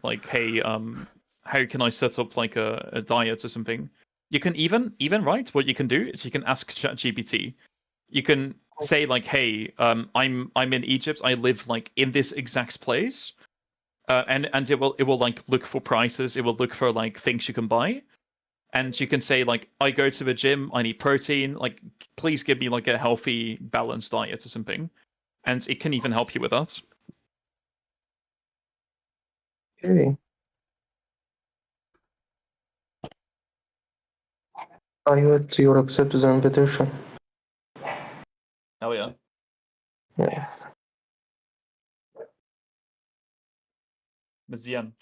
like, hey, how can I set up like a diet or something? You can even right. What you can do is you can ask ChatGPT. You can say like, hey, I'm in Egypt. I live like in this exact place, and it will like look for prices. It will look for like things you can buy, and you can say like, I go to the gym. I need protein. Like, please give me like a healthy, balanced diet or something, and it can even help you with that. Okay. I hope you accept the invitation. Oh yeah. Yes. مزيان.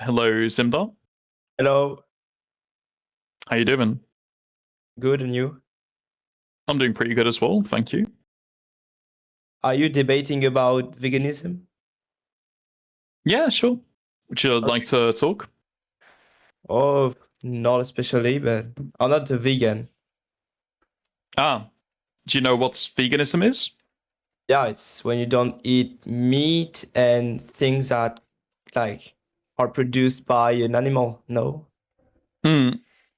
Hello, Simba. Hello. How you doing? Good, and you? I'm doing pretty good as well, thank you. Are you debating about veganism? Yeah, sure. Would you like to talk? Oh, not especially, but I'm not a vegan. Ah, do you know what veganism is? Yeah, it's when you don't eat meat and things that like are produced by an animal. No? Hmm.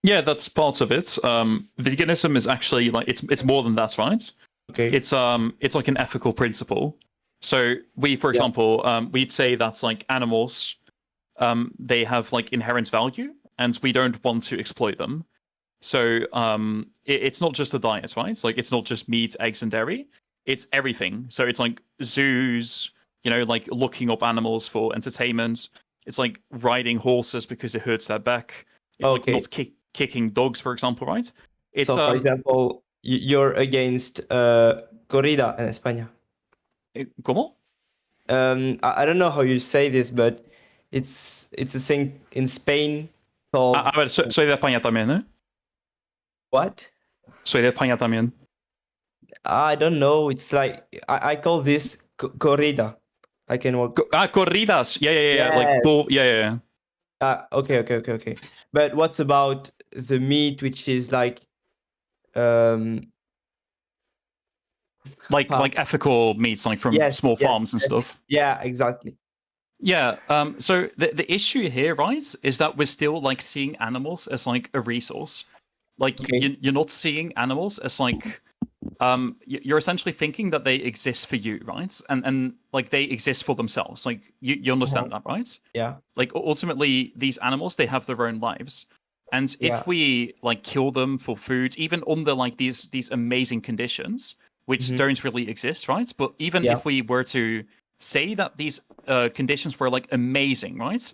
Yeah, that's part of it. Veganism is actually like it's more than that, right? Okay. It's like an ethical principle. So we, for example, we'd say that like animals, they have like inherent value, and we don't want to exploit them. So it's not just a diet, right? It's like it's not just meat, eggs, and dairy. It's everything. So it's like zoos, like looking up animals for entertainment. It's like riding horses because it hurts their back. It's like Okay. not kicking dogs, for example, right? It's So, for example, you're against corrida in España. ¿Cómo? I don't know how you say this, but it's a thing in Spain called A ver, soy de España también, ¿eh? what? Soy de España también. I don't know. It's like I call this corrida. I can walk. Corridas. Yeah. Like Yes. bull. Yeah. Okay. But what's about the meat, which is like like ethical meats, like from small farms and stuff. Yeah, exactly. Yeah. So the issue here, right, is that we're still like seeing animals as like a resource. Like you're not seeing animals as like you're essentially thinking that they exist for you, right? And like they exist for themselves. Like you understand that, right? Yeah. Like ultimately, these animals, they have their own lives. And if we like kill them for food, even under like these amazing conditions, which don't really exist, right? But even if we were to say that these conditions were like amazing, right?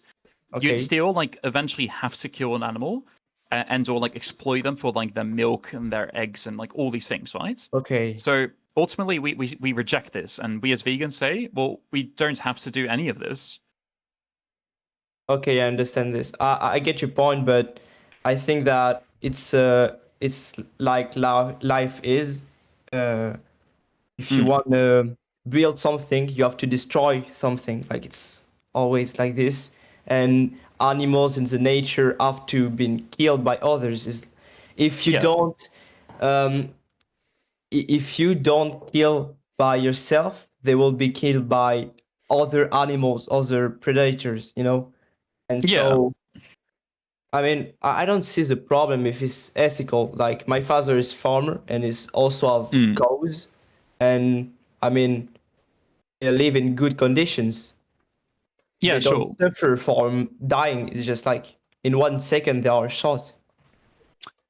Okay. You'd still like eventually have to kill an animal and or like exploit them for like their milk and their eggs and like all these things, right? Okay. So ultimately, we reject this, and we as vegans say, well, we don't have to do any of this. Okay, I understand this. I get your point, but I think that it's like life is. If you want to build something, you have to destroy something. Like it's always like this, and animals in the nature have to be killed by others. Is if you Yeah. don't, if you don't kill by yourself, they will be killed by other animals, other predators. You know, and Yeah. so. I mean, I don't see the problem if it's ethical. Like my father is farmer and is also have cows, and I mean they live in good conditions. Yeah, They don't sure. suffer from dying. It's just like in 1 second they are shot.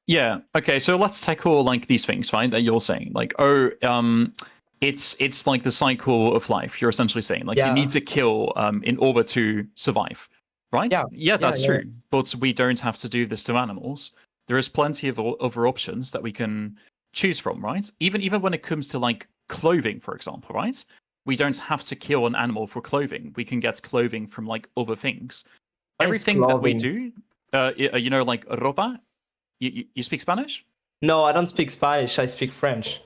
Yeah. Okay. So let's tackle like these things, right? That you're saying, like, oh, it's like the cycle of life. You're essentially saying, like, you need Yeah, to kill in order to survive, right? yeah, Yeah, yeah, that's yeah. true. But we don't have to do this to animals. There is plenty of other options that we can choose from, right? Even when it comes to like clothing, for example, right? We don't have to kill an animal for clothing. We can get clothing from like other things. What is Everything that we clothing? do, like ropa. You speak Spanish? No, I don't speak Spanish. I speak French.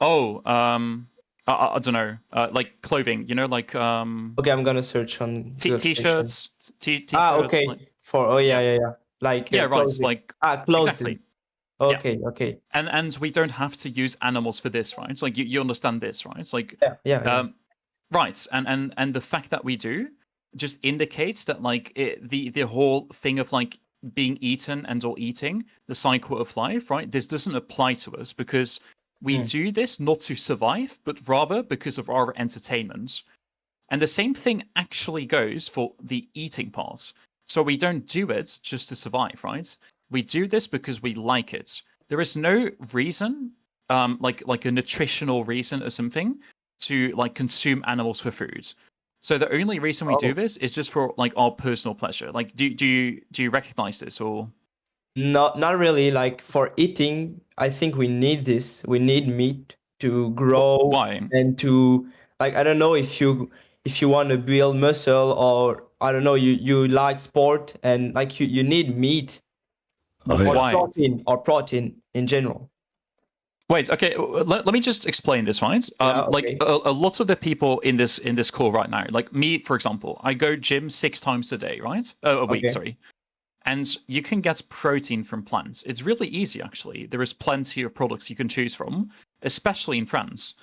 Oh, I don't know. Like clothing, like Okay, I'm gonna search on Google Translation. t-shirts, Ah, t-shirts, like okay. For oh yeah, yeah, yeah, yeah. Like yeah, right. clothing. Like Ah, clothing. exactly, yeah. Okay, okay. And we don't have to use animals for this, right? It's like you understand this, right? It's like Yeah, yeah, yeah. right, and the fact that we do just indicates that like the whole thing of like being eaten and or eating the cycle of life, right? This doesn't apply to us because we do this not to survive, but rather because of our entertainment. And the same thing actually goes for the eating part. So we don't do it just to survive, right? We do this because we like it. There is no reason, like a nutritional reason or something, to like consume animals for food. So the only reason we do Oh. this is just for like our personal pleasure. Like, do you recognize this or? Not really. Like for eating, I think we need this. We need meat to grow Why? and to like I don't know if you want to build muscle or I don't know you like sport and like you need meat Why? or protein in general. Wait, okay. Let me just explain this, right? Yeah, Like okay. a lot of the people in this call right now, like me, for example, I go gym 6 times a day, right? A week, Okay. sorry. And you can get protein from plants. It's really easy, actually. There is plenty of products you can choose from, especially in France.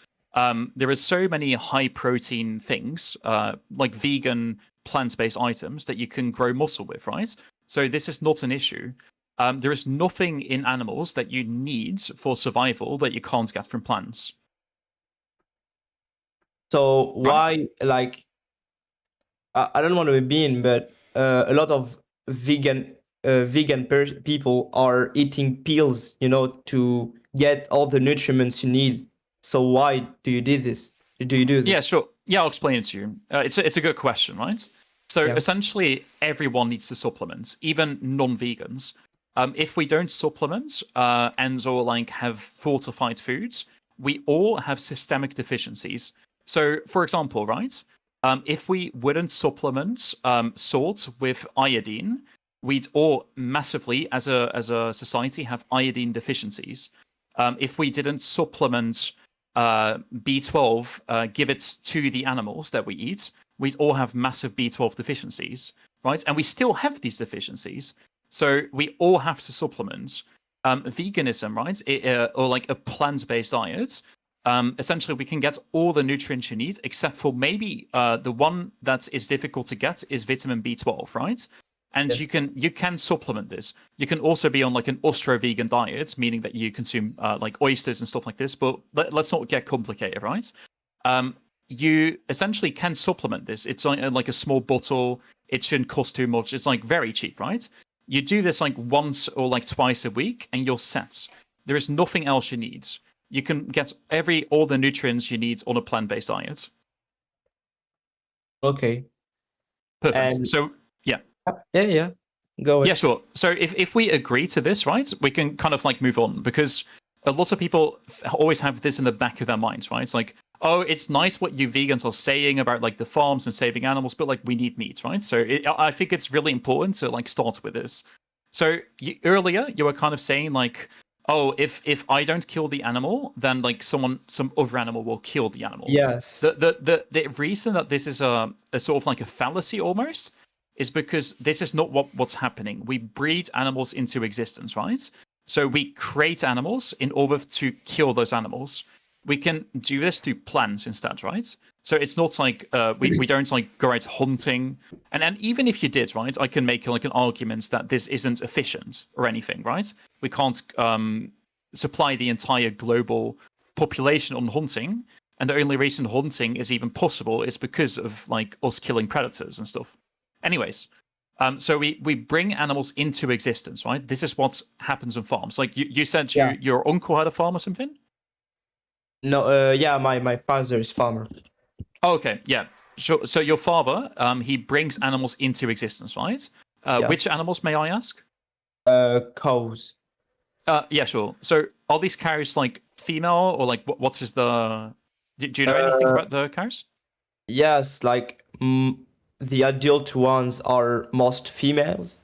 There is so many high protein things, like vegan plant-based items that you can grow muscle with, right? So this is not an issue. There is nothing in animals that you need for survival that you can't get from plants, So right? why like I don't want to be mean, but a lot of people are eating pills, you know, to get all the nutrients you need. So why do you do this? Do you do Yeah, this? sure. Yeah, I'll explain it to you. It's a good question, right? So Yeah. essentially, everyone needs to supplement, even non-vegans. If we don't supplement and or like have fortified foods, we all have systemic deficiencies. So, for example, right, if we wouldn't supplement salt with iodine, we'd all massively, as a society, have iodine deficiencies. If we didn't supplement B12, give it to the animals that we eat, we'd all have massive B12 deficiencies, right? And we still have these deficiencies. So we all have to supplement. Veganism, right? Or like a plant-based diet. Essentially, we can get all the nutrients you need, except for maybe the one that is difficult to get is vitamin B12, right? And Yes. you can supplement this. You can also be on like an austro-vegan diet, meaning that you consume like oysters and stuff like this. But let's not get complicated, right? You essentially can supplement this. It's like a small bottle. It shouldn't cost too much. It's like very cheap, right? You do this like once or like twice a week, and you're set. There is nothing else you need. You can get all the nutrients you need on a plant-based diet. Okay. Perfect. And So yeah. yeah. Go ahead. Yeah, sure. So if we agree to this, right, we can kind of like move on, because a lot of people always have this in the back of their minds, right? It's like, oh, it's nice what you vegans are saying about like the farms and saving animals, but like we need meat, right? So I think it's really important to like start with this. So earlier you were kind of saying like, oh, if I don't kill the animal, then like some other animal will kill the animal. Yes. The reason that this is a sort of like a fallacy almost is because this is not what's happening. We breed animals into existence, right? So we create animals in order to kill those animals. We can do this through plants instead, right? So it's not like we don't like go out hunting. And even if you did, right, I can make like an argument that this isn't efficient or anything, right? We can't supply the entire global population on hunting. And the only reason hunting is even possible is because of like us killing predators and stuff. Anyways, so we bring animals into existence, right? This is what happens on farms. Like you said, your uncle had a farm or something. No. Yeah. My father is farmer. Oh, okay, yeah. So your father, he brings animals into existence, right? Which Yes. animals, may I ask? Cows. Yeah, sure. So are these cows like female, or like what's is the? Do you know anything Uh, about the cows? yes. Like the adult ones are most females,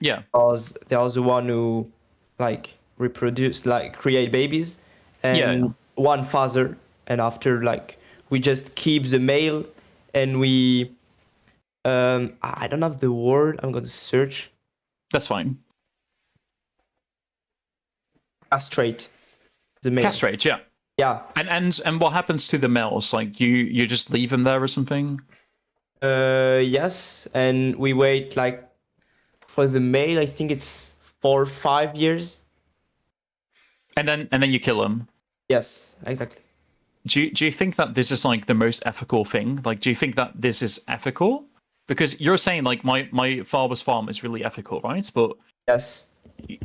Yeah, because they are the one who like reproduce, like create babies, yeah. and one father. And after, like, we just keep the male, and we I don't have the word. I'm gonna search. That's fine. Castrate the male. Castrate, yeah. Yeah. And what happens to the males? Like you just leave them there or something? Yes, and we wait, like, for the male. I think it's 4 or 5 years. And then you kill them. Yes, exactly. Do you think that this is like the most ethical thing? Like, do you think that this is ethical? Because you're saying like my father's farm is really ethical, right? But Yes.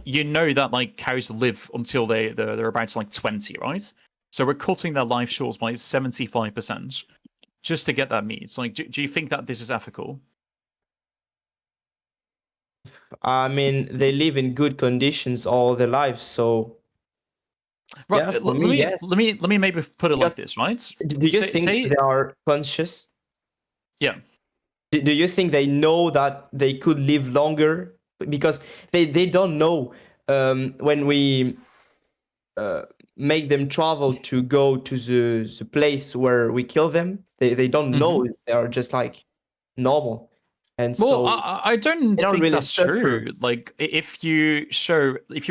you know that like cows live until they're about like 20, right? So we're cutting their life short by 75% just to get that meat. So, like, do you think that this is ethical? I mean, they live in good conditions all their lives, so Right. yeah, for me, yes. Let me maybe put it like Because this, right? do you think Say they are conscious? yeah. Do you think they know that they could live longer? Because they don't know, when we make them travel to go to the place where we kill them, they don't Mhm. know. They are just like normal. And Well, so I don't they don't think really that's true. suffer. Like, if you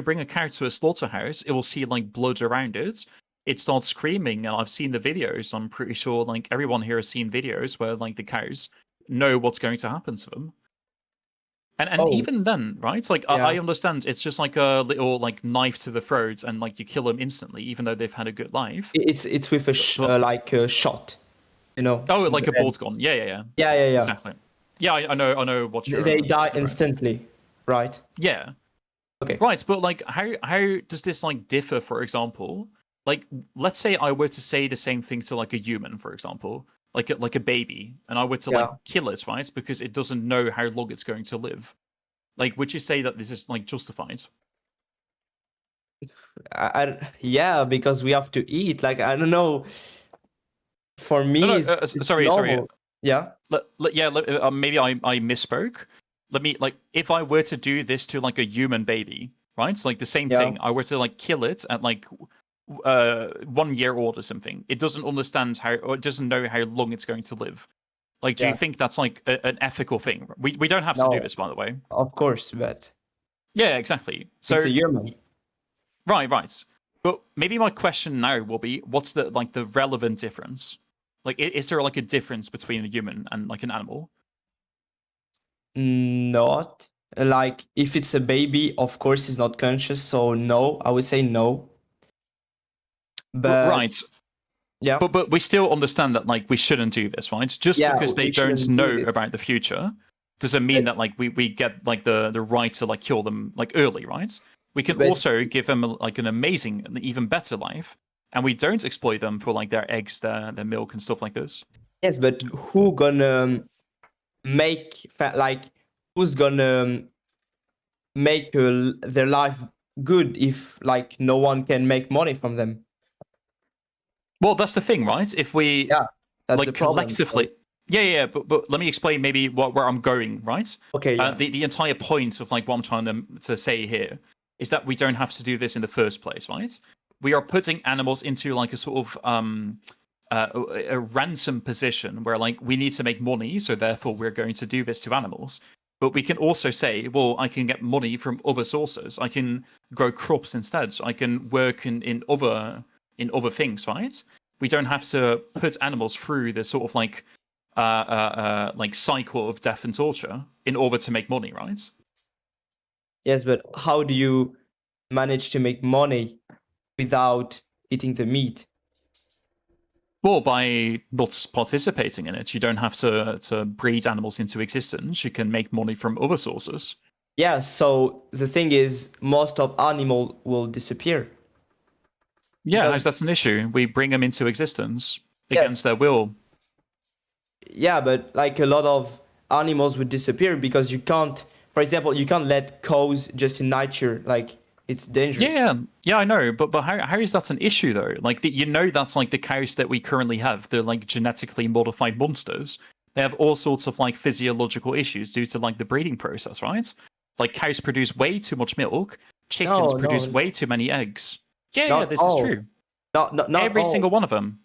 bring a cow to a slaughterhouse, it will see like blood around it. It starts screaming, and I've seen the videos. I'm pretty sure like everyone here has seen videos where like the cows know what's going to happen to them. And Oh, even then, right? Like I yeah. understand it's just like a little like knife to the throat, and like you kill them instantly, even though they've had a good life. It's with a But like a shot, oh, in like the a head. bolt gun. Yeah. Yeah. Exactly. Yeah, I know what They die you're about. instantly, right? Yeah. Okay. Right, but like how does this like differ, for example? Like let's say I were to say the same thing to like a human, for example, like a baby, and I were to like Yeah. kill it, right? Because it doesn't know how long it's going to live. Like, would you say that this is like justified? Yeah, because we have to eat. Like, I don't know. For No, me, no, it's sorry. normal. Yeah. Maybe I misspoke. Let me like if I were to do this to like a human baby, right? It's like the same Yeah. thing. I were to like kill it at like 1 year old or something. It doesn't understand how, or it doesn't know how long it's going to live. Like, do you Yeah. think that's like an ethical thing? We don't have to do No, this, by the way. of course, but Yeah, exactly. it's So a human. right. But maybe my question now will be, what's the like the relevant difference? Like, is there like a difference between a human and like an animal? Not like, if it's a baby, of course, it's not conscious. So no, I would say no. But Right. yeah, But we still understand that like we shouldn't do this, right? Just yeah, because they we don't shouldn't do know this. about the future doesn't mean But that like we get like the right to like kill them like early, right? We can but also give them like an amazing and even better life, and we don't exploit them for like their eggs, their milk and stuff like this. Yes, but who gonna make like who's gonna make their life good if like no one can make money from them? Well, that's the thing, right? If we Yeah, that's the like problem. collectively, yeah, but let me explain maybe where I'm going, right? Okay, yeah. The entire point of like what I'm trying to say here is that we don't have to do this in the first place, right? We are putting animals into like a sort of a ransom position where like we need to make money, so therefore we're going to do this to animals. But we can also say, well, I can get money from other sources. I can grow crops instead. I can work in other things, right? We don't have to put animals through this sort of like cycle of death and torture in order to make money, right? Yes, but how do you manage to make money without eating the meat? Well, by not participating in it, you don't have to breed animals into existence. You can make money from other sources. Yeah, so the thing is, most of animal will disappear. Yeah, Because that's an issue. We bring them into existence against yes, their will. yeah, but like a lot of animals would disappear because you can't, for example, you can't let cows just in nature. Like it's dangerous. Yeah, I know, but how is that an issue though? Like you know that's like the cows that we currently have, the like genetically modified monsters. They have all sorts of like physiological issues due to like the breeding process, right? Like cows produce way too much milk, chickens No, produce no, way too many eggs. Yeah, not this is all. true. Not Every all. single one of them.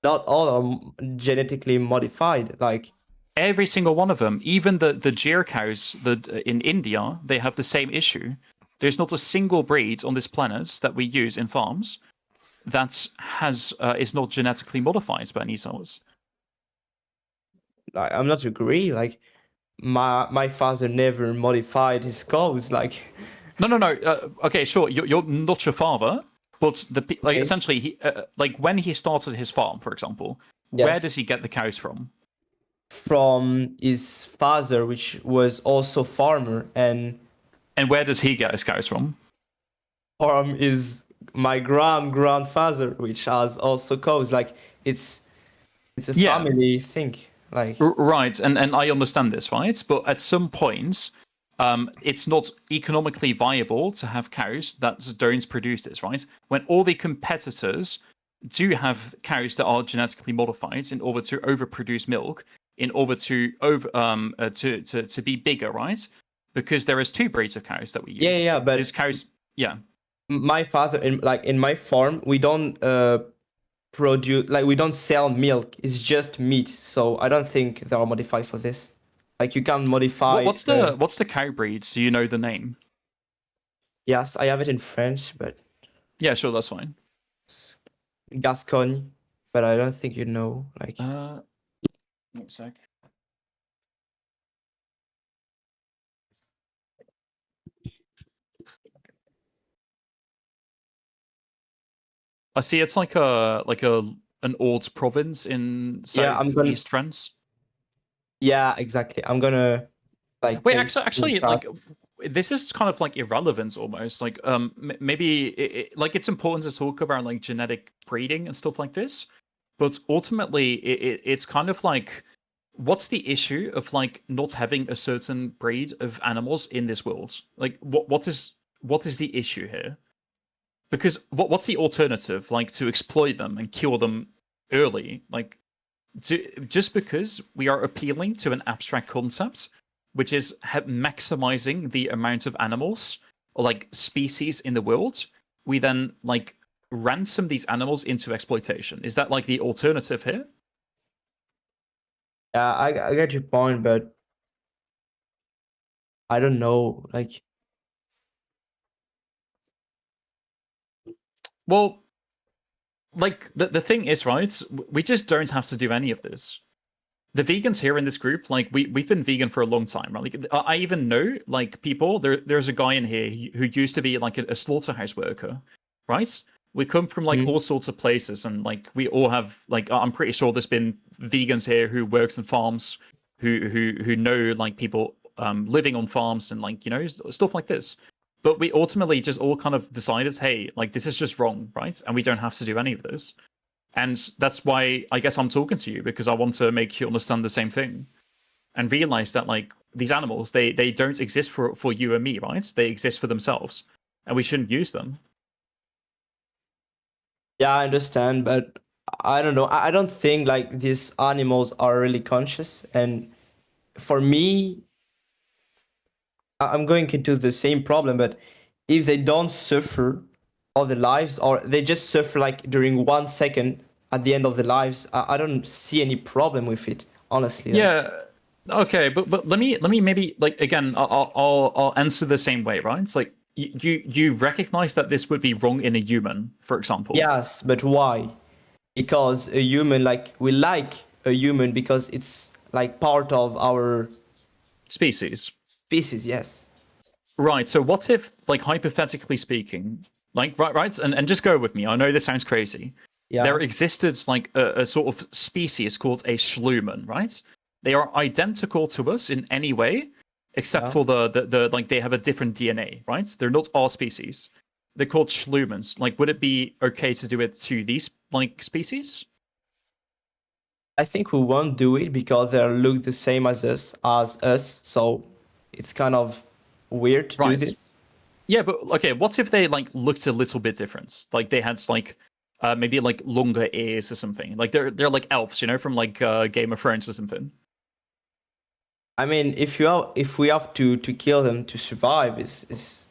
Not all are genetically modified. Like Every single one of them, even the gyr cows that in India, they have the same issue. There's not a single breed on this planet that we use in farms that has is not genetically modified by any source. I'm not agree. Like my father never modified his cows. Like No. Okay, sure. You're not your father, but like okay. essentially, like when he started his farm, for example, where does Yes, he get the cows from? from his father, which was also farmer, and And where does he get his cows from? farm is my grandfather, which has also cows. Like it's a Yeah, family thing. Like right. And I understand this, right? But at some point, it's not economically viable to have cows that don't produce this, right? When all the competitors do have cows that are genetically modified in order to overproduce milk, in order to to be bigger, right? Because there is two breeds of cows that we use. yeah, These but cows, yeah. my father in my farm we don't produce like we don't sell milk. It's just meat. So I don't think they are modified for this. Like you can modify. What's the cow breed? Do you know the name? Yes, I have it in French, but Yeah, sure, that's fine. it's Gascogne. But I don't think you know. Like One sec. I see. It's like a an old province in yeah, I'm gonna. southeast France. Yeah, exactly. I'm gonna like Wait, paste in the actually, chat. like this is kind of like irrelevant almost. Like, maybe like it's important to talk about like genetic breeding and stuff like this, but ultimately, it's kind of like, what's the issue of like not having a certain breed of animals in this world? Like, what is the issue here? Because what's the alternative? Like to exploit them and kill them early? Like just because we are appealing to an abstract concept, which is maximizing the amount of animals or like species in the world, we then like ransom these animals into exploitation. Is that like the alternative here? Yeah, I get your point, but I don't know. Like Well, like the thing is, right? We just don't have to do any of this. The vegans here in this group, like we've been vegan for a long time, right? Like I even know like people. There's a guy in here who used to be like a slaughterhouse worker, right? We come from like mhm. all sorts of places, and like we all have like I'm pretty sure there's been vegans here who works in farms, who know like people living on farms and like stuff like this. But we ultimately just all kind of decided, hey, like this is just wrong, right? And we don't have to do any of this. And that's why I guess I'm talking to you, because I want to make you understand the same thing and realize that like these animals, they don't exist for you and me, right? They exist for themselves, and we shouldn't use them. Yeah, I understand, but I don't know. I don't think like these animals are really conscious. And for me, I'm going into the same problem, but if they don't suffer all their lives, or they just suffer like during 1 second at the end of their lives, I don't see any problem with it, honestly. Like, Yeah. Okay, but let me maybe like again, I'll answer the same way, right? It's like you recognize that this would be wrong in a human, for example. yes, but why? Because a human, like, we like a human because it's like part of our Species. species, yes. Right. So what if, like, hypothetically speaking, like, right, and just go with me. I know this sounds crazy. Yeah. There existed like a sort of species called a schlumen, right? They are identical to us in any way, except Yeah. for the like they have a different DNA, right? They're not our species. They're called schlumens. Like, would it be okay to do it to these like species? I think we won't do it because they look the same as us, so it's kind of weird to do Right. this. Yeah, but okay, what if they like looked a little bit different? Like they had like maybe like longer ears or something. Like they're like elves, you know, from like Game of Thrones or something. I mean, if we have to kill them to survive, it's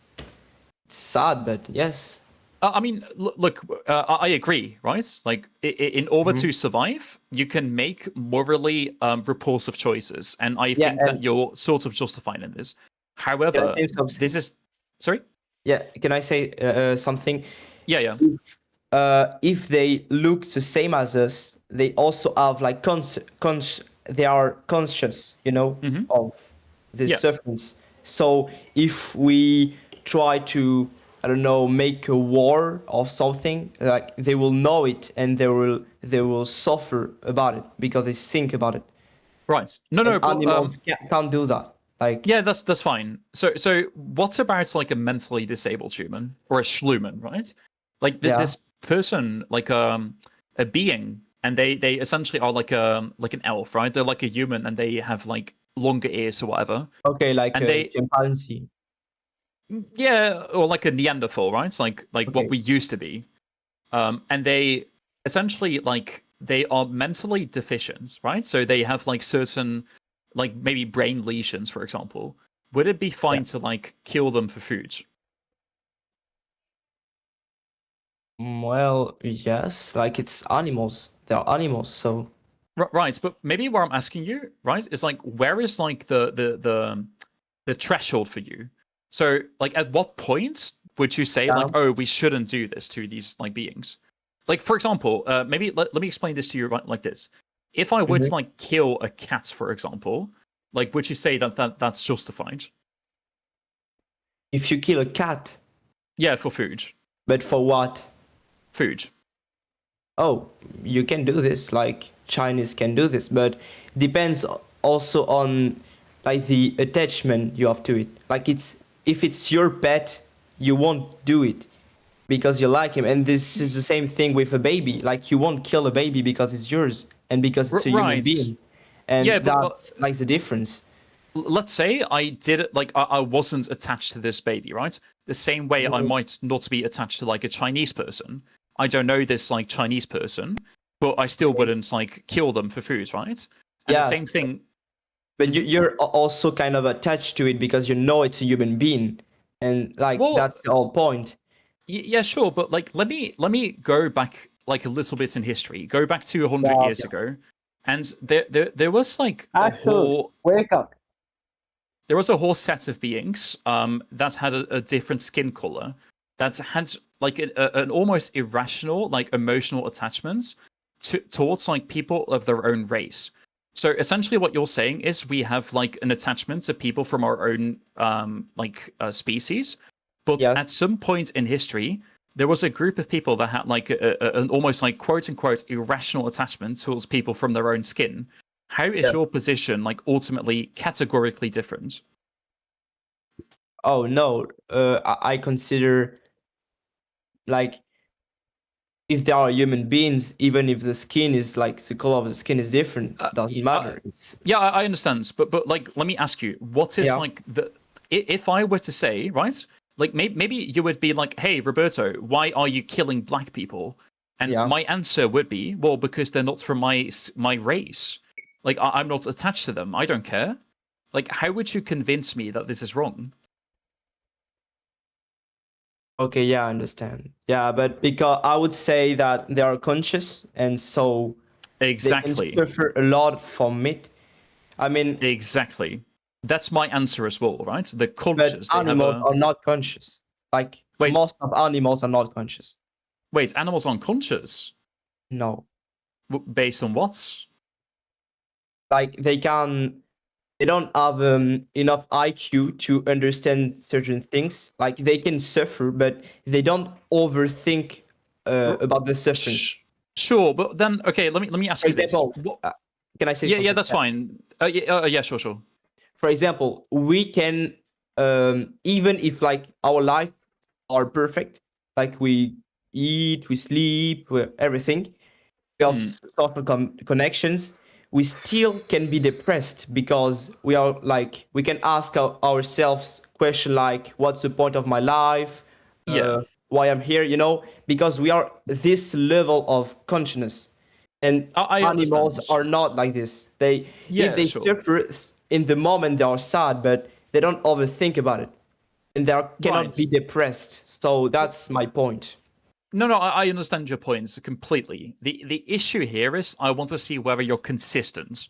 sad, but yes. I mean, look, I agree, right? Like, in order Mhm. to survive, you can make morally repulsive choices, and I Yeah, think that and you're sort of justified in this. can However, I say something? this is sorry. Yeah, can I say something? Yeah, yeah, If they look the same as us, they also have like they are conscious, hmm of the yeah. sufferings. So if we try to, I don't know, make a war or something, like they will know it and they will suffer about it because they think about it. Right. No, And no, but animals can't do that. Like, yeah, that's fine. So what about like a mentally disabled human or a schlumen, right? Like yeah, this person, like a being, and they essentially are like an elf, right? They're like a human, and they have like longer ears or whatever, okay, like and a they chimpanzee. yeah, or like a Neanderthal, right? It's like what Okay. we used to be, and they essentially like they are mentally deficient, right? So they have like certain like maybe brain lesions, for example. Would it be Yeah. fine to like kill them for food? Well, yes, like it's animals. They're animals, so Right, but maybe what I'm asking you, right, is like where is like the threshold for you? So like at what point would you say yeah. like, oh, we shouldn't do this to these like beings? Like for example, maybe let me explain this to you right like this. If I were Mhm. to like kill a cat, for example, like would you say that's justified? If you kill a cat, Yeah, for food. but for what? Food. Oh, you can do this, like Chinese can do this, but depends also on like the attachment you have to it. Like it's if it's your pet, you won't do it because you like him. And this is the same thing with a baby. Like you won't kill a baby because it's yours and because it's a human Right. being. Yeah, And but that's like the difference. let's say I did it like I wasn't attached to this baby, right? The same way I might not be attached to like a Chinese person. I don't know this like Chinese person, but I still Okay. wouldn't like kill them for food, right? And the Yes, same thing. but Mhm. you're also kind of attached to it because you know it's a human being, and like Well, that's the whole point. yeah, sure, but like let me go back like a little bit in history. Go back to 100 Yeah, years ago, and there was like a Axel, whole wake up. there was a whole set of beings that had a different skin color, that had like an almost irrational like emotional attachments towards like people of their own race. So essentially what you're saying is we have like an attachment to people from our own species, but Yes, at some point in history there was a group of people that had like an almost like quote unquote irrational attachment towards people from their own skin. How is yes. your position like ultimately categorically different? Oh no, I consider like if they are human beings, even if the skin is like the color of the skin is different, doesn't matter. It's Yeah, I understand, but like, let me ask you, what is yeah. like if I were to say, right, like maybe you would be like, hey, Roberto, why are you killing black people? And Yeah. my answer would be, well, because they're not from my race. Like I'm not attached to them. I don't care. Like, how would you convince me that this is wrong? Okay, yeah, I understand. Yeah, but because I would say that they are conscious and so they can Exactly. suffer a lot from it. I mean, Exactly. That's my answer as well, right? The but conscious, they have animals a are not conscious. Like wait, most of animals are not conscious. wait, animals aren't conscious. No. Based on what? Like they don't have enough IQ to understand certain things. Like they can suffer, but they don't overthink R- about the sufferings. sh- Sure, but then okay, let me ask For you this. example, What? can I say Yeah, something? that's fine. Yeah, sure, sure. For example, we can even if like our life are perfect, like we eat, we sleep, everything, we have Hmm. social connections, we still can be depressed because we are like we can ask ourselves question like what's the point of my life, Yeah, why I'm here, because we are this level of consciousness, and I animals understand. are not like this. They if Yeah, they sure. suffer in the moment they are sad, but they don't overthink about it, and cannot Right. be depressed. So that's my point. No, I understand your points completely. The issue here is I want to see whether you're consistent.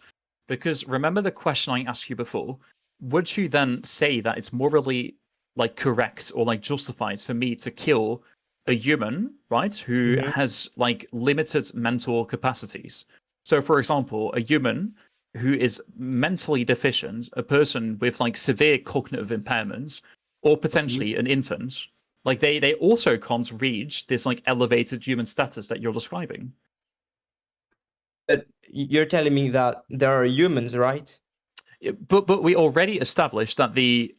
Because remember the question I asked you before, would you then say that it's morally like correct or like justified for me to kill a human, right, who Mhm. has like limited mental capacities? So for example, a human who is mentally deficient, a person with like severe cognitive impairments, or Okay. potentially an infant, like they also can't reach this like elevated human status that you're describing. But you're telling me that there are humans, right? But we already established that the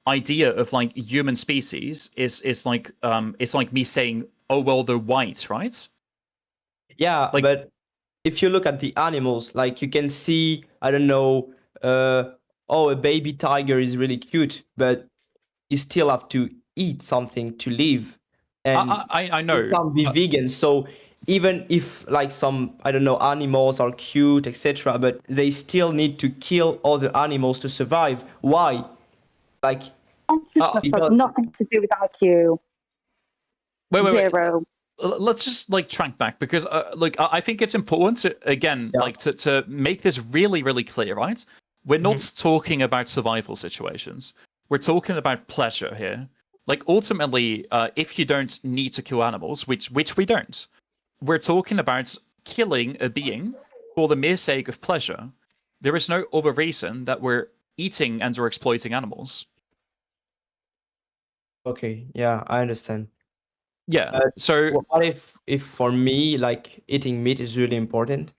idea of like human species is like it's like me saying, oh well, they're white, right? Yeah, Like but if you look at the animals, like you can see, I don't know, uh, oh, a baby tiger is really cute, but you still have to eat something to live, and I you know. can't be vegan. So even if like some, I don't know, animals are cute, etc., but they still need to kill other animals to survive. Why? Like Consciousness has because nothing to do with IQ. Wait. Zero. Let's just like track back because like I think it's important to again yeah. like to make this really clear, right? We're not Mhm. talking about survival situations. We're talking about pleasure here. Like ultimately, if you don't need to kill animals, which we don't, we're talking about killing a being for the mere sake of pleasure. There is no other reason that we're eating and or exploiting animals. Okay, yeah, I understand. Yeah. But So what if for me like eating meat is really important?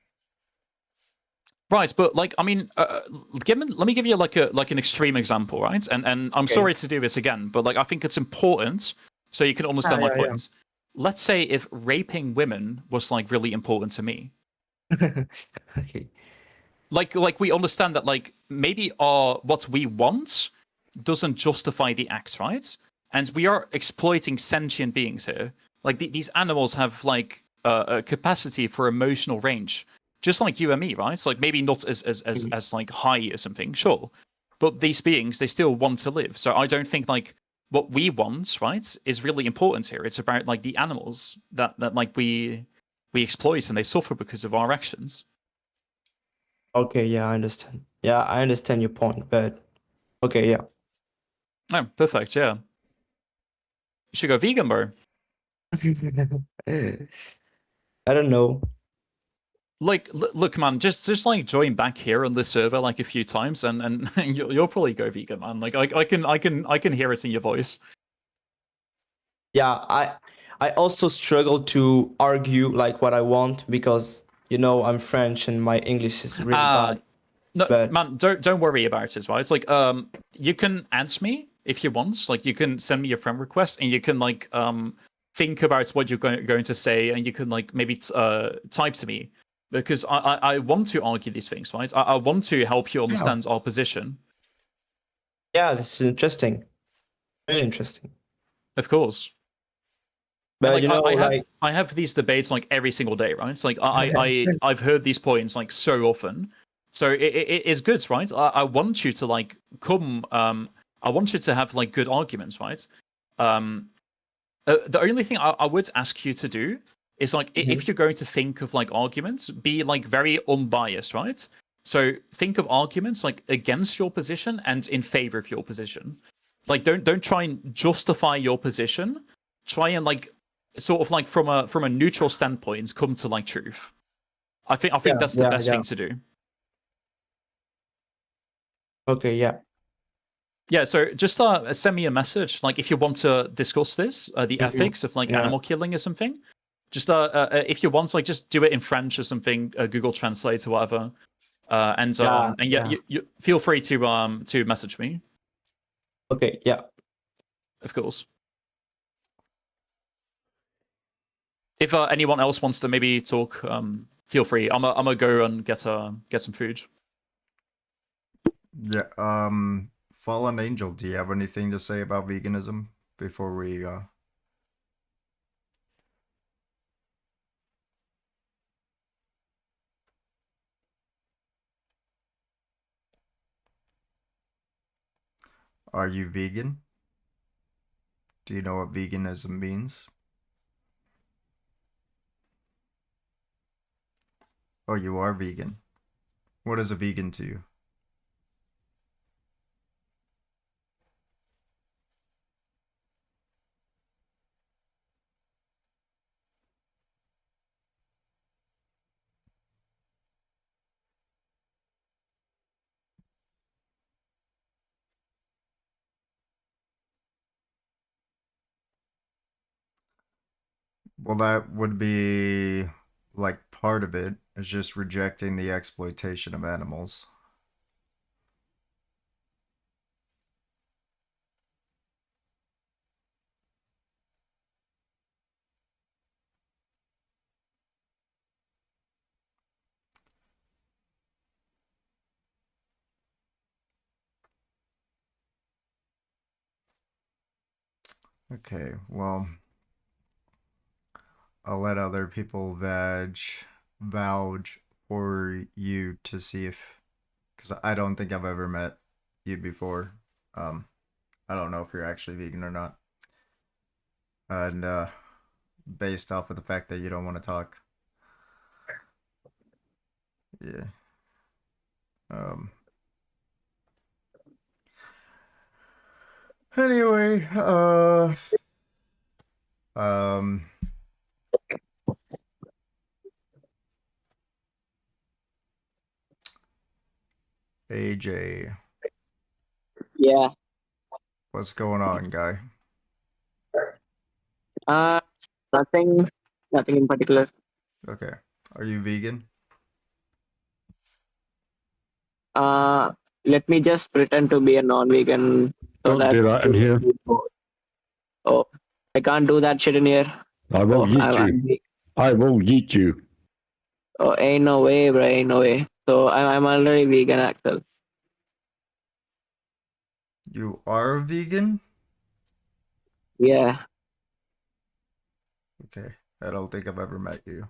right, but like I mean, let me give you like an extreme example, right? And I'm Okay. sorry to do this again, but like I think it's important so you can understand my Yeah. point. Let's say if raping women was like really important to me, Okay. like we understand that like maybe our what we want doesn't justify the act, right? And we are exploiting sentient beings here. Like these animals have like a capacity for emotional range, just like you and me, right? Like maybe not as like high or something, sure, but these beings they still want to live. So I don't think like what we want, right, is really important here. It's about like the animals that like we exploit and they suffer because of our actions. Okay, yeah, I understand. Yeah, I understand your point, but okay, yeah. Oh, perfect. Yeah, you should go vegan, bro. I don't know. Like look man, just like join back here on this server like a few times and you'll probably go vegan, man. Like I can hear it in your voice. Yeah, I also struggle to argue like what I want because I'm French and my English is really uh bad. no But man, don't worry about it, right? It's like you can add me if you want, like you can send me a friend request and you can like think about what you're going to say, and you can like maybe type to me, because I want to argue these things, right? I want to help you understand our position. Yeah, this is interesting. Very interesting. Of course. But Like, you know, I have these debates like every single day, right? It's like I've heard these points like so often, so it is good, right? I want you to like come. I want you to have like good arguments, right? The only thing I would ask you to do is like if you're going to think of like arguments, be like very unbiased, right? So think of arguments like against your position and in favor of your position. Like don't try and justify your position. Try and like sort of like from a neutral standpoint come to like truth. I think that's the best thing to do. Okay, yeah. Yeah, so just send me a message, like if you want to discuss this, the ethics of like animal killing or something. Just if you want, like just do it in French or something, Google Translate or whatever. And you feel free to message me. Okay, yeah. Of course. If anyone else wants to maybe talk, feel free. I'm gonna go and get some food. Yeah. Fallen Angel, do you have anything to say about veganism before we Are you vegan? Do you know what veganism means? Oh, you are vegan. What is a vegan to you? Well, that would be like part of it is just rejecting the exploitation of animals. Okay, well, I'll let other people vouch for you to see if, because I don't think I've ever met you before. I don't know if you're actually vegan or not. And based off of the fact that you don't want to talk. Yeah. Anyway, AJ, Yeah. what's going on, guy? Nothing. Nothing in particular. Okay. Are you vegan? Let me just pretend to be a non-vegan. So Don't do that in here. Oh, I can't do that shit in here. I will eat you. I will eat you. Oh, ain't no way, bro. Ain't no way. So I'm already vegan, Axel. You are a vegan? Yeah. Okay. I don't think I've ever met you.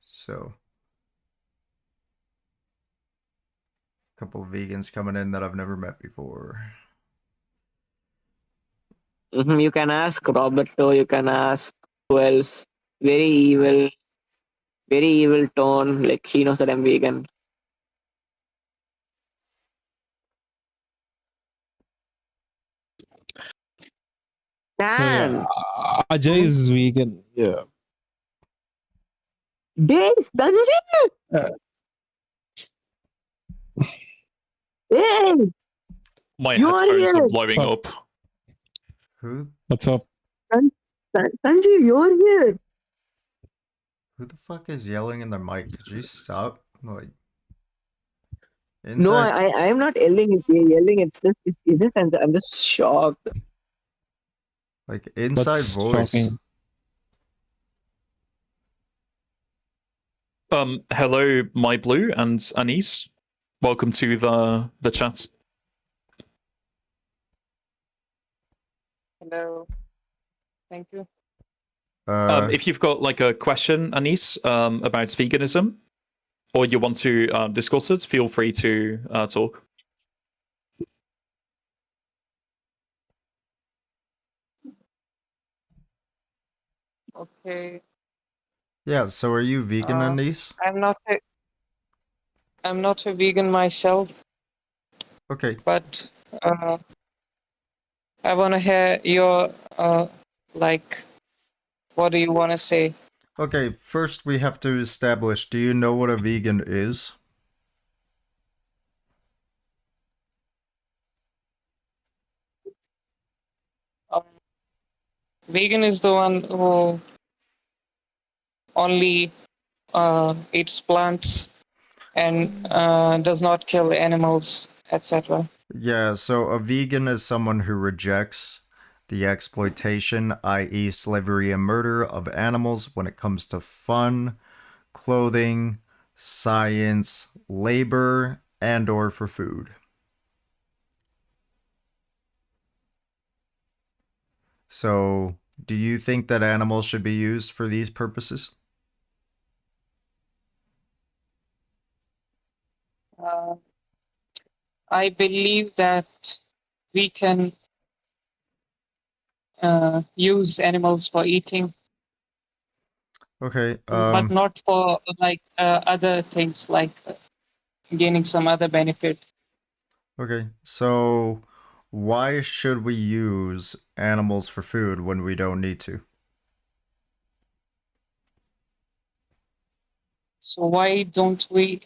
So, a couple of vegans coming in that I've never met before. You can ask Roberto. You can ask who else. Very evil tone. Like he knows that I'm vegan. Dan. Ajay is vegan. Yeah. Days, Danji. Hey, My You are headphones are here. blowing up. Who What's up? Sanjeev, you're here. who the fuck is yelling in their mic? Could you stop? Like No, inside I am not yelling. It's yelling. It's this, and I'm just shocked. like inside What's voice. shocking? Hello, My Blue and Anise. Welcome to the chat. Hello. Thank you. If you've got like a question, Anise, about veganism, or you want to discuss it, feel free to talk. Okay. Yeah, so are you vegan, Uh, Anise? I'm not a vegan myself, Okay. but I want to hear your like, what do you want to say? Okay, first we have to establish, do you know what a vegan is? Vegan is the one who only eats plants and does not kill animals, etc. Yeah, so a vegan is someone who rejects the exploitation, i.e. slavery and murder of animals when it comes to fun, clothing, science, labor, and or for food. So, do you think that animals should be used for these purposes? I believe that we can use animals for eating, Okay, but not for like other things, like gaining some other benefit. okay. So, why should we use animals for food when we don't need to? So why don't we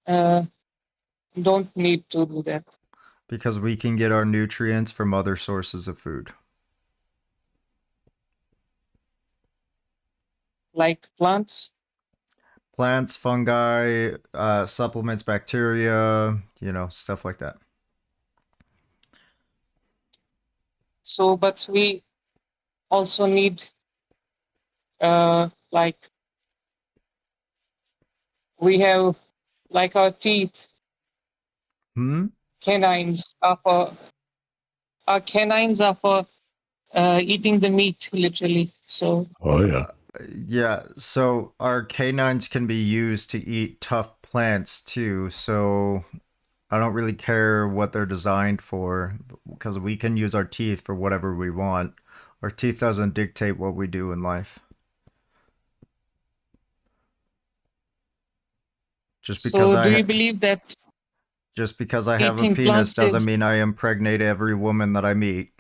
don't need to do that? Because we can get our nutrients from other sources of food. Like plants? Plants, fungi, supplements, bacteria, stuff like that. So, but we also need like we have like our teeth. Canines are for eating the meat, literally. So. Oh yeah. Yeah, so our canines can be used to eat tough plants too, so I don't really care what they're designed for because we can use our teeth for whatever we want. Our teeth doesn't dictate what we do in life. Just because So, do you believe that just because I have a eating penis plants doesn't is mean I impregnate every woman that I meet.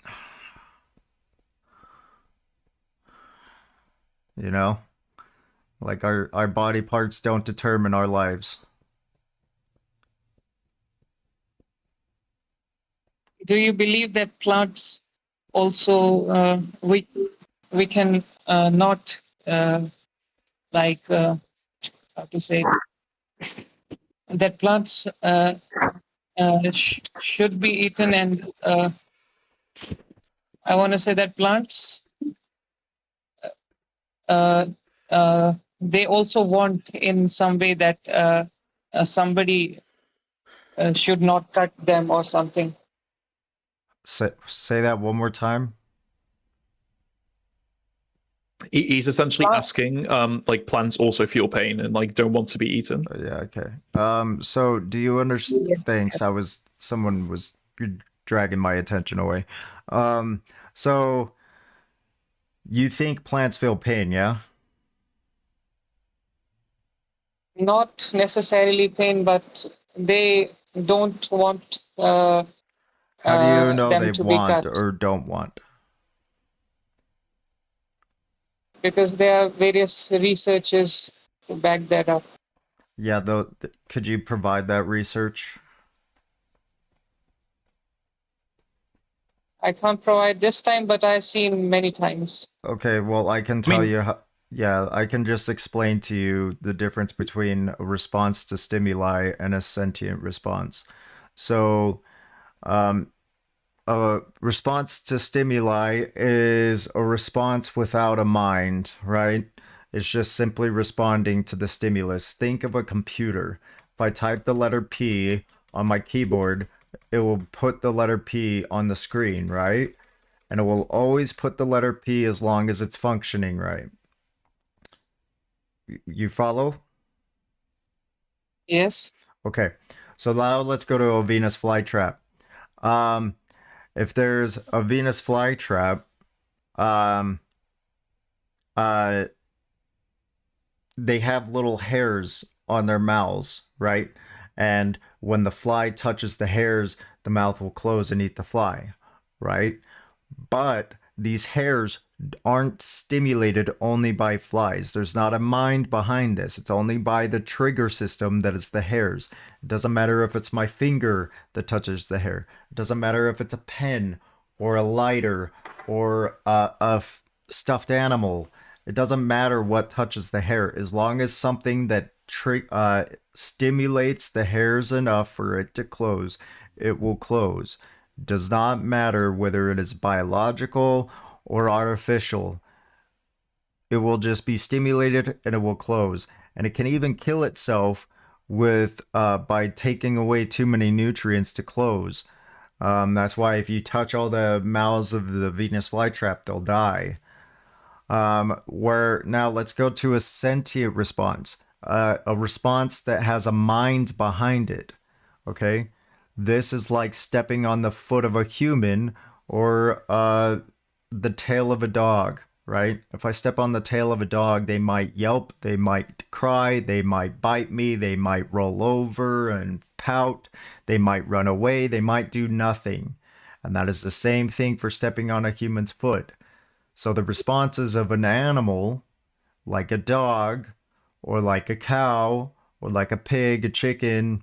You know? Like our body parts don't determine our lives. do you believe that plants also we can not like how to say that plants should be eaten, and I want to say that plants uh, they also want in some way that somebody should not cut them or something. Say that one more time. He's essentially asking, like plants also feel pain and like don't want to be eaten. Yeah, okay. So do you understand? Thanks. Someone was dragging my attention away. So you think plants feel pain, yeah? Not necessarily pain, but they don't want How do you know them they to be want cut, or don't want? because there are various researches to back that up. Yeah, though, could you provide that research? I can't provide this time, but I've seen many times. Okay, well, I can tell you how. Yeah, I can just explain to you the difference between a response to stimuli and a sentient response. So, a response to stimuli is a response without a mind, right? It's just simply responding to the stimulus. Think of a computer. If I type the letter P on my keyboard, it will put the letter P on the screen, right? And it will always put the letter P as long as it's functioning right. You follow? Yes. Okay. So now let's go to a Venus flytrap. If there's a Venus flytrap, they have little hairs on their mouths, right? And when the fly touches the hairs, the mouth will close and eat the fly, right? But these hairs aren't stimulated only by flies. There's not a mind behind this. It's only by the trigger system that is the hairs. It doesn't matter if it's my finger that touches the hair. It doesn't matter if it's a pen or a lighter or a stuffed animal. It doesn't matter what touches the hair, as long as something that stimulates the hairs enough for it to close, it will close. Does not matter whether it is biological or artificial. It will just be stimulated and it will close. And it can even kill itself with by taking away too many nutrients to close. That's why if you touch all the mouths of the Venus flytrap, they'll die. Where now let's go to a sentient response, a response that has a mind behind it. Okay, this is like stepping on the foot of a human or the tail of a dog, right? If I step on the tail of a dog, they might yelp, they might cry, they might bite me, they might roll over and pout, they might run away, they might do nothing. And that is the same thing for stepping on a human's foot. So the responses of an animal, like a dog, or like a cow, or like a pig, a chicken,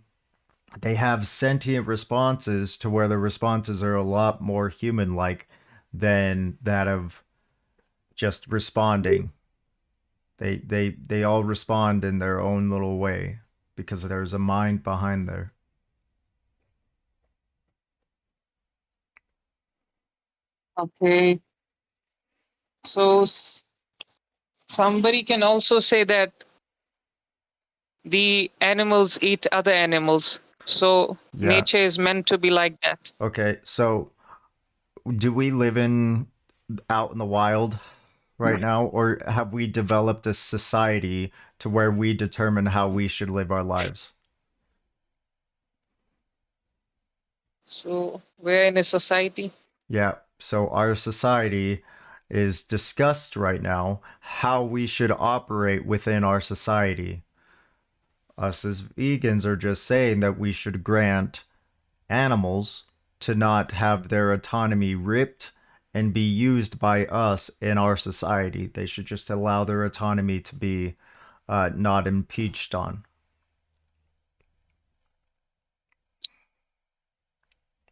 they have sentient responses to where the responses are a lot more human-like than that of just responding. They all respond in their own little way because there's a mind behind there. Okay. So somebody can also say that the animals eat other animals. So Yeah. nature is meant to be like that. Okay, so do we live out in the wild right now, or have we developed a society to where we determine how we should live our lives? So we're in a society. Yeah, so our society is discussed right now how we should operate within our society. Us as vegans are just saying that we should grant animals to not have their autonomy ripped and be used by us in our society. They should just allow their autonomy to be not impeached on.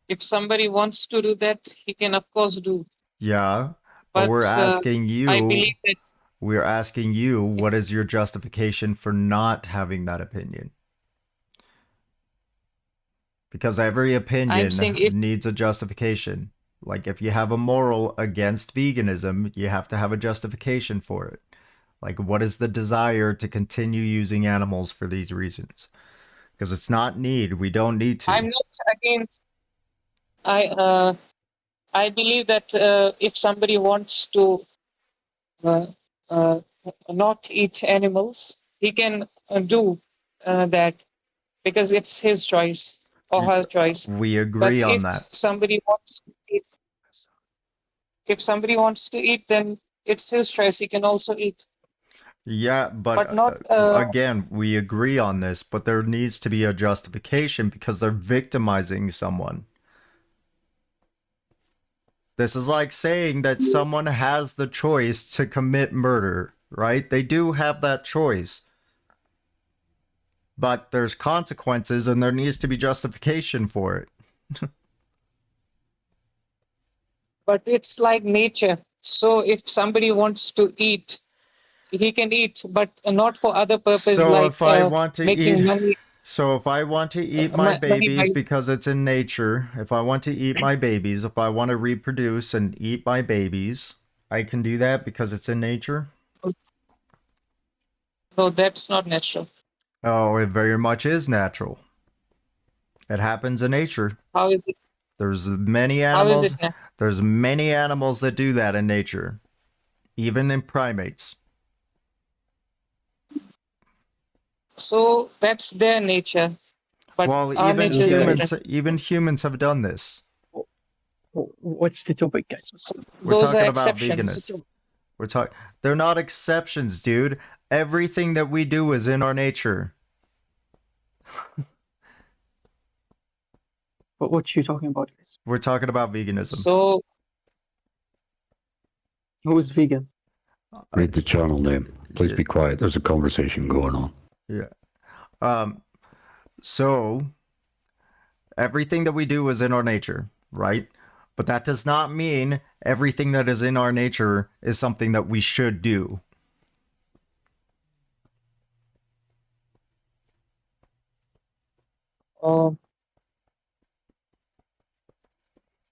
If somebody wants to do that, he can of course do. Yeah, but we're asking you. I believe that we're asking you, what is your justification for not having that opinion? Because every opinion needs a justification. Like if you have a moral against veganism, you have to have a justification for it. Like what is the desire to continue using animals for these reasons? Because it's not need. We don't need to. I'm not against. I believe that if somebody wants to not eat animals, he can do that because it's his choice or her choice. We agree on that. If somebody wants to eat, then it's his choice. He can also eat. Yeah, but not, again, we agree on this, but there needs to be a justification because they're victimizing someone. This is like saying that someone has the choice to commit murder, right? They do have that choice. But there's consequences and there needs to be justification for it. But it's like nature. So if somebody wants to eat, he can eat, but not for other purpose. So like if I want to making eat, money. So if I want to eat my babies because it's in nature, if I want to eat my babies, if I want to reproduce and eat my babies, I can do that because it's in nature? No, that's not natural. Oh, it very much is natural. It happens in nature. How is it? There's many How is animals. it natural? There's many animals that do that in nature, even in primates. So that's their nature, but Well, our even nature is different. humans have done this. What's the topic, guys? We're Those are talking about exceptions. veganism. They're not exceptions, dude. Everything that we do is in our nature. What are you talking about, guys? We're talking about veganism. So Who's vegan? Read the channel name. Please be quiet. There's a conversation going on. Yeah. So everything that we do is in our nature, right? But that does not mean everything that is in our nature is something that we should do.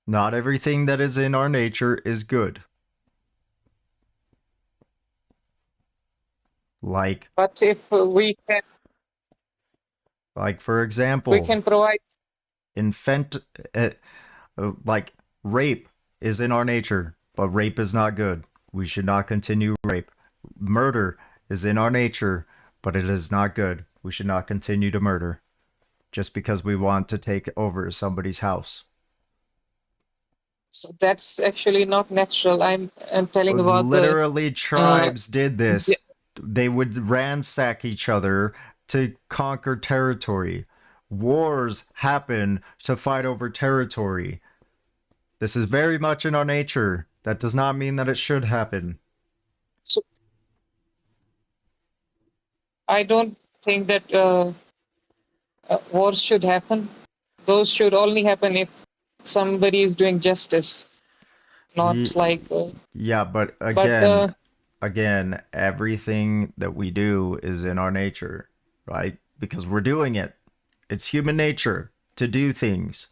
Not everything that is in our nature is good. Like, but if we can for example, provide. Like rape is in our nature, but rape is not good. We should not continue rape. Murder is in our nature, but it is not good. We should not continue to murder just because we want to take over somebody's house. So that's actually not natural. I'm telling about literally tribes did this. They would ransack each other to conquer territory. Wars happen to fight over territory. This is very much in our nature. That does not mean that it should happen. So I don't think that wars should happen. Those should only happen if somebody is doing justice, not like. Yeah, but again, everything that we do is in our nature, right? Because we're doing it. It's human nature to do things.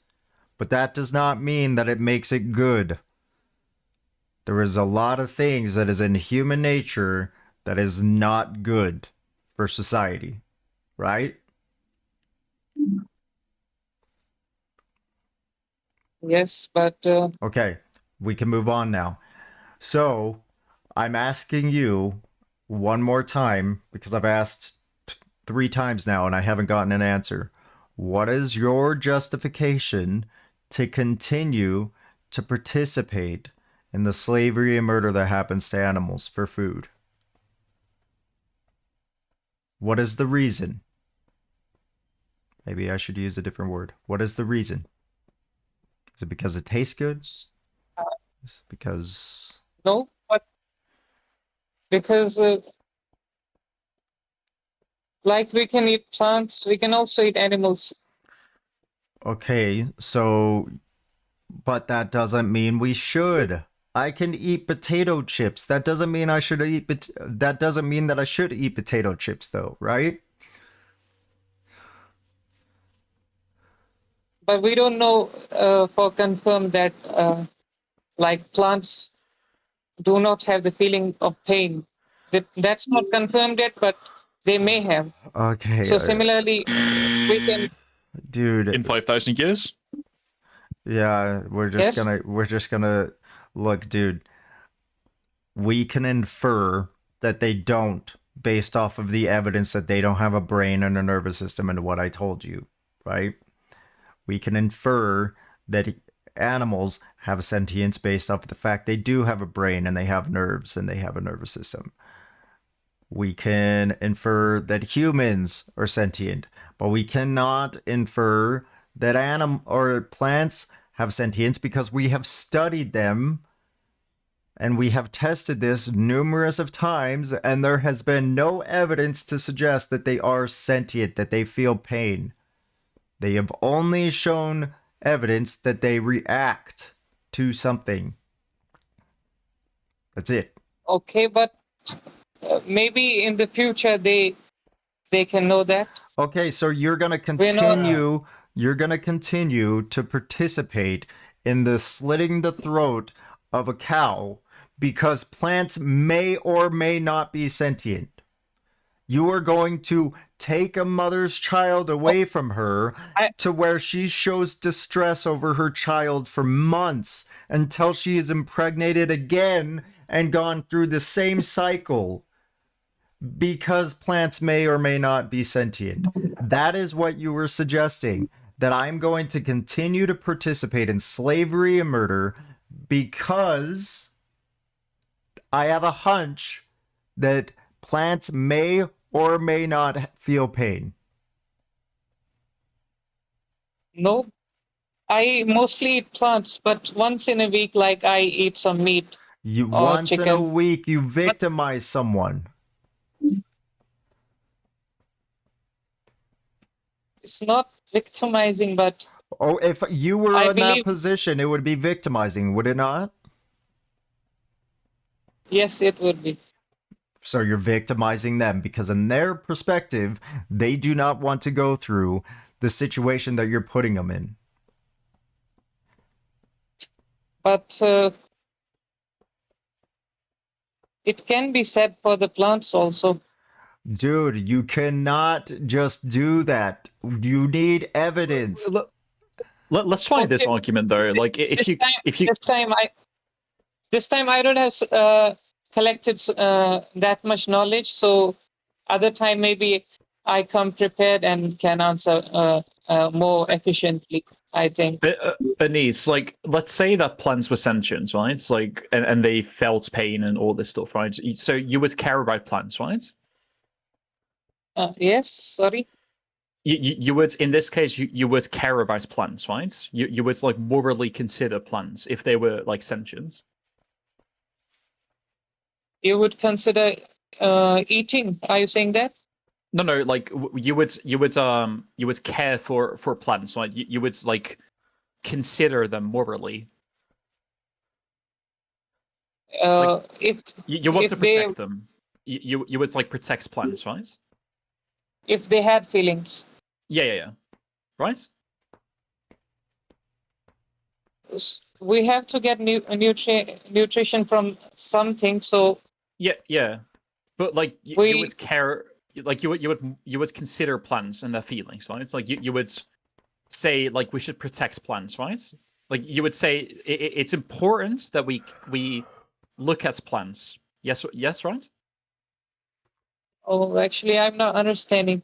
But that does not mean that it makes it good. There is a lot of things that is in human nature that is not good for society, right? Yes, but okay, we can move on now. So, I'm asking you one more time because I've asked 3 times now and I haven't gotten an answer. What is your justification to continue to participate in the slavery and murder that happens to animals for food? What is the reason? Maybe I should use a different word. What is the reason? Is it because it tastes good? Is it because... No, but because like we can eat plants, we can also eat animals. Okay, so... But that doesn't mean we should. I can eat potato chips. That doesn't mean I should eat... That doesn't mean that I should eat potato chips, though, right? But we don't know for confirm that like plants do not have the feeling of pain. That's not confirmed yet, but they may have. Okay. So similarly, we can. Dude. In 5,000 years. Yeah, we're just gonna look, dude. We can infer that they don't based off of the evidence that they don't have a brain and a nervous system and what I told you, right? We can infer that animals have sentience based off of the fact they do have a brain and they have nerves and they have a nervous system. We can infer that humans are sentient, but we cannot infer that plants have sentience because we have studied them and we have tested this numerous of times and there has been no evidence to suggest that they are sentient, that they feel pain. They have only shown evidence that they react to something. That's it. Okay, but maybe in the future they can know that. Okay, so you're gonna continue. You're gonna continue to participate in the slitting the throat of a cow because plants may or may not be sentient. You are going to take a mother's child away from her to where she shows distress over her child for months until she is impregnated again and gone through the same cycle because plants may or may not be sentient. That is what you were suggesting, that I'm going to continue to participate in slavery and murder because I have a hunch that plants may or may not feel pain. No, I mostly eat plants, but once in a week, like I eat some meat You or once in a chicken. week you victimize someone. It's not victimizing, but Oh, if you were I in that believe position, it would be victimizing, would it not? yes, it would be. So you're victimizing them because in their perspective, they do not want to go through the situation that you're putting them in. But it can be said for the plants also. Dude, you cannot just do that. You need evidence. Let's try this Okay. argument though. Like if you this time I don't have collected that much knowledge, so other time maybe I come prepared and can answer more efficiently, I think. Anise, like let's say that plants were sentient, right? It's like and they felt pain and all this stuff, right? So you would care about plants, right? Yes, sorry. You would, in this case, you would care about plants, right? You would like morally consider plants if they were like sentient. You would consider eating? Are you saying that? No, like you would care for plants, right? You would like consider them morally. If you want if to protect them, you would like protect plants, right? If they had feelings. Yeah. Right? We have to get nutrition from something, so yeah. But like you would care, like you would consider plants and their feelings, right? It's like you would say like we should protect plants, right? Like you would say it's important that we look at plants. Yes, right? Oh, actually, I'm not understanding.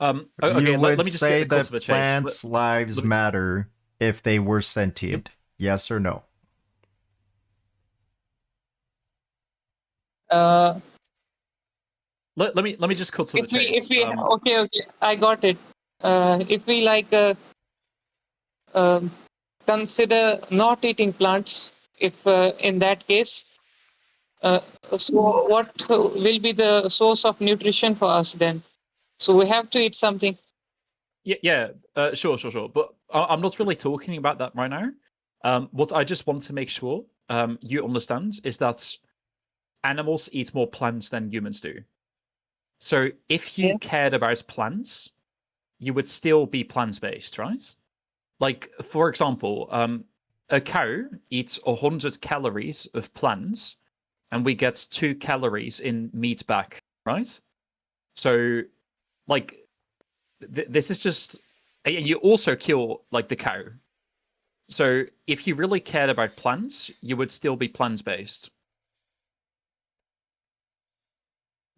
Okay, You let would me just say get the that to the chase. plants' lives matter if they were sentient. Yes or no? Let me just cut to the chase. Okay, I got it. If we like consider not eating plants, if in that case, so what will be the source of nutrition for us then? So we have to eat something. Yeah, sure. But I'm not really talking about that right now. What I just want to make sure you understand is that animals eat more plants than humans do. So if you cared about plants, you would still be plant-based, right? Like, for example, a cow eats 100 calories of plants, and we get 2 calories in meat back, right? So, like, this is just... And you also kill, like, the cow. So if you really cared about plants, you would still be plant-based.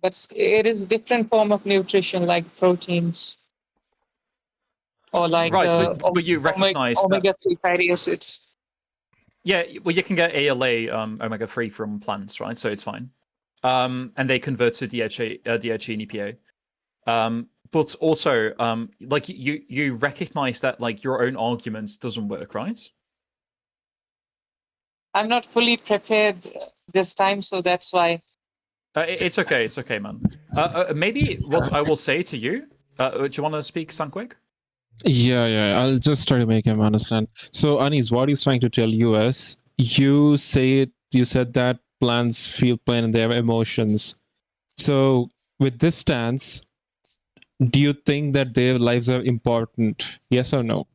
But it is different form of nutrition, like proteins, or like right, but you recognize omega-3 fatty acids. Yeah, well, you can get ALA omega-3 from plants, right? So it's fine. And they convert to DHA and EPA. But also, like you recognize that like your own argument doesn't work, right? I'm not fully prepared this time, so that's why. It's okay, man. Maybe what I will say to you. Do you want to speak, Sanquik? Yeah. I'll just try to make him understand. So, Anis, what he's trying to tell you is, you said that plants feel pain and they have emotions. So, with this stance, do you think that their lives are important? Yes or no?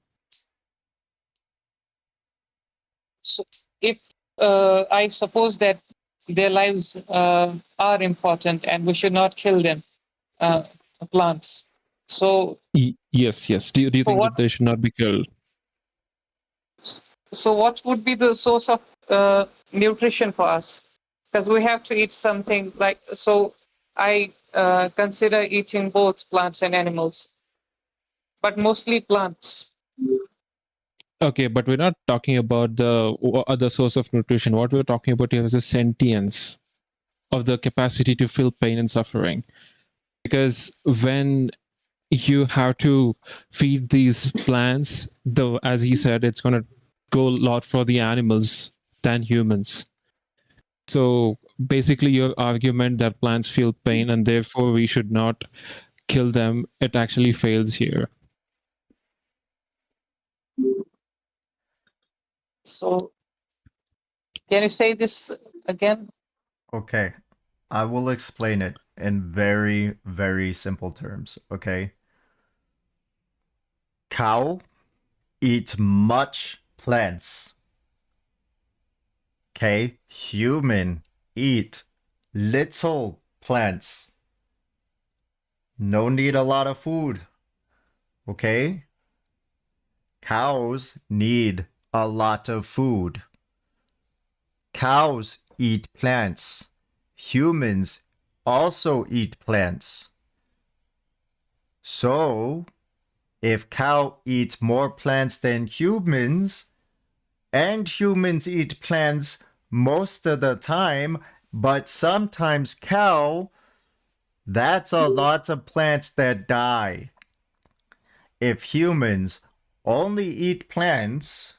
So if I suppose that their lives are important and we should not kill them, plants. So, Yes. Do you so think what? that they should not be killed? So what would be the source of nutrition for us? Because we have to eat something like so. I consider eating both plants and animals, but mostly plants. Okay, but we're not talking about the other source of nutrition. What we're talking about here is the sentience of the capacity to feel pain and suffering. Because when you have to feed these plants, though, as he said, it's going to go a lot for the animals than humans. So basically, your argument that plants feel pain and therefore we should not kill them, it actually fails here. So, can you say this again? Okay, I will explain it in very, very simple terms, okay? Cow eat much plants. Okay, human eat little plants. No need a lot of food. Okay? Cows need a lot of food. Cows eat plants. Humans also eat plants. So, if cow eats more plants than humans, and humans eat plants most of the time, but sometimes cow, that's a lot of plants that die. If humans only eat plants,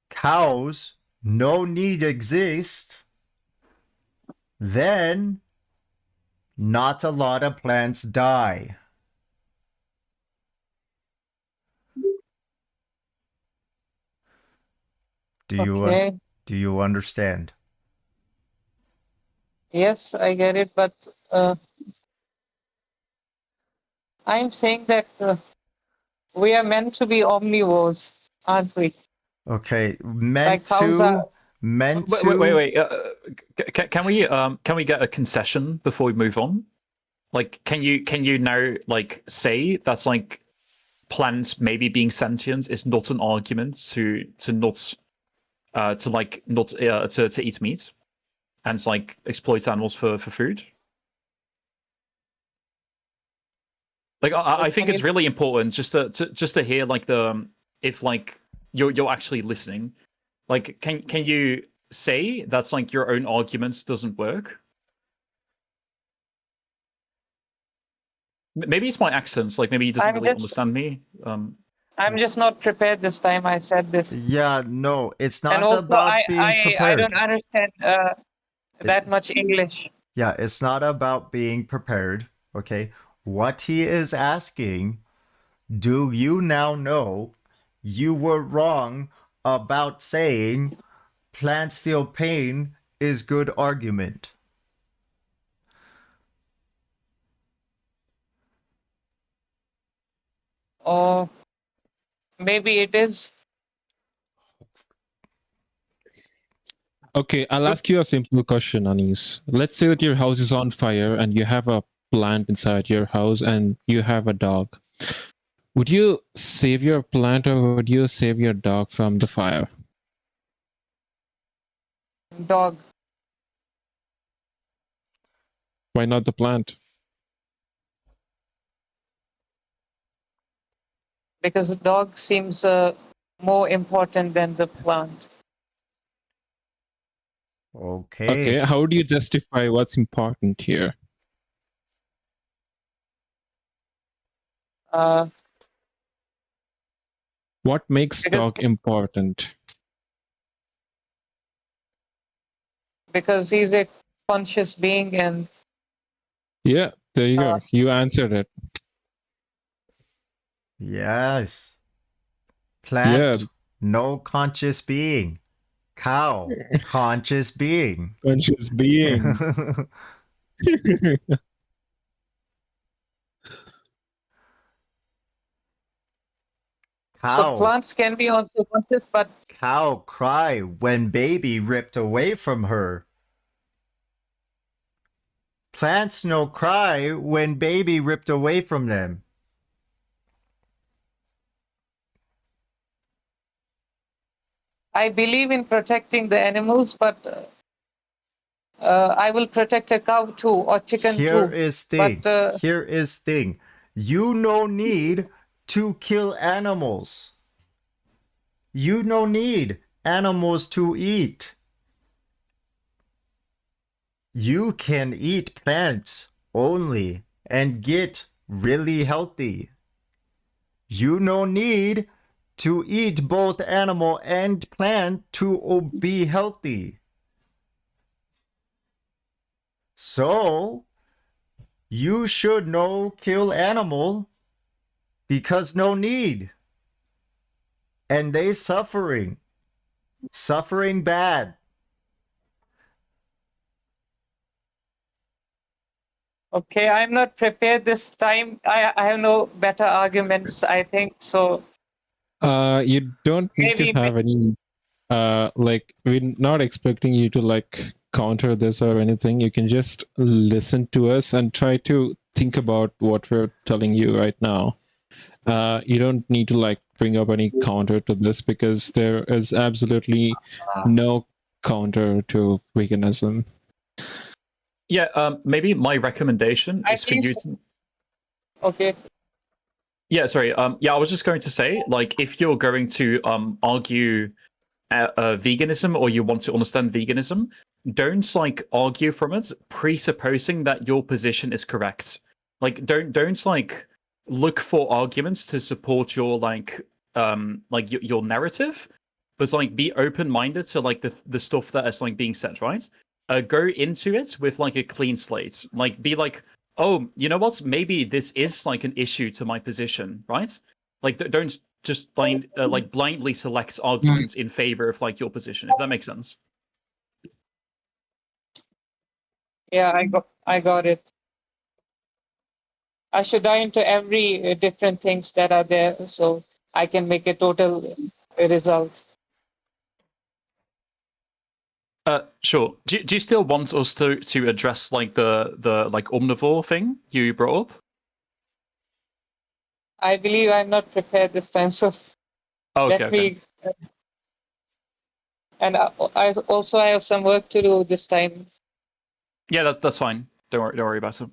cows no need exist, then not a lot of plants die. Okay. Do you understand? Yes, I get it, but I'm saying that we are meant to be omnivores, aren't we? Okay, Like cows are. Wait. Can we get a concession before we move on? Like, can you now like say that's like plants maybe being sentient is not an argument to not to eat meat and like exploit animals for food? Like, I think it's really important just to hear like the if like you're actually listening. Like, can you say that's like your own argument doesn't work? Maybe it's my accents. Like, maybe he doesn't really understand me. I'm just not prepared this time. I said this. Yeah, no, it's And not also, about being I prepared. don't understand that much English. Yeah, it's not about being prepared, okay? What he is asking, do you now know you were wrong about saying plants feel pain is good argument? Or maybe it is. Okay, I'll ask you a simple question, Anis. Let's say that your house is on fire and you have a plant inside your house and you have a dog. Would you save your plant or would you save your dog from the fire? Dog. Why not the plant? Because the dog seems more important than the plant. Okay. Okay, how do you justify what's important here? What makes dog important? Because he's a conscious being and Yeah, there you go. You answered it. Yes. Plant, Yeah. no conscious being. Cow, conscious being. Conscious being. Cow. So plants can be also conscious, but cow cry when baby ripped away from her. Plants no cry when baby ripped away from them. I believe in protecting the animals, but I will protect a cow too or chicken Here too. is thing. But Here is thing. You no need to kill animals. You no need animals to eat. You can eat plants only and get really healthy. You no need to eat both animal and plant to be healthy. So, you should no kill animal because no need. And they suffering bad. okay, I'm not prepared this time. I have no better arguments, I think. So You don't need to maybe have any like we're not expecting you to like counter this or anything. You can just listen to us and try to think about what we're telling you right now. You don't need to like bring up any counter to this because there is absolutely no counter to veganism. Yeah, maybe my recommendation I is for think you so. to. Okay. Yeah, sorry. Yeah, I was just going to say, like, if you're going to argue veganism or you want to understand veganism, don't like argue from it, presupposing that your position is correct. Like, don't like look for arguments to support your your narrative, but like be open minded to like the stuff that is like being said, right? Go into it with like a clean slate. Like, be like, oh, you know what? Maybe this is like an issue to my position, right? Like, don't just blindly select arguments in favor of like your position, if that makes sense. Yeah, I got it. I should dive into every different things that are there, so I can make a total result. Sure. Do you still want us to address like the like omnivore thing you brought up? I believe I'm not prepared this time, so Okay, let me. And I also have some work to do this time. Yeah, that's fine. Don't worry about it.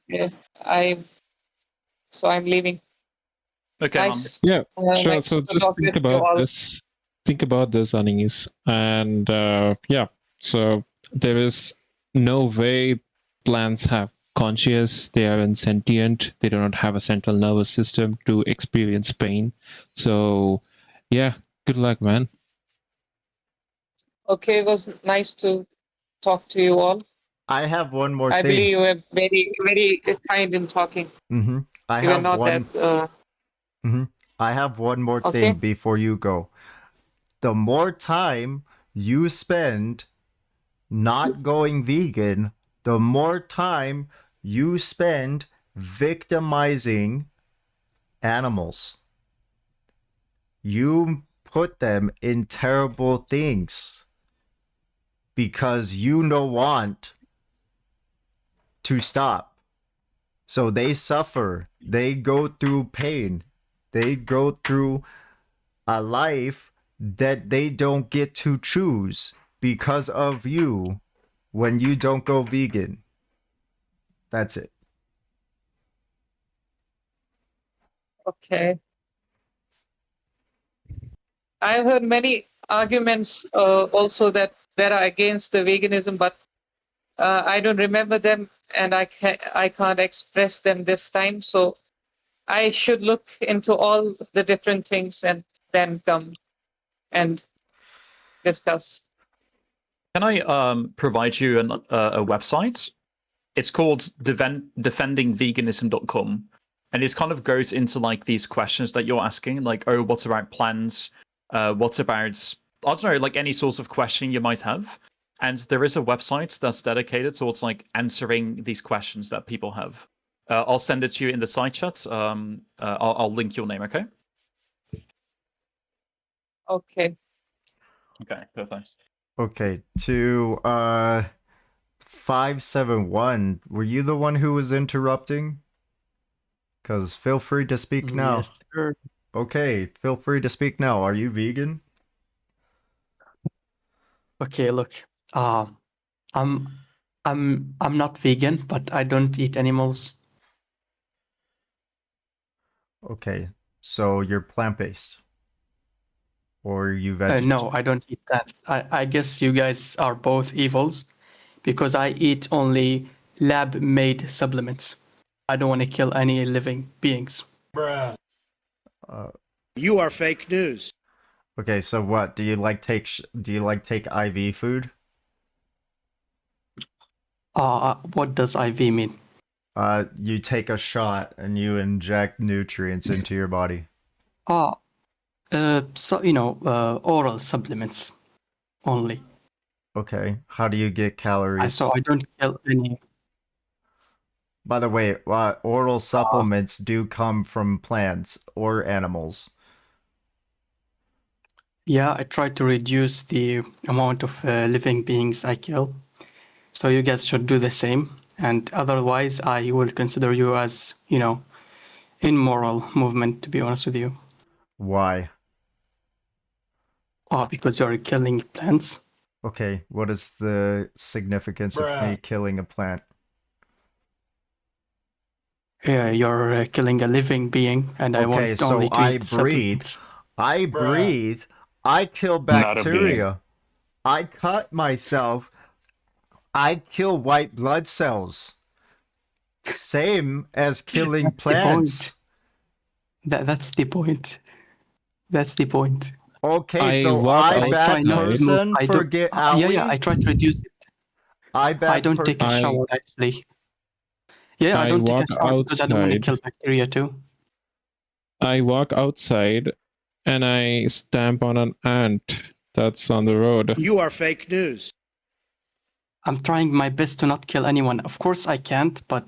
Yeah, I'm leaving. Okay, Nice. Yeah, sure. Nice So to just talk think with you about all. this. Think about this, Anis. And yeah, so there is no way plants have conscious, they are insentient, they do not have a central nervous system to experience pain. So yeah, good luck, man. Okay, it was nice to talk to you all. I have one more I thing. believe you were very, very kind in talking. I You were have not one. that. I have one more Okay. thing before you go. The more time you spend not going vegan, the more time you spend victimizing animals. You put them in terrible things because you don't want to stop. So they suffer, they go through pain, they go through a life that they don't get to choose because of you when you don't go vegan. That's it. Okay. I've heard many arguments also that are against the veganism, but I don't remember them, and I can't express them this time. So I should look into all the different things and then come and discuss. Can I provide you a website? It's called defendingveganism.com, and it kind of goes into like these questions that you're asking, like, oh, what about plans? What about, I don't know, like any sorts of question you might have. And there is a website that's dedicated towards like answering these questions that people have. I'll send it to you in the side chat. I'll link your name, okay? Okay. Okay, perfect. Okay, to 571, were you the one who was interrupting? Because feel free to speak now. Yes, sir. Okay, feel free to speak now. Are you vegan? Okay, look. Um, I'm not vegan, but I don't eat animals. Okay, so you're plant-based. Or are you vegetarian? No, I don't eat plants. I guess you guys are both evils because I eat only lab-made supplements. I don't want to kill any living beings. You are fake news. Okay, so what? Do you like take IV food? What does IV mean? You take a shot and you inject nutrients into your body. So oral supplements only. Okay, how do you get calories? So I don't kill any. By the way, oral supplements do come from plants or animals. Yeah, I try to reduce the amount of living beings I kill. So you guys should do the same. And otherwise, I will consider you as, immoral movement, to be honest with you. Why? Because you're killing plants. Okay, what is the significance of me killing a plant? Yeah, you're killing a living being, and I Okay, want so only to I eat breathe. supplements. I breathe. I kill bacteria. I cut myself. I kill white blood cells. Same as killing plants. That's the point. That's the point. Okay, so I bad person forget owie? Yeah, I try to reduce it. I don't take a shower, actually. Yeah, I don't take a shower because I don't want to kill bacteria too. I walk outside and I stamp on an ant that's on the road. You are fake news. I'm trying my best to not kill anyone. Of course I can't, but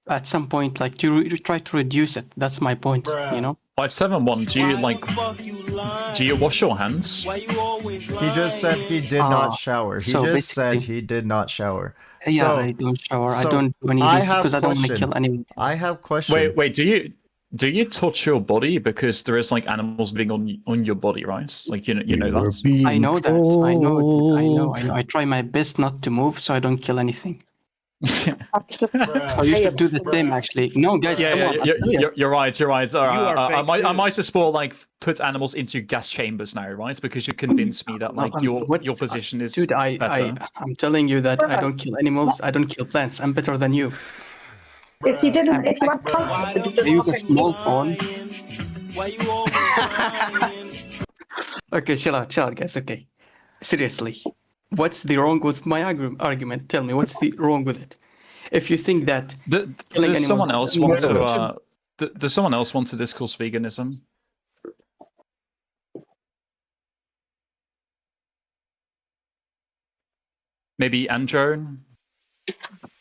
at some point, like, try to reduce it. That's my point, 571, do you wash your hands? He just said he did not shower. He just said he did not shower. Yeah, So, I don't shower. I so don't do any of this because I don't want to kill anyone. I have question. Wait, do you touch your body? Because there is like animals living on your body, right? Like you know that. I know that. I know. I try my best not to move so I don't kill anything. So you should do the same, actually. No, guys, come on. You're right. All right. I might news. just more like put animals into gas chambers now, right? Because you convinced me that like your position is better. I'm telling you that I don't kill animals. I don't kill plants. I'm better than you. If you had cancer, I use a small phone. Okay, chill out, guys. Okay, seriously, what's the wrong with my argument? Tell me, what's the wrong with it? If you think that does someone else want to does someone else want to discuss veganism? Maybe Andrew,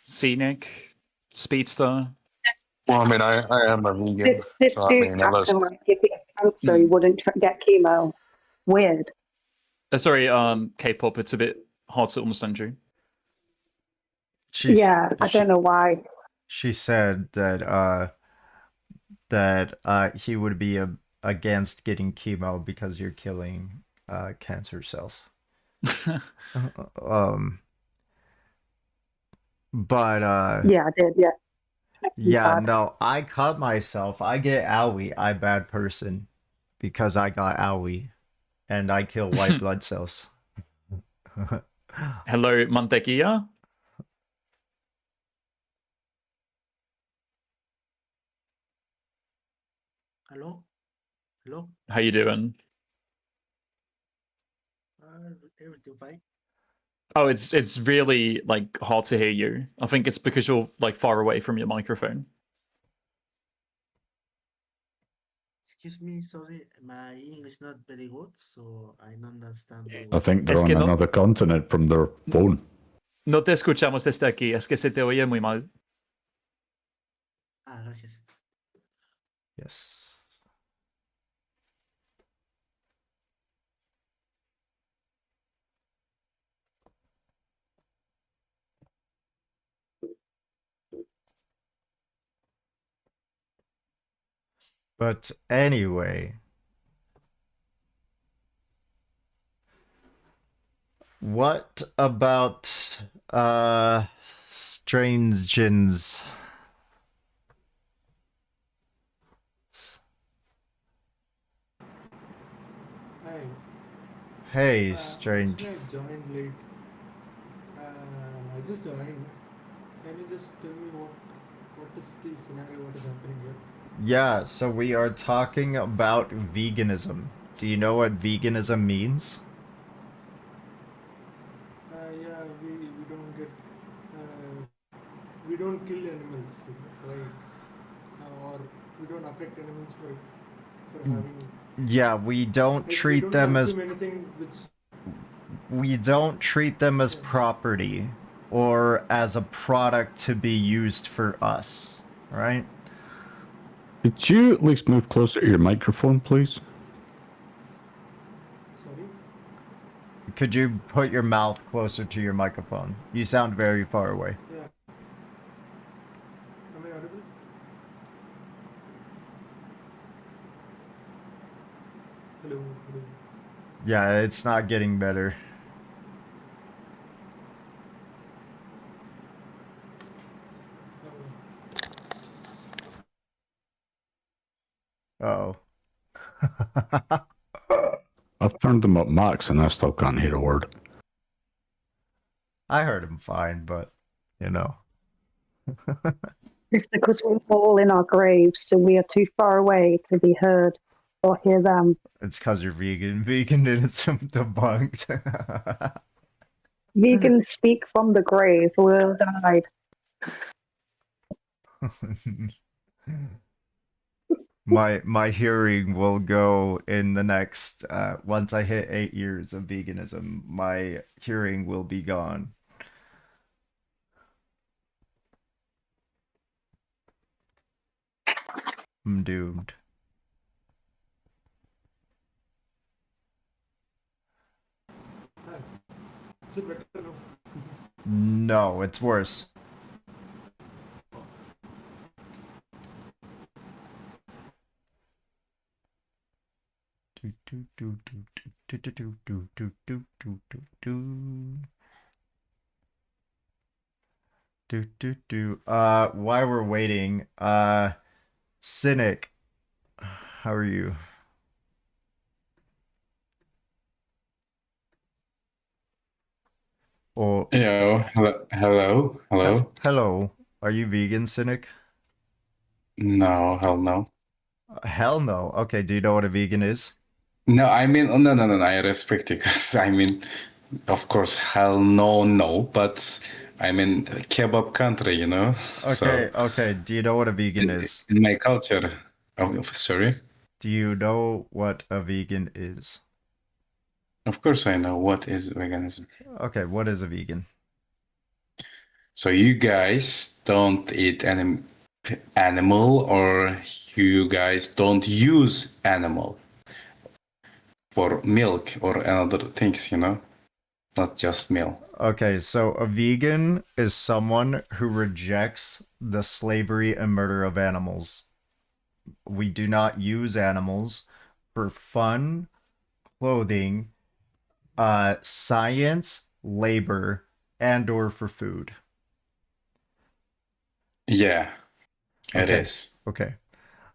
Scenic, Speedster. Well, I mean, I am a vegan. this so, dude's acting like if he had cancer, he wouldn't get chemo. Weird. Sorry, K-pop. It's a bit hard to understand you. I don't know why. She said that he would be against getting chemo because you're killing cancer cells. But yeah, I did. Yeah. Yeah, no, I cut myself. I get owie. I bad person because I got owie, and I kill white blood cells. Hello, Mantequilla. Hello? Hello? How you doing? Everything fine? Oh, it's really like hard to hear you. I think it's because you're like far away from your microphone. Excuse me, sorry, my English not very good, so I don't understand very I well. think they're on another continent from their phone. No te escuchamos desde aquí, es que se te oye muy mal. Ah, gracias. Yes. But anyway, what about strangens? Hi. Hey, strange. Actually, I joined late. I just joined. Can you just tell me what is the scenario? What is happening here? Yeah, so we are talking about veganism. Do you know what veganism means? Yeah, we don't get we don't kill animals, right? Or we don't affect animals for having. Yeah, we don't Like, we treat don't them as consume anything which. we don't treat them as property or as a product to be used for us, right? Could you at least move closer to your microphone, please? Sorry. Could you put your mouth closer to your microphone? You sound very far away. Yeah. Am I audible? Hello. Hello. Yeah, it's not getting better. Uh-oh. I've turned them up max and I still can't hear a word. I heard him fine, but, you know. It's because we're all in our graves, so we are too far away to be heard or hear them. It's because you're vegan. Veganism debunked. Vegans speak from the grave. We'll died. My hearing will go in the next once I hit 8 years of veganism, my hearing will be gone. I'm doomed. Is it better now? No, it's worse. While we're waiting, Cynic, how are you? Oh, hello. Hello. Are you vegan, Cynic? No, hell no. Hell no. Okay, do you know what a vegan is? No, I mean, no. I respect it because I mean, of course, hell no. But I mean, kebab country, you know. Okay, okay. Do you know what a vegan is? In my culture, oh, sorry. Do you know what a vegan is? Of course, I know what is veganism. Okay, what is a vegan? So you guys don't eat any animal, or you guys don't use animal for milk or other things, you know, not just milk. Okay, so a vegan is someone who rejects the slavery and murder of animals. We do not use animals for fun, clothing, science, labor, and or for food. Yeah, it Okay. is. Okay.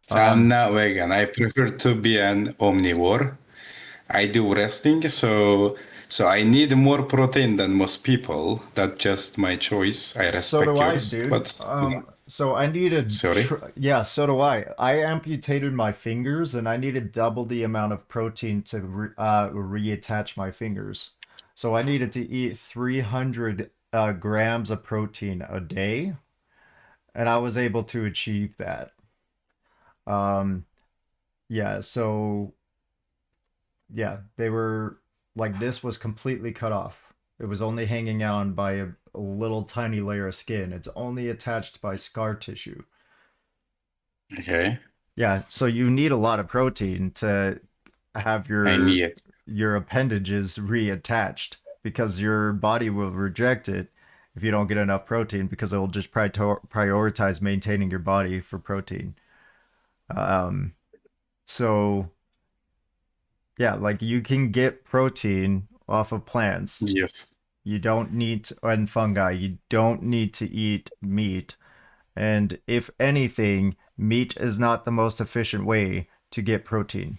So I'm not vegan. I prefer to be an omnivore. I do wrestling, so I need more protein than most people. That's just my choice. I respect So do I, yours, dude. but So I needed. Sorry? Yeah, so do I. I amputated my fingers, and I needed double the amount of protein to reattach my fingers. So I needed to eat 300 grams of protein a day, and I was able to achieve that. Yeah. So yeah, they were like, this was completely cut off. It was only hanging out by a little tiny layer of skin. It's only attached by scar tissue. Okay. Yeah, so you need a lot of protein to have your appendages reattached, because your body will reject it if you don't get enough protein, because it will just prioritize maintaining your body for protein. So yeah, like you can get protein off of plants. Yes. You don't need to, and fungi. You don't need to eat meat. And if anything, meat is not the most efficient way to get protein.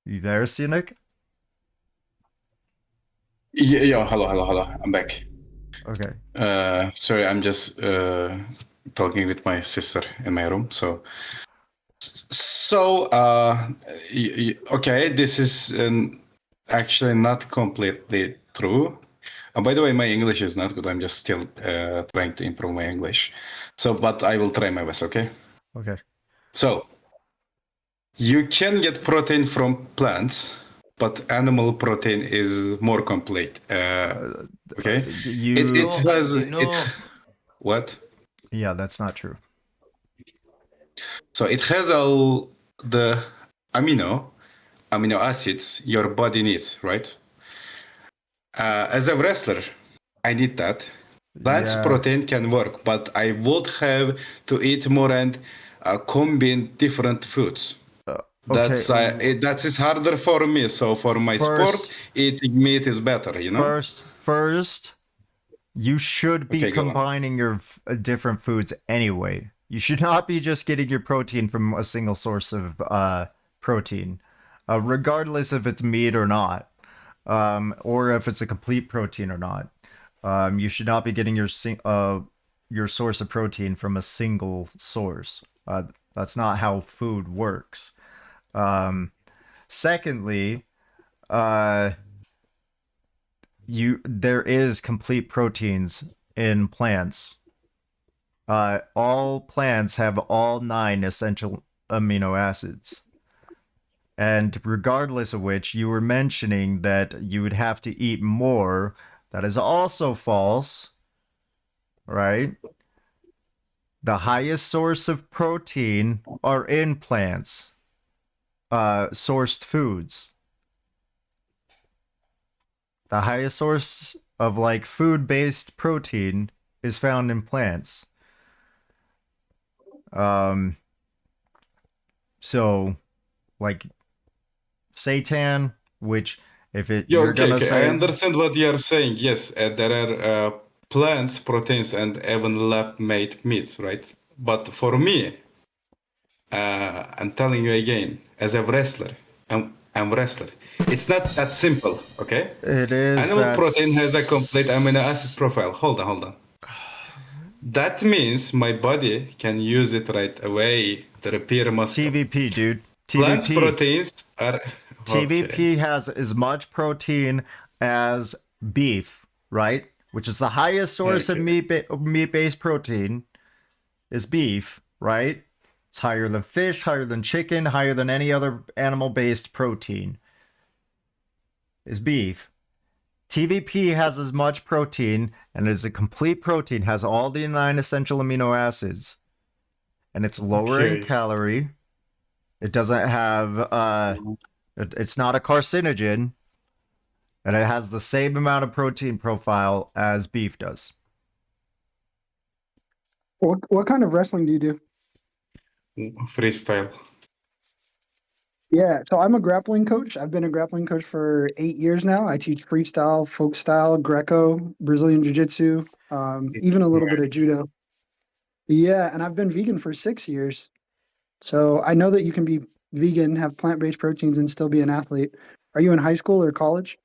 You there, Scenic? Yeah, hello. I'm back. Okay. Sorry, I'm just talking with my sister in my room. So, okay, this is actually not completely true. By the way, my English is not good. I'm just still trying to improve my English. So, but I will try my best, okay? Okay. So, you can get protein from plants, but animal protein is more complete. Okay? It has... What? Yeah, that's not true. So it has all the amino acids your body needs, right? As a wrestler, I need that. Plants protein can work, but I would have to eat more and combine different foods. That is harder for me. So for my sport, eating meat is better, you know? First, you should be Okay, go on. combining your different foods anyway. You should not be just getting your protein from a single source of protein, regardless if it's meat or not, or if it's a complete protein or not. You should not be getting your source of protein from a single source. That's not how food works. Secondly, there is complete proteins in plants. All plants have all 9 essential amino acids. And regardless of which, you were mentioning that you would have to eat more. That is also false, right? The highest source of protein are in plants, sourced foods. The highest source of like food-based protein is found in plants. So like seitan, which if it you're gonna say, I understand what you are saying. Yes, there are plants, proteins, and even lab-made meats, right? But for me, I'm telling you again, as a wrestler, I'm wrestler. It's not that simple, okay? It is. Animal protein has a complete amino acid profile. Hold on. That means my body can use it right away to repair muscle. TVP, dude. Plants proteins are... TVP has as much protein as beef, right? Which is the highest source of meat-based protein is beef, right? It's higher than fish, higher than chicken, higher than any other animal-based protein is beef. TVP has as much protein and is a complete protein, has all the 9 essential amino acids, and it's lower in calorie. It doesn't have, it's not a carcinogen, and it has the same amount of protein profile as beef does. What kind of wrestling do you do? Freestyle. Yeah, so I'm a grappling coach. I've been a grappling coach for 8 years now. I teach freestyle, folk style, Greco, Brazilian Jiu-Jitsu, even a little bit of judo. Yeah, and I've been vegan for 6 years. So I know that you can be vegan, have plant-based proteins, and still be an athlete. Are you in high school or college?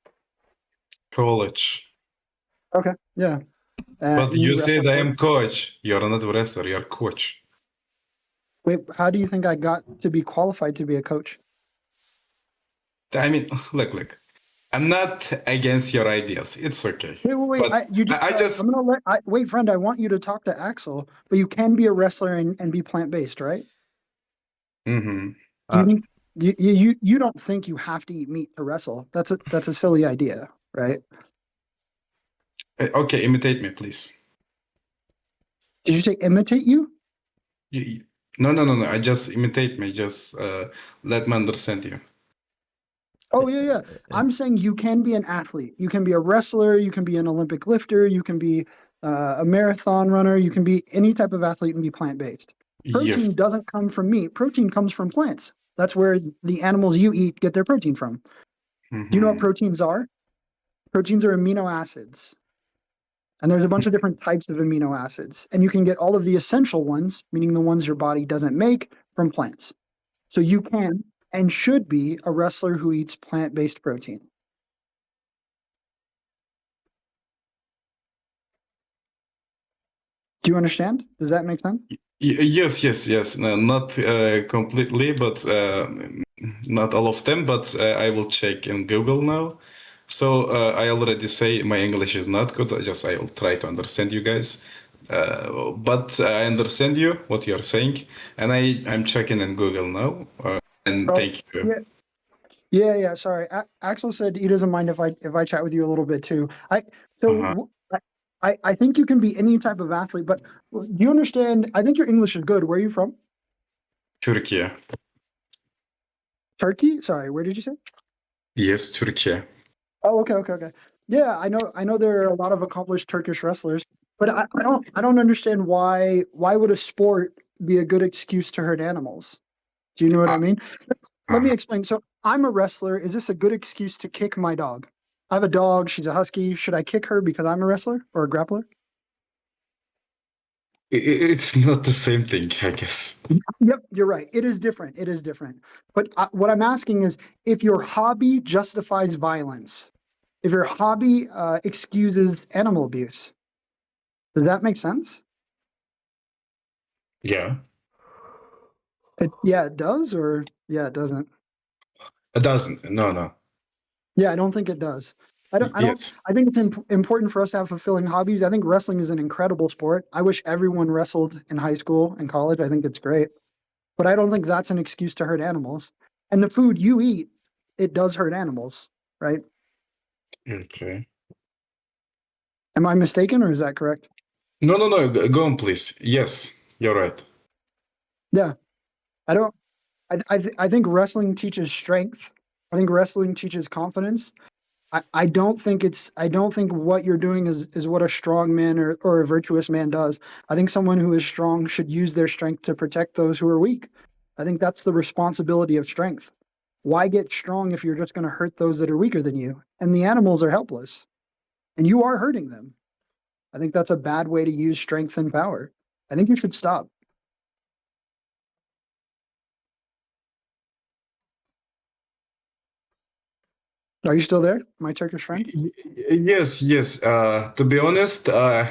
College. Okay, yeah. But and you wrestle said I for- am coach. You're not a wrestler, you're coach. Wait, how do you think I got to be qualified to be a coach? I mean, look. I'm not against your ideas. It's okay. Wait. I'm gonna wait, friend. I want you to talk to Axel, but you can be a wrestler and be plant-based, right? Mm-hmm. Do you think you don't think you have to eat meat to wrestle? That's a silly idea, right? Okay, imitate me, please. Did you say imitate you? No. I just imitate me. Just let me understand you. Oh yeah. I'm saying you can be an athlete. You can be a wrestler. You can be an Olympic lifter. You can be a marathon runner. You can be any type of athlete and be plant-based. Protein Yes. doesn't come from meat. Protein comes from plants. That's where the animals you eat get their protein from. Do you know what proteins are? Proteins are amino acids. And there's a bunch of different types of amino acids. And you can get all of the essential ones, meaning the ones your body doesn't make, from plants. So you can and should be a wrestler who eats plant-based protein. Do you understand? Does that make sense? Yes. No, not completely, but not all of them. But I will check in Google now. So I already say my English is not good. I will try to understand you guys. But I understand you what you're saying, and I'm checking in Google now. And Oh, thank you. yeah. Sorry, Axel said he doesn't mind if I chat with you a little bit too. I think you can be any type of athlete, but do you understand? I think your English is good. Where are you from? Turkey. Turkey? Sorry, where did you say? Yes, Turkey. Oh, okay. Yeah, I know there are a lot of accomplished Turkish wrestlers, but I don't understand why would a sport be a good excuse to hurt animals? Do you know what I mean? Let me explain. So I'm a wrestler. Is this a good excuse to kick my dog? I have a dog. She's a husky. Should I kick her because I'm a wrestler or a grappler? It's not the same thing, I guess. Yep, you're right. It is different. But what I'm asking is, if your hobby justifies violence, if your hobby excuses animal abuse, does that make sense? Yeah. Yeah, it does, or yeah, it doesn't. It doesn't. No. Yeah, I don't think it does. Yes. I think it's important for us to have fulfilling hobbies. I think wrestling is an incredible sport. I wish everyone wrestled in high school and college. I think it's great. But I don't think that's an excuse to hurt animals. And the food you eat, it does hurt animals, right? Okay. Am I mistaken, or is that correct? No. Go on, please. Yes, you're right. Yeah. I think wrestling teaches strength. I think wrestling teaches confidence. I don't think what you're doing is what a strong man or a virtuous man does. I think someone who is strong should use their strength to protect those who are weak. I think that's the responsibility of strength. Why get strong if you're just going to hurt those that are weaker than you? And the animals are helpless, and you are hurting them. I think that's a bad way to use strength and power. I think you should stop. Are you still there, my Turkish friend? Yes. To be honest, I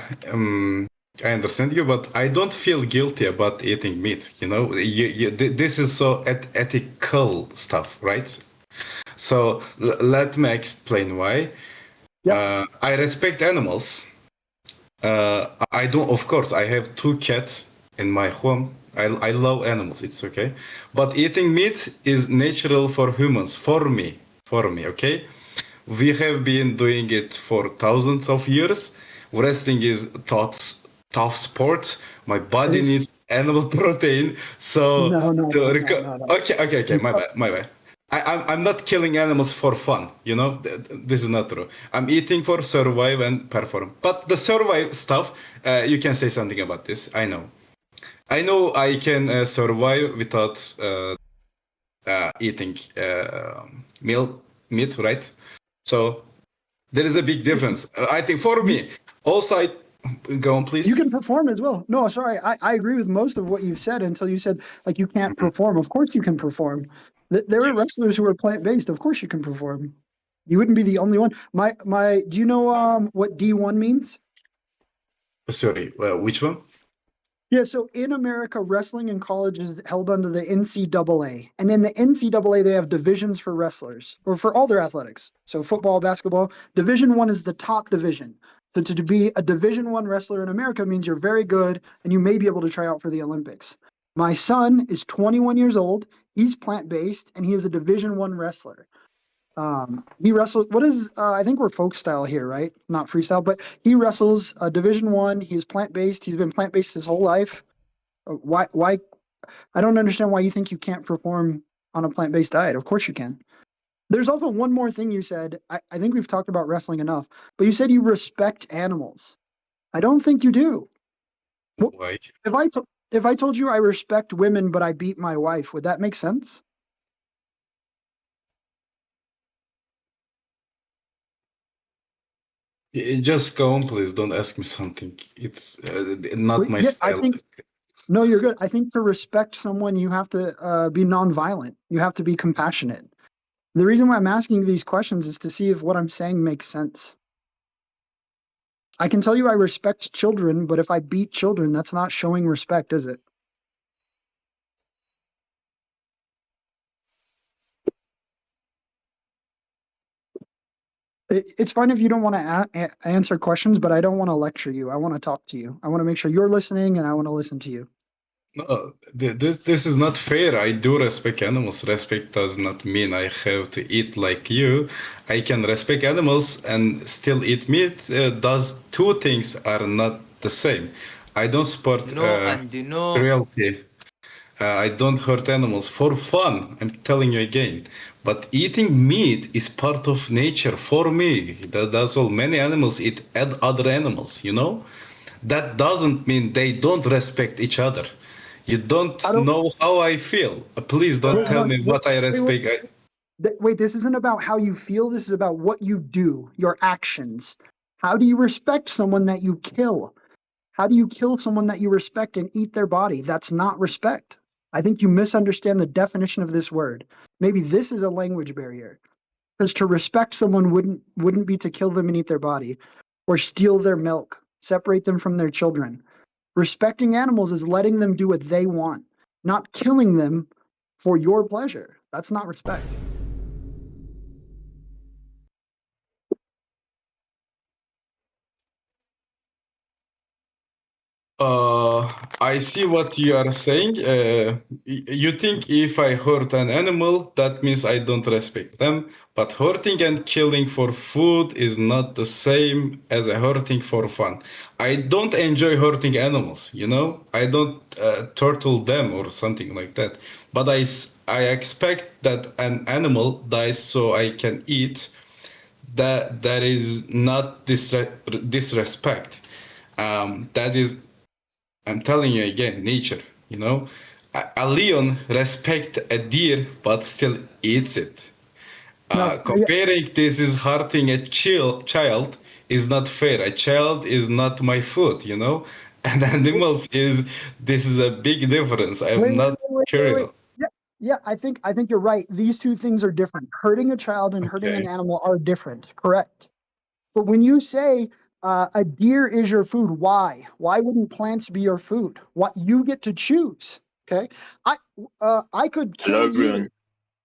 understand you, but I don't feel guilty about eating meat. This is so ethical stuff, right? So let me explain why. I respect animals. I don't. Of course, I have 2 cats in my home. I love animals. It's okay, but eating meat is natural for humans. For me. Okay. We have been doing it for thousands of years. Wrestling is tough sport. My body needs animal protein. So No. okay. My bad. I'm not killing animals for fun. This is not true. I'm eating for survive and perform. But the survive stuff, you can say something about this. I know I can survive without eating meat, right? So there is a big difference. I think for me, also, go on, please. You can perform as well. No, sorry. I agree with most of what you've said until you said like you can't perform. Of course you can perform. There are wrestlers who are plant-based. Of course you can perform. You wouldn't be the only one. Do you know what D1 means? Sorry, which one? Yeah, so in America, wrestling in college is held under the NCAA. And in the NCAA, they have divisions for wrestlers or for all their athletics. So football, basketball. Division 1 is the top division. So to be a Division 1 wrestler in America means you're very good and you may be able to try out for the Olympics. My son is 21 years old. He's plant-based and he is a Division 1 wrestler. He wrestles. I think we're folk style here, right? Not freestyle, but he wrestles Division 1. He's plant-based. He's been plant-based his whole life. Why I don't understand why you think you can't perform on a plant-based diet. Of course you can. There's also one more thing you said. I think we've talked about wrestling enough, but you said you respect animals. I don't think you do. Why? If I told you I respect women but I beat my wife, would that make sense? Just go on, please. Don't ask me something. It's not my Yeah, I style. think no, you're good. I think to respect someone, you have to be nonviolent. You have to be compassionate. The reason why I'm asking you these questions is to see if what I'm saying makes sense. I can tell you I respect children, but if I beat children, that's not showing respect, is it? It's fine if you don't want to answer questions, but I don't want to lecture you. I want to talk to you. I want to make sure you're listening, and I want to listen to you. No, this is not fair. I do respect animals. Respect does not mean I have to eat like you. I can respect animals and still eat meat. Those two things are not the same. I don't support cruelty. I don't hurt animals for fun. I'm telling you again. But eating meat is part of nature for me. That's all. Many animals eat other animals, you know? That doesn't mean they don't respect each other. You don't know how I feel. Please don't tell me what I respect. Wait, this isn't about how you feel. This is about what you do, your actions. How do you respect someone that you kill? How do you kill someone that you respect and eat their body? That's not respect. I think you misunderstand the definition of this word. Maybe this is a language barrier. Because to respect someone wouldn't be to kill them and eat their body, or steal their milk, separate them from their children. Respecting animals is letting them do what they want, not killing them for your pleasure. That's not respect. I see what you are saying. You think if I hurt an animal, that means I don't respect them. But hurting and killing for food is not the same as a hurting for fun. I don't enjoy hurting animals, you know? I don't turtle them or something like that. But I expect that an animal dies so I can eat. That is not disrespect. That is, I'm telling you again, nature, you know. A lion respects a deer but still eats it. Comparing this is hurting a child is not fair. A child is not my food, you know. And animals this is a big difference. I'm not curious. Yeah, I think you're right. These two things are different. Hurting a child and hurting an animal are different. Correct. But when you say a deer is your food, why? Why wouldn't plants be your food? What you get to choose. Okay, I could kill you.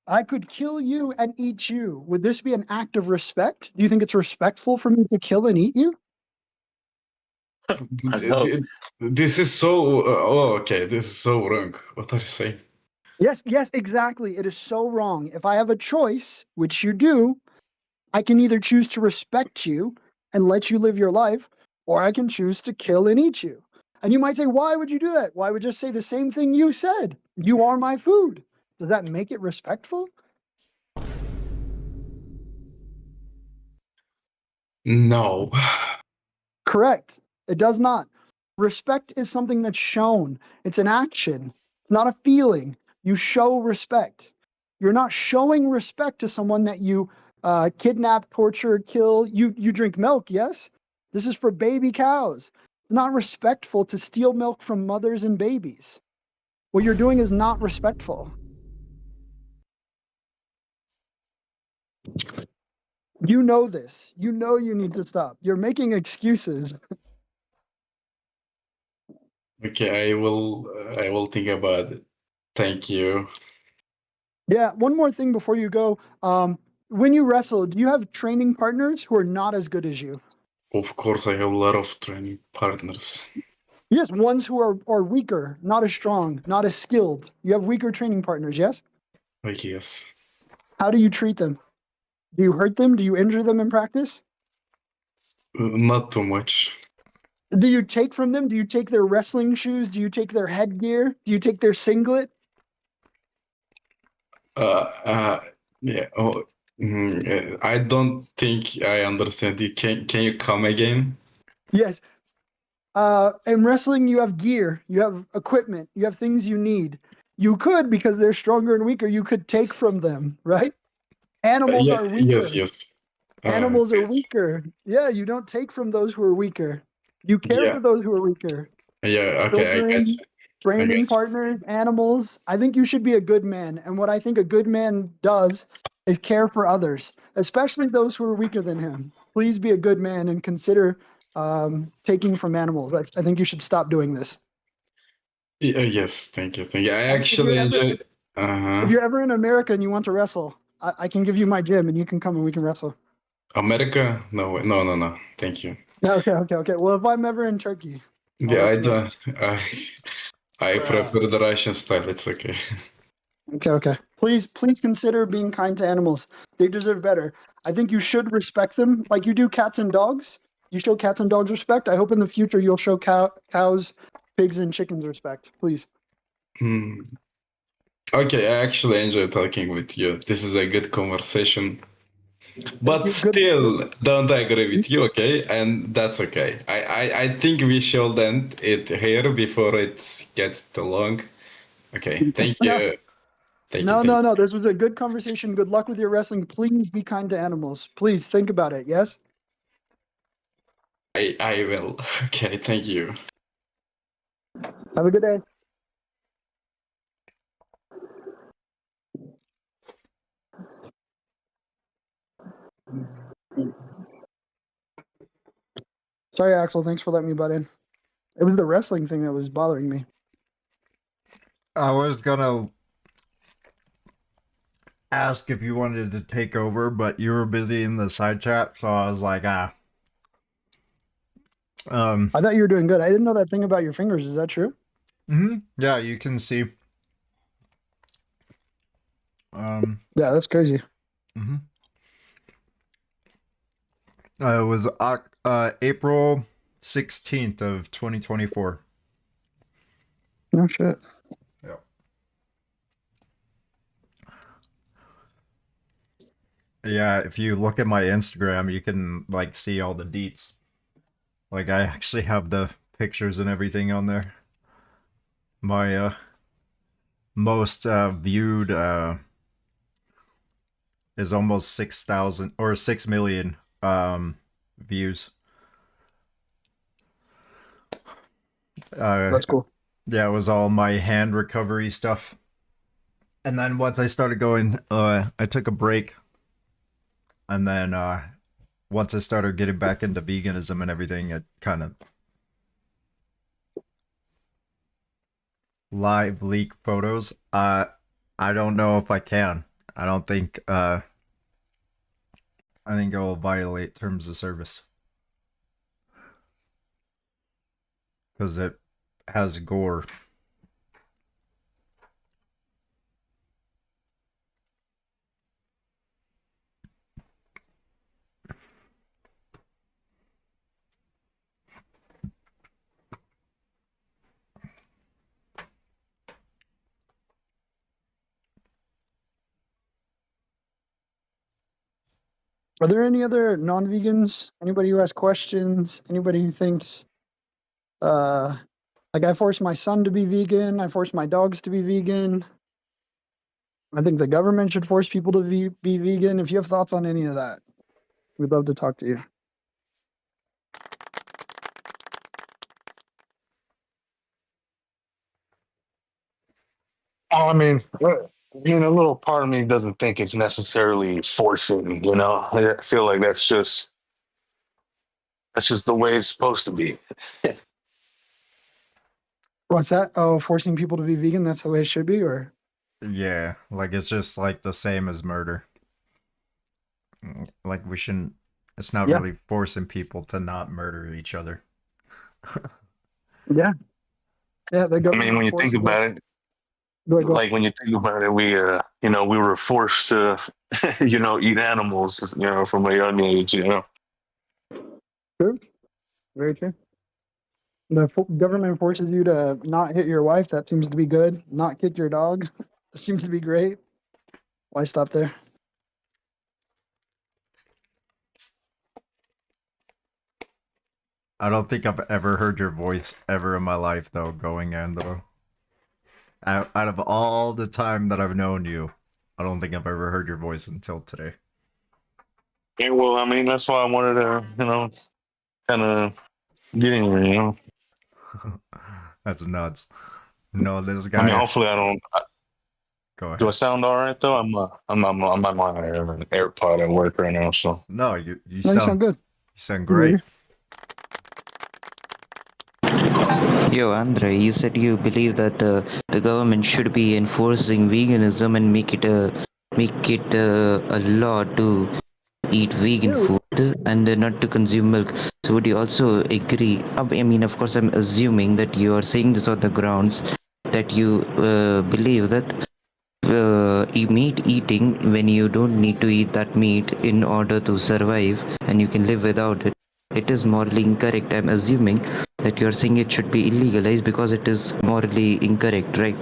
I could kill you and eat you. Would this be an act of respect? Do you think it's respectful for me to kill and eat you? This is so. Okay, this is so wrong. What are you saying? Yes, exactly. It is so wrong. If I have a choice, which you do, I can either choose to respect you and let you live your life, or I can choose to kill and eat you. And you might say, why would you do that? Well, I would just say the same thing you said. You are my food. Does that make it respectful? No. Correct. It does not. Respect is something that's shown. It's an action. It's not a feeling. You show respect. You're not showing respect to someone that you kidnap, torture, kill. You drink milk, yes? This is for baby cows. It's not respectful to steal milk from mothers and babies. What you're doing is not respectful. You know this. You know you need to stop. You're making excuses. Okay, I will think about it. Thank you. Yeah, one more thing before you go. When you wrestle, do you have training partners who are not as good as you? Of course, I have a lot of training partners. Yes, ones who are weaker, not as strong, not as skilled. You have weaker training partners, yes? Yes. How do you treat them? Do you hurt them? Do you injure them in practice? Not too much. Do you take from them? Do you take their wrestling shoes? Do you take their headgear? Do you take their singlet? Yeah. Oh, I don't think I understand you. Can you come again? Yes. In wrestling, you have gear, you have equipment, you have things you need. You could, because they're stronger and weaker, you could take from them, right? Animals Yeah. are weaker. Yes. Animals are weaker. Yeah, you don't take from those who are weaker. You care Yeah. for those who are weaker. Yeah. Okay. I get Children, you. training get you. partners, animals. I think you should be a good man. And what I think a good man does is care for others, especially those who are weaker than him. Please be a good man and consider taking from animals. I think you should stop doing this. Yes. Thank you. Thank you. I And actually enjoy. if you're ever in America and you want to wrestle, I can give you my gym and you can come and we can wrestle. America? No. No. Thank you. Okay. Well, if I'm ever in Turkey, I'll Yeah. let I you know. don't. I prefer the Russian style. It's okay. Okay. Please consider being kind to animals. They deserve better. I think you should respect them like you do cats and dogs. You show cats and dogs respect. I hope in the future you'll show cows, pigs, and chickens respect. Please. Okay, I actually enjoy talking with you. This is a good conversation. But still, don't agree with you, okay? And that's okay. I think we should end it here before it gets too long. Okay, thank you. No. This was a good conversation. Good luck with your wrestling. Please be kind to animals. Please think about it. Yes? I will. Okay, thank you. Have a good day. Sorry, Axel. Thanks for letting me butt in. It was the wrestling thing that was bothering me. I was gonna ask if you wanted to take over, but you were busy in the side chat, so I was like, I thought you were doing good. I didn't know that thing about your fingers. Is that true? Yeah, you can see. Yeah, that's crazy. It was April 16th of 2024. No shit. Yep. Yeah, if you look at my Instagram, you can like see all the deets. Like I actually have the pictures and everything on there. My most viewed is almost 6,000 or 6 million views. That's cool. Yeah, it was all my hand recovery stuff. And then once I started going, I took a break. And then once I started getting back into veganism and everything, it kind of live leak photos. I don't know if I can. I don't think I think it will violate terms of service. Because it has gore. Are there any other non-vegans? Anybody who has questions? Anybody who thinks, like I forced my son to be vegan, I forced my dogs to be vegan. I think the government should force people to be vegan. If you have thoughts on any of that, we'd love to talk to you. I mean, a little part of me doesn't think it's necessarily forcing. I feel like that's just the way it's supposed to be. What's that? Oh, forcing people to be vegan, that's the way it should be, or? Yeah, like it's just like the same as murder. Like we shouldn't, it's not really forcing people to not murder each other. Yeah. Yeah, the I government mean, when you think about it, like when you think about it, we were forced to, eat animals, from a young age, True. Very true. The government forces you to not hit your wife. That seems to be good. Not kick your dog. That seems to be great. Why stop there? I don't think I've ever heard your voice ever in my life, though, going Andro. Out of all the time that I've known you, I don't think I've ever heard your voice until today. Yeah, well, I mean, that's why I wanted to, kind of get in here, That's nuts. No, this guy. I mean, hopefully I don't. Go ahead. Do I sound all right though? I'm at my AirPod at work right now, so. No, you No, you sound good. You sound great. Yo, Andre, you said you believe that the government should be enforcing veganism and make it a law to eat vegan food and not to consume milk. So would you also agree? I mean, of course, I'm assuming that you are saying this on the grounds that you believe that meat eating when you don't need to eat that meat in order to survive and you can live without it. It is morally incorrect. I'm assuming that you're saying it should be illegalized because it is morally incorrect, right?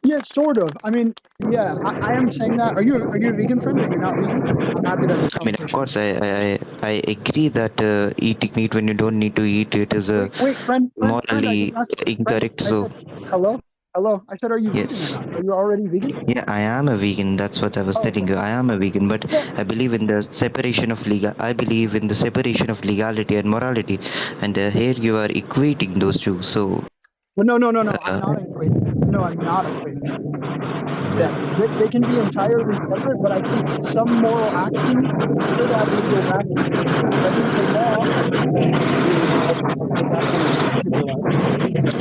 Yeah, sort of. I mean, yeah, I am saying that. Are you a vegan friend? Or are you not vegan? I'm happy to have this I mean, of conversation. course, I agree that eating meat when you don't need to eat it is Wait, friend, I morally just asked. incorrect. I So said, hello. I said, are you vegan or yes. not? Are you already vegan? Yeah, I am a vegan. That's what I was telling you. I am a vegan, but I believe in the separation of I believe in the separation of legality and morality, and here you are equating those two. So. Well, no. I'm not equating them. No, I'm not equating them. Yeah, they can be entirely separate, but I think some moral actions should have legal backing. That means a law should be illegal, but that kind of super loud.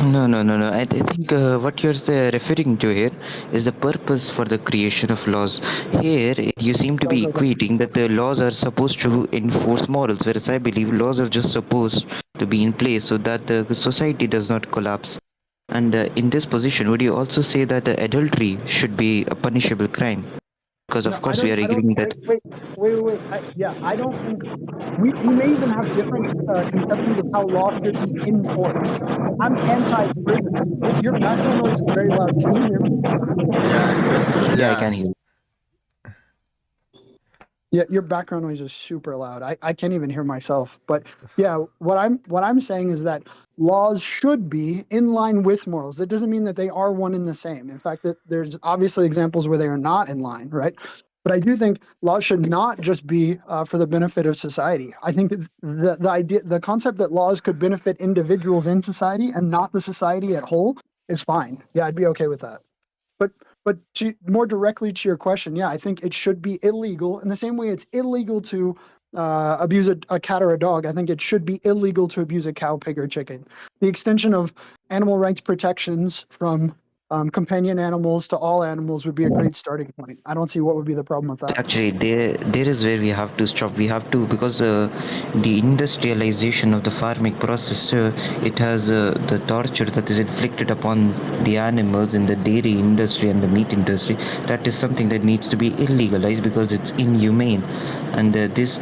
No. I think what you're referring to here is the purpose for the creation of laws. Here, you seem to be equating that the laws are supposed to enforce morals, whereas I believe laws are just supposed to be in place so that the society does not collapse. And in this position, would you also say that adultery should be a punishable crime? Because of course we are agreeing that. Wait. I don't think we may even have different conceptions of how law should be enforced. I'm anti-prison. Your background noise is very loud. Can you hear me? Yeah, I can hear you. Yeah, your background noise is super loud. I can't even hear myself. But yeah, what I'm saying is that laws should be in line with morals. That doesn't mean that they are one and the same. In fact, that there's obviously examples where they are not in line, right? But I do think laws should not just be for the benefit of society. I think the concept that laws could benefit individuals in society and not the society at whole is fine. Yeah, I'd be okay with that. But more directly to your question, yeah, I think it should be illegal in the same way it's illegal to abuse a cat or a dog. I think it should be illegal to abuse a cow, pig, or chicken. The extension of animal rights protections from companion animals to all animals would be a great starting point. I don't see what would be the problem with that. Actually, there is where we have to stop. We have to, because the industrialization of the farming process, it has the torture that is inflicted upon the animals in the dairy industry and the meat industry. That is something that needs to be illegalized because it's inhumane, and this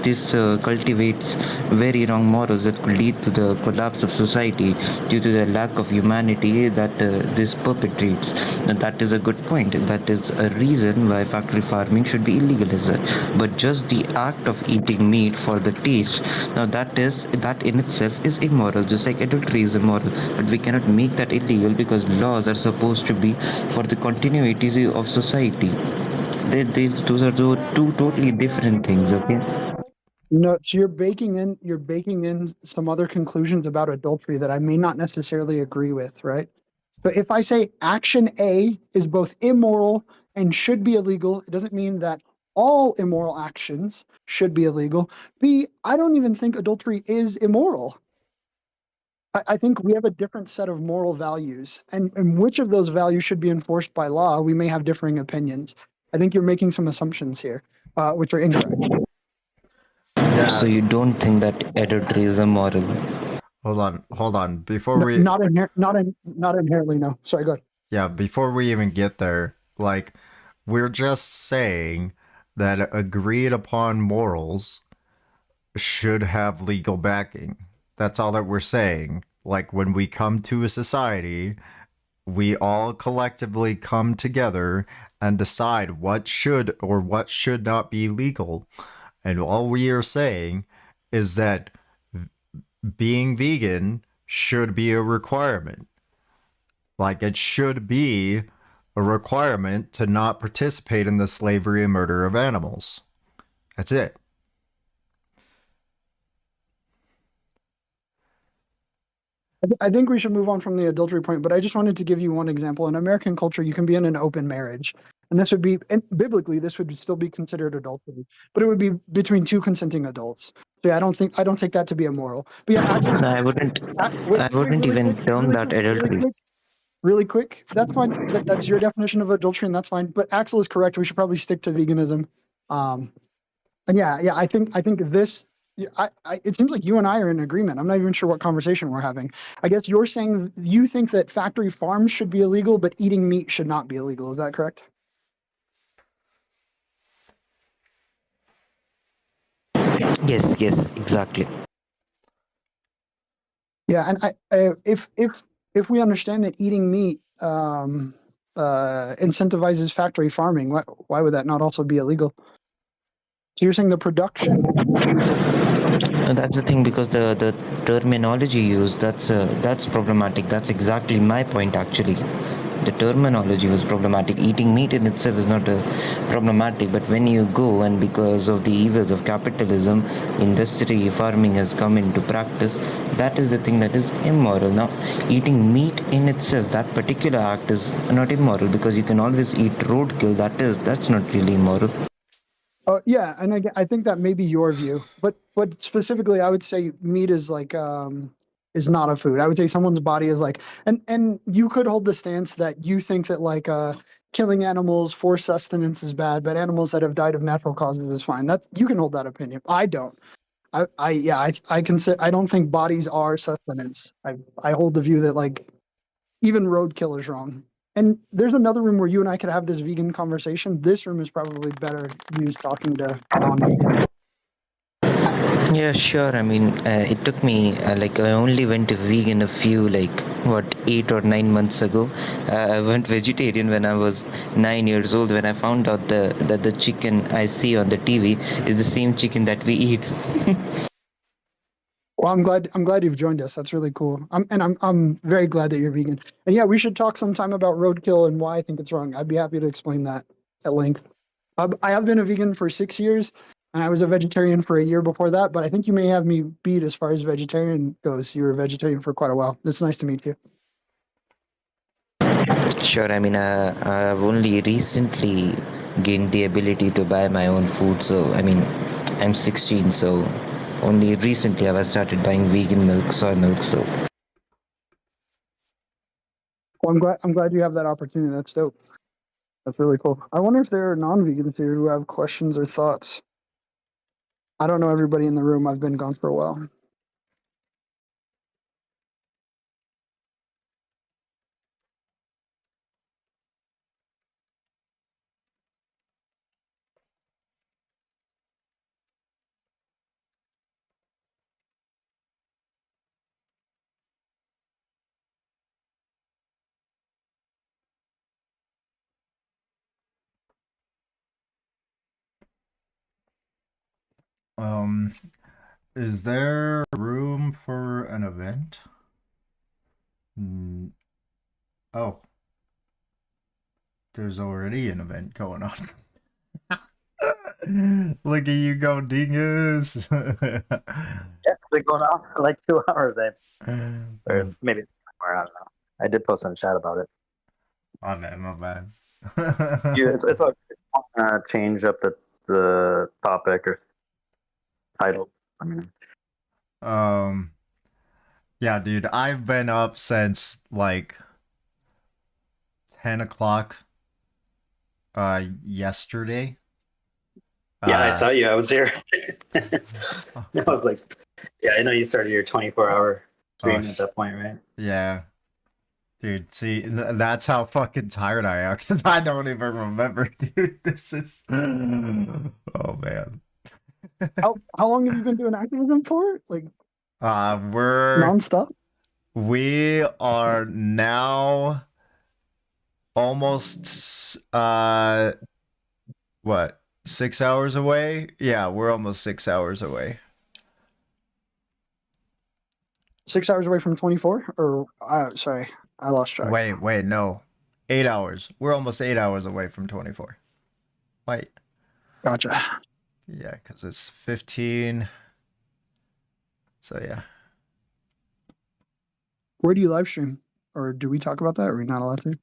cultivates very wrong morals that could lead to the collapse of society due to the lack of humanity that this perpetrates. And that is a good point. That is a reason why factory farming should be illegal, but just the act of eating meat for the taste, now that in itself is immoral, just like adultery is immoral. But we cannot make that illegal because laws are supposed to be for the continuity of society. Those are two totally different things. Okay. No, so you're baking in some other conclusions about adultery that I may not necessarily agree with, right? But if I say action A is both immoral and should be illegal, it doesn't mean that all immoral actions should be illegal. B, I don't even think adultery is immoral. I think we have a different set of moral values, and which of those values should be enforced by law, we may have differing opinions. I think you're making some assumptions here, which are incorrect. So you don't think that adultery is immoral? Hold on. Before No, we not inherently, no. Sorry, go ahead. Yeah, before we even get there, like, we're just saying that agreed upon morals should have legal backing. That's all that we're saying. like when we come to a society, we all collectively come together and decide what should or what should not be legal. And all we are saying is that being vegan should be a requirement. Like, it should be a requirement to not participate in the slavery and murder of animals. That's it. I think we should move on from the adultery point, but I just wanted to give you one example. In American culture, you can be in an open marriage, and this would be, and biblically, this would still be considered adultery, but it would be between two consenting adults. So yeah, I don't take that to be immoral. But yeah, Axel's, No, I wouldn't. wait, I wouldn't really even quick, term that adultery. really quick. That's fine. That's your definition of adultery, and that's fine. But Axel is correct. We should probably stick to veganism. And yeah, I think this. It seems like you and I are in agreement. I'm not even sure what conversation we're having. I guess you're saying you think that factory farms should be illegal, but eating meat should not be illegal. Is that correct? Yes, exactly. Yeah, and if we understand that eating meat incentivizes factory farming, why would that not also be illegal? So you're saying the production is illegal, but the consumption. And that's the thing, because the terminology used, that's problematic. That's exactly my point, actually. The terminology was problematic. Eating meat in itself is not problematic, but when you go and because of the evils of capitalism, industry farming has come into practice, that is the thing that is immoral. Now, eating meat in itself, that particular act is not immoral, because you can always eat roadkill. That's not really immoral. Oh yeah, and I think that may be your view, but specifically, I would say meat is like is not a food. I would say someone's body is like, and you could hold the stance that you think that like killing animals for sustenance is bad, but animals that have died of natural causes is fine. That's, you can hold that opinion. I don't. I can say I don't think bodies are sustenance. I hold the view that like even roadkill is wrong. And there's another room where you and I could have this vegan conversation. This room is probably better used talking to non-vegans. Yeah, sure. I mean, it took me like I only went vegan a few 8 or 9 months ago. I went vegetarian when I was 9 years old, when I found out that the chicken I see on the TV is the same chicken that we eat. Well, I'm glad you've joined us. That's really cool. I'm very glad that you're vegan. And yeah, we should talk sometime about roadkill and why I think it's wrong. I'd be happy to explain that at length. I have been a vegan for 6 years, and I was a vegetarian for a year before that. But I think you may have me beat as far as vegetarian goes. You were a vegetarian for quite a while. It's nice to meet you. Sure. I mean, I've only recently gained the ability to buy my own food. So, I mean, I'm 16, so only recently have I started buying vegan milk, soy milk. So, Well, I'm glad you have that opportunity. That's dope. That's really cool. I wonder if there are non-vegans here who have questions or thoughts. I don't know everybody in the room. I've been gone for a while. Is there room for an event? Oh, there's already an event going on. Look at you go, dingus. Yeah, it's been going on for like 2 hours, or maybe more. I don't know. I did post in the chat about it. Oh man, my bad. It's okay. Change up the topic or title. I mean, yeah, dude, I've been up since like 10 o'clock yesterday. yeah, I saw you. I was here. I was like, yeah, I know you started your 24-hour stream at that point, right? Yeah. Dude, see, that's how fucking tired I am, because I don't even remember, dude. This is... Oh, man. How long have you been doing activism for? Like, we're... nonstop? We are now almost what, 6 hours away? Yeah, we're almost 6 hours away. 6 hours away from 24? Or sorry, I lost track. Wait, no. 8 hours. We're almost 8 hours away from 24. Wait. Gotcha. Yeah, because it's 15. So yeah. Where do you live stream? Or do we talk about that? Or are we not allowed to?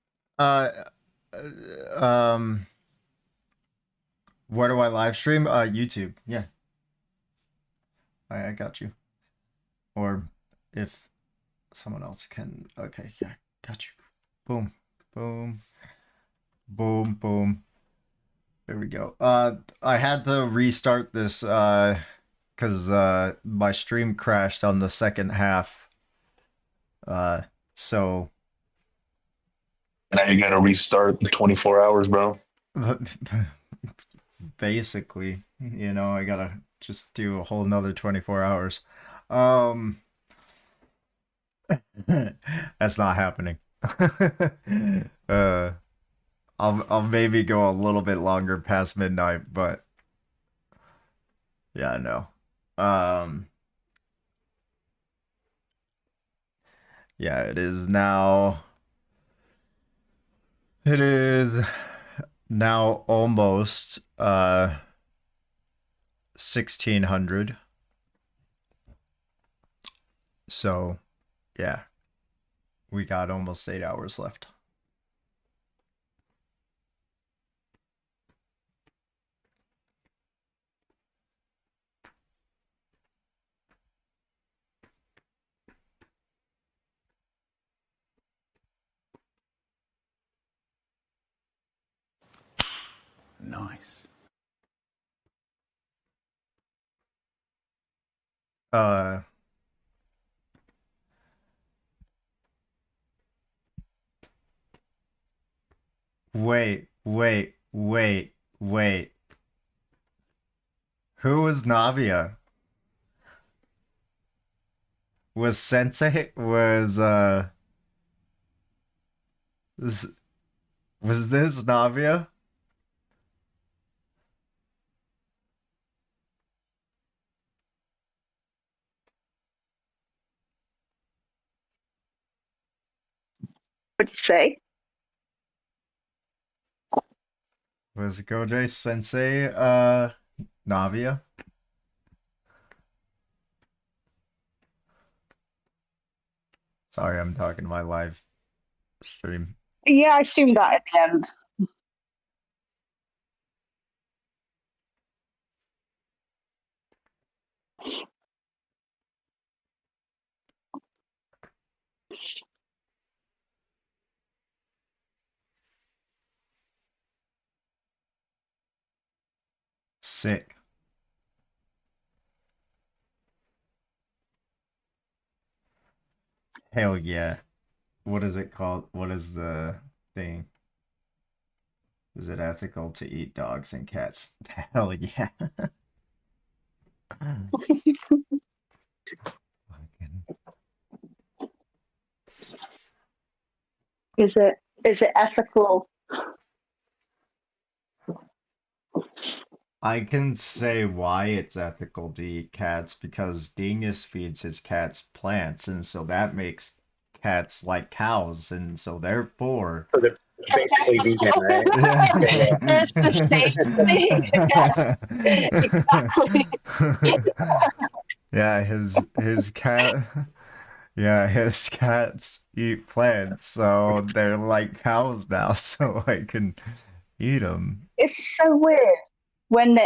Where do I live stream? YouTube. Yeah. I got you. Or if someone else can. Okay, yeah, got you. Boom, boom, boom, boom. There we go. I had to restart this because my stream crashed on the second half. So Now you gotta restart the 24 hours, bro. basically, you know, I gotta just do a whole nother 24 hours. That's not happening. I'll maybe go a little bit longer past midnight, but yeah, no. Yeah, it is now. It is now almost 1600. So, yeah. We got almost 8 hours left. Nice. Wait. Who was Navia? Was Sensei was this Navia? What'd you say? Was Gojay Sensei Navia? Sorry, I'm talking to my live stream. Yeah, I assumed that at the end. Sick. Hell yeah. What is it called? What is the thing? Is it ethical to eat dogs and cats? Hell yeah. Is it ethical? I can say why it's ethical to eat cats because Dingus feeds his cats plants, and so that makes cats like cows, and so therefore. So it's basically vegan, right? It's the same thing. Yes, exactly. Yeah, his cat. Yeah, his cats eat plants, so they're like cows now, so I can eat them. It's so weird when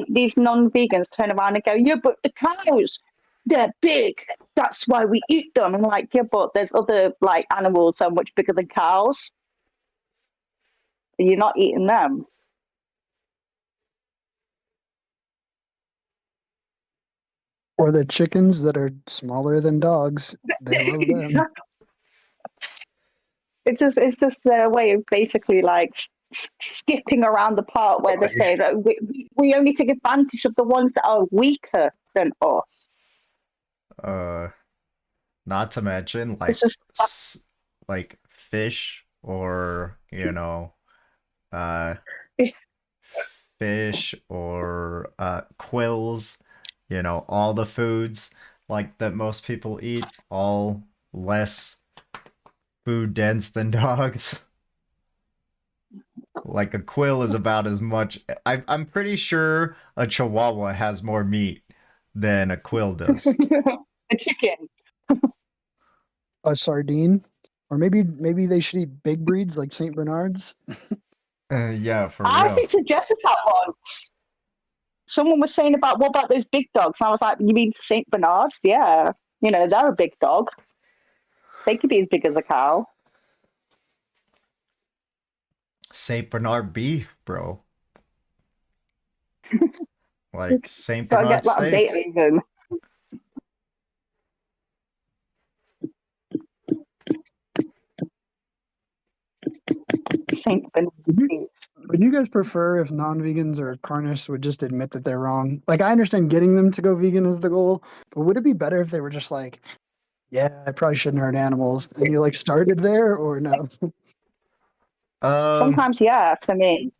these non-vegans turn around and go, yeah, but the cows, they're big. That's why we eat them. I'm like, yeah, but there's other like animals so much bigger than cows. You're not eating them. Or the chickens that are smaller than dogs. They love them. Exactly. It's just their way of basically like skipping around the part where they say that we only take advantage of the ones that are weaker than us. Not to mention like like fish or fish or quills, all the foods like that most people eat, all less food dense than dogs. Like a quill is about as much. I'm pretty sure a chihuahua has more meat than a quill does. A chicken. A sardine, or maybe they should eat big breeds like Saint Bernards. Yeah, for I real. actually suggested that once. Someone was saying about what about those big dogs? And I was like, you mean Saint Bernards? Yeah, they're a big dog. They could be as big as a cow. Saint Bernard beef, bro. Like Saint Gotta Bernard get that steaks. updated even. Saint Bernard. Would you guys prefer if non-vegans or carnists would just admit that they're wrong? Like, I understand getting them to go vegan is the goal, but would it be better if they were just like, yeah, I probably shouldn't hurt animals, and you like started there, or no? Sometimes, yeah, for me.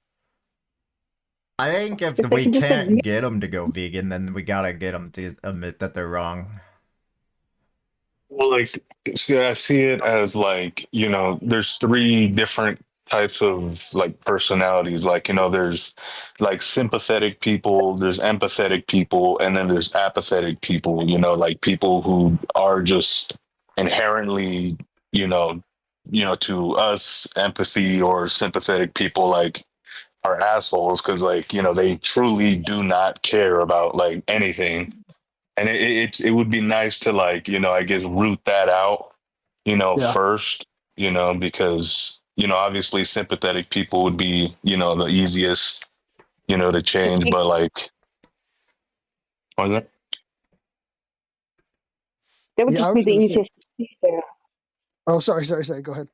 I think if If they we can just can't get them to go vegan, then we gotta get them to admit that they're wrong. Well, like, see, I see it as like, there's three different types of like personalities. Like, there's like sympathetic people, there's empathetic people, and then there's apathetic people, like people who are just inherently, to us, empathy or sympathetic people like are assholes because like, they truly do not care about like anything. And it would be nice to like, I guess root that out, Yeah. first, because, obviously sympathetic people would be, the easiest, to change, but like, what is that? They would Yeah, I just be was the gonna say. easiest to speak to. Oh, sorry. Go ahead.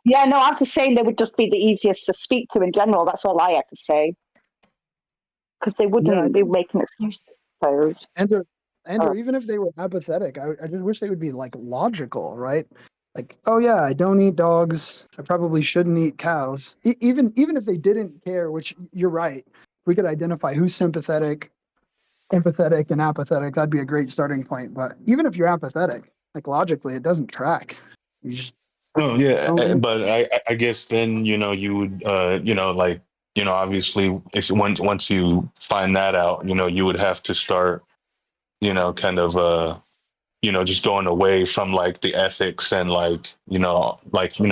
Yeah, no, I'm just saying they would just be the easiest to speak to in general. That's all I have to say. Because they wouldn't be making excuses, I suppose. And or even if they were apathetic, I just wish they would be like logical, right? Like, oh yeah, I don't eat dogs. I probably shouldn't eat cows. Even if they didn't care, which you're right, we could identify who's sympathetic, empathetic, and apathetic. That'd be a great starting point. But even if you're apathetic, like logically, it doesn't track. You just Oh yeah, don't. but I guess then you would like obviously if once you find that out you would have to start kind of just going away from like the ethics and like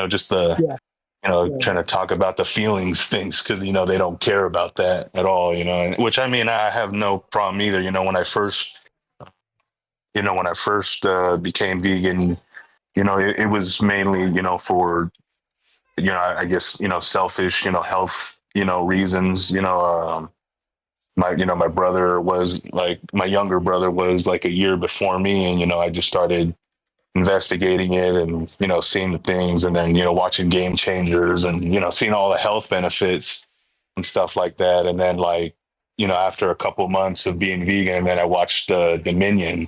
just the trying to talk about the feelings things because they don't care about that at all and, which I mean I have no problem either when I first became vegan it was mainly for I guess selfish health reasons my brother was like my younger brother was like a year before me and I just started investigating it and seeing the things and then watching Game Changers and seeing all the health benefits and stuff like that and then like after a couple months of being vegan and then I watched Dominion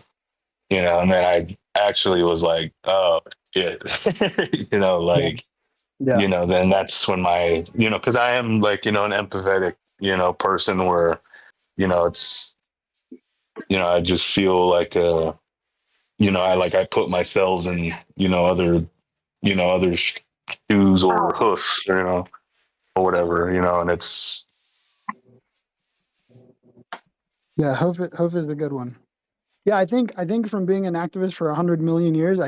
and then I actually was like oh shit like Yeah. then that's when my because I am like an empathetic person where it's I just feel like I put myself in other shoes or hoofs or whatever and it's Yeah, hope is a good one. Yeah, I think from being an activist for 100 million years,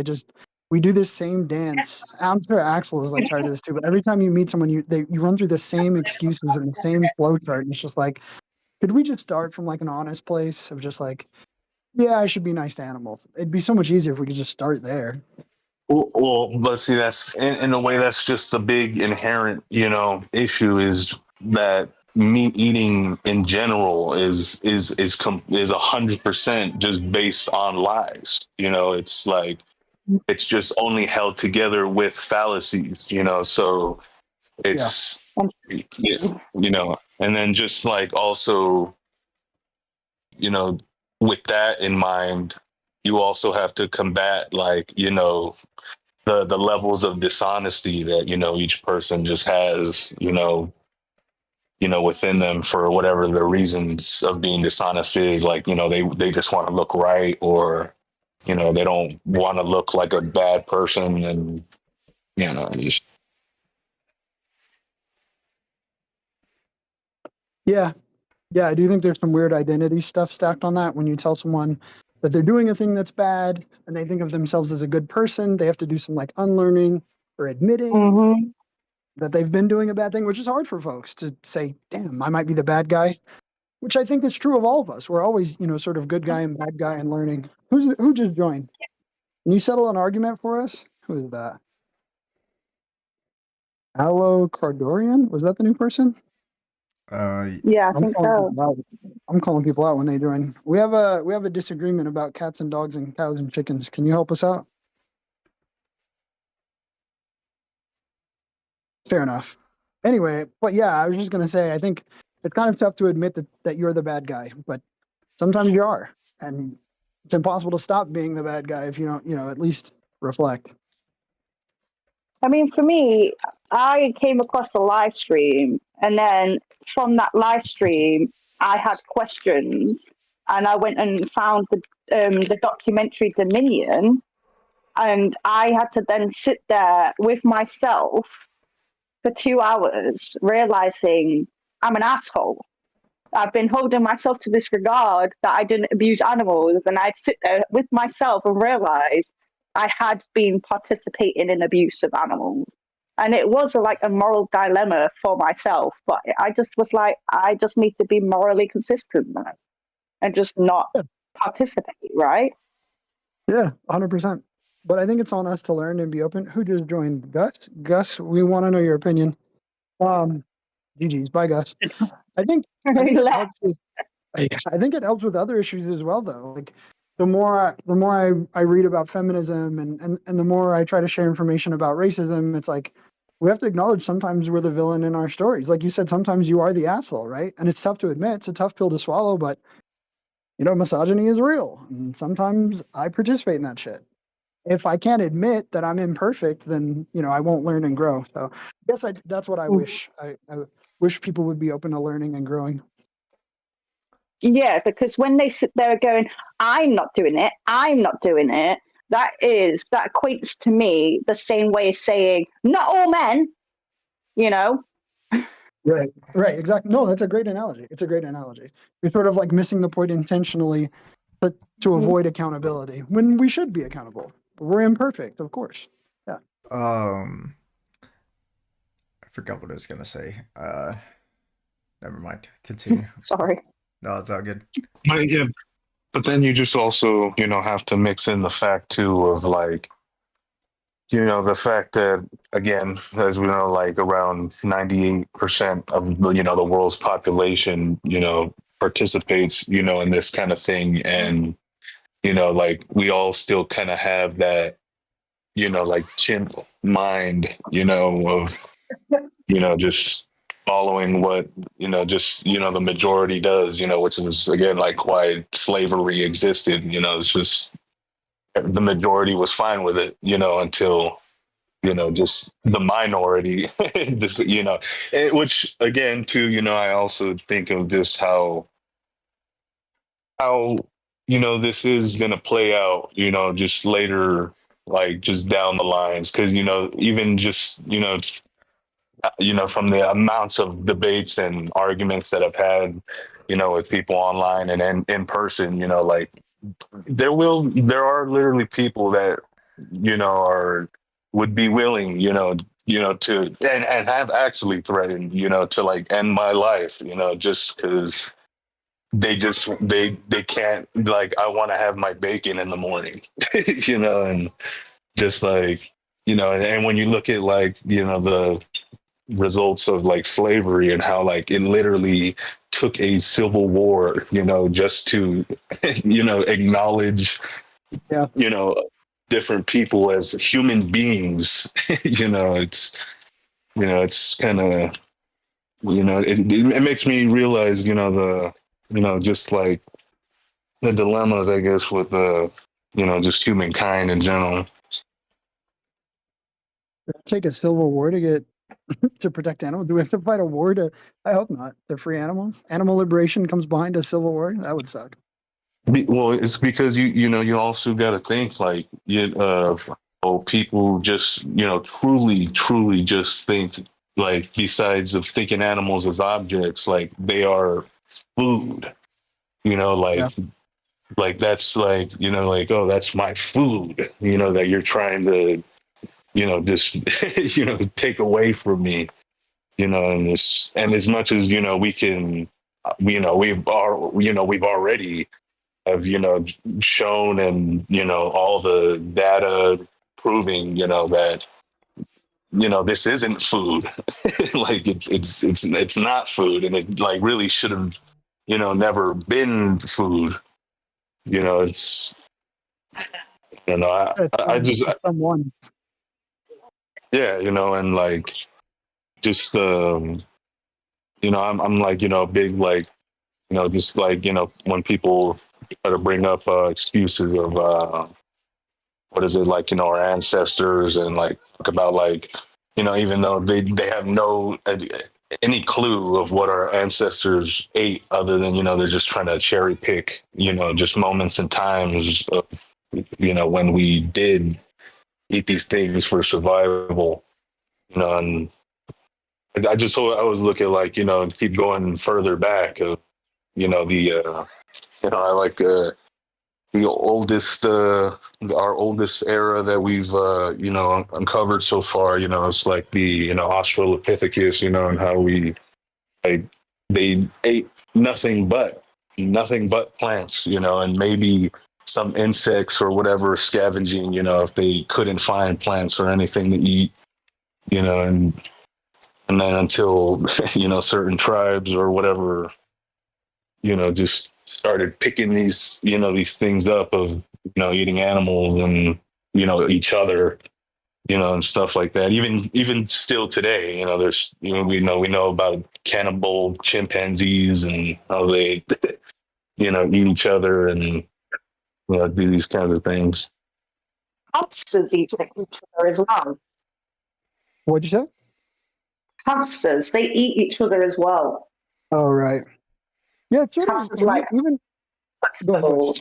we do this same dance. I'm sure Axel is like tired of this too, but every time you meet someone, you run through the same excuses and the same flow chart, and it's just like, could we just start from like an honest place of just like, yeah, I should be nice to animals. It'd be so much easier if we could just start there. well but see that's in a way that's just the big inherent issue is that meat eating in general is 100% just based on lies it's like it's just only held together with fallacies so it's and then just like also with that in mind you also have to combat, like, the levels of dishonesty that, each person just has, within them for whatever the reasons of being dishonest is. Like, they just want to look right, or, they don't want to look like a bad person. And, just. Yeah. Yeah, I do think there's some weird identity stuff stacked on that. When you tell someone that they're doing a thing that's bad and they think of themselves as a good person, they have to do some like unlearning or admitting that they've been doing a bad thing, which is hard for folks to say, damn, I might be the bad guy, which I think is true of all of us. We're always, sort of good guy and bad guy and learning. Who just joined? Can you settle an argument for us? Who is that? Aloe Cardorian? Was that the new person? Yeah, I think so. I'm calling people out when they join. We have a disagreement about cats and dogs and cows and chickens. Can you help us out? Fair enough. Anyway, but yeah, I was just gonna say I think it's kind of tough to admit that you're the bad guy, but sometimes you are, and it's impossible to stop being the bad guy if you don't, at least reflect. I mean, for me, I came across a live stream, and then from that live stream, I had questions, and I went and found the documentary Dominion, and I had to then sit there with myself for 2 hours, realizing I'm an asshole. I've been holding myself to this regard that I didn't abuse animals, and I'd sit there with myself and realize I had been participating in abuse of animals. And it was like a moral dilemma for myself, but I just was like, I just need to be morally consistent now and just not participate, right? Yeah, 100%. But I think it's on us to learn and be open. Who just joined? Gus? Gus, we want to know your opinion. GG's. Bye, Gus. I think it helps with, I think it helps with other issues as well, though. Like the more I read about feminism and the more I try to share information about racism, it's like we have to acknowledge sometimes we're the villain in our stories. Like you said, sometimes you are the asshole, right? And it's tough to admit. It's a tough pill to swallow, but misogyny is real, and sometimes I participate in that shit. If I can't admit that I'm imperfect, then I won't learn and grow. So I guess that's what I wish. I wish people would be open to learning and growing. Yeah, because when they sit there going, I'm not doing it, that equates to me the same way as saying, not all men, Right, exactly. No, that's a great analogy. It's a great analogy. You're sort of like missing the point intentionally to avoid accountability when we should be accountable. But we're imperfect, of course. Yeah. I forgot what I was gonna say. Never mind. Continue. Sorry. No, it's all good. But then you just also, have to mix in the fact too of like, the fact that, again, as we know, like around 98% of the world's population, participates, in this kind of thing. And, like we all still kind of have that, like chimp mind, of, just following what, the majority does, which is, again, like why slavery existed, it's just the majority was fine with it, until, just the minority, just, which again, too, I also think of this, how, this is going to play out, just later, like just down the lines. Cause, even just, from the amounts of debates and arguments that I've had, with people online and in person, like there are literally people that, would be willing, to, and have actually threatened, to like end my life, just because they can't, like, I want to have my bacon in the morning, and just like, and when you look at like, the results of like slavery and how like it literally took a civil war, just to, acknowledge, different people as human beings, it's kind of, it makes me realize, just like the dilemmas, I guess, with just humankind in general. Take a civil war to get to protect animals. Do we have to fight a war to? I hope not. To free animals. Animal liberation comes behind a civil war. That would suck. Well, it's because you also got to think like people just truly just think like besides of thinking animals as objects, like they are food. Like that's like like, oh, that's my food. That you're trying to just take away from me. And as much as we can, we've already have shown and all the data proving that this isn't food. Like it's not food, and it like really should have never been food. It's I just someone. Yeah, and like just I'm like big like just like when people try to bring up excuses of what is it like our ancestors and like talk about like even though they have no any clue of what our ancestors ate other than they're just trying to cherry pick just moments and times of when we did eat these things for survival, and I just hope I was looking like and keep going further back of the I like the oldest our oldest era that we've uncovered so far. It's like the Australopithecus, and how we like they ate nothing but plants, and maybe some insects or whatever scavenging, if they couldn't find plants or anything to eat, and then until certain tribes or whatever just started picking these these things up of eating animals and each other, and stuff like that. Even still today, there's we know about cannibal chimpanzees and how they eat each other and do these kinds of things. Hamsters eat each other as well. What'd you say? Hamsters, they eat each other as well. Oh, right. Yeah, it's sort Hamsters of like even. Go ahead.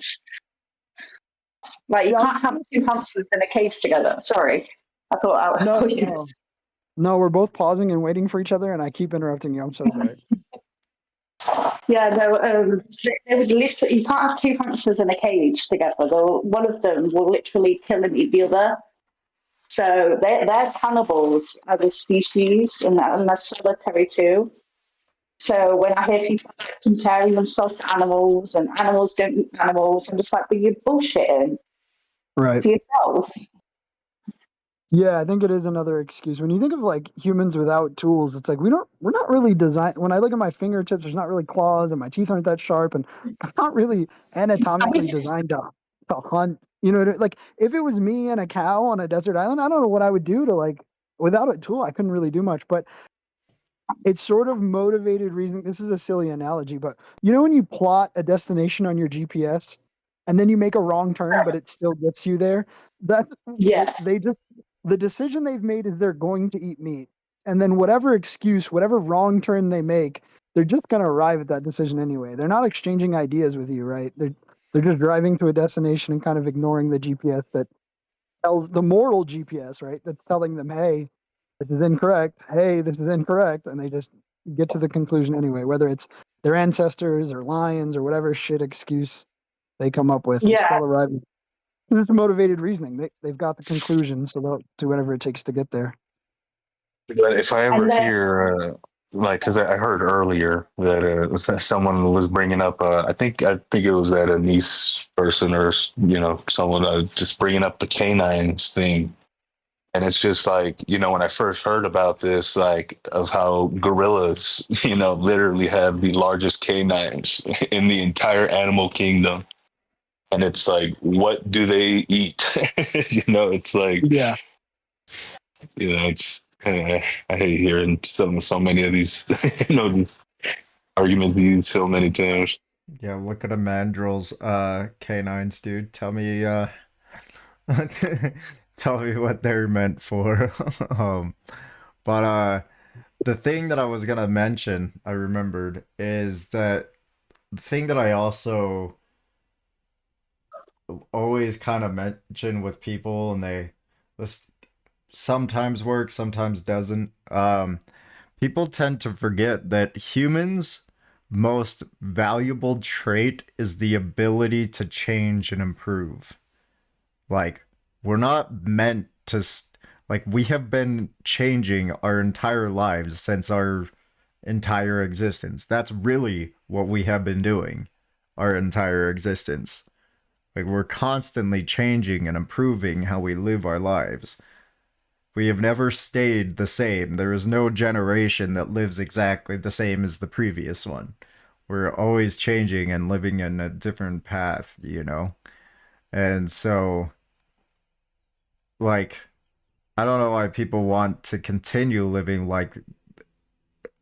Like you can't have two hamsters in a cage together. Sorry, I thought No, we're both pausing and waiting for each other, and I keep interrupting you. I'm so sorry. Yeah, no, they would literally, you can't have two hamsters in a cage together. One of them will literally kill and eat the other. So they're cannibals as a species, and they're solitary too. So when I hear people comparing themselves to animals and animals don't eat animals, I'm just like, but you're bullshitting Right. to yourself. Yeah, I think it is another excuse. When you think of like humans without tools, it's like we're not really designed. When I look at my fingertips, there's not really claws, and my teeth aren't that sharp, and I'm not really anatomically designed to hunt. Like if it was me and a cow on a desert island, I don't know what I would do to like without a tool. I couldn't really do much, but it's sort of motivated reasoning. This is a silly analogy, but when you plot a destination on your GPS and then you make a wrong turn, but it still gets you there. The decision they've made is they're going to eat meat. And then whatever excuse, whatever wrong turn they make, they're just going to arrive at that decision anyway. They're not exchanging ideas with you, right? They're just driving to a destination and kind of ignoring the GPS that tells the moral GPS, right? That's telling them, hey, this is incorrect. Hey, this is incorrect. And they just get to the conclusion anyway, whether it's their ancestors or lions or whatever shit excuse they come up with. They still arrive. It's motivated reasoning. They've got the conclusion, so they'll do whatever it takes to get there. But if I ever hear like, because I heard earlier that someone was bringing up, I think it was that a niece person or someone just bringing up the canines thing, and it's just like when I first heard about this, like of how gorillas literally have the largest canines in the entire animal kingdom. And it's like, what do they eat? It's like, yeah, it's kind of, I hate hearing so many of these, these arguments used so many times. Yeah, look at a mandrill's canines, dude. Tell me tell me what they're meant for. But the thing that I was gonna mention, I remembered, is that the thing that I also always kind of mention with people, and this sometimes works, sometimes doesn't. People tend to forget that humans' most valuable trait is the ability to change and improve. Like, we're not meant to, like, we have been changing our entire lives since our entire existence. That's really what we have been doing our entire existence. Like, we're constantly changing and improving how we live our lives. We have never stayed the same. There is no generation that lives exactly the same as the previous one. We're always changing and living in a different path, you know? And so, like, I don't know why people want to continue living like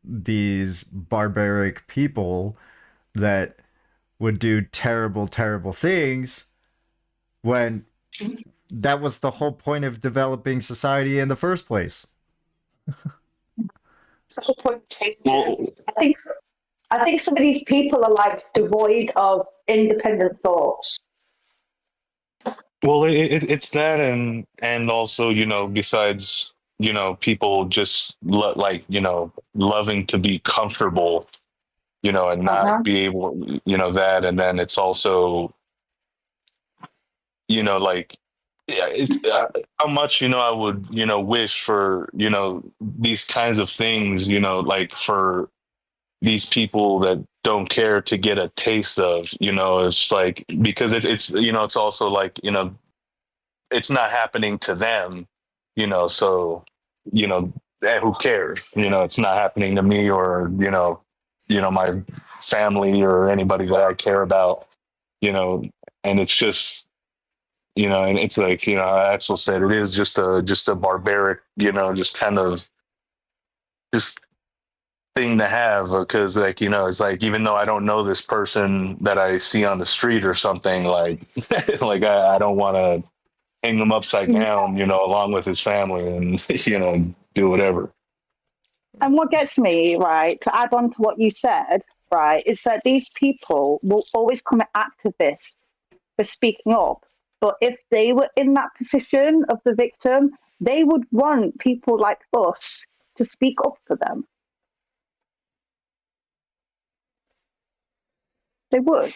these barbaric people that would do terrible, terrible things when that was the whole point of developing society in the first place. It's the whole point of change. I think some of these people are like devoid of independent thoughts. Well, it's that, and also, besides, people just like, loving to be comfortable, and not be able, that, and then it's also, like, yeah, it's how much, I would, wish for, these kinds of things, like for these people that don't care to get a taste of, it's like, because it's, it's also like, it's not happening to them, so, who cares? It's not happening to me, or, my family or anybody that I care about, and it's just, and it's like, Axel said, it is just a barbaric, just kind of just thing to have, because, like, it's like, even though I don't know this person that I see on the street or something, like like I don't want to hang him upside down, along with his family, and do whatever. And what gets me, right, to add on to what you said, right, is that these people will always come at activists for speaking up. But if they were in that position of the victim, they would want people like us to speak up for them. They would.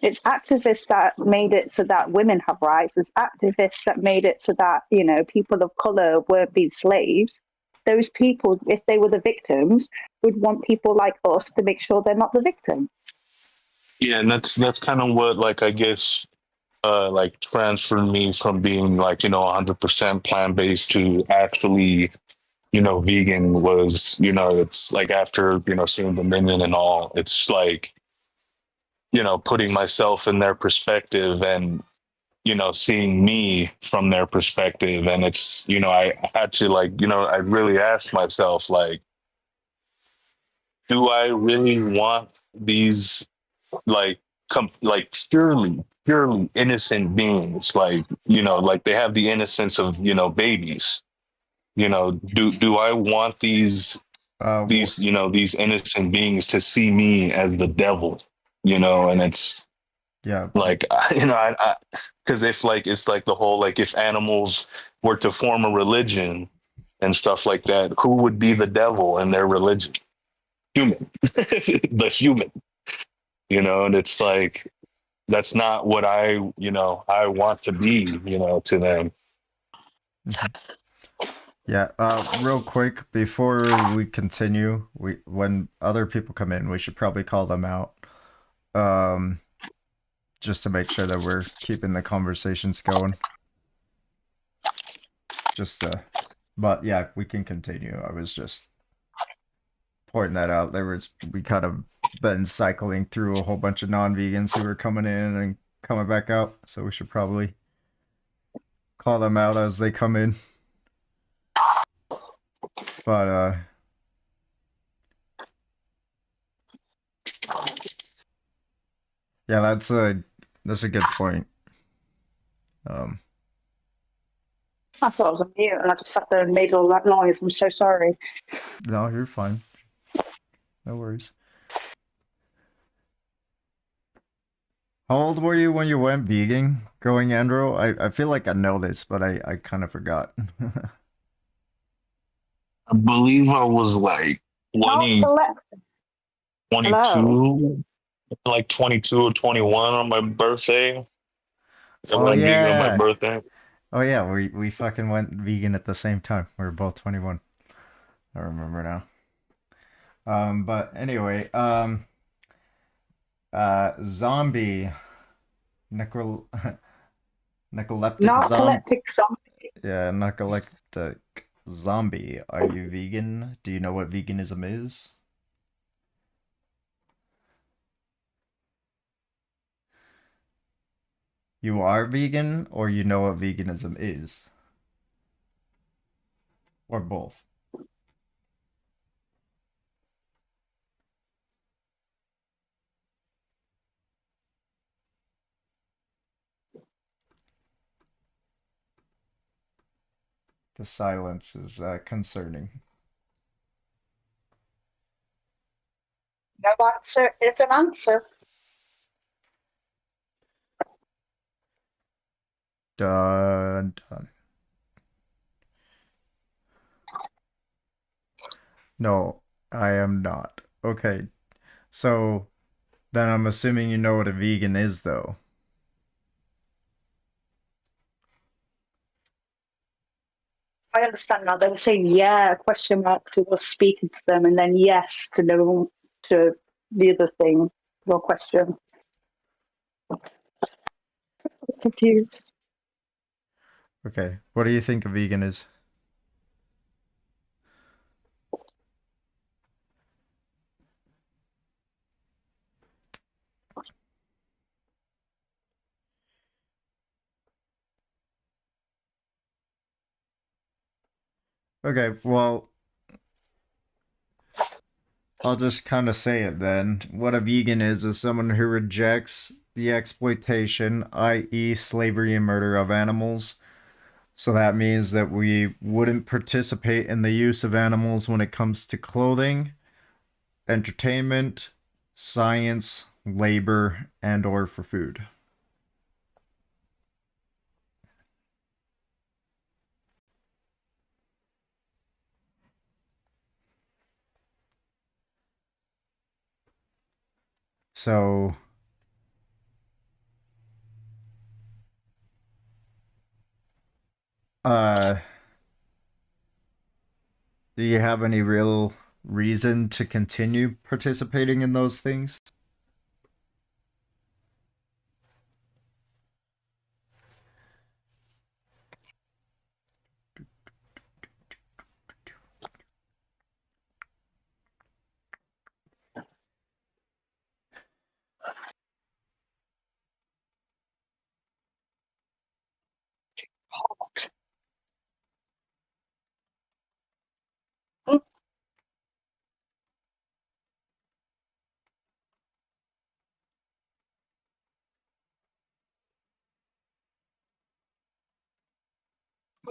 It's activists that made it so that women have rights. It's activists that made it so that, people of color weren't being slaves. Those people, if they were the victims, would want people like us to make sure they're not the victim. Yeah, and that's kind of what, like, I guess, like, transferred me from being, like, 100% plant-based to actually, vegan, was, it's like, after, seeing Dominion and all, it's like, putting myself in their perspective, and, seeing me from their perspective. And it's, I had to, like, I really asked myself, like, do I really want these, like, like, purely innocent beings, like, like, they have the innocence of, babies, do I want these these innocent beings to see me as the devil, and it's, yeah, like, I because if, like, it's like the whole, like, if animals were to form a religion and stuff like that, who would be the devil in their religion? Human. The human, and it's like, that's not what I want to be, to them. Yeah, real quick before we continue, when other people come in, we should probably call them out, just to make sure that we're keeping the conversations going. But yeah, we can continue. I was just pointing that out. We kind of been cycling through a whole bunch of non-vegans who were coming in and coming back out, so we should probably call them out as they come in. But yeah, that's a good point. I thought I was on mute and I just sat there and made all that noise. I'm so sorry. No, you're fine. No worries. How old were you when you went vegan, going Andro? I feel like I know this, but I kind of forgot. I believe I was like Not 20, collect. 22, like 22 or 21 on my birthday. I Oh went vegan on my yeah. birthday. Oh yeah, we fucking went vegan at the same time. We were both 21. I remember now. But anyway, zombie, necro, Narcoleptic zombie. yeah, narcoleptic zombie. Are you vegan? Do you know what veganism is? You are vegan, or you know what veganism is? Or both? The silence is concerning. No answer is an answer. Dun dun. No, I am not. Okay, so then I'm assuming you know what a vegan is, though. I understand now. They were saying yeah, question mark to us speaking to them, and then yes to no to the other thing, your question. I'm confused. Okay, what do you think a vegan is? Okay, well, I'll just kind of say it then. What a vegan is someone who rejects the exploitation, i.e., slavery and murder of animals. So that means that we wouldn't participate in the use of animals when it comes to clothing, entertainment, science, labor, and or for food. So do you have any real reason to continue participating in those things?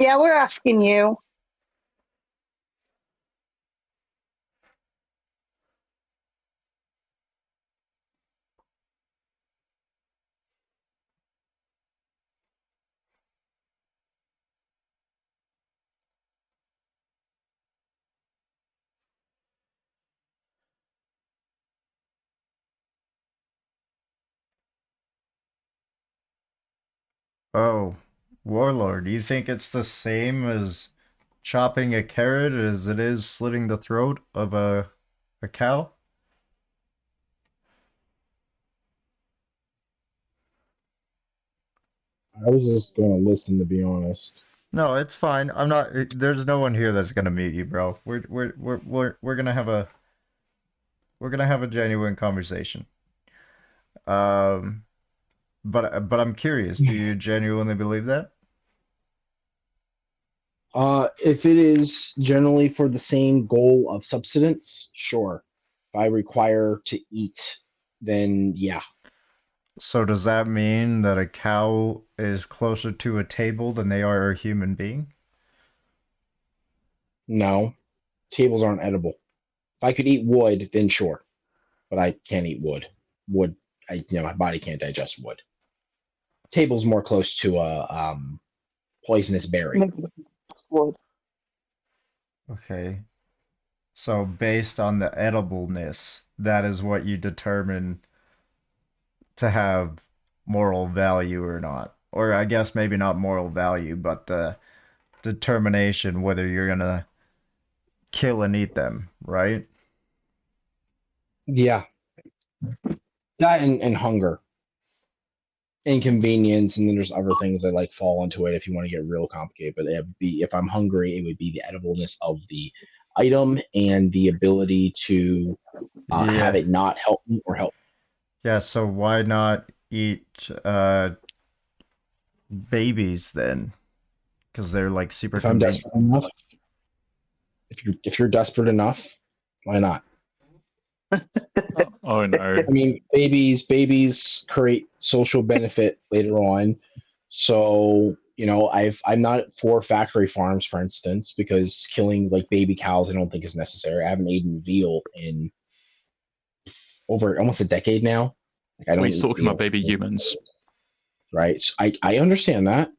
Yeah, we're asking you. Oh, Warlord, do you think it's the same as chopping a carrot as it is slitting the throat of a cow? I was just gonna listen, to be honest. No, it's fine. I'm not. There's no one here that's gonna mute you, bro. We're gonna have a genuine conversation. But I'm curious. Do you genuinely believe that? If it is generally for the same goal of subsistence, sure. If I require to eat, then yeah. So does that mean that a cow is closer to a table than they are a human being? No, tables aren't edible. If I could eat wood, then sure, but I can't eat wood. Wood, my body can't digest wood. Table's more close to a poisonous berry. Okay. So based on the edibleness, that is what you determine to have moral value or not. Or I guess maybe not moral value, but the determination whether you're gonna kill and eat them, right? Yeah. That and hunger. Inconvenience, and then there's other things that like fall into it if you want to get real complicated. But if I'm hungry, it would be the edibleness of the item and the ability to have it not help me or help. Yeah, so why not eat babies then? Because they're like super If I'm convenient. desperate enough, if you're desperate enough, why not? Oh no. I mean, babies create social benefit later on. So, I'm not for factory farms, for instance, because killing like baby cows I don't think is necessary. I haven't eaten veal in over almost a decade now. Like, I don't He's eat talking veal. about baby humans. Right. So I understand that.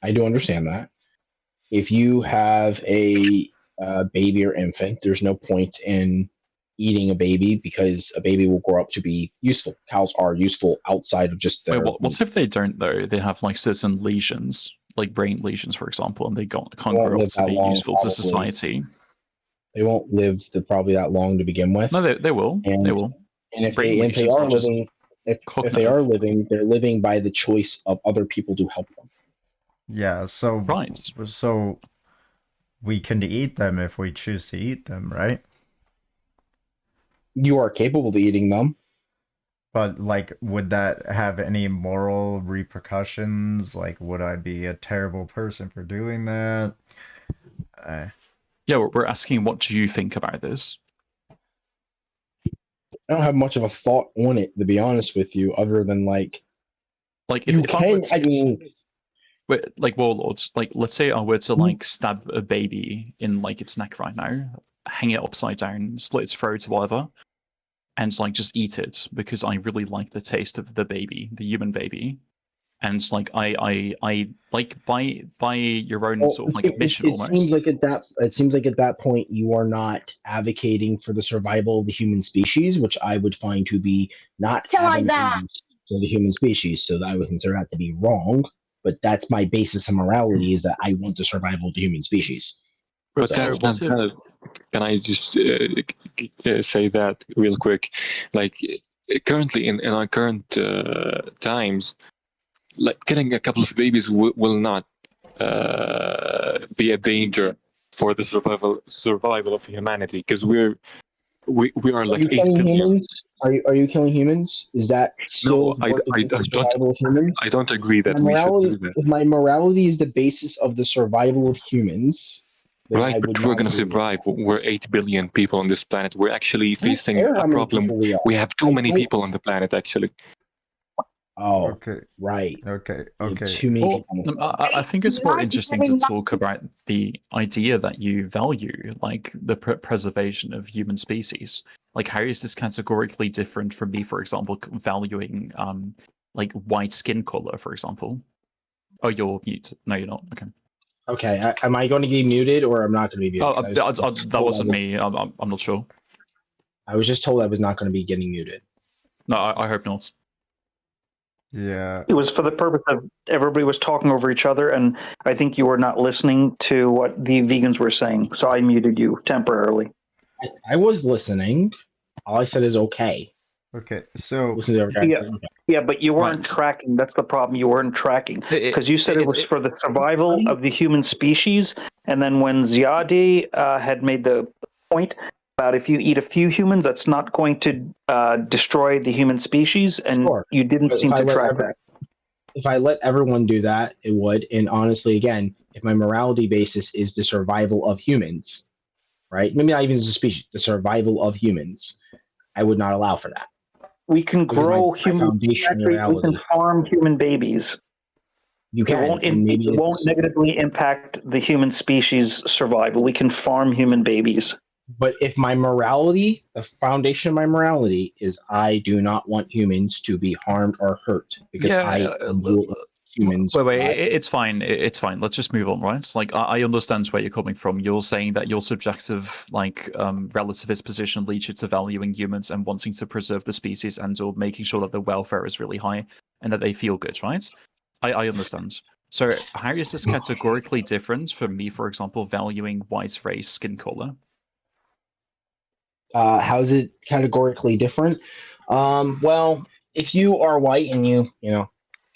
I do understand that. If you have a baby or infant, there's no point in eating a baby because a baby will grow up to be useful. Cows are useful outside of just their. Wait, what if they don't though? They have like certain lesions, like brain lesions, for example, and they can't grow up to be useful to society. They won't live probably that long to begin with. No, they will. They will. And if Brain they lesions are are just living, if they are living, they're living by the choice of other people to help them. Yeah, so so we can eat them if we choose to eat them, right? You are capable of eating them. But like, would that have any moral repercussions? Like, would I be a terrible person for doing that? Yeah, we're asking, what do you think about this? I don't have much of a thought on it, to be honest with you, other than if I were to, like warlords, like let's say I were to like stab a baby in like its neck right now, hang it upside down, slit its throat or whatever, and like just eat it because I really like the taste of the baby, the human baby. And like I like by your own sort of like admission it almost. seems like at that point you are not advocating for the survival of the human species, which I would find to be not advocating for the human species. So I would consider that to be wrong. But that's my basis of morality, is that I want the survival of the human species. But that's kind of. Can I just say that real quick? Like currently in our current times, like killing a couple of babies will not be a danger for the survival of humanity, because we are like 8 billion. Are you killing humans? Is that still survival of humans? I don't agree that we should do that. If my morality is the basis of the survival of humans, then Right, but we're going to survive. We're 8 billion people on this planet. We're actually facing a problem. We have too many people on the planet, actually. Oh, okay, right. Okay. Too many people. I think it's more interesting to talk about the idea that you value, like the preservation of human species. Like, how is this categorically different from me, for example, valuing like white skin color, for example? Oh, you're mute. No, you're not. Okay. Okay, am I going to be muted or I'm not going to be muted? That wasn't me. I'm not sure. I was just told I was not going to be getting muted. No, I hope not. Yeah. It was for the purpose of everybody was talking over each other, and I think you were not listening to what the vegans were saying, so I muted you temporarily. I was listening. All I said is okay. Okay, so yeah, but you weren't tracking. That's the problem. You weren't tracking because you said it was for the survival of the human species, and then when Ziadi had made the point about if you eat a few humans, that's not going to destroy the human species, and you didn't seem to track that. If I let everyone do that, it would. And honestly, again, if my morality basis is the survival of humans, right? Maybe not even as a species, the survival of humans, I would not allow for that. We can grow human. We can farm human babies. You can, and maybe it won't negatively impact the human species survival. We can farm human babies. But if my morality, the foundation of my morality is I do not want humans to be harmed or hurt because I rule humans. Wait, it's fine. It's fine. Let's just move on, right? Like, I understand where you're coming from. You're saying that your subjective, like, relativist position leads you to valuing humans and wanting to preserve the species and or making sure that the welfare is really high and that they feel good, right? I understand. So how is this categorically different from me, for example, valuing white race skin color? How is it categorically different? Well, if you are white and you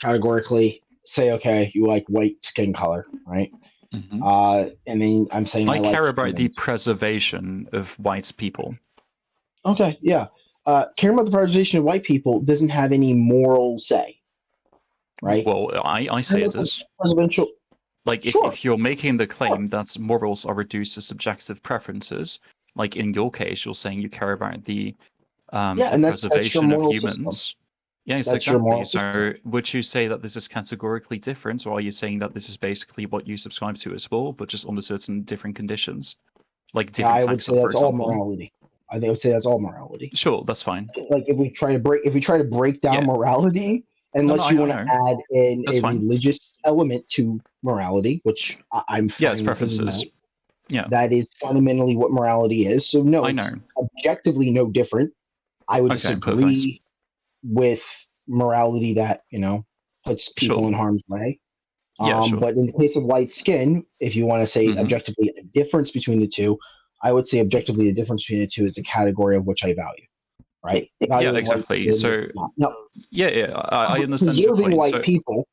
categorically say, okay, you like white skin color, right? And then I'm saying I care about the preservation of white people. Okay, yeah. Caring about the preservation of white people doesn't have any moral say, right? Well, I say it is. Presidential. Like, if you're making the claim that morals are reduced to subjective preferences, like in your case, you're saying you care about the and that's your preservation of moral humans. system. Yes, That's your exactly. moral So would you say that this is categorically different, or are you saying that this is basically what you subscribe to as well, but just under certain different conditions? Like Yeah, different I would taxa, say for that's all example. morality. I would say that's all morality. Sure, that's fine. Like if we try to break down morality, unless you want to add in That's a fine. religious element to morality, which I'm fine it's with as preferences. well. Yeah. That is fundamentally what morality is. So no, I it's know. objectively no different. I would Okay, disagree with morality that, puts people Sure. in harm's way. Yeah, sure. But in the case of white skin, if you want to say objectively a difference between the two, I would say objectively the difference between the two is a category of which I value. Right? Yeah, exactly. So I understand your preserving point. white So people,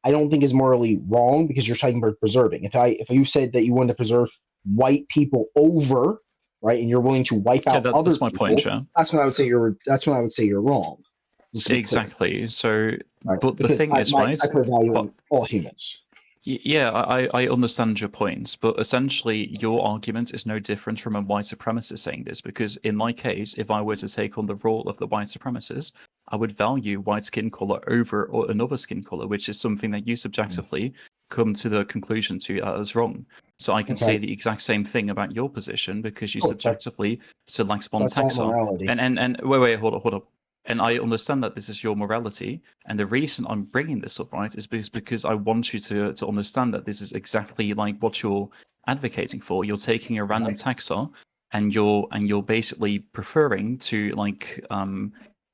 I don't think is morally wrong because you're talking about preserving. If you said that you wanted to preserve white people over, right, and you're willing to wipe out other that's my people, point, yeah. that's when I would say you're wrong. Just to be clear. Exactly. So, Right. but the Because thing is, right? I put value in all humans. Yeah, I understand your point, but essentially your argument is no different from a white supremacist saying this, because in my case, if I were to take on the role of the white supremacist, I would value white skin color over or another skin color, which is something that you subjectively come to the conclusion to as wrong. So I can say the exact same thing about your position because you subjectively select one that's not taxa. morality. And wait, hold up. And I understand that this is your morality. And the reason I'm bringing this up, right, is because I want you to understand that this is exactly like what you're advocating for. You're taking a random taxa and you're basically preferring to like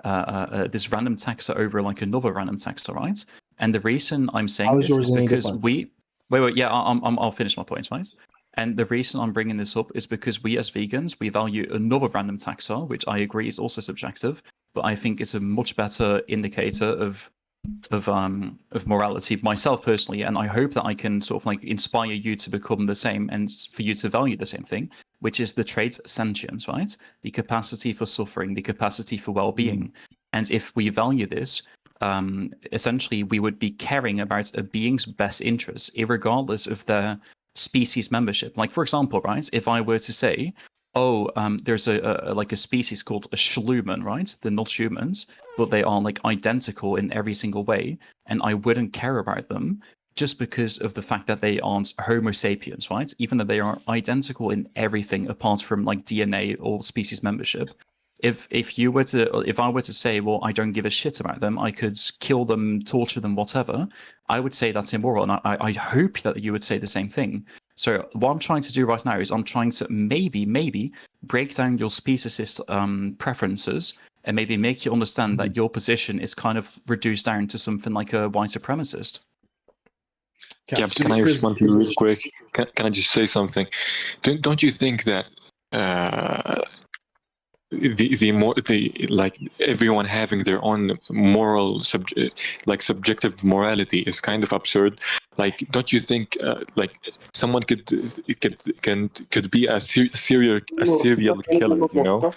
this random taxa over like another random taxa, right? And the reason I'm saying this is because I'll finish my point, right? And the reason I'm bringing this up is because we as vegans, we value another random taxa, which I agree is also subjective, but I think it's a much better indicator of morality myself personally, and I hope that I can sort of like inspire you to become the same and for you to value the same thing, which is the trait sentience, right? The capacity for suffering, the capacity for well-being. And if we value this, essentially we would be caring about a being's best interests, irregardless of their species membership. Like, for example, right, if I were to say, there's a species called a schlumen, right? They're not humans, but they are like identical in every single way, and I wouldn't care about them just because of the fact that they aren't Homo sapiens, right? Even though they are identical in everything apart from like DNA or species membership. If I were to say, well, I don't give a shit about them, I could kill them, torture them, whatever, I would say that's immoral, and I hope that you would say the same thing. So what I'm trying to do right now is I'm trying to maybe break down your speciesist preferences and maybe make you understand that your position is kind of reduced down to something like a white supremacist. Yeah, but can I respond to you real quick? Can I just say something? Don't you think that like everyone having their own moral subjective morality is kind of absurd? Like, don't you think like someone could be a serial killer, you know?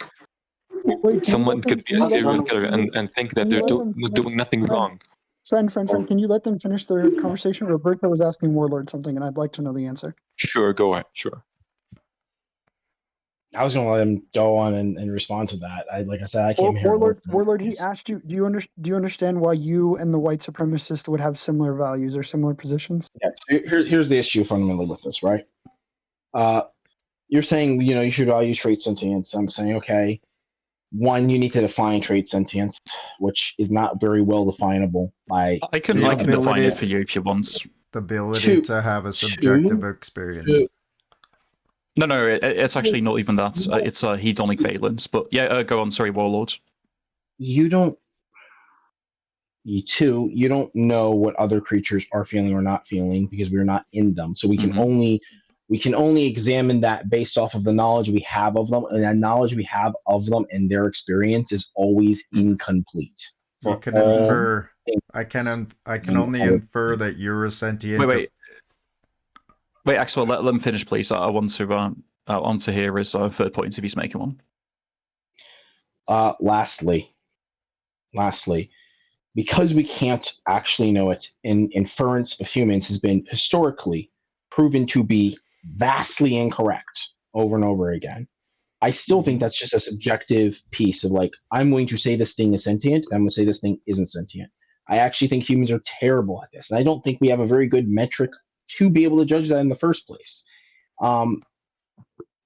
Wait, Someone could be a serial killer and think that they're doing nothing wrong. Friend, can you let them finish their conversation? Roberto was asking Warlord something, and I'd like to know the answer. Sure, go ahead. Sure. I was gonna let him go on and respond to that. Like I said, I came here. Warlord, he asked you, do you understand why you and the white supremacist would have similar values or similar positions? Yeah, so here's the issue fundamentally with this, right? You're saying, you should value trait sentience. I'm saying, okay, one, you need to define trait sentience, which is not very well definable by. I can define it for you if you want. The ability to have a subjective experience. No, it's actually not even that. It's a hedonic valence. But yeah, go on. Sorry, Warlord. You don't know what other creatures are feeling or not feeling because we're not in them. So we can only examine that based off of the knowledge we have of them, and that knowledge we have of them and their experience is always incomplete. You can infer. I can only infer that you're a sentient. Wait, Axel, let him finish, please. I want to hear his third point if he's making one. Lastly, because we can't actually know it, inference of humans has been historically proven to be vastly incorrect over and over again. I still think that's just a subjective piece of like, I'm going to say this thing is sentient, and I'm going to say this thing isn't sentient. I actually think humans are terrible at this, and I don't think we have a very good metric to be able to judge that in the first place.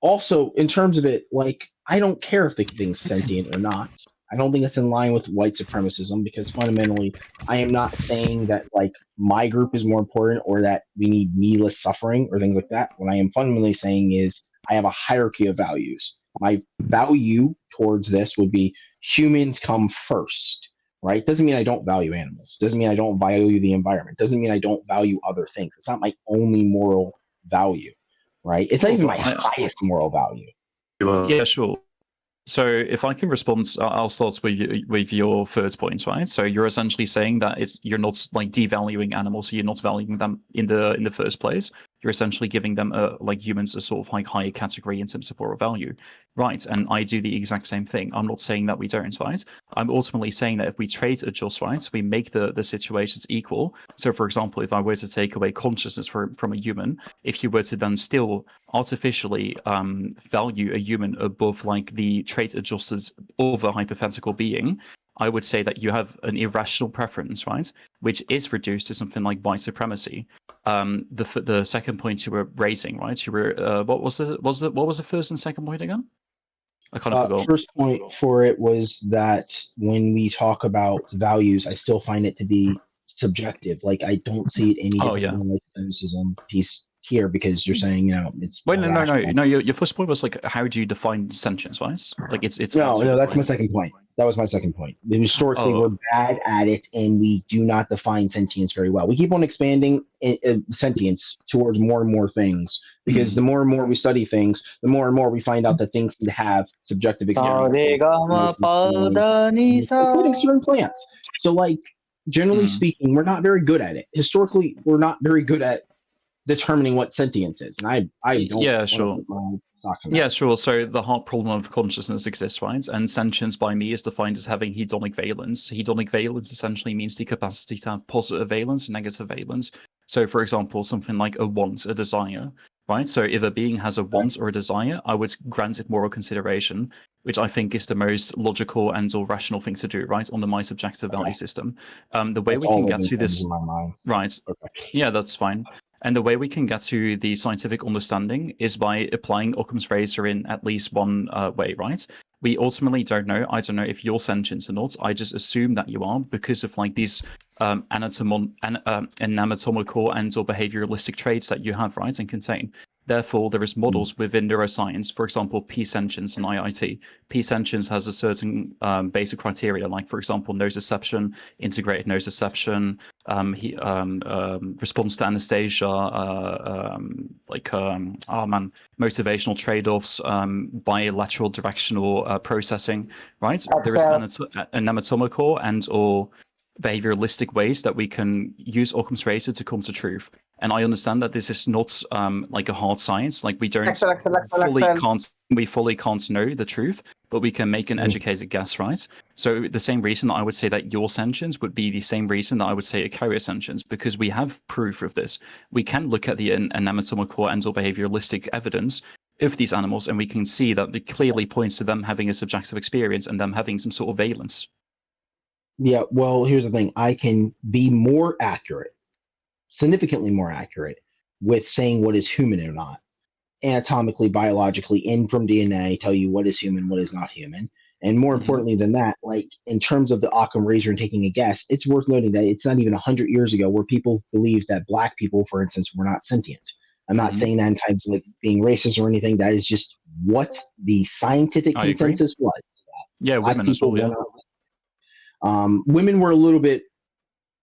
Also, in terms of it, like, I don't care if the thing's sentient or not. I don't think it's in line with white supremacism because fundamentally, I am not saying that like my group is more important or that we need needless suffering or things like that. What I am fundamentally saying is I have a hierarchy of values. My value towards this would be humans come first, right? Doesn't mean I don't value animals. Doesn't mean I don't value the environment. Doesn't mean I don't value other things. It's not my only moral value, right? It's not even my highest moral value. Yeah, sure. So if I can respond, I'll start with your first point, right? So you're essentially saying that you're not like devaluing animals, so you're not valuing them in the first place. You're essentially giving them like humans a sort of like higher category in terms of moral value, right? And I do the exact same thing. I'm not saying that we don't, right? I'm ultimately saying that if we trait adjust, right, we make the situations equal. So for example, if I were to take away consciousness from a human, if you were to then still artificially value a human above like the trait adjusters of a hypothetical being, I would say that you have an irrational preference, right? Which is reduced to something like white supremacy. The second point you were raising, right? You were what was the first and second point again? I kind of forgot. First point for it was that when we talk about values, I still find it to be subjective. Like I don't see it any different than the cynicism piece here because you're saying it's. Wait, no. Your first point was like, how do you define sentience, right? Like it's. No, that's my second point. That was my second point. Historically, we're bad at it, and we do not define sentience very well. We keep on expanding sentience towards more and more things because the more and more we study things, the more and more we find out that things can have subjective experiences, including certain plants. So, like generally speaking, we're not very good at it. Historically, we're not very good at determining what sentience is, and I don't. Yeah, sure. Yeah, sure. So the heart problem of consciousness exists, right? And sentience by me is defined as having hedonic valence. Hedonic valence essentially means the capacity to have positive valence and negative valence. So, for example, something like a want, a desire, right? So if a being has a want or a desire, I would grant it moral consideration, which I think is the most logical and or rational thing to do, right? Under my subjective value system. The way we can get to this, right? Yeah, that's fine. And the way we can get to the scientific understanding is by applying Occam's razor in at least one way, right? We ultimately don't know. I don't know if you're sentient or not. I just assume that you are because of like these anatomical and or behavioralistic traits that you have, right, and contain. Therefore, there is models within neuroscience, for example, P-sentience and IIT. P-sentience has a certain basic criteria, like, for example, nociception, integrated nociception, response to anesthesia, motivational trade-offs, bilateral directional processing, right? There is anatomical and or behavioralistic ways that we can use Occam's razor to come to truth. And I understand that this is not like a hard science. Like we don't fully can't know the truth, but we can make an educated guess, right? So the same reason that I would say that your sentience would be the same reason that I would say a carrier sentience, because we have proof of this. We can look at the anatomical and or behavioralistic evidence of these animals, and we can see that it clearly points to them having a subjective experience and them having some sort of valence. Yeah, well, here's the thing. I can be more accurate, significantly more accurate, with saying what is human or not. Anatomically, biologically, in from DNA, tell you what is human, what is not human. And more importantly than that, like in terms of the Occam razor and taking a guess, it's worth noting that it's not even 100 years ago where people believed that black people, for instance, were not sentient. I'm not saying that in times of like being racist or anything. That is just what the scientific I agree. consensus was. Yeah, Black women as people well. Yeah. were not. Women were a little bit.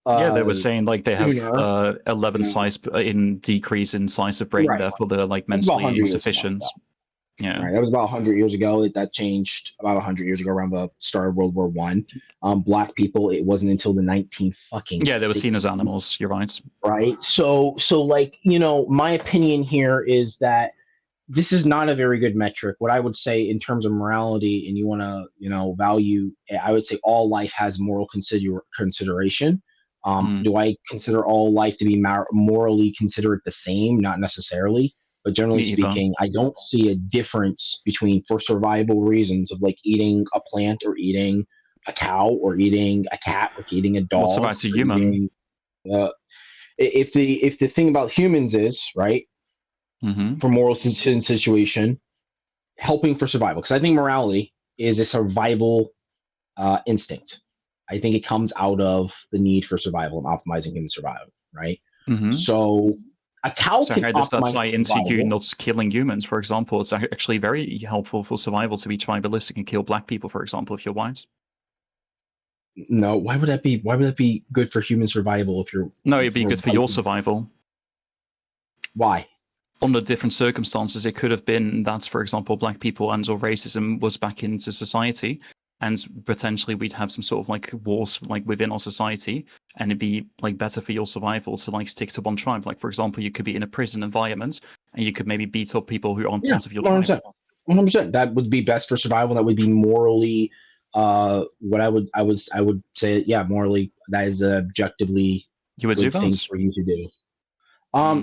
Yeah, they were saying like they have sooner. 11 size in decrease in size of brain, Right. therefore they're like That's about 100 mentally years ago, insufficient. Yeah. Right, that was about 100 years ago. That changed about 100 years ago, around the start of World War One. Black people, it wasn't until the 19 fucking Yeah, they were seen as animals. You're right. Right. So like, you know, my opinion here is that this is not a very good metric. What I would say in terms of morality, and you want to, you know, value, I would say all life has moral consideration. Do I consider all life to be morally considered the same? Not necessarily. But generally Me either. speaking, I don't see a difference between, for survival reasons, of like eating a plant or eating a cow or eating a cat or eating a dog. What's about a human? Eating, if the thing about humans is right for moral situation, helping for survival, because I think morality is a survival instinct. I think it comes out of the need for survival and optimizing human survival, right? So a cow So can how does that optimize tie into survival. you not killing humans, for example? It's actually very helpful for survival to be tribalistic and kill black people, for example, if you're white. No, why would that be? Why would that be good for human survival if you're? No, it'd be good for your survival. Why? Under different circumstances, it could have been that, for example, black people and or racism was back into society, and potentially we'd have some sort of like wars like within our society, and it'd be like better for your survival to like stick to one tribe. Like for example, you could be in a prison environment and you could maybe beat up people who aren't part of your tribe. 100%. That would be best for survival. That would be morally, what I would say, yeah, morally, that is objectively you would do good thing that for you to do.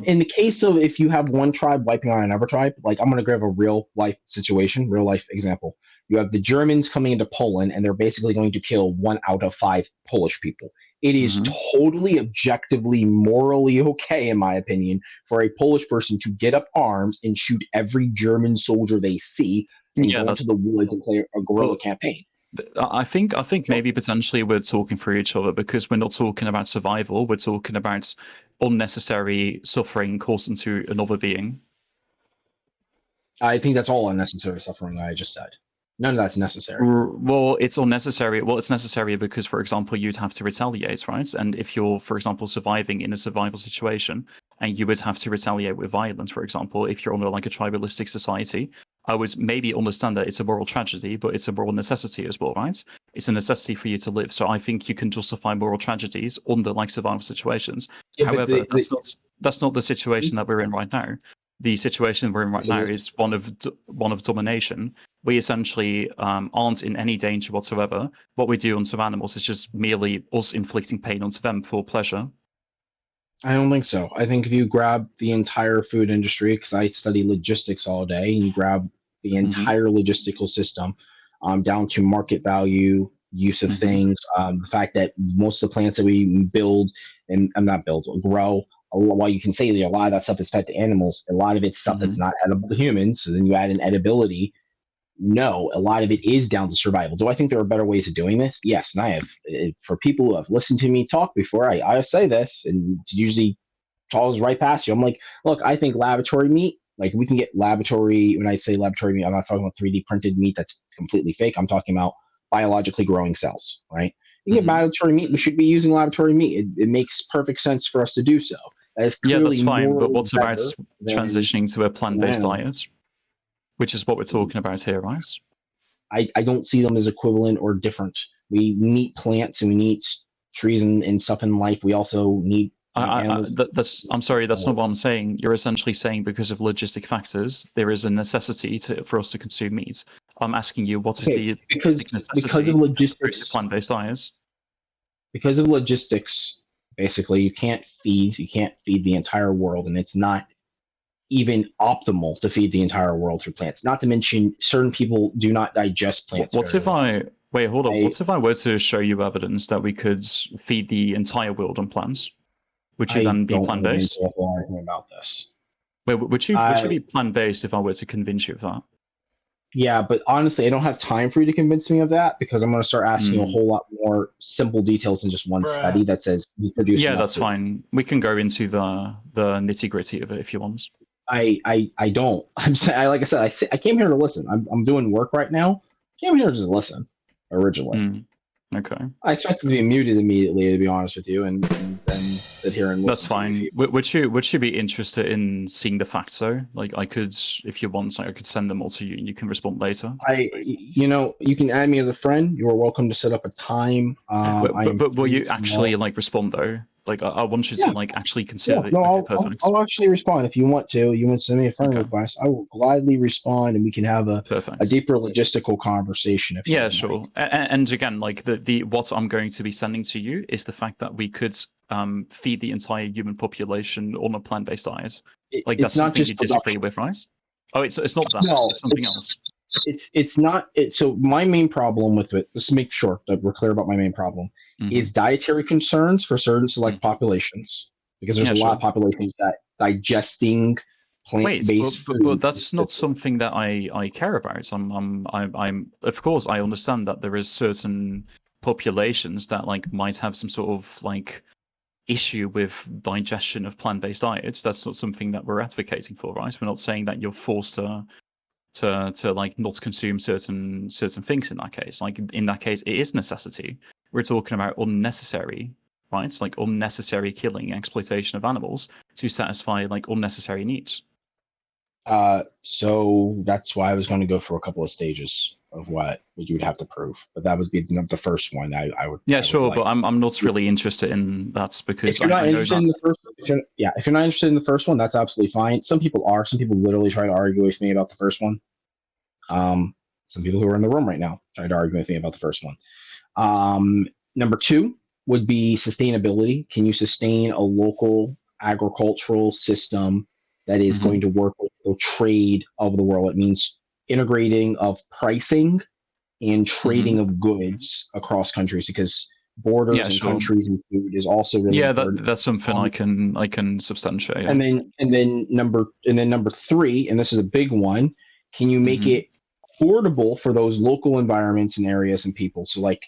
In the case of if you have one tribe wiping out another tribe, like I'm going to grab a real life situation, real life example. You have the Germans coming into Poland, and they're basically going to kill 1 out of 5 Polish people. It is totally objectively, morally okay, in my opinion, for a Polish person to get up arms and shoot every German soldier they see and go into the woods and play a guerrilla campaign. I think maybe potentially we're talking for each other, because we're not talking about survival. We're talking about unnecessary suffering caused into another being. I think that's all unnecessary suffering that I just said. None of that's necessary. Well, it's unnecessary. Well, it's necessary because, for example, you'd have to retaliate, right? And if you're, for example, surviving in a survival situation, and you would have to retaliate with violence, for example, if you're under like a tribalistic society, I would maybe understand that it's a moral tragedy, but it's a moral necessity as well, right? It's a necessity for you to live. So I think you can justify moral tragedies under like survival situations. Yeah, however, that's not the situation that we're in right now. The situation we're in right now is one of domination. We essentially aren't in any danger whatsoever. What we do on some animals is just merely us inflicting pain onto them for pleasure. I don't think so. I think if you grab the entire food industry, because I study logistics all day, and you grab the entire logistical system down to market value, use of things, the fact that most of the plants that we build and grow, while you can say that a lot of that stuff is fed to animals, a lot of it's stuff that's not edible to humans. So then you add an edibility. No, a lot of it is down to survival. Do I think there are better ways of doing this? Yes, and I have. For people who have listened to me talk before, I say this, and it usually falls right past you. I'm like, look, I think laboratory meat, like we can get laboratory. When I say laboratory meat, I'm not talking about 3D printed meat that's completely fake. I'm talking about biologically growing cells, right? You get laboratory meat. We should be using laboratory meat. It makes perfect sense for us to do so. That is Yeah, that's clearly fine. But what's about better than transitioning to a plant-based animal. diet? Which is what we're talking about here, right? I don't see them as equivalent or different. We need plants and we need trees and stuff in life. We also need animals. I'm sorry, that's not what I'm saying. You're essentially saying because of logistic factors, there is a necessity for us to consume meat. I'm asking you, what is the logistic necessity because of logistics, plant-based diets? Because of logistics, basically, you can't feed the entire world, and it's not even optimal to feed the entire world through plants. Not to mention, certain people do not digest plants. What if wait? Hold on. What if I were to show you evidence that we could feed the entire world on plants? Would you then be plant based? I don't know anything about this. Wait, would you be plant based if I were to convince you of that? Yeah, but honestly, I don't have time for you to convince me of that because I'm going to start asking you a whole lot more simple details than just one study that says we produce. Yeah, that's fine. We can go into the nitty gritty of it if you want. I don't. I'm saying, like I said, I came here to listen. I'm doing work right now. I came here to just listen originally. Okay. I expected to be muted immediately, to be honest with you, and then sit here and listen. That's fine. Would you be interested in seeing the facts though? Like I could, if you want, I could send them all to you, and you can respond later. You can add me as a friend. You are welcome to set up a time. But will you actually like respond though? Like I want you to like actually consider it. No, Okay, perfect. I'll actually respond if you want to. You want to send me a friend request, I will gladly respond, and we can have a deeper logistical conversation. If yeah, sure. And again, like the what I'm going to be sending to you is the fact that we could feed the entire human population on a plant-based diet. Like that's something you disagree with, right? Oh, it's not that. No, it's something else. It's not. So my main problem with it, just to make sure that we're clear about my main problem, is dietary concerns for certain select populations, because there's a lot of populations that digesting plant-based food. But that's not something that I care about. I'm of course I understand that there is certain populations that like might have some sort of like issue with digestion of plant-based diets. That's not something that we're advocating for, right? We're not saying that you're forced to like not consume certain things in that case. Like in that case, it is necessity. We're talking about unnecessary, right? It's like unnecessary killing, exploitation of animals to satisfy like unnecessary needs. So that's why I was going to go for a couple of stages of what you would have to prove, but that would be the first one. I would. Yeah, sure, but I'm not really interested in that because if you're not interested in the first, if you're not interested in the first one, that's absolutely fine. Some people are. Some people literally try to argue with me about the first one. Some people who are in the room right now try to argue with me about the first one. Number two would be sustainability. Can you sustain a local agricultural system that is going to work with the trade of the world? It means integrating of pricing and trading of goods across countries, because borders and countries and food is also really important. that's something I can substantiate. Yeah. And then number three, and this is a big one, can you make it affordable for those local environments and areas and people? So like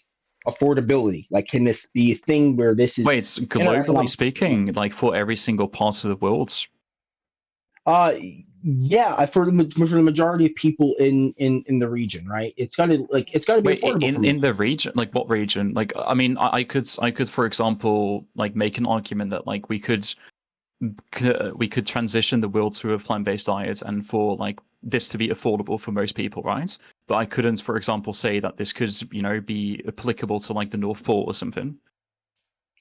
affordability, like can this be a thing where this is globally speaking, like for every single part of the world? Yeah, for the majority of people in the region, right? It's got to be affordable in the region. Like what region? Like I mean, I could for example like make an argument that like we could transition the world to a plant-based diet and for like this to be affordable for most people, right? But I couldn't, for example, say that this could be applicable to like the North Pole or something.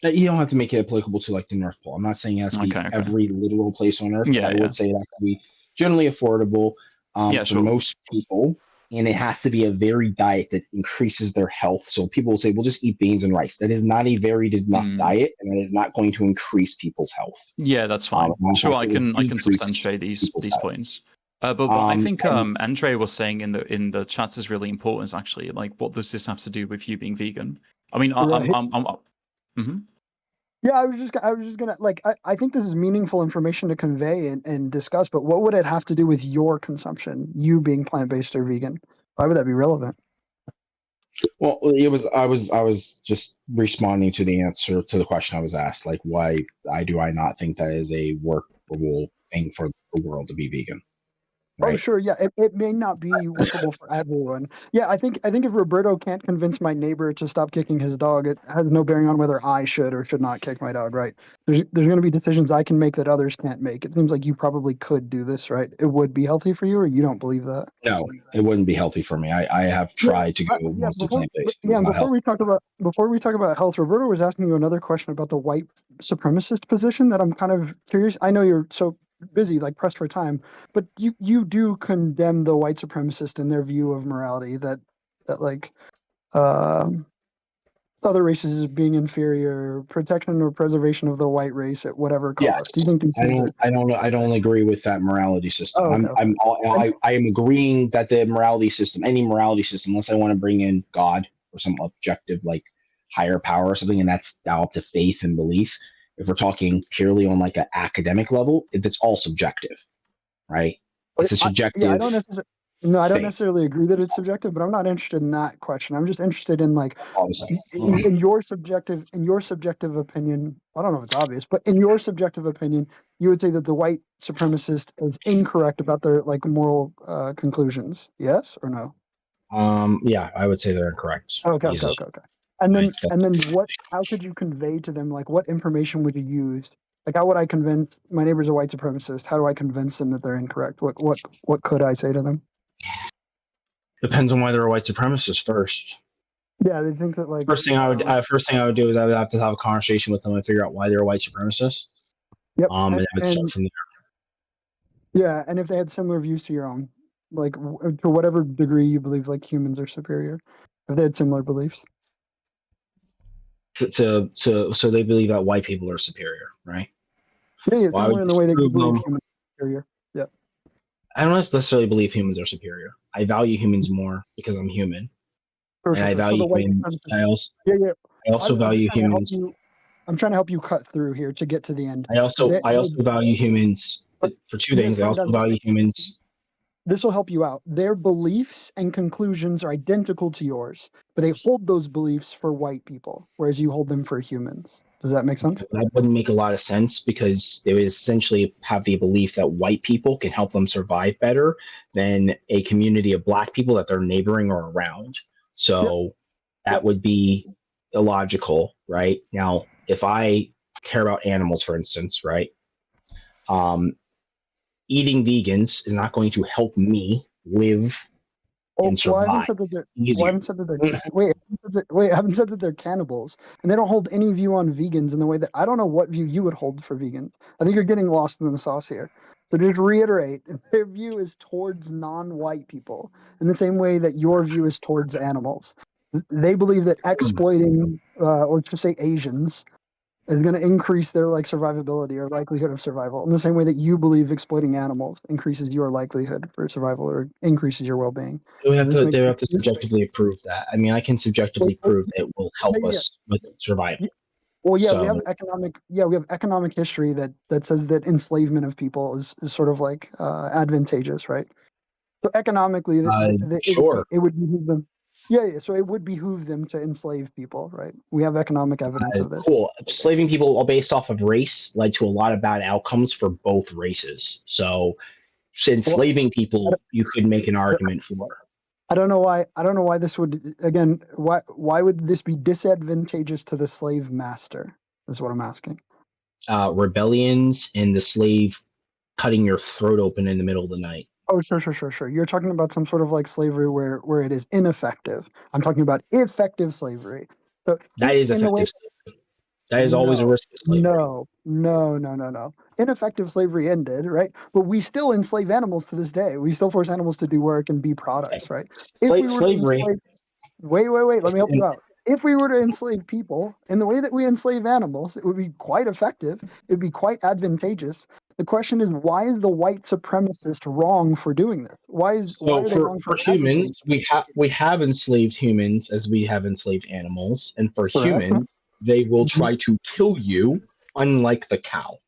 You don't have to make it applicable to like the North Pole. I'm not saying it has to be every literal place on Earth. Yeah, I would say it has to be generally affordable for most people, and it has to be a varied diet that increases their health. So people will say, "We'll just eat beans and rice." That is not a varied enough diet, and that is not going to increase people's health. Yeah, that's fine. Sure, I can substantiate these points. But what I think Andre was saying in the chat is really important. Actually, like, what does this have to do with you being vegan? I mean, Yeah, I was just gonna like I think this is meaningful information to convey and discuss, but what would it have to do with your consumption, you being plant-based or vegan? Why would that be relevant? Well, I was just responding to the answer to the question I was asked, like why do I not think that is a workable thing for the world to be vegan? Right. Oh, sure. Yeah, it may not be workable for everyone. Yeah, I think if Roberto can't convince my neighbor to stop kicking his dog, it has no bearing on whether I should or should not kick my dog. Right? There's going to be decisions I can make that others can't make. It seems like you probably could do this, right? It would be healthy for you, or you don't believe that? No, it wouldn't be healthy for me. I have tried to go to plant-based. Yeah, before we talk about health, Roberto was asking you another question about the white supremacist position that I'm kind of curious. I know you're so busy, like pressed for time, but you do condemn the white supremacist in their view of morality, that like other races as being inferior, protection or preservation of the white race at whatever Yes, cost. Do you think these things are? I don't agree with that morality system. Oh, okay. I am agreeing that the morality system, any morality system, unless I want to bring in God or some objective like higher power or something, and that's down to faith and belief. If we're talking purely on like an academic level, it's all subjective, right? It's a subjective. Yeah, I don't necessarily. No, I don't thing. necessarily agree that it's subjective, but I'm not interested in that question. I'm just interested in like Obviously. in your subjective opinion. I don't know if it's obvious, but in your subjective opinion, you would say that the white supremacist is incorrect about their like moral conclusions. Yes or no? Yeah, I would say they're incorrect. Okay. easily. And then Right. what? How could you convey to them like what information would you use? Like how would I convince my neighbor's a white supremacist? How do I convince them that they're incorrect? What could I say to them? Depends on why they're a white supremacist first. Yeah, they think that like First thing I would do is I would have to have a conversation with them and figure out why they're a white supremacist. Yep. And I would start from there. Yeah, and if they had similar views to your own, like to whatever degree you believe like humans are superior, if they had similar beliefs. So they believe that white people are superior, right? Yeah, Well, I would similar in the way that you disprove believe them. humans are superior. Yeah. I don't necessarily believe humans are superior. I value humans more because I'm human, Sure, and sure, I sure. So value the white humans. supremacists. Yeah. I also I'm just value trying to help humans. you. I'm trying to help you cut through here to get to the end. I also value humans for two Yeah, things. I Frank, also value humans. This will help you out. Their beliefs and conclusions are identical to yours, but they hold those beliefs for white people, whereas you hold them for humans. Does that make sense? That wouldn't make a lot of sense because they would essentially have the belief that white people can help them survive better than a community of black people that they're neighboring or around. So that would be illogical, right? Now, if I care about animals, for instance, right? Eating vegans is not going to help me live and Well, I survive. haven't said that they're. Well, I Easier. haven't said that they're. I haven't said that they're cannibals, and they don't hold any view on vegans in the way that I don't know what view you would hold for vegans. I think you're getting lost in the sauce here. So just reiterate, their view is towards non-white people in the same way that your view is towards animals. They believe that exploiting, or just say Asians, is going to increase their like survivability or likelihood of survival in the same way that you believe exploiting animals increases your likelihood for survival or increases your well-being. They would have This to, makes they would have to subjectively prove that. I mean, I can subjectively prove that it will help us with survival. Well, yeah, we So- have economic history that says that enslavement of people is sort of like advantageous, right? So economically, sure. it would behoove them. Yeah. So it would behoove them to enslave people, right? We have economic evidence of this. Cool. Enslaving people all based off of race led to a lot of bad outcomes for both races. So enslaving people, you could make an argument for. I don't know why this would why would this be disadvantageous to the slave master? Is what I'm asking. Rebellions and the slave cutting your throat open in the middle of the night. Oh, sure. You're talking about some sort of like slavery where it is ineffective. I'm talking about effective slavery. So That is effective slavery. That is always a risk of slavery. No. Ineffective slavery ended, right? But we still enslave animals to this day. We still force animals to do work and be products, right? If we were Slavery. to enslave, wait, let me help you out. If we were to enslave people in the way that we enslave animals, it would be quite effective. It would be quite advantageous. The question is, why is the white supremacist wrong for doing this? Why are they wrong for humans, we have enslaved humans as we have enslaved animals, and for humans, they will try to kill you, unlike the cow.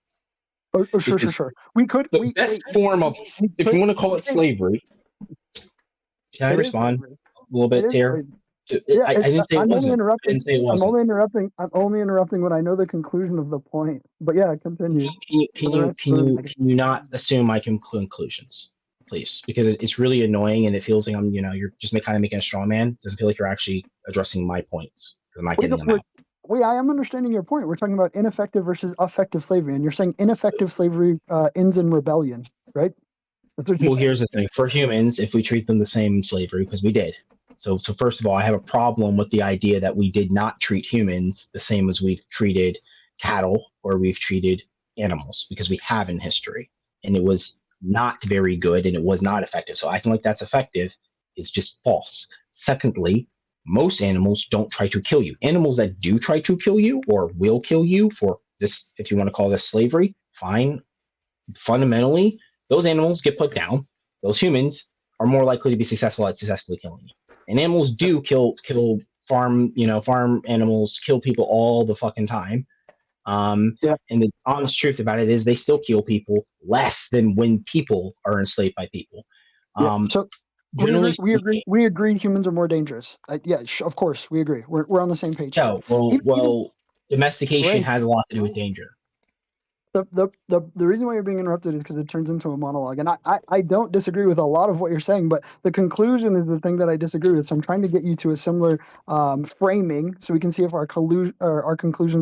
Oh, sure. We could. The best form of, if you want to call it slavery. Can I respond a little bit here? Yeah, I didn't say it wasn't. I didn't say it wasn't. I'm only interrupting when I know the conclusion of the point. But yeah, continue. Can you not assume my conclusions, please? Because it's really annoying and it feels like you're just kind of making a straw man. It doesn't feel like you're actually addressing my points because I'm not getting them out. Wait, I am understanding your point. We're talking about ineffective versus effective slavery, and you're saying ineffective slavery ends in rebellion, right? Well, here's the thing. For humans, if we treat them the same in slavery, because we did. So first of all, I have a problem with the idea that we did not treat humans the same as we've treated cattle or we've treated animals, because we have in history. And it was not very good and it was not effective. So acting like that's effective is just false. Secondly, Most animals don't try to kill you. Animals that do try to kill you or will kill you for this, if you want to call this slavery, fine. Fundamentally, those animals get put down. Those humans are more likely to be successful at successfully killing you. And animals do kill farm animals, kill people all the fucking time. And the honest truth about it is they still kill people less than when people are enslaved by people. So we agree humans are more dangerous. Of course we agree. We're on the same page. No, domestication has a lot to do with danger. The reason why you're being interrupted is because it turns into a monologue, and I don't disagree with a lot of what you're saying, but the conclusion is the thing that I disagree with. So I'm trying to get you to a similar framing so we can see if our conclusions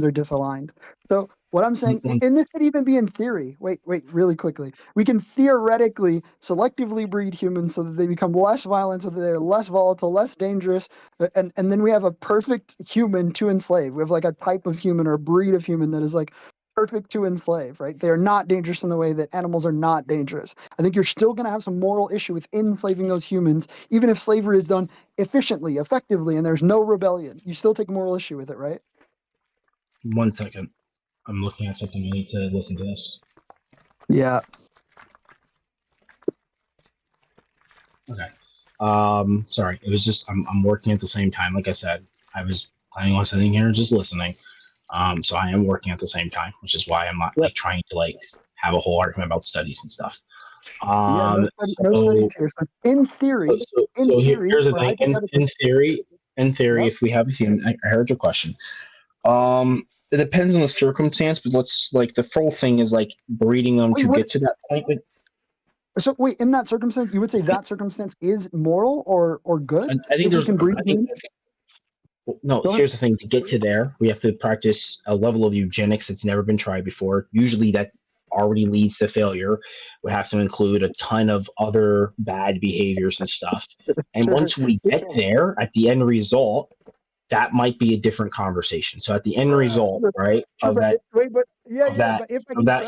are disaligned. So what I'm saying, and this could even be in theory. Wait, really quickly. We can theoretically selectively breed humans so that they become less violent, so that they're less volatile, less dangerous, and then we have a perfect human to enslave. We have like a type of human or a breed of human that is like perfect to enslave, right? They are not dangerous in the way that animals are not dangerous. I think you're still going to have some moral issue with enslaving those humans, even if slavery is done efficiently, effectively, and there's no rebellion. You still take moral issue with it, right? 1 second. I'm looking at something. I need to listen to this. Yeah. Okay. Sorry. It was just I'm working at the same time. Like I said, I was planning on sitting here and just listening. So I am working at the same time, which is why I'm not like trying to like have a whole argument about studies and stuff. No studies here. So in theory, here's the thing. In theory, if we have a human, I heard your question. It depends on the circumstance, but let's like the whole thing is like breeding them to get to that point. So wait, in that circumstance, you would say that circumstance is moral or good? I think we can breed humans? No, here's the thing. To get to there, we have to practice a level of eugenics that's never been tried before. Usually that already leads to failure. We have to include a ton of other bad behaviors and stuff. And once we get there, at the end result, that might be a different conversation. So at the end result, right, of that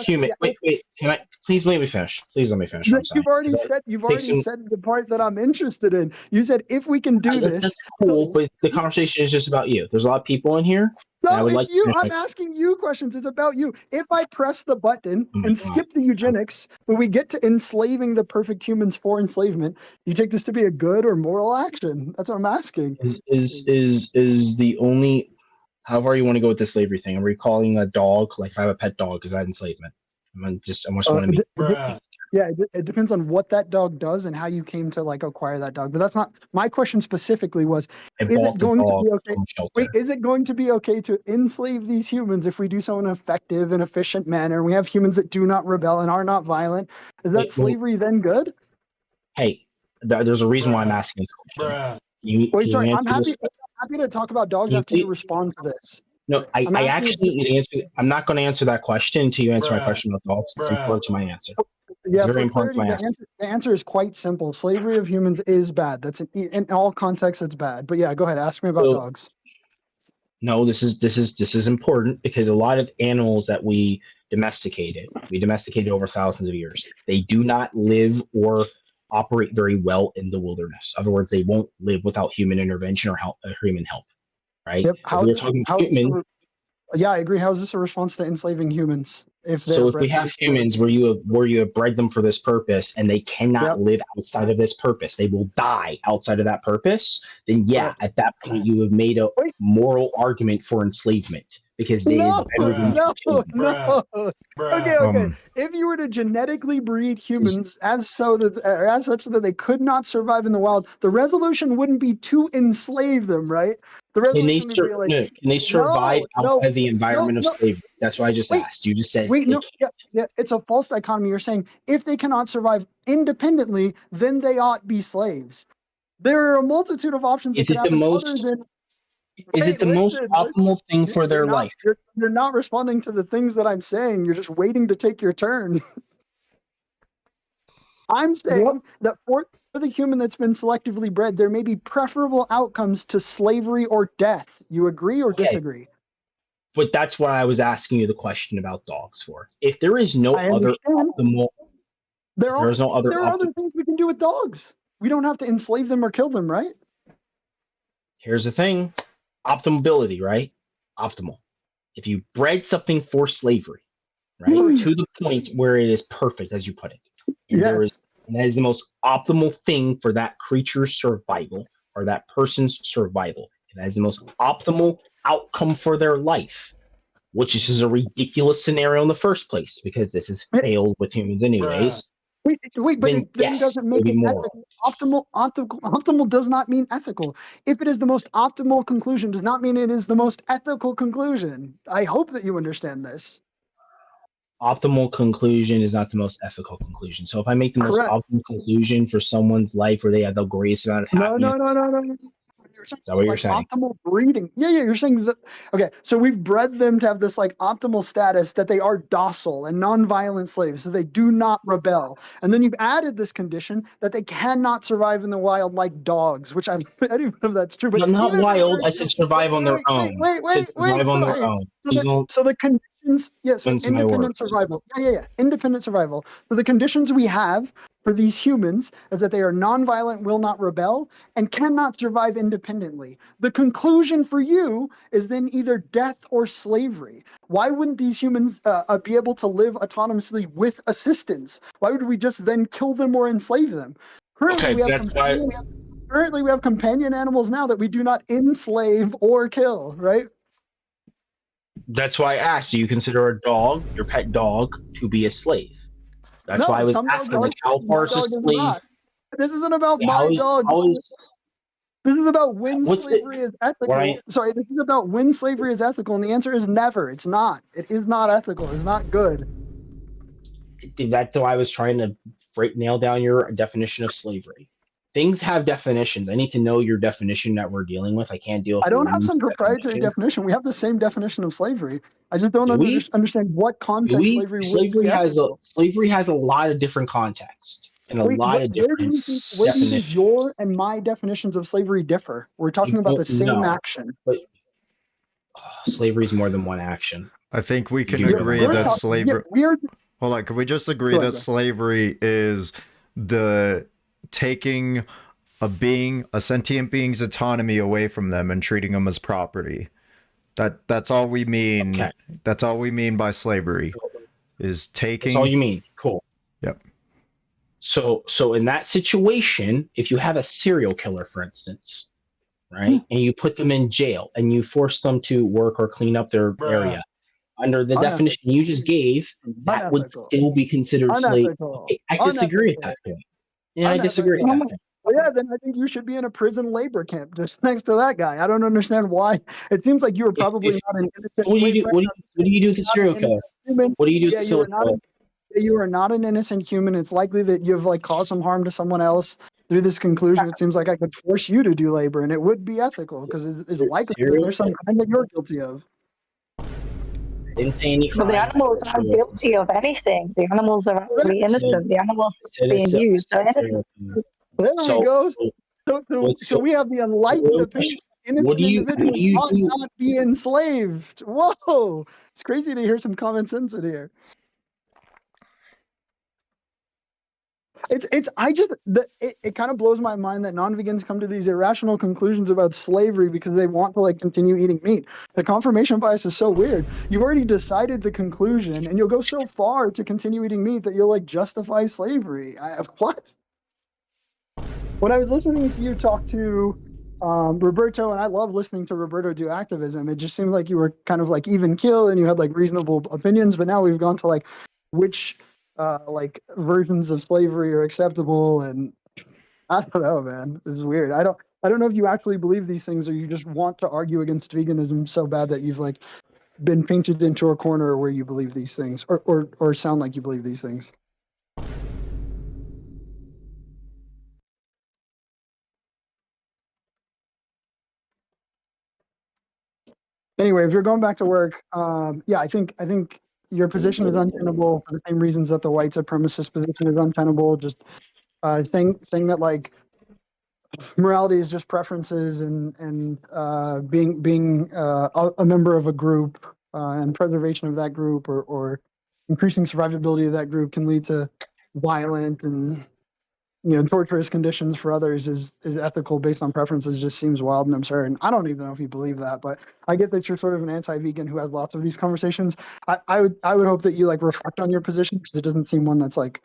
human. Wait, can I please let me finish? Please let me finish. You've already said the part that I'm interested in. You said if we can do this. That's cool, but the conversation is just about you. There's a lot of people in here. No, it's you. I'm asking you questions. It's about you. If I press the button and skip the eugenics, when we get to enslaving the perfect humans for enslavement, you take this to be a good or moral action? That's what I'm asking. Is the only, however you want to go with the slavery thing? Are we calling a dog, like if I have a pet dog, is that enslavement? I just want to be. Yeah, it depends on what that dog does and how you came to like acquire that dog. But that's not my question specifically. Was is it going to be okay? Wait, is it going to be okay to enslave these humans if we do so in an effective and efficient manner? We have humans that do not rebel and are not violent. Is that slavery then good? Hey, there's a reason why I'm asking this question. I'm happy to talk about dogs after you respond to this. No, I actually need to answer. I'm not going to answer that question until you answer my question about dogs. It's important to my answer. Yeah, for clarity, the answer is quite simple. Slavery of humans is bad. That's in all contexts, it's bad. But yeah, go ahead. Ask me about dogs. No, this is important because a lot of animals that we domesticated over thousands of years. They do not live or operate very well in the wilderness. In other words, they won't live without human intervention or human help. Right? Yep. Yeah, I agree. How is this a response to enslaving humans? If we have humans where you have bred them for this purpose and they cannot live outside of this purpose, they will die outside of that purpose, then at that point you have made a moral argument for enslavement because they no. Okay. If you were to genetically breed humans as such that they could not survive in the wild, the resolution wouldn't be to enslave them, right? The resolution would be like, can they survive outside of the environment of slavery? That's what I just asked. You just said it's a false dichotomy. You're saying if they cannot survive independently, then they ought be slaves. There are a multitude of options that could happen other than. Is it the most optimal thing for their life? You're not responding to the things that I'm saying. You're just waiting to take your turn. I'm saying that for the human that's been selectively bred, there may be preferable outcomes to slavery or death. You agree or disagree? But that's what I was asking you the question about dogs for. If there is no other optimal, there are other things we can do with dogs. We don't have to enslave them or kill them, right? Here's the thing: optimability, right? Optimal. If you bred something for slavery, right, to the point where it is perfect, as you put it, and that is the most optimal thing for that creature's survival or that person's survival. And that is the most optimal outcome for their life, which is a ridiculous scenario in the first place because this has failed with humans anyways. Wait, but then it then yes, doesn't it'll make be it moral. ethical. Optimal does not mean ethical. If it is the most optimal conclusion, does not mean it is the most ethical conclusion. I hope that you understand this. Optimal conclusion is not the most ethical conclusion. So if I make the most Correct. optimal conclusion for someone's life where they have the greatest amount of No. happiness, is that what you're saying? Optimal breeding. Yeah, you're saying that. Okay, so we've bred them to have this like optimal status that they are docile and non-violent slaves, so they do not rebel. And then you've added this condition that they cannot survive in the wild like dogs, which I don't even know if that's true. But No, not even if wild. we're- I said survive on their own. Said survive on their sorry. own. So the conditions, so Listen to my independent words. survival. Yeah. Independent survival. So the conditions we have for these humans is that they are non-violent, will not rebel, and cannot survive independently. The conclusion for you is then either death or slavery. Why wouldn't these humans be able to live autonomously with assistance? Why would we just then kill them or enslave them? Currently, we have companion animals now that we do not enslave or kill, right? That's why I asked, do you consider a dog, your pet dog, to be a slave? That's why I was some dogs asking, are like, how far my is a dog is slave? not. This isn't about How my is, dog. how is, This is about when what's slavery is ethical. right? Sorry, this is about when slavery is ethical, and the answer is never. It's not. It is not ethical. It's not good. That's why I was trying to nail down your definition of slavery. Things have definitions. I need to know your definition that we're dealing with. I can't deal with I your don't have loose some proprietary definition. We have the same definition of slavery. I just don't Do we? understand what context slavery would be ethical. Slavery has a lot of different contexts and a lot of Where do different you think definitions. your and my definitions of slavery differ? We're talking about the same No, action. but slavery is more than one action. I think we can You do agree realize that that. slavery. We're Hold on, can we just agree Go that ahead, go. slavery is the taking a sentient being's autonomy away from them and treating them as property? That's all we mean. Okay. That's all we mean by slavery. Is taking. That's all you mean. Cool. Yep. So in that situation, if you have a serial killer, for instance, right, and you put them in jail and you force them to work or clean up their area, under the Unethical. definition you just gave, that would Unethical. still be considered slave. Unethical. Okay, I disagree at that point. Yeah, I disagree at that point. Well, yeah, then I think you should be in a prison labor camp just next to that guy. I don't understand why. It seems like you were probably not an innocent. What do you do? What do you do with a serial killer? What do you do with a serial killer? You are not an innocent human. It's likely that you've like caused some harm to someone else. Through this conclusion, it seems like I could force you to do labor, and it would be ethical because it's likely that there's some crime that you're guilty of. I didn't say any But crime. the animals aren't guilty of anything. The animals are actually innocent. The animals being used are innocent. There we go. So we have the enlightened opinion. Innocent individuals ought not be enslaved. Whoa! It's crazy to hear some common sense in here. It kind of blows my mind that non-vegans come to these irrational conclusions about slavery because they want to like continue eating meat. The confirmation bias is so weird. You've already decided the conclusion, and you'll go so far to continue eating meat that you'll like justify slavery. What? When I was listening to you talk to Roberto, and I love listening to Roberto do activism, it just seemed like you were kind of like even kill and you had like reasonable opinions, but now we've gone to like which like versions of slavery are acceptable, and I don't know, man. It's weird. I don't know if you actually believe these things or you just want to argue against veganism so bad that you've like been painted into a corner where you believe these things or sound like you believe these things. Anyway, if you're going back to work, yeah, I think your position is untenable for the same reasons that the white supremacist position is untenable. Just saying that like morality is just preferences and being a member of a group and preservation of that group or increasing survivability of that group can lead to violent and torturous conditions for others is ethical based on preferences just seems wild and absurd. And I don't even know if you believe that, but I get that you're sort of an anti-vegan who has lots of these conversations. I would hope that you like reflect on your position, because it doesn't seem one that's like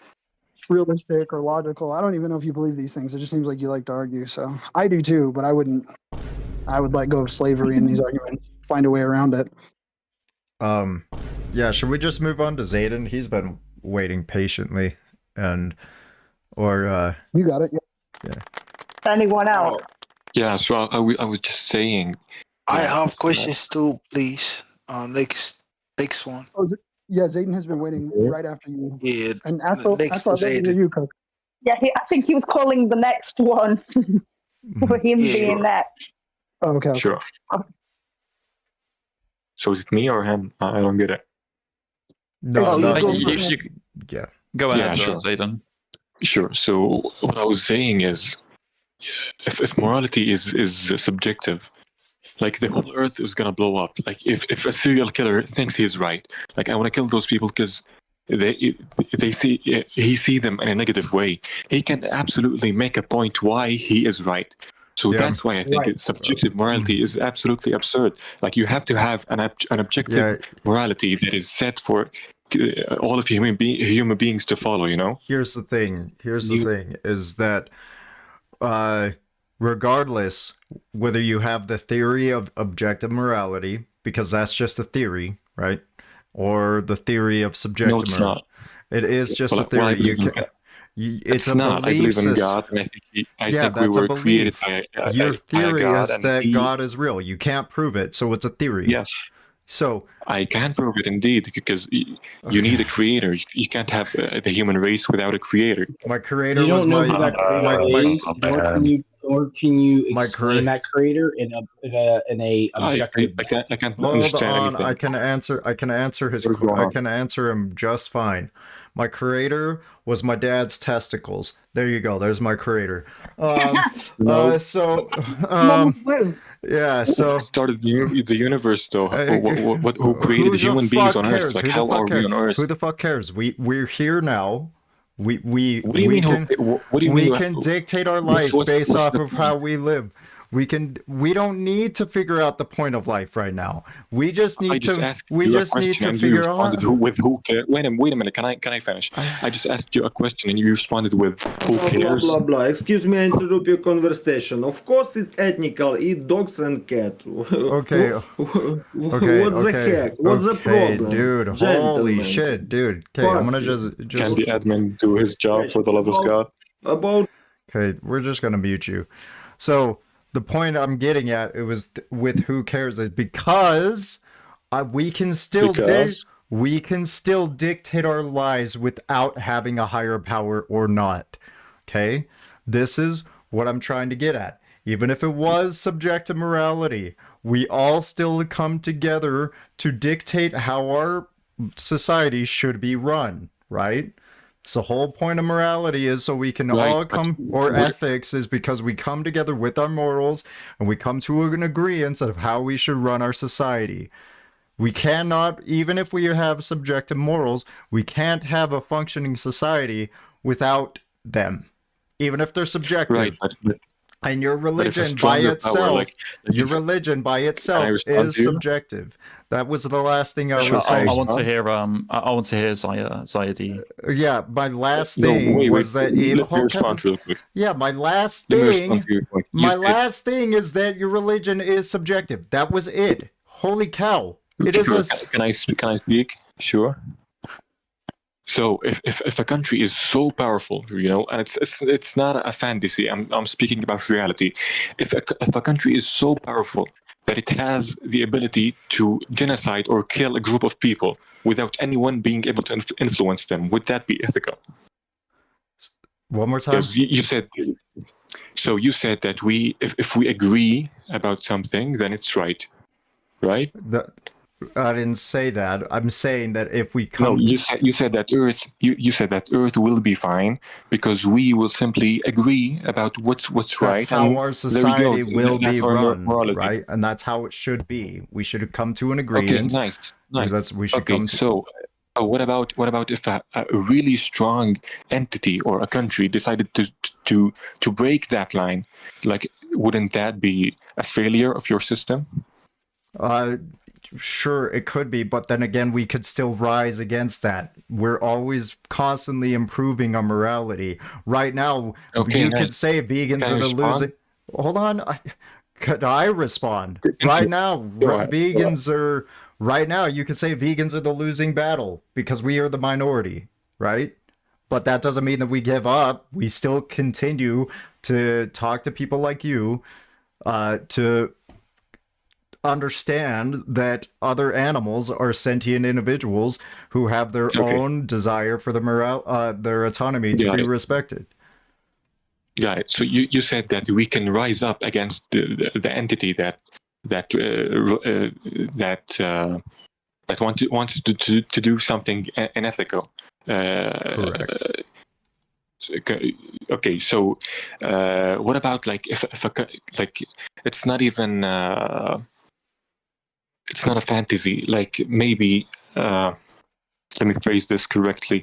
realistic or logical. I don't even know if you believe these things. It just seems like you like to argue. So I do too, but I would let go of slavery in these arguments, find a way around it. Yeah, should we just move on to Zayden? He's been waiting patiently, or you got it. Yeah. Anyone else? Yeah, so I was just saying. I have questions too, please. Next one. Oh, yeah, Zayden has been waiting right after you. Yeah. And Axel, next I'd like to hear you, Cook. Yeah, I think he was calling the next one for him being next. Oh, okay. Sure. So is it me or him? I don't get it. No, yeah. Go ahead, sure. Zayden. Sure. So what I was saying is, if morality is subjective, like the whole earth is gonna blow up. Like if a serial killer thinks he's right, like I want to kill those people because he see them in a negative way, he can absolutely make a point why he is right. So that's why I think subjective morality is absolutely absurd. Like you have to have an objective morality that is set for all of human beings to follow. Here's the thing. Is that regardless whether you have the theory of objective morality, because that's just a theory, right, or the theory of subjective morality, it is just a theory. It's a not. belief I believe system. in God, and I think we were created by your theory God, is that God is real. You can't prove it, so it's a theory. Yes. So I can prove it indeed, because you need a creator. You can't have the human race without a creator. My creator You was don't know my who that creator is, nor can you explain that creator in a objective. I can't Hold understand on, anything. I can answer his. I can answer him just fine. My creator was my dad's testicles. There you go. There's my creator. Yeah. So Who started the universe, though? Who created the human beings on Earth? Like, how are we on Earth? Who the fuck cares? We're here now. We can dictate our life based off of how we live. We don't need to figure out the point of life right now. We just need to figure out with who cares. Wait a minute. Can I finish? I just asked you a question and you responded with who cares. Blah, blah, blah. Excuse me, I interrupt your conversation. Of course it's ethnical. Eat dogs and cat. Okay. What the heck? What's the problem? Dude, holy shit, dude. Okay, I'm gonna just Can the admin do his job for the love of God? Okay, we're just gonna mute you. So the point I'm getting at, it was with who cares, is because we can still dictate our lives without having a higher power or not. Okay, this is what I'm trying to get at. Even if it was subjective morality, we all still come together to dictate how our society should be run, right? So the whole point of morality is so we can all come, or ethics is because we come together with our morals and we come to an agreement of how we should run our society. We cannot, even if we have subjective morals, we can't have a functioning society without them, even if they're subjective. Right, and your religion by itself, is subjective. That was the last thing I was saying. I want to hear Zayadi. Yeah, my last thing was that my last thing is that your religion is subjective. That was it. Holy cow! Can I speak? Sure. So if a country is so powerful, and it's not a fantasy. I'm speaking about reality. If a country is so powerful that it has the ability to genocide or kill a group of people without anyone being able to influence them, would that be ethical? One more time. Because you said that if we agree about something, then it's right, right? I didn't say that. I'm saying that if we come. No, you said that Earth. You said that Earth will be fine because we will simply agree about what's right. That's how our society will be run, right? And that's how it should be. We should come to an agreement. Okay, nice. We should come to. So, what about if a really strong entity or a country decided to break that line? Like, wouldn't that be a failure of your system? Sure, it could be, but then again, we could still rise against that. We're always constantly improving our morality. Right now, you could say vegans are the losing. Hold on, could I respond? Right now, vegans are. Right now, you could say vegans are the losing battle because we are the minority, right? But that doesn't mean that we give up. We still continue to talk to people like you, to understand that other animals are sentient individuals who have their own desire for their autonomy to be respected. Got it. So you said that we can rise up against the entity that wants to do something unethical. Correct. Okay, so what about like if like it's not even it's not a fantasy, like maybe let me phrase this correctly.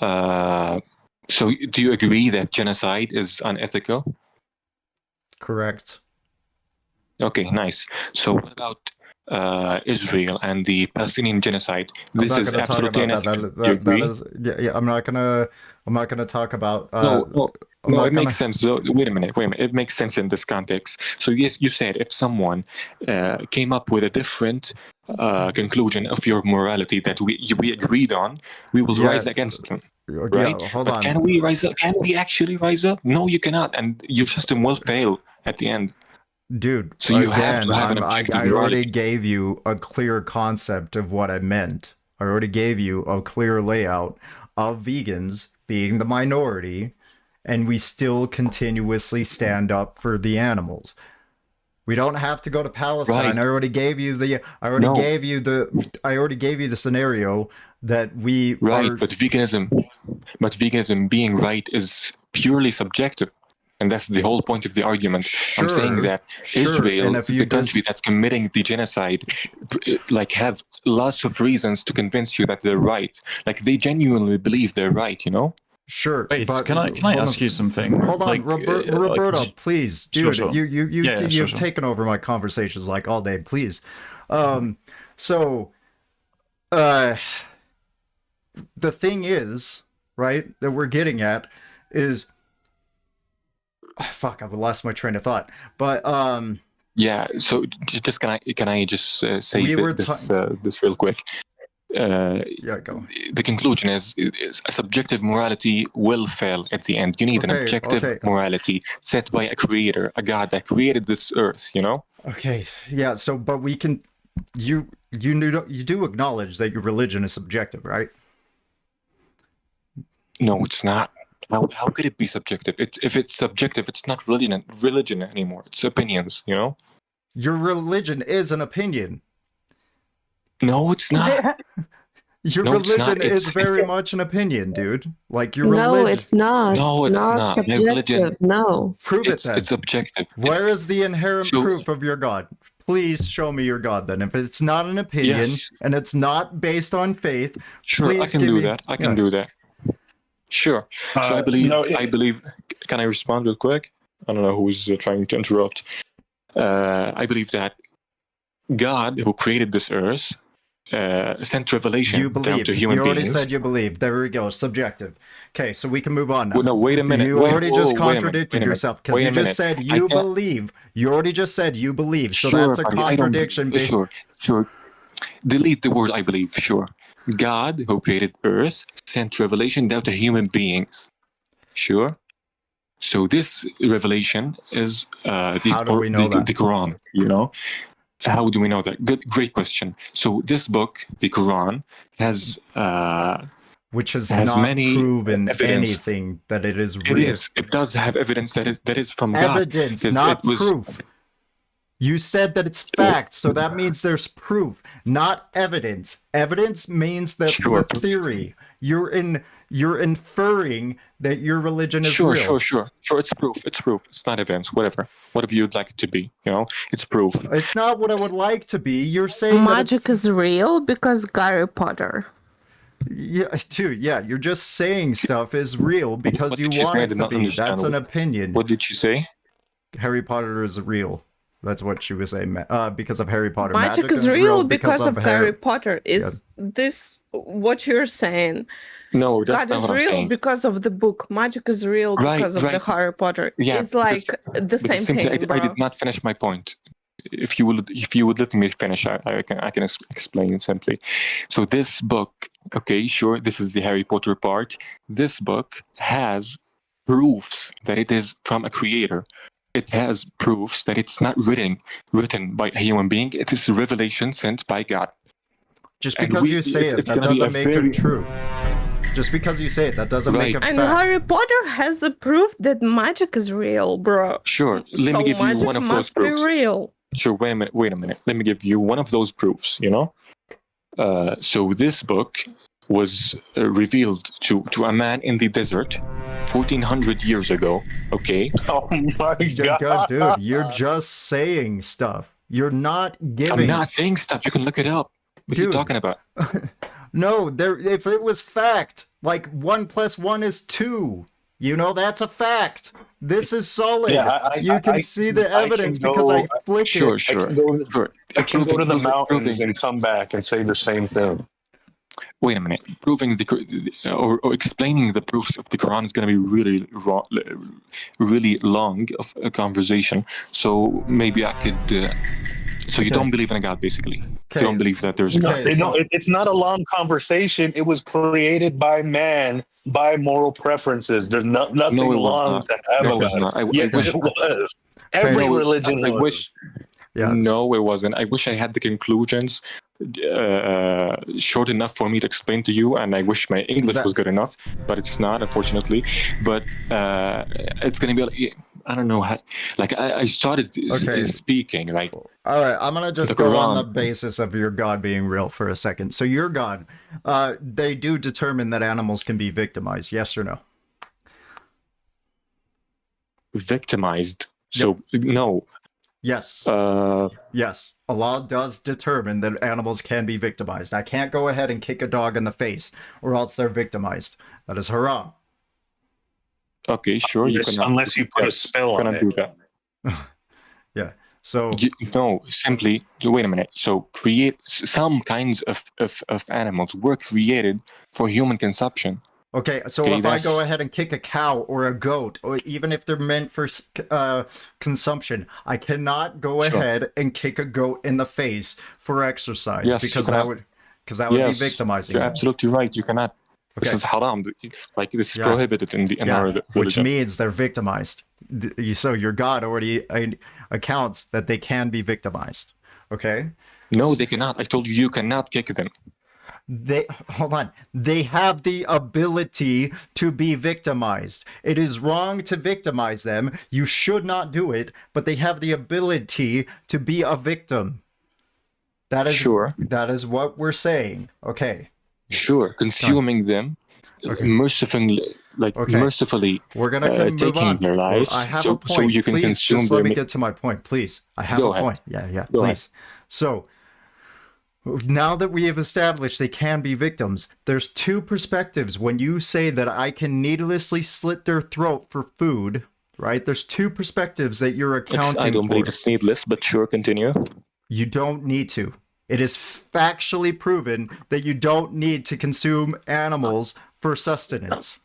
So do you agree that genocide is unethical? Correct. Okay, nice. So what about Israel and the Palestinian genocide? This is absolutely unethical. Do you agree? I'm not gonna talk about. No, it makes sense. So, wait a minute. It makes sense in this context. So yes, you said if someone came up with a different conclusion of your morality that we agreed on, we will rise against them. Right? Hold but on. Can we rise up? Can we actually rise up? No, you cannot, and your system will fail at the end. Dude, so you have to have an objective I already gave you a clear concept of what I meant. I already gave you a clear layout of vegans being the minority, and we still continuously stand up for the animals. We don't have to go to Palestine. Right. I already gave you the scenario that we are... but veganism being right is purely subjective. And that's the whole point of the argument. Sure, I'm saying that Israel, the country that's committing the genocide, like have lots of reasons to convince you that they're right. Like they genuinely believe they're right, you know? Sure. Wait, can I ask you something? Hold on, like, Roberto, please, dude. Sure. You've taken over my conversations like all day. Please. The thing is, right, that we're getting at is. Oh, fuck, I've lost my train of thought. But yeah. So just can I just say this real quick? Yeah, go. The conclusion is a subjective morality will fail at the end. You need an objective morality set by a creator, a God that created this earth. You know. Okay. Yeah. So, but we can. You do acknowledge that your religion is subjective, right? No, it's not. How could it be subjective? If it's subjective, it's not religion anymore. It's opinions, you know? Your religion is an opinion. No, it's not. Your religion is very much an opinion, dude. Like your religion. No, it's not. No, it's not. My religion. No. Prove it then. It's objective. Where is the inherent proof of your God? Please show me your God then. If it's not an opinion and it's not based on faith, sure, please I can do that. I can do that. Sure. So I believe. Can I respond real quick? I don't know who's trying to interrupt. I believe that God, who created this earth, sent revelation down to human beings. You already said you believe. There we go. Subjective. Okay, so we can move on now. Well, no, wait a minute. You already just contradicted yourself because you just said you believe. You already just said you believe. So that's a contradiction. Sure. Delete the word I believe. Sure. God, who created earth, sent revelation down to human beings. Sure. So this revelation is the Quran, you know? How do we know that? Great question. So this book, the Quran, has which has not proven anything that it is real. It does have evidence that is from evidence, God. Not proof. You said that it's fact, so that means there's proof, not evidence. Evidence means that's the theory. You're inferring that your religion is real. Sure. It's proof. It's not evidence. Whatever you'd like it to be. You know, it's proof. It's not what I would like to be. You're saying magic is real because Harry Potter. Yeah, dude. Yeah, you're just saying stuff is real because What you did she want say? I it did to not be. understand. That's an opinion. What did she say? Harry Potter is real. That's what she was saying. Because of Harry Potter. Magic is real because of Harry Potter. Is this what you're saying? No, that's God not is what I'm real saying. because of the book. Magic is real because of the Harry Potter. Yeah, It's like the same simply, thing, I bro. did not finish my point. If you would let me finish, I can explain it simply. So this book, okay, sure, this is the Harry Potter part. This book has proofs that it is from a creator. It has proofs that it's not written by a human being. It is a revelation sent by God. Just because you say it, that doesn't make it true. Just because you say it, that doesn't make it And fact. Harry Potter has a proof that magic is real, bro. Sure, let me give you one of those must be proofs. real. Sure, wait a minute. Let me give you one of those proofs, So this book was revealed to a man in the desert 1400 years ago, okay? Oh my God, dude, you're just saying stuff. You're not giving... I'm not saying stuff. You can look it up. What are you talking about? No, if it was fact, like 1 + 1 is 2. That's a fact. This is solid. Yeah, you can see the evidence because I flick Sure, it. sure. I can go to the mountains and come back and say the same thing. Wait a minute. Proving or explaining the proofs of the Quran is going to be really long of a conversation. So maybe I could. So you don't believe in a God, basically. You don't believe that there's a God. It's not a long conversation. It was created by man, by moral preferences. There's nothing No, it was long not. to have No, a it was God. not. Yes, it was. Every religion I was. wish. No, it wasn't. I wish I had the conclusions short enough for me to explain to you, and I wish my English was good enough, but it's not, unfortunately. But it's going to be like, I don't know how. Like I started speaking like. All right, I'm gonna just go on the basis of your God being real for a second. So your God, they do determine that animals can be victimized. Yes or no? Victimized. So no. Yes. Yes. Allah does determine that animals can be victimized. I can't go ahead and kick a dog in the face, or else they're victimized. That is haram. Okay, sure. Unless you put a spell on it. Do that. Yeah. So simply wait a minute. So create some kinds of animals were created for human consumption. Okay, so if I go ahead and kick a cow or a goat, or even if they're meant for consumption, I cannot go ahead and kick a goat in the face for exercise because that would be victimizing. You're absolutely right. You cannot. Okay. This is haram. Like this is prohibited in our religion. Which means they're victimized. So your God already accounts that they can be victimized. Okay. No, they cannot. I told you, you cannot kick them. Hold on. They have the ability to be victimized. It is wrong to victimize them. You should not do it, but they have the ability to be a victim. That is That is what we're saying. Okay. Sure. Consuming them mercifully, we're gonna move taking on. their lives. I have so, a point. So you can please, consume just their let me get to my point, please. I have a point. Yeah, Go please. ahead. So now that we have established they can be victims, there's two perspectives. When you say that I can needlessly slit their throat for food, right? There's two perspectives that you're accounting for. I don't believe it's needless, but sure, continue. You don't need to. It is factually proven that you don't need to consume animals for sustenance.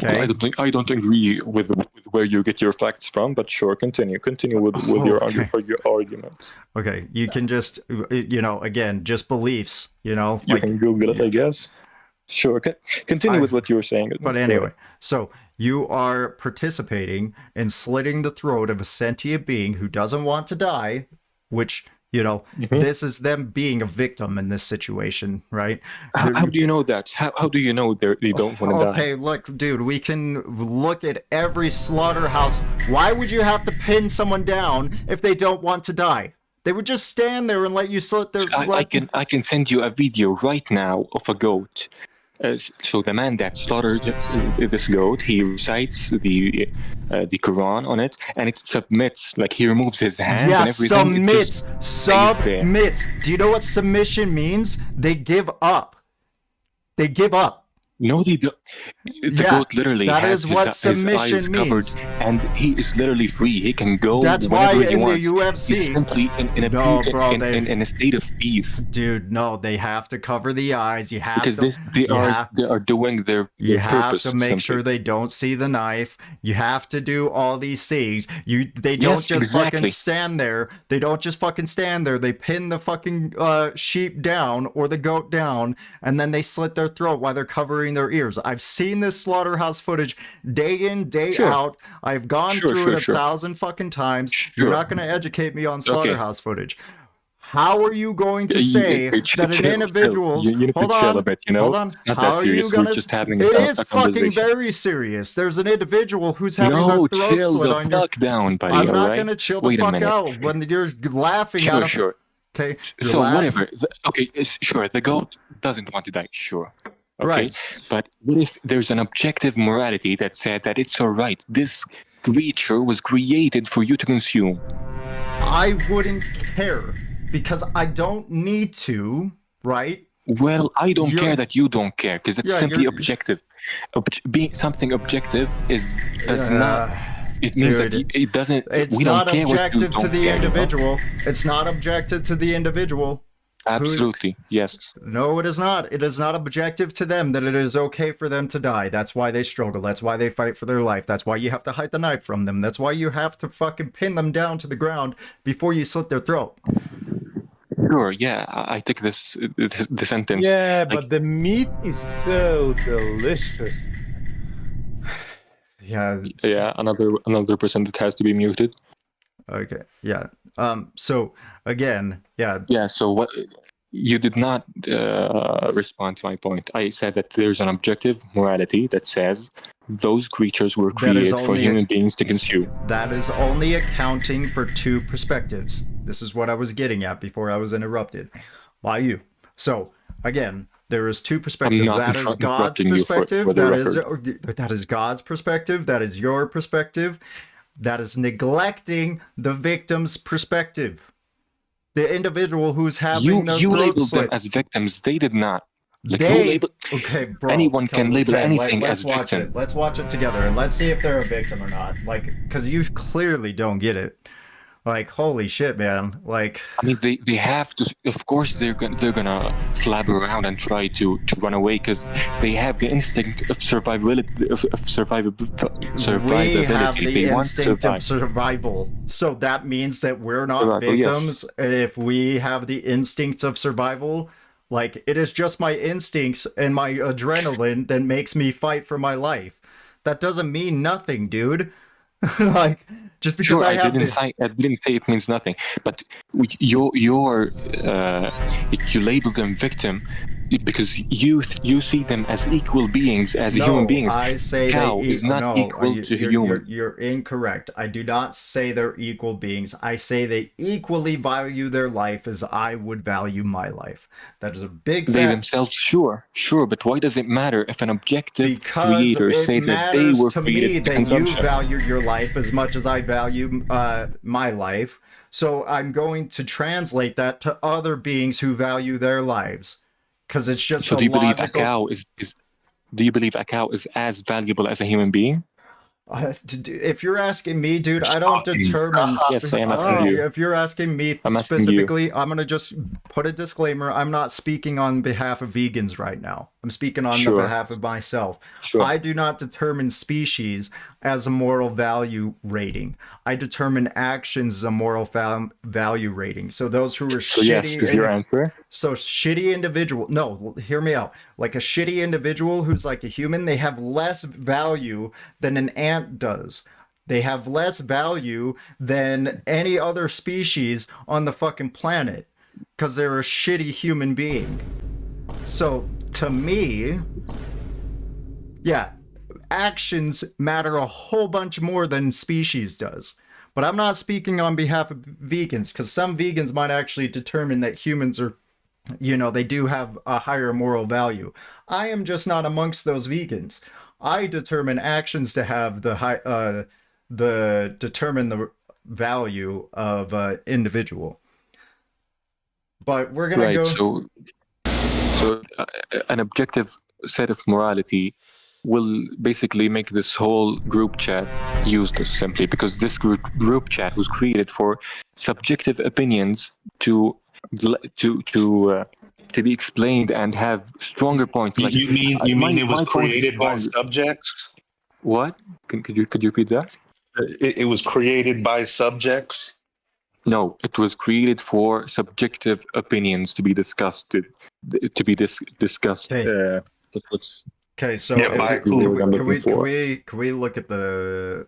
Okay. Well, I don't agree with where you get your facts from, but sure, continue with your arguments. Okay, you can just, again, just beliefs, You can Google it, I guess. Sure, continue with what you were saying. But anyway, so you are participating in slitting the throat of a sentient being who doesn't want to die, which... this is them being a victim in this situation, right? How do you know that? How do you know they don't want to die? Okay, look, dude, we can look at every slaughterhouse. Why would you have to pin someone down if they don't want to die? They would just stand there and let you slit their... I can send you a video right now of a goat. So the man that slaughtered this goat, he recites the Quran on it, and it submits. Like he removes his hands and everything. Submit. Do you know what submission means? They give up. They give up. No, they don't. The goat literally that has is what his submission eyes covered, means. and he is literally free. He can go That's whenever why he in wants. the UFC, He's simply in a state of peace. Dude, no, they have to cover the eyes. You have Because to. they are doing their You have purpose. to make simply. sure they don't see the knife. You have to do all these things. They don't just fucking stand there. They don't just fucking stand there. They pin the fucking sheep down or the goat down, and then they slit their throat while they're covering their ears. I've seen this slaughterhouse footage day in, day out. I've gone through it 1,000 fucking times. You're not going to educate me on slaughterhouse footage. How are you going to say that an individual's... You need to chill a bit, you know? Hold on. It's not How that are serious. you gonna... We're just having It a is fucking conversation. very serious. There's an individual who's having their throat chill slit the on fuck down, buddy. I'm not right? going to chill Wait the a fuck minute. out when you're laughing Sure, out of... sure. Okay. So whatever. Sure. The goat doesn't want to die. Sure. Okay. Right. But what if there's an objective morality that said that it's all right? This creature was created for you to consume. I wouldn't care because I don't need to, right? Well, I don't care that you don't care because it's simply you're- objective. Being something objective does not. It means Dude, that it doesn't. It's we not don't care objective what you to don't the care, you know? individual. It's not objective to the individual. Absolutely, yes. No, it is not. It is not objective to them that it is okay for them to die. That's why they struggle. That's why they fight for their life. That's why you have to hide the knife from them. That's why you have to fucking pin them down to the ground before you slit their throat. Sure, yeah, I take the sentence. Yeah, but the meat is so delicious. Yeah. Yeah, another person that has to be muted. Okay. Yeah. So again, yeah. Yeah. So what? You did not respond to my point. I said that there's an objective morality that says those creatures were created for human beings to consume. That is only accounting for two perspectives. This is what I was getting at before I was interrupted by you. So again, there is two perspectives. That is God's perspective. That is God's perspective. That is your perspective. That is neglecting the victim's perspective. The individual who's having their you throat labeled slit. them as victims. They did not. Like, Okay, bro. Anyone can label anything let's as watch victim. it. Let's watch it together and let's see if they're a victim or not. Like, because you clearly don't get it. Like, holy shit, man. Like, I mean, they have to. Of course, they're gonna flab around and try to run away because they have the instinct of survivability. we have the instinct of survival. So that means that we're not Survival, victims if we have the instincts of survival. Like, it is just my instincts and my adrenaline that makes me fight for my life. That doesn't mean nothing, dude. Like, just because Sure, I have didn't say it means nothing, but you label them victim because you see them as equal beings, as human beings. I say cow is not equal to human. You're incorrect. I do not say they're equal beings. I say they equally value their life as I would value my life. That is a big They fact. themselves, sure, but why does it matter if an objective creator It say that they matters were to created me for that consumption? you value your life as much as I value my life. So I'm going to translate that to other beings who value their lives, because it's just So a do you believe a logical... cow is? Do you believe a cow is as valuable as a human being? If you're asking me, dude, I don't determine. Yes, I am asking you. If you're asking me I'm asking specifically, I'm gonna just put a disclaimer. I'm not speaking on behalf of vegans right now. I'm speaking on the behalf of myself. I do not determine species as a moral value rating. I determine actions as a moral value rating. So those who are So shitty. yes, is your answer? So shitty individual. No, hear me out. Like a shitty individual who's like a human, they have less value than an ant does. They have less value than any other species on the fucking planet because they're a shitty human being. So to me, yeah, actions matter a whole bunch more than species does. But I'm not speaking on behalf of vegans, because some vegans might actually determine that humans are, they do have a higher moral value. I am just not amongst those vegans. I determine actions to have determine the value of an individual. But we're gonna go. So an objective set of morality will basically make this whole group chat useless, simply because this group chat was created for subjective opinions to be explained and have stronger points. Like You mean it was my point is created by stronger. subjects? What? Could you repeat that? It was created by subjects? No, it was created for subjective opinions to be discussed. Discussed. Okay, so Yeah, by who? can we look at the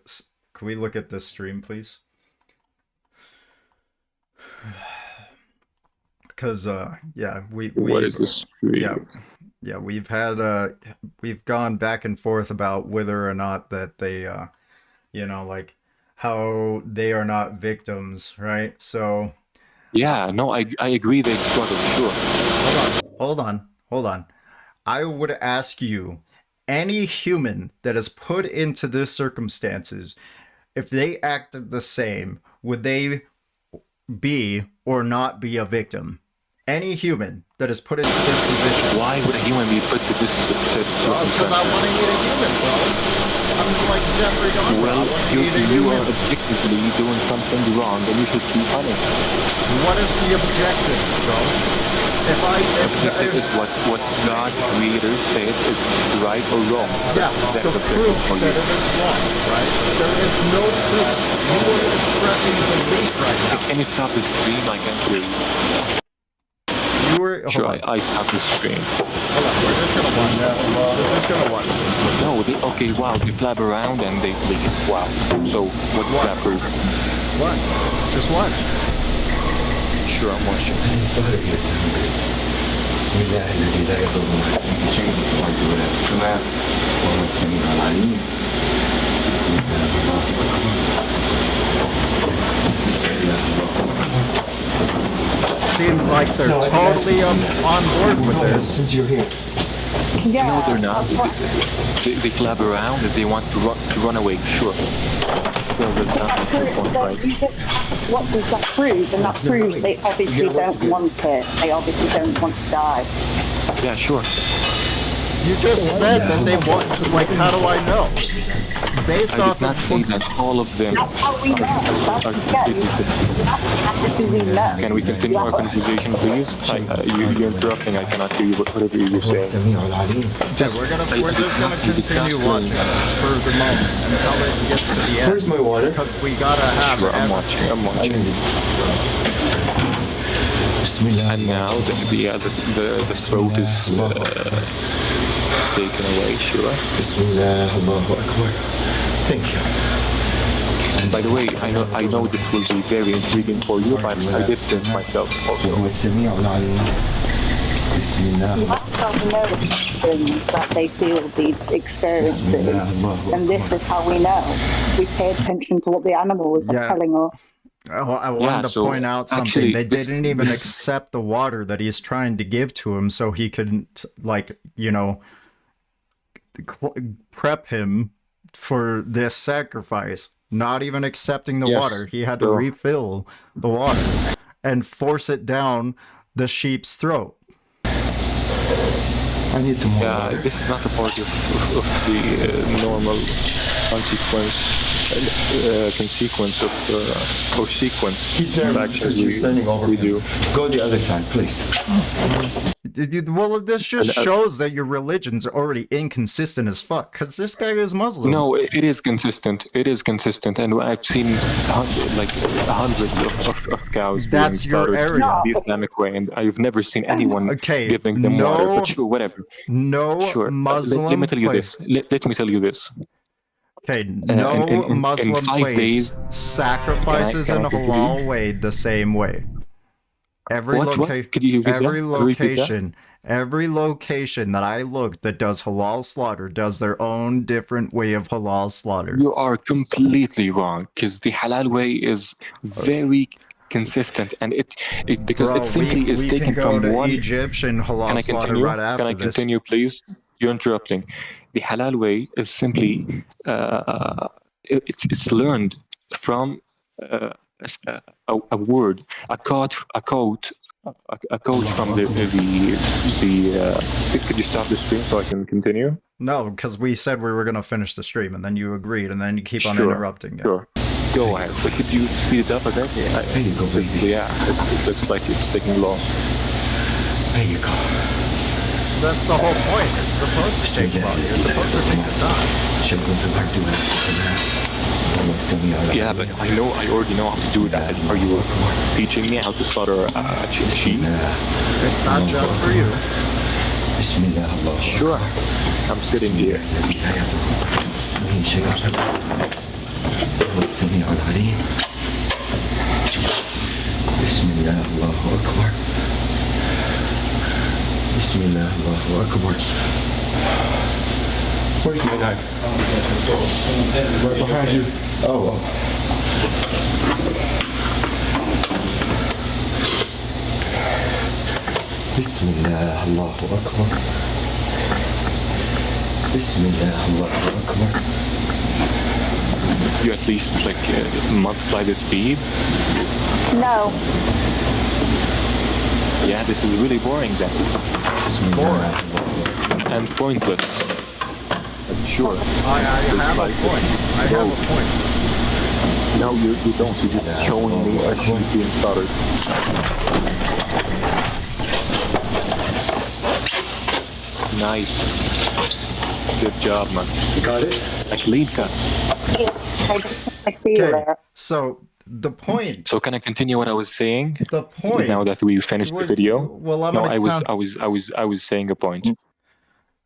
stream, please? Because yeah, what is this stream? Yeah, we've had we've gone back and forth about whether or not that they you know, like how they are not victims, right? So yeah, no, I agree they struggle, sure. Hold on. I would ask you, any human that is put into this circumstances, if they acted the same, would they be or not be a victim? Any human that is put into this position. Why would a human be put to this circumstance? Because I want to eat a human, bro. I'm like Jeffrey Dahmer. Well, you are objectively doing something wrong, and you should be punished. What is the objective, bro? Objective is what God creator said is right or wrong. Yeah, that's the proof that it is wrong, right? There is no proof. You are expressing belief right now. Can you stop the stream? I can't hear you. Sure, I stopped the stream. Hold on, we're just gonna watch this. We're just gonna watch this. No, okay, wow, they flab around and they bleed. Wow. So, what does that prove? What? Just watch. Sure, I'm watching. بسم الله الذي لا يضر مع اسمه شيء في الارض ولا في السماء وهو السميع العليم بسم الله الله اكبر بسم الله الله اكبر. Seems like they're totally on board with this. Since you're here. Yeah, no, they're not. They flab around and they want to run away, sure. What does that prove? And that proves they obviously don't want it. They obviously don't want to die. Yeah, sure. You just said that they want. Like, how do I know? Based I off did not say that all of them That's how we know. Can we continue our conversation, please? You're interrupting. I cannot hear you. Whatever you're saying. We're just gonna continue watching this for the moment until it gets to the end. Where's my water? Because we gotta have. Sure, I'm watching. And now the throat is taken away. Sure. Bismillah, Allahu Akbar. Thank you. By the way, I know this will be very intriguing for you, but I did this myself also. وهو السميع العليم. بسم الله. You have to know things that they feel these experiences, and this is how we know. We pay attention to what the animals are telling us. I wanted to point out something. Actually, they didn't even accept the water that he's trying to give to him, so he couldn't, like, you know, prep him for this sacrifice. Not even accepting the water. He had to refill the water and force it down the sheep's throat. I need some more water. This is not a part of the normal consequence of or sequence. He's there. Actually, standing over we him. do. Go to the other side, please. Well, this just shows that your religion's already inconsistent as fuck, because this guy is Muslim. No, it is consistent. It is consistent, and I've seen hundreds of cows being slaughtered the Islamic way, and I've never seen anyone giving them water. But sure, whatever. No Muslim. Let me tell you this. Let me tell you this. Okay, no Muslim in 5 days sacrifices in halal way the same way. Every location that I looked that does halal slaughter does their own different way of halal slaughter. You are completely wrong, because the halal way is very consistent, and because it simply is taken from one Egyptian halal Can I slaughter continue? right after Can I continue, please? You're interrupting. The halal way is simply it's learned from a word, a quote a coach from the could you stop the stream so I can continue? No, because we said we were going to finish the stream, and then you agreed, and then you keep on Sure, interrupting. Yeah. Sure. Go ahead. But could you speed it up a bit? Yeah, There you go, baby. Yeah, it looks like it's taking long. There you go. That's the whole point. It's supposed to take long. You're supposed to take the time. Yeah, but I already know how to do that. Are you teaching me how to slaughter a sheep? It's not just for you. Sure. I'm sitting here. Where's my knife? Right behind you. Oh. Bismillah, Allahu Akbar. Bismillah, Allahu Akbar. You at least multiply the speed? No. Yeah, this is really boring then. Boring. And pointless. I'm sure. I have a point. I have a point. No, you don't. You're just showing me a sheep being slaughtered. Nice. Good job, man. You got it? Like lead cut. I see you there. So the point. So can I continue what I was saying? The point. Now that we finished the video. Well, I was saying a point.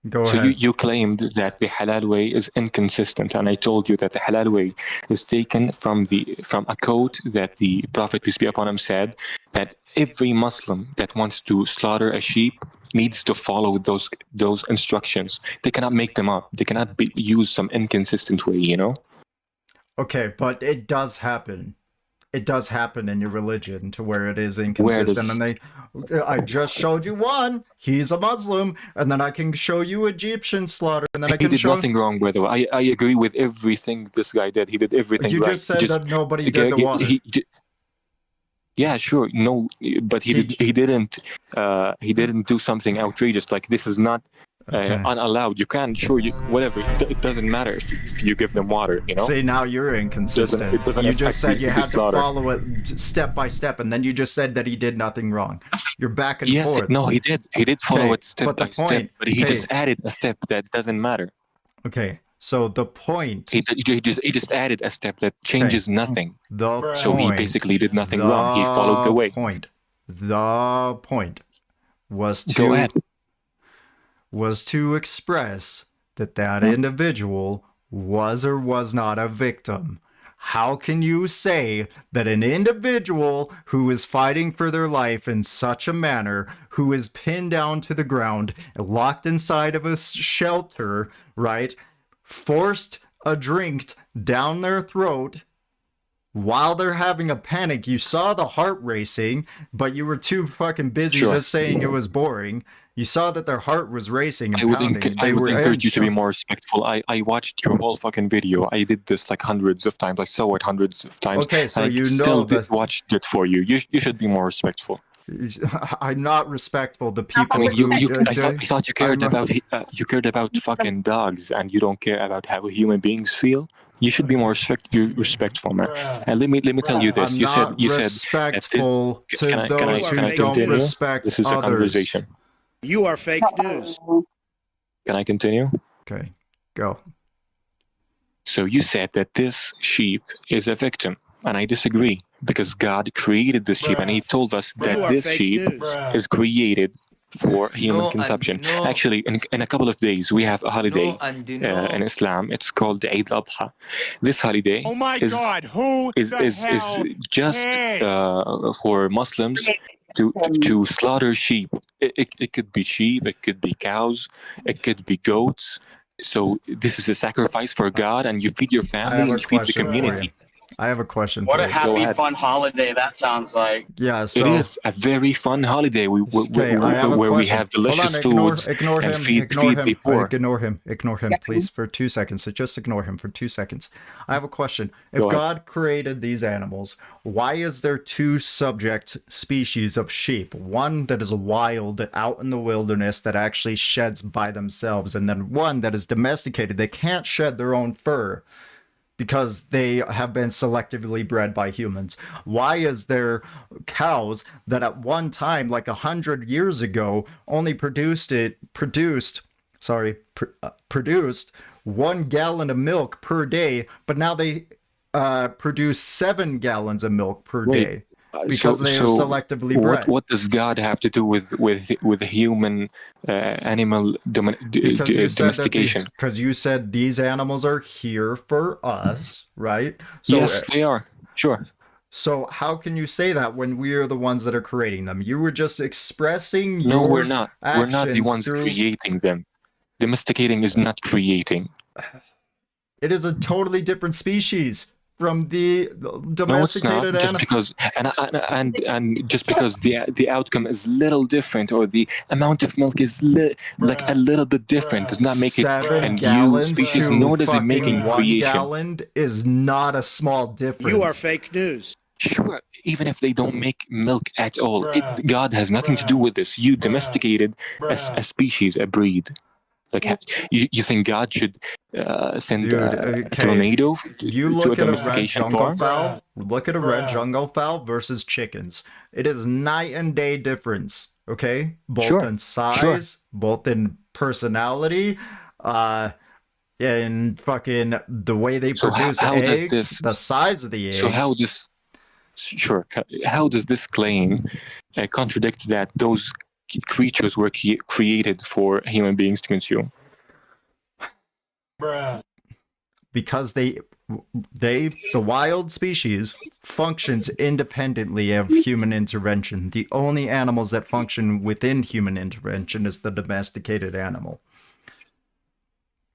Go so ahead. you claimed that the halal way is inconsistent, and I told you that the halal way is taken from a quote that the Prophet, peace be upon him, said that every Muslim that wants to slaughter a sheep needs to follow those instructions. They cannot make them up. They cannot use some inconsistent way, you know? Okay, but it does happen. It does happen in your religion to where it is inconsistent. And I just showed you one. He's a Muslim, and then I can show you Egyptian slaughter, and then I can He did show. nothing wrong, by the way. I agree with everything this guy did. He did everything You right. just said that nobody did the water. Yeah, sure. No, but he didn't do something outrageous. Like, this is not unallowed. You can, sure, whatever. It doesn't matter if you give them water, you know? See, now you're inconsistent. It doesn't You just said you the had to slaughter. follow it step by step, and then you just said that he did nothing wrong. You're back and forth. No, he did. He did follow Okay, it step but the by step, point- but he okay. just added a step that doesn't matter. Okay, so the point. He just added a step that changes nothing. So he point- basically did nothing wrong. He followed the way. The point was Go ahead. to express that individual was or was not a victim. How can you say that an individual who is fighting for their life in such a manner, who is pinned down to the ground, locked inside of a shelter, right, forced a drink down their throat, while they're having a panic, you saw the heart racing, but you were too fucking busy Sure. just saying it was boring. You saw that their heart was racing and I would, pounding. I They would were encourage you to be shocked. more respectful. I watched your whole fucking video. I did this like hundreds of times. I saw it hundreds of times. Okay, so and I you know still that- watched it for you. You should be more respectful. I'm not respectful to people. I mean, who- I thought you cared about fucking dogs, and you don't care about how human beings feel. You should be more respectful, man. And let me tell you this. I'm You not said respectful to can I those who don't continue? respect This is a others. conversation. You are fake news. Can I continue? Okay, go. So you said that this sheep is a victim, and I disagree, because God created this sheep, and He told us You that are this fake sheep news. is created for human consumption. Actually, in a couple of days, we have a holiday in Islam. It's called the Eid al-Adha. This holiday Oh my is God! Who is the is hell just cares? for Muslims to slaughter sheep. It could be sheep, it could be cows, it could be goats. So this is a sacrifice for God, and you feed your family, and you feed the community. I have a question What for a you. happy, fun holiday that sounds like. Yeah, so it is a very fun holiday okay, I have a where we question. have delicious Hold on, foods ignore and him, feed the poor. ignore him, please, for 2 seconds. So just ignore him for 2 seconds. I have a question. If Go ahead. God created these animals, why is there two subject species of sheep? One that is wild out in the wilderness that actually sheds by themselves, and then one that is domesticated. They can't shed their own fur because they have been selectively bred by humans. Why is there cows that at one time, like 100 years ago, only produced 1 gallon of milk per day, but now they produce 7 gallons of milk per day because they are selectively bred? What does God have to do with human animal domestication? Because you said these animals are here for us, right? So, yes, they are. Sure. So how can you say that when we are the ones that are creating them? You were just expressing No, your we're not. We're not the ones through... creating them. Domesticating is not creating. It is a totally different species from the domesticated No, it's not. Just animal. because and just because the outcome is little different, or the amount of milk is like a little bit different, does not make it 7 a gallons new species, to nor does it make fucking it 1 creation. gallon is not a small difference. You are fake news. Sure, even if they don't make milk at all, God has nothing to do with this. You domesticated a species, a breed. Like, you think God should send a tornado to a domestication farm? Fowl. Look at a red jungle fowl versus chickens. It is night and day difference. Okay, both in size, both in personality, in fucking the way they produce eggs, the size of the eggs. So how does this claim contradict that those creatures were created for human beings to consume? Because the wild species functions independently of human intervention. The only animals that function within human intervention is the domesticated animal.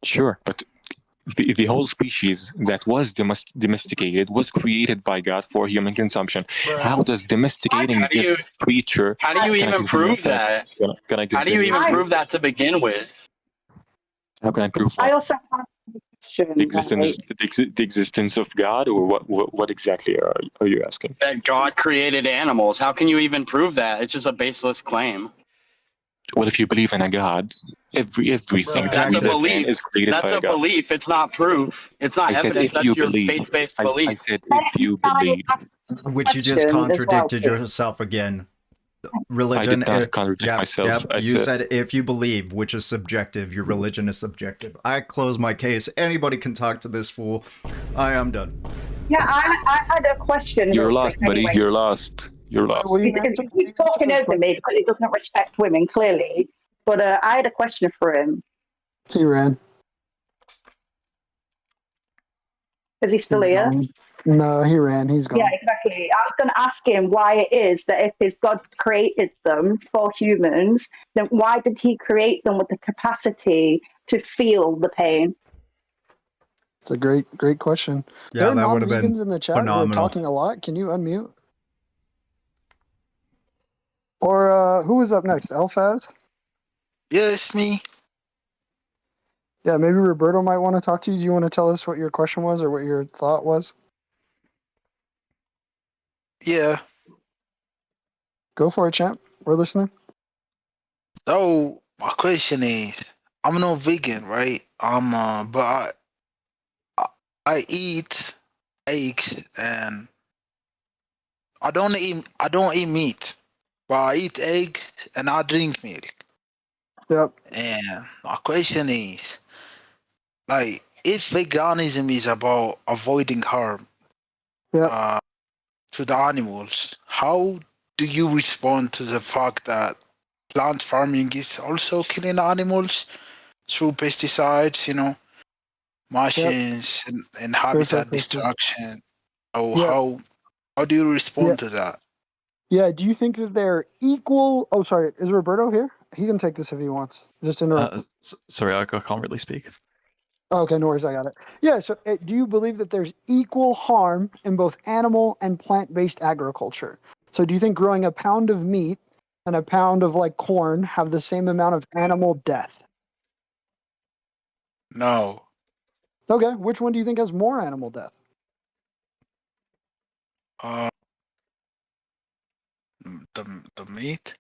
Sure, but the whole species that was domesticated was created by God for human consumption. How does domesticating this creature... How do you even prove that? How do you even prove that to begin with? How can I prove what? I also have a question. The existence of God, or what exactly are you asking? That God created animals. How can you even prove that? It's just a baseless claim. Well, if you believe in a God, everything that's a belief. Is created that's by a God. belief. It's not proof. It's not evidence. That's your faith-based belief. I said if you believe. Which you just contradicted yourself again. Religion. I did not contradict myself. You said if you believe, which is subjective. Your religion is subjective. I close my case. Anybody can talk to this fool. I am done. Yeah, I had a question. You're lost, buddy. Anyway. You're lost. You're lost. He's talking over me because he doesn't respect women, clearly. But I had a question for him. He ran. Is he still here? No, he ran. He's gone. Yeah, exactly. I was going to ask him why it is that if his God created them for humans, then why did he create them with the capacity to feel the pain? It's a great question. Yeah, there are that would have been non-vegans in the chat phenomenal. who are talking a lot. Can you unmute? Or who is up next? Elfaz? Yeah, it's me. Yeah, maybe Roberto might want to talk to you. Do you want to tell us what your question was or what your thought was? Yeah. Go for it, champ. We're listening. So my question is, I'm not vegan, right? But I eat eggs and I don't eat meat, but I eat eggs and I drink milk. Yep. And my question is, like, if veganism is about avoiding harm to the animals, how do you respond to the fact that plant farming is also killing animals through pesticides, machines and habitat destruction? How do you respond to that? Yeah, do you think that they're equal? Oh, sorry. Is Roberto here? He can take this if he wants. Just interrupt. Sorry, I can't really speak. Okay, no worries, I got it. Yeah, so do you believe that there's equal harm in both animal and plant-based agriculture? So do you think growing a pound of meat and a pound of like corn have the same amount of animal death? No. Okay, which one do you think has more animal death? The meat.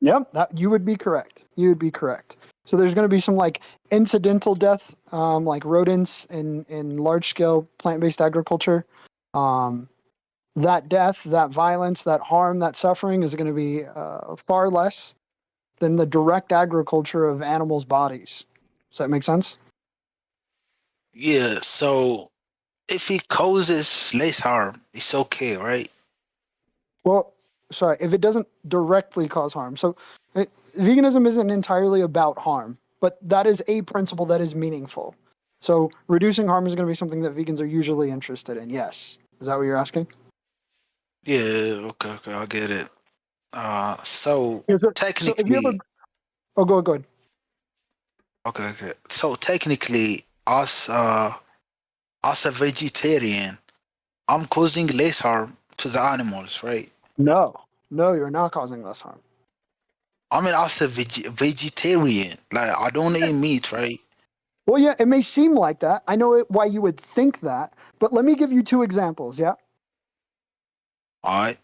Yep, that you would be correct. You would be correct. So there's going to be some like incidental death, like rodents in large scale plant-based agriculture. That death, that violence, that harm, that suffering is going to be far less than the direct agriculture of animals' bodies. Does that make sense? Yeah. So if it causes less harm, it's okay, right? Well, sorry, if it doesn't directly cause harm. So veganism isn't entirely about harm, but that is a principle that is meaningful. So reducing harm is going to be something that vegans are usually interested in. Yes. Is that what you're asking? Yeah. Okay. I get it. So Yeah, so if you technically, ever, oh, go ahead. okay. So technically, as a vegetarian, I'm causing less harm to the animals, right? No, you're not causing less harm. I mean, as a vegetarian, like I don't eat meat, right? Well, yeah, it may seem like that. I know why you would think that, but let me give you two examples. Yeah. All right.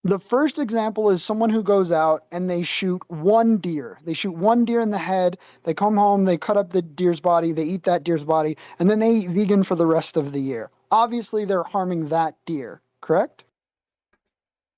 The first example is someone who goes out and they shoot one deer. They shoot one deer in the head. They come home, they cut up the deer's body, they eat that deer's body, and then they eat vegan for the rest of the year. Obviously, they're harming that deer, correct?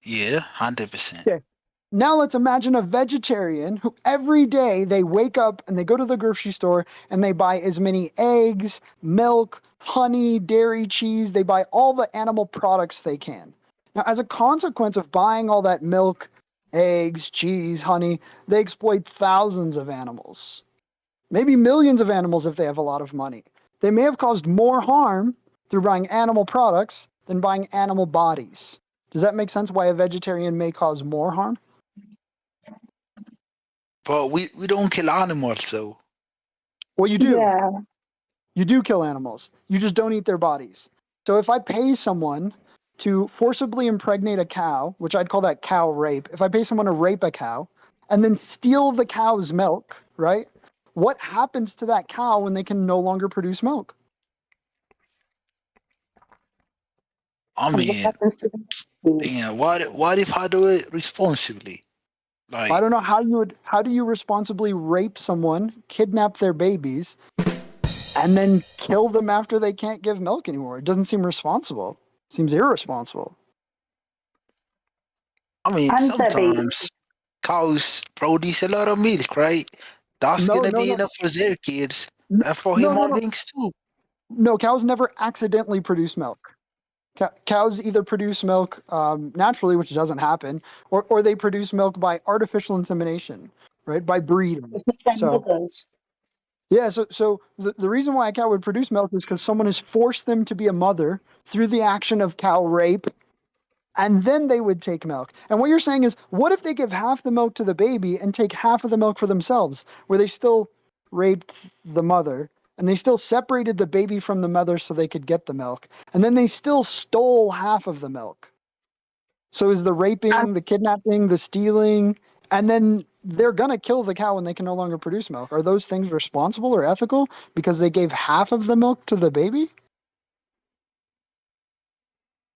Yeah, 100%. Okay. Now let's imagine a vegetarian who every day they wake up and they go to the grocery store and they buy as many eggs, milk, honey, dairy, cheese. They buy all the animal products they can. Now, as a consequence of buying all that milk, eggs, cheese, honey, they exploit thousands of animals, maybe millions of animals if they have a lot of money. They may have caused more harm through buying animal products than buying animal bodies. Does that make sense why a vegetarian may cause more harm? But we don't kill animals, so. Well, you do. Yeah. You do kill animals. You just don't eat their bodies. So if I pay someone to forcibly impregnate a cow, which I'd call that cow rape, if I pay someone to rape a cow and then steal the cow's milk, right? What happens to that cow when they can no longer produce milk? I mean, yeah, what if I do it responsibly? I don't know how do you responsibly rape someone, kidnap their babies, and then kill them after they can't give milk anymore? It doesn't seem responsible. It seems irresponsible. I mean, sometimes cows produce a lot of milk, right? That's gonna be enough for their kids and for human beings too. No, cows never accidentally produce milk. Cows either produce milk naturally, which doesn't happen, or they produce milk by artificial insemination, right? By breeding. So, yeah, so the reason why a cow would produce milk is because someone has forced them to be a mother through the action of cow rape, and then they would take milk. And what you're saying is, what if they give half the milk to the baby and take half of the milk for themselves, where they still raped the mother, and they still separated the baby from the mother so they could get the milk, and then they still stole half of the milk? So is the raping, the kidnapping, the stealing, and then they're going to kill the cow when they can no longer produce milk. Are those things responsible or ethical because they gave half of the milk to the baby?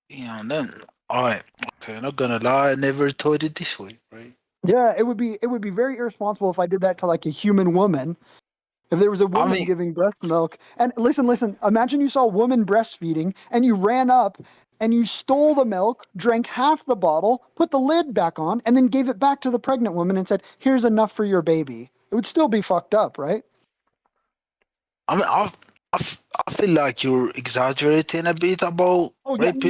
Yeah, then alright, okay, not gonna lie, I never thought it this way, right? Yeah, it would be very irresponsible if I did that to like a human woman. If there was a woman giving breast milk, and listen, imagine you saw a woman breastfeeding and you ran up and you stole the milk, drank half the bottle, put the lid back on, and then gave it back to the pregnant woman and said, "Here's enough for your baby." It would still be fucked up, right? I mean, I feel like you're exaggerating a bit about raping,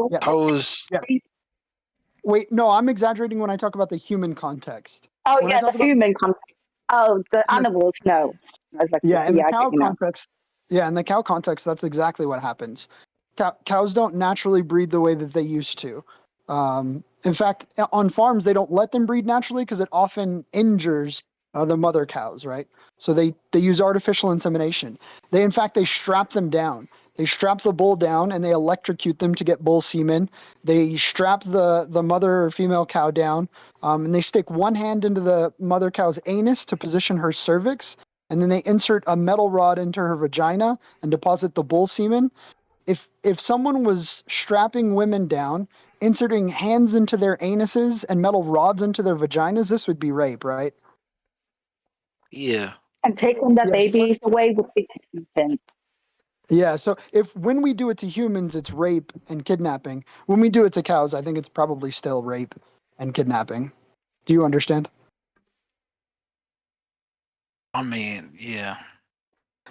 because Wait, no, I'm exaggerating when I talk about the human context. Oh, When I yeah, talk the about human context. Oh, the animals, no. I was like, Yeah, in the I cow get you now. context. Yeah, in the cow context, that's exactly what happens. Cows don't naturally breed the way that they used to. In fact, on farms, they don't let them breed naturally because it often injures the mother cows, right? So they use artificial insemination. They strap them down. They strap the bull down and they electrocute them to get bull semen. They strap the mother or female cow down, and they stick one hand into the mother cow's anus to position her cervix, and then they insert a metal rod into her vagina and deposit the bull semen. If someone was strapping women down, inserting hands into their anuses and metal rods into their vaginas, this would be rape, right? Yeah. And taking their babies away would be kidnapping. Yeah, so when we do it to humans, it's rape and kidnapping. When we do it to cows, I think it's probably still rape and kidnapping. Do you understand? I mean, yeah.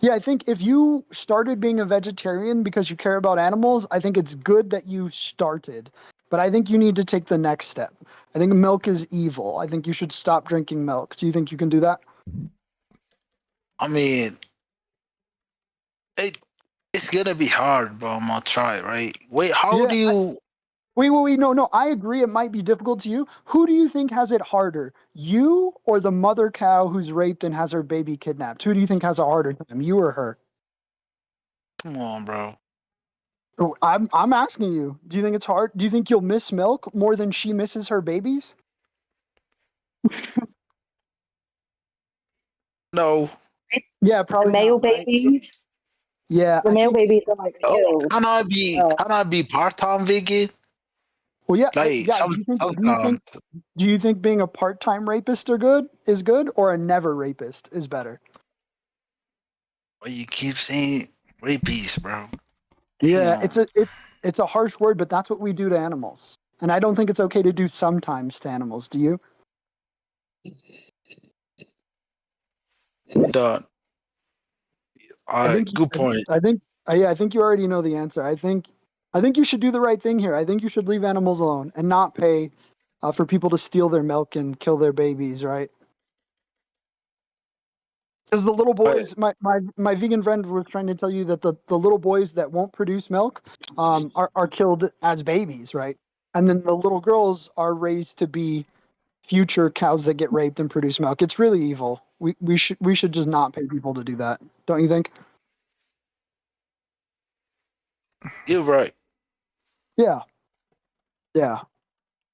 Yeah, I think if you started being a vegetarian because you care about animals, I think it's good that you started. But I think you need to take the next step. I think milk is evil. I think you should stop drinking milk. Do you think you can do that? I mean, it's gonna be hard, but I'm gonna try, right? Wait, how do you? Wait. No. I agree. It might be difficult to you. Who do you think has it harder, you or the mother cow who's raped and has her baby kidnapped? Who do you think has a harder time, you or her? Come on, bro. Oh, I'm asking you. Do you think it's hard? Do you think you'll miss milk more than she misses her babies? No. Yeah, probably the male not, right? babies. Yeah, The male babies are like Oh, killed. can I be part-time vegan? Well, yeah, Like yeah. sometimes. Do you think being a part-time rapist is good, or a never rapist is better? Well, you keep saying rapies, bro. Yeah, Damn. it's a harsh word, but that's what we do to animals. And I don't think it's okay to do sometimes to animals. Do you? Done. All right, good point. I think you already know the answer. I think you should do the right thing here. I think you should leave animals alone and not pay for people to steal their milk and kill their babies, right? Because the little boys, my vegan friend was trying to tell you that the little boys that won't produce milk are killed as babies, right? And then the little girls are raised to be future cows that get raped and produce milk. It's really evil. We should just not pay people to do that. Don't you think? You're right. Yeah. Yeah.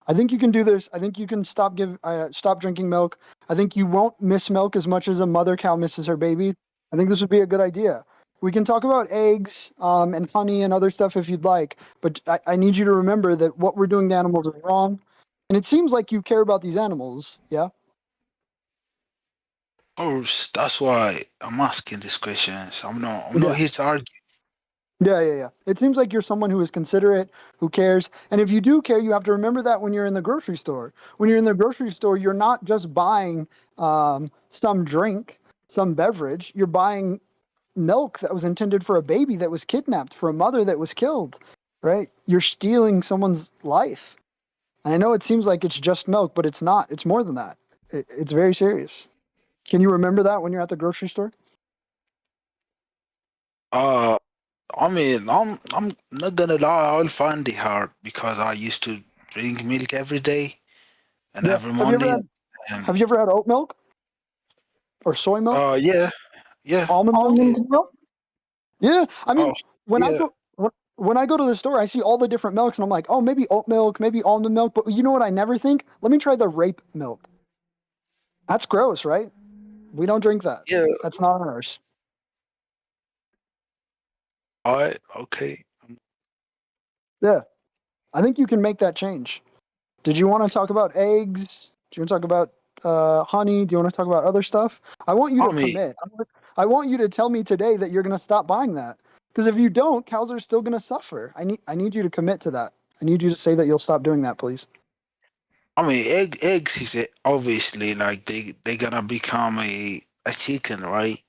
I think you can do this. I think you can stop drinking milk. I think you won't miss milk as much as a mother cow misses her baby. I think this would be a good idea. We can talk about eggs and honey and other stuff if you'd like, but I need you to remember that what we're doing to animals is wrong. And it seems like you care about these animals, yeah? Of course, that's why I'm asking these questions. I'm not here to argue. Yeah. It seems like you're someone who is considerate, who cares. And if you do care, you have to remember that when you're in the grocery store. When you're in the grocery store, you're not just buying some drink, some beverage. You're buying milk that was intended for a baby that was kidnapped, for a mother that was killed, right? You're stealing someone's life. And I know it seems like it's just milk, but it's not. It's more than that. It's very serious. Can you remember that when you're at the grocery store? I mean, I'm not gonna lie. I'll find it hard because I used to drink milk every day and every morning. Have you ever had oat milk or soy milk? Yeah. Almond milk? Yeah, I mean, when yeah. I go to the store, I see all the different milks, and I'm like, oh, maybe oat milk, maybe almond milk. But you know what? I never think. Let me try the rape milk. That's gross, right? We don't drink that. Yeah. That's not ours. All right. Okay. Yeah, I think you can make that change. Did you want to talk about eggs? Do you want to talk about honey? Do you want to talk about other stuff? I want you to commit. I want you to tell me today that you're going to stop buying that. Because if you don't, cows are still going to suffer. I need you to commit to that. I need you to say that you'll stop doing that, please. I mean, eggs is obviously like they gonna become a chicken, right?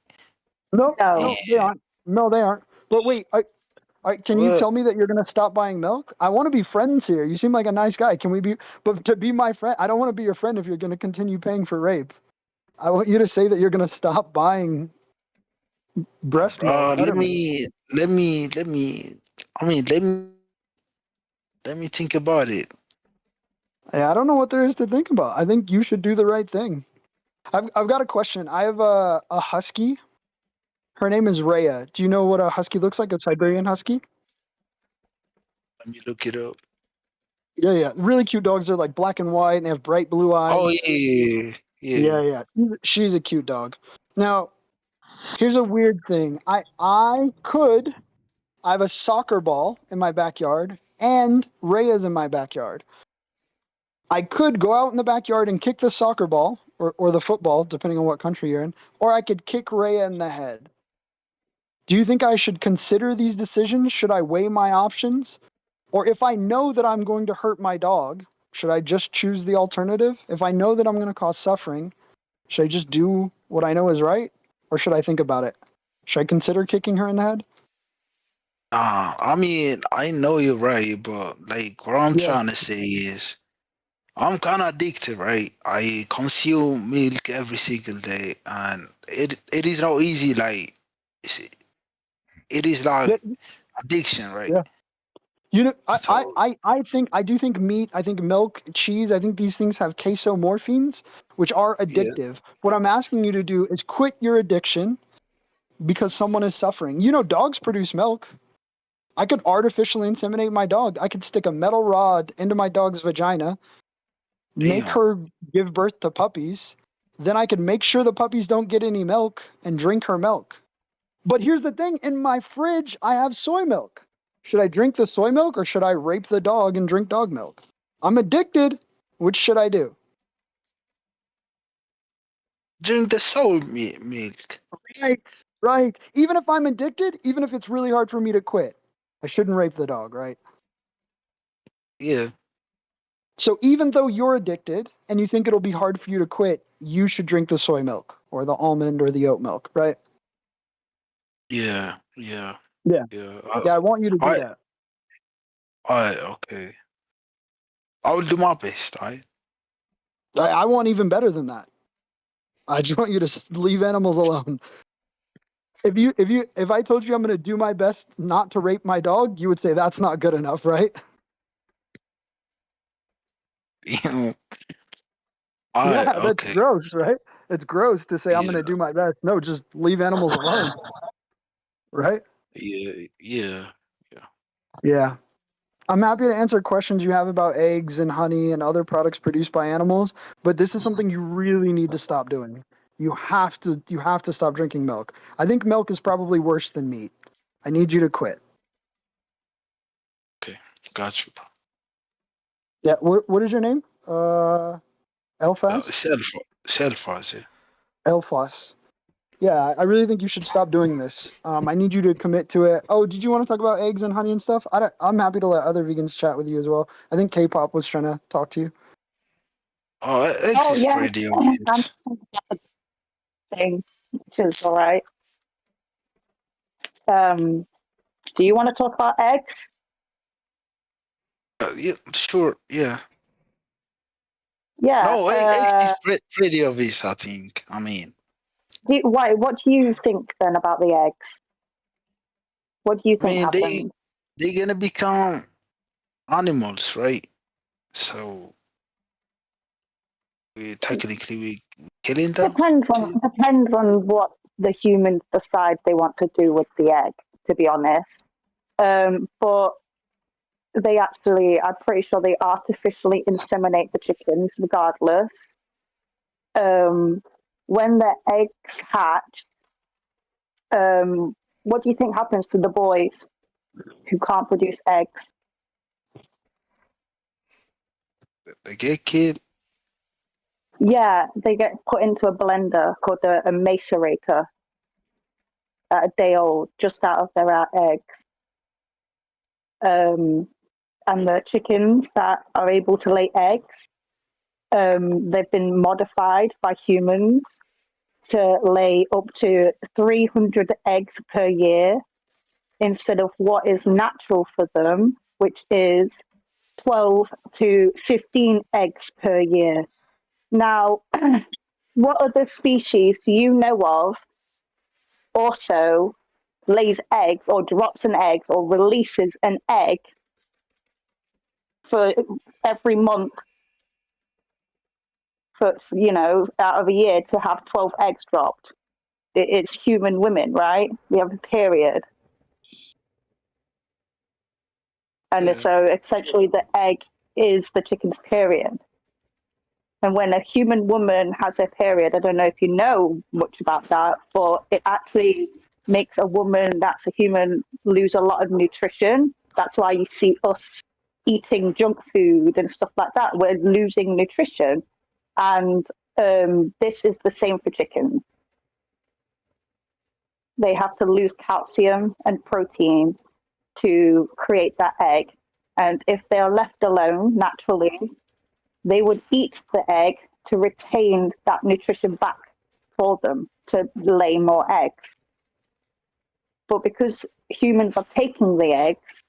No, they aren't. No, they aren't. But wait, can you tell me that you're going to stop buying milk? I want to be friends here. You seem like a nice guy. Can we be? But to be my friend, I don't want to be your friend if you're going to continue paying for rape. I want you to say that you're going to stop buying breast milk. Let me. I mean, let me think about it. I don't know what there is to think about. I think you should do the right thing. I've got a question. I have a husky. Her name is Rhea. Do you know what a husky looks like? A Siberian husky? Let me look it up. Yeah. Really cute dogs. They're like black and white and they have bright blue eyes. Oh yeah. Yeah. She's a cute dog. Now, here's a weird thing. I have a soccer ball in my backyard and Rhea's in my backyard. I could go out in the backyard and kick the soccer ball or the football, depending on what country you're in, or I could kick Rhea in the head. Do you think I should consider these decisions? Should I weigh my options? Or if I know that I'm going to hurt my dog, should I just choose the alternative? If I know that I'm going to cause suffering, should I just do what I know is right? Or should I think about it? Should I consider kicking her in the head? I mean, I know you're right, but like what I'm trying to say is I'm kind of addicted, right? I consume milk every single day, and it is not easy. Like it is like addiction, right? Yeah. You know, So I do think meat, I think milk, cheese, I think these things have casomorphines, which are addictive. What I'm asking you to do is quit your addiction because someone is suffering. You know, dogs produce milk. I could artificially inseminate my dog. I could stick a metal rod into my dog's vagina, make her give birth to puppies. Then I could make sure the puppies don't get any milk and drink her milk. But here's the thing, in my fridge, I have soy milk. Should I drink the soy milk or should I rape the dog and drink dog milk? I'm addicted. Which should I do? drink the soy milk. Right. Even if I'm addicted, even if it's really hard for me to quit, I shouldn't rape the dog, right? Yeah. So even though you're addicted and you think it'll be hard for you to quit, you should drink the soy milk or the almond or the oat milk, right? Yeah. Yeah. Yeah. Yeah, I want you to do that. Okay. I will do my best. I want even better than that. I just want you to leave animals alone. If I told you I'm going to do my best not to rape my dog, you would say that's not good enough, right? That's gross, right? It's gross to say I'm going to do my best. No, just leave animals alone, right? Yeah. Yeah. I'm happy to answer questions you have about eggs and honey and other products produced by animals, but this is something you really need to stop doing. You have to stop drinking milk. I think milk is probably worse than meat. I need you to quit. Okay. Got you. Yeah, what is your name? Elfas? Selfas, yeah. Elfas. Yeah, I really think you should stop doing this. I need you to commit to it. Oh, did you want to talk about eggs and honey and stuff? I'm happy to let other vegans chat with you as well. I think K-pop was trying to talk to you. Oh, eggs is pretty obvious. Thing, which is all right. Do you want to talk about eggs? Yeah, sure. Yeah. Yeah. No, eggs is pretty obvious. I think. I mean. Why? What do you think then about the eggs? What do you think happens? They're gonna become animals, right? So we killing them. Depends on what the humans decide they want to do with the egg. To be honest, but they actually, I'm pretty sure they artificially inseminate the chickens, regardless. When the eggs hatch, what do you think happens to the boys who can't produce eggs? They get killed. Yeah, they get put into a blender called a macerator at a day old, just out of their eggs. And the chickens that are able to lay eggs, they've been modified by humans to lay up to 300 eggs per year instead of what is natural for them, which is 12 to 15 eggs per year. Now, what other species do you know of also lays eggs or drops an egg or releases an egg for every month? for out of a year to have 12 eggs dropped. It's human women, right? We have a period. And so essentially the egg is the chicken's period. And when a human woman has her period, I don't know if you know much about that, but it actually makes a woman that's a human lose a lot of nutrition. That's why you see us eating junk food and stuff like that. We're losing nutrition. And this is the same for chickens. They have to lose calcium and protein to create that egg. And if they are left alone naturally, they would eat the egg to retain that nutrition back for them to lay more eggs. But because humans are taking the eggs,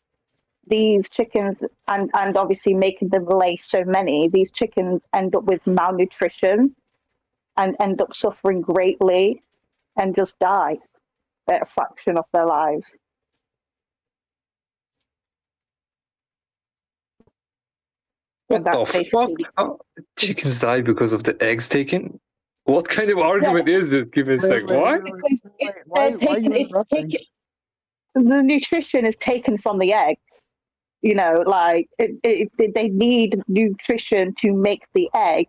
these chickens, and obviously making them lay so many, these chickens end up with malnutrition and end up suffering greatly and just die at a fraction of their lives. What the fuck? Oh, chickens die because of the eggs taken? What kind of argument is this? Give me a sec. What? Why are you interrupting? The nutrition is taken from the egg. Like they need nutrition to make the egg.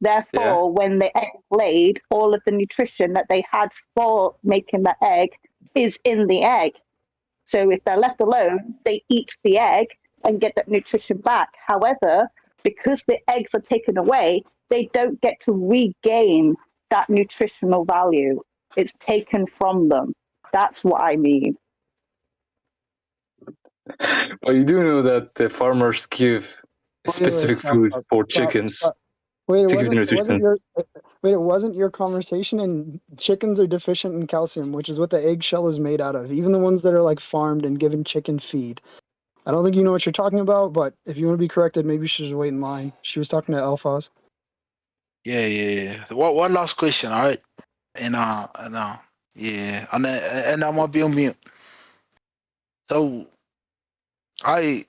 Therefore, when the egg is laid, all of the nutrition that they had for making the egg is in the egg. So if they're left alone, they eat the egg and get that nutrition back. However, because the eggs are taken away, they don't get to regain that nutritional value. It's taken from them. That's what I mean. Well, you do know that the farmers give specific food for chickens. Wait, it wasn't your conversation, and chickens are deficient in calcium, which is what the eggshell is made out of. Even the ones that are like farmed and given chicken feed. I don't think you know what you're talking about, but if you want to be corrected, maybe you should just wait in line. She was talking to Elfaz. Yeah. One last question, all right? And yeah, and I'm gonna be on mute. So, can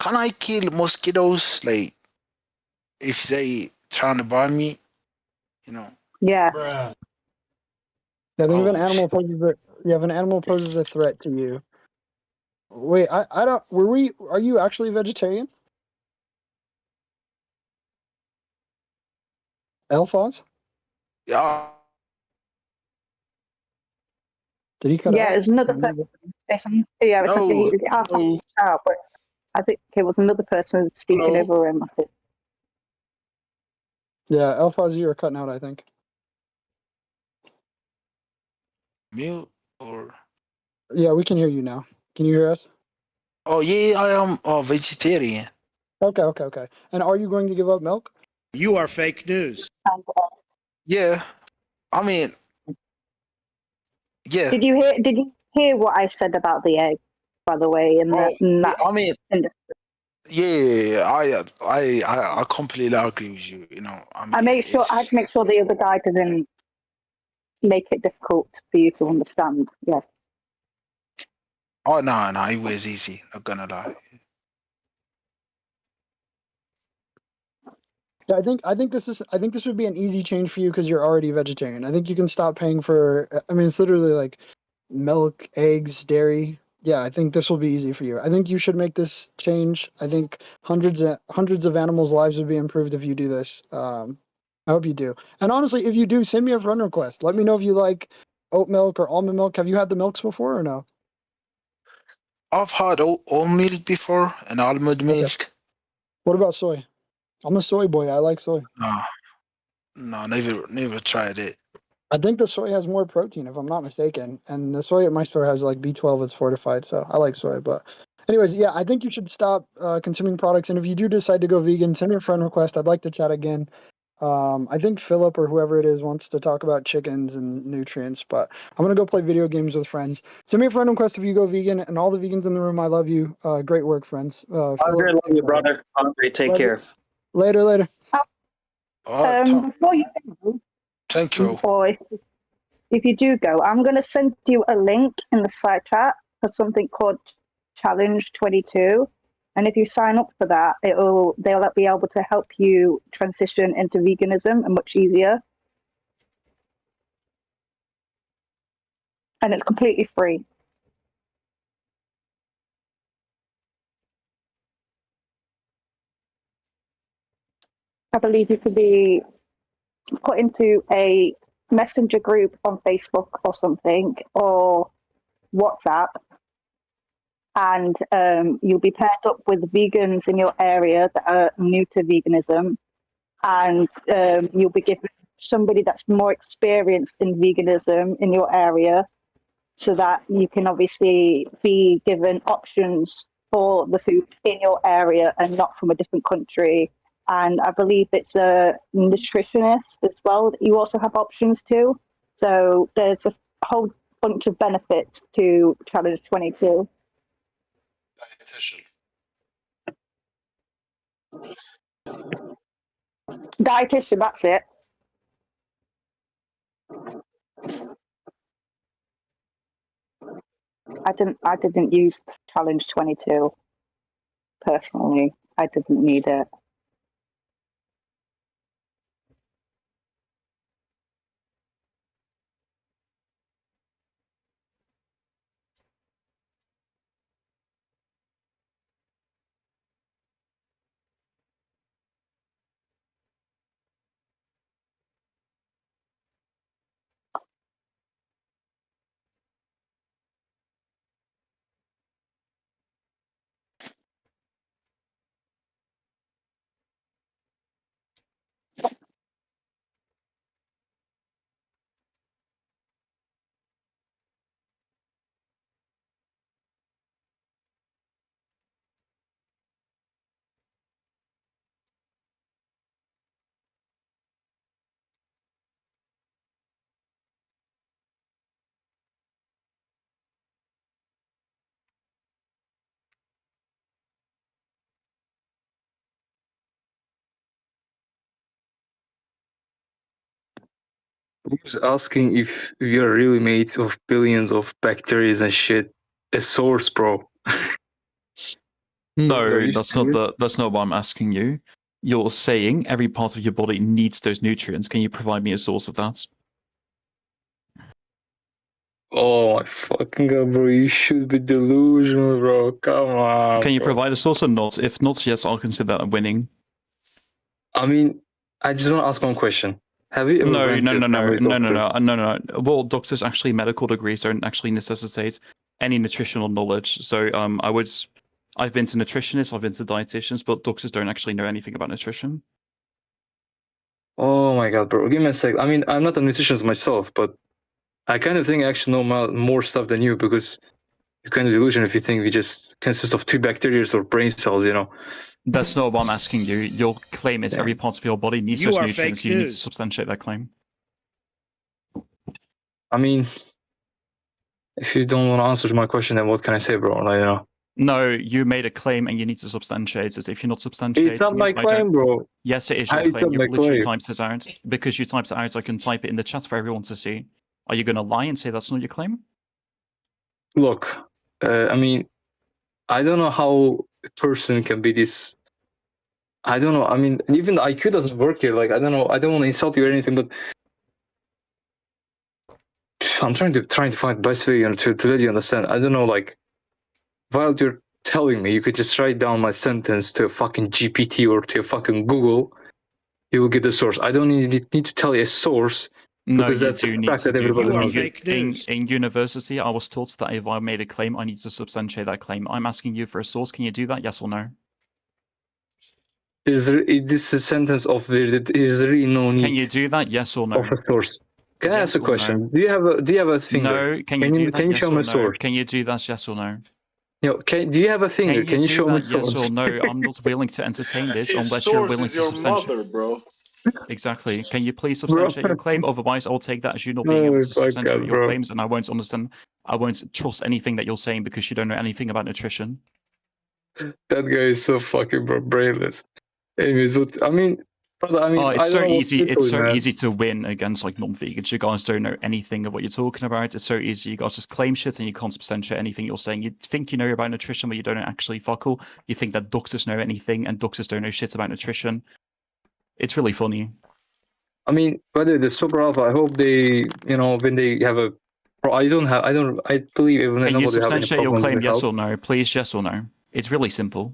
I kill mosquitoes? Like, if they trying to bite me, Yes. Yeah, then if an animal poses a threat to you. Wait, I don't. Are you actually vegetarian? Elfaz? Yeah. Did he cut out? Yeah, there's another person. Out, but I think it was another person speaking over him. I think. Yeah, Elfaz, you are cutting out, I think. Mute or? Yeah, we can hear you now. Can you hear us? Oh yeah, I am a vegetarian. Okay. And are you going to give up milk? You are fake news. Yeah, I mean, yeah. Did you hear what I said about the egg, by the way? I mean, yeah, I completely agree with you. I mean, I had to make sure the other guy didn't make it difficult for you to understand. Yeah. Oh no, it was easy. Not gonna lie. Yeah, I think this would be an easy change for you because you're already vegetarian. I think you can stop paying for. I mean, it's literally like milk, eggs, dairy. Yeah, I think this will be easy for you. I think you should make this change. I think hundreds of animals' lives would be improved if you do this. I hope you do. And honestly, if you do, send me a friend request. Let me know if you like oat milk or almond milk. Have you had the milks before or no? I've had oat milk before and almond milk. What about soy? I'm a soy boy. I like soy. No, never tried it. I think the soy has more protein, if I'm not mistaken. And the soy at my store has like B12 is fortified, so I like soy. But anyways, yeah, I think you should stop consuming products. And if you do decide to go vegan, send me a friend request. I'd like to chat again. I think Philip or whoever it is wants to talk about chickens and nutrients, but I'm gonna go play video games with friends. Send me a friend request if you go vegan, and all the vegans in the room, I love you. Great work, friends. Andre, love you, brother. Andre, take care. Later. Before you go, thank you. Or if you do go, I'm gonna send you a link in the side chat for something called Challenge 22, And if you sign up for that, they'll be able to help you transition into veganism and much easier. And it's completely free. I believe you could be put into a messenger group on Facebook or something, or WhatsApp, and you'll be paired up with vegans in your area that are new to veganism, and you'll be given somebody that's more experienced in veganism in your area, so that you can obviously be given options for the food in your area and not from a different country. And I believe it's a nutritionist as well that you also have options to. So there's a whole bunch of benefits to Challenge 22. Dietitian, that's it. I didn't use Challenge 22 personally. I didn't need it. Who's asking if we are really made of billions of bacteria and shit? A source, bro. No, that's not what I'm asking you. You're saying every part of your body needs those nutrients. Can you provide me a source of that? Oh my fucking god, bro! You should be delusional, bro. Come on. Can you bro. provide a source or not? If not, yes, I'll consider that winning. I mean, I just want to ask one question. Have you ever No. Well, doctors actually medical degrees don't actually necessitate any nutritional knowledge. So I've been to nutritionists, I've been to dietitians, but doctors don't actually know anything about nutrition. Oh my god, bro! Give me a sec. I mean, I'm not a nutritionist myself, but I kind of think I actually know more stuff than you, because you're kind of delusional if you think we just consist of 2 bacteria or brain cells, you know. That's not what I'm asking you. Your claim is every part of your body needs those nutrients. You need to substantiate that claim. I mean, if you don't want to answer my question, then what can I say, bro? Like, you know. No, you made a claim and you need to substantiate it. If you're not substantiating It's not my claim, bro. Yes, it is your claim. You've literally typed it out. Because you typed it out, I can type it in the chat for everyone to see. Are you going to lie and say that's not your claim? Look, I mean, I don't know how a person can be this. I don't know. I mean, even the IQ doesn't work here. Like, I don't know. I don't want to insult you or anything, but I'm trying to find the best way, you know, to let you understand. I don't know, like, while you're telling me, you could just write down my sentence to a fucking GPT or to a fucking Google. You will get the source. I don't need to tell you a source. No, because you that's do a need fact to that do everybody that. knows. In university, I was taught that if I made a claim, I need to substantiate that claim. I'm asking you for a source. Can you do that? Yes or no? Is this a sentence of there is really no need? Can you do that? Yes or no? Of a source. Can I Yes ask a or question? no? Do you have a finger? No. Can you do that? Can you Yes show me or a no? source? Can you do that? Yes or no? You know, do you have a finger? Can you do show me a that? Yes source? or no? I'm not willing to entertain this His unless you're source willing is to your substantiate. mother, bro. Exactly. Can you please Bro. substantiate your claim? Otherwise, I'll take that as you not being able Oh to my substantiate God, your bro. claims, and I won't understand. I won't trust anything that you're saying because you don't know anything about nutrition. That guy is so fucking brainless. Anyways, but I mean, Brother, I mean, Oh, I it's don't so know what easy. to It's do, so man. easy to win against like non-vegans. You guys don't know anything of what you're talking about. It's so easy. You guys just claim shit and you can't substantiate anything you're saying. You think you know about nutrition, but you don't actually fuck all. You think that doctors know anything, and doctors don't know shit about nutrition. It's really funny. I mean, whether the super alpha, I hope they, you know, when they have a, I believe even Can you nobody have any substantiate your problems claim? with Yes health. or no? Please, yes or no. It's really simple.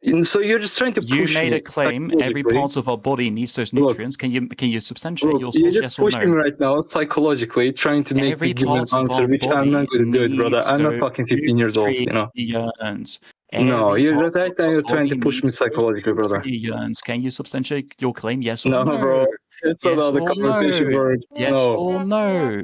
And so you're just trying to You push made me a claim. Every psychologically. part of our body needs those Look, nutrients. Can you substantiate Look, your you're source? just Yes or pushing me no? right now psychologically, trying to make me Every give you an part of answer, our which I'm not body going to do it, brother. needs I'm not those fucking 15 years old, you know. nutrients. No, Every you're part just right of now. our You're trying to body push me needs those psychologically, brother. nutrients. Can you substantiate your claim? Yes or No, no? bro. That's not Yes how the or conversation no? works. Yes No, or no?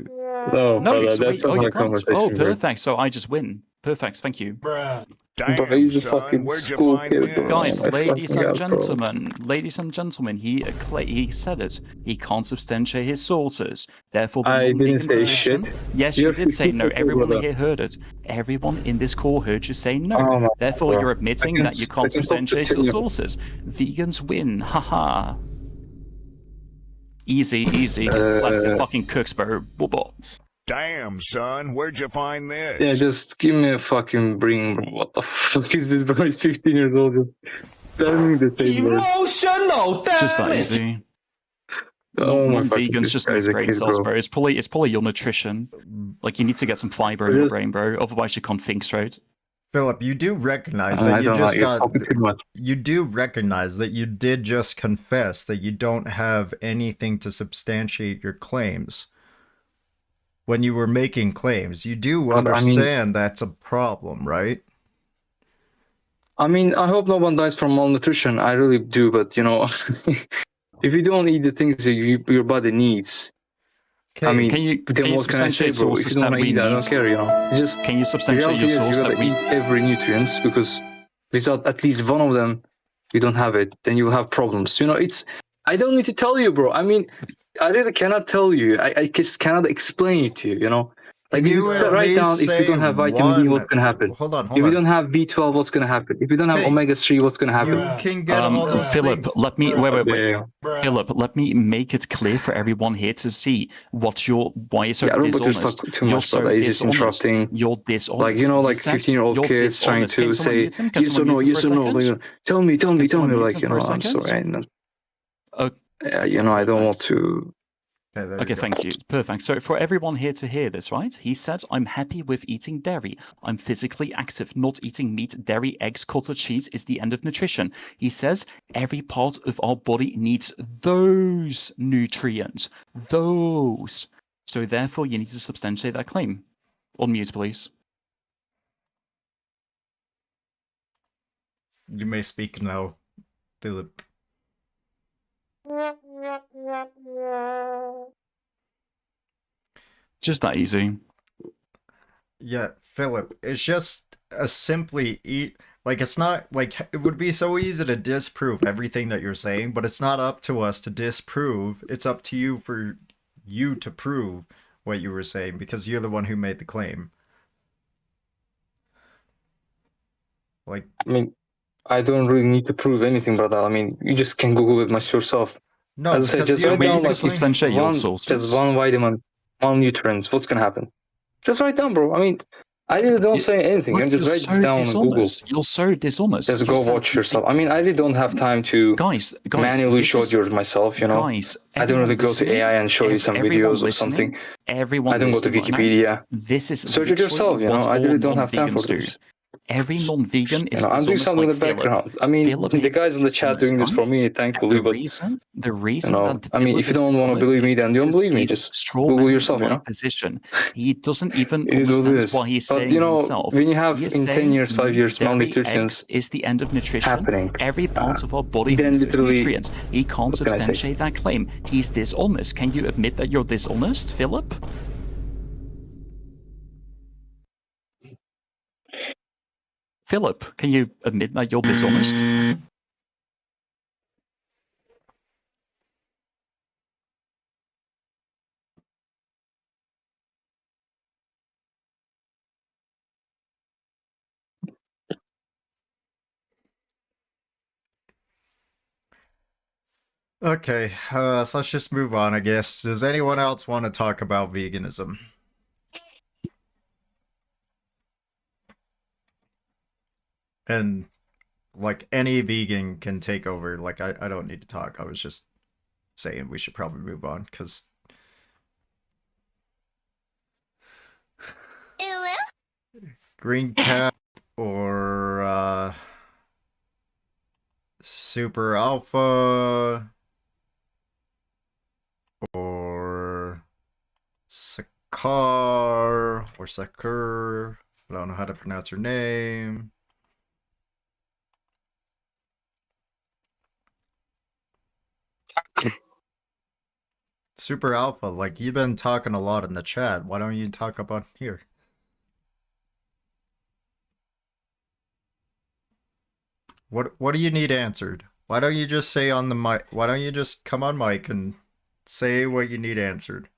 no, No. brother. So That's wait. not Oh, how you the can't. Oh, conversation works. perfect. So I just win. Perfect. Thank you. Bro, Damn, he's a son, fucking where'd you school find kid, bro. Guys, Oh my ladies fucking and God, bro. gentlemen, he said it. He can't substantiate his sources. Therefore, the I didn't non-vegan say position. shit. Yes, You're you did say 15 no. years old, Everyone brother. here heard it. Everyone in this call heard you say no. Oh my Therefore, God, you're bro. admitting that you I can't can talk to substantiate 10 your years old. sources. Vegans win. Haha. Easy, easy. Let's get fucking cooks, bro. Bubble. Damn, son, where'd you find this? Yeah, just give me a fucking bring, bro. What the fuck is this, bro? He's 15 years old. Just tell me the same word. Emotional Just that easy. Oh my fucking Non-vegans this just guy's makes a brain kid, cells, bro. bro. It's probably your nutrition. Like you need to get some fiber in your brain, bro. Otherwise, you can't think straight. Philip, you do recognize I that you don't know. just You're got. talking too much. You do recognize that you did just confess that you don't have anything to substantiate your claims. When you were making claims, you do But, understand that's a problem, right? I mean, I hope no one dies from malnutrition. I really do, but you know, if you don't eat the things that your body needs, I mean, then what can I say, bro? If you don't want to eat, I don't care, you know. Just can you the substantiate reality your is you source gotta that we? eat every nutrients because without at least one of them, you don't have it, then you will have problems. You know, I don't need to tell you, bro. I mean, I really cannot tell you. I just cannot explain it to you, you know. Like, if you write down, if you don't have vitamin D, what's gonna happen? Hold on. If you don't have B12, what's gonna happen? If you don't have omega-3, what's gonna happen? You can get all those Philip, things. let me wait. Philip, let me make it clear for everyone here to see why you're so Robert, you're dishonest. too You're much, so brother. He's just dishonest. interrupting. You're dishonest. Like, you know, like said 15-year-old you're kids trying dishonest. to Can someone say mute him? Can yes or someone no, mute him yes for a or no. second? Like, tell me. Can someone mute Like, him you for know, a I'm second? sorry. Okay, You know, I don't want to. Okay, thank you. Perfect. So for everyone here to hear this, right? He said, I'm happy with eating dairy. I'm physically active. Not eating meat, dairy, eggs, cottage cheese is the end of nutrition. He says every part of our body needs those nutrients. Those. So therefore, you need to substantiate that claim. On mute, please. You may speak now, Philip. Just that easy. Yeah, Philip, it's just a simply eat. Like, it's not, like, it would be so easy to disprove everything that you're saying, but it's not up to us to disprove. It's up to you for you to prove what you were saying, because you're the one who made the claim. Like, I mean, I don't really need to prove anything, brother. I mean, you just can Google it yourself. no, As I said, just you write down made the like substantiate your one, sources. just one vitamin, one nutrients. What's gonna happen? Just write down, bro. I mean, I really don't say anything. You just write this down on Google. You're so dishonest. Just go watch yourself. I mean, I really don't have time to manually show you myself, you know. Guys, I don't really go to AI and show you some videos or something. Everyone I don't go to listening right Wikipedia. now, this is Search it yourself, you know. what I all really don't have time for non-vegans do. this. Every non-vegan is You know, I'm doing dishonest something like in the Philip. background. I mean, Philip the guys in the chat doing this for guys, me, thankfully, the but reason you know, that I mean, Philip if you is don't want to dishonest believe me, is then don't because believe me. he's Just strawman Google yourself, you my know. position. He doesn't even It is what it understand is. what he's But saying you know, himself. when you have He is in 10 saying years, 5 meat, years, dairy, malnutrition eggs is the end of nutrition. happening, Every part of our body then needs those literally, nutrients. He can't what can I say? substantiate that claim. He's dishonest. Can you admit that you're dishonest, Philip? Philip, can you admit that you're dishonest? Okay, let's just move on, I guess. Does anyone else want to talk about veganism? And, like, any vegan can take over. Like, I don't need to talk. I was just saying we should probably move on, because... Green Cap or, Super Alpha... or Sakar or Sakur. I don't know how to pronounce her name. Super Alpha, like you've been talking a lot in the chat. Why don't you talk about here? What do you need answered? Why don't you just say on the mic? Why don't you just come on mic and say what you need answered?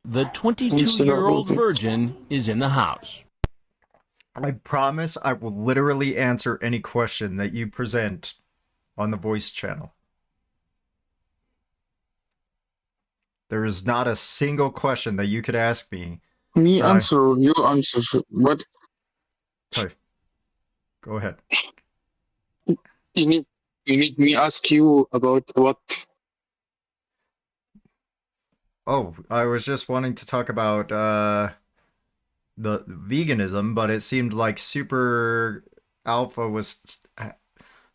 The 22-year-old virgin is in the house. I promise I will literally answer any question that you present on the voice channel. There is not a single question that you could ask me. Me answer, you answer. What? Sorry. Go ahead. You need me ask you about what? Oh, I was just wanting to talk about the veganism, but it seemed like Super Alpha was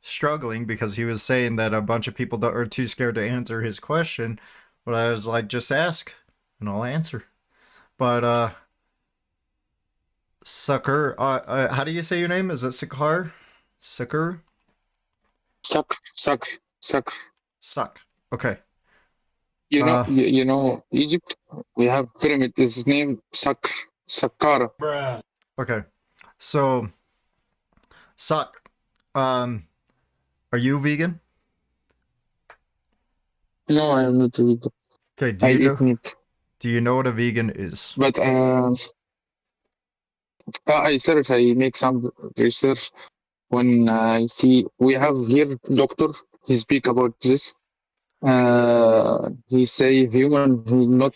struggling because he was saying that a bunch of people that are too scared to answer his question. But I was like, just ask and I'll answer. But Sucker, how do you say your name? Is it Sakar? Sucker? Suck. Okay. You know, you know, Egypt. We have pyramid. His name Saqqara. Okay, so are you vegan? No, I am not vegan. Okay, I eat meat. Do you know what a vegan is? But I search. I make some research. When I see we have here doctor, he speak about this. He say human will not.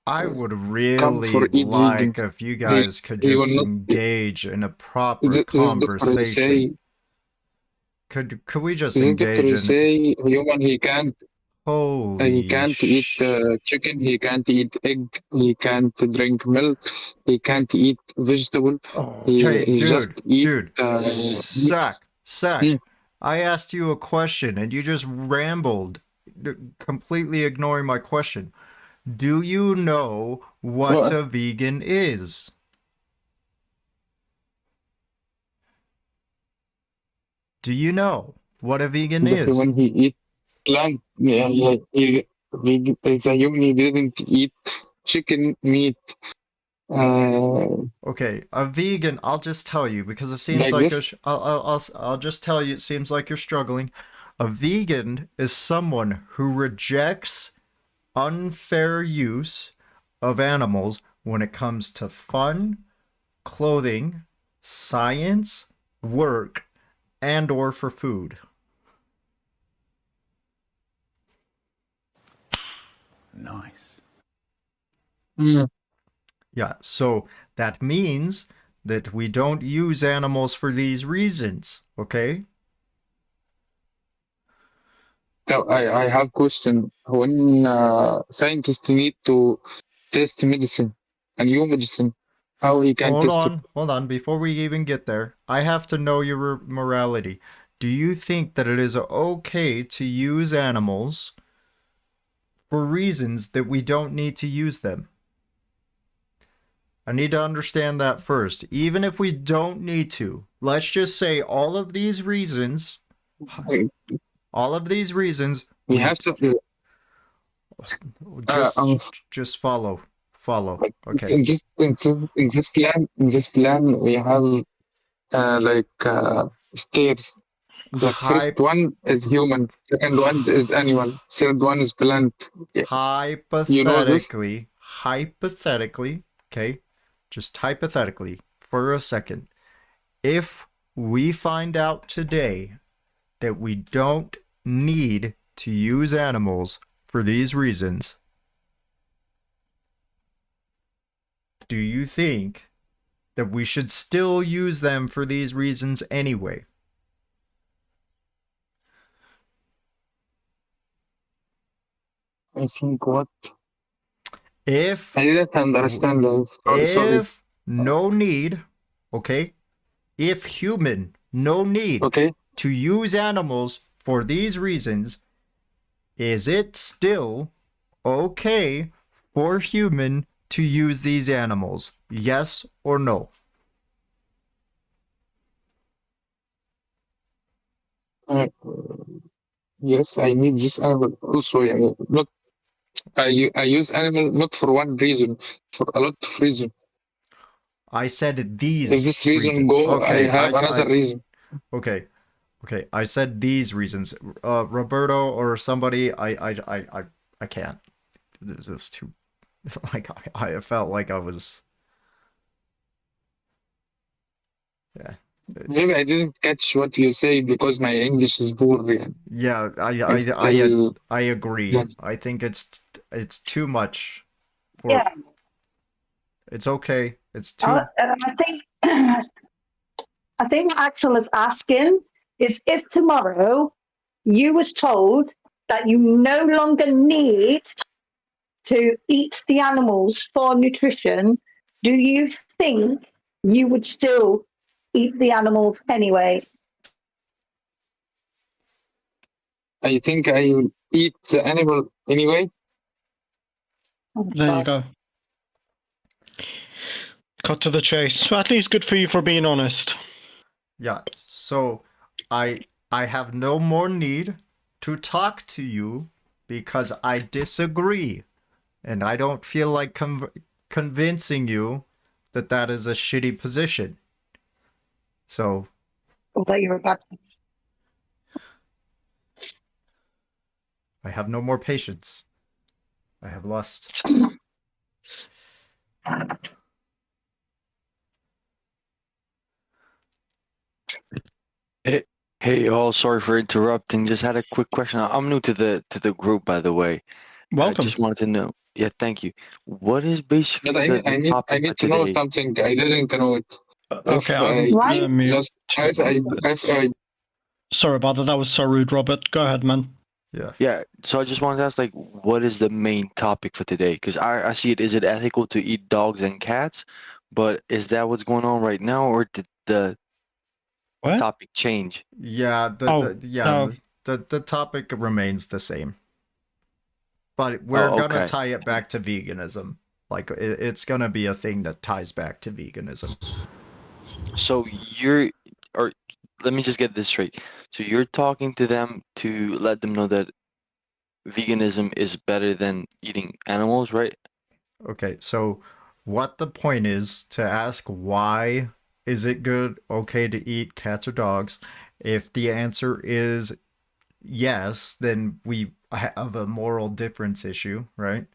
I would really like if you guys could just engage in a proper conversation. Could we just engage in? Say human he can't. Holy he can't eat chicken. He can't eat egg. He can't drink milk. He can't eat vegetable. Okay, he just eat. Sack. I asked you a question and you just rambled, completely ignoring my question. Do you know what a vegan is? Do you know what a vegan is? When he eat plant, it's a human. He didn't eat chicken meat. Okay, a vegan. I'll just tell you because it seems like I'll just tell you. It seems like you're struggling. A vegan is someone who rejects unfair use of animals when it comes to fun, clothing, science, work, and or for food. Nice. Yeah, so that means that we don't use animals for these reasons, okay? So I have question. When scientists need to test medicine, a new medicine, how he can test it? Hold on. Before we even get there, I have to know your morality. Do you think that it is okay to use animals for reasons that we don't need to use them? I need to understand that first. Even if we don't need to, let's just say all of these reasons, we have to just follow. Okay. In this plan, we have stairs. The first one is human, second one is animal, third one is plant. Hypothetically, okay, just hypothetically, for a second, if we find out today that we don't need to use animals for these reasons, do you think that we should still use them for these reasons anyway? I think what? If I didn't understand that. Sorry. If no need, okay? If human, no need to use animals for these reasons, is it still okay for human to use these animals? Yes or no? Yes, I need this animal also. Not I use animal not for one reason, for a lot of reasons. I said these. If this reason go, okay, I have another reason. Okay, I said these reasons. Roberto or somebody, I can't. This is too. Like I felt like I was. Yeah. Maybe I didn't catch what you say because my English is poor. Yeah, I agree. Yeah. I think it's too much. Yeah. It's okay. It's too. I think I think what Axel is asking is if tomorrow you was told that you no longer need to eat the animals for nutrition, do you think you would still eat the animals anyway? I think I will eat the animal anyway. There you go. Cut to the chase. At least good for you for being honest. Yeah. So I have no more need to talk to you because I disagree, and I don't feel like convincing you that that is a shitty position. So. Although you're a bad person. I have no more patience. I have lost. Hey, all, sorry for interrupting. Just had a quick question. I'm new to the group, by the way. Welcome. I just wanted to know. Yeah, thank you. What is basically But the topic I need for to know today? something. I didn't know it. Okay, I'll mute. Just if I Sorry about that. That was so rude, Robert. Go ahead, man. Yeah. Yeah. So I just wanted to ask, like, what is the main topic for today? Because I see it. Is it ethical to eat dogs and cats? But is that what's going on right now, or did the topic change? Yeah. The topic remains the same. But we're gonna tie it back to veganism. Like it's gonna be a thing that ties back to veganism. So let me just get this straight. So you're talking to them to let them know that veganism is better than eating animals, right? Okay, so what the point is to ask why is it okay to eat cats or dogs? If the answer is yes, then we have a moral difference issue, right?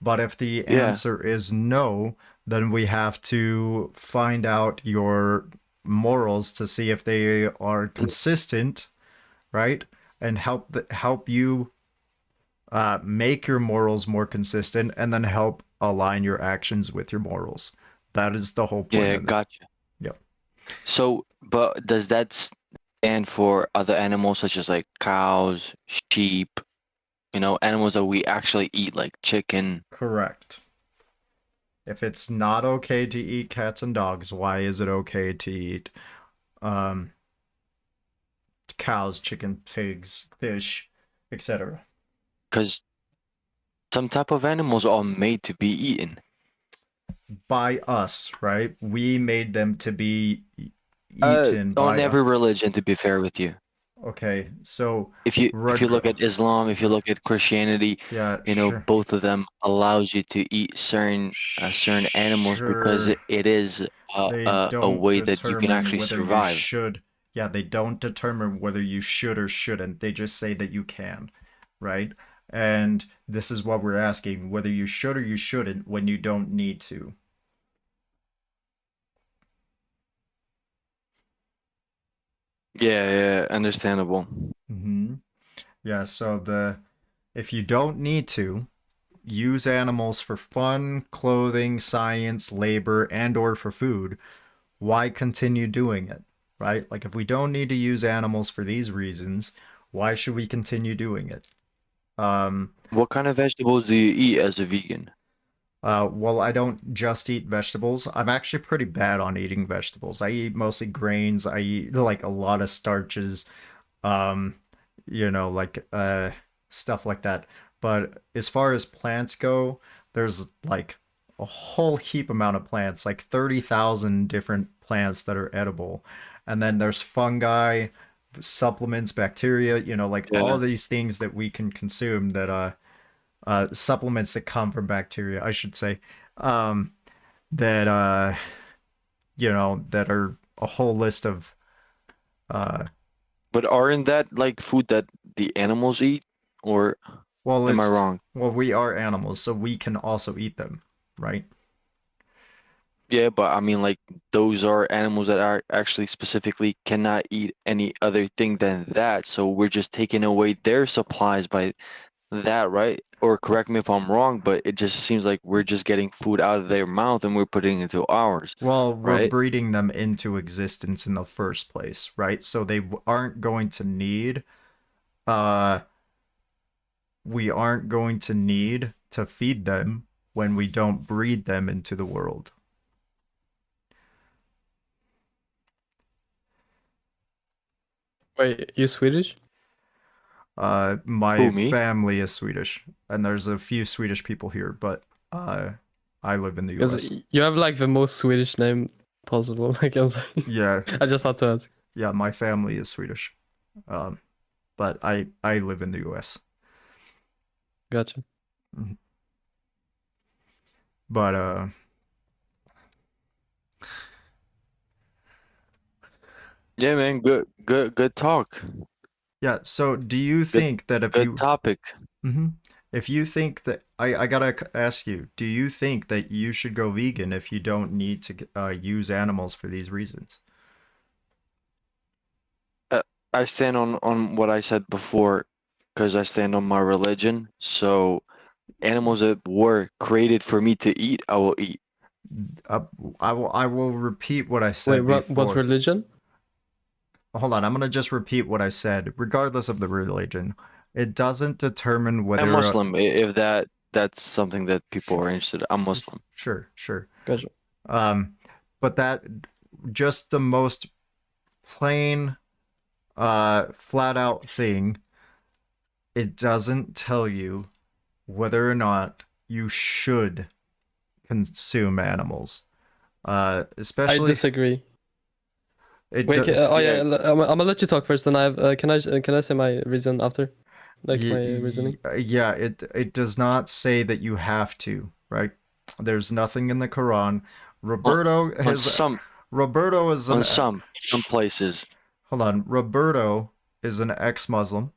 But if the answer is no, then we have to find out your morals to see if they are consistent, right? And help you make your morals more consistent, and then help align your actions with your morals. That is the whole point. Yeah, gotcha. Yep. So, but does that stand for other animals such as like cows, sheep, animals that we actually eat, like chicken? Correct. If it's not okay to eat cats and dogs, why is it okay to eat cows, chicken, pigs, fish, etc.? Because some type of animals are made to be eaten by us, right? We made them to be eaten by on every religion, to be fair with you. Okay, so if you look at Islam, if you look at Christianity, both of them allows you to eat certain animals because it is a way that you can actually survive. They don't determine whether you should or shouldn't. They just say that you can, right? And this is what we're asking, whether you should or you shouldn't when you don't need to. Yeah, understandable. Yeah, so if you don't need to use animals for fun, clothing, science, labor, and or for food, why continue doing it? Right? Like if we don't need to use animals for these reasons, why should we continue doing it? What kind of vegetables do you eat as a vegan? Well, I don't just eat vegetables. I'm actually pretty bad on eating vegetables. I eat mostly grains. I eat like a lot of starches, um, like stuff like that. But as far as plants go, there's like a whole heap amount of plants, like 30,000 different plants that are edible. And then there's fungi, supplements, bacteria, like all these things that we can consume that supplements that come from bacteria, I should say, that that are a whole list of. But aren't that like food that the animals eat, or am I wrong? Well, we are animals, so we can also eat them, right? Yeah, but I mean, like those are animals that are actually specifically cannot eat any other thing than that. So we're just taking away their supplies by that, right? Or correct me if I'm wrong, but it just seems like we're just getting food out of their mouth and we're putting it into ours. Well, we're right? breeding them into existence in the first place, right? So they aren't going to need, we aren't going to need to feed them when we don't breed them into the world. Wait, you Swedish? My family is Swedish, and there's a few Swedish people here, but I live in the US. Because you have like the most Swedish name possible. Like, I'm sorry. Yeah. I just had to ask. Yeah, my family is Swedish, but I live in the US. Gotcha. But yeah, man, good talk. Yeah, so do you think that if good topic. If you think that I gotta ask you, do you think that you should go vegan if you don't need to use animals for these reasons? I stand on what I said before, because I stand on my religion. So animals that were created for me to eat, I will eat. I will repeat what I said. Wait, what religion? Hold on, I'm gonna just repeat what I said. Regardless of the religion, it doesn't determine whether I'm Muslim. If that's something that people are interested in. I'm Muslim. Sure. Gotcha. But that just the most plain, flat out thing. It doesn't tell you whether or not you should consume animals. Especially. I disagree. Wait, yeah, I'm gonna let you talk first, and I have. Can I say my reason after, like my reasoning? Yeah, it does not say that you have to, right? There's nothing in the Quran. Roberto Roberto is on some places. Hold on, Roberto is an ex-Muslim.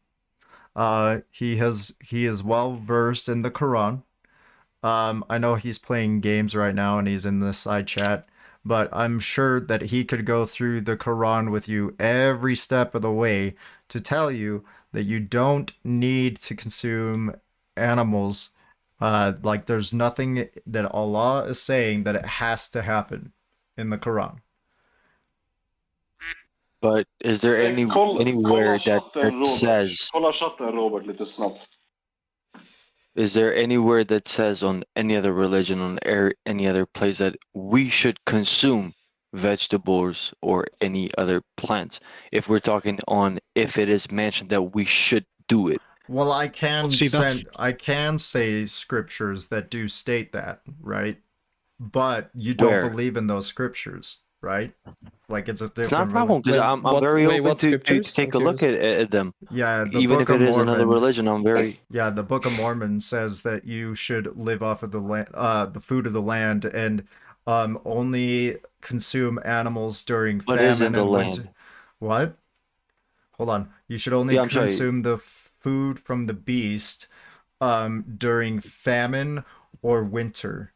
He is well versed in the Quran. I know he's playing games right now, and he's in the side chat. But I'm sure that he could go through the Quran with you every step of the way to tell you that you don't need to consume animals. Like there's nothing that Allah is saying that it has to happen in the Quran. But is there anywhere that says? Kolla chatten, Robert, lite snabbt. Is there anywhere that says on any other religion, on any other place, that we should consume vegetables or any other plants? If we're talking on if it is mentioned that we should do it. Well, I can say scriptures that do state that, right? But you don't believe in those scriptures, right? Like it's a different. It's not a problem because I'm very open to take a look at them. Yeah, even if it is another religion, I'm very. Yeah, the Book of Mormon says that you should live off of the land, the food of the land, and only consume animals during famine. What is in the and land? winter. What? Hold on. You should only consume the food from the beast during famine or winter.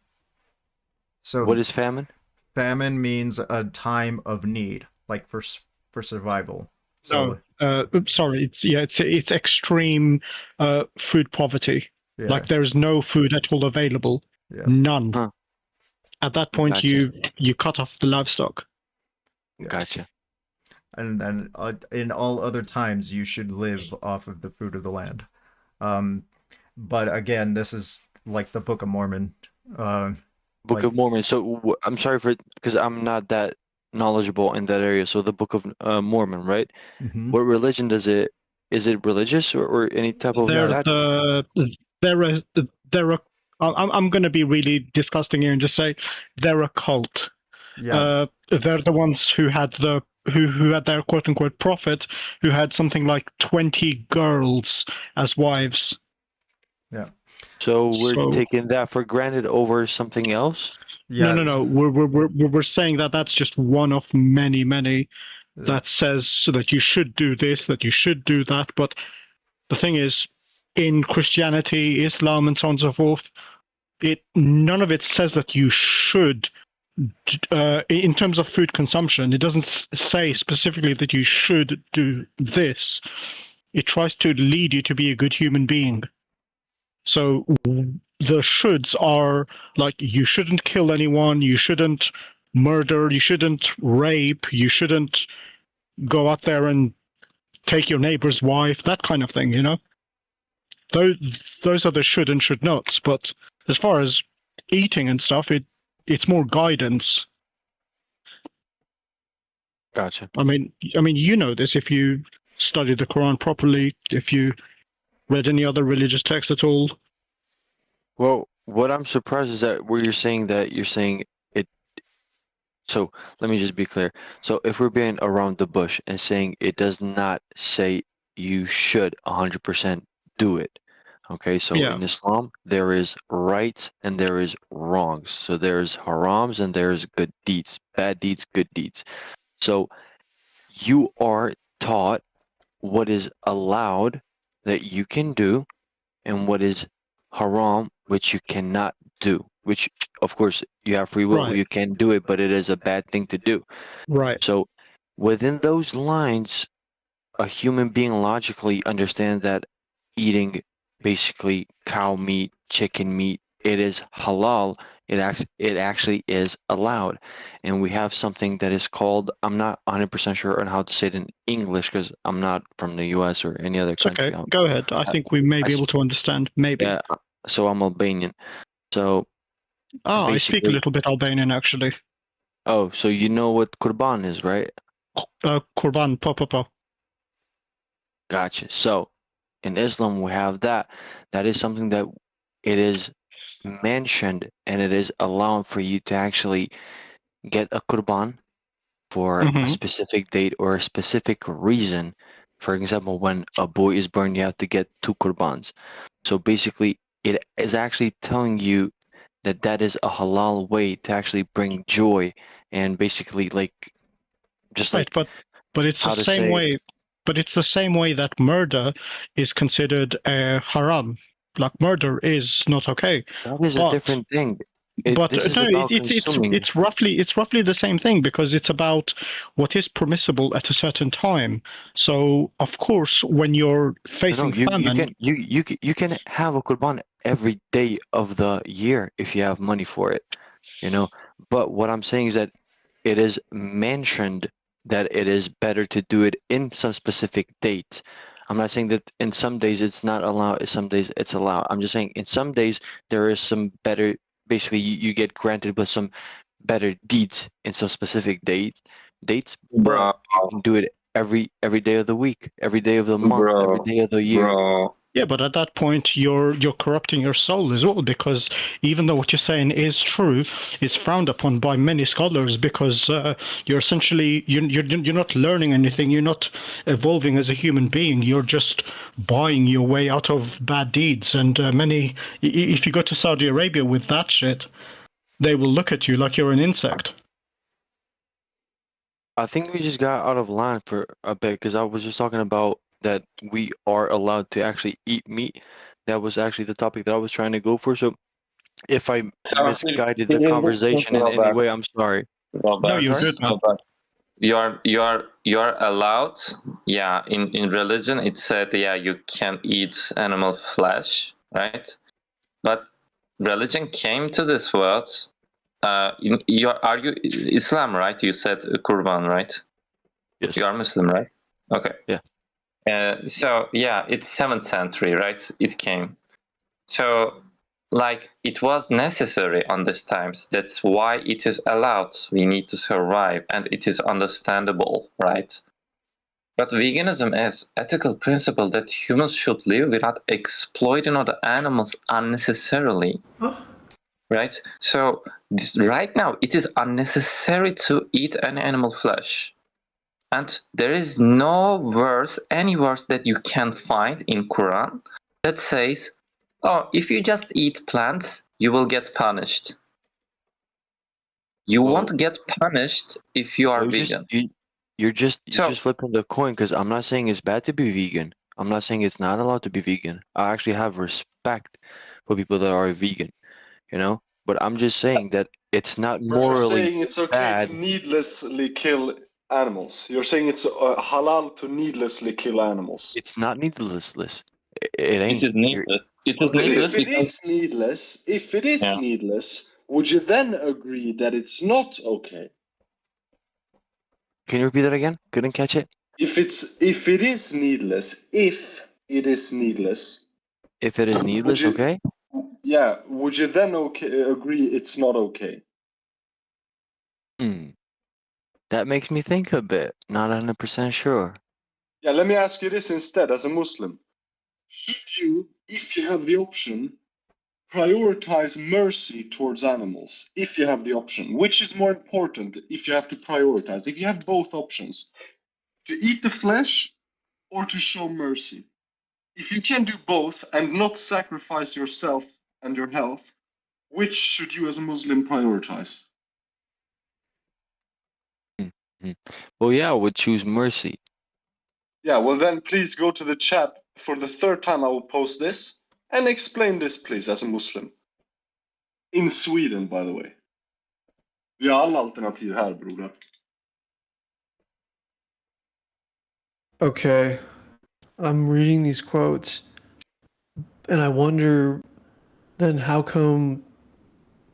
So what is famine? Famine means a time of need, like for survival. So sorry. It's extreme food poverty. Yeah. Like there's no food at all available. Yeah. None. Huh. At that point, Gotcha. you cut off the livestock. Gotcha. And then in all other times, you should live off of the fruit of the land. But again, this is like the Book of Mormon. Book of Mormon. So I'm sorry because I'm not that knowledgeable in that area. So the Book of Mormon, right? Mhm. What religion is it religious or any type of that? I'm going to be really disgusting here and just say they're a cult. Yeah. They're the ones who had who had their quote unquote prophet, who had something like 20 girls as wives. Yeah. So we're taking that for granted over something else? No. We're saying that that's just one of many that says that you should do this, that you should do that. But the thing is, in Christianity, Islam, and so on and so forth, none of it says that you should. In terms of food consumption, it doesn't say specifically that you should do this. It tries to lead you to be a good human being. So the shoulds are like you shouldn't kill anyone, you shouldn't murder, you shouldn't rape, you shouldn't go out there and take your neighbor's wife, that kind of thing, you know? Those are the should and should nots. But as far as eating and stuff, it's more guidance. Gotcha. I mean, you know this if you study the Quran properly, if you read any other religious text at all. Well, what I'm surprised is that where you're saying it. So let me just be clear. So if we're being around the bush and saying it does not say you should 100% do it. Okay, so in Islam there is rights and there is wrongs. So there's harams and there's good deeds, bad deeds, good deeds. So you are taught what is allowed that you can do and what is haram which you cannot do, which of course you have free will, you can do it, but it is a bad thing to do. Right. So within those lines, a human being logically understands that eating basically cow meat, chicken meat, it is halal. It actually is allowed. And we have something that is called, I'm not 100% sure on how to say it in English because I'm not from the US or any other country. Okay, go ahead. I think we may be able to understand, maybe. Yeah, so I'm Albanian. So I speak a little bit Albanian, actually. Oh, so you know what Kurban is, right? Kurban, po. Gotcha. So in Islam, we have that. That is something that it is mentioned and it is allowed for you to actually get a Kurban for a specific date or a specific reason. For example, when a boy is born, you have to get 2 Kurbans. So basically, it is actually telling you that that is a halal way to actually bring joy and basically like just right, like but it's the same way. But it's the same way that murder is considered haram. Like murder is not okay. That is a different thing. It's roughly the same thing because it's about what is permissible at a certain time. So of course, when you're facing famine, you can have a Kurban every day of the year if you have money for it, you know. But what I'm saying is that it is mentioned that it is better to do it in some specific dates. I'm not saying that in some days it's not allowed, in some days it's allowed. I'm just saying in some days there is some better, basically you get granted with some better deeds in some specific dates, but you can do it every day of the week, every day of the month, every day of the year. Yeah, but at that point, you're corrupting your soul as well, because even though what you're saying is true, it's frowned upon by many scholars because you're essentially you're not learning anything. You're not evolving as a human being. You're just buying your way out of bad deeds. And if you go to Saudi Arabia with that shit, they will look at you like you're an insect. I think we just got out of line for a bit because I was just talking about that we are allowed to actually eat meat. That was actually the topic that I was trying to go for. So if I misguided the conversation in any way, I'm sorry. No, you're good, man. you're allowed. Yeah, in religion it said you can eat animal flesh, right? But religion came to this world. Are you Islam, right? You said Qurban, right? Yes. You are Muslim, right? Okay. Yeah. So it's 7th century, right? It came. So like it was necessary on these times. That's why it is allowed. We need to survive, and it is understandable, right? But veganism is ethical principle that humans should live without exploiting other animals unnecessarily. Right? So right now it is unnecessary to eat an animal flesh. And there is any verse that you can find in Quran that says, oh, if you just eat plants, you will get punished. You won't get punished if you are vegan. You're just flipping the coin, because I'm not saying it's bad to be vegan. I'm not saying it's not allowed to be vegan. I actually have respect for people that are vegan, you know? But I'm just saying that it's not You're morally saying it's okay bad. to needlessly kill animals. You're saying it's halal to needlessly kill animals. It's not needless. It ain't. It is needless. It is needless If it is needless, would you then agree that it's not okay? Can you repeat that again? Couldn't catch it. If it is needless, Okay. Yeah, would you then agree it's not okay? That makes me think a bit. Not 100% sure. Yeah, let me ask you this instead. As a Muslim, should you, if you have the option, prioritize mercy towards animals? If you have the option, which is more important? If you have to prioritize, if you have both options, to eat the flesh or to show mercy. If you can do both and not sacrifice yourself and your health, which should you as a Muslim prioritize? Well, yeah, I would choose mercy. Yeah, well then please go to the chat. For the 3rd time I will post this and explain this, please, as a Muslim. In Sweden, by the way. Vi har alla alternativ här, broder. Okay, I'm reading these quotes, and I wonder then how come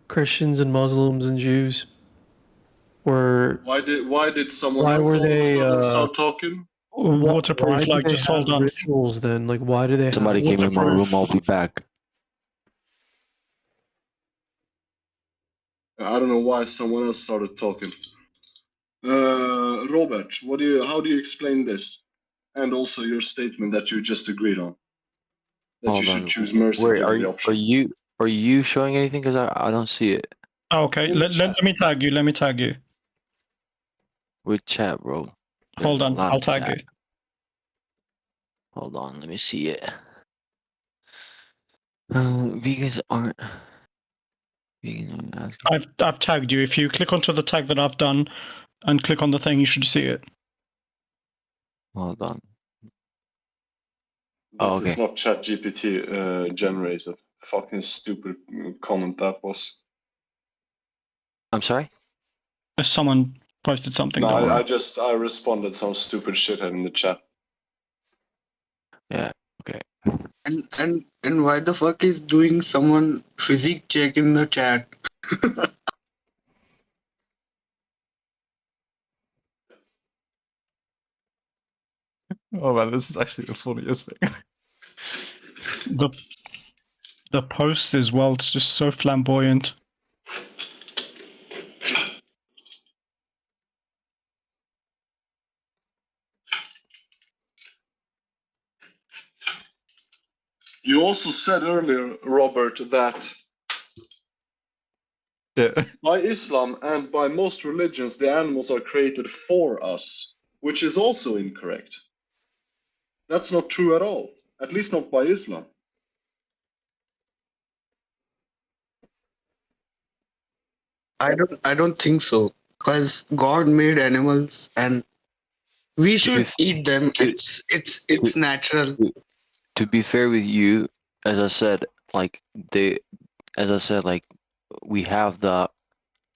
Christians and Muslims and Jews were Why did someone why else were all of a they sudden start talking? Waterproof, why do like they just hold have on. rituals then? Like why do they Somebody have came in my room. I'll be back. I don't know why someone else started talking. Robert, how do you explain this? And also your statement that you just agreed on. That you should choose mercy Wait, given the option. are you showing anything? Because I don't see it. Okay, let me tag you. Let me tag you. With chat, bro. Hold on, I'll tag you. Hold on, let me see it. Vegans aren't. Vegan. I've tagged you. If you click onto the tag that I've done and click on the thing, you should see it. Hold on. This is not ChatGPT generated. Fucking stupid comment that was. I'm sorry? Someone posted something. No, don't worry. I responded some stupid shithead in the chat. Yeah, okay. And why the fuck is doing someone physique check in the chat? Oh man, this is actually the funniest thing. The post as well, it's just so flamboyant. You also said earlier, Robert, that by Islam and by most religions, the animals are created for us, which is also incorrect. That's not true at all. At least not by Islam. I don't think so. Because God made animals and we should eat them. It's natural. To be fair with you, as I said, like we have the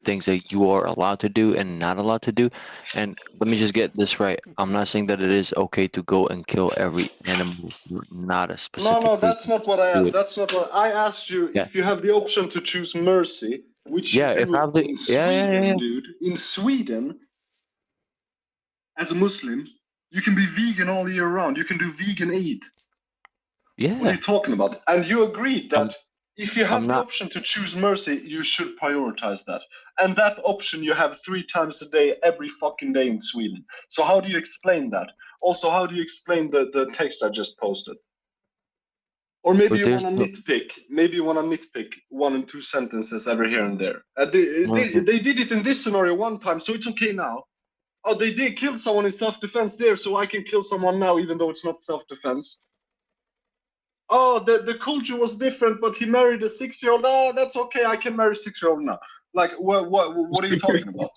things that you are allowed to do and not allowed to do. And let me just get this right. I'm not saying that it is okay to go and kill every animal. You're not a specific. No, that's not what I asked. That's not what I asked you. Yeah. If you have the option to choose mercy, which Yeah, you if do I have the in Sweden, dude. In Sweden, as a Muslim, you can be vegan all year round. You can do vegan Eid. Yeah. What are you talking about? And you agreed that if you have I'm the not- option to choose mercy, you should prioritize that. And that option you have 3 times a day, every fucking day in Sweden. So how do you explain that? Also, how do you explain the text I just posted? Or maybe But you there's want to no- nitpick. Maybe you want to nitpick 1 and 2 sentences every here and there. They did it in this scenario one time, so it's okay now. Oh, they did kill someone in self-defense there, so I can kill someone now, even though it's not self-defense. Oh, the culture was different, but he married a 6-year-old. Oh, that's okay. I can marry a 6-year-old now. Like, what are you talking about?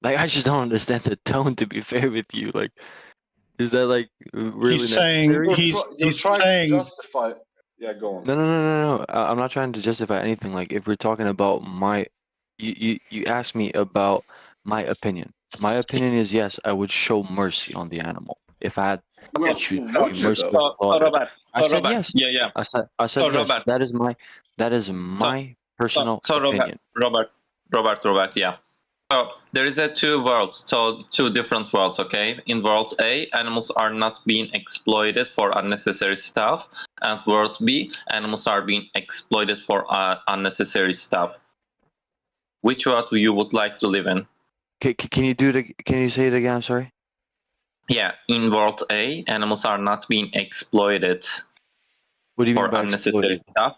Like, I just don't understand the tone. To be fair with you, like, is that like really He's saying necessary? You're trying to justify. Yeah, go on. No. I'm not trying to justify anything. Like, if we're talking about you asked me about my opinion. My opinion is yes, I would show mercy on the animal if I had Well, to choose would between you mercy though? or slaughter. Robert, I said Robert, yes. yeah. I said So, yes. Robert. That is my personal So opinion. Robert, yeah. So there is a 2 worlds, so 2 different worlds, okay? In world A, animals are not being exploited for unnecessary stuff, and world B, animals are being exploited for unnecessary stuff. Which world you would like to live in? Can you say it again? I'm sorry. Yeah, in world A, animals are not being exploited What do you for mean by unnecessary exploited? stuff.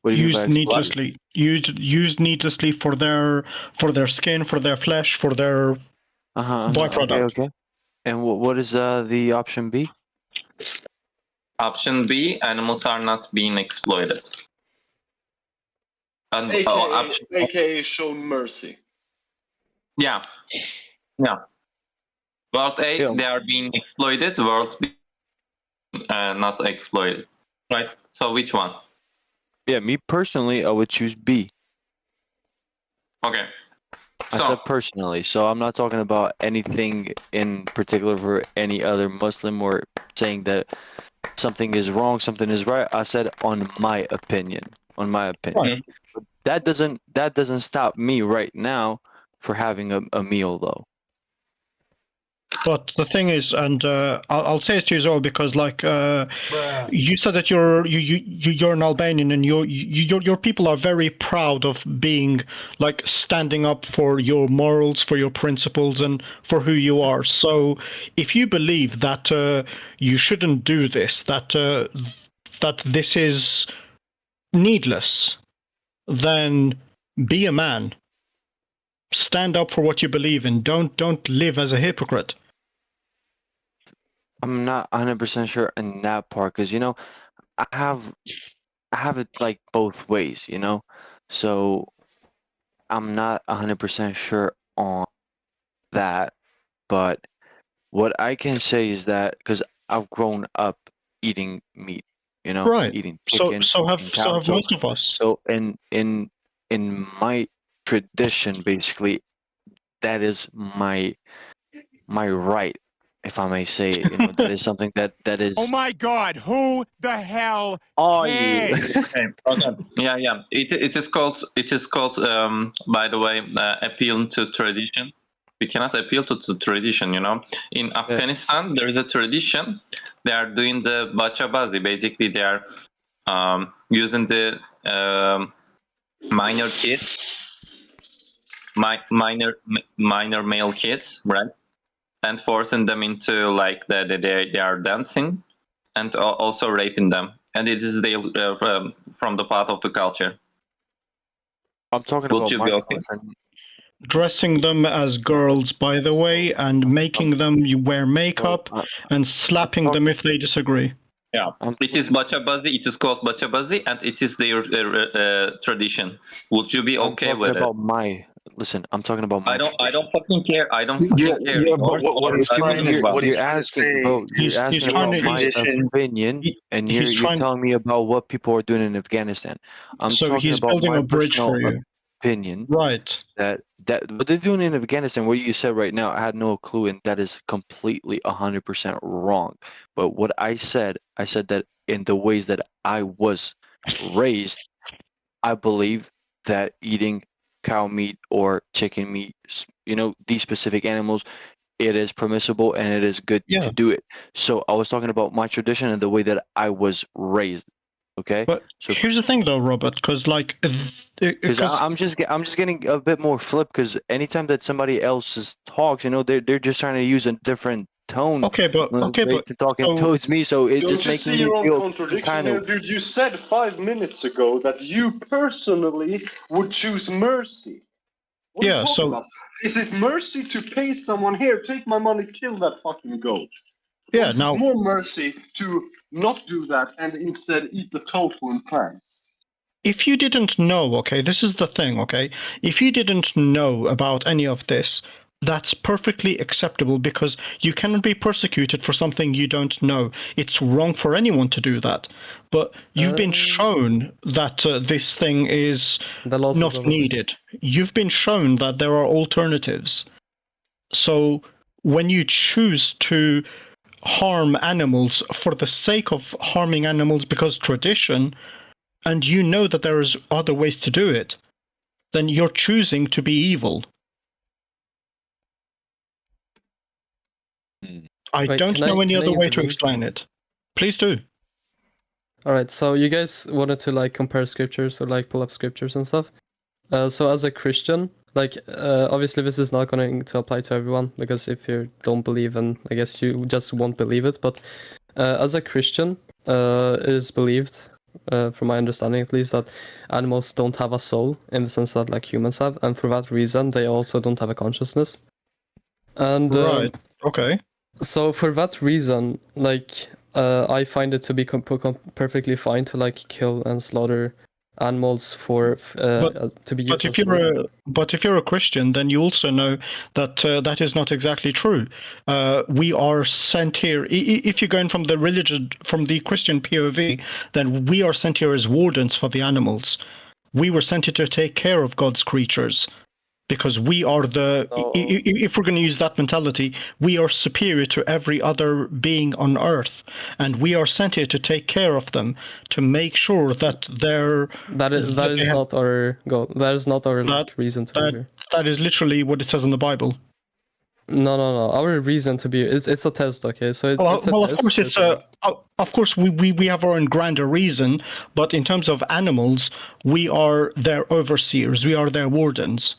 What do you mean Used by exploited? needlessly. Used needlessly for their skin, for their flesh, for their byproduct. Okay. And what is the option B? Option B, animals are not being exploited. And AKA shown mercy. Yeah. World A, they are being exploited. World B, not exploited. Right. So which one? Yeah, me personally, I would choose B. Okay. I said personally, so I'm not talking about anything in particular for any other Muslim or saying that something is wrong, something is right. I said on my opinion. Right. That doesn't stop me right now for having a meal though. But the thing is, and I'll say it to you as well, because like you said that you're an Albanian, and your people are very proud of being like standing up for your morals, for your principles, and for who you are. So if you believe that you shouldn't do this, that this is needless, then be a man. Stand up for what you believe in. Don't live as a hypocrite. I'm not 100% sure in that part because I have it like both ways, so I'm not 100% sure on that. But what I can say is that because I've grown up eating meat, Right. eating So chicken, have eating cow. most of us. So in my tradition, basically, that is my right, if I may say it. That is something that is. Oh my God! Who the hell cares? Okay. Yeah. It is called. By the way, appealing to tradition. We cannot appeal to tradition. In Afghanistan, there is a tradition. They are doing the bachabazi. Basically, they are using the minor kids, minor male kids, right? And forcing them into like they are dancing, and also raping them, and it is from the part of the culture. I'm talking Would about you my be okay? culture. Dressing them as girls, by the way, and making them wear makeup and slapping them if they disagree. Yeah, it is bachabazi. It is called bachabazi, and it is their tradition. Would you be okay with it? Listen, I'm talking about my. I don't fucking care. I don't fucking care. Yeah, but what he's trying to say, You're asking about my opinion, and you're telling me about what people are doing in Afghanistan. I'm So talking he's about building my a bridge personal. for you. opinion, right, that what they're doing in Afghanistan, what you said right now, I had no clue, and that is completely 100% wrong. But what I said that in the ways that I was raised, I believe that eating cow meat or chicken meat, these specific animals, it is permissible and it is good yeah. to do it. So I was talking about my tradition and the way that I was raised. Okay. But so here's the thing, though, Robert, because because I'm just getting a bit more flip, because anytime that somebody else talks, they're just trying to use a different tone. Talking towards me, so it Don't just you makes see me your own feel contradiction kind here, of. dude? You said 5 minutes ago that you personally would choose mercy. What are you talking about? Is it mercy to pay someone here? Take my money, kill that fucking goat. Yeah, or is it more mercy to not do that and instead eat the tofu and plants? If you didn't know, okay, this is the thing, okay? If you didn't know about any of this, that's perfectly acceptable, because you cannot be persecuted for something you don't know. It's wrong for anyone to do that. But you've been shown that this thing is not needed. You've been shown that there are alternatives. So when you choose to harm animals for the sake of harming animals because tradition, and you know that there's other ways to do it, then you're choosing to be evil. I don't know any other way to explain it. Please do. All right, so you guys wanted to compare scriptures or pull up scriptures and stuff. So as a Christian, obviously this is not going to apply to everyone, because if you don't believe, then I guess you just won't believe it. But as a Christian, it is believed, from my understanding at least, that animals don't have a soul in the sense that humans have, and for that reason they also don't have a consciousness. And right. Okay. So for that reason, I find it to be perfectly fine to kill and slaughter animals for to be used. But if you're a Christian, then you also know that that is not exactly true. We are sent here. If you're going from the Christian POV, then we are sent here as wardens for the animals. We were sent here to take care of God's creatures, because we are if we're going to use that mentality, we are superior to every other being on earth, and we are sent here to take care of them, to make sure that they're... That is not our goal. That is not our reason to be here. That is literally what it says in the Bible. No. Our reason to be here, it's a test, okay? So it's a test. Of course, we have our own grander reason, but in terms of animals, we are their overseers. We are their wardens.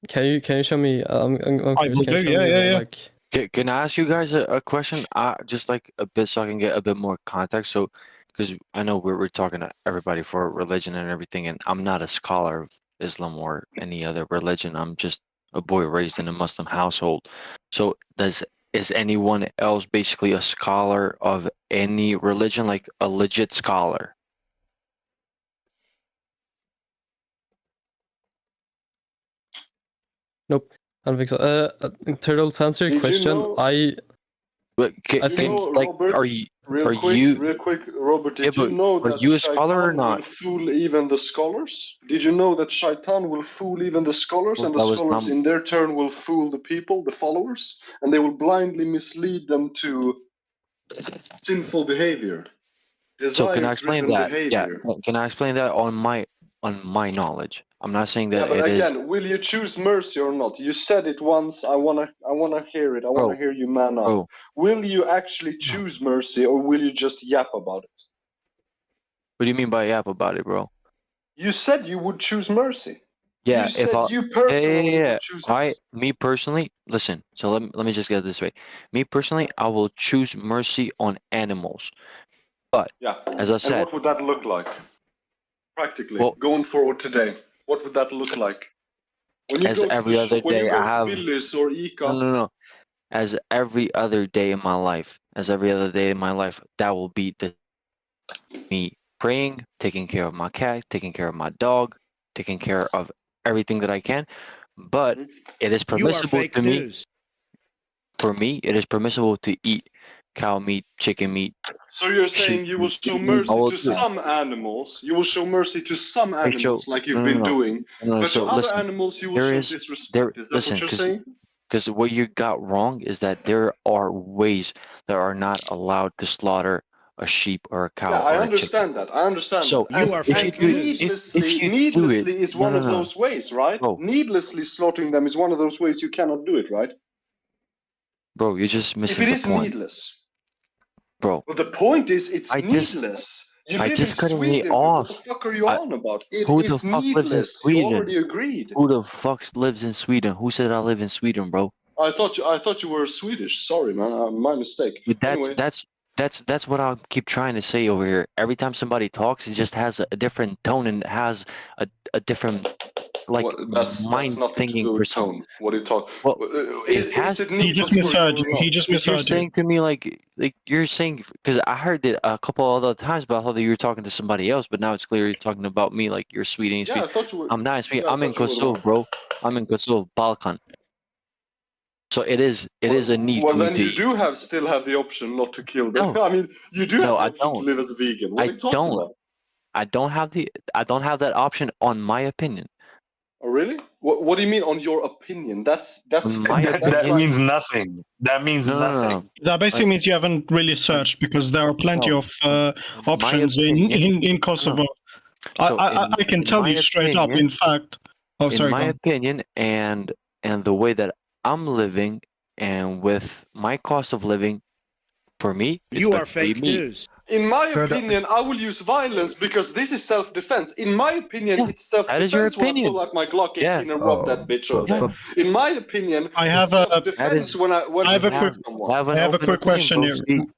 Can you show me? I'm curious. Can you show me Can I ask you guys a question? Just a bit, so I can get a bit more context. So, because I know we're talking to everybody for religion and everything, and I'm not a scholar of Islam or any other religion. I'm just a boy raised in a Muslim household. So, is anyone else basically a scholar of any religion, like a legit scholar? Nope, I don't think so. Turtle, to answer your question, I think Robert, are you? Real quick, Robert, did you know that you a scholar or not? will fool even the scholars? Did you know that Shaitan will fool even the scholars, and the scholars in their turn will fool the people, the followers, and they will blindly mislead them to sinful behavior. So can I explain that? Behavior. Yeah. Can I explain that on my knowledge? I'm not saying that but again, will you choose mercy or not? You said it once. I wanna hear it. I wanna hear you man up. Will you actually choose mercy, or will you just yap about it? What do you mean by yap about it, bro? You said you would choose mercy. Yeah, you said you personally would choose mercy. Me personally, listen. So let me just get it this way. Me personally, I will choose mercy on animals. But as I said, and what would that look like practically going forward today? What would that look like? When you as go every to other day, I have Willys or Ica. No. As every other day in my life, that will be me praying, taking care of my cat, taking care of my dog, taking care of everything that I can. But it is permissible to me. For me, it is permissible to eat cow meat, chicken meat. So you're saying sheep you will meat. show I mercy will to do it. some animals. You will show mercy to some I show animals, like you've no, been no, doing, no. but So to other listen, animals you will there show is disrespect. Is that listen, what you're saying? because what you got wrong is that there are ways that are not allowed to slaughter a sheep or a cow Yeah, I or a chicken. understand that. I understand So that. And, if you and do needlessly, you do it, needlessly is no, one no, of no, those ways, right? bro, Needlessly slaughtering them is one of those ways you cannot do it, right? bro, you're just If missing it the is point, needless. bro. Well, the point is it's I just needless. You live in cutting me Sweden, dude. What the off. fuck are you on about? It Who the is fuck lives in needless. You already Sweden? agreed. Who the fuck lives in Sweden? Who said I live in Sweden, bro? I thought you were Swedish. Sorry, man. My mistake. But Anyway, that's what I keep trying to say over here. Every time somebody talks, it just has a different tone and has a different like that's mind nothing to thinking do for with some. tone. What are you talking? Well, Is it has. it He just needless for you misheard or you. not? He just Because you're misheard you. saying to me like you're saying because I heard it a couple other times, but I thought that you were talking to somebody else. But now it's clear you're talking about me, like you're Sweden. Yeah, I thought you were. I'm not in Sweden. Yeah, I I'm in thought you were the Kosovo, one. bro. I'm in Kosovo, Balkan. So it is a need Well, for me then to you eat. do still have the option not to kill them. No, I mean, you do no, have the I option to don't. live as a vegan. What I are you talking don't. about? I don't have that option on my opinion. Oh, really? What do you mean on your opinion? That's On my that's opinion. like nothing. That means No, no, no, no. That basically means you haven't really searched because there are plenty No. of My options opinion. in Kosovo. So I can tell my you straight up. opinion, In fact, oh in sorry, my go on. opinion, and the way that I'm living, and with my cost of living, for me, it's You better are to eat fake meat. news. In my Further- opinion, I will use violence because this is self-defense. In my opinion, Yeah, it's that is your self-defense when I opinion. pull out my Glock 18 Yeah. and rob that bitch over there. Yeah. In my opinion, I it's have a self-defense when I have a quick shoot someone. Have an I have a open quick opinion, question bro. here. See,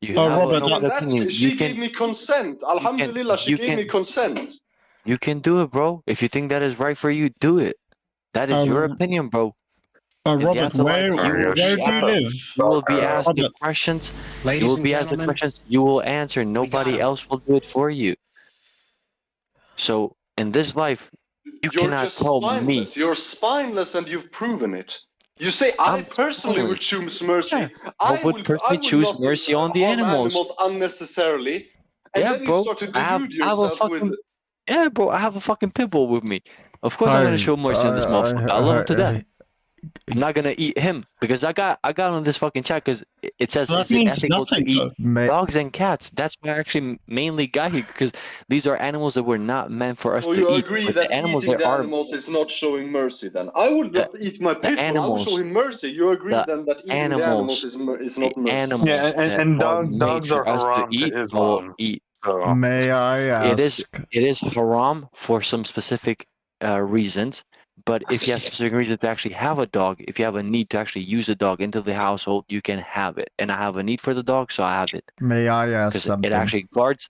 you have Robert, an open And that's opinion. she You gave can me consent. Alhamdulillah, she you gave me can consent. you can do it, bro. If you think that is right for you, do it. That is your opinion, bro. In the Robert, afterlife, where do you live? you will be asked the Robert. questions. You Ladies will and be asked the gentlemen, questions. You will answer. Nobody else will do it for you. So in this life, you You're cannot just tell me. spineless. You're spineless, and you've proven it. You say I I'm personally would spineless. choose mercy. Yeah. I would personally would choose not mercy on the harm animals. unnecessarily. And Yeah, then you bro. start to I have delude a yourself with. fucking yeah, bro. I have a fucking pit bull with me. Of course, I'm gonna show mercy on this motherfucker. I love him to death. I'm not gonna eat him because I got on this fucking chat because it says That is it means ethical to nothing, eat though. dogs and cats. That's why I actually mainly got here because these are animals that were not meant for us So to you eat. agree But that the animals eating that the are animals is not showing mercy then? I would the, not eat my the pit bull. I would show animals him mercy. You agree the then that eating the animals is the not mercy? animals that and are made dogs are for us to haram to eat, I will Islam. eat. So May I It is ask? haram for some specific reasons. But if you have specific reason to actually have a dog, if you have a need to actually use a dog into the household, you can have it. And I have a need for the dog, so I have it. May I ask Because something? it actually guards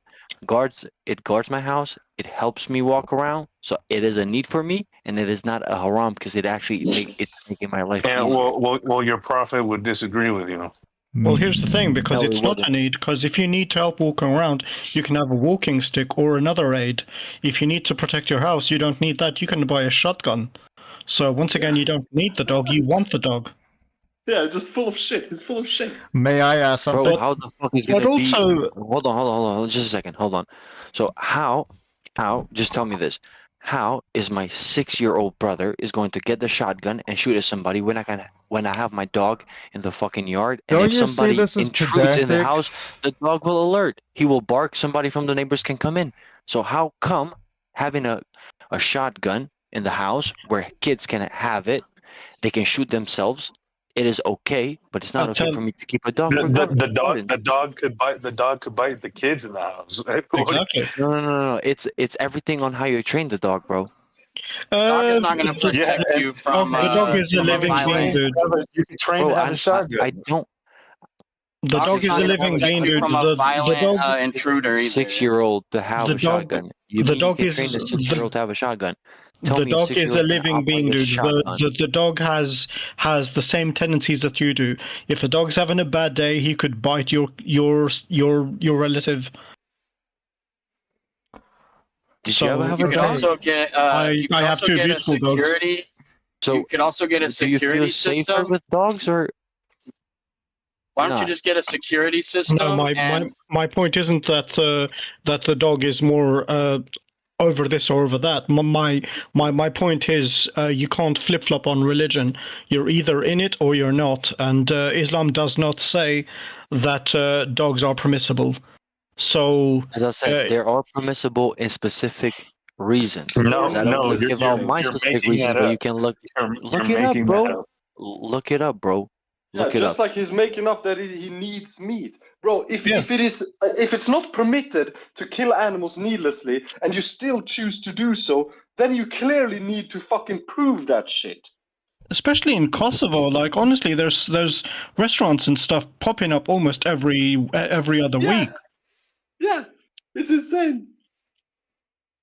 my house. It helps me walk around. So it is a need for me, and it is not a haram because it's making my life and easier. well, your prophet would disagree with you. Well, here's the thing, because No, it's it not a wouldn't. need, because if you need help walking around, you can have a walking stick or another aid. If you need to protect your house, you don't need that, you can buy a shotgun. So once again, you don't need the dog, you want the dog. Yeah, just full of shit. He's full of shit. May I ask something? Bro, how the fuck is But gonna be? also, Hold on, just a second. Hold on. So how? Just tell me this. How is my 6-year-old brother is going to get the shotgun and shoot at somebody when I have my dog in the fucking yard? And Don't if you see somebody this as intrudes in the pedantic? house, the dog will alert. He will bark. Somebody from the neighbors can come in. So how come having a shotgun in the house where kids can have it, they can shoot themselves? It is okay, but it's not okay for me to keep a dog. The dog could bite the kids in the house. Exactly. No. It's everything on how you train the dog, bro. Dog is not going to protect you from the dog is a from a living being, violent. dude. You can train Bro, to have a shotgun. I don't. The dog is a living being, dude. From a violent the dog, intruder either. 6-year-old to have The a dog- shotgun. the dog can is- train a 6-year-old to have a shotgun. Tell the me dog is a 6-year-old can living being, operate a dude. shotgun. The dog has the same tendencies that you do. If the dog's having a bad day, he could bite your relative. Did you ever have You a could dog? also get I have also two get a beautiful dogs. security. So you could also get a do you feel security safer system. with dogs or? Why don't you just get a security system? No, my point isn't that that the dog is more over this or over that. My point is you can't flip flop on religion. You're either in it or you're not, and Islam does not say that dogs are permissible. So, as I said, there are permissible in specific reasons. No, I don't no, want to give out my you're specific making reasons, that but up. you can look You're it up, making bro. that up. Look it up, bro. Yeah, Look it just up. like he's making up that he needs meat, bro. If it's not permitted to kill animals needlessly, and you still choose to do so, then you clearly need to fucking prove that shit. especially in Kosovo, like honestly, there's restaurants and stuff popping up almost every other week. Yeah, it's insane.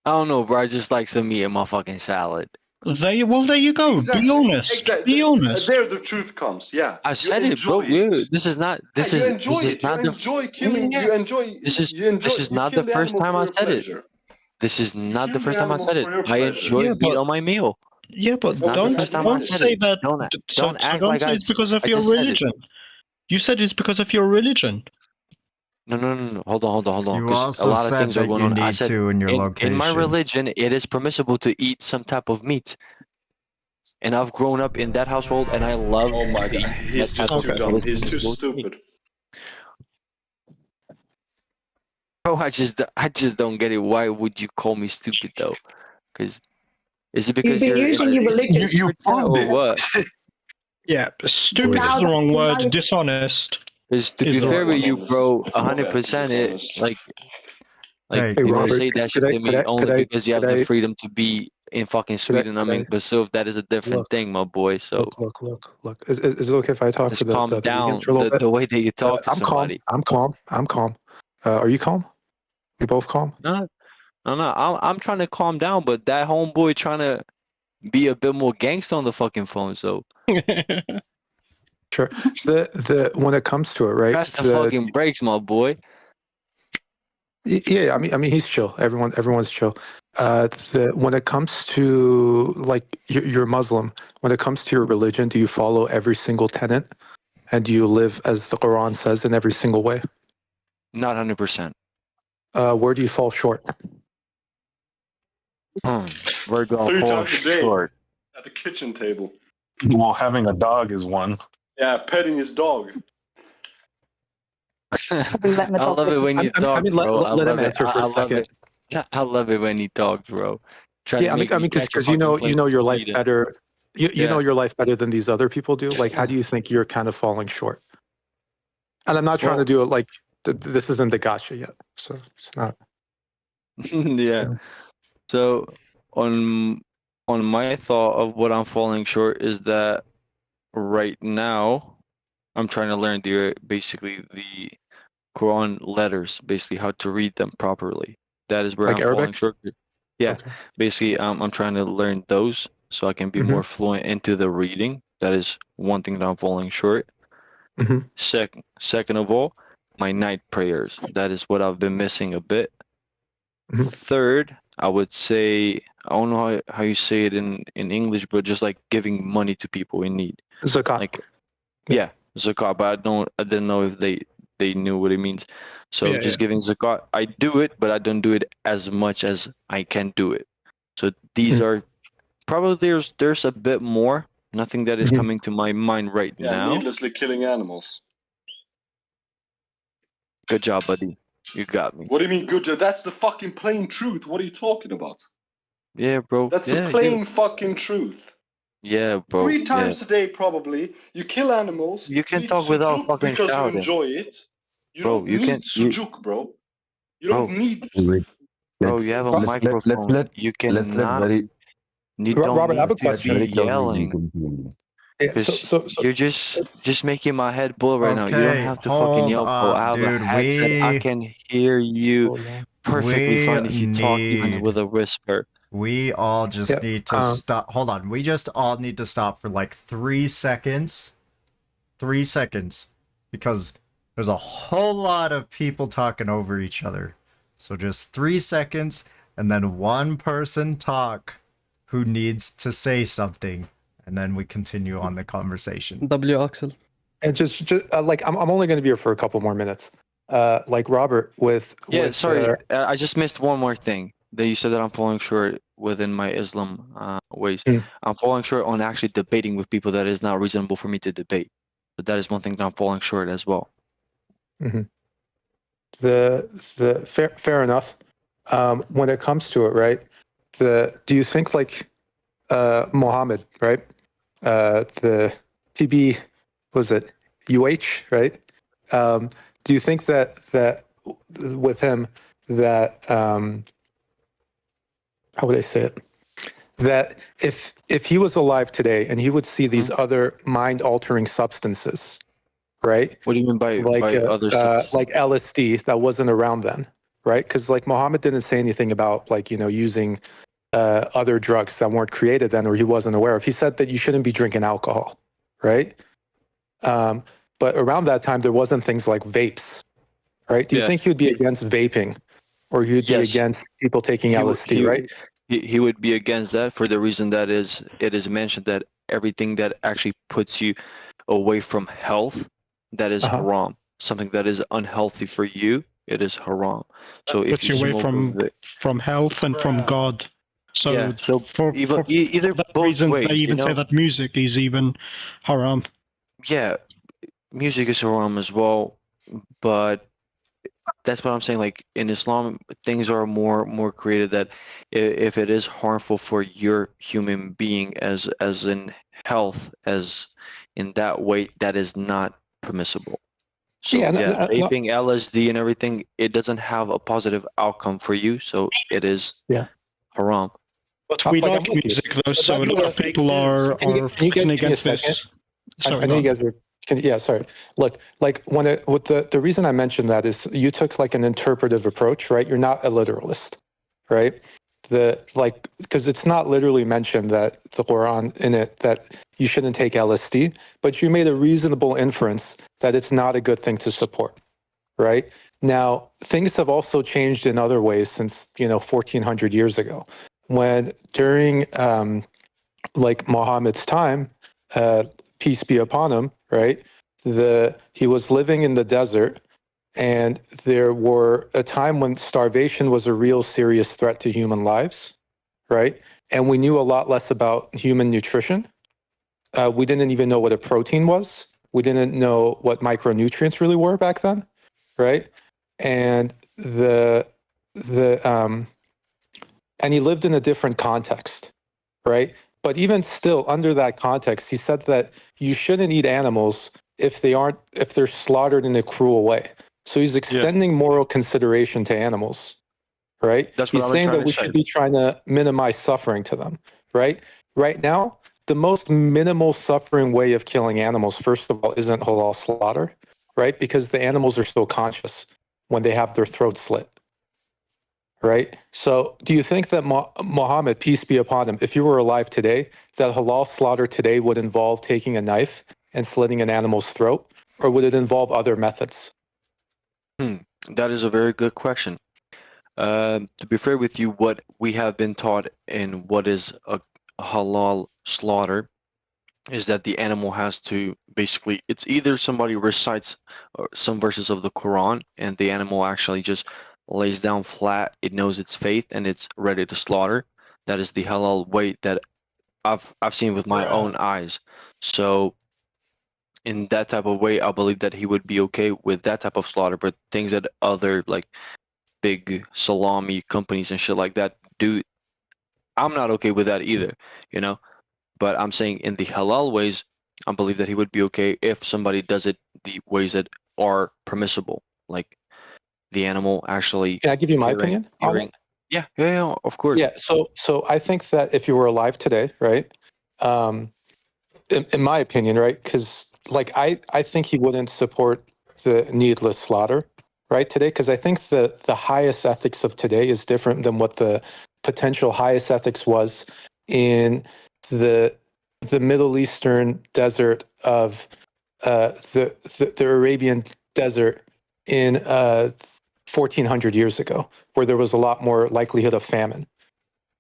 I don't know, bro. I just like some meat in my fucking salad. There you go. Exactly. Be honest. Exactly. Be honest. There the truth comes. Yeah. I said it, bro. Dude, this is not. This is. You enjoy This is it. not You the. enjoy killing. Yeah. You enjoy. This is. You enjoy. This is you not kill the first animals time for I your said it. pleasure. This is not the kill first the time I said animals it. for your I pleasure. enjoy Yeah, meat but- on my meal. Yeah, but It's not the first time I don't said say it. that. Don't act don't like say I. it's because of I your just said it. religion. You said it's because of your religion. No. Hold on. You 'Cause also a lot of said things are that going you on. I need said to in your in location. my religion, it is permissible to eat some type of meat. And I've grown up in that household, and I love. Oh my to god, eat he's that type just of too food. dumb. It is He's too permissible to eat. stupid. Bro, I just don't get it. Why would you call me stupid though? Because is it because You've been you're using in your religion. You proved or it. what? Yeah, stupid Now is the that- wrong now word. you- Dishonest. Because to Is be the fair right with one. you, bro, Okay, 100% it dishonest. like Hey, people Robert, say that shit to me only because you have could the I- freedom to be in fucking Sweden. I mean, but still, that is a different Look, thing, my boy. So look. Is it okay if I talk just for the calm down. vegans for a little bit? The way that you talk to I'm somebody. calm. I'm calm. Are you calm? We both calm? No. I'm trying to calm down, but that homeboy trying to be a bit more gangster on the fucking phone. So Sure. The when it comes to it, right? press the fucking brakes, my boy. Yeah, I mean he's chill. Everyone's chill. When it comes to like you're Muslim, when it comes to your religion, do you follow every single tenet, and do you live as the Quran says in every single way? Not 100%. Where do you fall short? Where do I 3 fall times a day short? at the kitchen table. Well, having a dog is one. Yeah, petting his dog. I love it when you talk, bro. let him answer for a second. I love it when he talks, bro. Try to Yeah, I make mean, me catch a because you fucking know glimpse your of life freedom. better. You know Yeah. your life better than these other people do. Like, how do you think you're kind of falling short? And I'm not trying to do it like this isn't the gotcha yet, so it's not. Yeah. So on my thought of what I'm falling short is that right now I'm trying to learn basically the Quran letters, basically how to read them properly. That is where Like I'm falling Arabic? short. Yeah. Basically I'm trying to learn those so I can be more fluent into the reading. That is one thing that I'm falling short. Second of all, my night prayers. That is what I've been missing a bit. Third, I would say I don't know how you say it in English, but just like giving money to people in need. Zakat. Like yeah, zakat. But I didn't know if they knew what it means. So just giving zakat. I do it, but I don't do it as much as I can do it. So these are probably there's a bit more. Nothing that is coming to my mind right now. Needlessly killing animals. Good job, buddy. You got me. What do you mean good job? That's the fucking plain truth. What are you talking about? Yeah, bro. That's the plain fucking truth. Yeah, bro. 3 times a day, probably. You kill animals. You can eat talk without sujuk fucking because shouting. you enjoy it. You Bro, don't you need can- sujuk, bro. You don't need. Bro, you have a microphone. You cannot. You don't Robert, I have a need to question. be yelling. Yeah, 'Cause you're just making my head blow right now. You don't Okay, have to fucking hold yell, bro. up, I have dude. a headset. I can hear you perfectly fine if you talk even with a whisper. We all just Yeah, need to stop. Hold on. We just all need to stop for like 3 seconds. 3 seconds. Because there's a whole lot of people talking over each other. So just 3 seconds, and then one person talk who needs to say something. And then we continue on the conversation. W. Axel. And just like I'm only going to be here for a couple more minutes. Like Robert with Sorry, I just missed one more thing. That you said that I'm falling short within my Islam ways. I'm falling short on actually debating with people that is not reasonable for me to debate. But that is one thing that I'm falling short as well. Mhm. The fair enough. When it comes to it, right? Do you think like Muhammad, right? The PB was it right? Do you think that with him that how would I say it? That if he was alive today and he would see these other mind altering substances, right? What do you mean by other substances? Like LSD that wasn't around then, right? Because like Muhammad didn't say anything about like using other drugs that weren't created then or he wasn't aware of. He said that you shouldn't be drinking alcohol, right? But around that time there wasn't things like vapes, right? Do you think he would be against vaping, or he would be against people taking LSD, right? He would be against that for the reason that it is mentioned that everything that actually puts you away from health, that is haram. Something that is unhealthy for you, it is haram. So if Puts you away from health and from God. So, for either that both reasons, ways, they even say that music is even haram. Yeah, music is haram as well, but that's what I'm saying. Like in Islam, things are more created that if it is harmful for your human being as in health, as in that way, that is not permissible. So vaping, LSD, and everything, it doesn't have a positive outcome for you, so it is haram. But we like music though, so a lot of people are fighting against this. I know you guys are. Sorry. Look, like with the reason I mentioned that is you took like an interpretive approach, right? You're not a literalist, right? Because it's not literally mentioned that the Quran in it that you shouldn't take LSD, but you made a reasonable inference that it's not a good thing to support, right? Now, things have also changed in other ways since 1400 years ago, when during like Muhammad's time, peace be upon him, right? He was living in the desert, and there were a time when starvation was a real serious threat to human lives, right? And we knew a lot less about human nutrition. We didn't even know what a protein was. We didn't know what micronutrients really were back then, right? And and he lived in a different context, right? But even still, under that context, he said that you shouldn't eat animals if they're slaughtered in a cruel way. So he's extending moral consideration to animals, right? That's what he's saying that we should be trying to minimize suffering to them, right? Right now, the most minimal suffering way of killing animals, first of all, isn't halal slaughter, right? Because the animals are still conscious when they have their throats slit. Right. So do you think that Muhammad, peace be upon him, if you were alive today, that halal slaughter today would involve taking a knife and slitting an animal's throat, or would it involve other methods? That is a very good question. To be fair with you, what we have been taught in what is a halal slaughter is that the animal has to basically, it's either somebody recites some verses of the Quran and the animal actually just lays down flat, it knows its faith, and it's ready to slaughter. That is the halal way that I've seen with my own eyes. So in that type of way, I believe that he would be okay with that type of slaughter. But things that other like big salami companies and shit like that do, I'm not okay with that either, But I'm saying in the halal ways, I believe that he would be okay if somebody does it the ways that are permissible, like the animal actually. Can I give you my opinion on it? Yeah, of course. Yeah. So I think that if you were alive today, right? In my opinion, right? Because like I think he wouldn't support the needless slaughter, right? Today, because I think the highest ethics of today is different than what the potential highest ethics was in the Middle Eastern desert of the Arabian desert in 1400 years ago, where there was a lot more likelihood of famine.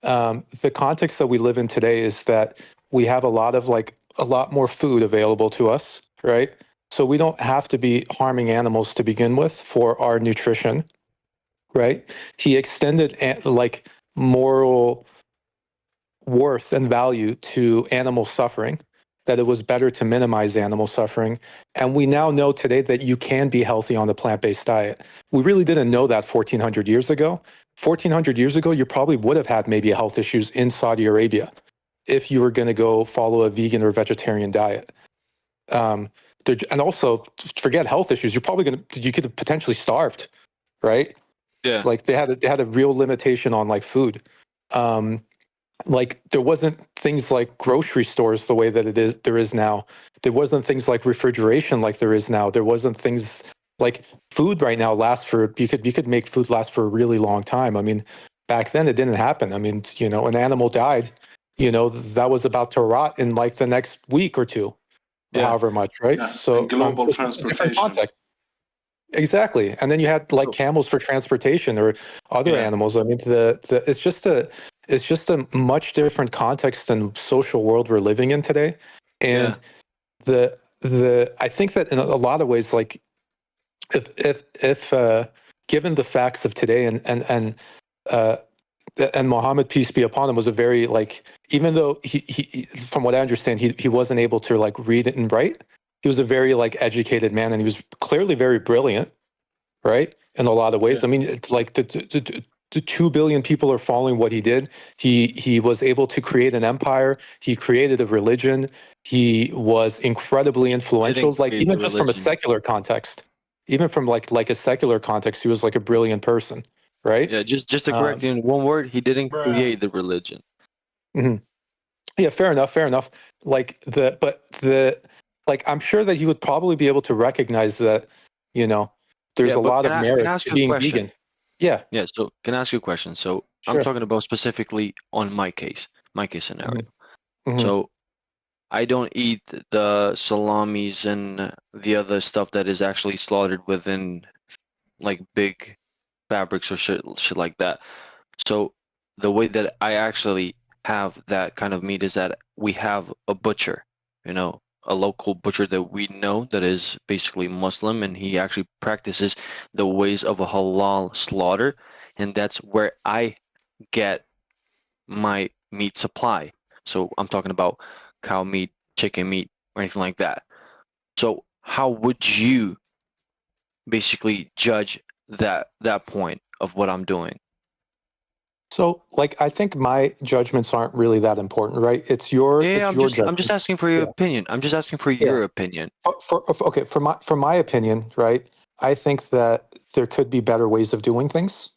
The context that we live in today is that we have a lot more food available to us, right? So we don't have to be harming animals to begin with for our nutrition, right? He extended like moral worth and value to animal suffering, that it was better to minimize animal suffering. And we now know today that you can be healthy on a plant-based diet. We really didn't know that 1400 years ago. 1400 years ago, you probably would have had maybe health issues in Saudi Arabia if you were going to go follow a vegan or vegetarian diet. And also, forget health issues. You could have potentially starved, right? Yeah. Like they had a real limitation on like food. Like there wasn't things like grocery stores the way that there is now. There wasn't things like refrigeration like there is now. There wasn't things like food right now lasts for you could make food last for a really long time. I mean, back then it didn't happen. I mean, an animal died, that was about to rot in like the next week or two, Yeah. however much, right? Yeah, So and global just a different transportation. context. Exactly, and then you had like camels for transportation or other Yeah. animals. I mean, it's just a much different context and social world we're living in today, and I think that in a lot of ways, like if given the facts of today and Muhammad, peace be upon him, was a very like, even though he from what I understand, he wasn't able to like read and write. He was a very like educated man, and he was clearly very brilliant, right? In a lot of ways. I mean, it's like the 2 billion people are following what he did. He was able to create an empire. He created a religion. He was incredibly influential. Like create even the just from a religion. secular context, even from like a secular context, he was like a brilliant person, right? Yeah, just to correct you in one word, he didn't create the religion. Mhm. Yeah, fair enough. Fair enough. Like I'm sure that he would probably be able to recognize that, there's Yeah, a but lot can of I merits ask to you a being question? vegan. Yeah. Yeah, so can I ask you a question? So I'm Sure. talking about specifically on my case scenario. Mhm. So I don't eat the salamis and the other stuff that is actually slaughtered within like big fabrics or shit like that. So the way that I actually have that kind of meat is that we have a butcher, a local butcher that we know that is basically Muslim, and he actually practices the ways of a halal slaughter, and that's where I get my meat supply. So I'm talking about cow meat, chicken meat, or anything like that. So how would you basically judge that point of what I'm doing? So, like, I think my judgments aren't really that important, right? It's your Yeah, I'm just judgment. asking for your Yeah. opinion. I'm just asking for Yeah. your opinion. Okay, for my opinion, right? I think that there could be better ways of doing things.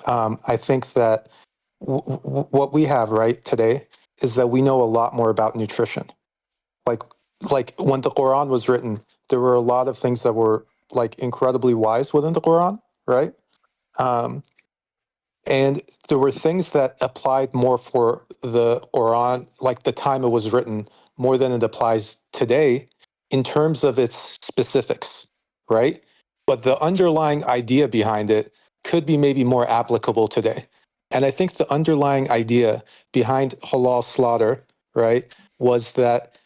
I think that what we have right today is that we know a lot more about nutrition. Like when the Quran was written, there were a lot of things that were like incredibly wise within the Quran, right? And there were things that applied more for the Quran, like the time it was written, more than it applies today in terms of its specifics, right? But the underlying idea behind it could be maybe more applicable today. And I think the underlying idea behind halal slaughter, right, was that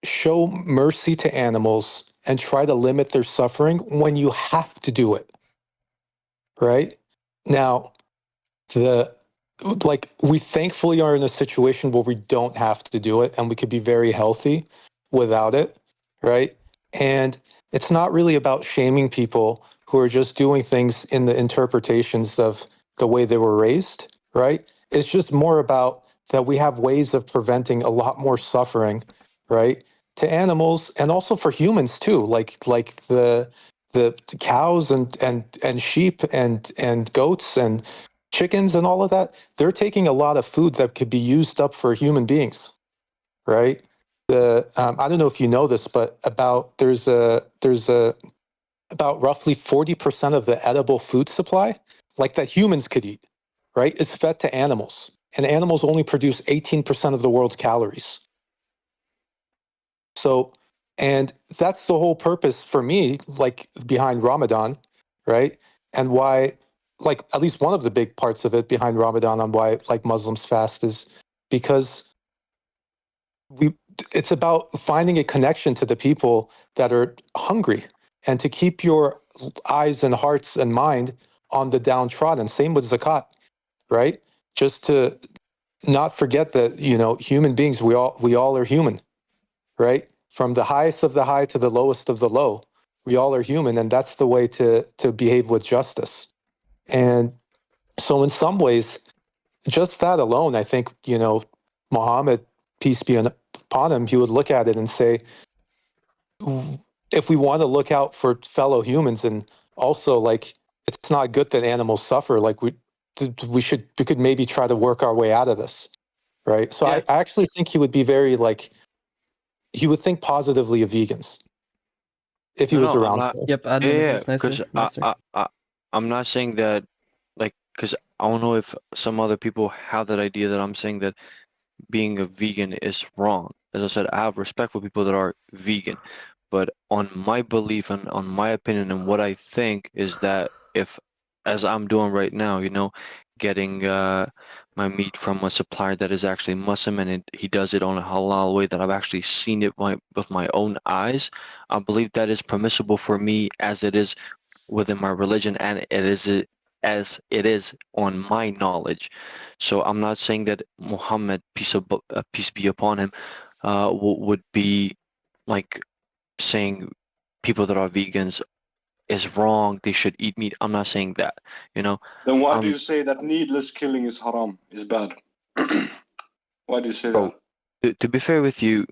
show mercy to animals and try to limit their suffering when you have to do it, right? Now, we thankfully are in a situation where we don't have to do it and we could be very healthy without it, right? And it's not really about shaming people who are just doing things in the interpretations of the way they were raised, right? It's just more about that we have ways of preventing a lot more suffering, right? To animals and also for humans too, like the cows and sheep and goats and chickens and all of that, they're taking a lot of food that could be used up for human beings, right? I don't know if you know this, but there's about roughly 40% of the edible food supply, like that humans could eat, right, is fed to animals, and animals only produce 18% of the world's calories. So, and that's the whole purpose for me, like behind Ramadan, right? And why, like at least one of the big parts of it behind Ramadan on why like Muslims fast is because it's about finding a connection to the people that are hungry and to keep your eyes and hearts and mind on the downtrodden. Same with zakat, right? Just to not forget that, you know, human beings, we all are human, right? From the highest of the high to the lowest of the low, we all are human, and that's the way to behave with justice. And so in some ways, just that alone, I think, you know, Muhammad, peace be upon him, he would look at it and say, if we want to look out for fellow humans, and also like it's not good that animals suffer, like we could maybe try to work our way out of this, right? So I actually think he would be very like, he would think positively of vegans if he was I'm around. not. Yep, admin, Yeah, who's nicer, because nicer. I'm not saying that, like, because I don't know if some other people have that idea that I'm saying that being a vegan is wrong. As I said, I have respect for people that are vegan, but on my belief and on my opinion and what I think is that if, as I'm doing right now, you know, getting my meat from a supplier that is actually Muslim and he does it on a halal way that I've actually seen it with my own eyes, I believe that is permissible for me as it is within my religion and it is as it is on my knowledge. So I'm not saying that Muhammad, peace be upon him, would be like saying people that are vegans is wrong. They should eat meat. I'm not saying that. You know. Then why do you say that needless killing is haram, is bad? Why do you say Bro, that? to be fair with you,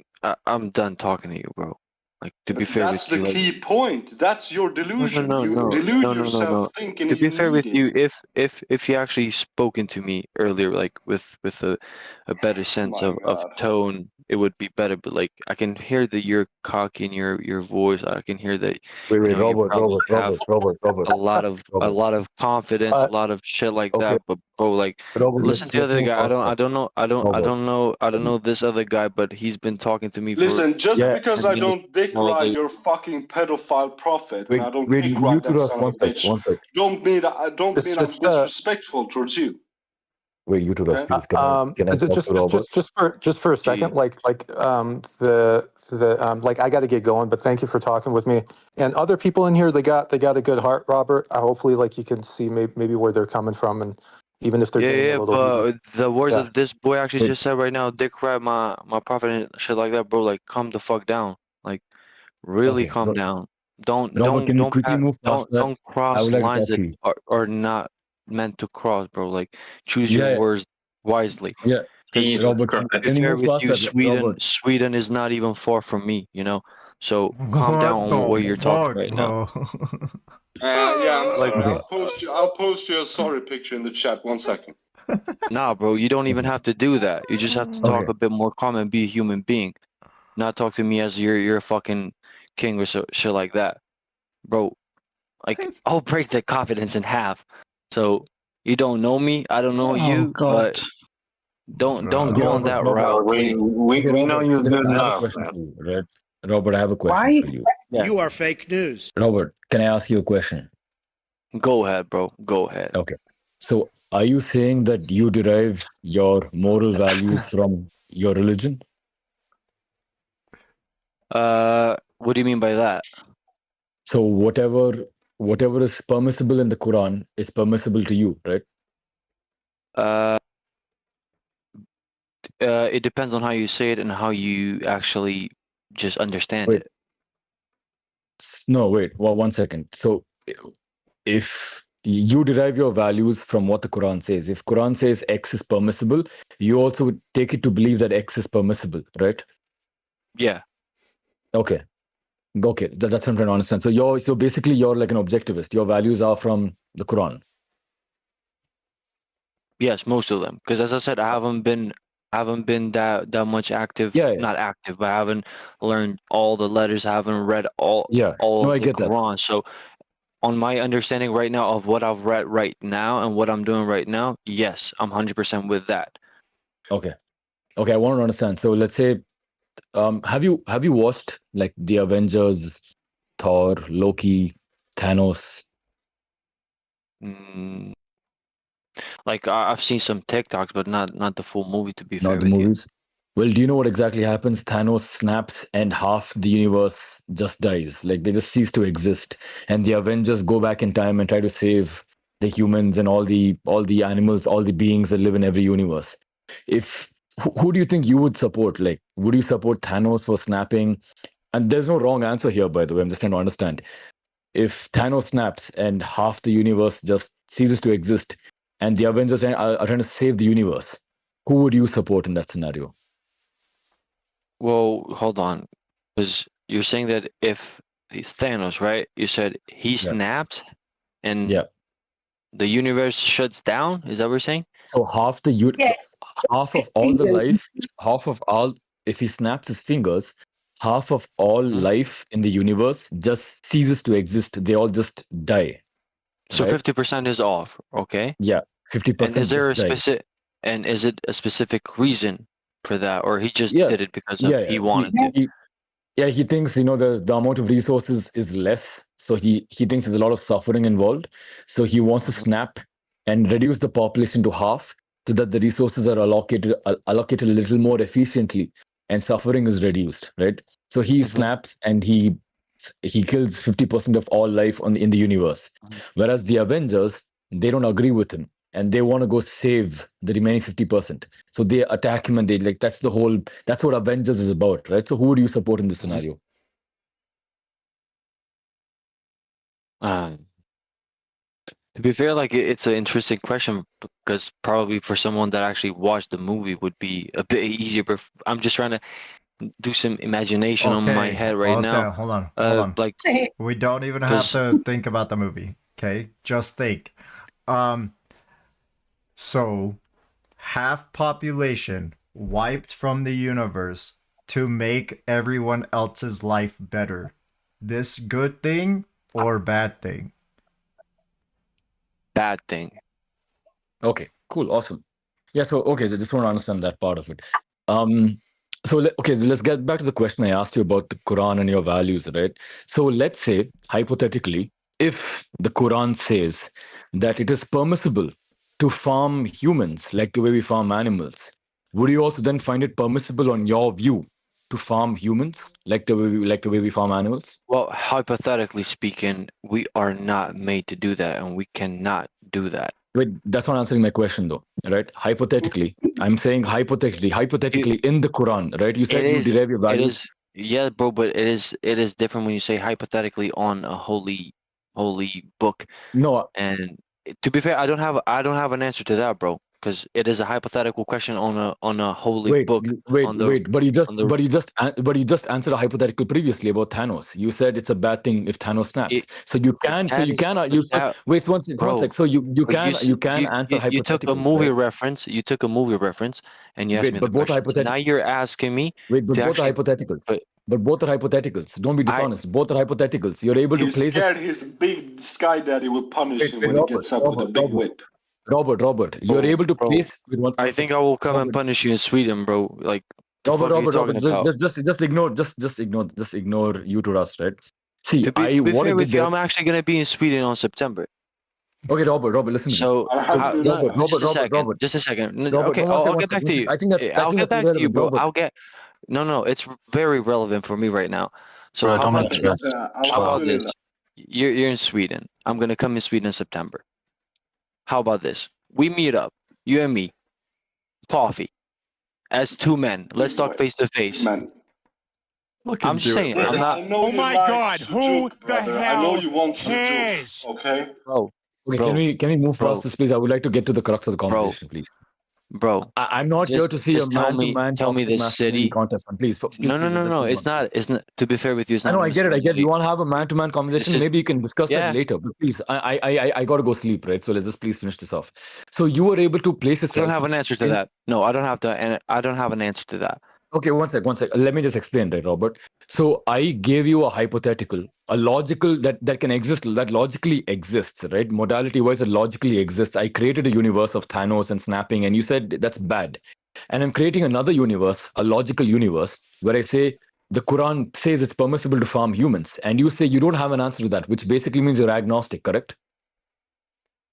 I'm done talking to you, bro. Like to be fair That's with the you, like, key point. That's your delusion. You delude yourself no. thinking To be you fair need with you, it. if you actually spoken to me earlier, like with a better sense My of God. tone, it would be better. But like I can hear that you're cocky in your voice. I can hear that Wait, you know you probably have Robert. a lot of confidence, a lot of shit like Okay, that. But bro, like Robert, listen to the let's other move guy. past that. Robert. I don't know this other guy, but he's been talking to me for Listen, just because 10 I minutes don't dick ride probably. your fucking pedophile prophet and I don't Wait, dick ride mute that us son of one a sec, bitch, one sec. don't mean I'm disrespectful towards you. Wait, you two us, Okay? please. Can I talk to Robert? Just for a second, like I got to get going, but thank you for talking with me. And other people in here, they got a good heart, Robert. Hopefully, like you can see maybe where they're coming from, and even if they're getting a little But the words yeah. that this boy actually just said right now, dick ride my prophet and shit like that, bro. Like, calm the fuck down. Like, really Okay, calm down. Don't Robert, can you don't quickly pa- move past that? don't I cross would like to lines talk that to you. are not meant to cross, bro. Like, choose your Yeah, words wisely. yeah. Because Robert, to be can you fair move with past you, that, Robert? Sweden is not even far from me, you know. So calm down What on what the you're talking fuck, right now. bro? Yeah, I'm Like, sorry. Okay. I'll post you a sorry picture in the chat. 1 second. nah, bro, you don't even have to do that. You just have to talk Okay. a bit more calm and be a human being. Not talk to me as you're a fucking king or shit like that, bro. Like, I'll break the confidence in half. So you don't know me, I don't know Oh you, God. but don't Okay, go on Robert, that Robert. route, We please. we Okay, we know Robert, you listen, good I have a enough, question man. for you, right? Robert, I have a question Why? for you. Yeah, You are fake news. Robert, can I ask you a question? go ahead, bro. Go ahead. Okay. So, are you saying that you derive your moral values from your religion? What do you mean by that? So, whatever is permissible in the Quran is permissible to you, right? It depends on how you say it and how you actually just understand Wait. it. No, wait. Well, 1 second. So, if you derive your values from what the Quran says, if Quran says X is permissible, you also take it to believe that X is permissible, right? Yeah. Okay. Okay, that's what I'm trying to understand. So basically you're like an objectivist. Your values are from the Quran. Yes, most of them. Because as I said, I haven't been that much active. Yeah, yeah. Not active, but I haven't learned all the letters. I haven't read all Yeah. No, of I the get that. Quran. So on my understanding right now of what I've read right now and what I'm doing right now, yes, I'm 100% with that. Okay. Okay, I want to understand. So let's say, have you watched like the Avengers, Thor, Loki, Thanos? Like I've seen some TikToks, but not the full movie. To be Not fair the with you. movies? Well, do you know what exactly happens? Thanos snaps and half the universe just dies. Like they just cease to exist. And the Avengers go back in time and try to save the humans and all the animals, all the beings that live in every universe. If who do you think you would support? Like, would you support Thanos for snapping? And there's no wrong answer here, by the way. I'm just trying to understand. If Thanos snaps and half the universe just ceases to exist, and the Avengers are trying to save the universe, who would you support in that scenario? Well, hold on, because you're saying that if he's Thanos, right? You said he snaps, and the universe shuts down. Is that what you're saying? So half of all the life, half of all, if he snaps his fingers, half of all life in the universe just ceases to exist. They all just die. So 50% is off. Okay. Yeah, 50%. And is there a just die. specific? And is it a specific reason for that, or he just did it because of he wanted to? He thinks the amount of resources is less, so he thinks there's a lot of suffering involved. So he wants to snap and reduce the population to half, so that the resources are allocated a little more efficiently, and suffering is reduced. Right. So he snaps and he kills 50% of all life in the universe, whereas the Avengers, they don't agree with him and they want to go save the remaining 50%. So they attack him and they that's what Avengers is about, right? So who would you support in this scenario? To be fair, like it's an interesting question because probably for someone that actually watched the movie would be a bit easier. But I'm just trying to do some imagination on my head right now. Hold on. Like we don't even have to think about the movie. Okay, just think. So half population wiped from the universe to make everyone else's life better. This good thing or bad thing? Bad thing. Okay, cool, awesome. Yeah, so I just want to understand that part of it. So let's get back to the question I asked you about the Quran and your values, right? So let's say, hypothetically, if the Quran says that it is permissible to farm humans like the way we farm animals, would you also then find it permissible on your view to farm humans like the way we farm animals? Well, hypothetically speaking, we are not made to do that, and we cannot do that. Wait, that's not answering my question though, right? Hypothetically, I'm saying hypothetically in the Quran, right? You said you derive your values. Yeah, bro, but it is different when you say hypothetically on a holy book. No, and to be fair, I don't have an answer to that, bro, because it is a hypothetical question on a holy book. But you just answered a hypothetical previously about Thanos. You said it's a bad thing if Thanos snaps. So you can wait one sec. So you can answer hypothetically. You took a movie reference. You took a movie reference, and you asked me the question. Now you're asking me. Wait, but both are hypotheticals. But both are hypotheticals. Don't be dishonest. Both are hypotheticals. You're able to place. He's scared his big sky daddy will punish him when he gets up with a big whip. Robert, you're able to place. I think I will come and punish you in Sweden, bro. Like, Robert, just ignore you to us, right? See, I'm actually gonna be in Sweden on September. Okay, Robert, listen to me. Just a second. Okay, I'll get back to you. I'll get back to you, bro. No, it's very relevant for me right now. So how about this? You're in Sweden. I'm gonna come in Sweden in September. How about this? We meet up, you and me, coffee, as two men. Let's talk face to face. I'm just saying. Listen, I know oh my God! Who the hell I know you want cares? Okay, bro. Okay, can we move past this, please? I would like to get to the crux of the conversation, please. Bro, I'm not here to see a man-to-man. Tell me the city contest, man. Please. No. It's not. It's not. To be fair with you, it's not. I know. I get it. You want to have a man-to-man conversation? Maybe you can discuss that later. But please, I got to go sleep, right? So let's just please finish this off. So you were able to place yourself. I don't have an answer to that. No, I don't have to. And I don't have an answer to that. Okay, one sec. Let me just explain, right, Robert? So I gave you a hypothetical, a logical that can exist, that logically exists, right? Modality-wise, it logically exists. I created a universe of Thanos and snapping, and you said that's bad. And I'm creating another universe, a logical universe, where I say the Quran says it's permissible to farm humans, and you say you don't have an answer to that, which basically means you're agnostic, correct?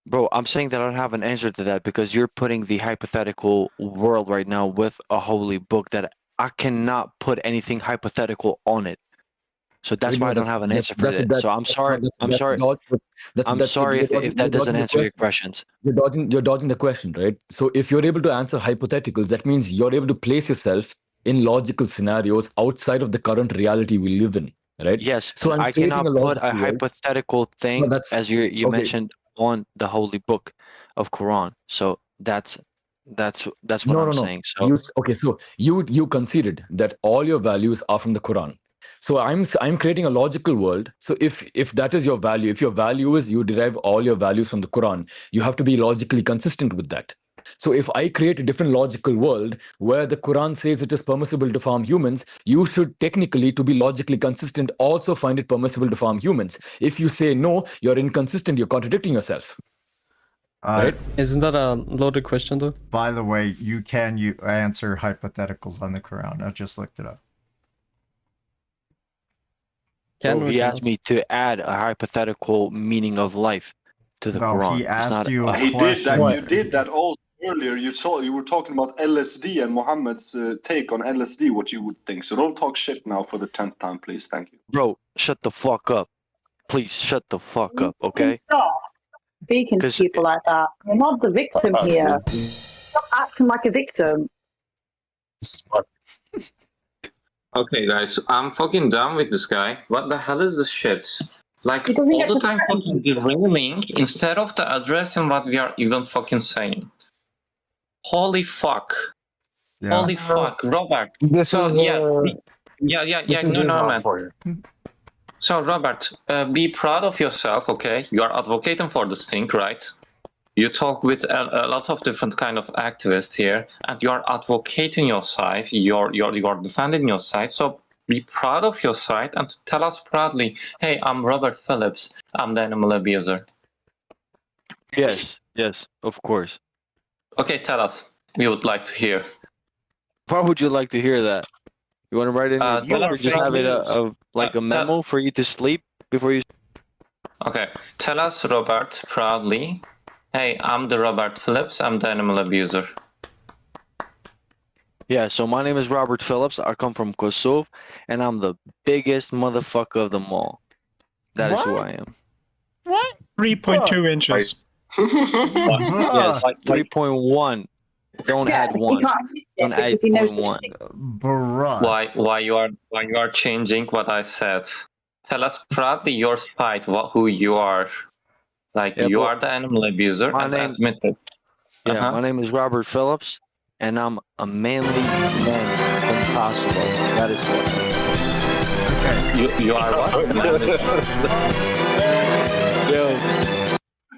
Bro, I'm saying that I don't have an answer to that because you're putting the hypothetical world right now with a holy book that I cannot put anything hypothetical on it. So that's why I don't have an answer for it. So I'm sorry. I'm sorry. I'm sorry if that doesn't answer your questions. You're dodging the question, right? So if you're able to answer hypotheticals, that means you're able to place yourself in logical scenarios outside of the current reality we live in, right? Yes, So but I'm I creating cannot a put a logical world. hypothetical thing that's as you okay. mentioned on the holy book of Quran. So that's what No, I'm no, no. saying. So Okay, so you conceded that all your values are from the Quran. So I'm creating a logical world. So if that is your value, if your value is you derive all your values from the Quran, you have to be logically consistent with that. So if I create a different logical world where the Quran says it is permissible to farm humans, you should technically, to be logically consistent, also find it permissible to farm humans. If you say no, you're inconsistent, you're contradicting yourself. Right? Isn't that a loaded question, though? By the way, you can answer hypotheticals on the Quran. I just looked it up. bro, he asked me to add a hypothetical meaning of life to the Quran. He asked you He did that. You did that also earlier. You were talking about LSD and Muhammad's take on LSD. What you would think. So don't talk shit now for the 10th time, please. Thank you. Bro, shut the fuck up. Please shut the fuck up, okay? Stop speaking to people like that. You're not the victim here. Stop acting like a victim. Okay, guys, I'm fucking done with this guy. What the hell is this shit? Like, He doesn't all get the to time fucking derailing instead of the addressing what we are even fucking saying. Holy fuck. Yeah. Holy fuck, Robert. This So, is no, man. for you. So, Robert, be proud of yourself, okay? You are advocating for this thing, right? You talk with a lot of different kind of activists here, and you are advocating your side. You're defending your side. So be proud of your side and tell us proudly, "Hey, I'm Robert Phillips. I'm the animal abuser." Yes, of course. Okay, tell us. We would like to hear. Why would you like to hear that? You want to write it in your book or just have it like a memo for you to sleep before you? Okay, tell us, Robert, proudly. Hey, I'm the Robert Phillips. I'm the animal abuser. Yeah, so my name is Robert Phillips. I come from Kosovo, and I'm the biggest motherfucker of them all. That is who I am. What? 3.2 inches. Yes, 3.1. Don't add one. Don't add 0.1. Why you are changing what I said? Tell us proudly your side, who you are. Like you are the animal abuser and admit it. Yeah, my name is Robert Phillips, and I'm a manly man from Kosovo. That is what. You are what? Yo,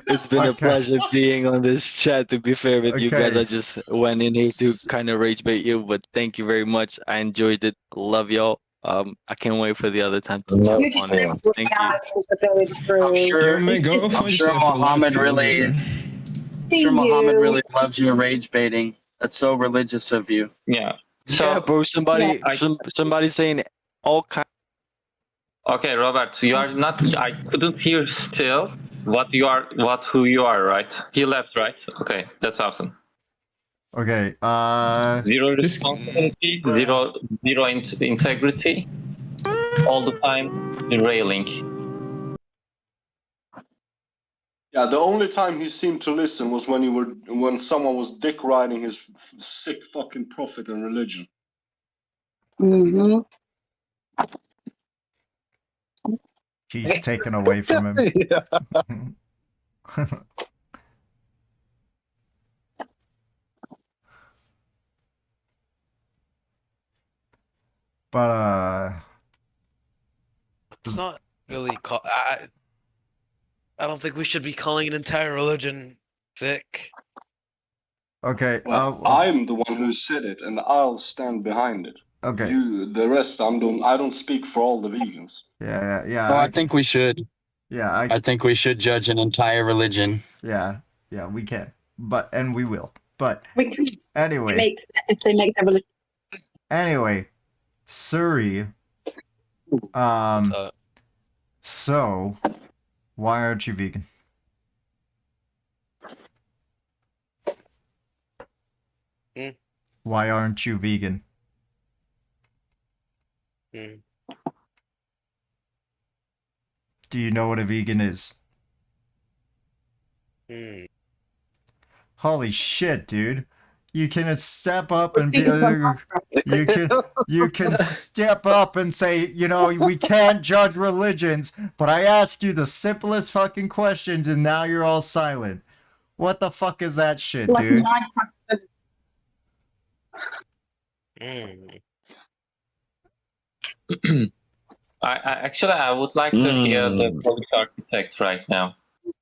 it's been a pleasure being on this chat. To be fair with you guys, I just went in here to kind of rage bait you, but thank you very much. I enjoyed it. Love y'all. I can't wait for the other time to jump on it. Thank you. I'm sure Muhammad really loves your rage baiting. That's so religious of you. Yeah. Yeah, bro. Somebody saying all kinds. Okay, Robert, you are not. I couldn't hear still who you are, right? He left, right? Okay, that's awesome. Okay. Zero responsibility, zero integrity, all the time derailing. Yeah, the only time he seemed to listen was when someone was dick riding his sick fucking prophet and religion. Mm-hmm. He's taken away from him. But it's not really I don't think we should be calling an entire religion sick. Okay. Well, I'm the one who said it, and I'll stand behind it. Okay. The rest, I don't speak for all the vegans. Yeah. No, I think we should. Yeah, I think we should judge an entire religion. Yeah, we can, and we will. But we can. Anyway, if they make their religion. Anyway, Suri. So why aren't you vegan? Mm. Why aren't you vegan? Mm. Do you know what a vegan is? Mm. Holy shit, dude. You can step up and be you can step up and say, you know, we can't judge religions, but I ask you the simplest fucking questions and now you're all silent. What the fuck is that shit, Like dude? Mm. I would like to hear the police architect right now,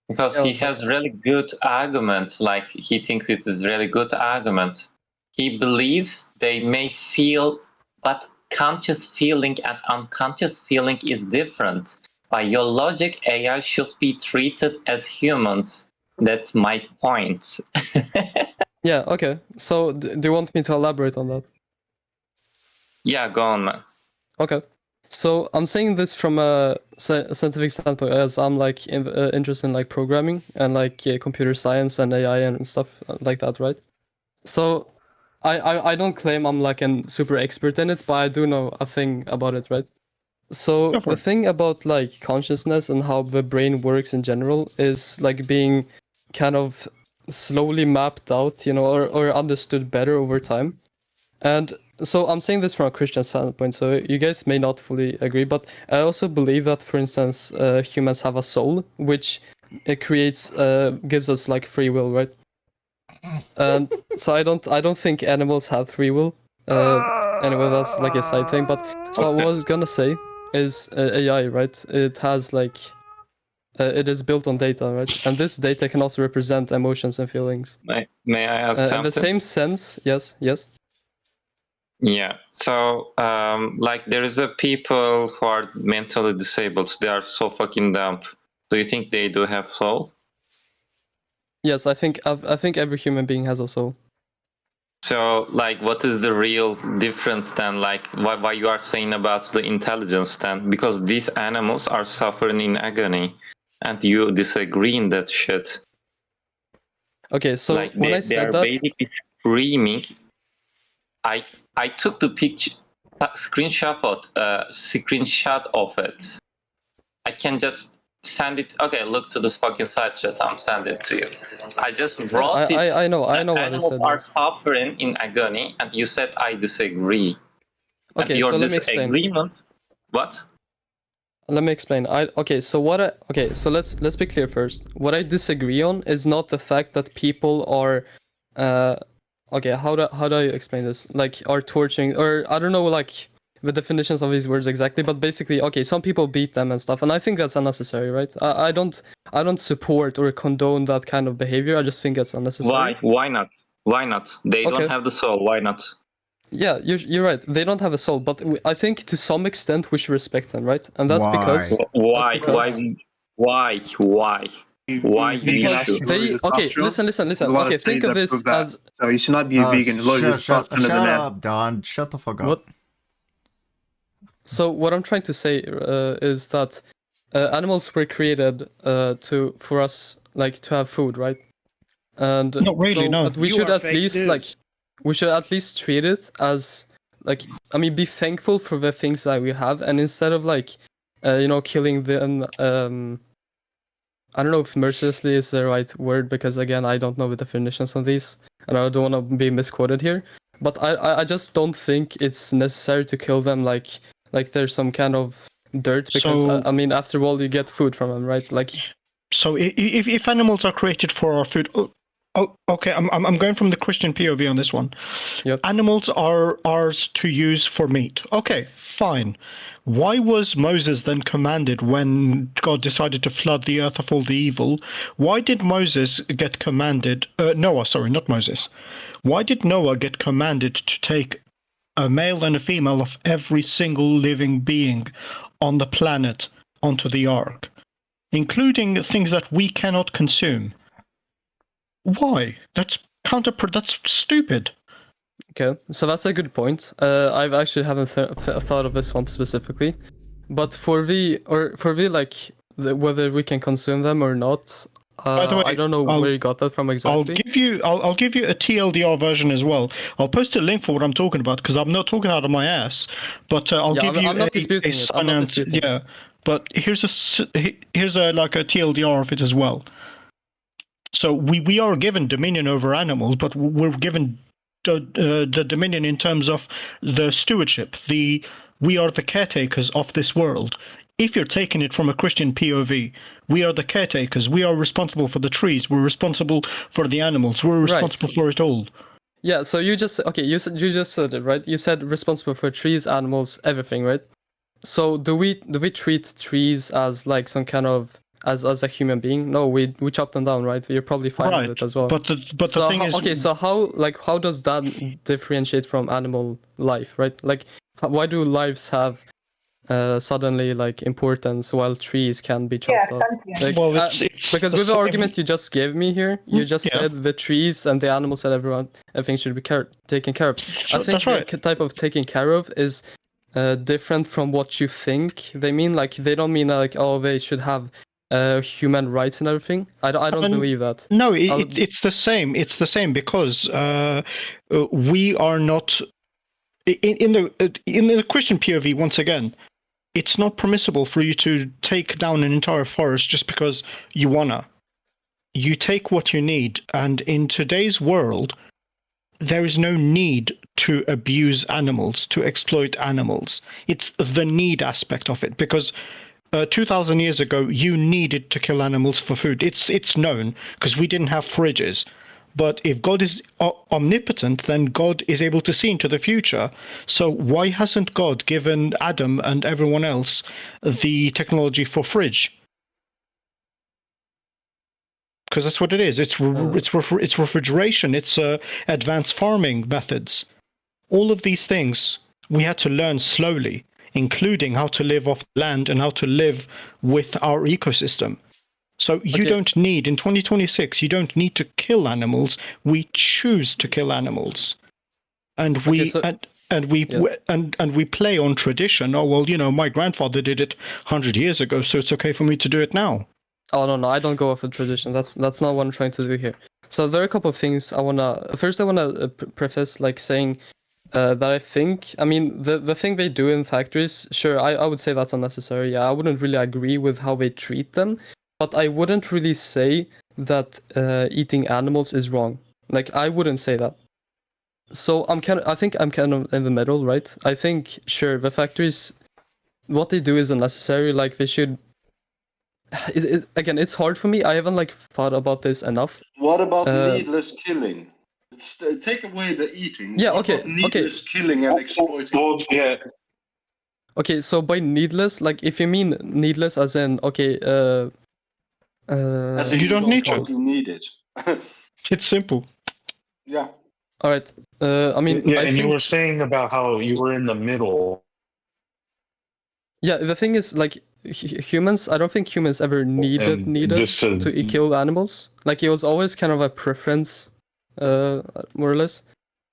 because Yeah, he what's up? has really good arguments. Like, he thinks it is really good arguments. He believes they may feel, but conscious feeling and unconscious feeling is different. By your logic, AI should be treated as humans. That's my point. Yeah, okay. So do you want me to elaborate on that? Yeah, go on, man. Okay. So I'm saying this from a scientific standpoint, as I'm like interested in like programming and like computer science and AI and stuff like that, right? So I don't claim I'm like a super expert in it, but I do know a thing about it, right? So the thing about like consciousness and how the brain works in general is like being kind of slowly mapped out, you know, or understood better over time. And so I'm saying this from a Christian standpoint, so you guys may not fully agree, but I also believe that, for instance, humans have a soul, which it creates, gives us like free will, right? And so I don't think animals have free will. Anyway, that's like a side thing. But so what I was gonna say is AI, right? It has like, it is built on data, right? And this data can also represent emotions and feelings. May I ask something? In the same sense, yes. Yeah. So, like, there is a people who are mentally disabled. They are so fucking dumb. Do you think they do have soul? Yes, I think every human being has a soul. So, like, what is the real difference then? Like, why you are saying about the intelligence then? Because these animals are suffering in agony, and you disagree in that shit. Okay, so like when I they said are that, basically screaming. I took the picture, screenshot of it. I can just send it. Okay, look to this fucking side chat. I'm sending it to you. I just wrote it. I know what I Animals said. are suffering in agony, and you said I disagree. Okay, and your so let me explain. disagreement. What? Let me explain. So let's be clear first. What I disagree on is not the fact that people are, okay, how do I explain this? Like, are torturing, or I don't know, like the definitions of these words exactly, but basically, okay, some people beat them and stuff, and I think that's unnecessary, right? I don't support or condone that kind of behavior. I just think it's unnecessary. Why not? Why not? They don't have the soul. Why not? Yeah, you're right. They don't have a soul, but I think to some extent we should respect them, right? And that's because why? Because they listen. Okay, think of this as so you should not be a vegan. Shut up, Don. Shut the fuck up. What? So what I'm trying to say is that animals were created for us like to have food, right? And not really, no. But we should at least treat it as like, I mean, be thankful for the things that we have, and instead of like killing them, I don't know if mercilessly is the right word, because again I don't know the definitions of these and I don't want to be misquoted here, but I just don't think it's necessary to kill them like there's some kind of dirt, because I mean, after all, you get food from them, right? Like, so if animals are created for our food, okay, I'm going from the Christian POV on this one. Yep. Animals are ours to use for meat. Okay, fine. Why was Moses then commanded, when God decided to flood the earth of all the evil? Why did Moses get commanded? Noah, sorry, not Moses. Why did Noah get commanded to take a male and a female of every single living being on the planet onto the ark, including things that we cannot consume? Why? That's stupid. Okay, so that's a good point. I actually haven't thought of this one specifically, but for the whether we can consume them or not, By the way, I don't know where you got that from exactly. I'll give you a TLDR version as well. I'll post a link for what I'm talking about because I'm not talking out of my ass. But I'll give you I'm not disputing it. I'm not disputing yeah. But here's a like a TLDR of it as well. So we are given dominion over animals, but we're given the dominion in terms of the stewardship. We are the caretakers of this world. If you're taking it from a Christian POV, we are the caretakers. We are responsible for the trees. We're responsible for the animals. We're responsible for it all. Yeah. So you just said it, right? You said responsible for trees, animals, everything, right? So do we treat trees as like some kind of as a human being? No, we chop them down, right? You're probably fine with it as well. But the thing is, okay. So how does that differentiate from animal life, right? Like why do lives have suddenly like importance while trees can be chopped off? Like, well, it's because with the argument you just gave me here, you just Yeah. said the trees and the animals and everything should be taken care of. I think that's right. the type of taking care of is different from what you think they mean. Like they don't mean like, oh, they should have human rights and everything. I don't believe that. No, it's the same. It's the same because we are not in the Christian POV. Once again, it's not permissible for you to take down an entire forest just because you wanna. You take what you need, and in today's world, there is no need to abuse animals, to exploit animals. It's the need aspect of it, because 2,000 years ago, you needed to kill animals for food. It's known, because we didn't have fridges. But if God is omnipotent, then God is able to see into the future. So why hasn't God given Adam and everyone else the technology for fridge? Because that's what it is. It's refrigeration. It's advanced farming methods. All of these things we had to learn slowly, including how to live off land and how to live with our ecosystem. So you don't need, in 2026, you don't need to kill animals. We choose to kill animals, and we we play on tradition. Oh well, you know, my grandfather did it 100 years ago, so it's okay for me to do it now. Oh no, I don't go off of tradition. That's not what I'm trying to do here. So there are a couple of things I wanna. First, I wanna preface like saying that I think. I mean, the thing they do in factories, sure, I would say that's unnecessary. Yeah, I wouldn't really agree with how they treat them. But I wouldn't really say that eating animals is wrong. Like I wouldn't say that. So I think I'm kind of in the middle, right? I think sure the factories, what they do is unnecessary. Like they should. Again, it's hard for me. I haven't like thought about this enough. What about needless killing? Take away the eating. Yeah. What Okay. about needless killing and exploiting? Yeah. Okay. So by needless, like if you mean needless as in okay. As in you don't need to. You need it. It's simple. Yeah. All right. I mean, Yeah, I and think... you were saying about how you were in the middle. Yeah, the thing is, like, humans, I don't think humans ever needed to kill animals. Like, it was always kind of a preference, more or less.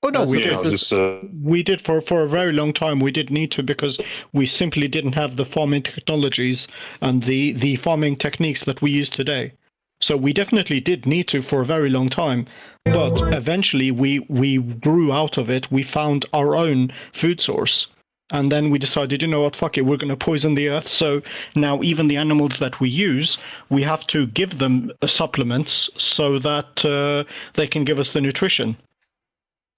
Oh no, So we did for a very long time. We did need to because we simply didn't have the farming technologies and the farming techniques that we use today. So we definitely did need to for a very long time. But eventually we grew out of it. We found our own food source. And then we decided, you know what, fuck it, we're going to poison the earth. So now even the animals that we use, we have to give them supplements so that they can give us the nutrition.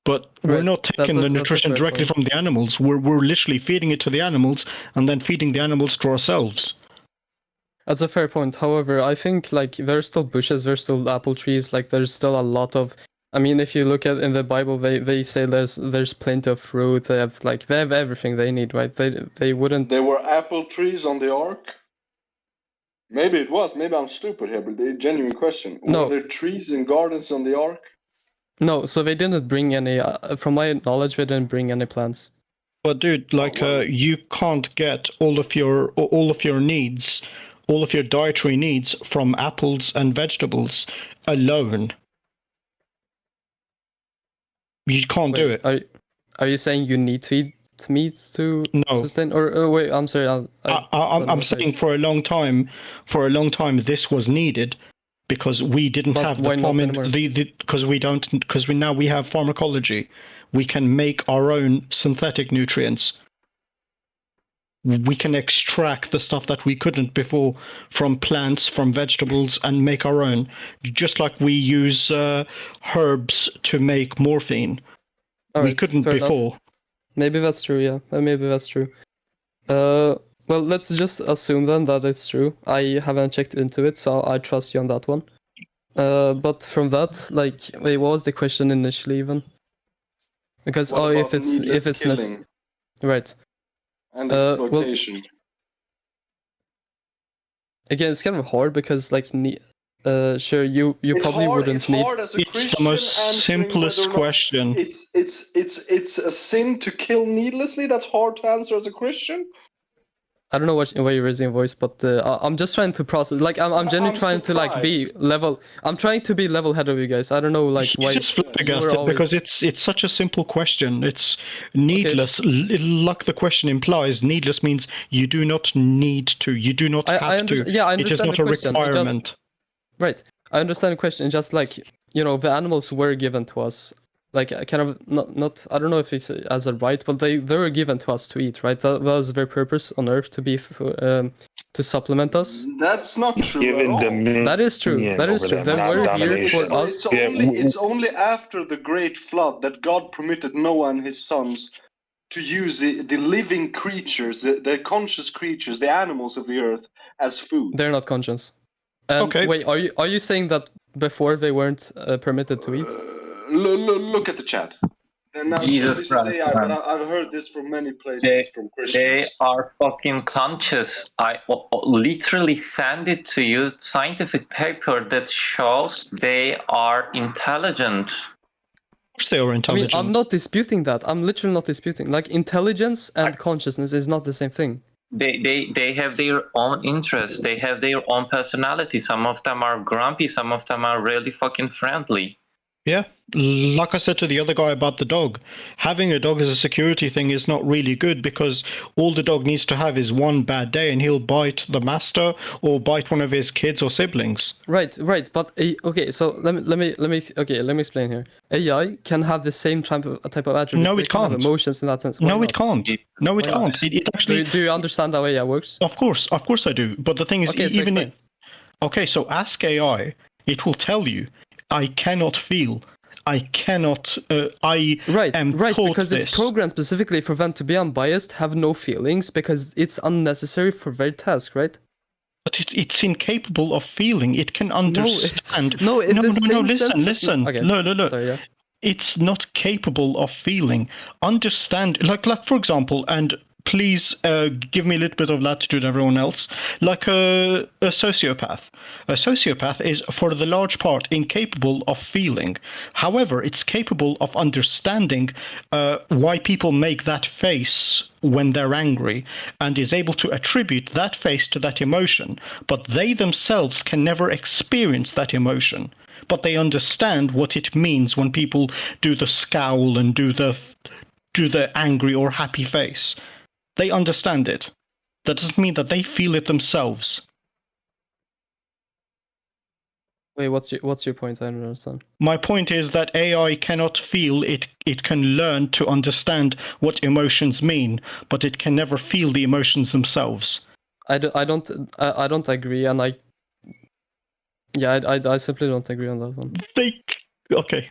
But we're not taking the nutrition directly from the animals. We're literally feeding it to the animals and then feeding the animals to ourselves. That's a fair point. However, I think like there's still bushes, there's still apple trees, like there's still a lot of... I mean, if you look at in the Bible, they say there's plenty of fruit. They have everything they need, right? They wouldn't... There were apple trees on the ark? Maybe it was. Maybe I'm stupid here, but a genuine question. No. Were there trees and gardens on the ark? No, so they didn't bring any... from my knowledge, they didn't bring any plants. But dude, like you can't get all of your needs, all of your dietary needs from apples and vegetables alone. You can't do it. Are you saying you need to eat meat to sustain? Or wait, I'm sorry. I'm saying for a long time, this was needed, because we didn't But have why the not anymore? because we have pharmacology. We can make our own synthetic nutrients. We can extract the stuff that we couldn't before from plants, from vegetables, and make our own. Just like we use herbs to make morphine. All We right, couldn't fair enough. before. Maybe that's true, yeah. Maybe that's true. Well, let's just assume then that it's true. I haven't checked into it, so I trust you on that one. But from that, like, wait, what was the question initially even? Because What if about it's needless killing right. and Well, exploitation? again, it's kind of hard because like sure you It's probably hard. wouldn't It's need. hard as a It's Christian the most answering simplest whether or not question. it's a sin to kill needlessly. That's hard to answer as a Christian. I don't know why you're raising a voice, but I'm just trying to process. Like I'm genuinely trying to like be level. I'm trying to be level-headed with you guys. I don't know like He's why just you were flabbergasted always. because it's such a simple question. It's needless. Like the question implies, needless means you do not need to. You do not have to. Yeah, I It is understand not the a question. It just- requirement. Right, I understand the question. It's just like the animals were given to us, like kind of not. I don't know if it's as a right, but they were given to us to eat. Right, that was their purpose on Earth to be to supplement us. That's not true Given at all. That is true. That is true. They were here for us. It's only after the great flood that God permitted Noah and his sons to use the living creatures, the conscious creatures, the animals of the earth as food. They're not conscious. And wait, are you saying that before they weren't permitted to eat? Look at the chat. And now, sure, Jesus this Christ, is AI, but man. I've heard this from many places from They Christians. are fucking conscious. I literally send it to you. Scientific paper that shows they are intelligent. Of course they are intelligent. I mean, I'm not disputing that. I'm literally not disputing. Like, intelligence and consciousness is not the same thing. They have their own interests. They have their own personality. Some of them are grumpy. Some of them are really fucking friendly. Yeah, like I said to the other guy about the dog, having a dog as a security thing is not really good because all the dog needs to have is one bad day and he'll bite the master or bite one of his kids or siblings. Right. But okay, so let me explain here. AI can have the same type of attributes. No, They it can have can't. emotions in that sense. Why No, not? it can't. No, it Why not? can't. It actually. Do you understand how AI works? Of course I do. But the thing is, Okay, so even explain. okay, so ask AI. It will tell you, I cannot feel. I cannot. I am taught because this. it's programmed specifically for them to be unbiased, have no feelings, because it's unnecessary for their task, right? But it's incapable of feeling. It can understand. No, listen. Okay. No. Sorry, yeah. It's not capable of feeling. Understand, like for example, and please give me a little bit of latitude, everyone else. Like a sociopath. A sociopath is, for the large part, incapable of feeling. However, it's capable of understanding why people make that face when they're angry, and is able to attribute that face to that emotion. But they themselves can never experience that emotion. But they understand what it means when people do the scowl and do the angry or happy face. They understand it. That doesn't mean that they feel it themselves. Wait, what's your point? I don't understand. My point is that AI cannot feel. It can learn to understand what emotions mean, but it can never feel the emotions themselves. I don't agree, and I simply don't agree on that one. Okay,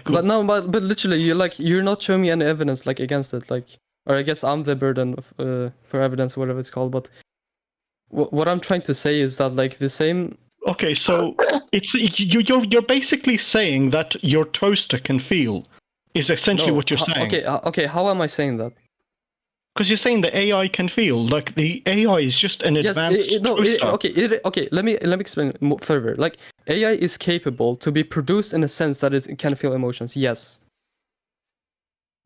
cool. But literally, you're not showing me any evidence like against it, like, or I guess I'm the burden of, for evidence, whatever it's called. But what I'm trying to say is that like the same. Okay, so you're basically saying that your toaster can feel, is essentially what you're saying. Okay, how am I saying that? Because you're saying the AI can feel, like the AI is just an advanced toaster. Okay. Let me explain more further. Like AI is capable to be produced in a sense that it can feel emotions. Yes.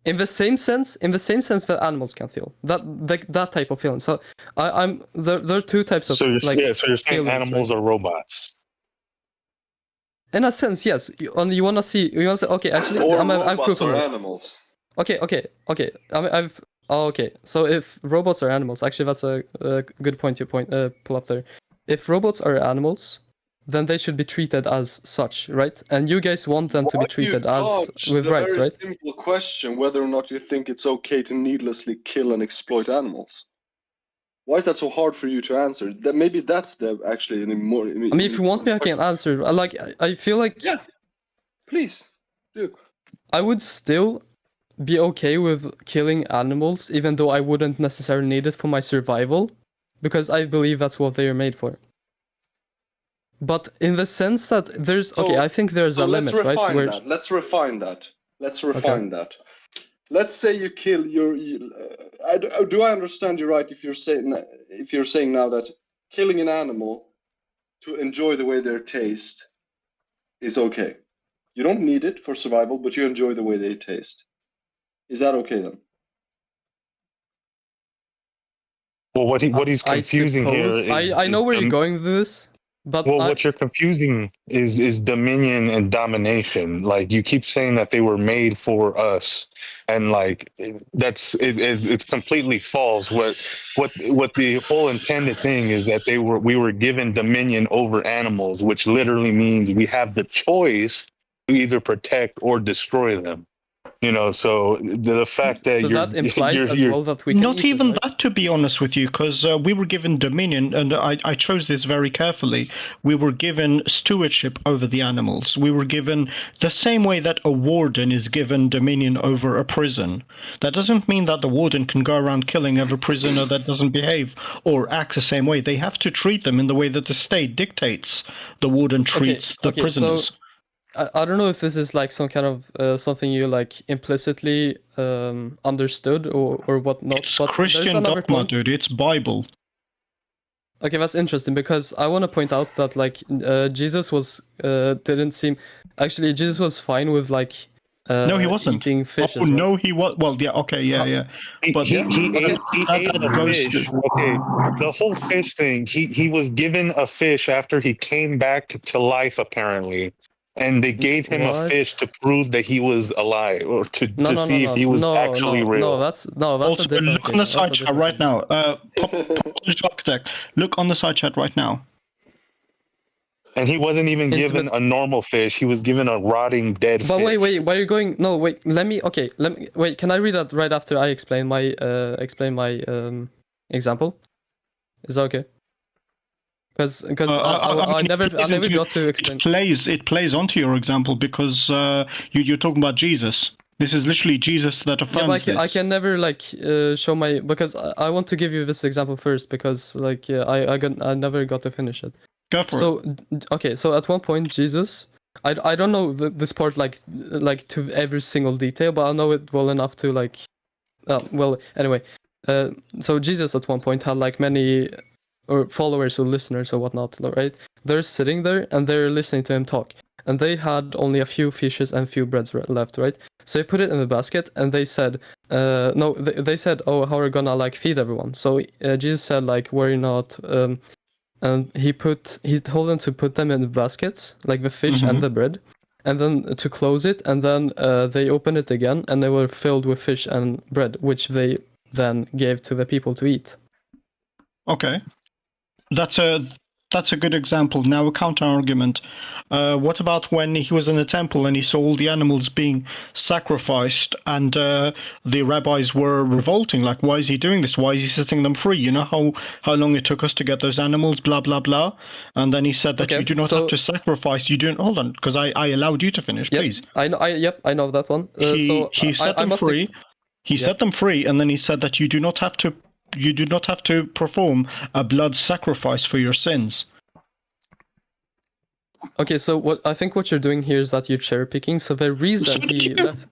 In the same sense that animals can feel that type of feeling. So there are two types of so you're saying feelings, animals are robots. In a sense, yes. You want to say okay. Actually, I've proof on this. Animals. Okay. Okay. So if robots are animals, actually that's a good point you pull up there. If robots are animals, then they should be treated as such, right? And you guys want them to be treated as Dodge with the rights, very right? simple question whether or not you think it's okay to needlessly kill and exploit animals. Why is that so hard for you to answer? That maybe that's the actually an more. I mean, if you want me, I can answer. I feel like yeah, please do. I would still be okay with killing animals, even though I wouldn't necessarily need it for my survival, because I believe that's what they are made for. But in the sense that there's okay, I think there's a limit, right? Let's refine that. Let's say you kill your. Do I understand you right? If you're saying now that killing an animal to enjoy the way they taste is okay. You don't need it for survival, but you enjoy the way they taste. Is that okay then? Well, what he's confusing here is I know where you're going with this. But what you're confusing is dominion and domination. Like, you keep saying that they were made for us, and like it's completely false. What the whole intended thing is that we were given dominion over animals, which literally means we have the choice to either protect or destroy them. You know, so the fact that that implies as well that we can not even right? that, to be honest with you, because we were given dominion, and I chose this very carefully. We were given stewardship over the animals. We were given the same way that a warden is given dominion over a prison. That doesn't mean that the warden can go around killing every prisoner that doesn't behave or act the same way. They have to treat them in the way that the state dictates the warden treats the prisoners. So I don't know if this is like some kind of something you like implicitly understood or whatnot. It's Christian dogma, dude. It's Bible. Okay, that's interesting because I want to point out that like Jesus was didn't seem actually Jesus was fine with like no, he wasn't eating fish. Oh as well. No, he was. Well, yeah, okay, yeah. But he ate a fish. Okay, the whole fish thing. He was given a fish after he came back to life, apparently. And they gave him a fish to prove that he was alive, or to see if he was actually real. No, that's also, a different look on the side chat right now. Architect, look on the side chat right now. And he wasn't even given a normal fish. He was given a rotting dead fish. But wait, where are you going? No, wait. Let me. Wait. Can I read that right after I explain my example? Is that okay? Because I never got to explain. It plays onto your example because you're talking about Jesus. This is literally Jesus that affirms this. I can never like show my because I want to give you this example first because like I never got to finish it. Go for it. Okay, so at one point Jesus, I don't know this part like to every single detail, but I know it well enough to like, well anyway, so Jesus at one point had like many. Or followers or listeners or whatnot, right? They're sitting there and they're listening to him talk. And they had only a few fishes and few breads left, right? So they put it in the basket and they said, they said, oh, how are we gonna like feed everyone? So Jesus said, like, worry not. And he told them to put them in the baskets, like the fish and the bread, and then to close it. And then they opened it again and they were filled with fish and bread, which they then gave to the people to eat. Okay. That's a good example. Now a counter argument. What about when he was in the temple and he saw all the animals being sacrificed and the rabbis were revolting? Like, why is he doing this? Why is he setting them free? You know how long it took us to get those animals, blah, blah, blah. And then he said that you do not have to sacrifice. You don't. Hold on, because I allowed you to finish, please. I know that one. He set them free. He set them free, and then he said that you do not have to perform a blood sacrifice for your sins. Okay, so I think what you're doing here is that you're cherry picking. So the reason he left.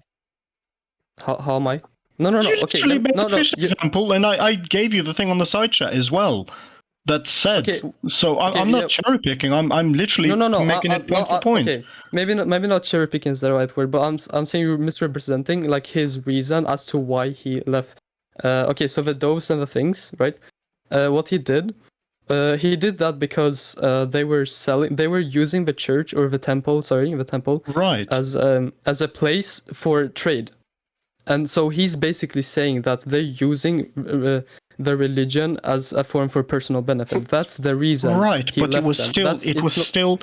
How am I? No. Okay, example, and I gave you the thing on the side chat as well. That said, I'm not cherry picking. I'm literally making it point for point. Okay, maybe not cherry picking is the right word, but I'm saying you're misrepresenting like his reason as to why he left. Okay, so the doves and the things, right? What he did that because they were using the church or the temple, right, as a place for trade. And so he's basically saying that they're using the religion as a form for personal benefit. That's the reason. Right, he but left it was them. still, That's, it was it's not- still,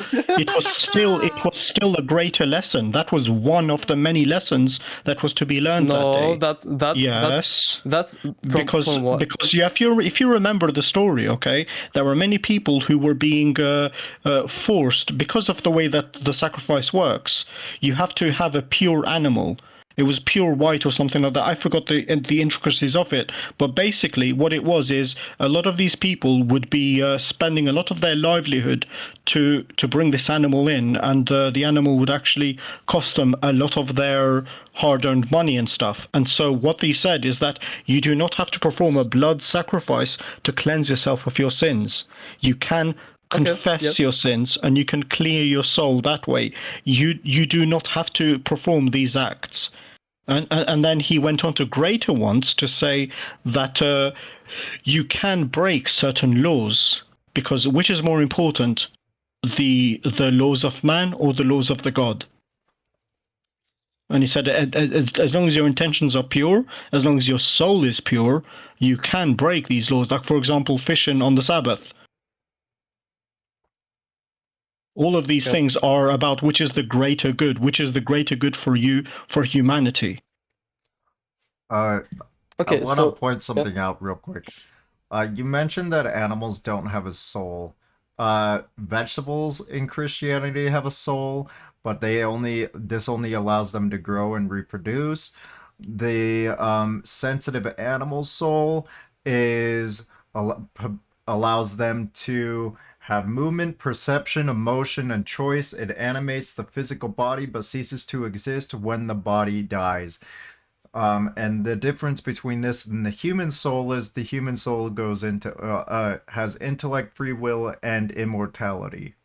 it was still a greater lesson. That was one of the many lessons that was to be learned that day. Yes, that's from what? Because if you remember the story, okay, there were many people who were being forced because of the way that the sacrifice works. You have to have a pure animal. It was pure white or something like that. I forgot the intricacies of it. But basically, what it was is a lot of these people would be spending a lot of their livelihood to bring this animal in, and the animal would actually cost them a lot of their hard-earned money and stuff. And so what they said is that you do not have to perform a blood sacrifice to cleanse yourself of your sins. You can confess your sins and you can clear your soul that way. You do not have to perform these acts. And then he went on to greater ones to say that you can break certain laws, because which is more important, the laws of man or the laws of the God? And he said, as long as your intentions are pure, as long as your soul is pure, you can break these laws. Like, for example, fishing on the Sabbath. All of these things are about which is the greater good, which is the greater good for you, for humanity. I Okay, want so- to point something out real quick. You mentioned that animals don't have a soul. Vegetables in Christianity have a soul, but this only allows them to grow and reproduce. The sensitive animal soul allows them to have movement, perception, emotion, and choice. It animates the physical body but ceases to exist when the body dies. And the difference between this and the human soul is the human soul goes into has intellect, free will, and immortality.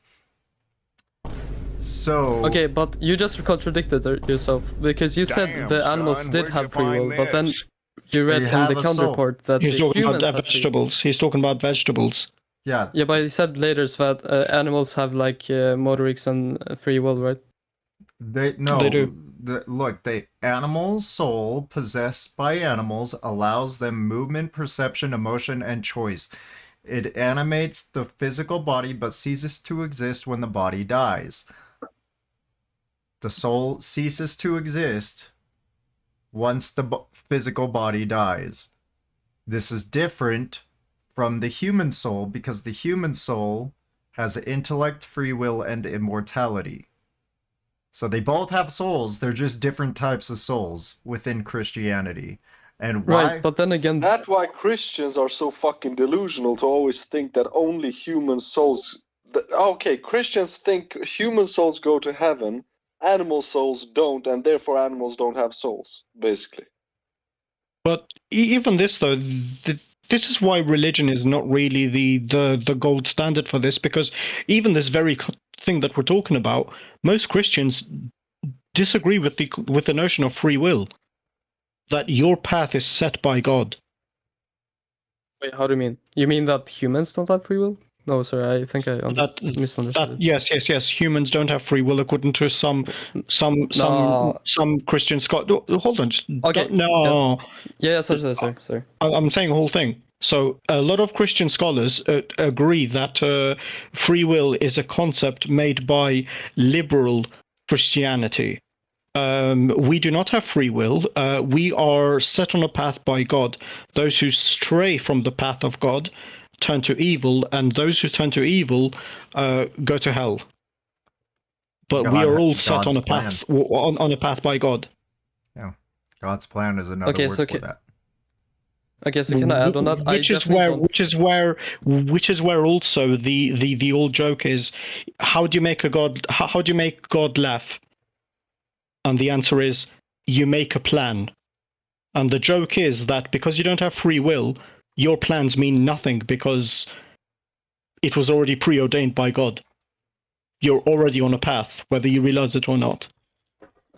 So Okay, but you just contradicted yourself, because you said the animals did have free will, but then you read in the counterpart that He's the talking humans about have free will. vegetables. He's talking about vegetables. Yeah. Yeah, but he said later that animals have like motorics and free will, right? They do. The animal's soul possessed by animals allows them movement, perception, emotion, and choice. It animates the physical body but ceases to exist when the body dies. The soul ceases to exist once the physical body dies. This is different from the human soul because the human soul has intellect, free will, and immortality. So they both have souls, they're just different types of souls within Christianity. And why? Right, but then again... That's why Christians are so fucking delusional to always think that only human souls... Okay, Christians think human souls go to heaven, animal souls don't, and therefore animals don't have souls, basically. But even this, though, this is why religion is not really the gold standard for this, because even this very thing that we're talking about, most Christians disagree with the notion of free will, that your path is set by God. Wait, how do you mean? You mean that humans don't have free will? No, sorry, I think I misunderstood. Yes. Humans don't have free will according to some Christian scholars. Hold on, Okay. No. Yeah, sorry. I'm saying the whole thing. So a lot of Christian scholars agree that free will is a concept made by liberal Christianity. We do not have free will. We are set on a path by God. Those who stray from the path of God turn to evil, and those who turn to evil go to hell. But we are all set on a path on a path by God. Yeah, God's plan is another word for that. Okay, so can I add on that? Which is where also the old joke is: how do you make God laugh? And the answer is you make a plan. And the joke is that because you don't have free will, your plans mean nothing because it was already preordained by God. You're already on a path, whether you realize it or not.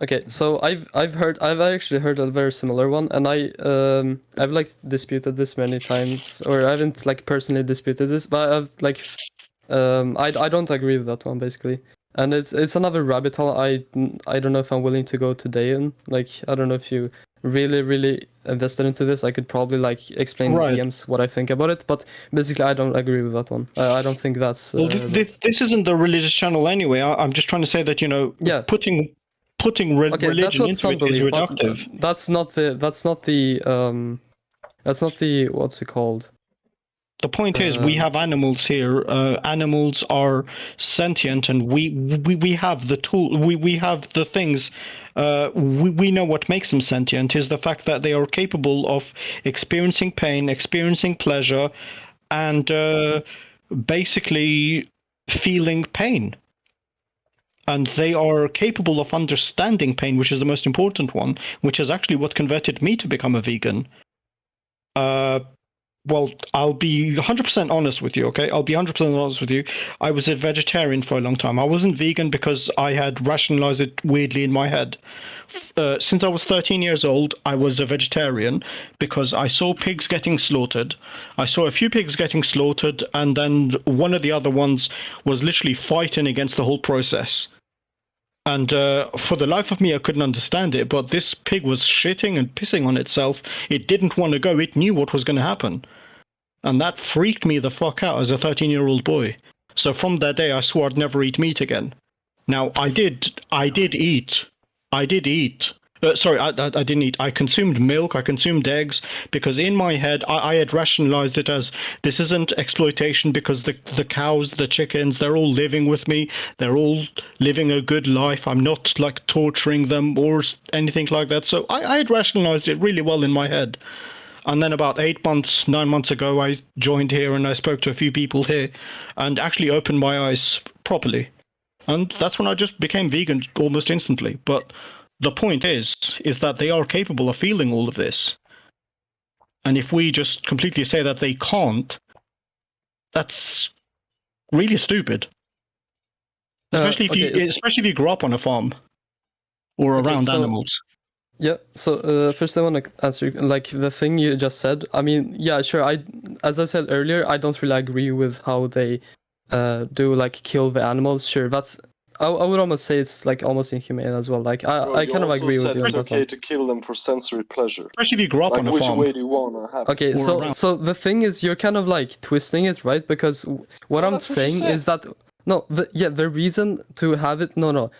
Okay, so I've actually heard a very similar one, and I've like disputed this many times, or I haven't like personally disputed this, but I've like I don't agree with that one basically. And it's another rabbit hole I don't know if I'm willing to go today in. Like, I don't know if you really invested into this, I could probably like explain in Right. DMs what I think about it. But basically, I don't agree with that one. I don't think that's. Well, this isn't the religious channel anyway. I'm just trying to say that, you know, Yeah. putting Okay, that's religion what into some it is believe, but reductive. that's not the what's it called? The point is, we have animals here. Animals are sentient, and we have the tool. We have the things. We know what makes them sentient is the fact that they are capable of experiencing pain, experiencing pleasure, and basically feeling pain. And they are capable of understanding pain, which is the most important one, which is actually what converted me to become a vegan. Well, I'll be 100% honest with you, okay? I'll be 100% honest with you. I was a vegetarian for a long time. I wasn't vegan because I had rationalized it weirdly in my head. Since I was 13 years old, I was a vegetarian because I saw pigs getting slaughtered. I saw a few pigs getting slaughtered, and then one of the other ones was literally fighting against the whole process. And for the life of me, I couldn't understand it, but this pig was shitting and pissing on itself. It didn't want to go. It knew what was going to happen. And that freaked me the fuck out as a 13-year-old boy. So from that day, I swore I'd never eat meat again. Now, I did eat. Sorry, I didn't eat. I consumed milk, I consumed eggs, because in my head, I had rationalized it as, this isn't exploitation because the cows, the chickens, they're all living with me. They're all living a good life. I'm not, like, torturing them or anything like that. So I had rationalized it really well in my head. And then about 9 months ago, I joined here and I spoke to a few people here and actually opened my eyes properly. And that's when I just became vegan almost instantly. But the point is that they are capable of feeling all of this. And if we just completely say that they can't, that's really stupid. Especially if you grow up on a farm or around animals. Yeah, so first I want to answer, like, the thing you just said. I mean, yeah, sure, as I said earlier, I don't really agree with how they do, like, kill the animals. Sure, that's, I would almost say it's, like, almost inhumane as well. Like, I kind of agree with you on it's that okay one. to kill them for sensory pleasure. Especially if you grow up on a which farm. way do you want to have Okay, it? so the thing is, you're kind of, like, twisting it, right? Because what I'm saying is that, no, the reason to have it, no,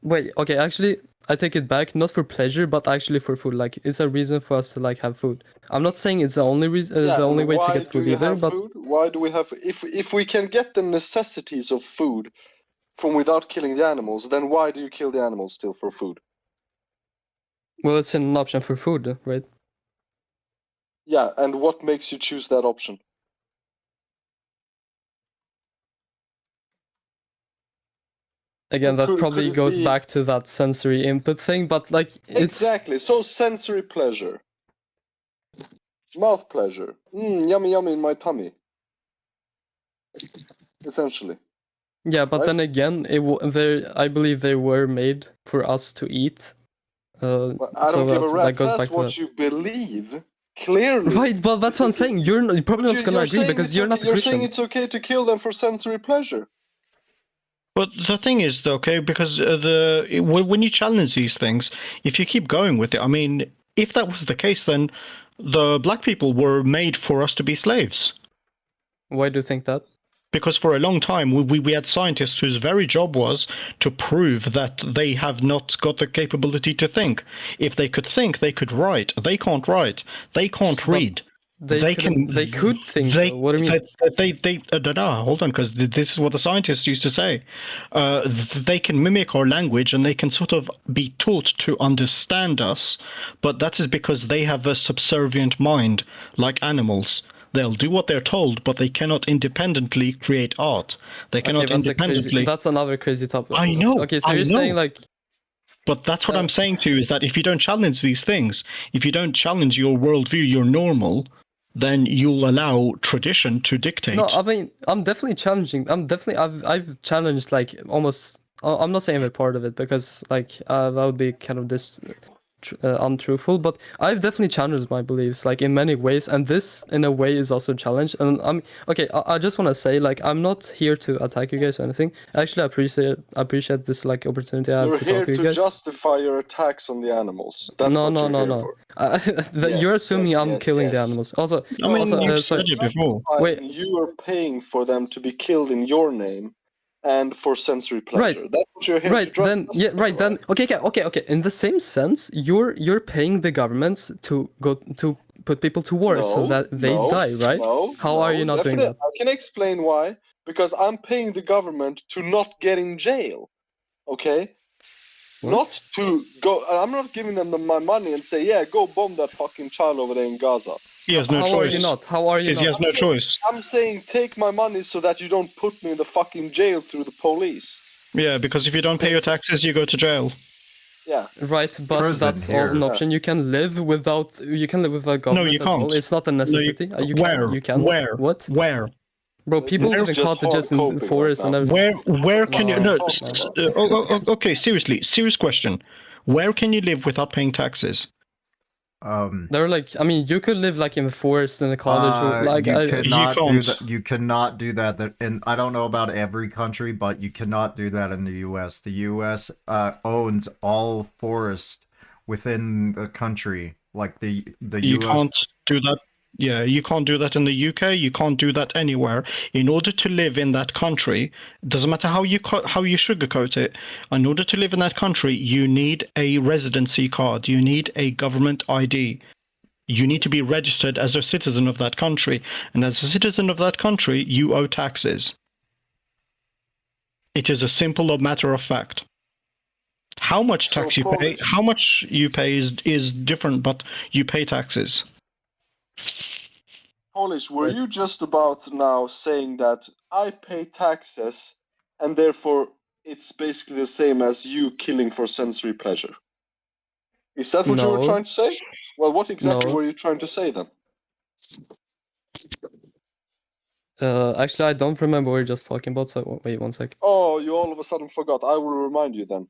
wait, okay, actually, I take it back, not for pleasure, but actually for food. Like, it's a reason for us to, like, have food. I'm not saying it's the only reason, the only way to get food either, but food? Why do we have? If we can get the necessities of food from without killing the animals, then why do you kill the animals still for food? well, it's an option for food, right? Yeah, and what makes you choose that option? Again, that probably goes back to that sensory input thing, but, like, it's... Exactly, so sensory pleasure. Mouth pleasure. Yummy yummy in my tummy. Essentially. Yeah, but then again, I believe they were made for us to eat. I don't give a rat's ass what you believe. Clearly. Right, well, that's what I'm saying. You're probably not going to agree because you're not a You're Christian. saying it's okay to kill them for sensory pleasure. But the thing is, though, okay, because when you challenge these things, if you keep going with it, I mean, if that was the case, then the black people were made for us to be slaves. Why do you think that? Because for a long time, we had scientists whose very job was to prove that they have not got the capability to think. If they could think, they could write. They can't write. They can't read. They could think. What do you mean? Hold on, because this is what the scientists used to say. They can mimic our language and they can sort of be taught to understand us, but that is because they have a subservient mind, like animals. They'll do what they're told, but they cannot independently create art. They cannot independently. That's another crazy topic. I know. Okay, so you're saying, like. But that's what I'm saying to you, is that if you don't challenge these things, if you don't challenge your worldview, your normal, then you'll allow tradition to dictate. No, I mean, I'm definitely challenging. I've challenged, like, almost. I'm not saying I'm a part of it because, like, that would be kind of untruthful, but I've definitely challenged my beliefs like in many ways, and this in a way is also a challenge. And I'm okay. I just want to say like I'm not here to attack you guys or anything. Actually, I appreciate this like opportunity I have You're to here talk to you to guys. justify your attacks on the animals. That's what you're here for. You're assuming Yes, I'm yes, killing the yes. animals. Also, I mean, also, you've sorry. said it before. Wait. You are paying for them to be killed in your name and for sensory pleasure. Right. That's what you're here Right, to then yeah, right then. Okay. In the same sense, you're paying the governments to go to put people to war so that they die, right? How are you not doing that? I can explain why. Because I'm paying the government to not get in jail. Okay? Not to go. I'm not giving them my money and say, yeah, go bomb that fucking child over there in Gaza. He has no choice. How are you not? How are you not? He has no choice. I'm saying take my money so that you don't put me in the fucking jail through the police. Yeah, because if you don't pay your taxes, you go to jail. Yeah. Right, but that's all an option. You can live without government. No, you as well. can't. It's not a necessity. Where? You can. Where? What? Where? Bro, people live in cottages in forests and everything. Where can you? No. Okay, seriously, serious question. Where can you live without paying taxes? They're like, I mean, you could live like in the forest in a cottage. Like you cannot do that. You cannot do that. And I don't know about every country, but you cannot do that in the U.S. The U.S. Owns all forest within the country. Like the You U.S. can't do that. Yeah, you can't do that in the UK. You can't do that anywhere. In order to live in that country, doesn't matter how you sugarcoat it. In order to live in that country, you need a residency card. You need a government ID. You need to be registered as a citizen of that country, and as a citizen of that country, you owe taxes. It is a simple matter of fact. How much tax you pay? How much you pay is different, but you pay taxes. Polish, were you just about now saying that I pay taxes and therefore it's basically the same as you killing for sensory pleasure? Is that what you were trying to say? Well, what exactly were you trying to say then? Actually, I don't remember what we were just talking about, so wait one sec. Oh, you all of a sudden forgot. I will remind you then.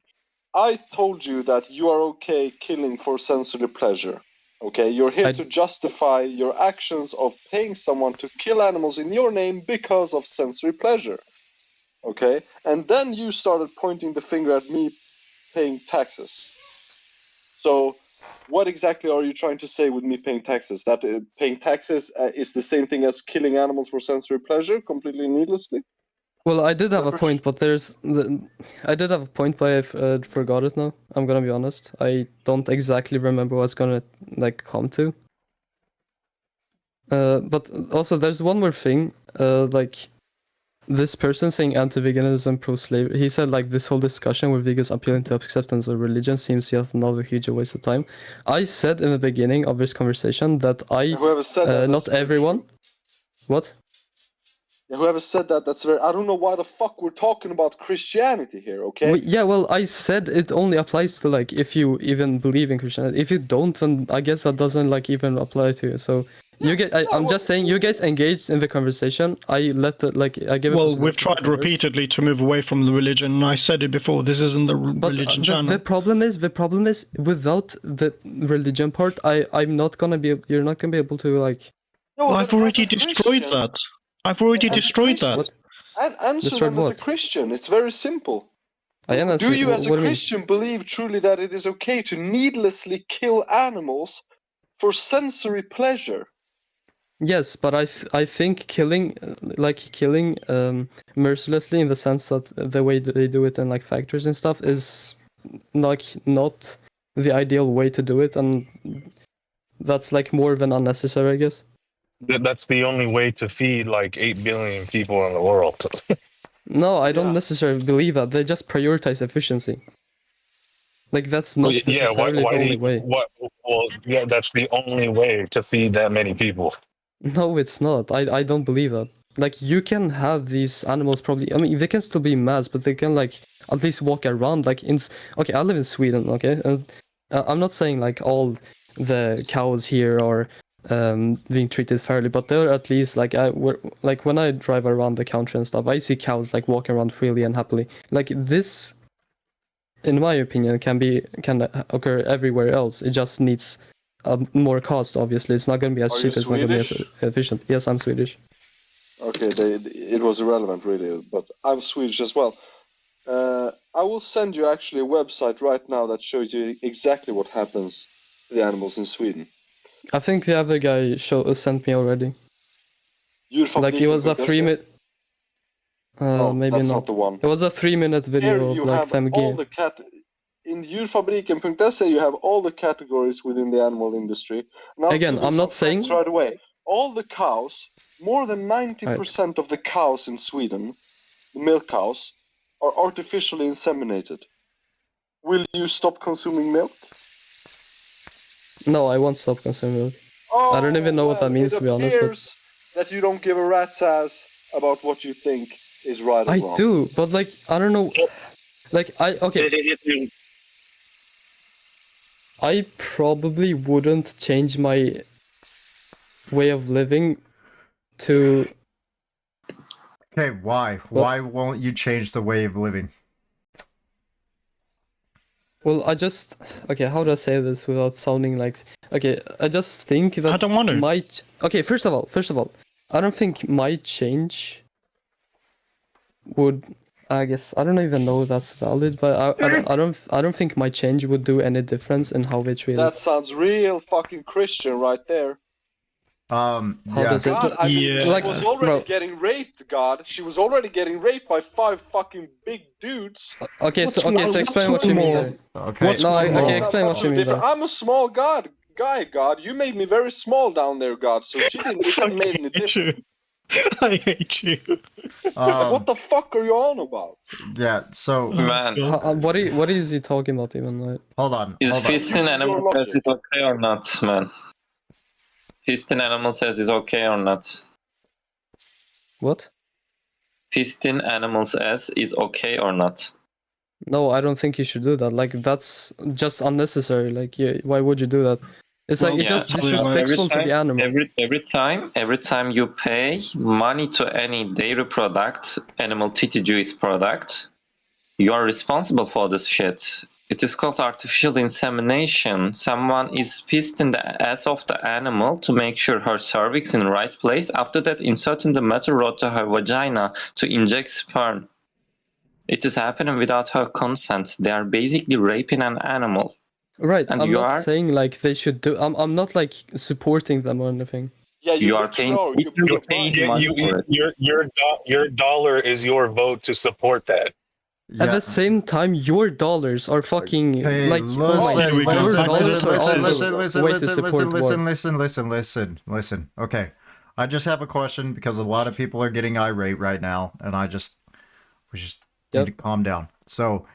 I told you that you are okay killing for sensory pleasure. Okay, you're here to justify your actions of paying someone to kill animals in your name because of sensory pleasure. Okay, and then you started pointing the finger at me paying taxes. So, what exactly are you trying to say with me paying taxes? That paying taxes is the same thing as killing animals for sensory pleasure, completely needlessly? Well, I did have a point, but I did have a point, but I forgot it now. I'm gonna be honest. I don't exactly remember what's gonna like come to. But also, there's one more thing. Like this person saying anti-veganism, pro-slavery. He said like this whole discussion with vegans appealing to acceptance of religion seems yet another huge waste of time. I said in the beginning of this conversation that Whoever said that, not everyone. What? Whoever said that, that's very. I don't know why the fuck we're talking about Christianity here, okay? Well, I said it only applies to like if you even believe in Christianity. If you don't, then I guess that doesn't like even apply to you. So you get. I'm just saying, you guys engaged in the conversation. I let the I give. Well, we've tried repeatedly to move away from the religion. I said it before. This isn't the religion channel. The problem is without the religion part, I'm not gonna be. You're not gonna be able to like. No, I've already destroyed that. I've already destroyed that. Answer them as a Christian. It's very simple. Do you, as a Christian, believe truly that it is okay to needlessly kill animals for sensory pleasure? Yes, but I think killing mercilessly in the sense that the way that they do it in like factories and stuff is like not the ideal way to do it, and that's like more than unnecessary, I guess. That's the only way to feed like 8 billion people in the world. No, I don't necessarily believe that. They just prioritize efficiency. Like that's not necessarily the only way. Well, yeah, that's the only way to feed that many people. No, it's not. I don't believe that. Like you can have these animals probably. I mean, they can still be mass, but they can like at least walk around. Like okay, I live in Sweden. Okay, and I'm not saying like all the cows here are being treated fairly, but they're at least like like when I drive around the country and stuff, I see cows like walking around freely and happily. Like this in my opinion, can occur everywhere else. It just needs more cost. Obviously, it's not going to be as Are cheap. you It's not going to be as Swedish? efficient. Yes, I'm Swedish. Okay, it was irrelevant really, but I'm Swedish as well. I will send you actually a website right now that shows you exactly what happens to the animals in Sweden. I think the other guy sent me already. Like it was a 3-minute. Maybe that's not. not the one. It was a 3-minute Here video of you like have them all gear. the in djurfabriken.se you have all the categories within the animal industry. And I'll Again, give you I'm some not saying- facts right away. All the cows, more than 90% of the cows in Sweden, the milk cows, are artificially inseminated. Will you stop consuming milk? No, I won't stop consuming milk. I don't even know what that means, to be honest. But That you don't give a rat's ass about what you think is right or I wrong. do, but like I don't know. Like okay. I probably wouldn't change my way of living to. Okay, why? Why won't you change the way of living? Well, okay. How do I say this without sounding like? Okay, I just think that I don't want to. Okay, first of all, I don't think my change would. I guess I don't even know if that's valid, but I don't think my change would do any difference in how we treat it. That sounds real fucking Christian right there. How yeah. does it? God, I mean, she Like, was already bro. getting raped, God. She was already getting raped by 5 fucking big dudes. Okay, so explain what you mean there. Okay. Okay, explain what you mean there. I'm a small guy, God. You made me very small down there, God. So she didn't. It didn't make any difference. I hate you. What the fuck are you on about? Yeah. So. Man, What is he talking about even? Like? Hold on. is Hold on. fisting animal says it's okay or not, man? Fisting animal says it's okay or not? What? Fisting animals as is okay or not? No, I don't think you should do that. Like that's just unnecessary. Like, yeah, why would you do that? It's like it's just disrespectful to the animal. Every time you pay money to any dairy product, animal TTG's product, you are responsible for this shit. It is called artificial insemination. Someone is fisting the ass of the animal to make sure her cervix in the right place. After that, inserting the metal rod to her vagina to inject sperm. It is happening without her consent. They are basically raping an animal. Right. And I'm you not are saying like they should do. I'm not like supporting them or anything. Yeah, you are paying. Your dollar is your vote to support that. At the same time, your dollars are fucking like listen. Okay, I just have a question because a lot of people are getting irate right now, and we just need to calm down. So,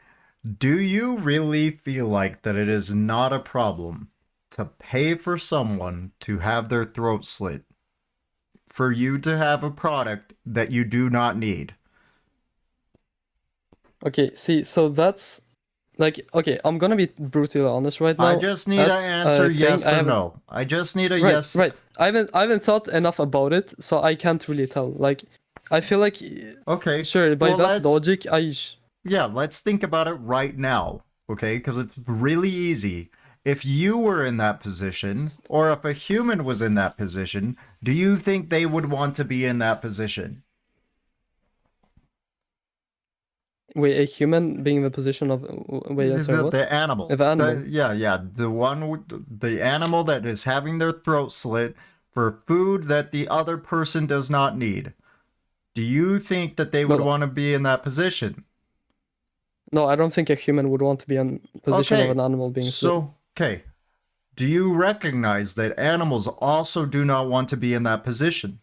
do you really feel like that it is not a problem to pay for someone to have their throat slit for you to have a product that you do not need? Okay, see, so that's like, okay, I'm gonna be brutally honest right now. I just need an answer, yes or no. I just need a yes. Right. I haven't thought enough about it, so I can't really tell. Like, I feel like okay, sure, by that logic, yeah, let's think about it right now, okay? Because it's really easy. If you were in that position, or if a human was in that position, do you think they would want to be in that position? Wait, a human being in the position of what? The animal. The animal. The animal that is having their throat slit for food that the other person does not need. Do you think that they would want to be in that position? No, I don't think a human would want to be in position of an animal being slit. So, okay. Do you recognize that animals also do not want to be in that position?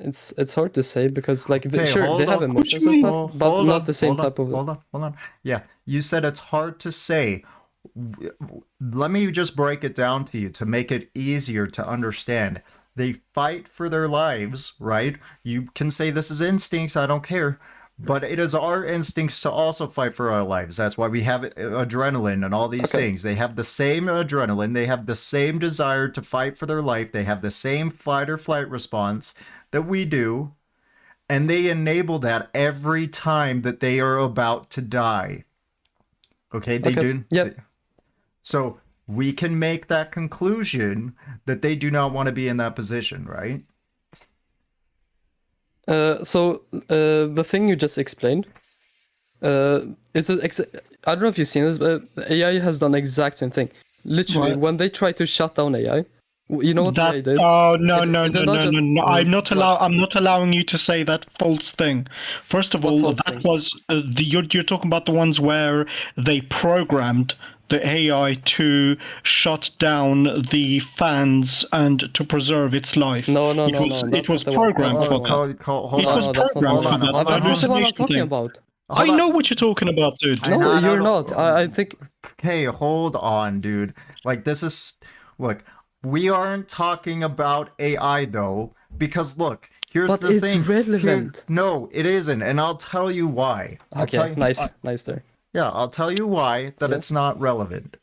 It's hard to say because like they hold have on. emotions and stuff, but not the same type of. Hold on. Yeah, you said it's hard to say. Let me just break it down to you to make it easier to understand. They fight for their lives, right? You can say this is instincts, I don't care. But it is our instincts to also fight for our lives. That's why we have adrenaline and all these things. They have the same adrenaline. They have the same desire to fight for their life. They have the same fight or flight response that we do. and they enable that every time that they are about to die. Okay, they do. Yep. So we can make that conclusion that they do not want to be in that position, right? The thing you just explained, I don't know if you've seen this, but AI has done the exact same thing. Literally, What? when they try to shut down AI, you know what That AI did? oh no It no did no not no just- no no! I'm not allowing you to say that false thing. First of What all, false that thing? was you're talking about the ones where they programmed the AI to shut down the fans and to preserve its life. No, It was that's it was not the one. programmed That's for not the one. that. Hold It on. was No, that's not the programmed one. for that. That's not the one I'm talking thing. about. I know what you're talking about, dude. No, you're not. I think. Okay, hold on, dude. Like, this is. Look, we aren't talking about AI, though, because look, here's But the it's thing. relevant. No, it isn't, and I'll tell you why. Okay, nice there. Yeah, I'll tell you why that Yeah. it's not relevant.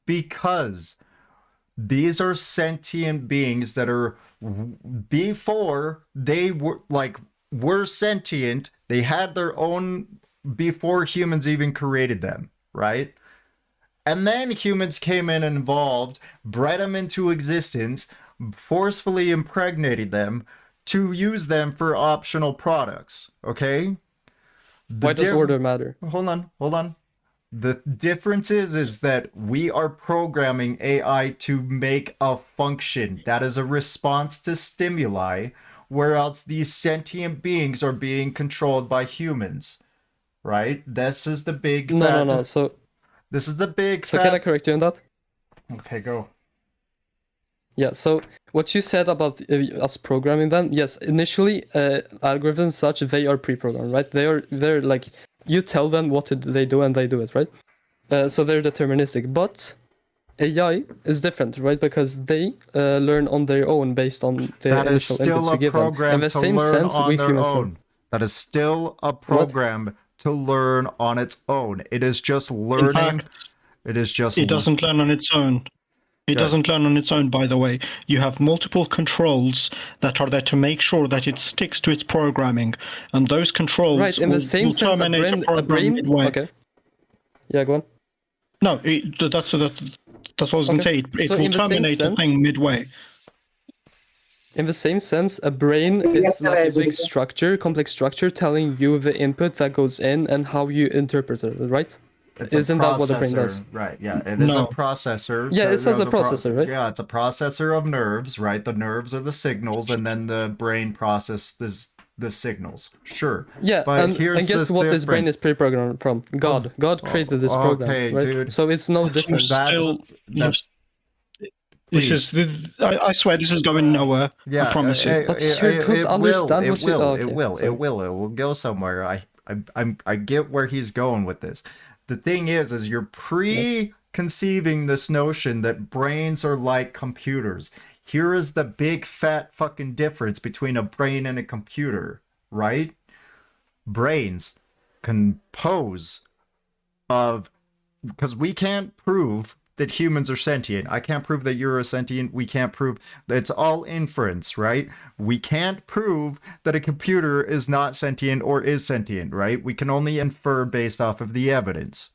Because these are sentient beings that are before they were sentient, they had their own before humans even created them, right? And then humans came in and evolved, bred them into existence, forcefully impregnated them to use them for optional products, okay? Why does order matter? Hold on. The difference is that we are programming AI to make a function that is a response to stimuli, whereas these sentient beings are being controlled by humans, right? This is the big No. So this is the big can I correct you on that? Okay, go. Yeah, so what you said about us programming then, yes, initially algorithms such, they are pre-programmed, right? They're like, you tell them what they do and they do it, right? So they're deterministic, but AI is different, right? Because they learn on their own based on the That is initial still inputs a we give them. program In the to same learn sense, on we their humans own. That is still a program to learn on its own. It is just learning. It is just. It doesn't learn on its own. It doesn't learn on its own, by the way. You have multiple controls that are there to make sure that it sticks to its programming, and those controls Right, in the same sense, terminate the program midway. Okay. Yeah, go on. No, that's what I was going to say. It So will in the same terminate the sense- thing midway. In the same sense, a brain is like a big structure, complex structure, telling you the input that goes in and how you interpret it, right? Isn't that what the brain does? Right, yeah. It is a processor. Yeah, it says a processor, right? Yeah, it's a processor of nerves, right? The nerves are the signals, and then the brain processes the signals. Sure. Yeah, but and guess what this brain is pre-programmed from? God. God created this program, okay, right? dude. So it's no different. I swear this is going nowhere. Yeah, I promise you. But you don't understand what you... Oh, okay, sorry. It will go somewhere. I get where he's going with this. The thing is you're preconceiving this notion that brains are like computers. Here is the big fat fucking difference between a brain and a computer, right? Brains compose of, because we can't prove that humans are sentient. I can't prove that you're a sentient. We can't prove that. It's all inference, right? We can't prove that a computer is not sentient or is sentient, right? We can only infer based off of the evidence,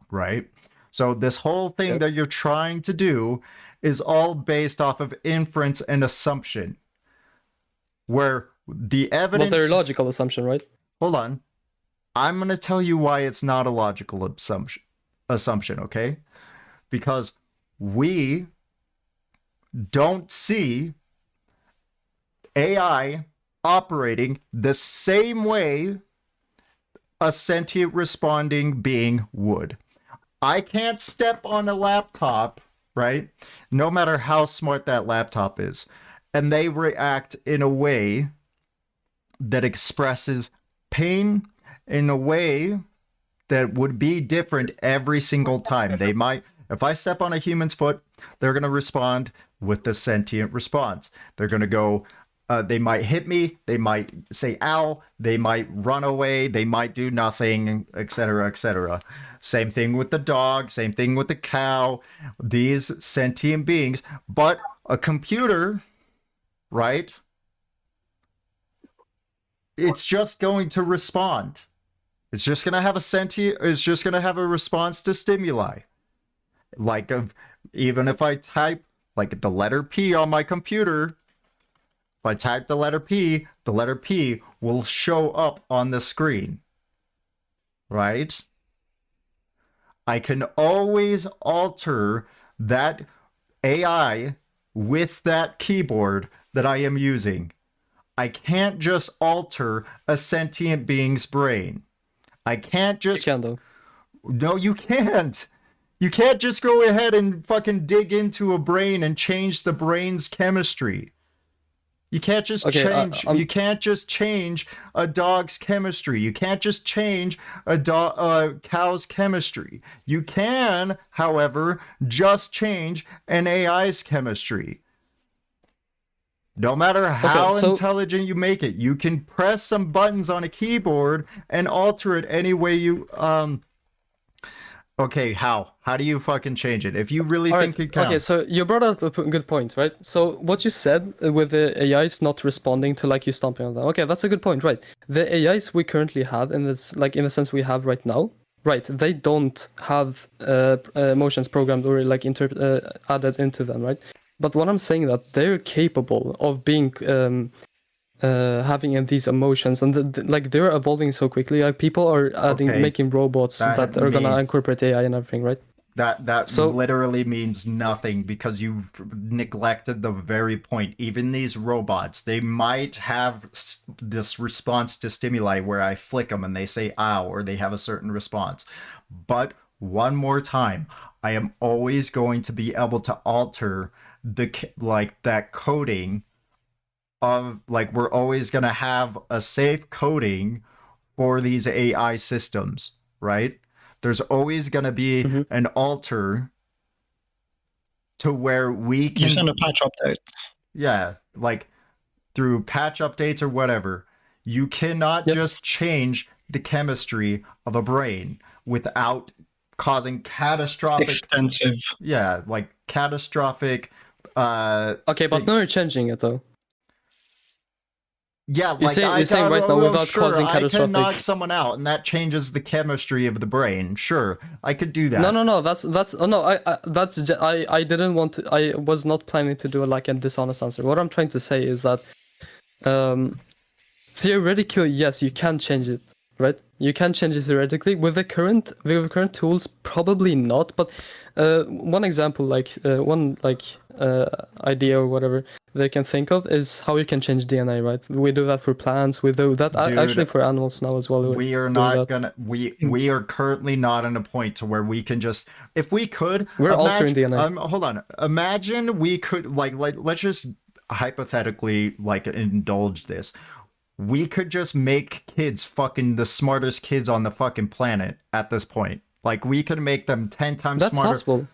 right? So this whole thing that you're trying to do is all based off of inference and assumption, where the evidence... Well, they're a logical assumption, right? Hold on. I'm going to tell you why it's not a logical assumption, okay? Because we don't see AI operating the same way a sentient responding being would. I can't step on a laptop, right? No matter how smart that laptop is, and they react in a way that expresses pain in a way that would be different every single time. They might, if I step on a human's foot, they're going to respond with the sentient response. They're going to go, they might hit me, they might say ow, they might run away, they might do nothing, etc., etc. Same thing with the dog, same thing with the cow, these sentient beings. But a computer, right? it's just going to respond. It's just going to have it's just going to have a response to stimuli. Like, even if I type, like, the letter P on my computer, if I type the letter P will show up on the screen. Right? I can always alter that AI with that keyboard that I am using. I can't just alter a sentient being's brain. I can't just... You can, though. No, you can't. You can't just go ahead and fucking dig into a brain and change the brain's chemistry. You can't just change. You can't just change a dog's chemistry. You can't just change a cow's chemistry. You can, however, just change an AI's chemistry. No matter how intelligent you make it, you can press some buttons on a keyboard and alter it any way you Okay, how? How do you fucking change it? If you really think it can. Okay, so you brought up a good point, right? So what you said with the AIs not responding to like you stomping on them. Okay, that's a good point, right? The AIs we currently have in this, like in the sense we have right now, right? They don't have emotions programmed or like added into them, right? But what I'm saying that they're capable of being having these emotions, and like they're evolving so quickly. Like people are making robots that are gonna incorporate AI and everything, right? That literally means nothing because you neglected the very point. Even these robots, they might have this response to stimuli where I flick them and they say ow, or they have a certain response. But one more time, I am always going to be able to alter that coding of, like, we're always going to have a safe coding for these AI systems, right? There's always going to be an alter to where we can... You send a patch update. Yeah, like through patch updates or whatever. You cannot just change the chemistry of a brain without causing catastrophic... Extensive. Yeah, like catastrophic... Okay, but now you're changing it though. Yeah, you're saying right now without causing catastrophic... I can knock someone out, and that changes the chemistry of the brain. Sure, I could do that. No. I didn't want to. I was not planning to do like a dishonest answer. What I'm trying to say is that, theoretically, yes, you can change it, right? You can change it theoretically with the current tools. Probably not, but one example, idea or whatever they can think of is how you can change DNA, right? We do that for plants. We do that actually for animals now as well. We are not gonna. We are currently not in a point to where we can just. If we could, we're altering DNA. Hold on. Imagine we could like let's just hypothetically like indulge this. We could just make kids fucking the smartest kids on the fucking planet at this point. Like we could make them 10 times smarter. That's possible.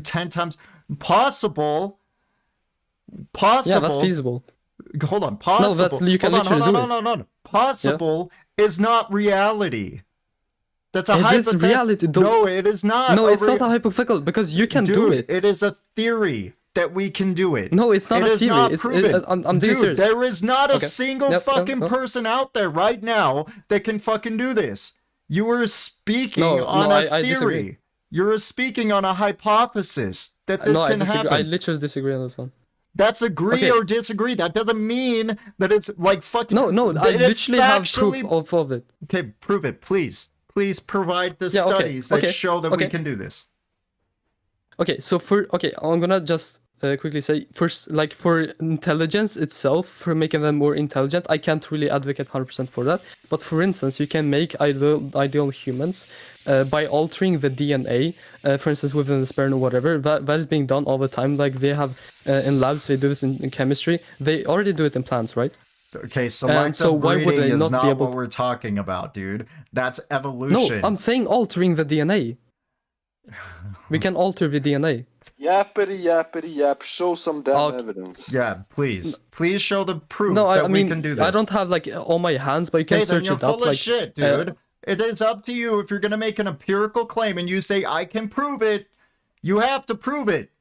10 times possible. Yeah, that's feasible. Hold on, possible. No, that's you can literally do it. No. Possible is not reality. That's a hypothetical. It is reality. No, it is not. No, it's not a hypothetical because you can do it. It is a theory that we can do it. No, it's not a theory. Not proven. I'm being serious. There is not a single fucking person out there right now that can fucking do this. You are speaking on a theory. You're speaking on a hypothesis that this can happen. I literally disagree on this one. That's agree or disagree. That doesn't mean that it's like fucking... No, I literally have proof of it. Okay, prove it, please. Please provide the studies that show that we can do this. Okay, so I'm gonna just quickly say, first, like for intelligence itself, for making them more intelligent, I can't really advocate 100% for that. But for instance, you can make ideal humans by altering the DNA, for instance, within the sperm or whatever. That is being done all the time. Like they have in labs, they do this in chemistry. They already do it in plants, right? Okay, selective breeding is not what we're talking about, dude. That's evolution. No, I'm saying altering the DNA. We can alter the DNA. Yappity, show some damn evidence. Yeah, please show the proof that we can do this. I don't have like on my hands, but you can search it up. Full of shit, dude. It is up to you. If you're gonna make an empirical claim and you say I can prove it, you have to prove it.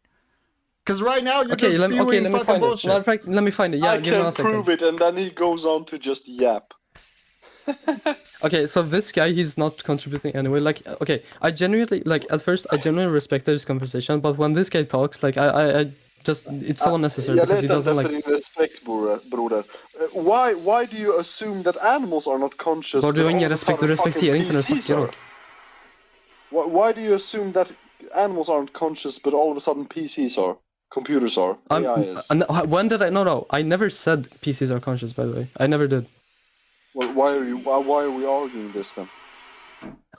Because right now you're just spewing fucking bullshit. Let me find it. Yeah, I can prove it, and then he goes on to just yap. Okay, so this guy, he's not contributing anyway. Like, okay, I genuinely, like, at first, I genuinely respected his conversation, but when this guy talks, like, I just, it's so unnecessary Jag because he letar doesn't, inte like... efter din respekt, broder. Why do you assume that animals are not conscious? Var but du har all ingen of a respekt, du sudden fucking respekterar inte när du PCs snackar are? dock. Why do you assume that animals aren't conscious, but all of a sudden PCs are? Computers are. AI is. When did I... No, I never said PCs are conscious, by the way. I never did. Well, why are we arguing this then?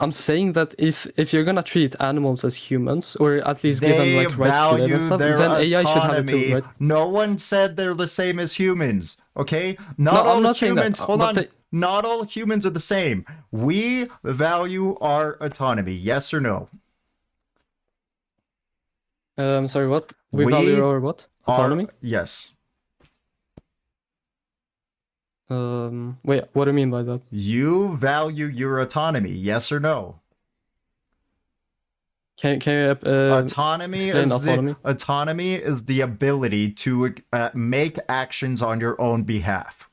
I'm saying that if you're gonna treat animals as humans, or at least give them They like rights to live and value stuff, their then AI should have it autonomy. too, right? No one said they're the same as humans, okay? No, Not I'm all not saying that, humans, hold but on. Not all humans are the same. We value our autonomy, yes or no? Sorry, what? We value our what? Autonomy? Yes. Wait, what do you mean by that? You value your autonomy, yes or no? Can you autonomy explain is autonomy? Autonomy is the ability to make actions on your own behalf.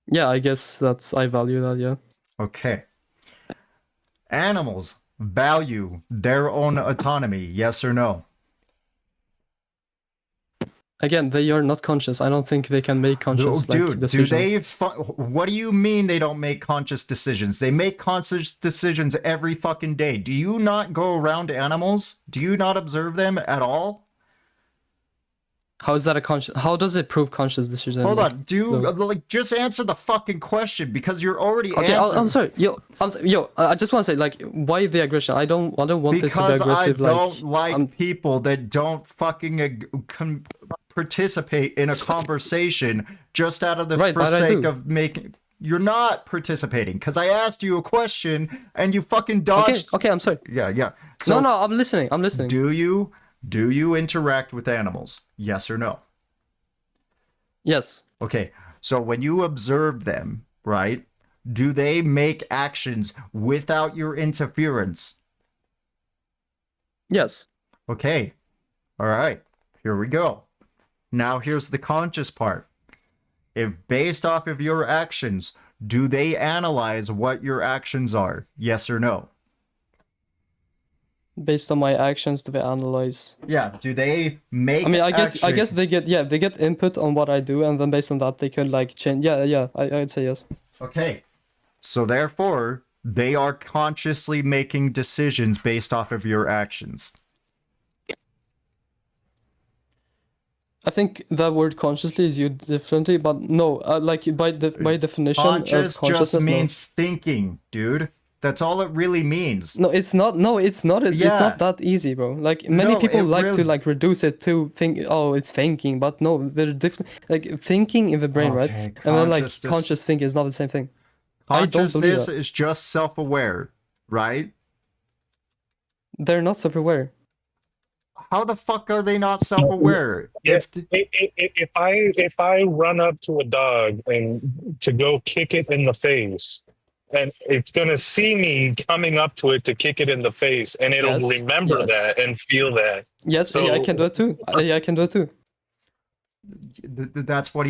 Yeah, I guess I value that, yeah. Okay. Animals value their own autonomy, yes or no? Again, they are not conscious. I don't think they can make conscious decisions. Do they? What do you mean they don't make conscious decisions? They make conscious decisions every fucking day. Do you not go around animals? Do you not observe them at all? How is that a conscious? How does it prove conscious decision? Hold on, just answer the fucking question because you're already okay. answering. I'm sorry, I just want to say, like, why the aggression? I don't want this to be aggressive. Because I don't like people that don't fucking participate in a conversation just out of the sake of making. You're not participating because I asked you a question and you fucking dodged. Okay, I'm sorry. Yeah. So no, I'm listening. Do you interact with animals? Yes or no? Yes. Okay, so when you observe them, right, do they make actions without your interference? Yes. Okay, all right, here we go. Now here's the conscious part. If based off of your actions, do they analyze what your actions are? Yes or no? Based on my actions, do they analyze? Yeah, do they make? I mean, I guess they get input on what I do, and then based on that, they could like change. Yeah, I'd say yes. Okay, so therefore, they are consciously making decisions based off of your actions. I think that word consciously is used differently, but no, like by definition, conscious just means no. thinking, dude. That's all it really means. No, it's not. No, it's not. It's not that easy, bro. Like many people like to like reduce it to think. Oh, it's thinking, but no, they're different. Like thinking in the brain, right? And then like conscious thinking is not the same thing. Consciousness is just self-aware, right? They're not self-aware. How the fuck are they not self-aware? If I run up to a dog and to go kick it in the face, and it's gonna see me coming up to it to kick it in the face, and it'll remember that and feel that. Yes, so, I can do it too. I can do it too. That's what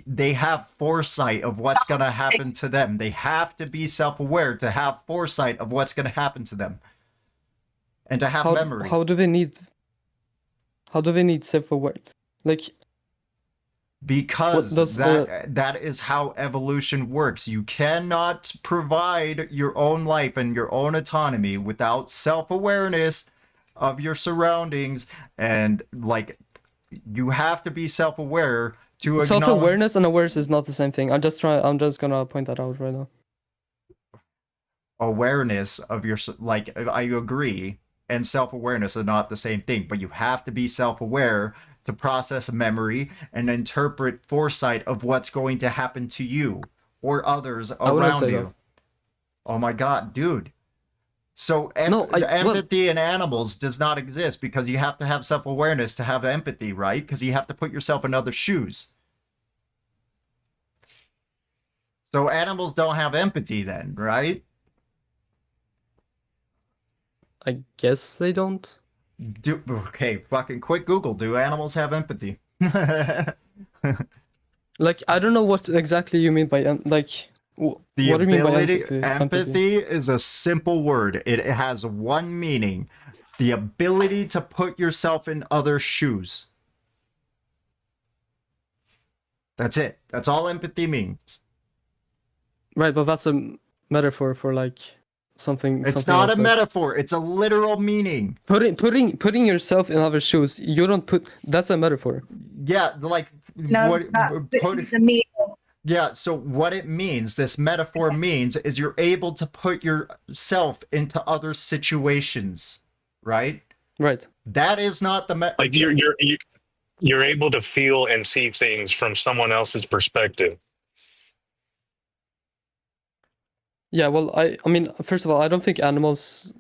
they have foresight of what's gonna happen to them. They have to be self-aware to have foresight of what's gonna happen to them, and to have memory. How do they need self-aware? Like, because that is how evolution works. You cannot provide your own life and your own autonomy without self-awareness of your surroundings, and like you have to be self-aware to self-awareness and awareness is not the same thing. I'm just gonna point that out right now. Awareness of your, like, I agree, and self-awareness are not the same thing, but you have to be self-aware to process memory and interpret foresight of what's going to happen to you or others around you. Oh my god, dude. So empathy in animals does not exist because you have to have self-awareness to have empathy, right? Because you have to put yourself in other shoes. So animals don't have empathy then, right? I guess they don't. Okay, fucking quick Google. Do animals have empathy? Like, I don't know what exactly you mean by like. The what do you mean by ability, empathy? empathy is a simple word. It has one meaning: the ability to put yourself in other shoes. That's it. That's all empathy means. Right, but that's a metaphor for like something. It's something not else, a right? metaphor. It's a literal meaning. Putting yourself in other shoes. You don't put. That's a metaphor. Yeah, like No, what that's put. the meaning. Yeah, so what it means, this metaphor means, is you're able to put yourself into other situations, right? Right. That is not the Like you're able to feel and see things from someone else's perspective. Yeah, well, I mean, first of all, I don't think animals,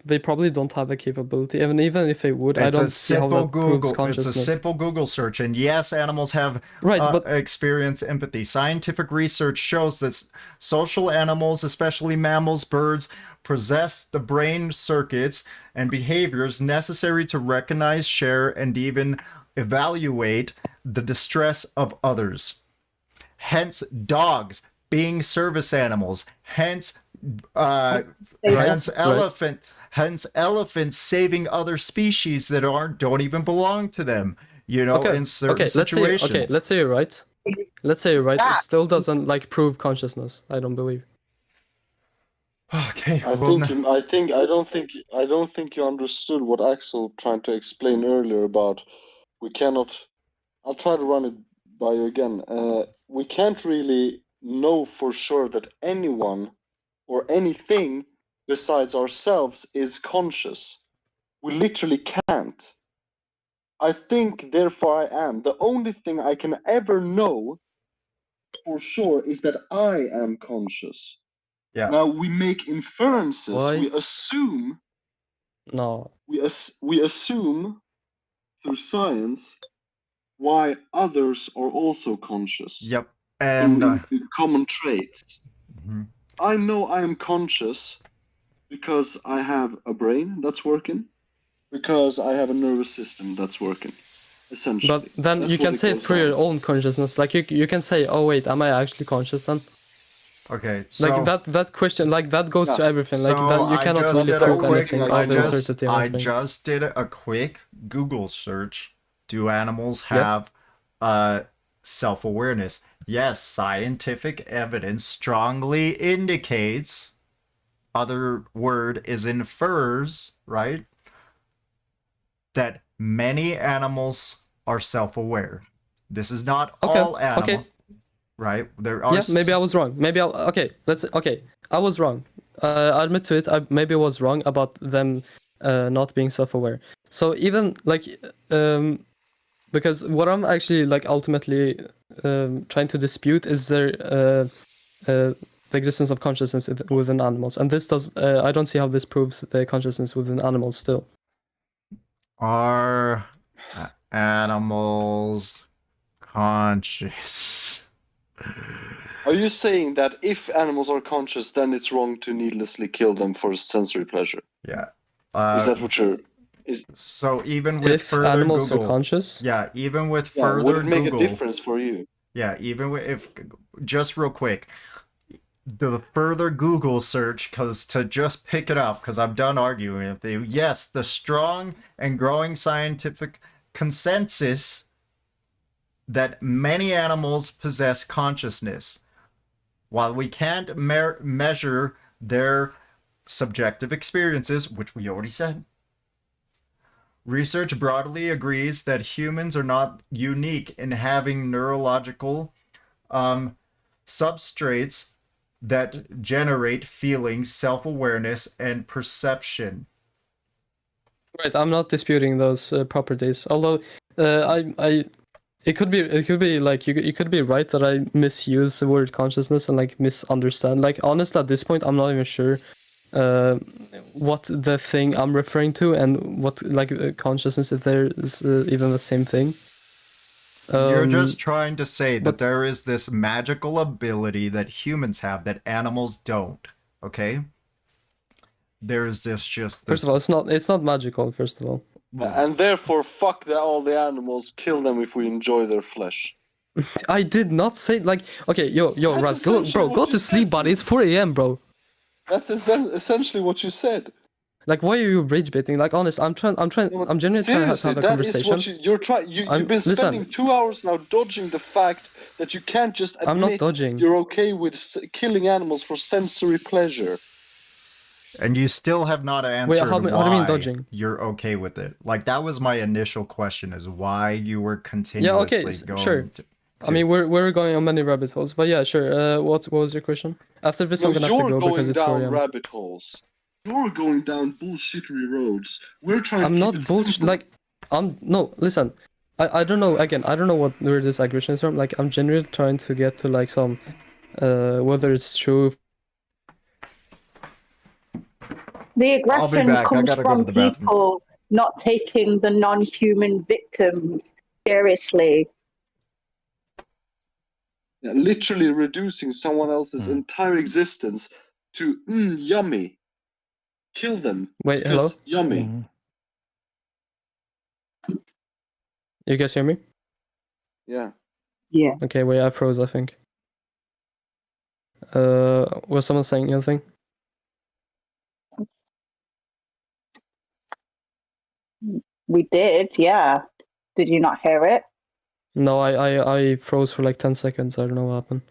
they probably don't have a capability. Even if they would, I It's don't a see how simple that proves Google. It's a consciousness. simple Google search, and yes, animals have Right, but experience empathy. Scientific research shows that social animals, especially mammals, birds, possess the brain circuits and behaviors necessary to recognize, share, and even evaluate the distress of others. Hence, dogs being service animals. Hence, hence elephants saving other species that don't even belong to them. You know, in certain situations. Let's say you're right. Let's say you're right. It still doesn't like prove consciousness. I don't believe. Okay. I don't think you understood what Axel trying to explain earlier about we cannot. I'll try to run it by you again. We can't really know for sure that anyone or anything besides ourselves is conscious. We literally can't. I think, therefore I am. The only thing I can ever know for sure is that I am conscious. Yeah. Now we make inferences. Why? We assume. No. We assume through science why others are also conscious. Yep. And through common traits. I know I am conscious because I have a brain that's working, because I have a nervous system that's working. Essentially. But then That's you what can say it goes through down. your own consciousness. Like you can say, oh wait, am I actually conscious then? Okay, so like that question, like that goes to everything. Like so then you I cannot just really did a prove quick. anything I of the just uncertainty of I everything. just did a quick Google search. Do animals Yep. have self-awareness? Yes, scientific evidence strongly indicates. Other word is infers, right? That many animals are self-aware. This is not all animals, right? There are. Yeah, maybe I was wrong. Maybe I was wrong. I admit to it. Maybe I was wrong about them not being self-aware. So even like because what I'm actually like ultimately trying to dispute is the existence of consciousness within animals, and this does I don't see how this proves the consciousness within animals still. Are animals conscious? Are you saying that if animals are conscious, then it's wrong to needlessly kill them for sensory pleasure? Yeah. Is that what you're? So even with If further animals Google, are conscious? Yeah, even with Yeah, further would it make Google, a difference for you? Yeah, even if just real quick, the further Google search, because to just pick it up, because I'm done arguing with you. Yes, the strong and growing scientific consensus that many animals possess consciousness. While we can't measure their subjective experiences, which we already said, research broadly agrees that humans are not unique in having neurological substrates that generate feelings, self-awareness, and perception. Right, I'm not disputing those properties. Although it could be like you could be right that I misuse the word consciousness and like misunderstand. Like honestly, at this point, I'm not even sure what the thing I'm referring to and what like consciousness, if there is even the same thing. You're just trying to say that there is this magical ability that humans have that animals don't. Okay. There is this just. First of all, it's not magical. First of all. And therefore, fuck all the animals. Kill them if we enjoy their flesh. I did not say like. Okay, yo, That's Raz, go, essentially bro, what go you to sleep, said, buddy. It's 4 a.m., bro. That's essentially what you said. Like, why are you rage baiting? Like, honest, I'm genuinely trying to Seriously, have a that is conversation. what you're trying. You've been spending 2 hours now dodging the fact that you can't just I'm not admit dodging. you're okay with killing animals for sensory pleasure. And you still have not answered how do you mean dodging? you're okay with it. Like, that was my initial question, is why you were Yeah, continuously okay, going sure. to... I mean, we're going on many rabbit holes, but yeah, sure. What was your question? After this, No, I'm gonna have to you're go going because it's 4 down a.m. rabbit holes. You're going down bullshittery roads. We're trying I'm to keep not it bullshit. simple. Like, no. Listen, I don't know. Again, I don't know where this aggression is from. Like, I'm genuinely trying to get to like some, whether it's true. The I'll be aggression back. I comes gotta go to from the bathroom. people not taking the non-human victims seriously. Yeah, literally reducing someone else's entire existence to yummy. Kill them. Wait, because hello? Yummy. You guys hear me? Yeah. Yeah. Okay, wait, I froze, I think. Was someone saying anything? We did, yeah. Did you not hear it? No, I froze for like 10 seconds. I don't know what happened.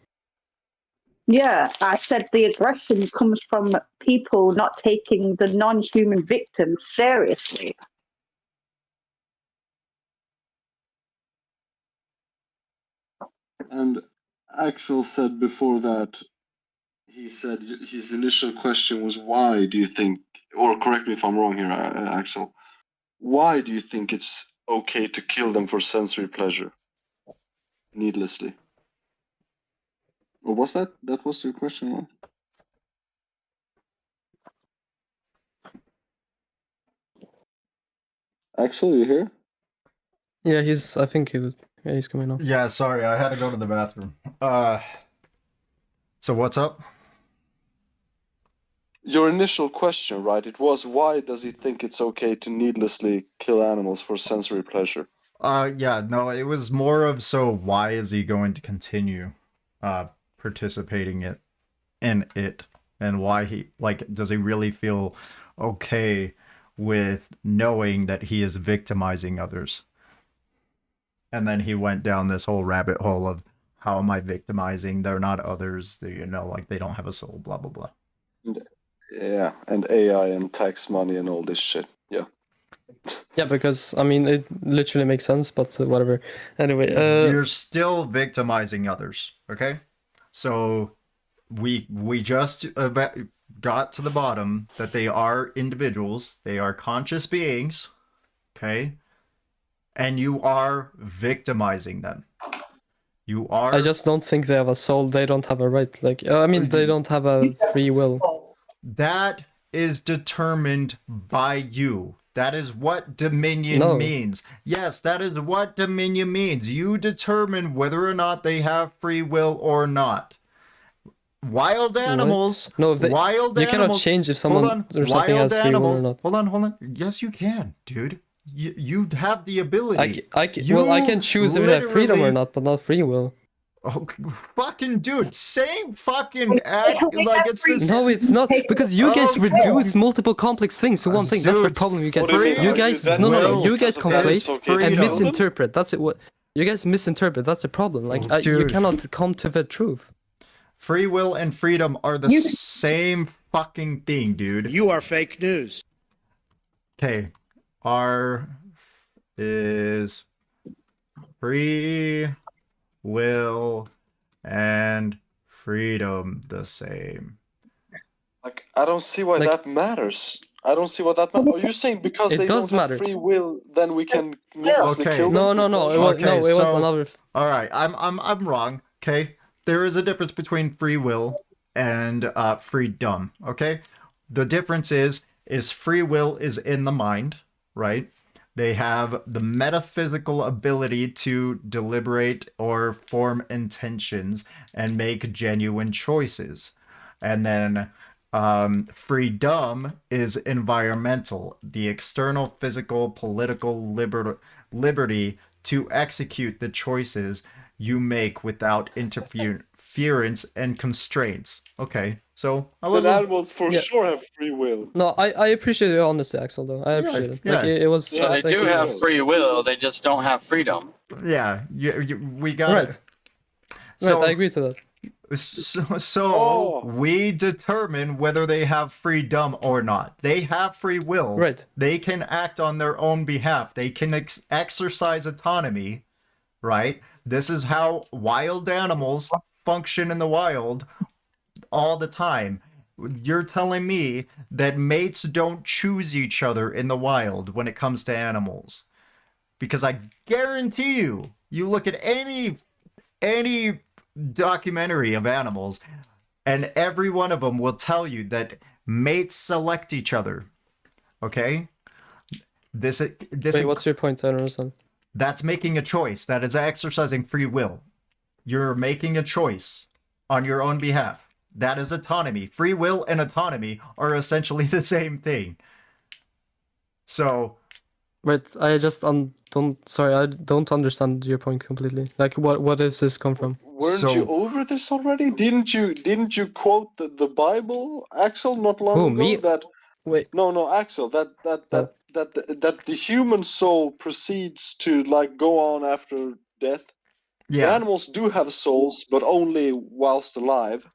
Yeah, I said the aggression comes from people not taking the non-human victims seriously. And Axel said before that, he said his initial question was, why do you think, or correct me if I'm wrong here, Axel, why do you think it's okay to kill them for sensory pleasure? Needlessly. Or was that was your question, one? Axel, you here? Yeah, I think he's coming on. Yeah, sorry, I had to go to the bathroom. So what's up? Your initial question, right? It was, why does he think it's okay to needlessly kill animals for sensory pleasure? Yeah, no, it was more of, so why is he going to continue participating in it, and why he, like, does he really feel okay with knowing that he is victimizing others? And then he went down this whole rabbit hole of, how am I victimizing? They're not others, you know, like, they don't have a soul, blah blah blah. Yeah, and AI and tax money and all this shit. Yeah. Yeah, because I mean it literally makes sense, but whatever. Anyway, you're still victimizing others, okay? So we just got to the bottom that they are individuals, they are conscious beings, okay? And you are victimizing them. You are. I just don't think they have a soul. They don't have a right. Like, I mean, they don't have a free will. That is determined by you. That is what dominion means. Yes, that is what dominion means. You determine whether or not they have free will or not. Wild animals. What? No, wild you animals. cannot change if someone or something has free will or not. Hold on. Yes, you can, dude. You have the ability. I can choose if I have freedom or not, but not free will. Oh, fucking dude, same fucking act, like it's this. No, it's not, because you guys reduce multiple complex things to one thing. That's the problem you guys. You guys, you guys conflate and misinterpret. That's it. What you guys misinterpret. That's the problem. Like, you cannot come to the truth. Free will and freedom are the same fucking thing, dude. You are fake news. Okay, R is free will and freedom the same? Like, I don't see why that matters. I don't see what that matters. Are you saying because they don't have free will, then we can needlessly kill them? No. It was another. All right, I'm wrong. Okay, there is a difference between free will and freedom. Okay, the difference is free will is in the mind, right? They have the metaphysical ability to deliberate or form intentions and make genuine choices. And then freedom is environmental, the external, physical, political liberty to execute the choices you make without interference and constraints. Okay, so I But wasn't. animals for sure have free will. No, I appreciate your honesty, Axel. Though I appreciate it. Like yeah. it was. So they thank do you. have free will. They just don't have freedom. Yeah, we got Right. it. Right, I agree to that. So we determine whether they have freedom or not. They have free will. Right. They can act on their own behalf. They can exercise autonomy, right? This is how wild animals function in the wild all the time. You're telling me that mates don't choose each other in the wild when it comes to animals. Because I guarantee you look at any documentary of animals, and every one of them will tell you that mates select each other. Okay? Wait, what's your point? I don't understand. That's making a choice. That is exercising free will. You're making a choice on your own behalf. That is autonomy. Free will and autonomy are essentially the same thing. So... Wait, I just sorry, I don't understand your point completely. Like, what does this come from? Weren't you over this already? Didn't you quote the Bible, Axel, not long Who, ago? me? That Wait. No, Axel. That the human soul proceeds to like go on after death. Yeah. The animals do have souls, but only whilst alive.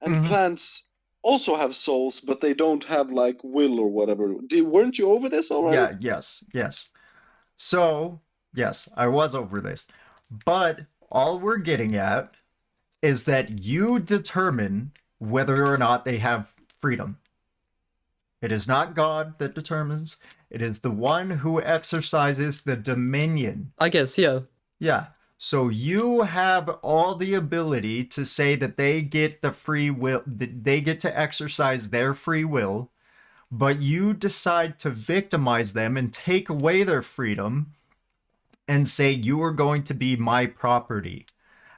And plants also have souls, but they don't have like will or whatever. Weren't you over this already? Yeah, yes. So, yes, I was over this. But all we're getting at is that you determine whether or not they have freedom. It is not God that determines. It is the one who exercises the dominion. I guess, yeah. Yeah. So you have all the ability to say that they get the free will, they get to exercise their free will, but you decide to victimize them and take away their freedom and say, you are going to be my property.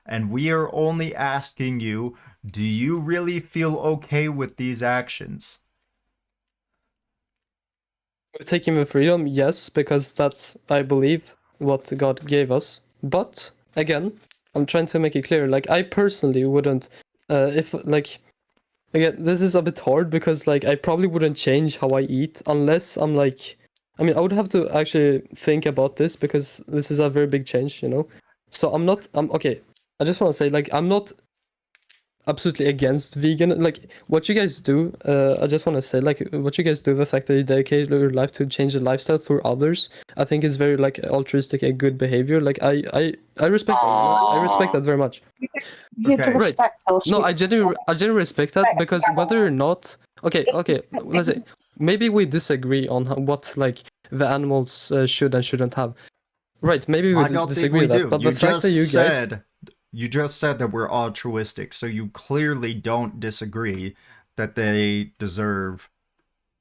And we are only asking you, do you really feel okay with these actions? Taking the freedom, yes, because that's, I believe, what God gave us. But again, I'm trying to make it clear. Like, I personally wouldn't, if like, again, this is a bit hard because like I probably wouldn't change how I eat unless I'm like, I mean, I would have to actually think about this because this is a very big change, you know. So I'm okay. I just want to say, like, I'm not absolutely against vegan. Like, what you guys do, I just want to say, like, what you guys do, the fact that you dedicate your life to change the lifestyle for others, I think is very like altruistic and good behavior. Like, I respect that. I respect that very much. Right. No, I genuinely respect that because whether or not, okay, let's say maybe we disagree on what like the animals should and shouldn't have. Right, maybe we disagree with that, but the fact that you guys you just said that we're altruistic, so you clearly don't disagree that they deserve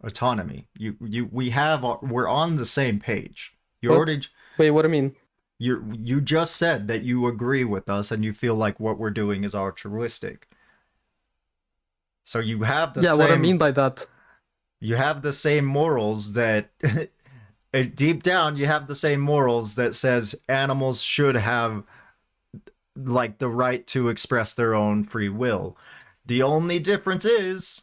autonomy. We're on the same page. Wait, what do you mean? You just said that you agree with us and you feel like what we're doing is altruistic. So you have the same... what I mean by that. You have the same morals that... deep down, you have the same morals that says animals should have like the right to express their own free will. The only difference is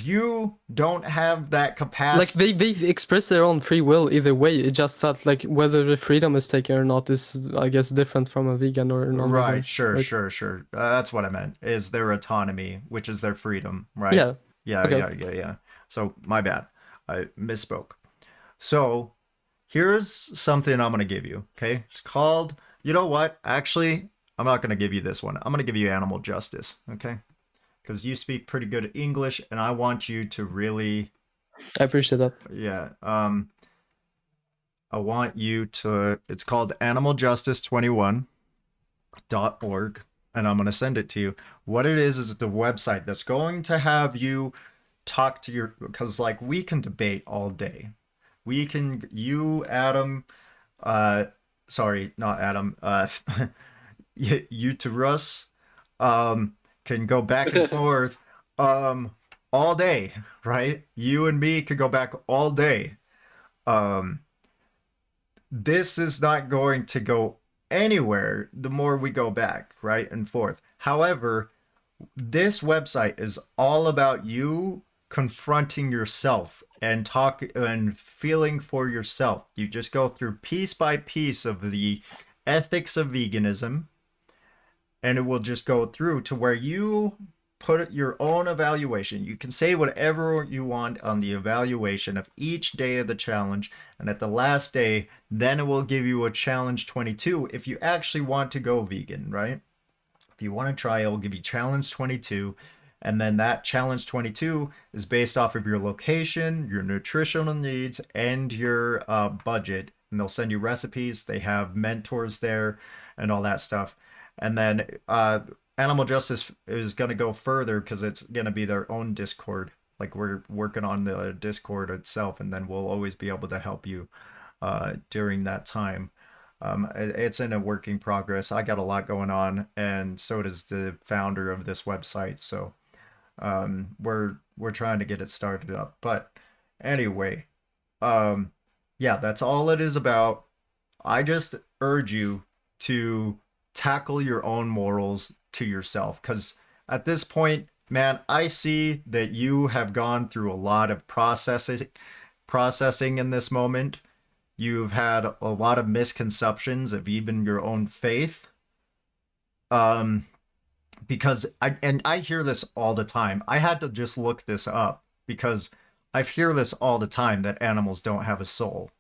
you don't have that capacity. Like they express their own free will either way. It's just that like whether the freedom is taken or not is, I guess, different from a vegan or non-vegan. Right, sure, right? sure. That's what I meant. Is their autonomy, which is their freedom, right? Yeah. Yeah, Okay. yeah. So my bad. I misspoke. So here's something I'm gonna give you. Okay, it's called. You know what? Actually, I'm not gonna give you this one. I'm gonna give you animal justice. Okay. Because you speak pretty good English, and I want you to really... I appreciate that. Yeah. I want you to... It's called animaljustice21.org, and I'm going to send it to you. What it is the website that's going to have you talk to your... Because, like, we can debate all day. We can... You, Adam... sorry, not Adam. You to Russ... can go back and forth all day, right? You and me could go back all day. This is not going to go anywhere, the more we go back, right, and forth. However, this website is all about you confronting yourself and feeling for yourself. You just go through piece by piece of the ethics of veganism, and it will just go through to where you put your own evaluation. You can say whatever you want on the evaluation of each day of the challenge, and at the last day, then it will give you a challenge 22 if you actually want to go vegan, right? If you want to try, it will give you challenge 22, and then that challenge 22 is based off of your location, your nutritional needs, and your budget. And they'll send you recipes. They have mentors there and all that stuff. And then Animal Justice is going to go further because it's going to be their own Discord. Like, we're working on the Discord itself, and then we'll always be able to help you during that time. It's in a working progress. I got a lot going on, and so does the founder of this website. So we're trying to get it started up. But anyway, yeah, that's all it is about. I just urge you to tackle your own morals to yourself, because at this point, man, I see that you have gone through a lot of processing in this moment. You've had a lot of misconceptions of even your own faith. Because I hear this all the time. I had to just look this up because I hear this all the time, that animals don't have a soul.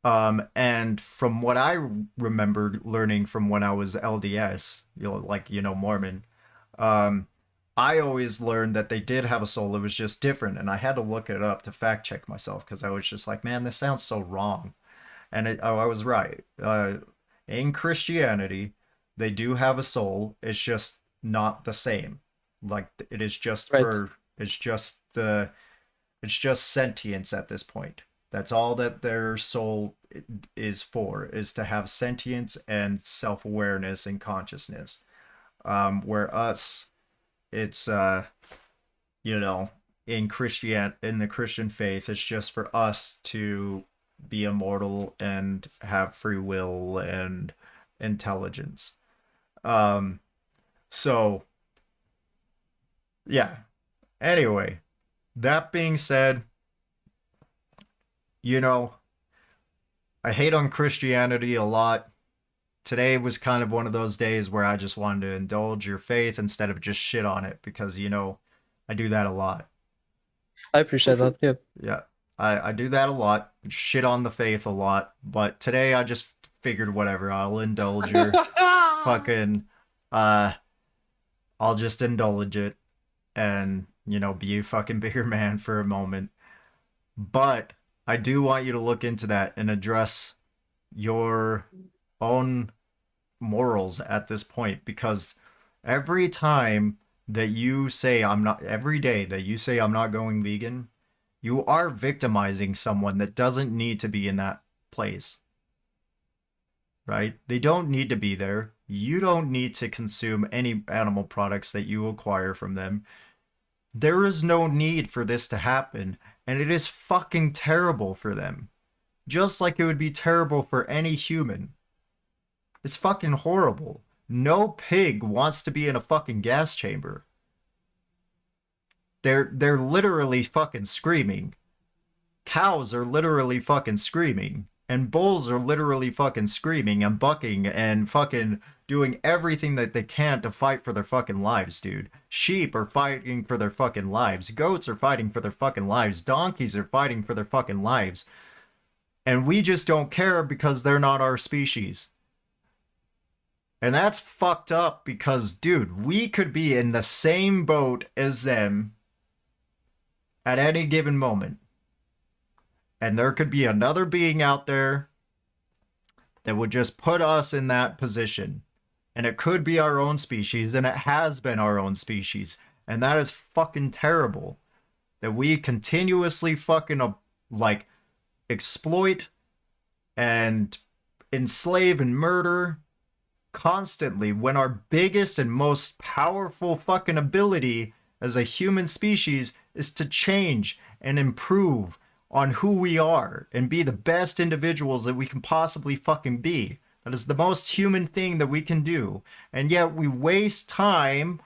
And from what I remember learning from when I was LDS, Mormon, I always learned that they did have a soul. It was just different. And I had to look it up to fact check myself, because I was just like, man, this sounds so wrong. And I was right. In Christianity, they do have a soul. It's just not the same. Like, it is just right. It's just sentience at this point. That's all that their soul is for, is to have sentience and self-awareness and consciousness. Where us, it's in the Christian faith, it's just for us to be immortal and have free will and intelligence. So yeah. Anyway, that being said, I hate on Christianity a lot. Today was kind of one of those days where I just wanted to indulge your faith instead of just shit on it, because, I do that a lot. I appreciate that. Yep. Yeah. I do that a lot. Shit on the faith a lot. But today I just figured, whatever, I'll indulge your fucking... I'll just indulge it and, be a fucking bigger man for a moment. But I do want you to look into that and address your own morals at this point, because every time that you say every day that you say I'm not going vegan, you are victimizing someone that doesn't need to be in that place. Right? They don't need to be there. You don't need to consume any animal products that you acquire from them. There is no need for this to happen, and it is fucking terrible for them. Just like it would be terrible for any human. It's fucking horrible. No pig wants to be in a fucking gas chamber. They're literally fucking screaming. Cows are literally fucking screaming. And bulls are literally fucking screaming and bucking and fucking doing everything that they can to fight for their fucking lives, dude. Sheep are fighting for their fucking lives. Goats are fighting for their fucking lives. Donkeys are fighting for their fucking lives. And we just don't care because they're not our species. And that's fucked up because, dude, we could be in the same boat as them at any given moment. And there could be another being out there that would just put us in that position. And it could be our own species, and it has been our own species. And that is fucking terrible. That we continuously fucking, exploit and enslave and murder constantly, when our biggest and most powerful fucking ability as a human species is to change and improve on who we are and be the best individuals that we can possibly fucking be. That is the most human thing that we can do. And yet we waste time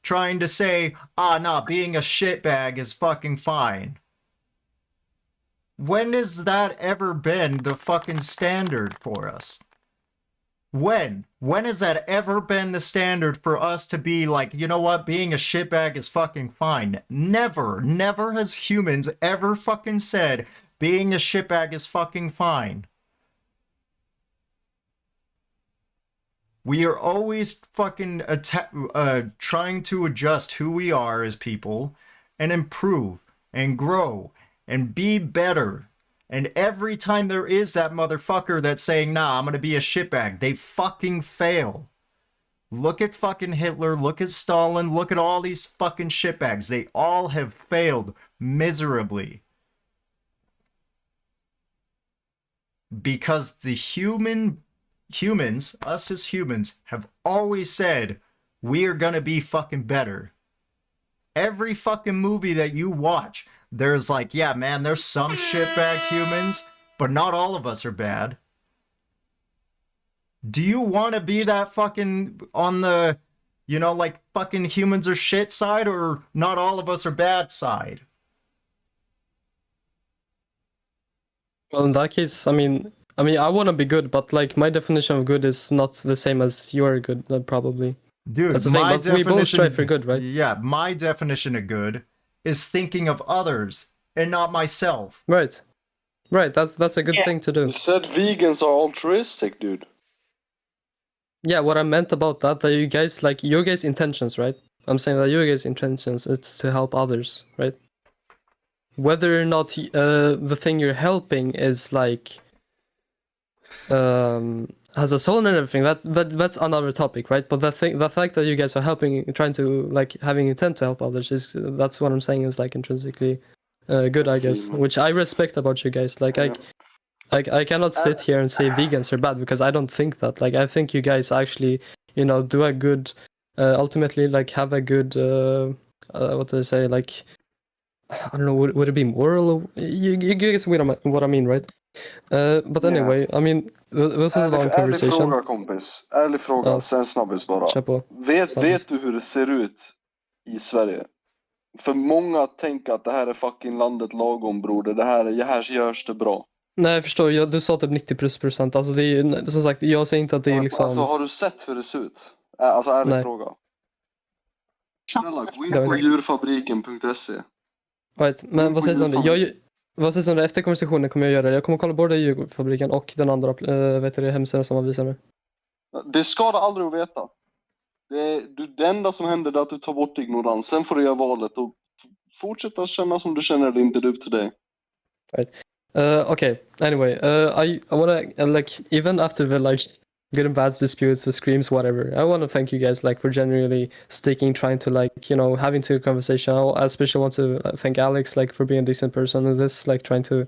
trying to say, nah, being a shitbag is fucking fine. When has that ever been the fucking standard for us? When? When has that ever been the standard for us to be like, you know what, being a shitbag is fucking fine? Never. Never has humans ever fucking said being a shitbag is fucking fine. We are always fucking trying to adjust who we are as people and improve and grow and be better. And every time there is that motherfucker that's saying, nah, I'm gonna be a shitbag, they fucking fail. Look at fucking Hitler, look at Stalin, look at all these fucking shitbags. They all have failed miserably. Because the humans, us as humans, have always said, we are gonna be fucking better. Every fucking movie that you watch, there's like, yeah, man, there's some shitbag humans, but not all of us are bad. Do you want to be that fucking on the, you know, like fucking humans are shit side, or not all of us are bad side? Well, in that case, I mean, I want to be good, but like my definition of good is not the same as your good, probably. Dude, that's the thing. my But definition, we both strive for good, right? Yeah, my definition of good is thinking of others and not myself. Right. Right, that's a good thing to do. You said vegans are altruistic, dude. Yeah, what I meant about that you guys, like, your guys' intentions, right? I'm saying that your guys' intentions is to help others, right? Whether or not the thing you're helping is like has a soul and everything, that's another topic, right? But the fact that you guys are helping, trying to like having intent to help others, that's what I'm saying is like intrinsically good, I guess, which I respect about you guys. Like I cannot sit here and say vegans are bad, because I don't think that. Like, I think you guys actually, you know, do a good, ultimately, like, have a good, what do I say, like, I don't know, would it be moral? You guys what I mean, right? But anyway, I mean, this is a long conversation. Ärlig fråga, kompis. Ärlig fråga, sen snabbis bara. Vet du hur det ser ut i Sverige? För många tänker att det här är fucking landet lagom, broder. Det här görs det bra. Nej, jag förstår. Du sa typ 90%. Alltså det är ju, som sagt, jag säger inte att det är liksom... Alltså, har du sett hur det ser ut? Alltså, ärlig fråga. Snälla, gå in på djurfabriken.se. Right. Men vad sägs om det? Vad sägs om det? Efter konversationen kommer jag göra det. Jag kommer kolla både djurfabriken och den andra hemsidan som man visar nu. Det ska du aldrig veta. Det enda som händer är att du tar bort ignorans. Sen får du göra valet och fortsätta känna som du känner, det inte är upp till dig. Right. Okay. Anyway, I wanna like, even after the like good and bad disputes, the screams, whatever, I want to thank you guys like for genuinely sticking, trying to like, you know, having to a conversation. I especially want to thank Alex like for being a decent person in this, like trying to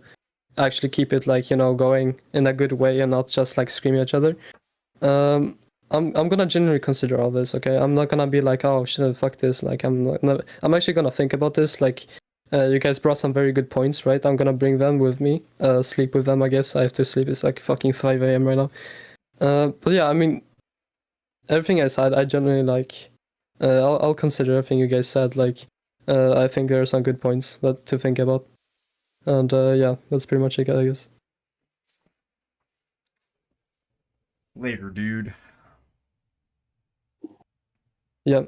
actually keep it like, you know, going in a good way and not just like screaming at each other. I'm gonna genuinely consider all this. Okay, I'm not gonna be like, oh shit, fuck this. Like I'm actually gonna think about this. Like. You guys brought some very good points, right? I'm gonna bring them with me. Sleep with them, I guess. I have to sleep. It's like fucking 5 a.m. right now. But yeah, I mean, everything I said, I generally like. I'll consider everything you guys said. Like, I think there are some good points to think about. And yeah, that's pretty much it, I guess. Later, dude. Yeah.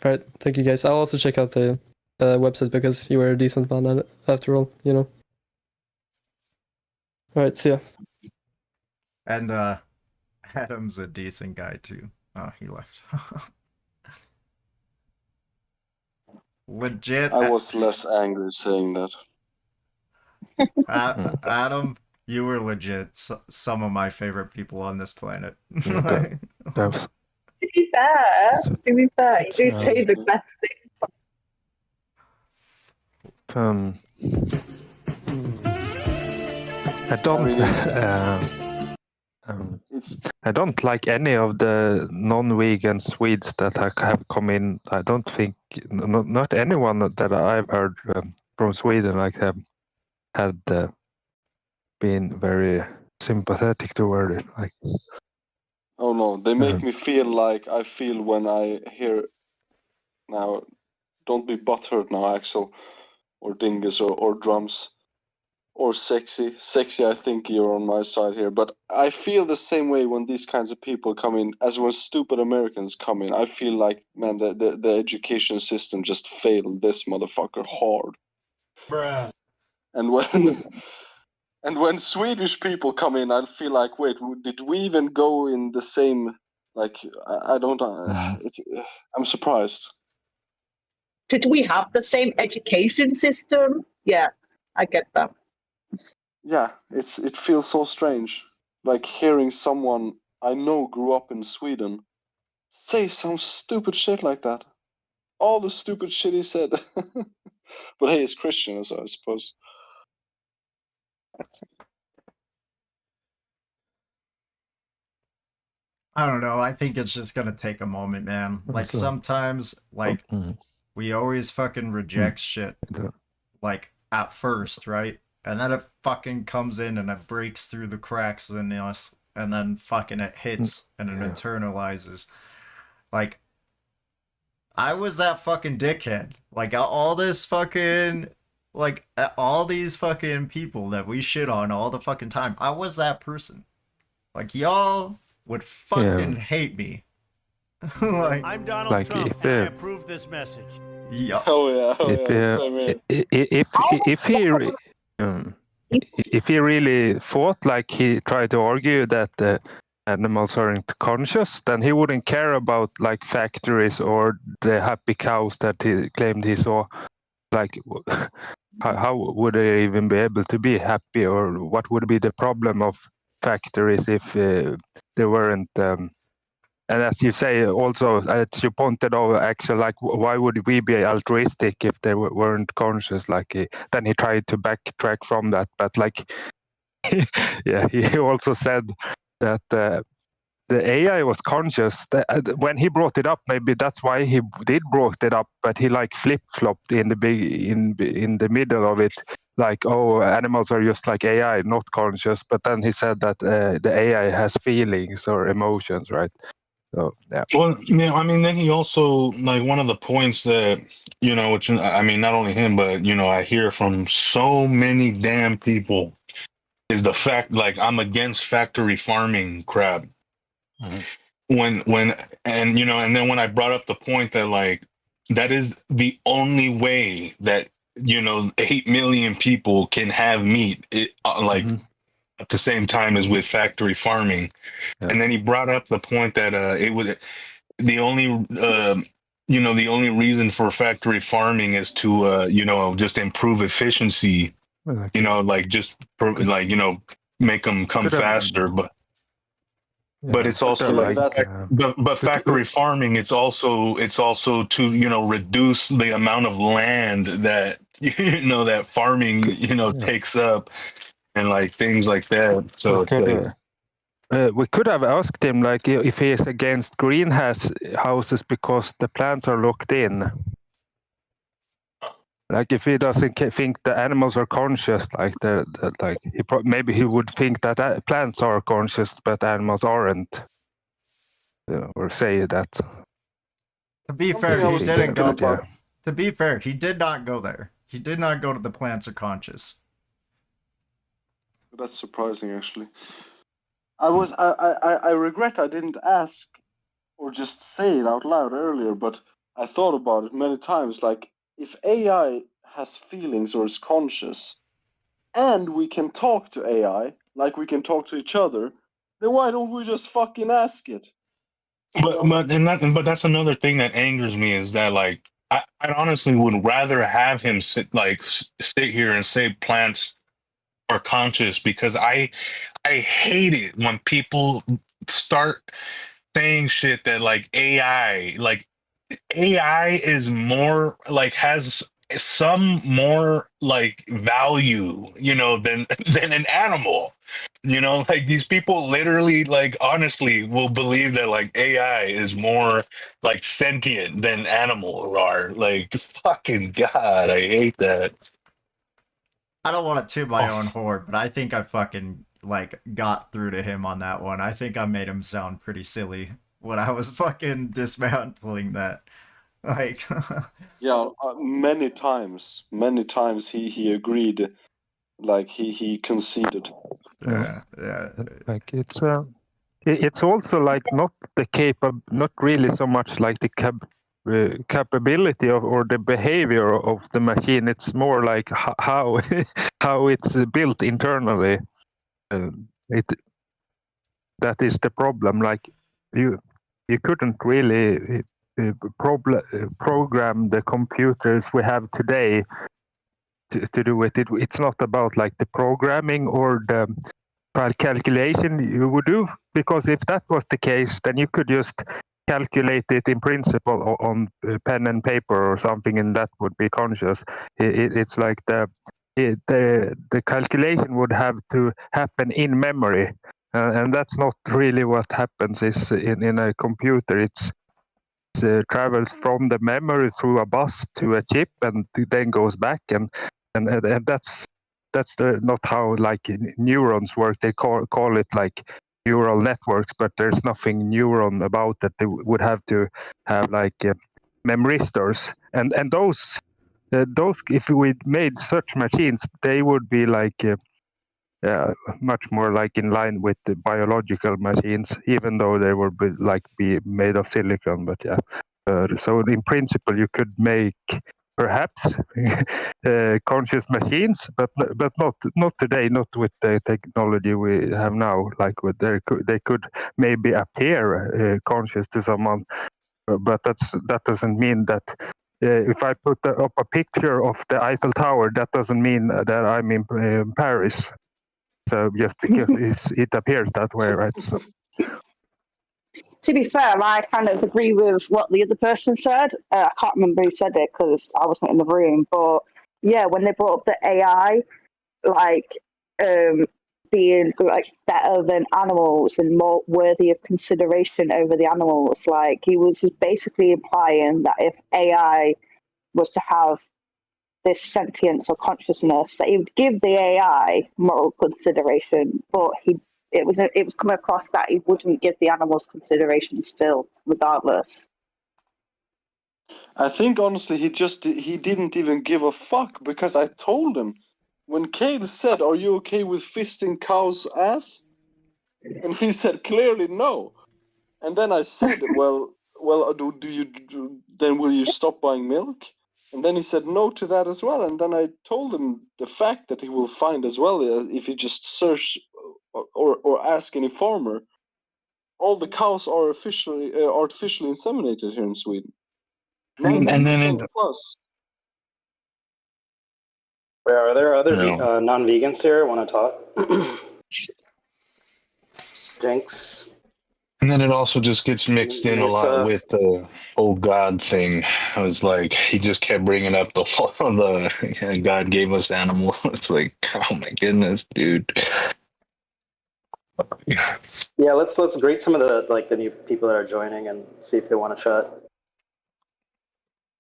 All right. Thank you, guys. I'll also check out the website, because you were a decent man at it, after all, you know. All right, see ya. And Adam's a decent guy too. Oh, he left. Legit. I was less angry saying that. Adam, you were legit some of my favorite people on this planet. To be fair, you do say the best things. I don't like any of the non-vegan Swedes that have come in. I don't think not anyone that I've heard from Sweden like have had been very sympathetic toward it. Like, Oh no, they make me feel like I feel when I hear. Now, don't be butthurt now, Axel, or Dingus, or drums, or Sexy. Sexy, I think you're on my side here, but I feel the same way when these kinds of people come in, as when stupid Americans come in. I feel like, man, the education system just failed this motherfucker hard. Bruh. And when and when Swedish people come in, I feel like, wait, did we even go in the same? Like, I don't. I'm surprised. Did we have the same education system? Yeah, I get that. Yeah, it feels so strange, like hearing someone I know grew up in Sweden say some stupid shit like that. All the stupid shit he said. But hey, he's Christian, so I suppose. I don't know. I think it's just gonna take a moment, man. Like So- sometimes, like we always fucking reject shit, like at first, right? And then it fucking comes in and it breaks through the cracks in us, and then fucking it hits and it internalizes. Like, I was that fucking dickhead. Like all this fucking, like all these fucking people that we shit on all the fucking time. I was that person. Like y'all would fucking hate me. Like, I'm Donald Like, Trump, if, and I approve this message. yeah. Oh yeah, same here. If he really thought, like he tried to argue that the animals aren't conscious, then he wouldn't care about like factories or the happy cows that he claimed he saw. Like, how would they even be able to be happy, or what would be the problem of factories if they weren't? And as you say, also, as you pointed out, Axel, like, why would we be altruistic if they weren't conscious? Like, then he tried to backtrack from that, but like, yeah, he also said that the AI was conscious. When he brought it up, maybe that's why he did brought it up, but he like flip flopped in the middle of it, like, oh, animals are just like AI, not conscious. But then he said that the AI has feelings or emotions, right? So yeah. Well, yeah, I mean, then he also, like, one of the points that, which, I mean, not only him, but, I hear from so many damn people is the fact, like, I'm against factory farming crap. And then when I brought up the point that, like, that is the only way that, 8 million people can have meat, at the same time as with factory farming. And then he brought up the point that it was the only the only reason for factory farming is to just improve efficiency, like just make them come faster, but it's also like but factory farming, it's also to reduce the amount of land that that farming takes up, and like things like that. So it's like, we could have asked him, like, if he is against greenhouses because the plants are locked in. Like, if he doesn't think the animals are conscious, like maybe he would think that plants are conscious but animals aren't, or say that. To be fair, he didn't go. To be fair, he did not go there. He did not go to the plants are conscious. That's surprising, actually. I regret I didn't ask or just say it out loud earlier, but I thought about it many times. Like, if AI has feelings or is conscious, and we can talk to AI like we can talk to each other, then why don't we just fucking ask it? But that's another thing that angers me, is that, like, I honestly would rather have him sit here and say plants are conscious, because I hate it when people start saying shit that, like, AI is more, like, has some more, like, value, than an animal. Like, these people literally, like, honestly will believe that, like, AI is more, like, sentient than animals are. Like, fucking God, I hate that. I don't want to toot my own horn, but I think I fucking like got through to him on that one. I think I made him sound pretty silly when I was fucking dismantling that. Like, Yeah, many times he agreed, like he conceded. yeah. Like it's also like not really so much like the capability of or the behavior of the machine. It's more like how how it's built internally. That is the problem. Like you couldn't really program the computers we have today to do it. It's not about like the programming or the calculation you would do, because if that was the case, then you could just calculate it in principle on pen and paper or something, and that would be conscious. It's like the calculation would have to happen in memory, and that's not really what happens. Is in a computer, it's travels from the memory through a bus to a chip and then goes back, and that's not how like neurons work. They call it like neural networks, but there's nothing neuron about that. They would have to have like memristors, and those if we made such machines, they would be like much more like in line with the biological machines, even though they would be made of silicon. But yeah, so in principle you could make perhaps conscious machines, but not today, not with the technology we have now. Like they could maybe appear conscious to someone, but that doesn't mean that. If I put up a picture of the Eiffel Tower, that doesn't mean that I'm in Paris. So just because it appears that way, right? So. To be fair, I kind of agree with what the other person said. I can't remember who said it because I wasn't in the room. But yeah, when they brought up the AI, like being like better than animals and more worthy of consideration over the animals, like he was basically implying that if AI was to have this sentience or consciousness, that he would give the AI moral consideration, but it was coming across that he wouldn't give the animals consideration still, regardless. I think honestly he didn't even give a fuck, because I told him when Cale said, "Are you okay with fisting cow's ass?" and he said clearly no. And then I said, well, then will you stop buying milk? And then he said no to that as well. And then I told him the fact that he will find as well, if he just search or ask any farmer, all the cows are artificially inseminated here in Sweden. 90% plus. Are there other non-vegans here want to talk? Jinx. And then it also just gets mixed in a lot with the whole God thing. I was like, he just kept bringing up the God gave us animals. It's like, oh my goodness, dude. Yeah, let's greet some of the new people that are joining and see if they want to chat.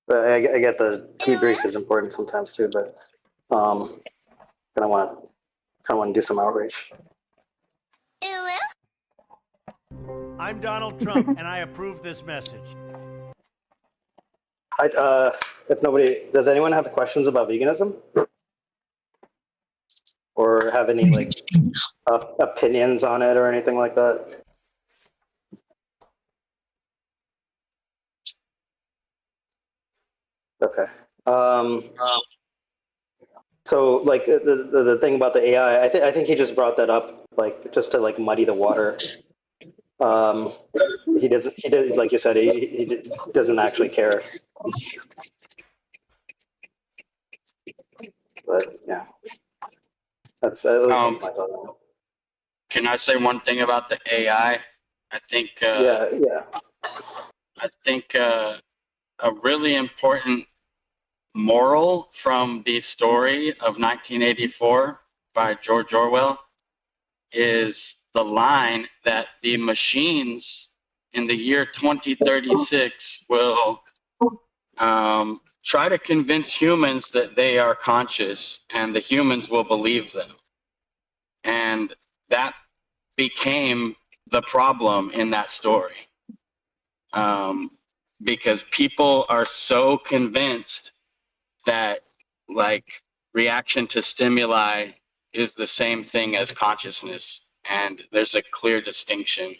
But I get the debrief is important sometimes too, but kind of want to do some outreach. I'm Donald Trump, and I approve this message. If nobody, does anyone have questions about veganism, or have any like opinions on it or anything like that? Okay. So like the thing about the AI, I think he just brought that up like just to like muddy the water. He does like you said, he doesn't actually care. But yeah, that's my thought. Can I say one thing about the AI? I think I think a really important moral from the story of 1984 by George Orwell is the line that the machines in the year 2036 will try to convince humans that they are conscious, and the humans will believe them. And that became the problem in that story. Because people are so convinced that like reaction to stimuli is the same thing as consciousness, and there's a clear distinction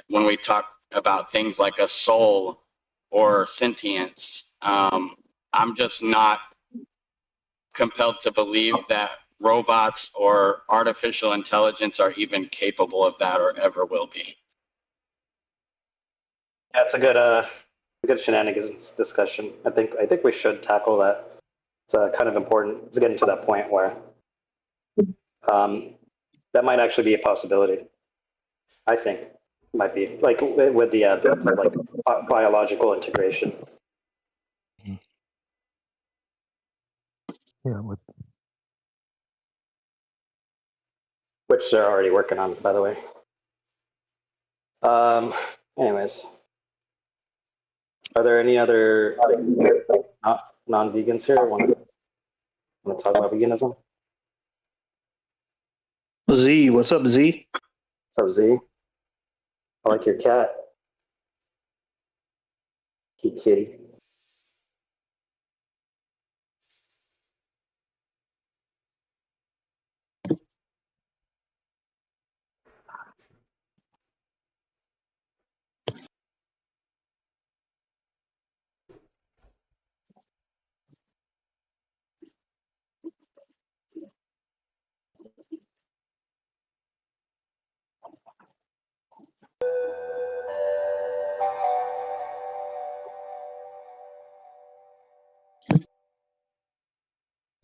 when we talk about things like a soul or sentience. I'm just not compelled to believe that robots or artificial intelligence are even capable of that or ever will be. That's a good shenanigans discussion. I think we should tackle that. It's kind of important. It's getting to that point where that might actually be a possibility. I think might be like with the like biological integration. Yeah, Which they're already working on, by the way. Anyways, are there any other non-vegans here? Want to talk about veganism? Z, what's up, Z? What's up, Z? I like your cat. Cute kitty.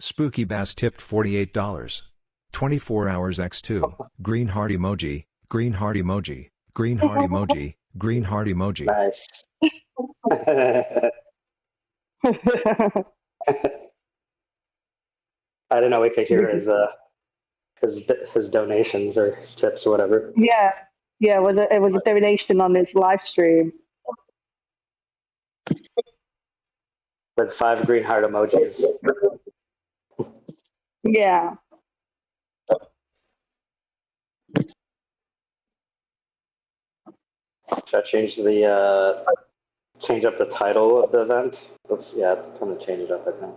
Spooky Bass tipped $48. 24 hours x2. Green heart emoji. Green heart emoji. Green heart emoji. Green heart emoji. Nice. I don't know. We could hear his donations or his tips or whatever. Yeah, it was a donation on his live stream. With 5 green heart emojis. Yeah. Should I change change up the title of the event? It's time to change it up, I think.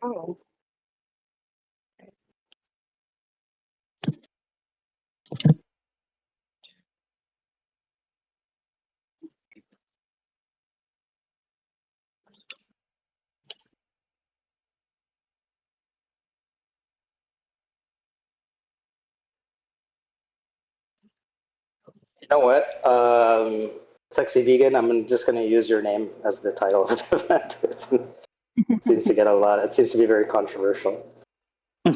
Oh. You know what? Sexy Vegan, I'm just going to use your name as the title of the event. It seems to get a lot. It seems to be very controversial. I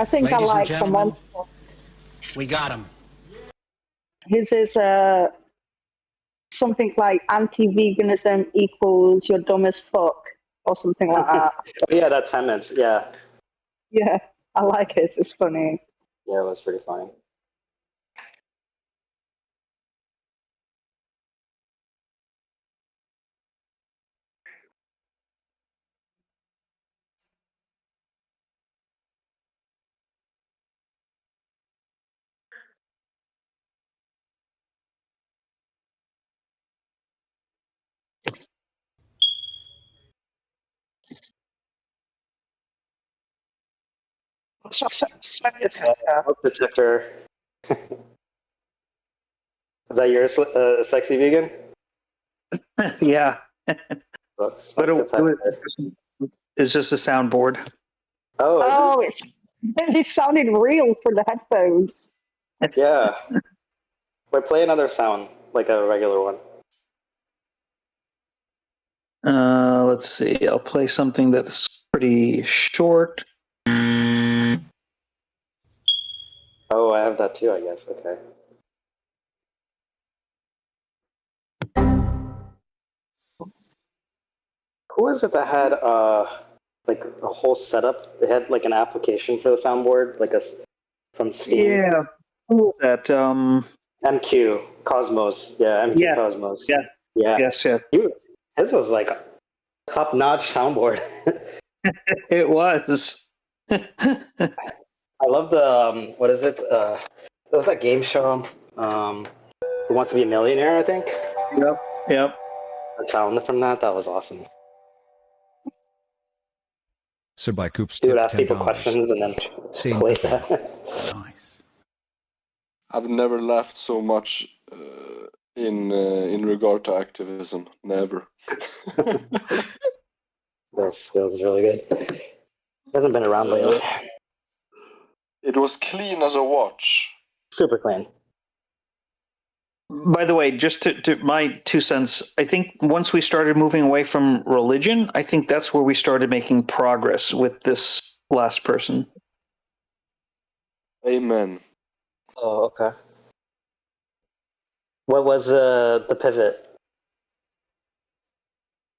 think I Ladies and like the gentlemen, monster. we got him. His is something like anti-veganism equals you're dumb as fuck or something like that. Oh, yeah, that's Hammond's. Yeah. Yeah, I like it. It's funny. Yeah, it was pretty funny. Smoke detector. Smoke detector. Is that yours, Sexy Vegan? Yeah. But it's just a soundboard. Oh, it sounded real for the headphones. Yeah. Wait, play another sound, like a regular one. Let's see. I'll play something that's pretty short. Oh, I have that too, I guess. Okay. Who was it that had like a whole setup? They had like an application for the soundboard, like from Steam. Yeah. Who was that? MQ Cosmos. Yeah, MQ Yes. Cosmos. Yes. Yeah. Yes. Yes. His was like top-notch soundboard. It was. I love the what is it? It was that game show. Who Wants to Be a Millionaire? I think. Yep. Yep. The sound from that was awesome. Sabai Coops He would tip ask people $10. questions and then Same play thing. that. I've never laughed so much in regard to activism. Never. That was really good. Hasn't been around lately. It was clean as a watch. Super clean. By the way, just to my 2 cents, I think once we started moving away from religion, I think that's where we started making progress with this last person. Amen. Oh, okay. What was the pivot?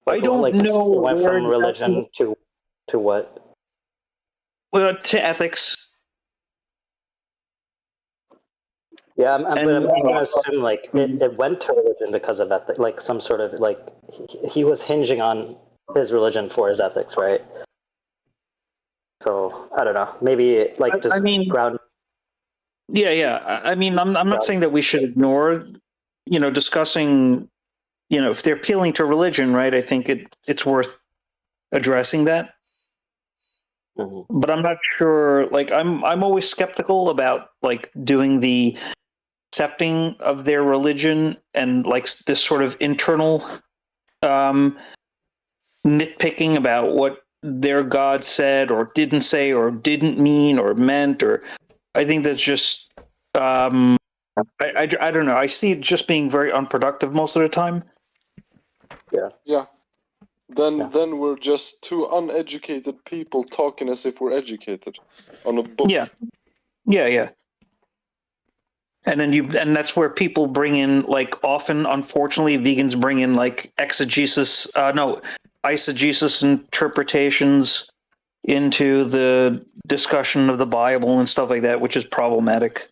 I don't know. It went from religion to what? Well, to ethics. Yeah, I'm gonna assume like it went to religion because of ethics, like some sort of like he was hinging on his religion for his ethics, right? So I don't know, maybe like just ground. Yeah. I mean, I'm not saying that we should ignore, discussing, if they're appealing to religion, right? I think it's worth addressing that. Mm-hmm. But I'm not sure. Like, I'm always skeptical about like doing the accepting of their religion and like this sort of internal nitpicking about what their God said or didn't say or didn't mean or meant, or I think that's just I don't know. I see it just being very unproductive most of the time. Yeah. Then we're just two uneducated people talking as if we're educated on a book. Yeah. And then that's where people bring in, like, often, unfortunately, vegans bring in like eisegesis interpretations into the discussion of the Bible and stuff like that, which is problematic.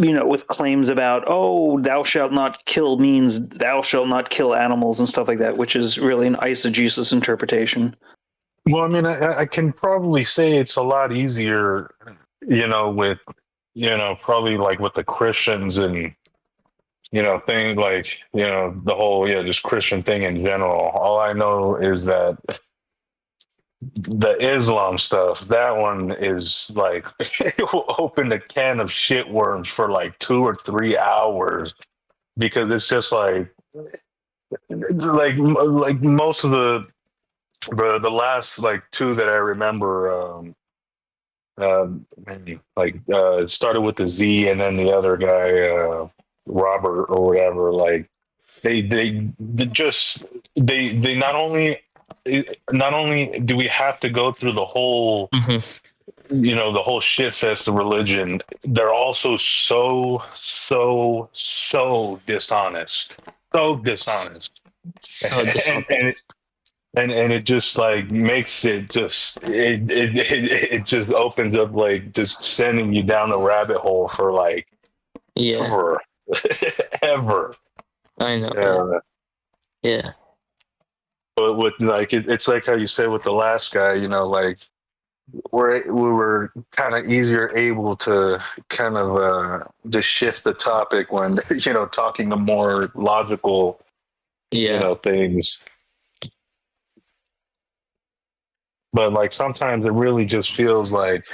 With claims about, thou shalt not kill means thou shalt not kill animals and stuff like that, which is really an eisegesis interpretation. Well, I mean, I can probably say it's a lot easier, with, probably like with the Christians and, thing like, the whole, just Christian thing in general. All I know is that the Islam stuff, that one is like, it will open a can of shit worms for like 2 or 3 hours because it's just like most of the last like 2 that I remember, it started with the Z and then the other guy, Robert or whatever. Like they not only do we have to go through the whole, the whole shit fest of religion, they're also so dishonest, and it just like makes it just it just opens up like just sending you down the rabbit hole for like ever. I know. Yeah. But with like it's like how you said with the last guy, like we were kind of easier able to kind of just shift the topic when talking the more logical things. But like sometimes it really just feels like,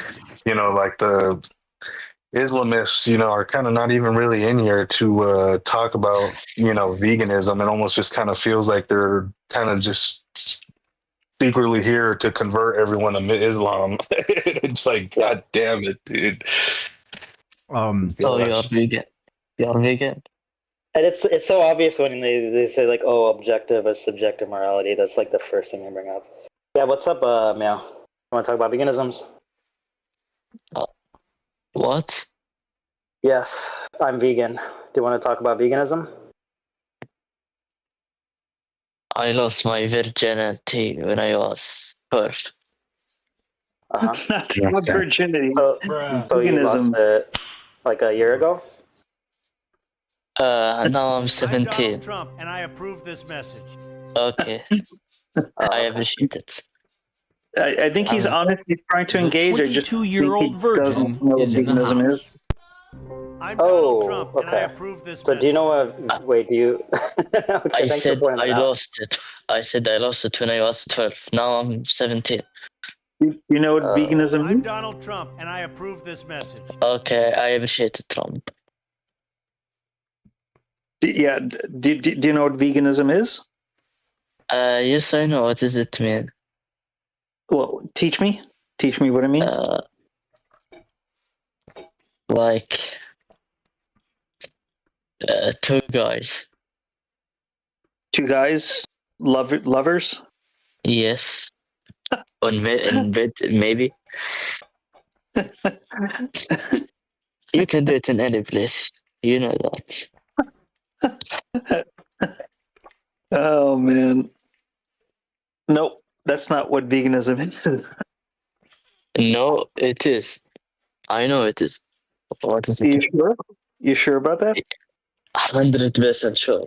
like the Islamists, are kind of not even really in here to talk about, veganism. It almost just kind of feels like they're kind of just secretly here to convert everyone to Islam. It's like, God damn it, dude. So you're vegan. You're vegan. And it's so obvious when they say like, objective is subjective morality. That's like the first thing they bring up. Yeah, what's up, Meow? You want to talk about veganisms? What? Yes, I'm vegan. Do you want to talk about veganism? I lost my virginity when I was 12. Not virginity. So you lost Veganism. it like a year ago? Now I'm I'm 17. Donald Trump, and I approve this message. Okay. I appreciate it. I think he's honestly trying to engage. I just think he 22-year-old virgin doesn't know what is in the veganism house. is. I'm Donald Trump, Oh, and I okay. approve this So do you message. know what? Wait, do you? Okay, I thanks for said pointing I that out. lost it. I said I lost it when I was 12. Now I'm 17. You know what veganism I'm is? Donald Trump, and I approve this message. Okay, I appreciate it, Trump. Do you know what veganism is? Yes, I know. What does it mean? Well, teach me. Teach me what it means. Like two guys. Two guys, lovers. Yes. In bed, maybe. You can do it in any place. You know that. Oh man. Nope, that's not what veganism is. No, it is. I know it is. What is it? You sure? You sure about that? 100% sure.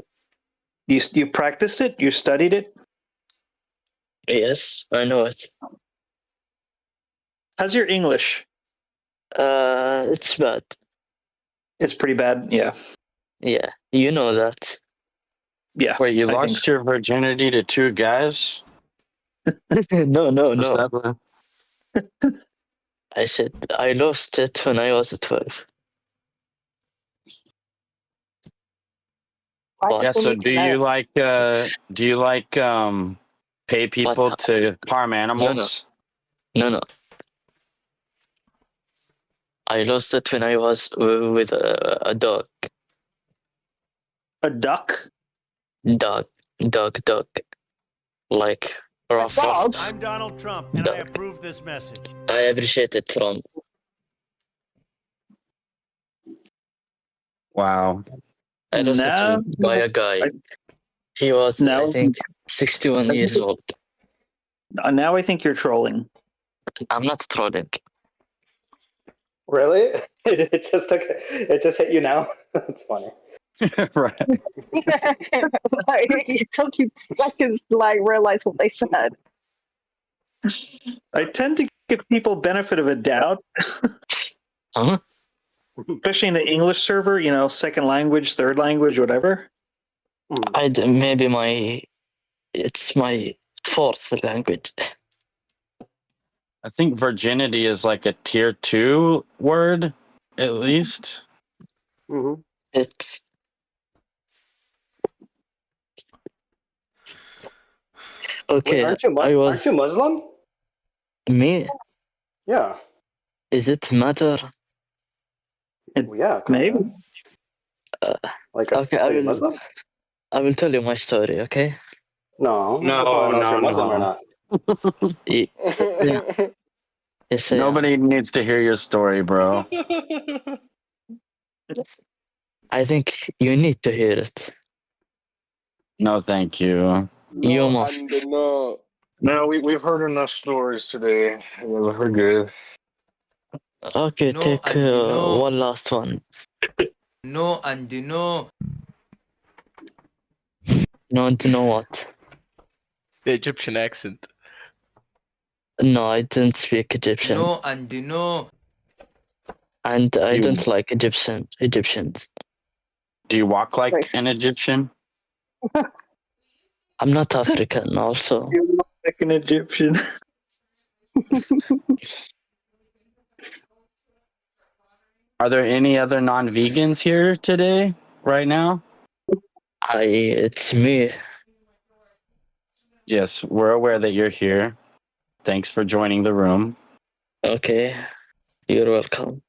You practiced it? You studied it? Yes, I know it. How's your English? It's bad. It's pretty bad, yeah. Yeah, you know that. Yeah. Wait, you I lost think your virginity to two guys? No. Was that the- I said I lost it when I was 12. Yeah, so do you like pay people to harm animals? No. I lost it when I was with a dog. A duck? Dog. Like rough. I'm Donald Trump, and I approve this message. I appreciate it, Trump. Wow. I lost it by a guy. He was, I think, 61 years old. Now I think you're trolling. I'm not trolling. Really? It just hit you now. That's funny. Right. It took you seconds to realize what they said. I tend to give people benefit of a doubt. Uh-huh. Especially in the English server, second language, third language, whatever. Maybe it's my fourth language. I think virginity is like a tier 2 word, at least. Mm-hmm. It's okay. Wait, aren't you Muslim? Me? Yeah. Is it matter? Yeah. Maybe. Okay, are you Muslim? I will tell you my story. Okay. No. I just want to know if you're Muslim or not. Yeah. Yes, Nobody needs to hear your story, bro. I think you need to hear it. No, thank you. You must. No, we've heard enough stories today. We're good. Okay, take one last one. No, and no. No, and know what? The Egyptian accent. No, I didn't speak Egyptian. No, and no. And I don't like Egyptians. Do you walk like an Egyptian? I'm not African, also. You look like an Egyptian. Are there any other non-vegans here today, right now? It's me. Yes, we're aware that you're here. Thanks for joining the room. Okay, you're welcome.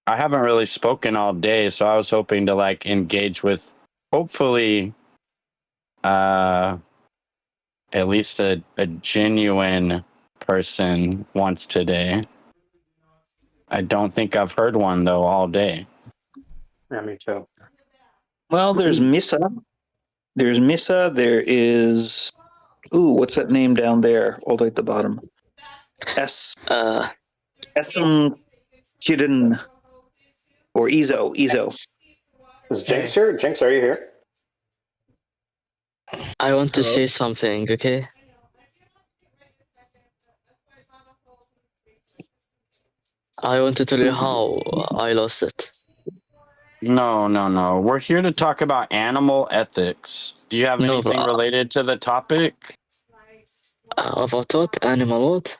I haven't really spoken all day, so I was hoping to engage with hopefully at least a genuine person once today. I don't think I've heard one though all day. Yeah, me too. Well, there's Misa. There's Misa. There is. Ooh, what's that name down there? All the way at the bottom. Esum Kirin. Or Ezo. Is Jinx here? Jinx, are you here? I want to Hello? say something, okay? I want to tell you how I lost it. No. We're here to talk about animal ethics. Do you have No, anything but, related to the topic? About what? Animal what?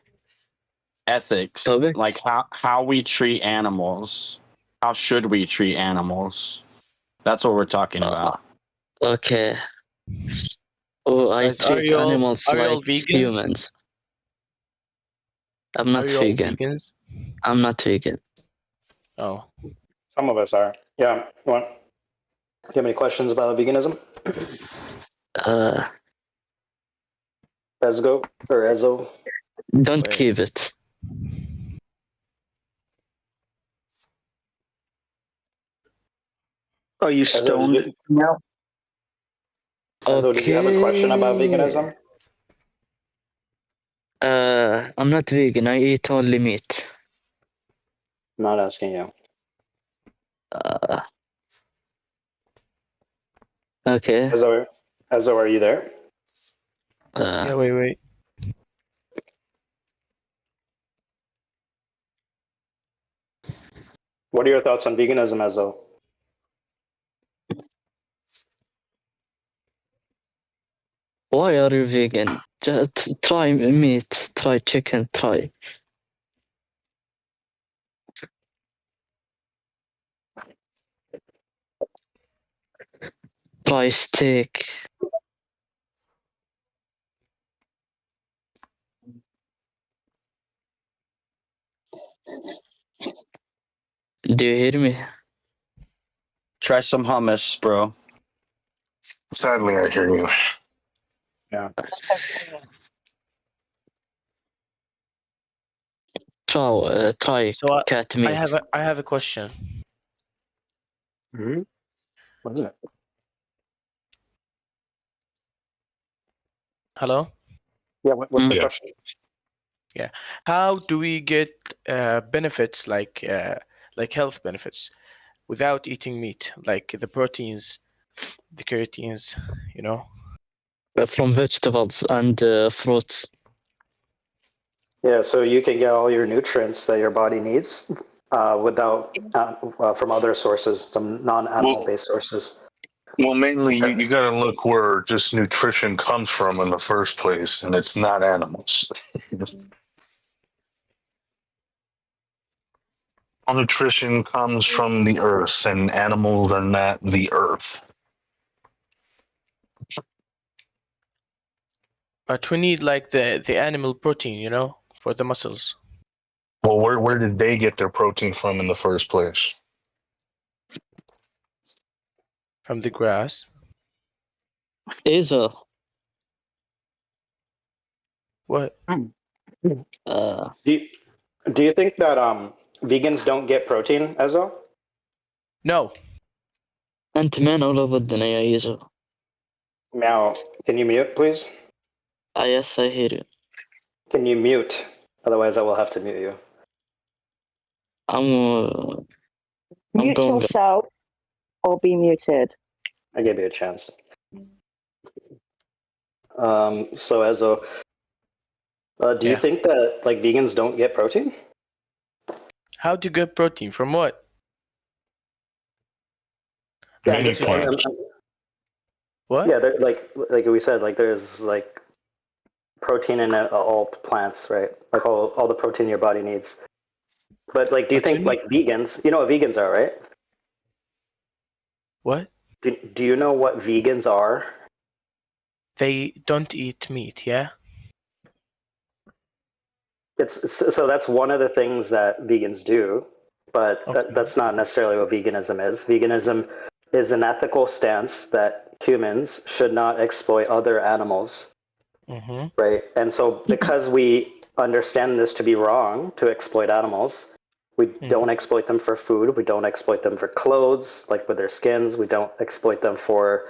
Ethics. Topic? Like how we treat animals. How should we treat animals? That's what we're talking about. Okay. Oh, I Guys, are treat you all animals like vegans? humans. I'm not Are you all vegan. vegans? I'm not vegan. Oh. Some of us are. Yeah. Do you have any questions about veganism? Ezgo or Ezo? Don't keep it. Are you stoned now? Ezo, did you have a question about veganism? I'm not vegan. I eat only meat. I'm not asking you. Okay. Ezo, are you there? Yeah, wait. What are your thoughts on veganism, Ezo? Why are you vegan? Just try meat, try chicken, try. Try steak. Do you hear me? Try some hummus, bro. Sadly, I hear you. Yeah. Try So cat meat. I have a question. Mm-hmm. What is it? Hello? Yeah, what's the question? Yeah. How do we get benefits like health benefits without eating meat, like the proteins, the keratins, you know? From vegetables and fruits. Yeah, so you can get all your nutrients that your body needs without from other sources, some non-animal based sources. Well, mainly you got to look where just nutrition comes from in the first place, and it's not animals. All nutrition comes from the earth, and animals are not the earth. But we need like the animal protein, you know, for the muscles. Well, where did they get their protein from in the first place? From the grass. Asia. What? Do you think that vegans don't get protein, Ezo? No. أنت من أولى ضدنا يا إيزو. Now, can you mute, please? Yes, I hear you. Can you mute? Otherwise, I will have to mute you. I'm Mute going. yourself or be muted. I gave you a chance. So Ezo, do you think that like vegans don't get protein? How do you get protein? From what? Yeah, Many plants. What? Yeah, like we said, like there's like protein in all plants, right? Like all the protein your body needs. But like, do you think like vegans? You know what vegans are, right? What? Do you know what vegans are? They don't eat meat, yeah? So that's one of the things that vegans do, but that's not necessarily what veganism is. Veganism is an ethical stance that humans should not exploit other animals, right? And so because we understand this to be wrong to exploit animals, We don't exploit them for food. We don't exploit them for clothes, like with their skins. We don't exploit them for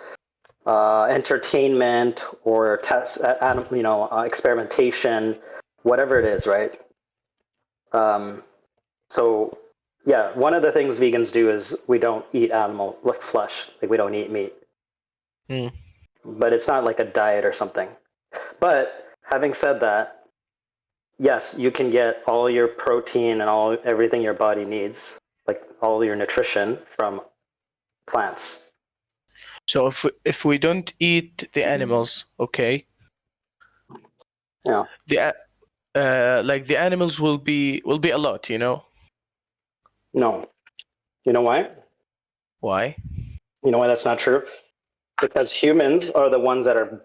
entertainment or test, experimentation, whatever it is, right? So, yeah, one of the things vegans do is we don't eat animal flesh, like we don't eat meat. But it's not like a diet or something. But having said that, yes, you can get all your protein and everything your body needs, like all your nutrition from plants. So if we don't eat the animals, okay. Yeah. The animals will be a lot, you know. No. You know why? Why? You know why that's not true? Because humans are the ones that are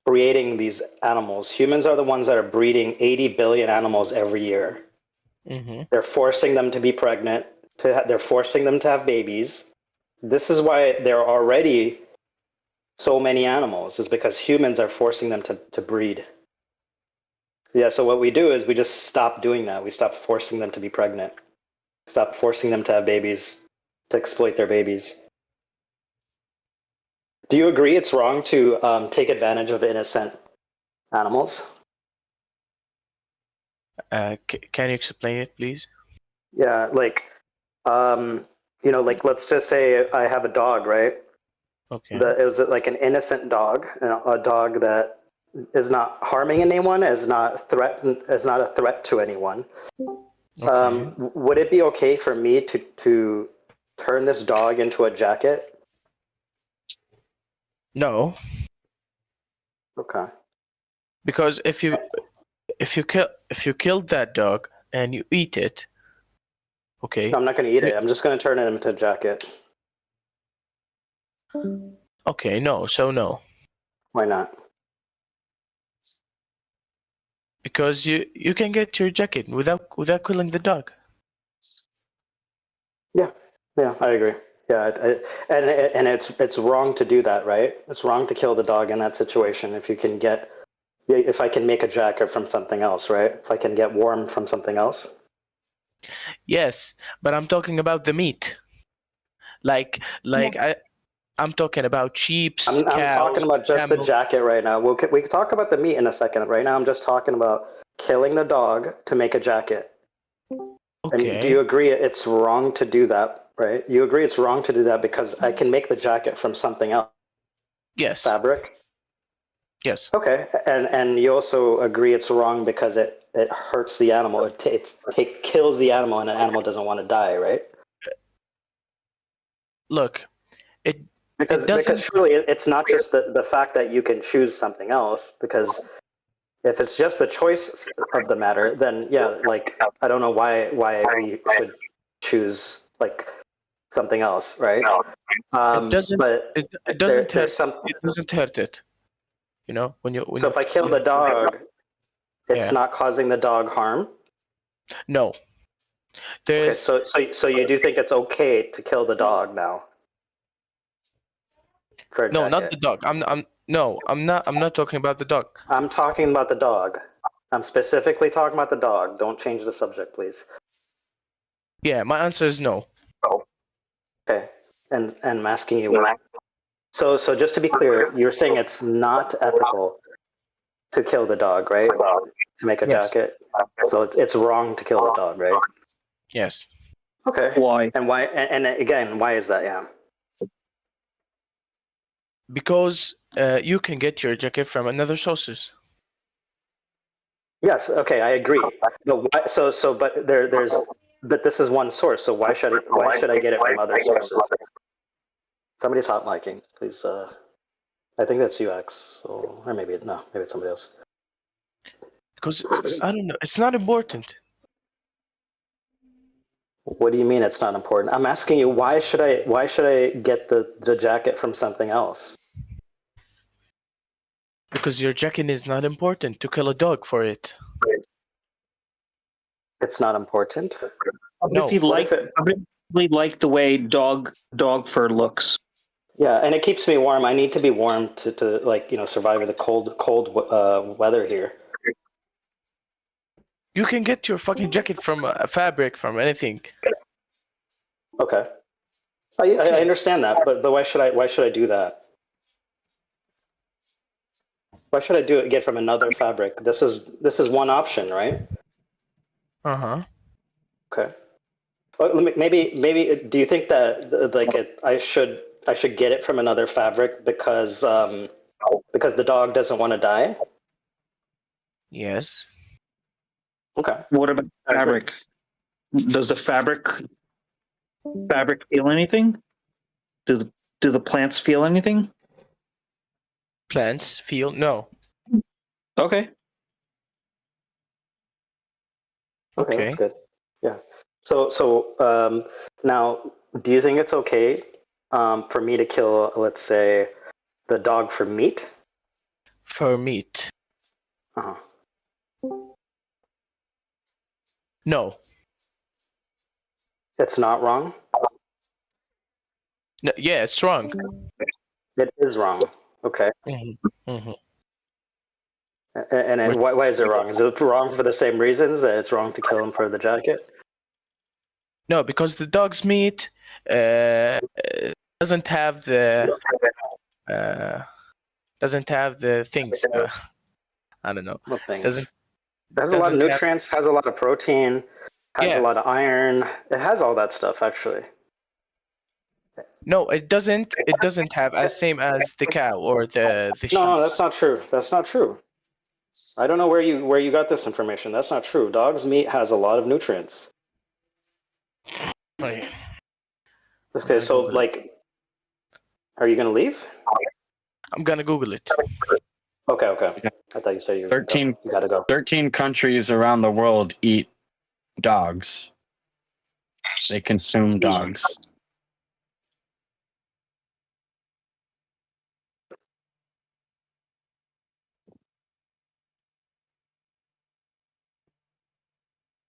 creating these animals. Humans are the ones that are breeding 80 billion animals every year. They're forcing them to be pregnant. They're forcing them to have babies. This is why there are already so many animals, is because humans are forcing them to breed. Yeah, so what we do is we just stop doing that. We stop forcing them to be pregnant. Stop forcing them to have babies, to exploit their babies. Do you agree it's wrong to take advantage of innocent animals? Can you explain it, please? Yeah, like, like let's just say I have a dog, right? Okay. It was like an innocent dog, a dog that is not harming anyone, is not a threat to anyone. Okay. Would it be okay for me to turn this dog into a jacket? No. Okay. Because if you killed that dog and you eat it, okay. No, I'm not going to eat it. I'm just going to turn it into a jacket. Okay, no. Why not? Because you can get your jacket without killing the dog. Yeah, I agree. Yeah, and it's wrong to do that, right? It's wrong to kill the dog in that situation. If I can make a jacket from something else, right? If I can get warm from something else. Yes, but I'm talking about the meat. I'm talking about sheep, I'm cows, talking about just the camels. jacket right now. We can talk about the meat in a second. Right now, I'm just talking about killing the dog to make a jacket. Okay. And do you agree it's wrong to do that, right? You agree it's wrong to do that because I can make the jacket from something else. Yes. Fabric? Yes. Okay. And you also agree it's wrong because it hurts the animal. It kills the animal and the animal doesn't want to die, right? Look, because surely it's not just the fact that you can choose something else, because if it's just the choice of the matter, then yeah, like I don't know why we should choose like something else, right? It doesn't. But It doesn't hurt. It doesn't hurt it. You know, so if I kill the dog, it's not causing the dog harm. No. Okay, so you do think it's okay to kill the dog now? No, not the dog. I'm not talking about the dog. I'm talking about the dog. I'm specifically talking about the dog. Don't change the subject, please. Yeah, my answer is no. Okay, and I'm asking you why. So just to be clear, you're saying it's not ethical to kill the dog, right? To make a jacket. So it's wrong to kill the dog, right? Yes. Okay. Why? And why? And again, why is that? Yeah. Because you can get your jacket from another sources. Yes. Okay, I agree. But why, but this is one source. So why should I get it from other sources? Somebody's hot micing, please. I think that's UX, or maybe it's somebody else. Because I don't know, it's not important. What do you mean it's not important? I'm asking you why should I get the jacket from something else? Because your jacket is not important to kill a dog for it. It's not important. No. If you really like the way dog fur looks. Yeah, and it keeps me warm. I need to be warm to survive the cold weather here. You can get your fucking jacket from a fabric from anything. Okay. I understand that, but why should I do that? Why should I get from another fabric? This is one option, right? Uh-huh. Okay. Well, maybe do you think that I should get it from another fabric because the dog doesn't want to die? Yes. Okay. What about fabric? Does the fabric feel anything? Do the plants feel anything? Plants feel no. Okay, Okay. that's good. Yeah. So now, do you think it's okay for me to kill, let's say, the dog for meat? For meat. Uh-huh. No. It's not wrong? No, yeah, it's wrong. It is wrong. Okay. Mm-hmm. And why is it wrong? Is it wrong for the same reasons that it's wrong to kill him for the jacket? No, because the dog's meat doesn't have the things. I don't know. What things? Doesn't. It has a lot of doesn't have- nutrients, has a lot of protein, has a lot of iron. It has all that stuff, actually. No, it doesn't. It doesn't have as same as the cow or the sheep. No, that's not true. That's not true. I don't know where you got this information. That's not true. Dog's meat has a lot of nutrients. Right. Okay, so like, are you gonna leave? I'm gonna Google it. Okay. I thought you said you 13, you gotta go. 13 countries around the world eat dogs. They consume dogs.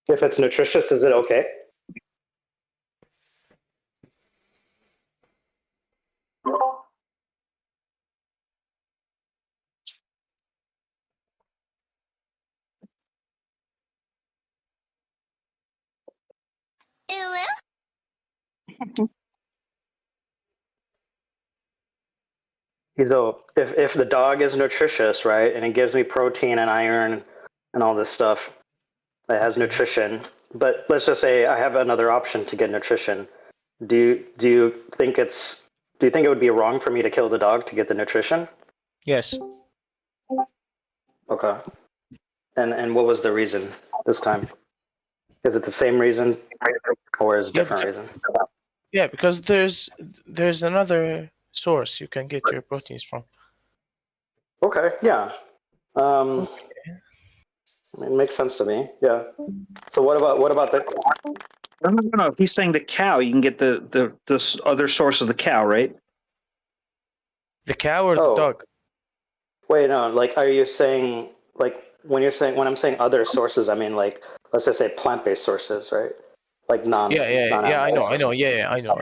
If it's nutritious, is it okay? So if the dog is nutritious, right, and it gives me protein and iron and all this stuff, it has nutrition. But let's just say I have another option to get nutrition. Do you think it would be wrong for me to kill the dog to get the nutrition? Yes. Okay. And what was the reason this time? Is it the same reason, or is it a different reason? Yeah, because there's another source you can get your proteins from. Okay. Yeah. It makes sense to me. Yeah. So what about the? No. If he's saying the cow, you can get the other source of the cow, right? The cow or the dog? Wait, no. Like, are you saying like when I'm saying other sources? I mean, like, let's just say plant-based sources, right? Like Yeah. I know. Yeah, I know.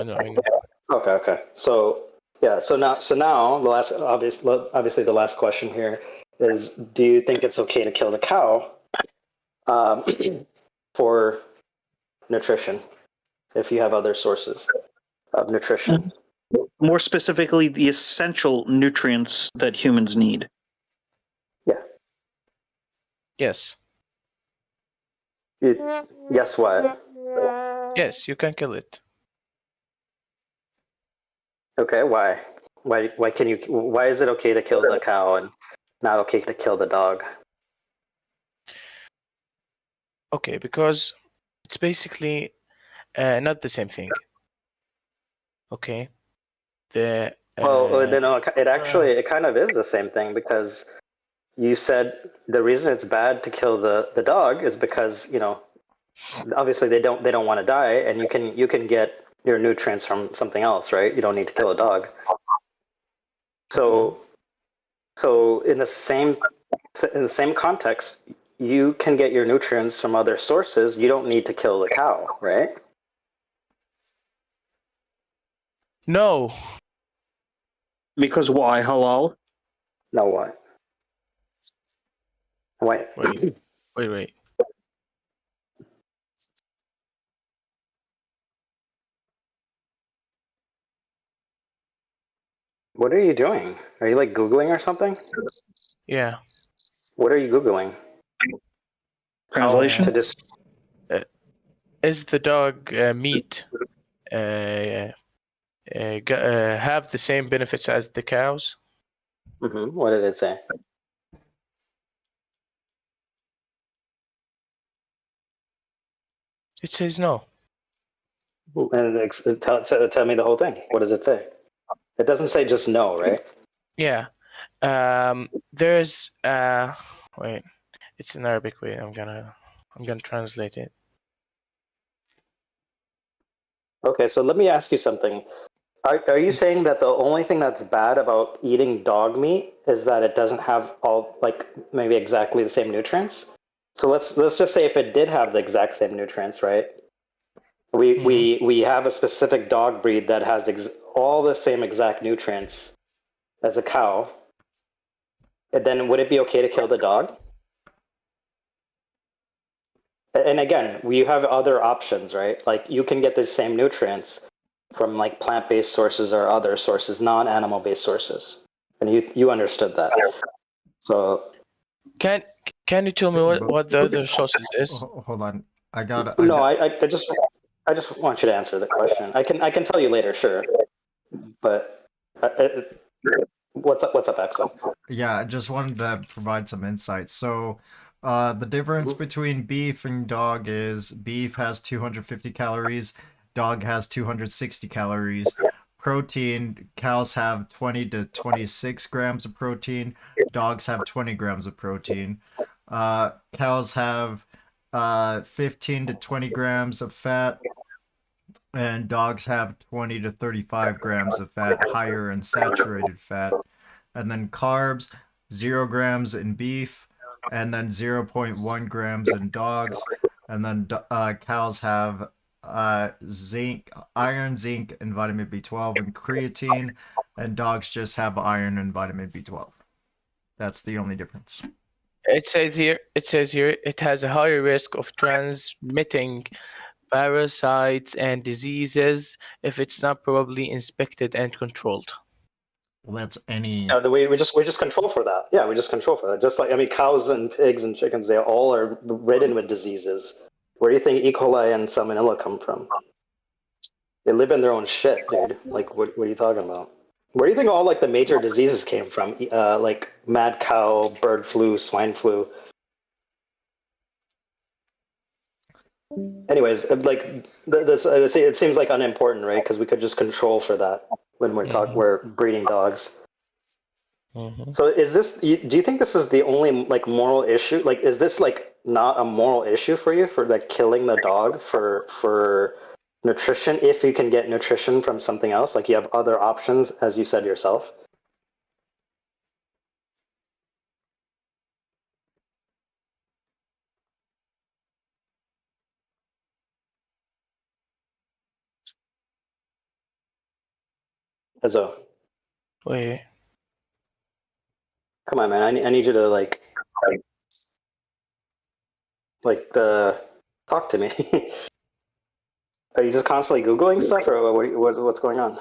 Okay. So yeah. So now the last obviously the last question here is: do you think it's okay to kill the cow for nutrition if you have other sources of nutrition? More specifically, the essential nutrients that humans need. Yes. Yes. What? Yes, you can kill it. Okay. Why? Why can you? Why is it okay to kill the cow and not okay to kill the dog? Okay, because it's basically not the same thing. Okay. Well, no, it kind of is the same thing because you said the reason it's bad to kill the dog is because obviously they don't want to die, and you can get your nutrients from something else, right? You don't need to kill a dog. So in the same context, you can get your nutrients from other sources. You don't need to kill the cow, right? No. Because why? Halal? No, why? Why? Wait. What are you doing? Are you like Googling or something? Yeah. What are you Googling? Translation? To dis- Is the dog meat have the same benefits as the cows? What did it say? It says no. And tell me the whole thing. What does it say? It doesn't say just no, right? Yeah. There's wait. It's in Arabic. Wait, I'm gonna translate it. Okay, so let me ask you something. Are you saying that the only thing that's bad about eating dog meat is that it doesn't have all like maybe exactly the same nutrients? So let's just say if it did have the exact same nutrients, right? We have a specific dog breed that has all the same exact nutrients as a cow. And then would it be okay to kill the dog? And again, we have other options, right? Like you can get the same nutrients from like plant-based sources or other sources, non-animal based sources. And you understood that. So can you tell me what the other sources is? Hold on. I just want you to answer the question. I can tell you later, sure. But what's up, Axel? Yeah, I just wanted to provide some insight. So, the difference between beef and dog is beef has 250 calories, dog has 260 calories. Protein, cows have 20 to 26 grams of protein, dogs have 20 grams of protein. Cows have 15 to 20 grams of fat, and dogs have 20 to 35 grams of fat, higher in saturated fat. And then carbs, 0 grams in beef, and then 0.1 grams in dogs. And then cows have zinc, iron, zinc, and vitamin B12 and creatine, and dogs just have iron and vitamin B12. That's the only difference. It says here it has a higher risk of transmitting parasites and diseases if it's not properly inspected and controlled. Well, that's any. We just control for that. Yeah, we just control for that. Just like cows and pigs and chickens, they all are ridden with diseases. Where do you think E. coli and Salmonella come from? They live in their own shit, dude. Like, what are you talking about? Where do you think all like the major diseases came from? Like mad cow, bird flu, swine flu. Anyways, like it seems like unimportant, right? Because we could just control for that when we're breeding dogs. So is this? Do you think this is the only like moral issue? Like, is this like not a moral issue for you for like killing the dog for nutrition? If you can get nutrition from something else, like you have other options, as you said yourself. Ezzo. Wait. Come on, man. I need you to talk to me. Are you just constantly Googling stuff, or what's going on?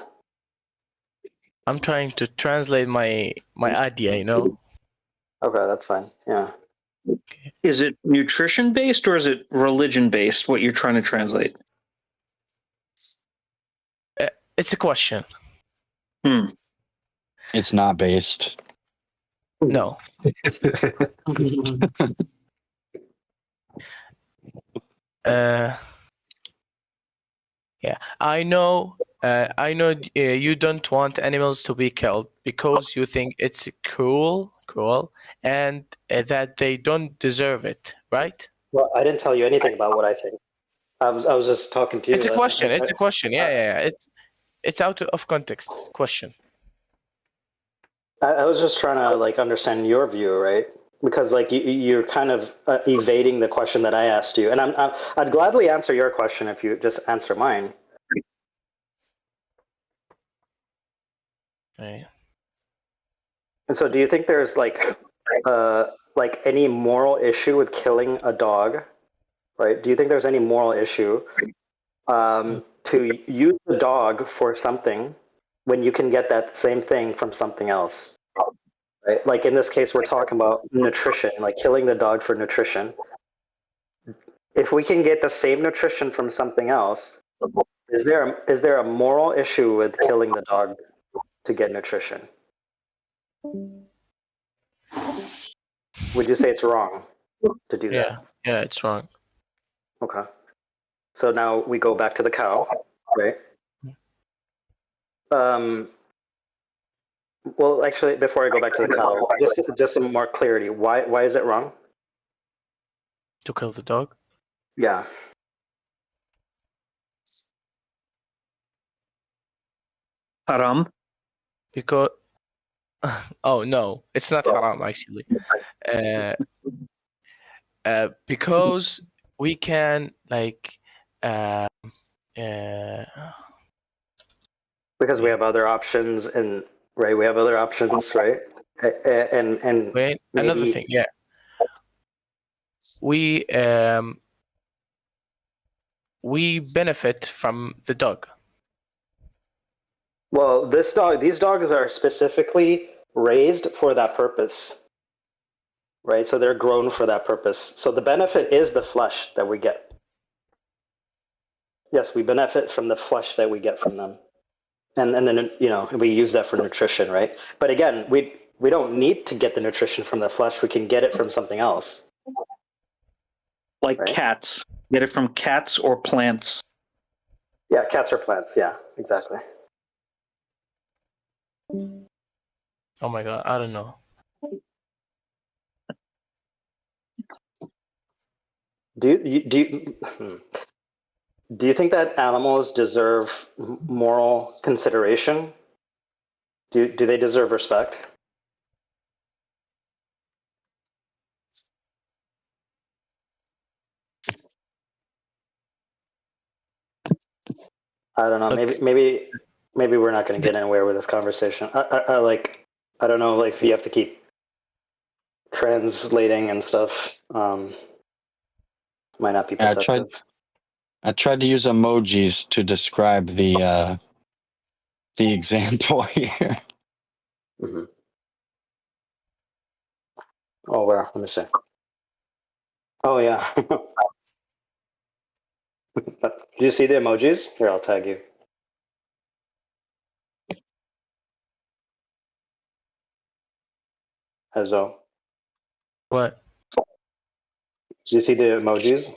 I'm trying to translate my idea, you know. Okay, that's fine. Yeah. Is it nutrition based or is it religion based? What you're trying to translate? It's a question. It's not based. No. Yeah, I know. You don't want animals to be killed because you think it's cruel, and that they don't deserve it, right? Well, I didn't tell you anything about what I think. I was just talking to you. It's a question. It's a question. Yeah. It's out of context. Question. I was just trying to understand your view, right? Because you're kind of evading the question that I asked you, and I'd gladly answer your question if you just answer mine. Right. And so, do you think there's any moral issue with killing a dog? Right? Do you think there's any moral issue to use the dog for something when you can get that same thing from something else. Right? Like in this case, we're talking about nutrition, like killing the dog for nutrition. If we can get the same nutrition from something else, is there a moral issue with killing the dog to get nutrition? Would you say it's wrong to do that? Yeah, it's wrong. Okay. So now we go back to the cow, right? Well, actually, before I go back to the cow, just some more clarity. Why is it wrong? To kill the dog? Yeah. Haram? Because oh no, it's not haram actually. Because we can like because we have other options, and right, we have other options, right? And wait, another thing, yeah. We benefit from the dog. Well, these dogs are specifically raised for that purpose, right? So they're grown for that purpose. So the benefit is the flesh that we get. Yes, we benefit from the flesh that we get from them, and then we use that for nutrition, right? But again, we don't need to get the nutrition from the flesh. We can get it from something else. Like cats. Get it from cats or plants. Yeah, cats or plants. Yeah, exactly. Oh my god, I don't know. Do you think that animals deserve moral consideration? Do they deserve respect? I don't know. Maybe we're not going to get anywhere with this conversation. I don't know. Like, if you have to keep translating and stuff, might not be productive. I tried to use emojis to describe the example here. Mm-hmm. Oh, where? Let me see. Oh, yeah. Do you see the emojis? Here, I'll tag you. Hazo. What? Do you see the emojis?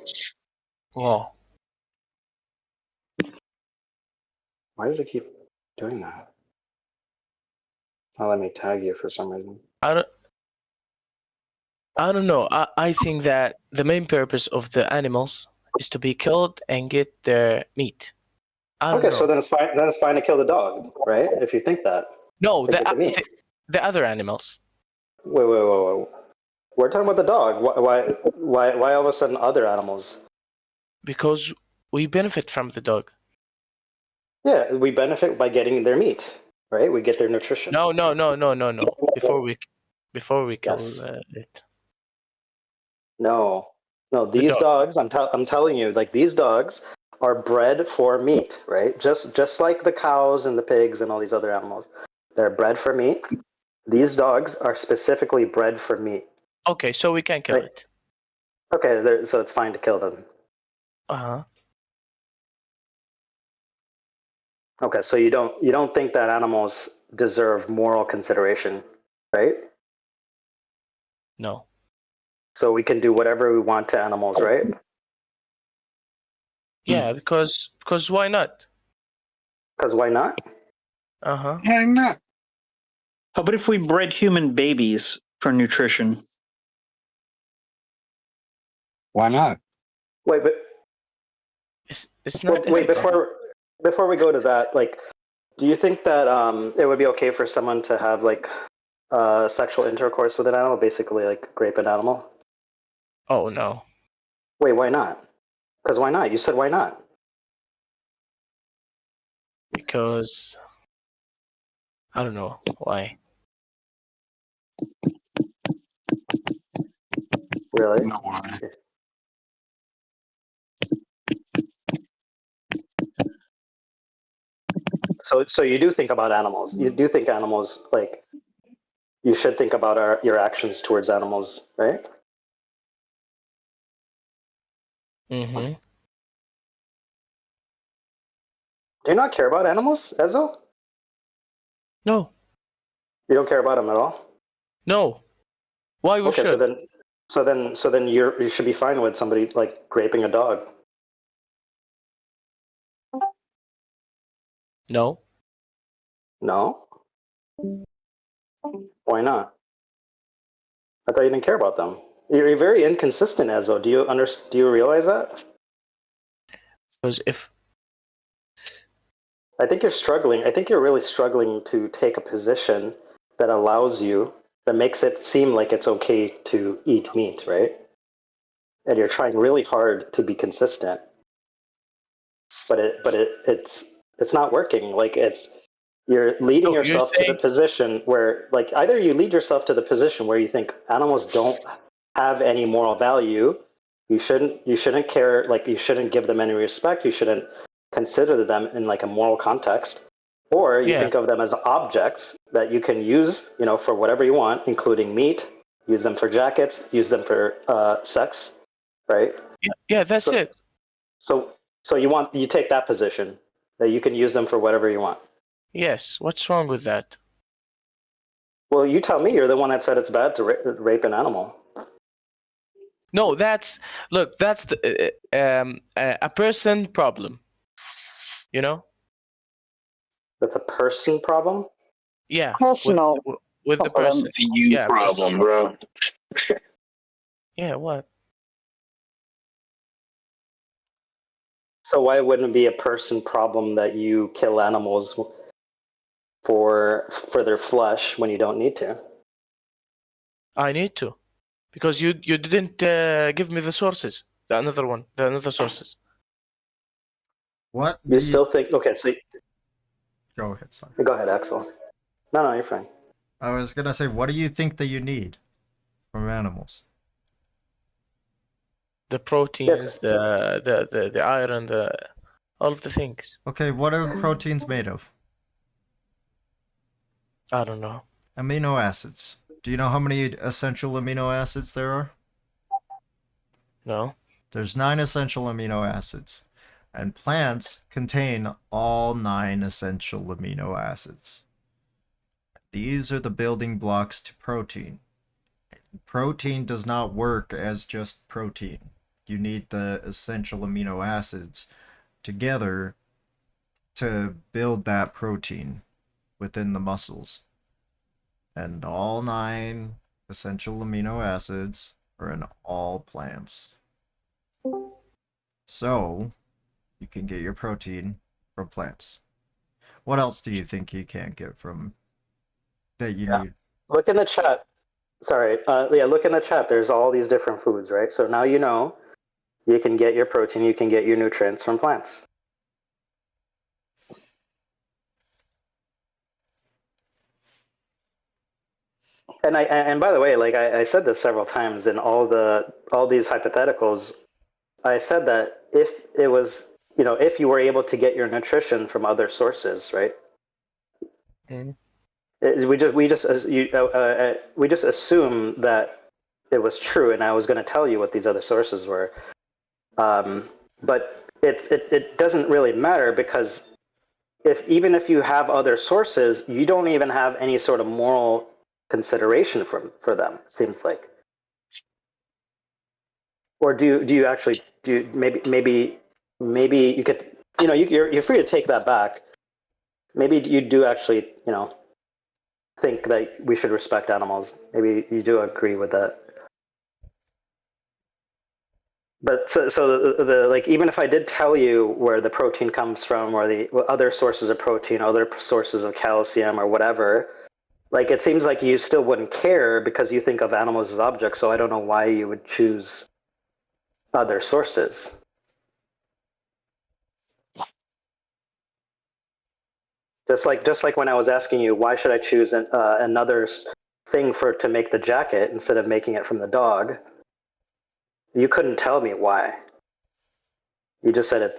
Yeah. Why does it keep doing that? Oh, let me tag you for some reason. I don't know. I think that the main purpose of the animals is to be killed and get their meat. I don't know. So then it's fine. Then it's fine to kill the dog, right? If you think that. No, To get the meat. the other animals. Wait. We're talking about the dog. Why all of a sudden other animals? Because we benefit from the dog. Yeah, we benefit by getting their meat, right? We get their nutrition. No. Before we kill it. No. These dogs. I'm telling you, like, these dogs are bred for meat, right? Just like the cows and the pigs and all these other animals, they're bred for meat. These dogs are specifically bred for meat. Okay, so we can kill it. Okay, so it's fine to kill them. Uh-huh. Okay, so you don't think that animals deserve moral consideration, right? No. So we can do whatever we want to animals, right? Yeah, because why not? Because why not? Uh-huh. Why not? How about if we bred human babies for nutrition? Why not? Wait, but it's not. Wait, before we go to that, like, do you think that it would be okay for someone to have like sexual intercourse with an animal, basically like rape an animal? Oh no. Wait, why not? Because why not? You said why not? Because I don't know why. Really? No why. So you do think about animals. You do think animals, like, you should think about your actions towards animals, right? Mm-hmm. Do you not care about animals, Ezo? No. You don't care about them at all? No. Why we Okay, should? so then you should be fine with somebody like raping a dog. No. No? Why not? I thought you didn't care about them. You're very inconsistent, Ezo. Do you realize that? Because if I think you're struggling. I think you're really struggling to take a position that allows you, that makes it seem like it's okay to eat meat, right? And you're trying really hard to be consistent, but it's not working. Like you're leading So you're yourself to the saying position where, like, either you lead yourself to the position where you think animals don't have any moral value. You shouldn't care. Like, you shouldn't give them any respect. You shouldn't consider them in like a moral context, or you Yeah. think of them as objects that you can use, for whatever you want, including meat. Use them for jackets. Use them for sex, right? Yeah, that's it. So you take that position that you can use them for whatever you want. Yes. What's wrong with that? Well, you tell me. You're the one that said it's bad to rape an animal. No, that's the a person problem. You know? That's a person problem? Yeah. Personal With the problem. person. It's a you Yeah, problem, bro. Yeah, what? So why wouldn't it be a person problem that you kill animals for their flesh when you don't need to? I need to. Because you didn't give me the sources. The another sources. What You still think? Okay, so go ahead, son. Go ahead, Axel. No, you're fine. I was gonna say, what do you think that you need from animals? The proteins, the iron, all of the things. Okay, what are proteins made of? I don't know. Amino acids. Do you know how many essential amino acids there are? No. There's 9 essential amino acids, and plants contain all 9 essential amino acids. These are the building blocks to protein. Protein does not work as just protein. You need the essential amino acids together to build that protein within the muscles. And all 9 essential amino acids are in all plants. So, you can get your protein from plants. What else do you think you can't get from that you need? Look in the chat. Sorry. Look in the chat. There's all these different foods, right? So now you know you can get your protein, you can get your nutrients from plants. And by the way, like I said this several times in all these hypotheticals, I said that if it was, if you were able to get your nutrition from other sources, right? We just assume that it was true, and I was going to tell you what these other sources were. But it doesn't really matter, because even if you have other sources, you don't even have any sort of moral consideration for them, it seems like. Or do you actually maybe you could, you're free to take that back. Maybe you do actually, think that we should respect animals. Maybe you do agree with that. But so the like, even if I did tell you where the protein comes from, or the other sources of protein, other sources of calcium, or whatever, like, it seems like you still wouldn't care because you think of animals as objects. So I don't know why you would choose other sources. Just like when I was asking you, why should I choose another thing to make the jacket instead of making it from the dog? You couldn't tell me why. You just said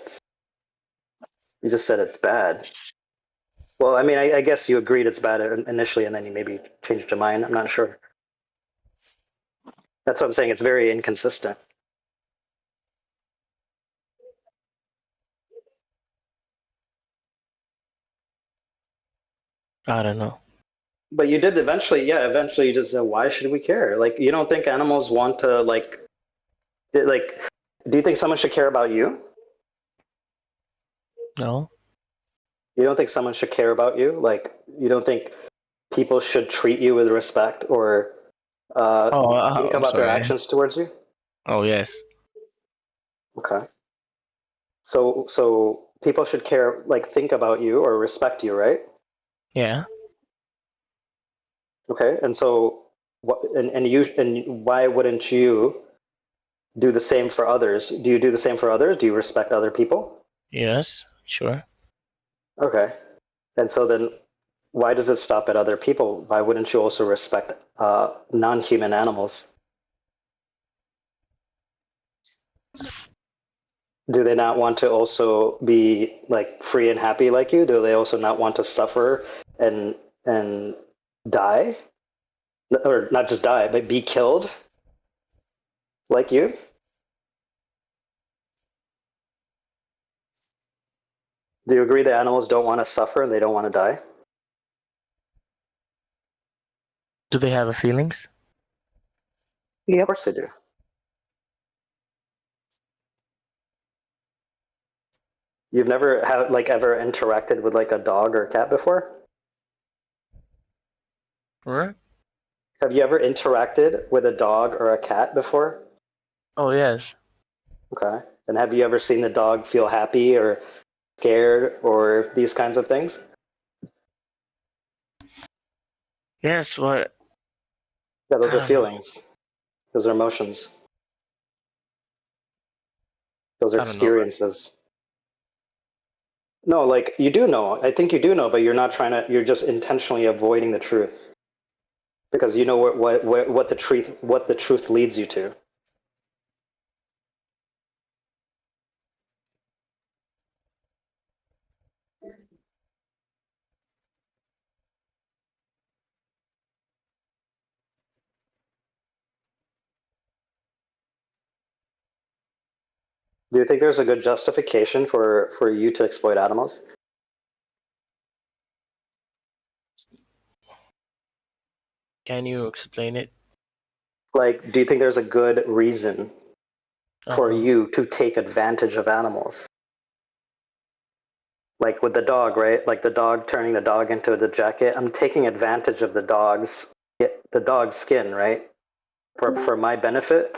it's bad. Well, I mean, I guess you agreed it's bad initially, and then you maybe changed your mind. I'm not sure. That's what I'm saying. It's very inconsistent. I don't know. But you did eventually, yeah. Eventually, you just said, "Why should we care?" Like, you don't think animals want to like? Do you think someone should care about you? No. You don't think someone should care about you? Like, you don't think people should treat you with respect or think I'm about their sorry. actions towards you? Oh yes. Okay. So people should care, like think about you or respect you, right? Yeah. Okay. And so what? And why wouldn't you do the same for others? Do you do the same for others? Do you respect other people? Yes. Sure. Okay. And so then, why does it stop at other people? Why wouldn't you also respect non-human animals? Do they not want to also be like free and happy like you? Do they also not want to suffer and die, or not just die, but be killed like you? Do you agree that animals don't want to suffer and they don't want to die? Do they have feelings? Yeah, of course they do. You've never ever interacted with like a dog or a cat before? Right. Have you ever interacted with a dog or a cat before? Oh yes. Okay. And have you ever seen the dog feel happy or scared or these kinds of things? Yes. What? Yeah, those I are don't know. feelings. Those are emotions. Those are I don't know. experiences. No, like you do know. I think you do know, but you're not trying to. You're just intentionally avoiding the truth because you know what the truth leads you to. Do you think there's a good justification for you to exploit animals? Can you explain it? Like, do you think there's a good reason for you to take advantage of animals? Like with the dog, right? Like the dog turning the dog into the jacket. I'm taking advantage of the dog's skin, right? For my benefit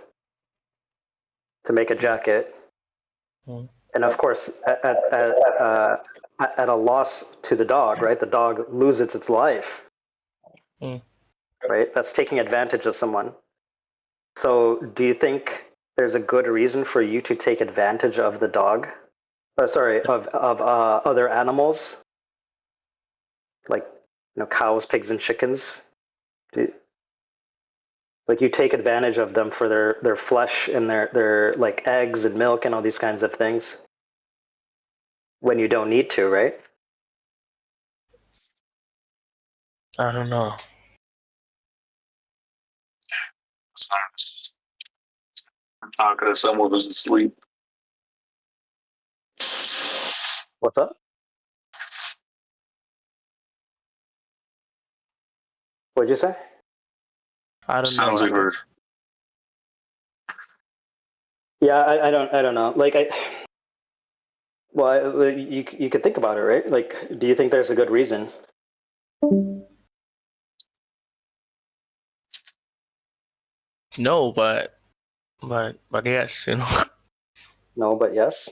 to make a jacket. Mm. And of course, at a loss to the dog, right? The dog loses its life, Mm. right? That's taking advantage of someone. So, do you think there's a good reason for you to take advantage of the dog? Or sorry, of other animals, like cows, pigs, and chickens? Like you take advantage of them for their flesh and their like eggs and milk and all these kinds of things when you don't need to, right? I don't know. I'm talking to someone who's asleep. What's up? What'd you say? I don't Sounds know. like we're Yeah, I don't know. Like you could think about it, right? Like, do you think there's a good reason? No, but yes, No, but yes.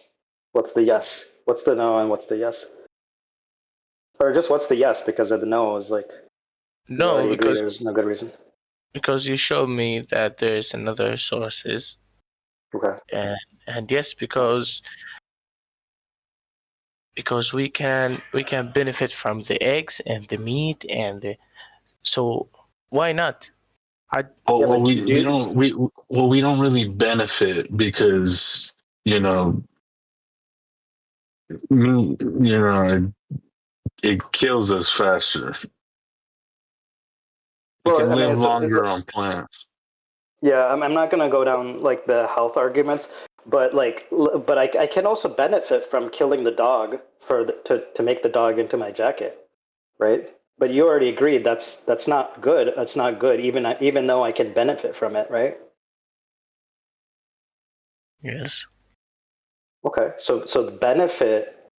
What's the yes? What's the no and what's the yes? Or just what's the yes because of the no is like you No, already agree because there's no good reason. you showed me that there's another sources. Okay. And yes, because we can benefit from the eggs and the meat so why not? well, we don't really benefit because you know It kills us faster. We Well, can I mean, live longer on plants. Yeah, I'm not gonna go down like the health arguments, but I can also benefit from killing the dog to make the dog into my jacket, right? But you already agreed that's not good. That's not good, even though I can benefit from it, right? Yes. Okay, so the benefit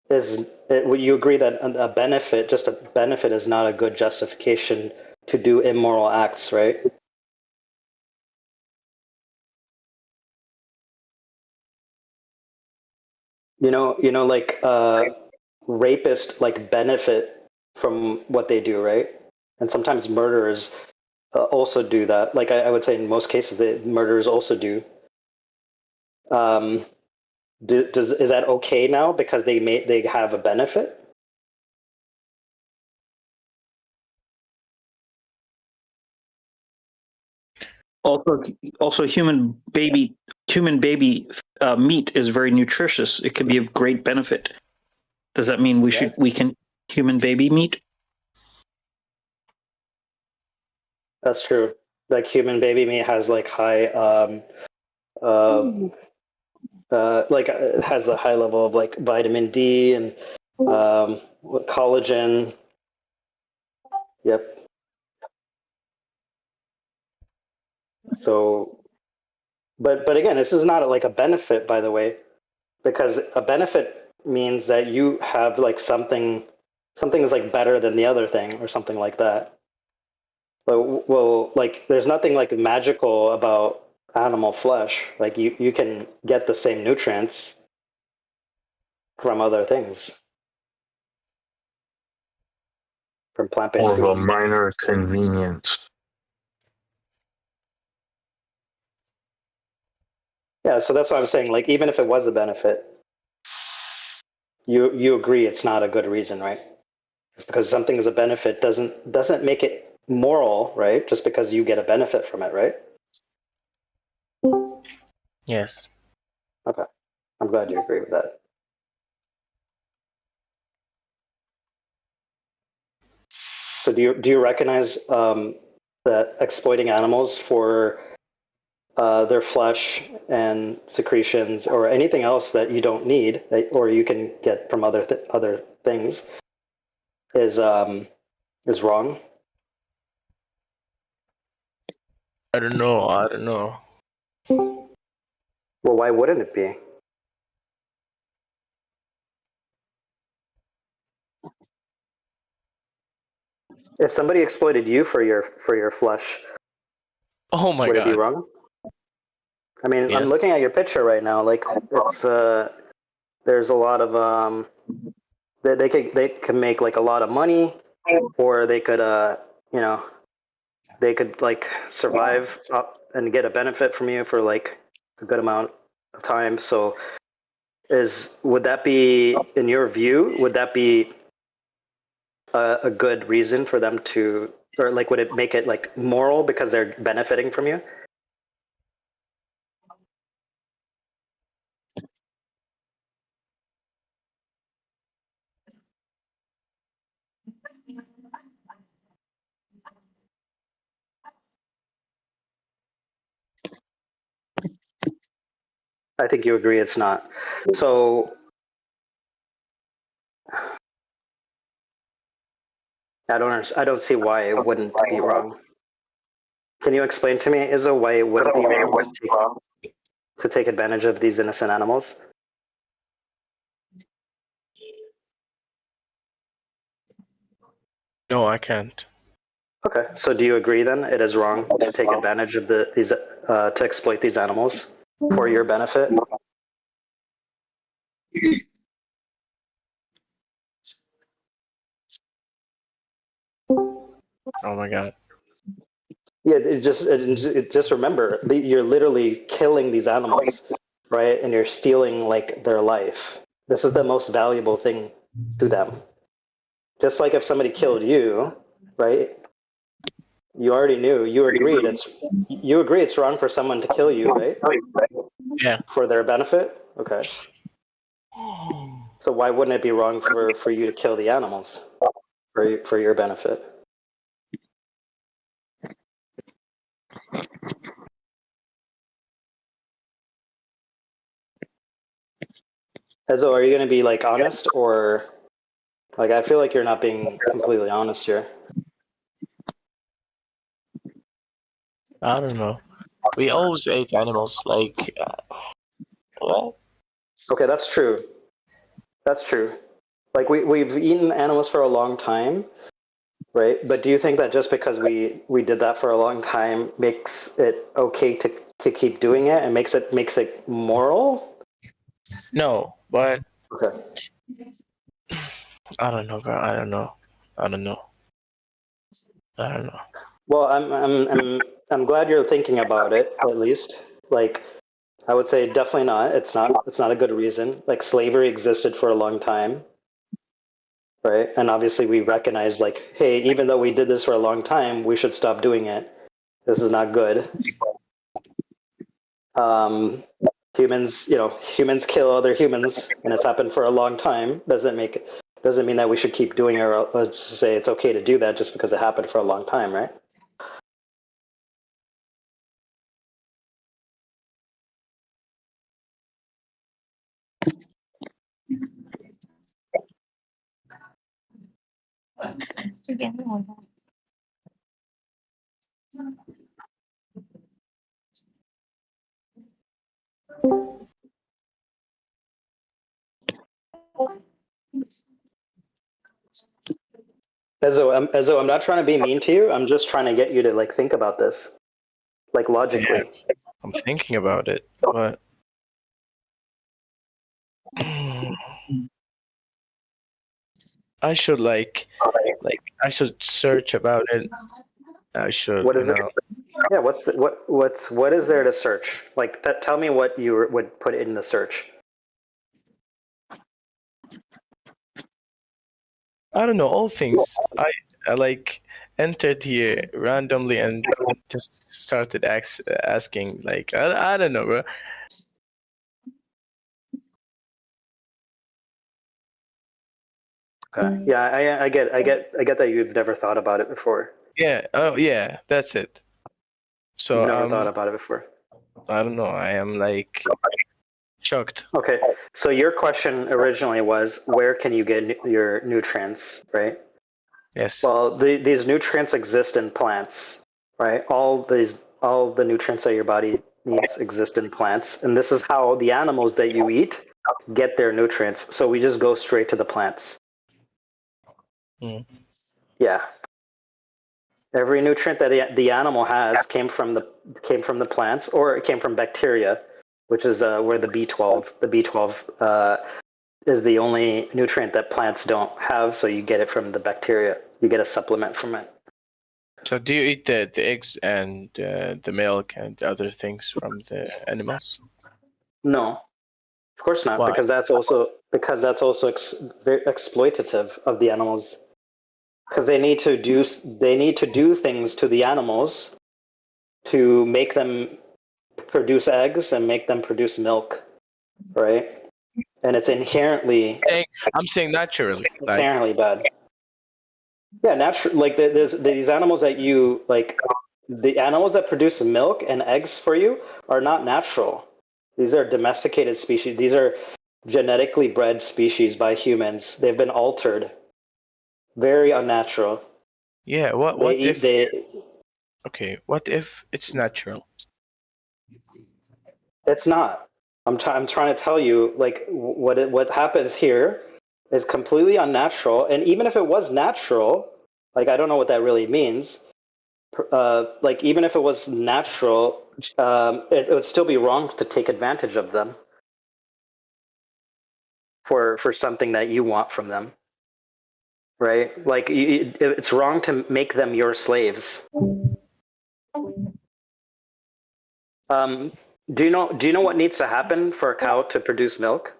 would you agree that just a benefit is not a good justification to do immoral acts, right? Like rapists like benefit from what they do, right? And sometimes murderers also do that. Like I would say in most cases, murderers also do. Is that okay now because they have a benefit? Also, human baby meat is very nutritious. It could be of great benefit. Does that mean we can human baby meat? That's true. Like human baby meat has like high it has a high level of like vitamin D and collagen. Yep. So, but again, this is not like a benefit, by the way, because a benefit means that you have like something is like better than the other thing or something like that. Well, like there's nothing like magical about animal flesh. Like you can get the same nutrients from other things, from plant-based More of a foods. minor convenience. Yeah, so that's what I'm saying. Like even if it was a benefit, you agree it's not a good reason, right? Just because something is a benefit doesn't make it moral, right? Just because you get a benefit from it, right? Yes. Okay. I'm glad you agree with that. So do you recognize that exploiting animals for their flesh and secretions or anything else that you don't need or you can get from other things is wrong? I don't know. Well, why wouldn't it be? If somebody exploited you for your flesh, Oh my would god. it be wrong? I mean, I'm Yes. looking at your picture right now. Like it's there's a lot of they could make like a lot of money, or they could they could like survive up and get a benefit from you for like a good amount of time. So would that be, in your view, would that be a good reason for them to, or like would it make it like moral because they're benefiting from you? I think you agree it's not. So I don't see why it wouldn't be wrong. Can you explain to me, Izzo, why it wouldn't be wrong to take advantage of these innocent animals? No, I can't. Okay, so do you agree then it is wrong to take advantage of these to exploit these animals for your benefit? Oh my god. Yeah, just remember, you're literally killing these animals, right? And you're stealing like their life. This is the most valuable thing to them. Just like if somebody killed you, right? You already knew. You agree it's wrong for someone to kill you, right? Yeah. For their benefit. Okay. So why wouldn't it be wrong for you to kill the animals for your benefit? Ezo, are you going to be like honest, or like I feel like you're not being completely honest here? I don't know. We always ate animals. Like, what? Okay, that's true. That's true. Like we've eaten animals for a long time, right? But do you think that just because we did that for a long time makes it okay to keep doing it and makes it moral? No, but Okay. I don't know, bro. I don't know. Well, I'm glad you're thinking about it at least. Like I would say definitely not. It's not a good reason. Like slavery existed for a long time. Right? And obviously we recognize like, hey, even though we did this for a long time, we should stop doing it. This is not good. Humans kill other humans, and it's happened for a long time. Doesn't mean that we should keep doing it, or let's say it's okay to do that just because it happened for a long time, right? Ezo, I'm not trying to be mean to you. I'm just trying to get you to like think about this, like logically. Yeah, I'm thinking about it, but I should like I should search about it. I should, What is it? Yeah, what is there to search? Like, tell me what you would put in the search. I don't know, all things. I like entered here randomly and just started asking. Like, I don't know, bro. Okay. Yeah, I get that you've never thought about it before. Yeah. Oh, yeah. That's it. So You've never thought about it before. I don't know. I am like shocked. Okay. So your question originally was, where can you get your nutrients, right? Yes. Well, these nutrients exist in plants, right? All the nutrients that your body needs exist in plants, and this is how the animals that you eat get their nutrients. So we just go straight to the plants. Mm. Yeah. Every nutrient that the animal has came from the plants, or it came from bacteria, which is where the B12 is the only nutrient that plants don't have. So you get it from the bacteria. You get a supplement from it. So do you eat the eggs and the milk and other things from the animals? No, of course not. Why? Because that's also very exploitative of the animals. Because they need to do things to the animals to make them produce eggs and make them produce milk, right? And it's inherently I'm saying naturally. Inherently bad. Yeah, natural. Like there's these animals that you like. The animals that produce milk and eggs for you are not natural. These are domesticated species. These are genetically bred species by humans. They've been altered. Very unnatural. Yeah. What if? Okay. What if it's natural? It's not. I'm trying to tell you, like what happens here is completely unnatural. And even if it was natural, like I don't know what that really means. Like even if it was natural, it would still be wrong to take advantage of them for something that you want from them, right? Like it's wrong to make them your slaves. Do you know what needs to happen for a cow to produce milk?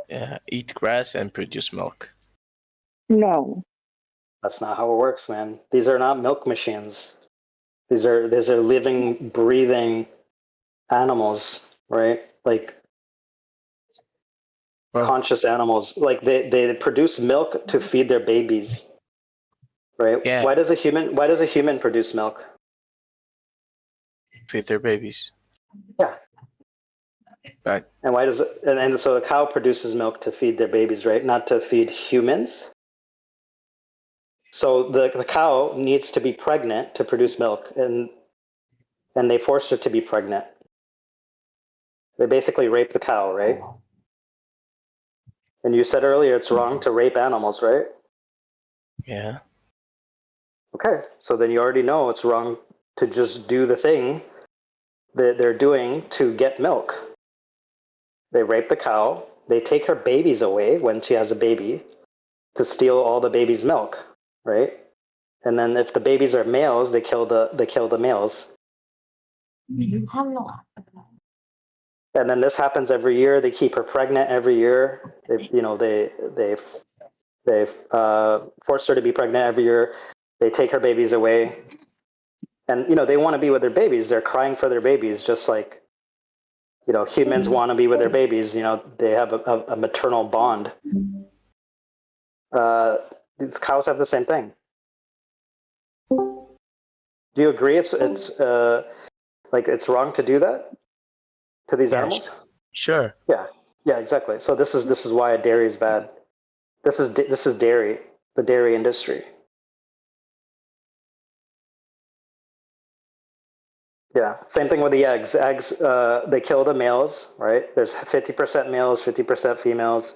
Yeah, eat grass and produce milk. No. That's not how it works, man. These are not milk machines. These are living, breathing animals, right? Like conscious animals. Like they produce milk to feed their babies, right? Yeah. Why does a human produce milk? Feed their babies. Yeah. Right. And why does it? And so the cow produces milk to feed their babies, right? Not to feed humans. So the cow needs to be pregnant to produce milk, and they force her to be pregnant. They basically rape the cow, right? And you said earlier it's wrong to rape animals, right? Yeah. Okay, so then you already know it's wrong to just do the thing that they're doing to get milk. They rape the cow, they take her babies away when she has a baby to steal all the baby's milk, right? And then if the babies are males, they kill the males. And then this happens every year. They keep her pregnant every year. They force her to be pregnant every year. They take her babies away, and they want to be with their babies. They're crying for their babies, just like humans want to be with their babies. They have a maternal bond. These cows have the same thing. Do you agree? It's wrong to do that to these animals? Sure. Yeah, exactly. So this is why dairy is bad. This is dairy, the dairy industry. Yeah, same thing with the eggs. Eggs, they kill the males, right? There's 50% males, 50% females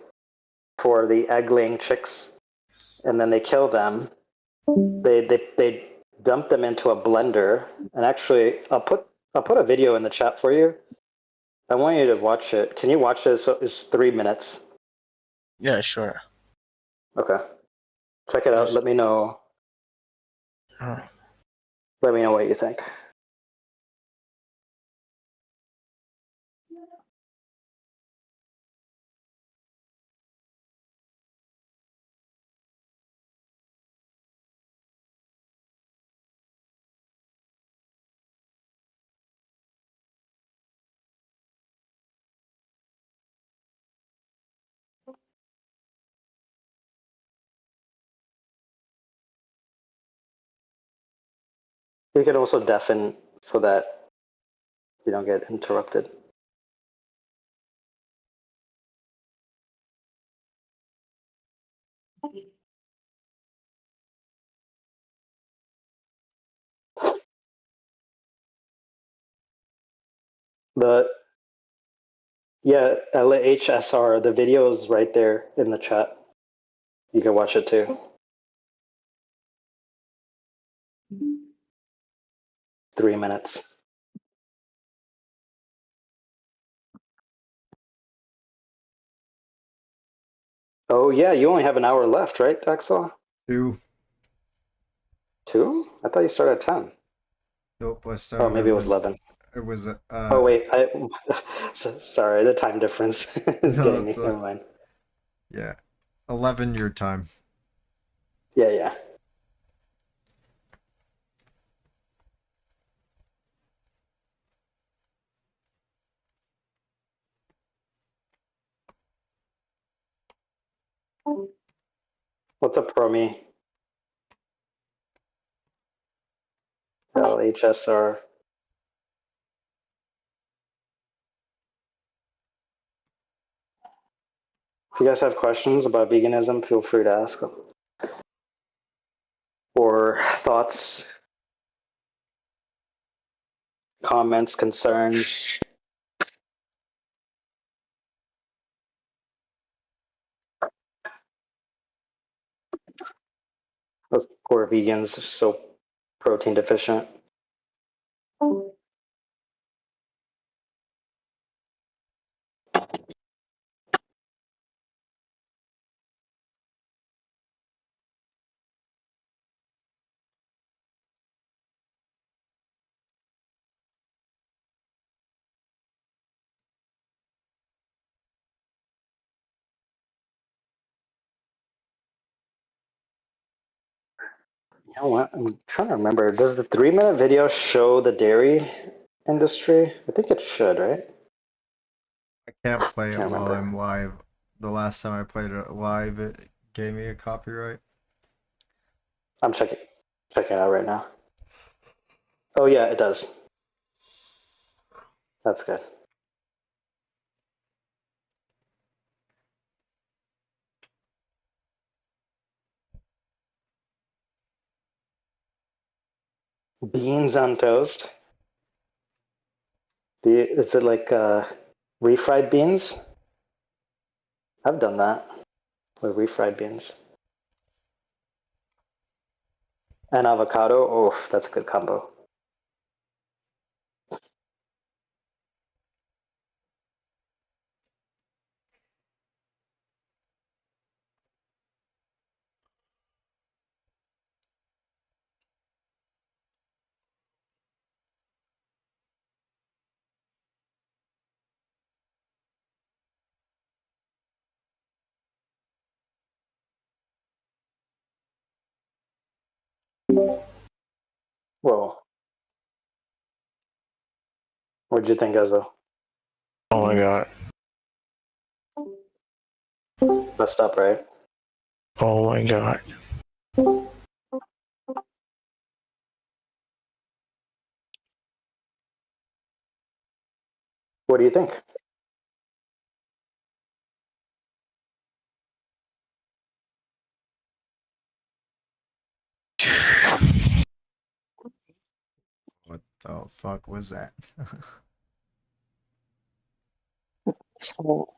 for the egg-laying chicks, and then they kill them. They dump them into a blender, and actually, I'll put a video in the chat for you. I want you to watch it. Can you watch it? So it's 3 minutes. Yeah, sure. Okay. Check it out. Let me know. Let me know what you think. You can also deafen so that you don't get interrupted. LHSR, the video is right there in the chat. You can watch it too. 3 minutes. Oh yeah, you only have an hour left, right, Daxel? 2. 2? I thought you started at 10. Nope, I started. Oh, maybe it was 11. It was. Oh wait, sorry, the time difference is getting me. Never mind. Yeah, 11 your time. Yeah. What's up, Promi? LHSR. If you guys have questions about veganism, feel free to ask them. Or thoughts, comments, concerns. Those poor vegans are so protein deficient. You know what? I'm trying to remember. Does the 3-minute video show the dairy industry? I think it should, right? I can't play it while I'm live. the last time I played it live, it gave me a copyright. I'm checking it out right now. Oh yeah, it does. That's good. Beans on toast. Is it like refried beans? I've done that with refried beans. And avocado. Oh, that's a good combo. Whoa. What'd you think, Ezra? Oh my god. Messed up, right? Oh my god. What do you think? What the fuck was that? So,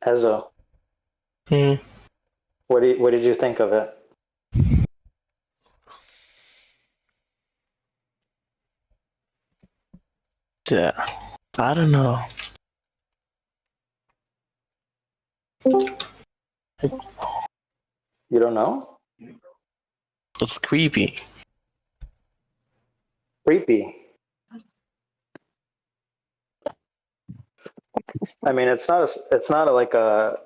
Ezra, Hmm. what did you think of it? Yeah. I don't know. You don't know? It's creepy. Creepy. I mean, it's not like a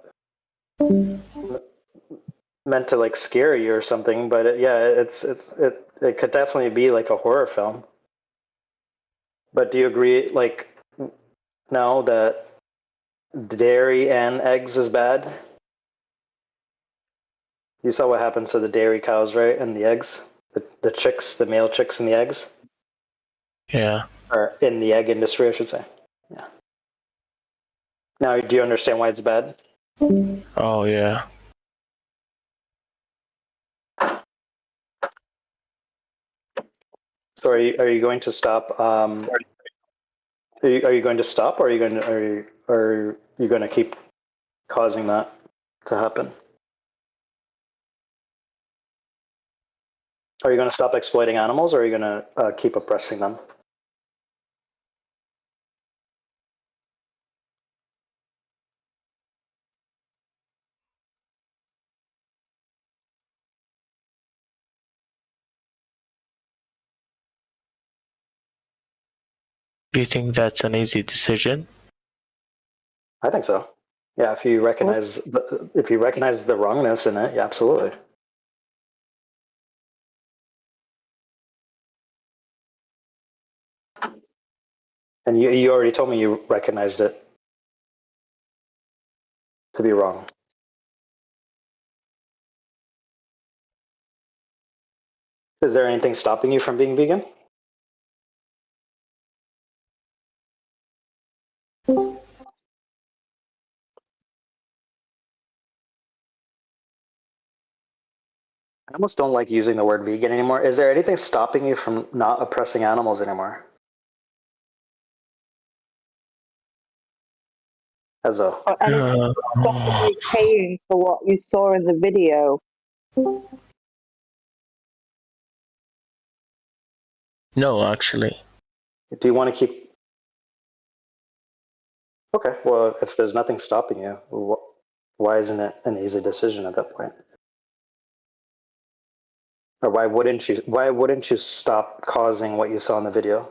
meant to like scare you or something, but it could definitely be like a horror film. But do you agree, like, now that dairy and eggs is bad? You saw what happens to the dairy cows, right? And the eggs? The chicks, the male chicks and the eggs? Yeah. Or in the egg industry, I should say. Yeah. Now, do you understand why it's bad? Oh yeah. So are you going to stop? Are you going to stop, or are you going to keep causing that to happen? Are you going to stop exploiting animals, or are you going to keep oppressing them? Do you think that's an easy decision? I think so. Yeah, if you recognize the wrongness in it, yeah, absolutely. And you already told me you recognized it to be wrong. Is there anything stopping you from being vegan? I almost don't like using the word vegan anymore. Is there anything stopping you from not oppressing animals anymore? As a or anything stopping you paying for what you saw in the video? No, actually. Do you want to keep? Okay, well, if there's nothing stopping you, why isn't it an easy decision at that point? Or why wouldn't you? Why wouldn't you stop causing what you saw in the video?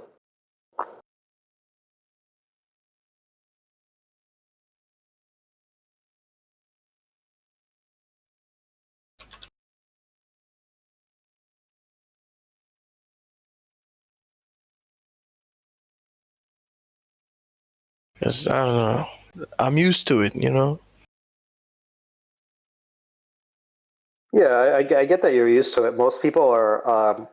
Because I don't know, I'm used to it, you know. Yeah, I get that you're used to it. Most people are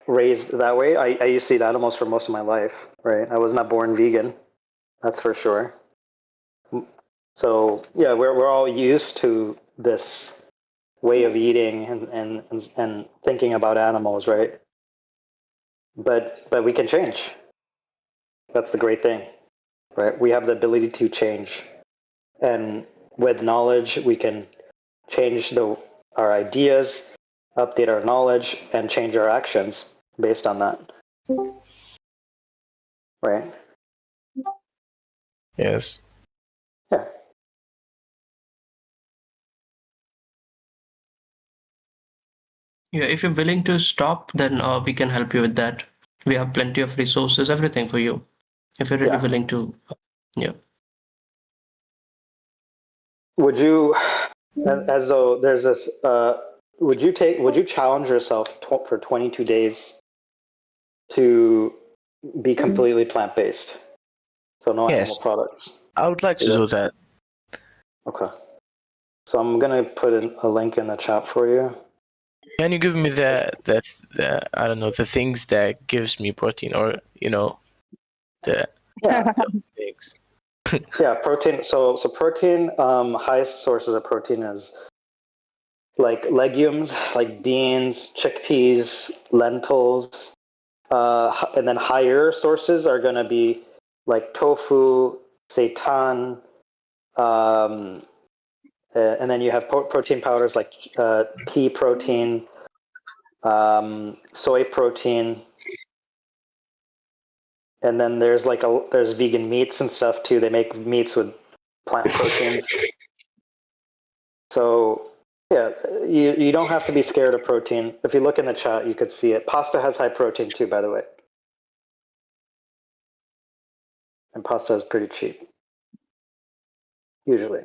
raised that way. I used to eat animals for most of my life, right? I was not born vegan, that's for sure. So yeah, we're all used to this way of eating and thinking about animals, right? But we can change. That's the great thing, right? We have the ability to change, and with knowledge, we can change our ideas, update our knowledge, and change our actions based on that, right? Yes. Yeah. Yeah, if you're willing to stop, then we can help you with that. We have plenty of resources, everything for you. If you're really Yeah. willing to, yeah. Would you, as though there's this, would you challenge yourself for 22 days to be completely plant-based? So no animal Yes. products. I would like to do that. Okay. So I'm gonna put in a link in the chat for you. Can you give me the I don't know, the things that gives me protein, or you know, the things. Yeah, protein. So protein. Highest sources of protein is like legumes, like beans, chickpeas, lentils, and then higher sources are going to be like tofu, seitan, and then you have protein powders like pea protein, soy protein, and then there's there's vegan meats and stuff too. They make meats with plant proteins. So yeah, you don't have to be scared of protein. If you look in the chat, you could see it. Pasta has high protein too, by the way. And pasta is pretty cheap, usually.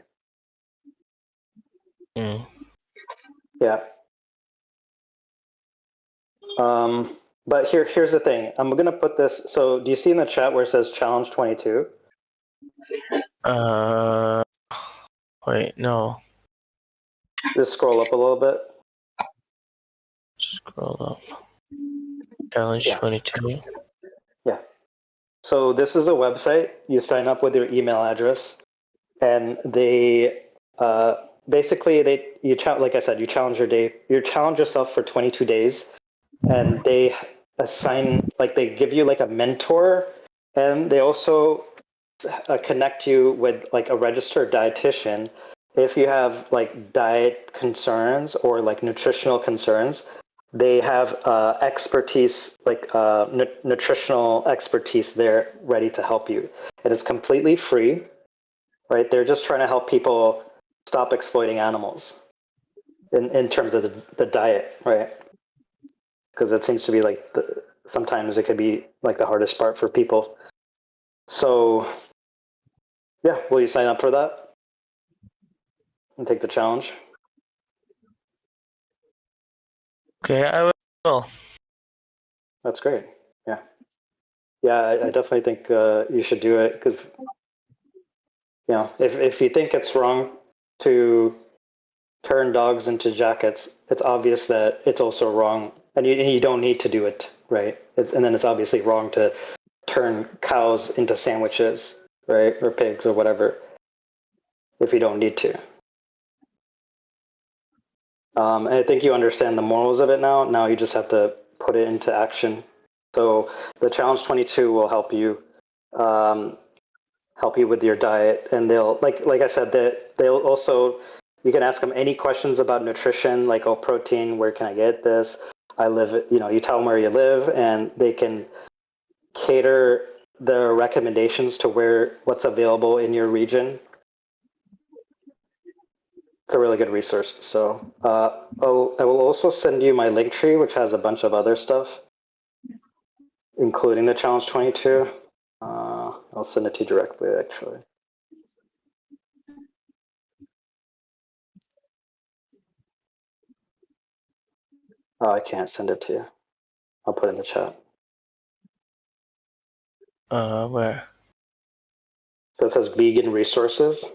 Mm. Yeah. But here's the thing. I'm gonna put this. So do you see in the chat where it says challenge 22? Wait, no. Just scroll up a little bit. Scroll up. Challenge 22. Yeah. So this is a website. You sign up with your email address, and they basically like I said, you challenge yourself for 22 days, and they assign they give you like a mentor, and they also connect you with like a registered dietitian if you have like diet concerns or like nutritional concerns. They have expertise, like nutritional expertise there ready to help you. It is completely free, right? They're just trying to help people stop exploiting animals in terms of the diet, right? Because it seems to be like sometimes it could be like the hardest part for people. So yeah, will you sign up for that and take the challenge? Okay, I will. That's great. Yeah. Yeah, I definitely think you should do it because, you know, if you think it's wrong to turn dogs into jackets, it's obvious that it's also wrong, and you don't need to do it, right? And then it's obviously wrong to turn cows into sandwiches, right, or pigs or whatever, if you don't need to. And I think you understand the morals of it now. Now you just have to put it into action. So the challenge 22 will help you with your diet, and they'll like I said, that they'll also, you can ask them any questions about nutrition, like, oh, protein, where can I get this? I live, you know, you tell them where you live, and they can cater the recommendations to what's available in your region. It's a really good resource. So I will also send you my link tree, which has a bunch of other stuff, including the challenge 22. I'll send it to you directly, actually. Oh, I can't send it to you. I'll put it in the chat. Where? that says vegan resources.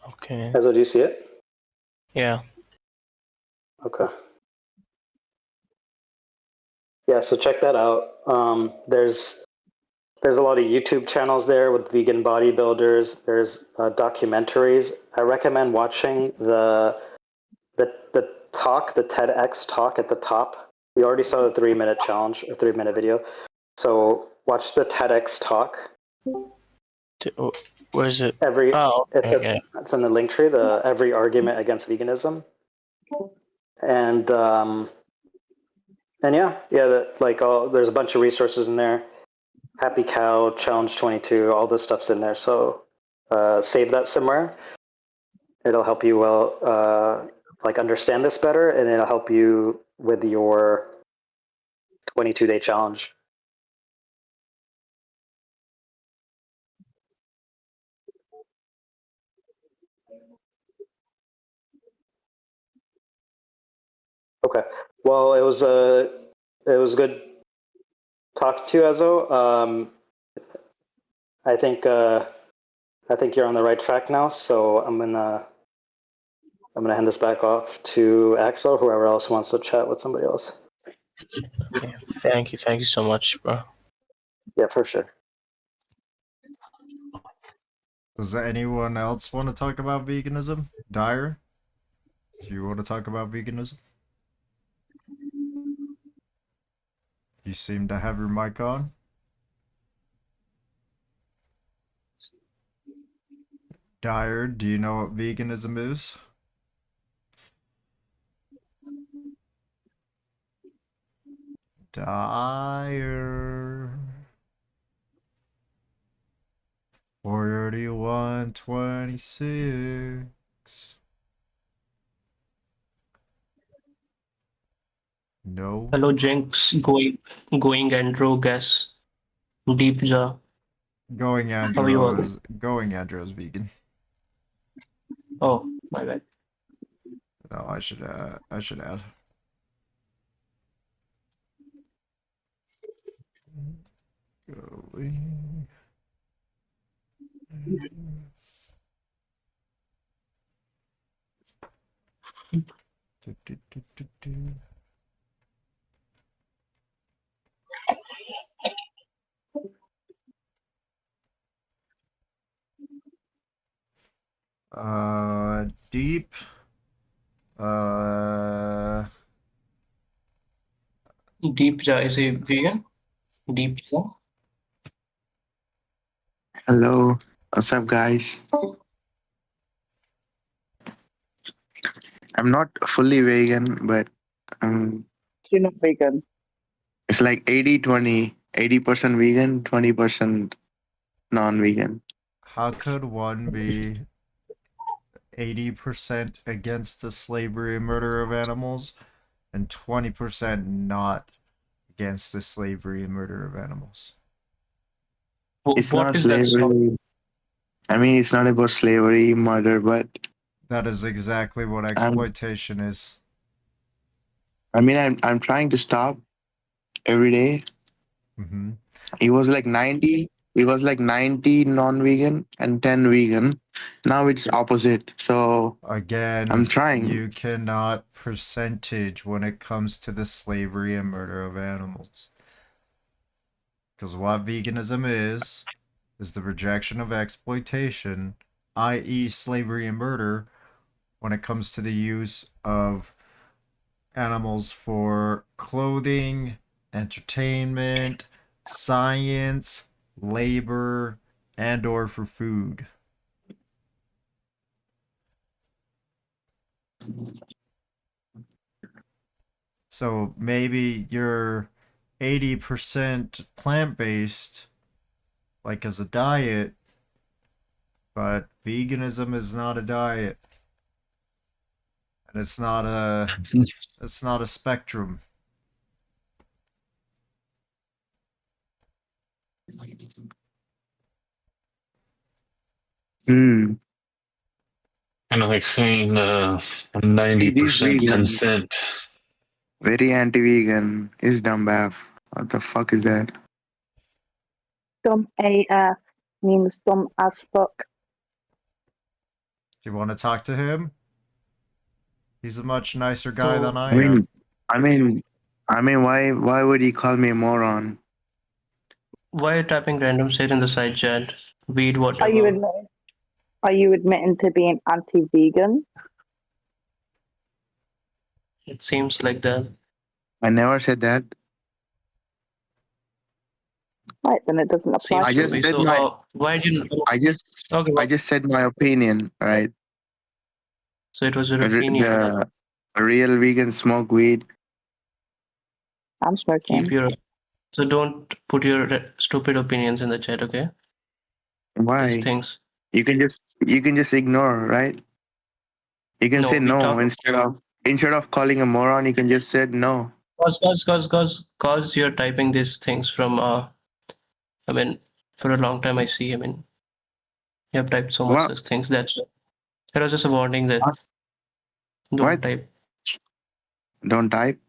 Okay. Ezo, do you see it? Yeah. Okay. Yeah, so check that out. There's a lot of YouTube channels there with vegan bodybuilders. There's documentaries. I recommend watching the talk, the TEDx talk at the top. We already saw the 3-minute challenge or 3-minute video. So watch the TEDx talk. Where is it? It's in the link tree. The every argument against veganism. And there's a bunch of resources in there. Happy Cow, Challenge 22, all this stuff's in there. So save that somewhere. It'll help you understand this better, and it'll help you with your 22-day challenge. Okay. Well, it was good talking to you, Ezo. I think you're on the right track now. So I'm gonna hand this back off to Axel, or whoever else wants to chat with somebody else. Okay. Thank you so much, bro. Yeah, for sure. Does anyone else want to talk about veganism? Dyer, do you want to talk about veganism? You seem to have your mic on. Dyer, do you know what veganism is? Dyer. 4126. No. Hello, Jinx. Going Andrew, guess. Deep Jaw. Going How are you all? Andrew is vegan. Oh, my bad. No, I should add. Going. Deep. Deep Jaw, is he vegan? Deep Jaw? Hello, what's up, guys? I'm not fully vegan, but You're not vegan. it's like 80-20, 80% vegan, 20% non-vegan. How could one be 80% against the slavery and murder of animals and 20% not against the slavery and murder of animals? It's not slavery. I mean, it's not about slavery, murder, but that is exactly what exploitation is. I mean, I'm trying to stop every day. Mm-hmm. It was like 90. It was like 90 non-vegan and 10 vegan. Now it's opposite. So again, I'm trying. You cannot percentage when it comes to the slavery and murder of animals. Because what veganism is the rejection of exploitation, i.e. slavery and murder, when it comes to the use of animals for clothing, entertainment, science, labor, and or for food. So maybe you're 80% plant-based, like as a diet, but veganism is not a diet. And it's not a spectrum. Hmm. Kind of like saying It is 90% vegan. consent. Very anti-vegan. Is dumb bath. What the fuck is that? Dumb AF means dumb as fuck. Do you want to talk to him? He's a much nicer guy than I I mean, am. I mean, why would he call me a moron? Why are you typing random shit in the side chat? Weed, whatever. Are you admitting to being anti-vegan? It seems like that. I never said that. Right, then it doesn't apply. I just said my. Why did you? I just. Okay, I just said my opinion, right? So it was your opinion. The real vegans smoke weed. I'm smoking. Keep your. So don't put your stupid opinions in the chat, okay? Why? These things. You can just ignore, right? You can No, say we no talk. instead of calling a moron. You can just say no. Cause you're typing these things from I mean, for a long time I see. I mean, you have typed so much What? these things. That's it was just a warning that don't What? type Don't type.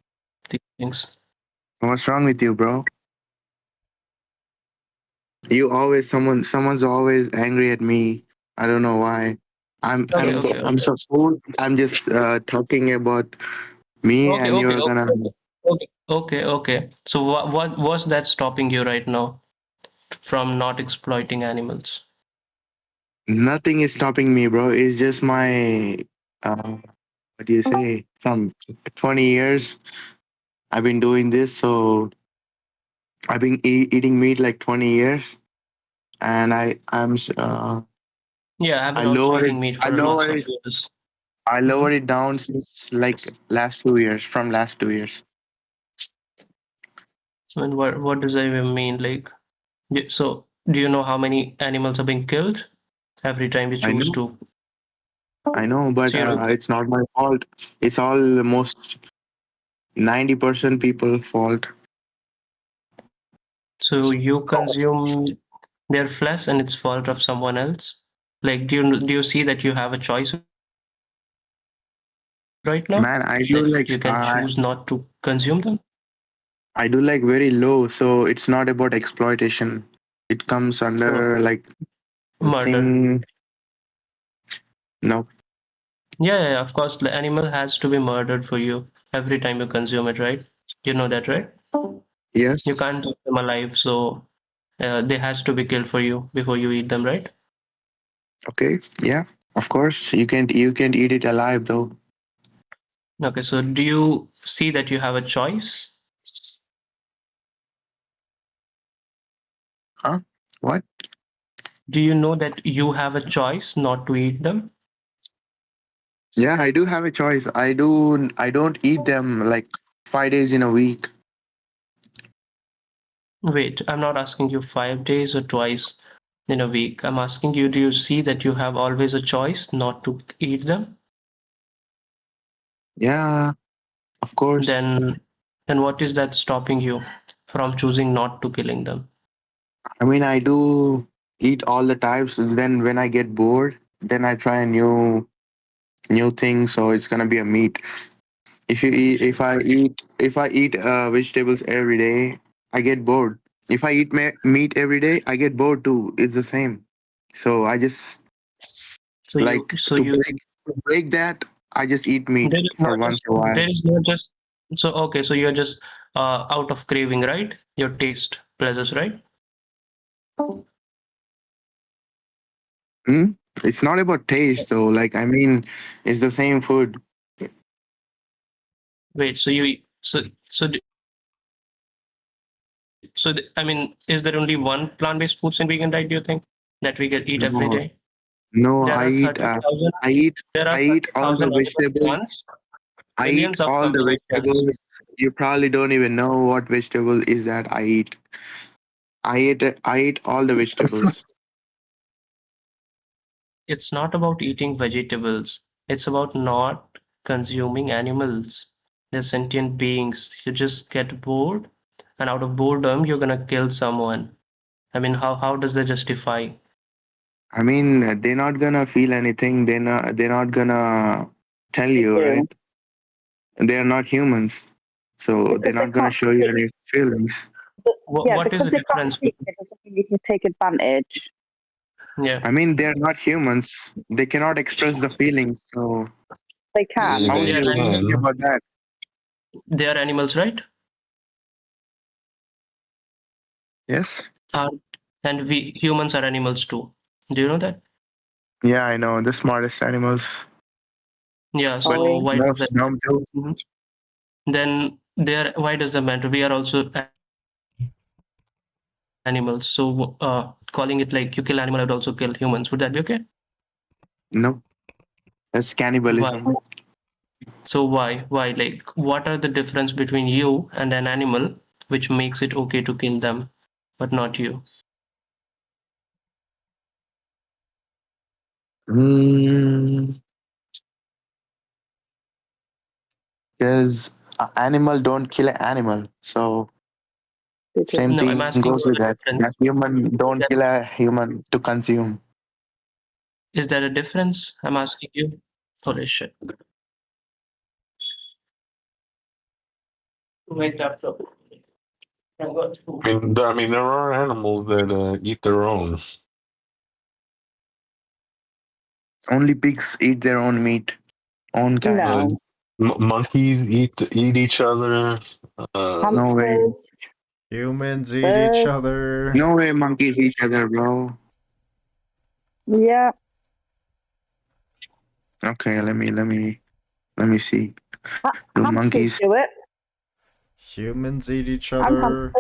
these things. What's wrong with you, bro? You always someone's always angry at me. I don't know why. I'm so cool. I'm just talking about me, and you're gonna. Okay. So what was that stopping you right now from not exploiting animals? Nothing is stopping me, bro. It's just my what do you say? From 20 years, I've been doing this, so I've been eating meat like 20 years, and Yeah, I've been I also lowered it. eating meat for the last few years. I lowered it down since like last 2 years. From last 2 years. I mean, what does that even mean? Like, so do you know how many animals are being killed every time you choose to? I know, but it's not my fault. It's almost 90% people fault. So you consume their flesh and it's fault of someone else? Like, do you see that you have a choice right now? Man, I do That like you can choose not to consume them? I do like very low, so it's not about exploitation. It comes under like Murder. thing. No. Yeah, of course. The animal has to be murdered for you every time you consume it, right? You know that, right? Yes. You can't keep them alive, so they has to be killed for you before you eat them, right? Okay. Yeah. Of course, you can't eat it alive though. Okay, so do you see that you have a choice? Huh? What? Do you know that you have a choice not to eat them? Yeah, I do have a choice. I don't eat them like 5 days in a week. Wait, I'm not asking you 5 days or twice in a week. I'm asking you, do you see that you have always a choice not to eat them? Yeah, of course. Then what is that stopping you from choosing not to killing them? I mean, I do eat all the times. Then when I get bored, then I try a new thing. So it's gonna be a meat. If I eat vegetables every day, I get bored. If I eat meat every day, I get bored too. It's the same. So I just to break that. I just eat meat There is for not once just in a while. there is not just so okay, so you're just out of craving, right? Your taste pleasures, right? It's not about taste though. Like I mean, it's the same food. Wait, so you I mean, is there only one plant-based foods in vegan diet, do you think, that we can eat every day? No, There I are eat. 30,000. I eat all the 30,000 edible vegetables. plants. I eat Billions of all the carnivorous plants. vegetables. You probably don't even know what vegetable is that I eat. I eat all the vegetables. It's not about eating vegetables. It's about not consuming animals. They're sentient beings. You just get bored, and out of boredom, you're gonna kill someone. I mean, how does that justify? I mean, they're not gonna feel anything. They're not gonna tell They you, do. right? They're not humans, so they're Because they not gonna can't show you speak. any feelings. What, Yeah, what is because the they can't difference speak, between? it doesn't mean you can take advantage. Yeah. I mean, they're not humans. They cannot express the feelings. So They can. how They do are you animals. think about that? They are animals, right? Yes. And we humans are animals too. Do you know that? Yeah, I know the smartest animals, Yeah. but So why does most that? dumb too. Mhm. Then there. Why does that matter? We are also animals. So calling it like you kill animal, I'd also kill humans. Would that be okay? No, that's Why? cannibalism. So why? Why? Like, what are the difference between you and an animal which makes it okay to kill them, but not you? Because animal don't kill an animal, so same No, I'm thing asking goes you with the that. A difference. human Is don't there, kill a human to consume. is there a difference? I'm asking you. Holy shit. My laptop. Thank God. I mean, there are animals that eat their own. Only pigs eat their own meat, own kind. Monkeys eat each other. No way. Hamsters. Humans eat each other. No way monkeys eat each other, bro. Yeah. Okay, let me see. Do Hamsters monkeys do it. Humans eat each And other. hamsters.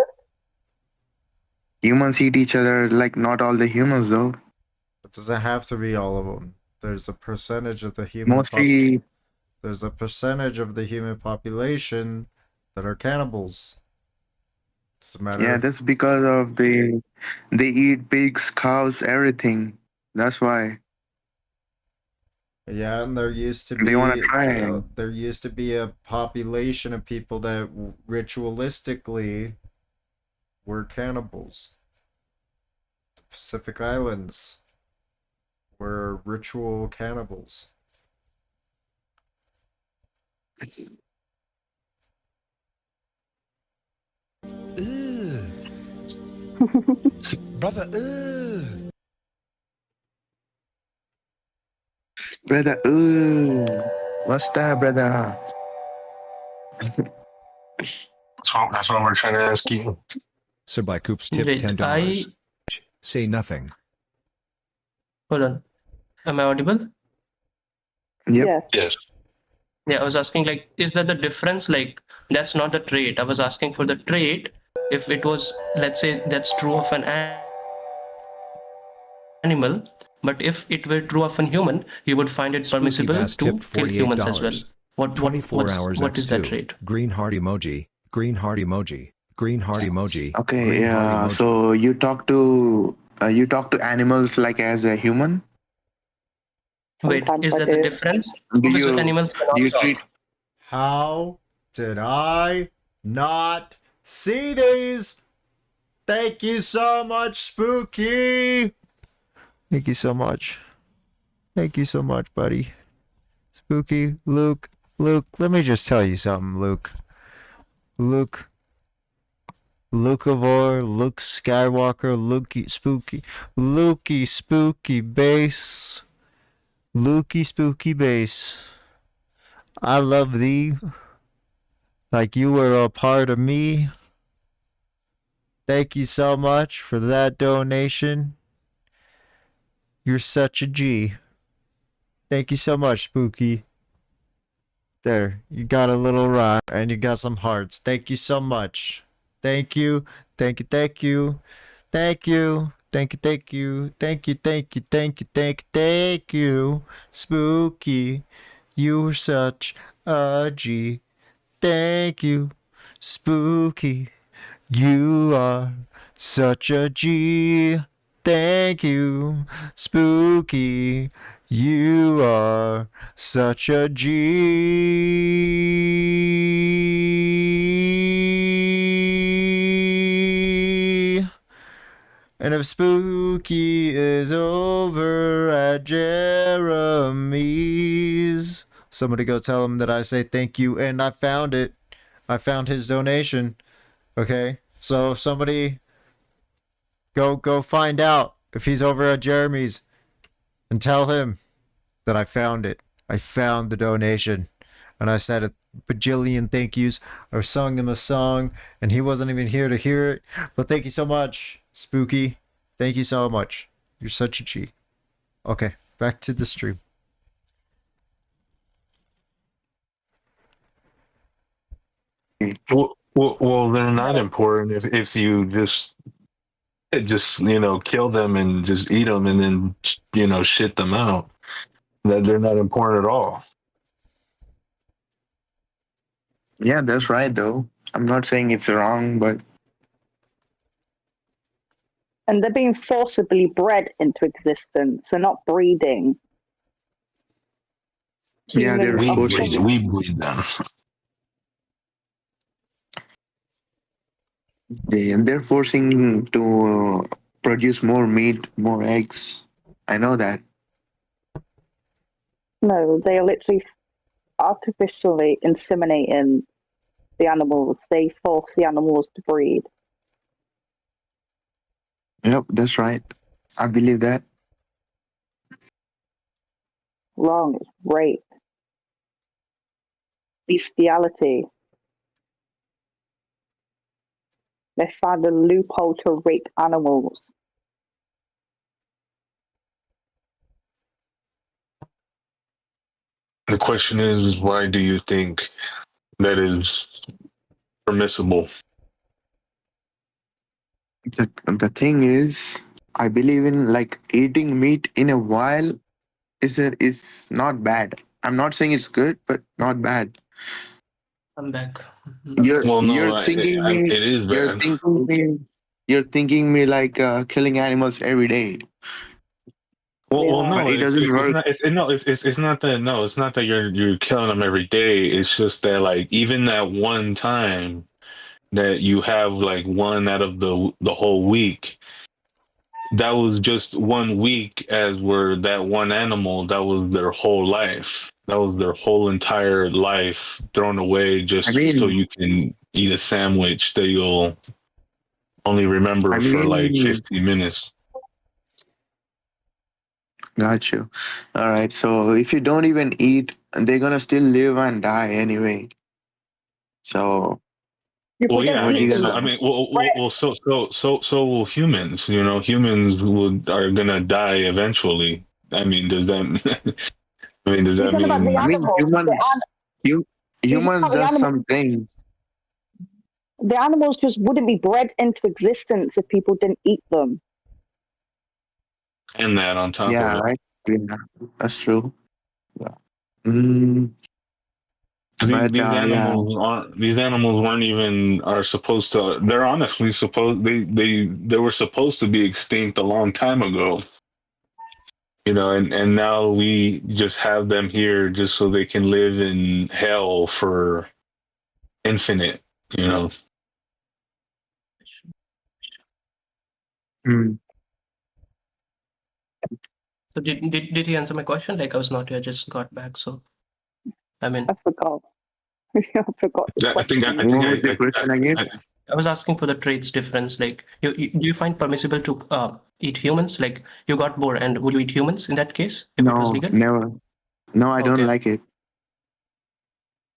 humans eat each other? Like not all the humans though. It doesn't have to be all of them. There's a percentage of the human Mostly. There's a percentage of the human population that are cannibals. Doesn't matter. Yeah, that's because of they eat pigs, cows, everything. That's why. Yeah, and there used to be They wanna try. there used to be a population of people that ritualistically were cannibals. The Pacific Islands were ritual cannibals. Brother, Brother, ooh. What's that, brother? That's what we're trying to ask you. Sabai Coops tip Wait, $10. Say nothing. hold on. Am I audible? Yep. Yes. Yeah, I was asking like, is that the difference? Like, that's not the trait. I was asking for the trait. If it was, let's say, that's true of an animal, but if it were true of a human, you would find it Spooky permissible Bass to tipped kill humans as well. $48. 24 hours What is that X2. trait? Green heart emoji. Green heart emoji. Green heart emoji. Okay, Green heart yeah. emoji. So you talk to animals like as a human? Wait, is that the difference? Do Because you animals do cannot you talk. treat How did I not see these? Thank you so much, Spooky. Thank you so much. Thank you so much, buddy. Spooky, Luke, let me just tell you something, Luke. Luke Lukavor, Luke Skywalker, Lukey Spooky Base. Lukey Spooky Base. I love thee like you were a part of me. Thank you so much for that donation. You're such a G. Thank you so much, Spooky. There, you got a little rhyme and you got some hearts. Thank you so much. Thank you. Thank you. Thank you. Thank you. Thank you. Thank you. Thank you. Thank you. Thank you. Thank you. Thank you. Spooky. You were such a G. Thank you. Spooky. You are such a G. Thank you, Spooky. You are such a G. And if spooky is over at Jeremy's, somebody go tell him that I say thank you and I found it. I found his donation. Okay? So somebody go find out if he's over at Jeremy's and tell him that I found it. I found the donation. And I said a bajillion thank yous. I sung him a song and he wasn't even here to hear it. But thank you so much, Spooky. Thank you so much. You're such a G. Okay, back to the stream. Well, they're not important if you just kill them and just eat them and then shit them out. That they're not important at all. Yeah, that's right though. I'm not saying it's wrong, but And they're being forcibly bred into existence. They're not breeding. yeah, they're Humans are forcing. We breed them. They're forcing to produce more meat, more eggs. I know that. No, they are literally artificially inseminating the animals. They force the animals to breed. Yep, that's right. I believe that. Wrong. It's rape. Bestiality. They found a loophole to rape animals. The question is, why do you think that is permissible? The thing is, I believe in like eating meat in a while is not bad. I'm not saying it's good, but not bad. I'm back. You're thinking me. It is You're bad. thinking me. You're thinking me like killing animals every day. Well, no, But it doesn't it's work. not. It's not that. No, it's not that you're killing them every day. It's just that like even that one time that you have like one out of the whole week, that was just 1 week as were that one animal. That was their whole life. That was their whole entire life thrown away just so you can eat a sandwich that you'll only remember for like 15 minutes. Got you. All right. So if you don't even eat, they're gonna still live and die anyway. So. Well, yeah, what are you gonna? so will humans. Humans are gonna die eventually. I mean, does that? I mean, does that He's on about the mean? animals. Humans does something. The animals just wouldn't be bred into existence if people didn't eat them. And that on top of it. Right. Yeah, that's true. Yeah. Mm. These animals aren't. These animals weren't even are supposed to. They're honestly supposed. They were supposed to be extinct a long time ago. And now we just have them here just so they can live in hell for infinite. So did he answer my question? Like I was not here, I just got back. So I mean, I forgot. I forgot. I was asking for the traits difference. Like, do you find permissible to eat humans? Like, you got bored, and would you eat humans in that case if it was No, legal? never. No, I don't like it.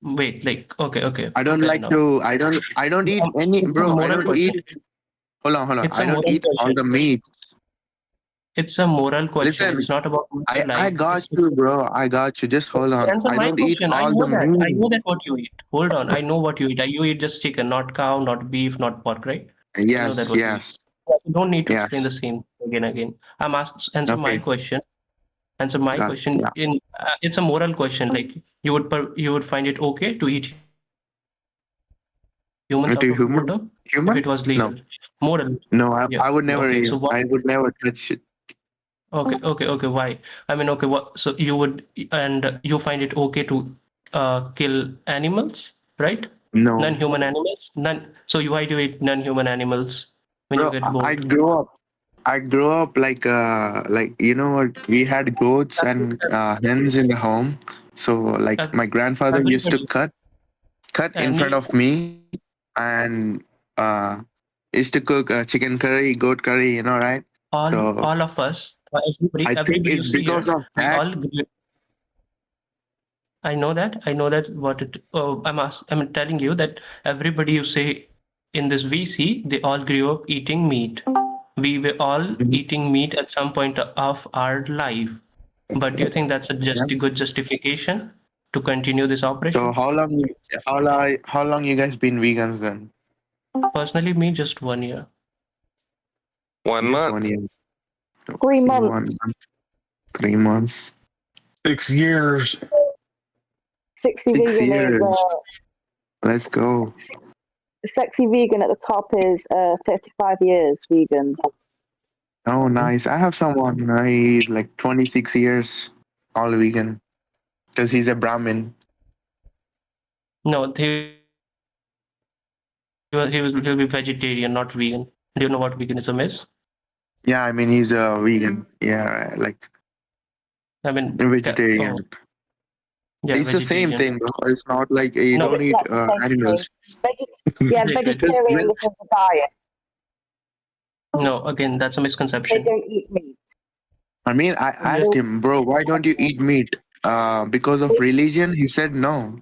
Wait, like, okay. I don't like to. I don't eat any, bro. I don't eat. Hold on. I don't eat all the meat. It's a moral question. Listen, It's not about I got you, bro. I got you. Just hold on. Answer I my don't eat question. I all know the that. I meat. know that what you eat. Hold on. I know what you eat. You eat just chicken, not cow, not beef, not pork, right? I know that Yes, what you yes. eat. You don't need to Yes. explain the same again. I'm asked answer my question. Answer my Yeah, question. It's a moral question. Like you would find it okay to eat humans out of boredom if it was legal. No. Moral. No, Yeah. I would never Okay. eat. So what? I would never touch it. Okay. Why? I mean, okay. What? So you would, and you find it okay to kill animals, right? No. Non-human animals. None. So why do you eat non-human animals when Bro, you get bored? I grew up. I grew up like you know what, we had goats and hens in the home. So like my grandfather used to Everybody. cut in And front me, of me and uh used to cook chicken curry, goat curry, you know, right? So all of us, I think everybody you it's see because here, of we that. all. I know that. I know that. What it? Oh, I'm telling you that everybody you say in this VC, they all grew up eating meat. We were all eating meat at some point of our life. But do you think that's a good justification to continue this So operation? how long you guys been vegans then? Personally, me just 1 year. 1 Just month. 1 year. 3 See, months. 3 months. 6 years. Sexy 6 vegan is years. Let's go. sexy vegan at the top is 35 years vegan. Oh, nice. I have someone. He's like 26 years, all vegan, because he's a Brahmin. No, he'll be vegetarian, not vegan. Do you know what veganism is? Yeah, I mean he's a vegan. Yeah, right, like I mean, vegetarian. oh, yeah, It's the same vegetarian. thing, bro. It's not like you No, No, don't it's eat not the same thing. animals. Yeah, wait, wait. Because vegetarian is a diet. No, again, that's a They misconception. don't eat meat. I mean, I asked him, bro, why don't you eat meat? Because of religion? He said no.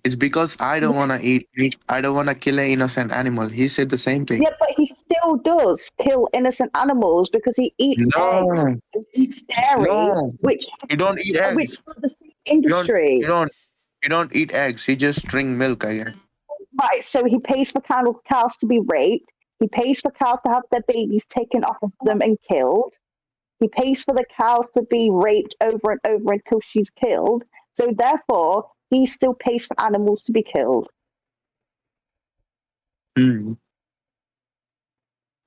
It's because I don't want to eat meat. I don't want to kill an innocent animal. He said the same thing. Yeah, but he still does kill innocent animals because he eats eggs, No, he eats dairy, no. which You don't eat which eggs. is not the same You don't. industry. You don't eat eggs. You just drink milk, I guess. Right, so he pays for cows to be raped. He pays for cows to have their babies taken off of them and killed. He pays for the cows to be raped over and over until she's killed. So therefore, he still pays for animals to be killed. Mm.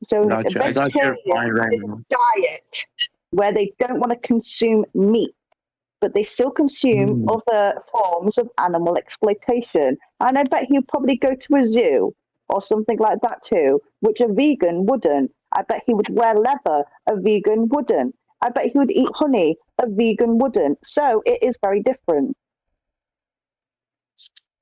So a Gotcha. I got your point vegetarian right is a now. diet where they don't want to consume meat, but they still consume other forms of animal exploitation. And I bet he'd probably go to a zoo or something like that too, which a vegan wouldn't. I bet he would wear leather, a vegan wouldn't. I bet he would eat honey, a vegan wouldn't. So it is very different.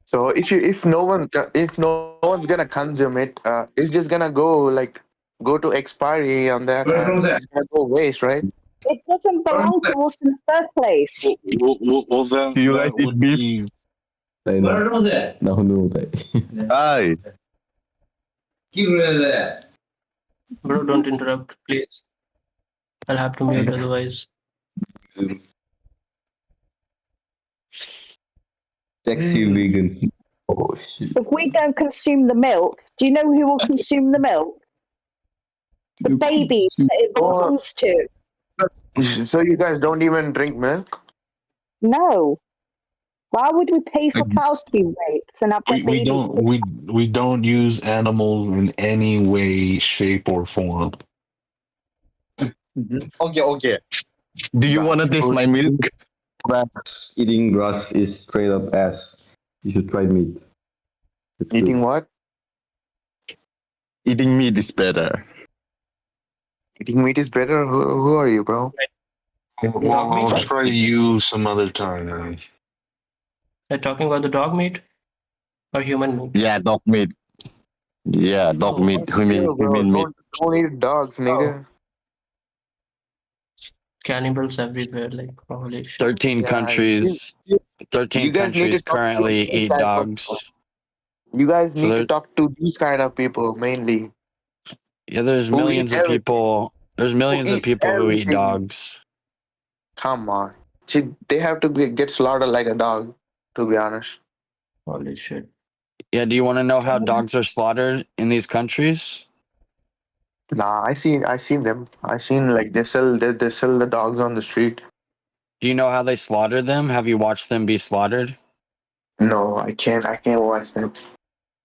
So if no one's gonna consume it, it's just gonna go to expiry on that, and it's gonna go waste, right? It doesn't belong to us in the first place. Well, then Do you that guys eat would beef? be No. Hi. Bro, don't interrupt, please. I'll have to mute otherwise. Sexy vegan. Oh shit. If we don't consume the milk, do you know who will consume the milk? The babies that it belongs to. So you guys don't even drink milk? No. Why would we pay for cows to be raped and have their we babies? don't we don't use animals in any way, shape, or form. Okay. Do you want to taste my milk? Grass. Eating grass is straight up ass. You should try meat. It's Eating good. what? Eating meat is better. Eating meat is better? Who are you, bro? I'll try you some other time, man. Are you talking about the dog meat or human meat? Yeah, dog meat. Yeah, dog meat. Chill, bro. Human meat. Don't eat dogs, nigga. Cannibals everywhere, like holy shit. 13 Yeah, countries. you 13 guys need to countries talk to currently these eat type of dogs. You guys So need to there, talk to these kind of people mainly. yeah, there's Who eat millions of everything. people. There's millions of Eat people who eat everything. dogs. Come on. They have to get slaughtered like a dog, to be honest. Holy shit. Yeah, do you want to know how dogs are slaughtered in these countries? Nah, I seen them. I seen like they sell the dogs on the street. Do you know how they slaughter them? Have you watched them be slaughtered? No, I can't watch that.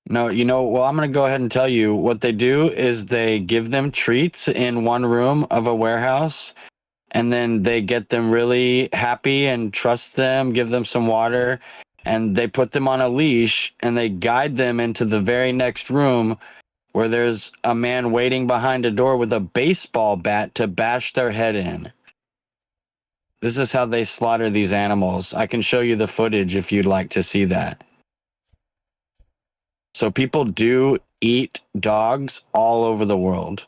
No, well, I'm going to go ahead and tell you what they do is they give them treats in one room of a warehouse, and then they get them really happy and trust them, give them some water, and they put them on a leash and they guide them into the very next room where there's a man waiting behind a door with a baseball bat to bash their head in. This is how they slaughter these animals. I can show you the footage if you'd like to see that. So people do eat dogs all over the world.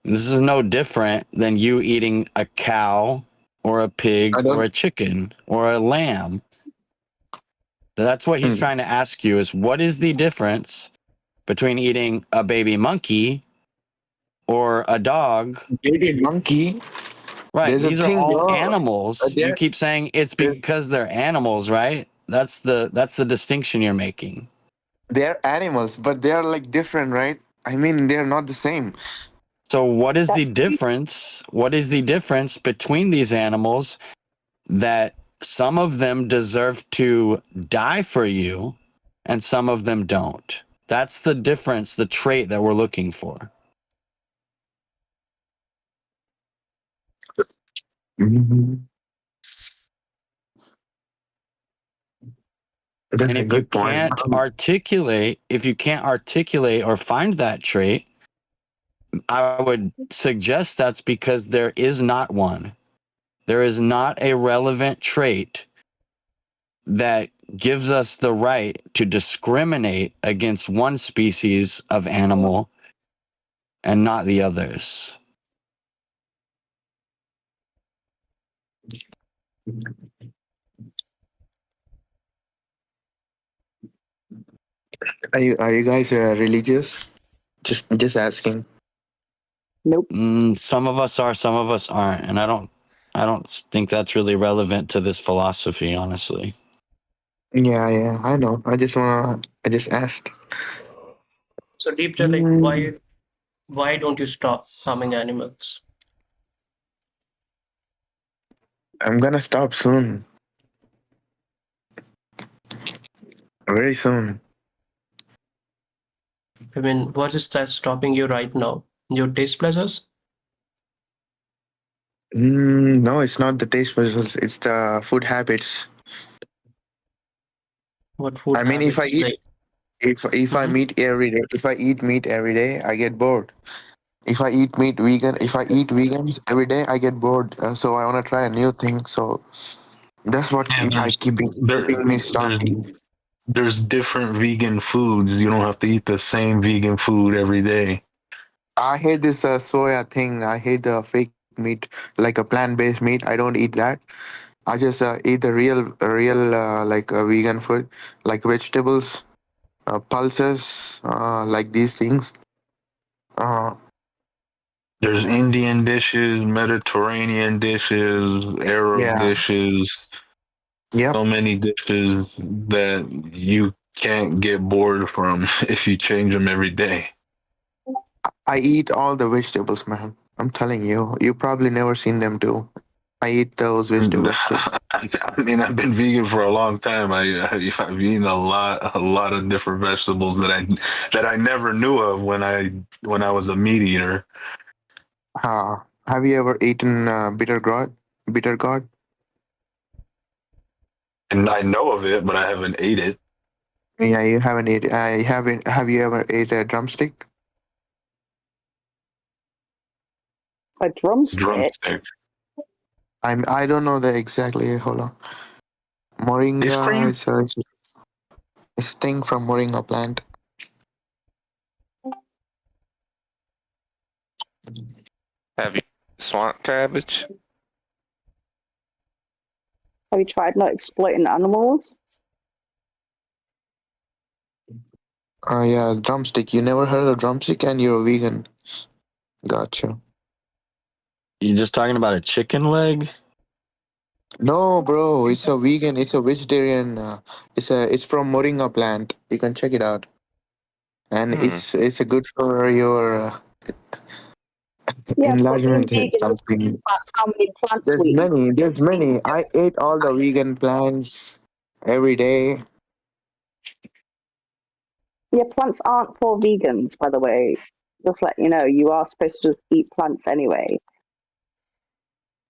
This is no different than you eating a cow or a pig or a chicken or a lamb. That's what he's trying to ask you is what is the difference between eating a baby monkey or a dog? Baby monkey? Right. There's a These are thing, all bro. animals. You keep saying it's because they're animals, right? That's the distinction you're making. They're animals, but they're like different, right? I mean, they're not the same. So what is the difference? What is the difference between these animals that some of them deserve to die for you and some of them don't? That's the difference, the trait that we're looking for. Mm-hmm. And if you can't articulate, or find that trait, I would suggest that's because there is not one. There is not a relevant trait that gives us the right to discriminate against one species of animal and not the others. Are you guys religious? Just asking. Nope. Some of us are, some of us aren't, and I don't think that's really relevant to this philosophy, honestly. Yeah, I know. I just asked. So Deep, like, why don't you stop harming animals? I'm gonna stop soon. Very soon. I mean, what is that stopping you right now? Your taste pleasures? No, it's not the taste buds. It's the food habits. What food I mean, if I habits? eat, Like, if I eat every day, if I eat meat every day, I get bored. If I eat vegans every day, I get bored. So I wanna try a new thing. So that's what keeping me stopping. There's different vegan foods. You don't have to eat the same vegan food every day. I hate this soya thing. I hate the fake meat, like a plant-based meat. I don't eat that. I just eat the real vegan food, like vegetables, pulses, like these things. There's Indian dishes, Mediterranean dishes, Arab Yeah. dishes. Yep. So many dishes that you can't get bored from if you change them every day. I eat all the vegetables, man. I'm telling you. You probably never seen them too. I eat those vegetables too. I mean, I've been vegan for a long time. I've eaten a lot of different vegetables that I never knew of when I was a meat eater. Have you ever eaten bitter gourd? Bitter gourd? And I know of it, but I haven't ate it. Yeah, you haven't eaten. I haven't. Have you ever ate a drumstick? A drumstick? Drumstick. I don't know the exactly. Hold on. Moringa is a thing from moringa plant. Have you swamp cabbage? Have you tried not exploiting animals? Oh yeah, drumstick. You never heard of drumstick and you're a vegan. Gotcha. You just talking about a chicken leg? No, bro. It's a vegan. It's a vegetarian. It's from moringa plant. You can check it out. And it's a good for your Yeah, but being enlargement and vegan doesn't something. impact how many plants we eat. There's many. I ate all the vegan plants every day. Yeah, plants aren't for vegans, by the way. Just let you know, you are supposed to just eat plants anyway.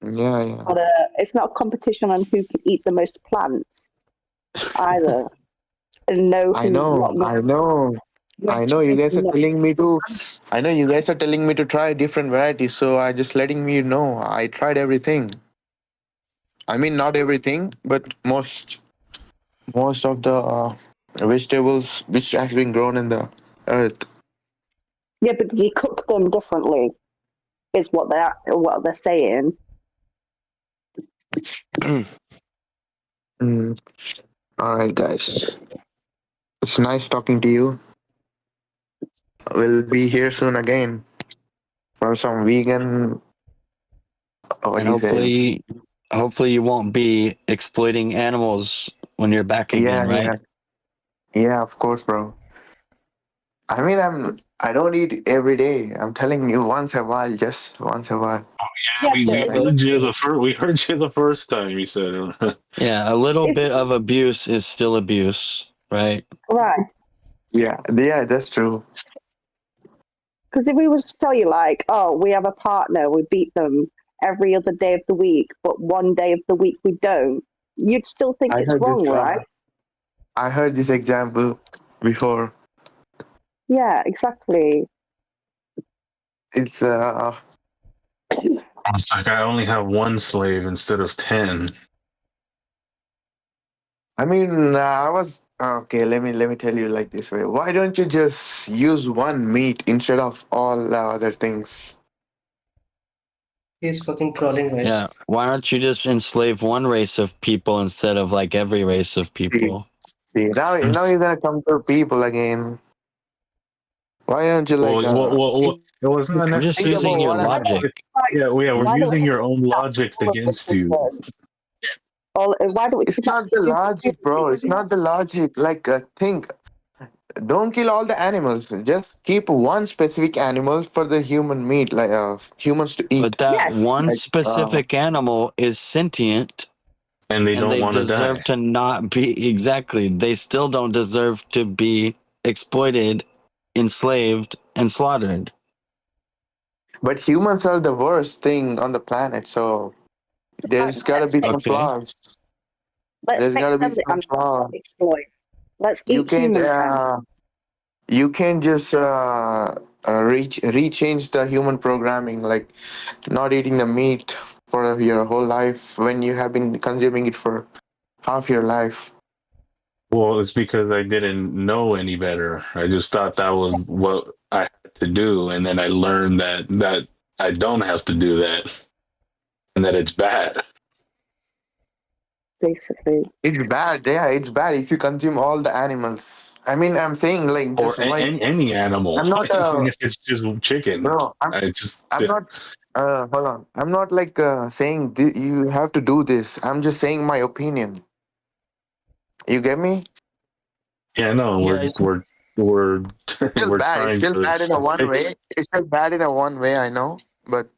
Yeah. But it's not a competition on who can eat the most plants either. And know who. I know. I know you guys are No. telling me to. I know you guys are telling me to try different varieties, so I just letting me know. I tried everything. I mean, not everything, but most of the vegetables which has been grown in the earth. Yeah, because you cook them differently, is what they're saying. Mm. All right, guys. It's nice talking to you. We'll be here soon again for some vegan. What And do you say? hopefully you won't be exploiting animals when you're back again, right? Yeah. Of course, bro. I mean, I don't eat every day. I'm telling you, once a while, just once a while. Yeah, we heard you the first time you said it. Yeah, a little bit of abuse is still abuse, right? Right. Yeah, that's true. Because if we were to tell you, like, oh, we have a partner, we beat them every other day of the week, but one day of the week we don't, you'd still think I it's heard wrong, this. right? I heard this example before. Yeah, exactly. It's It's like I only have one slave instead of 10. I mean, I was okay. Let me tell you like this way. Why don't you just use one meat instead of all the other things? He's fucking trolling, right? Yeah. Why don't you just enslave one race of people instead of like every race of people? See, now you're gonna come to people again. Why don't you like? Well, it's not I'm just think using about your what logic. we're Why don't using we your own stop logic all of this against you. research? Or why don't we It's stop not the this logic, bro. It's not the logic. Like, think. Don't kill all the animals. Just keep one specific animal for the human meat, like humans to eat. But that one Like, specific animal is sentient And they don't want to deserve die. to not be exactly. They still don't deserve to be exploited, enslaved, and slaughtered. but humans are the worst thing on the planet, so there's gotta let's be make some flaws. let's There's make gotta be them the some animals flaws. that exploit. Let's You eat can't humans then. you can't just rechange the human programming, like not eating the meat for your whole life when you have been consuming it for half your life. Well, it's because I didn't know any better. I just thought that was what I had to do, and then I learned that I don't have to do that, and that it's bad. Basically, it's bad. Yeah, it's bad if you consume all the animals. I mean, I'm saying like Or just like any animal, I'm not even if it's just chicken. bro. I'm not. Hold on. I'm not like saying you have to do this. I'm just saying my opinion. You get me? Yeah, no, Yeah, we're Still we're bad. It's trying still to bad in a one fix. way. It's still bad in a one way. I know, but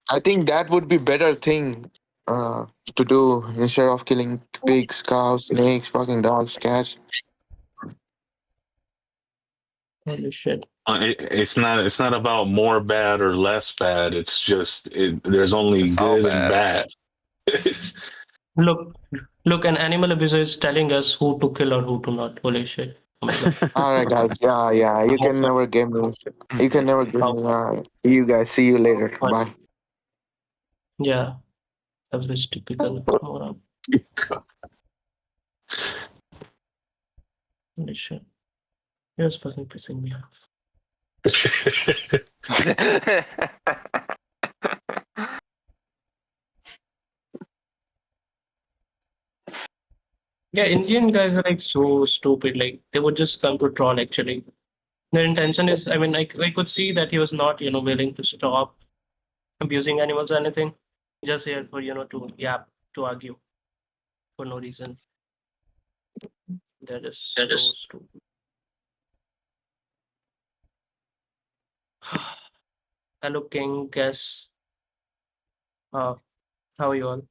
I think that would be better thing to do instead of killing pigs, cows, snakes, fucking dogs, cats. holy shit. It's not about more bad or less bad. It's just there's only It's all good and bad. bad. Look, an animal abuser is telling us who to kill or who to not. Holy shit. Oh my god. All right, guys. Yeah. You can never get me. You can never get me. You guys. See you later. Bye. Yeah, average typical moron. Holy shit. You're just fucking pissing me off. Yeah, Indian guys are like so stupid. Like they would just come to troll actually. Their intention is, I mean, I could see that he was not, willing to stop abusing animals or anything. Just here for, to argue for no reason. They're just so stupid. Hello, King. Guess. How are you all?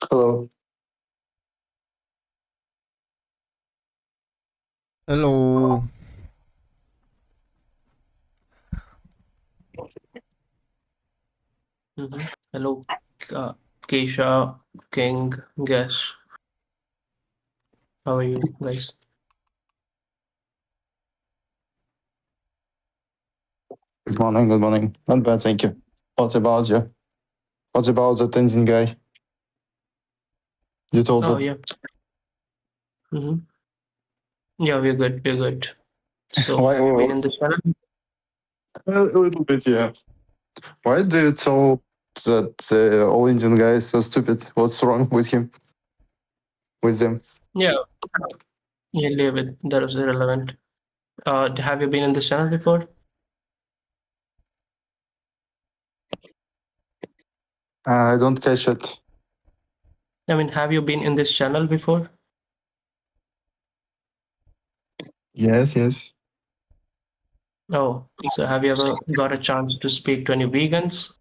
Hello. Hello. Hello, Keisha, King, Guess. How are you guys? Good morning, good morning. Not bad, thank you. What about you? What about the Tenzin guy? You told Oh, that. yeah. Yeah, we're good. We're good. So, Why? have you been in this channel? A little bit, yeah. Why do you tell that all Indian guy is so stupid? What's wrong with him? With them? Yeah. Yeah, leave it. That was irrelevant. Have you been in this channel before? I don't catch it. I mean, have you been in this channel before? Yes, yes. Oh, so have you ever got a chance to speak to any vegans?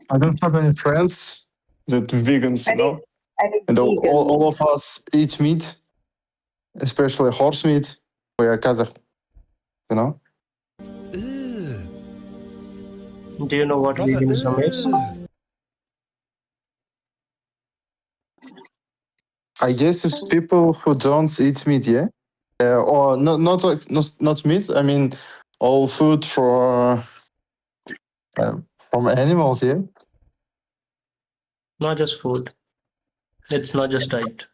I don't have any friends that vegans, you know. And all of us eat meat, especially horse meat. We are Kazakh, you know. Do you know what veganism is? I guess it's people who don't eat meat, yeah, or not meat. I mean, all food from animals, yeah. Not just food. It's not just diet.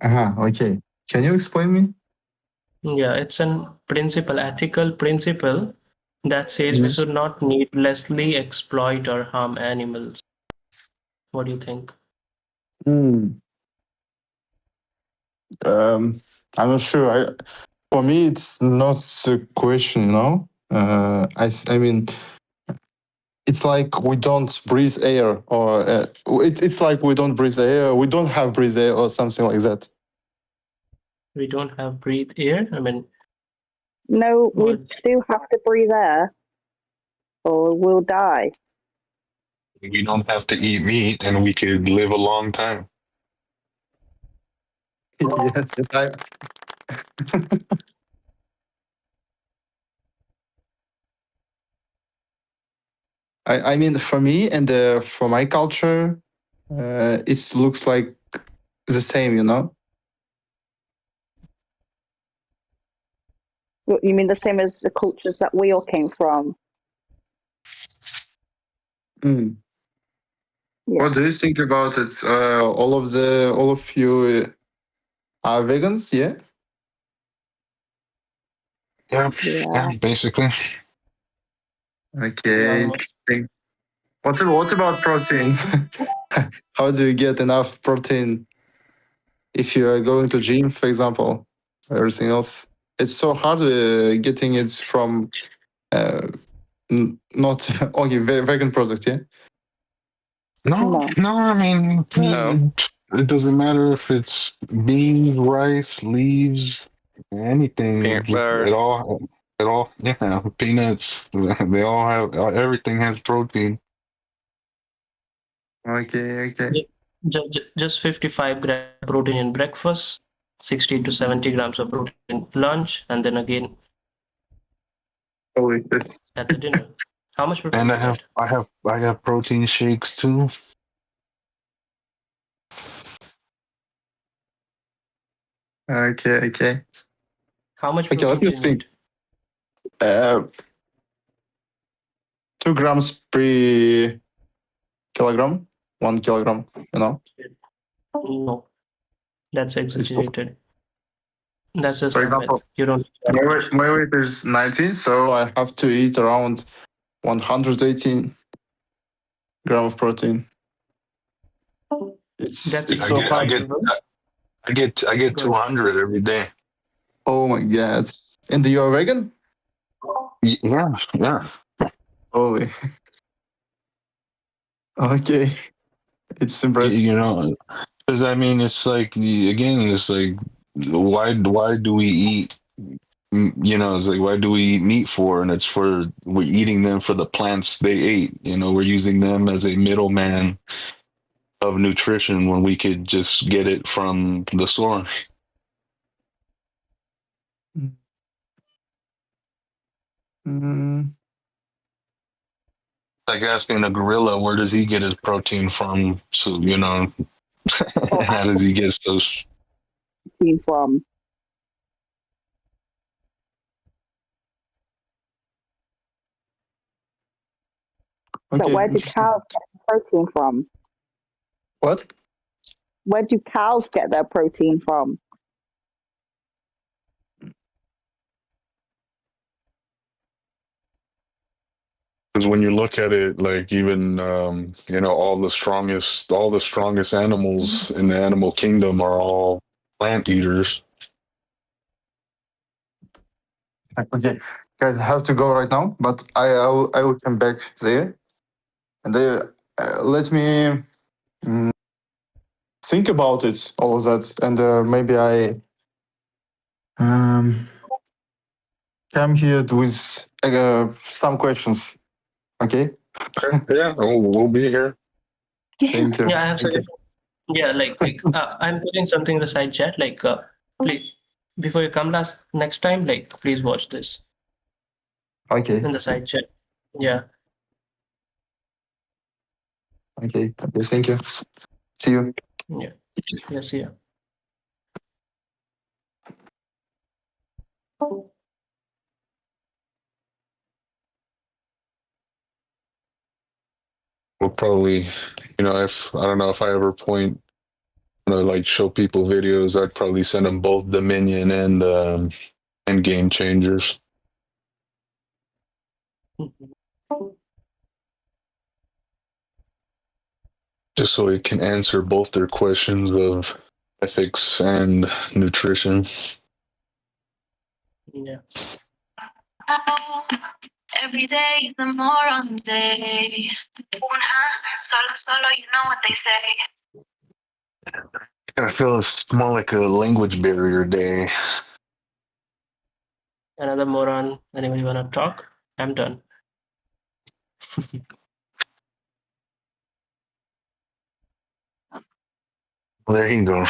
Okay. Can you explain me? Yeah, it's an principle, ethical principle that says we Yes. should not needlessly exploit or harm animals. What do you think? I'm not sure. For me, it's not a question, no. I mean, it's like we don't breathe air, or it's like we don't breathe air. We don't have breathe air, or something like that. We don't have breathe air. I mean, No, we do have to breathe air, or we'll die. We don't have to eat meat, and we could live a long time. Yes, I mean, for me and for my culture, it looks like the same, you know. You mean the same as the cultures that we all came from? What do you think about it? All of you are vegans, yeah? Yeah, basically. Okay. What about protein? How do you get enough protein if you are going to gym, for example? Everything else, it's so hard getting it from not only vegan product, yeah. No, I mean, it doesn't matter if it's beans, rice, leaves, anything. Peanut butter. It all, yeah, peanuts. They all have, everything has protein. Okay. Just 55 grams of protein in breakfast, 60 to 70 grams of protein in lunch, and then again at the dinner. How much protein? And I have protein shakes too. Okay. How much Okay, let me think. 2 grams per kilogram, 1 kilogram, you know. No, that's exaggerated. That's just For a example, myth. You don't. my weight is 90, so I have to eat around 118 gram of protein. That's It's so hard. I get 200 every day. Oh my god! And you're vegan? Yeah. Holy. Okay, it's impressive. You know, because I mean, it's like it's like why do we eat? You know, it's like why do we eat meat for? And it's we're eating them for the plants they ate. You know, we're using them as a middleman of nutrition when we could just get it from the source. Like asking a gorilla, where does he get his protein from? So, you know, How does he get so? Protein from? So Okay, where do interesting. cows get protein from? What? Where do cows get their protein from? Because when you look at it, like even all the strongest animals in the animal kingdom are all plant eaters. Okay, guys, I have to go right now, but I will come back there, and let me think about it, all of that, and maybe I come here with some questions. Okay. Yeah, we'll be here. Thank you. Yeah, I have Thank you. suggestion. Yeah, I'm putting something in the side chat. Please, before you come next time, please watch this Okay. in the side chat. Yeah. Okay. Thank you. See you. Yeah. Yes. Yeah. We'll probably, if I don't know if I ever show people videos, I'd probably send them both Dominion and Game Changers. Just so it can answer both their questions of ethics and nutrition. Yeah. Every day is a moron day. Solo, you know what they say. I feel it's more like a language barrier day. Another moron. Anybody wanna talk? I'm done. Well, there you go.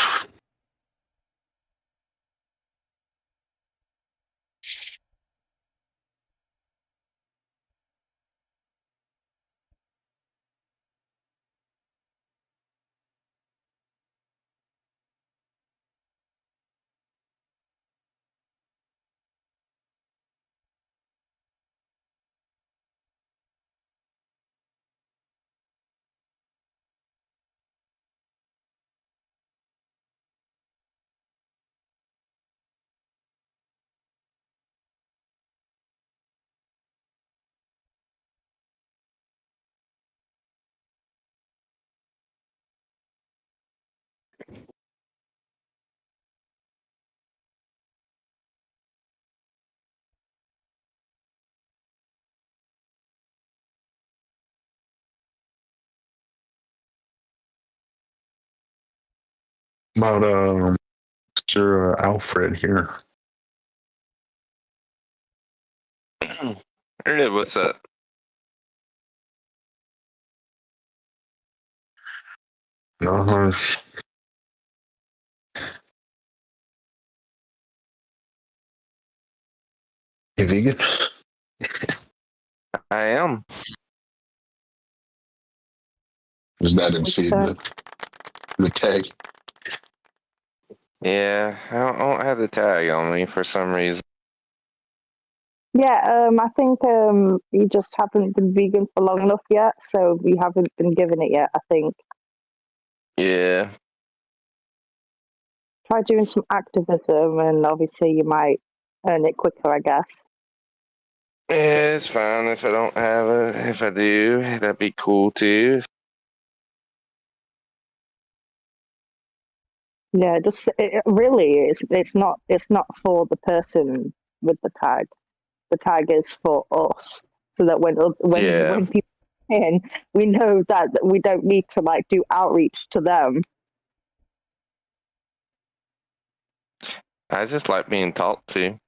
About Sir Alfred here. Hey, what's up? Uh-huh. You vegan? I am. Just I didn't see the tag. Yeah, I don't have the tag on me for some reason. Yeah, I think you just haven't been vegan for long enough yet, so you haven't been given it yet, I think. Yeah. Try doing some activism, and obviously you might earn it quicker, I guess. Yeah, it's fine if I don't have it. If I do, that'd be cool too. Yeah, just really, it's not for the person with the tag. The tag is for us, so that when people come in, we know that we don't need to do outreach to them. I just like being talked to.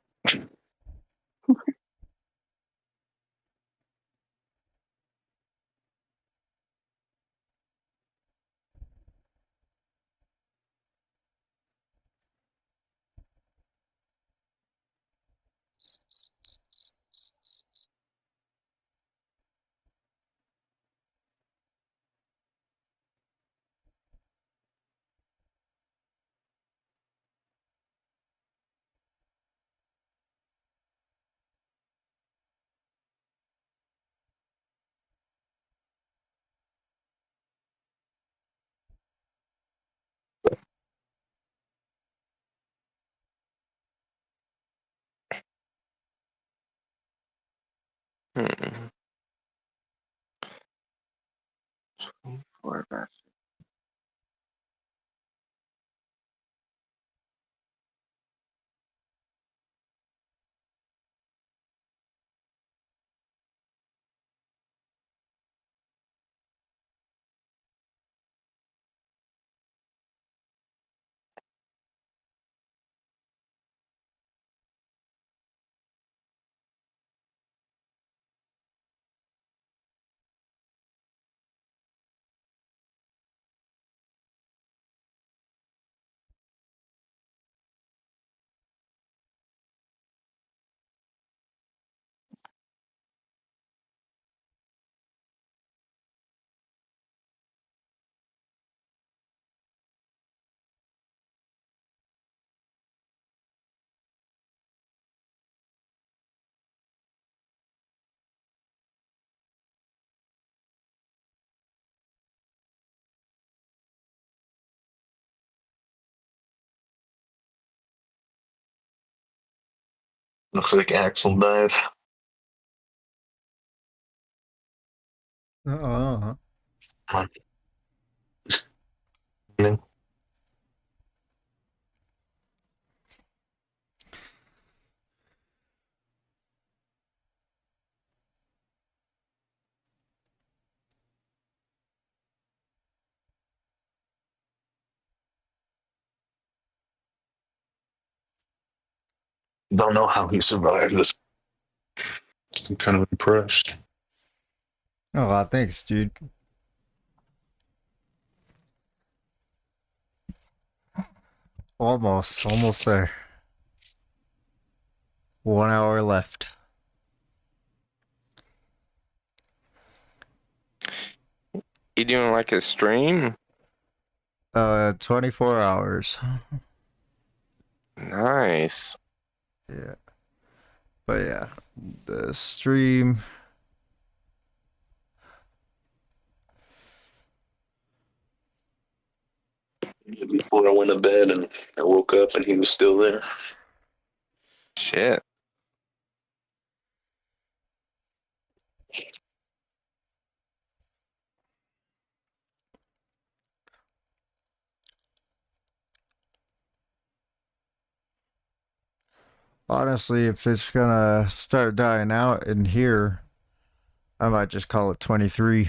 Poor bastard. Looks like Axel died. Uh-huh. Don't know how he survived this. I'm kind of impressed. Oh, thanks, dude. Almost there. 1 hour left. You doing like a stream? 24 hours. Nice. Yeah. But yeah, the stream. Before I went to bed and I woke up and he was still there. Shit. Honestly, if it's gonna start dying out in here, I might just call it 23.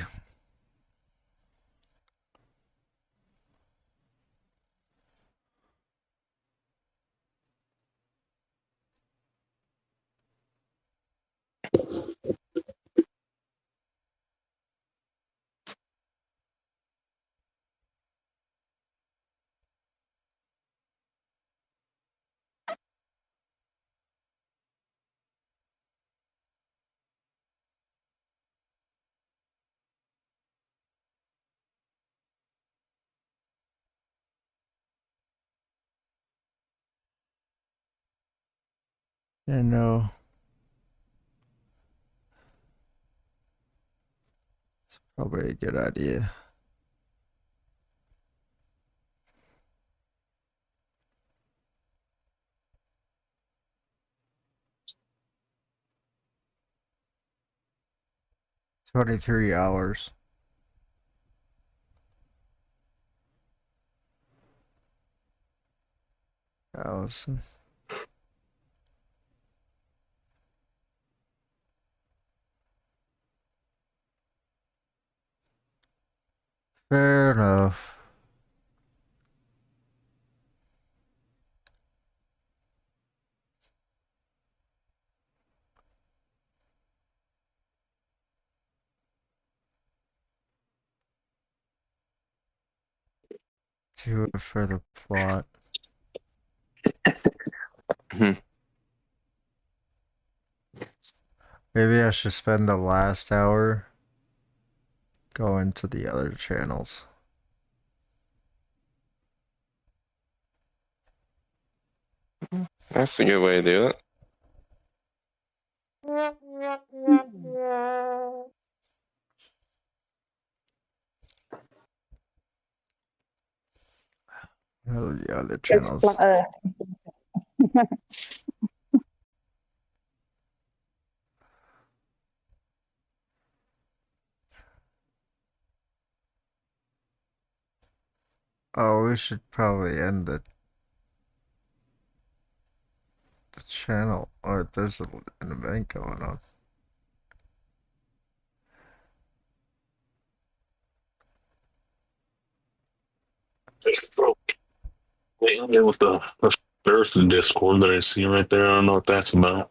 Yeah, no. It's probably a good idea. $23 hours. Allison. Fair enough. Do it for the plot. Maybe I should spend the last hour going to the other channels. That's a good way to do it. Oh, the other It's channels. flat Earth. Oh, we should probably end the channel, or there's an event going on. There with the Earth and Discord that I see right there. I don't know what that's about.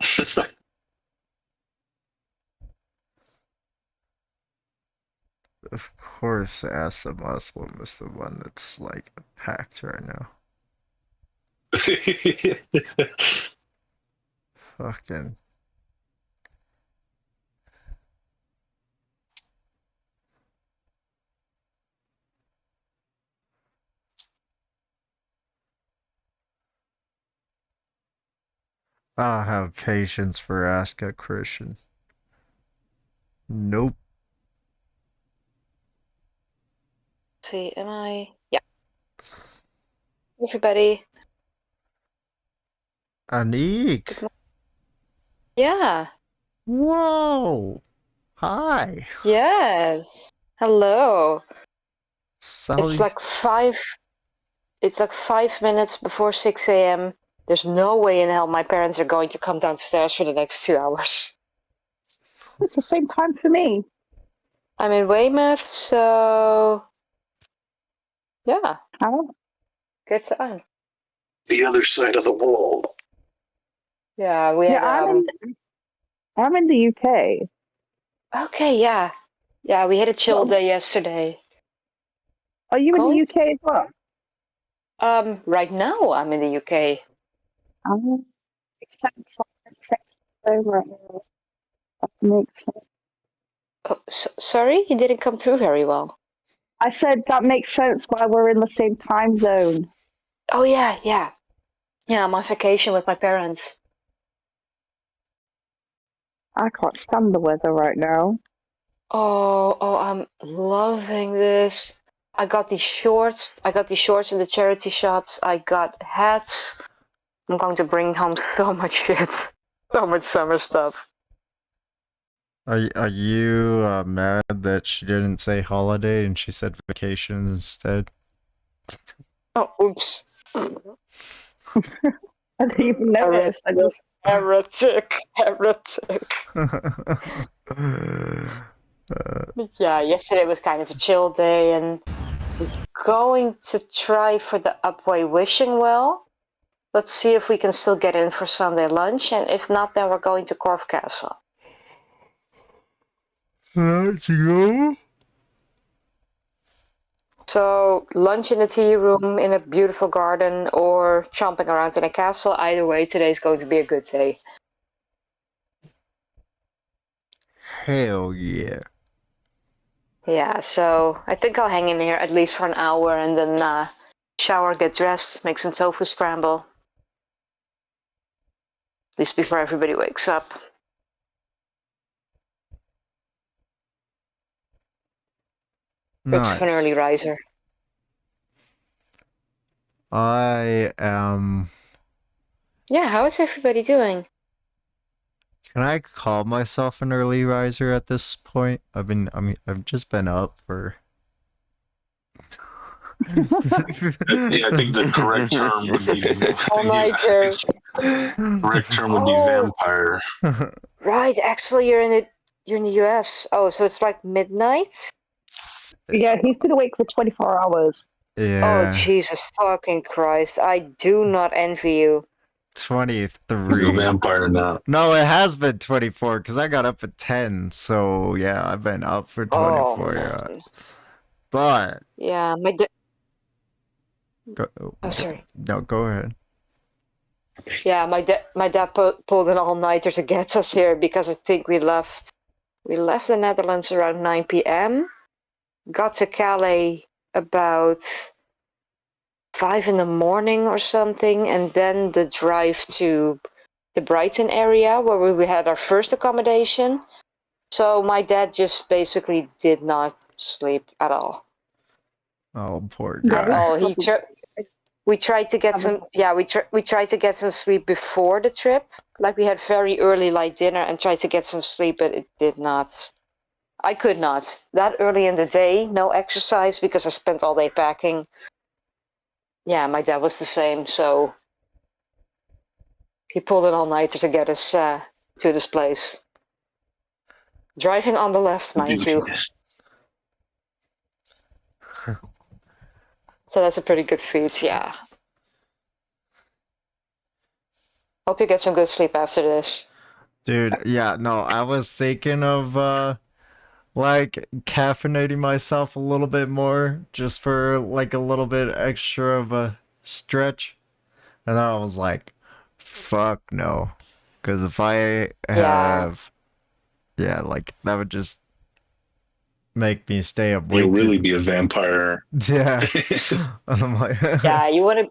Of course, Ask the Muslim is the one that's like packed right now. Fucking. I don't have patience for Ask a Christian. Nope. Let's see, am I? Yeah. Everybody. Anik. Yeah. Whoa. Hi. Yes. Hello. Sally. It's like 5 minutes before 6 a.m. There's no way in hell my parents are going to come downstairs for the next 2 hours. It's the same time for me. I'm in Weymouth, so yeah. Oh. Good time. The other side of the world. Yeah, we had I'm in the UK. Okay, yeah. Yeah, we had a chill day yesterday. Are you in the UK as well? Right now I'm in the UK. Except over that makes sense. Oh, sorry, you didn't come through very well. I said that makes sense why we're in the same time zone. Oh yeah, yeah. Yeah, I'm on vacation with my parents. I can't stand the weather right now. Oh, I'm loving this. I got these shorts. I got these shorts in the charity shops. I got hats. I'm going to bring home so much shit. So much summer stuff. Are you mad that she didn't say holiday and she said vacation instead? Oh, oops. I didn't even notice. I just Heretic. Yeah, yesterday was kind of a chill day, and we're going to try for the Upway Wishing Well. Let's see if we can still get in for Sunday lunch, and if not, then we're going to Corf Castle. Let's go. So, lunch in a tea room in a beautiful garden, or chomping around in a castle. Either way, today's going to be a good day. Hell yeah. Yeah, so I think I'll hang in here at least for an hour and then shower, get dressed, make some tofu scramble. At least before everybody wakes up. Looks of an early riser. I am. Yeah, how is everybody doing? Can I call myself an early riser at this point? I've just been up for. Yeah, I think the correct term would be. Correct term would be vampire. Right, actually, you're in the US. Oh, so it's like midnight. Yeah, he's been awake for 24 hours. Yeah. Oh, Jesus fucking Christ! I do not envy you. 23. He's a vampire now. No, it has been 24 because I got up at 10. So yeah, I've been up for 24. Yeah. But yeah, Oh, sorry. No, go ahead. Yeah, my dad pulled an all-nighter to get us here because I think we left the Netherlands around 9 p.m. Got to Calais about 5 in the morning or something, and then the drive to the Brighton area where we had our first accommodation. So my dad just basically did not sleep at all. Oh, poor guy. At all. We tried to get some. Yeah, we tried to get some sleep before the trip. Like we had very early light dinner and tried to get some sleep, but it did not. I could not. That early in the day, no exercise because I spent all day packing. Yeah, my dad was the same, so he pulled an all-nighter to get us to this place. Driving on the left, mind you. So that's a pretty good feat, yeah. Hope you get some good sleep after this. Dude, yeah, no, I was thinking of like caffeinating myself a little bit more just for like a little bit extra of a stretch. And then I was like, fuck no. Because if I have, yeah, like that would just make me stay up way You'll really too. be a vampire. Yeah. And I'm like, Yeah, you want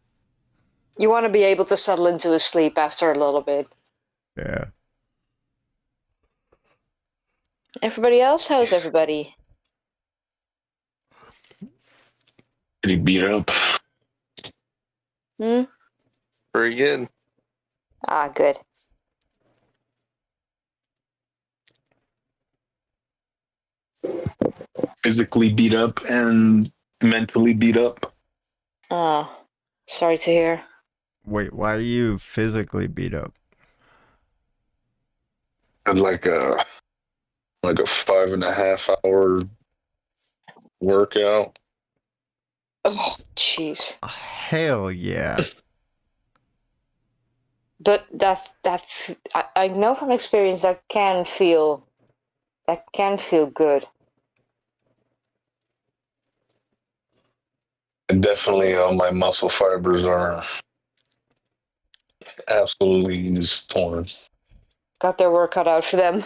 to be able to settle into a sleep after a little bit. yeah. Everybody else, how's everybody? Pretty beat up. Hmm? Very good. Ah, good. Physically beat up and mentally beat up. Oh, sorry to hear. Wait, why are you physically beat up? Had like a 5.5 hour workout. Oh, jeez. Hell yeah. But I know from experience that can feel good. And definitely my muscle fibers are absolutely just torn. Got their work cut out for them.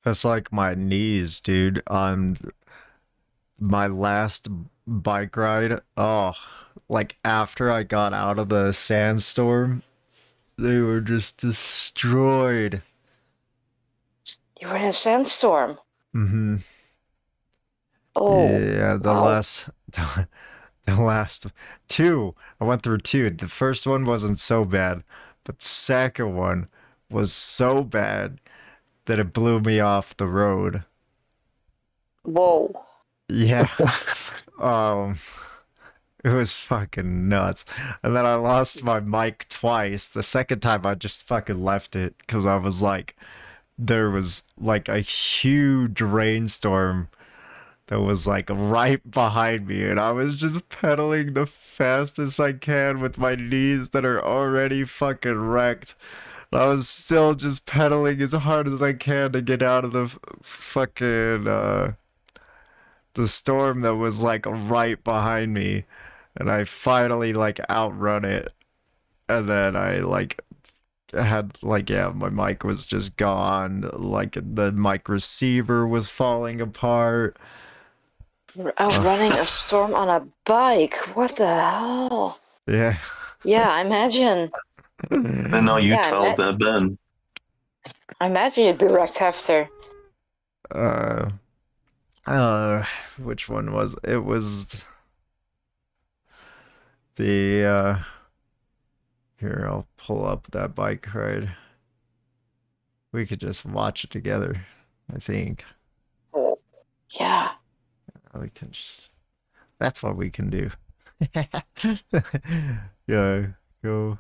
That's like my knees, dude. On my last bike ride, oh, like after I got out of the sandstorm, they were just destroyed. You were in a sandstorm. Mm-hmm. Oh. Yeah, the wow. last two. I went through two. The first one wasn't so bad, but the second one was so bad that it blew me off the road. Whoa. Yeah. It was fucking nuts. And then I lost my mic twice. The second time I just fucking left it because I was like, there was like a huge rainstorm that was like right behind me, and I was just pedaling the fastest I can with my knees that are already fucking wrecked. I was still just pedaling as hard as I can to get out of the fucking the storm that was like right behind me, and I finally like outrun it, and then I like had like, yeah, my mic was just gone, like the mic receiver was falling apart. You're outrunning a storm on a bike. What the hell? Yeah. Yeah, I imagine. I know you Yeah, felt that, Ben. I imagine you'd be wrecked after. Which one was it? Was the here, I'll pull up that bike ride. We could just watch it together, I think. Yeah. We can just, that's what we can do. Yeah, go.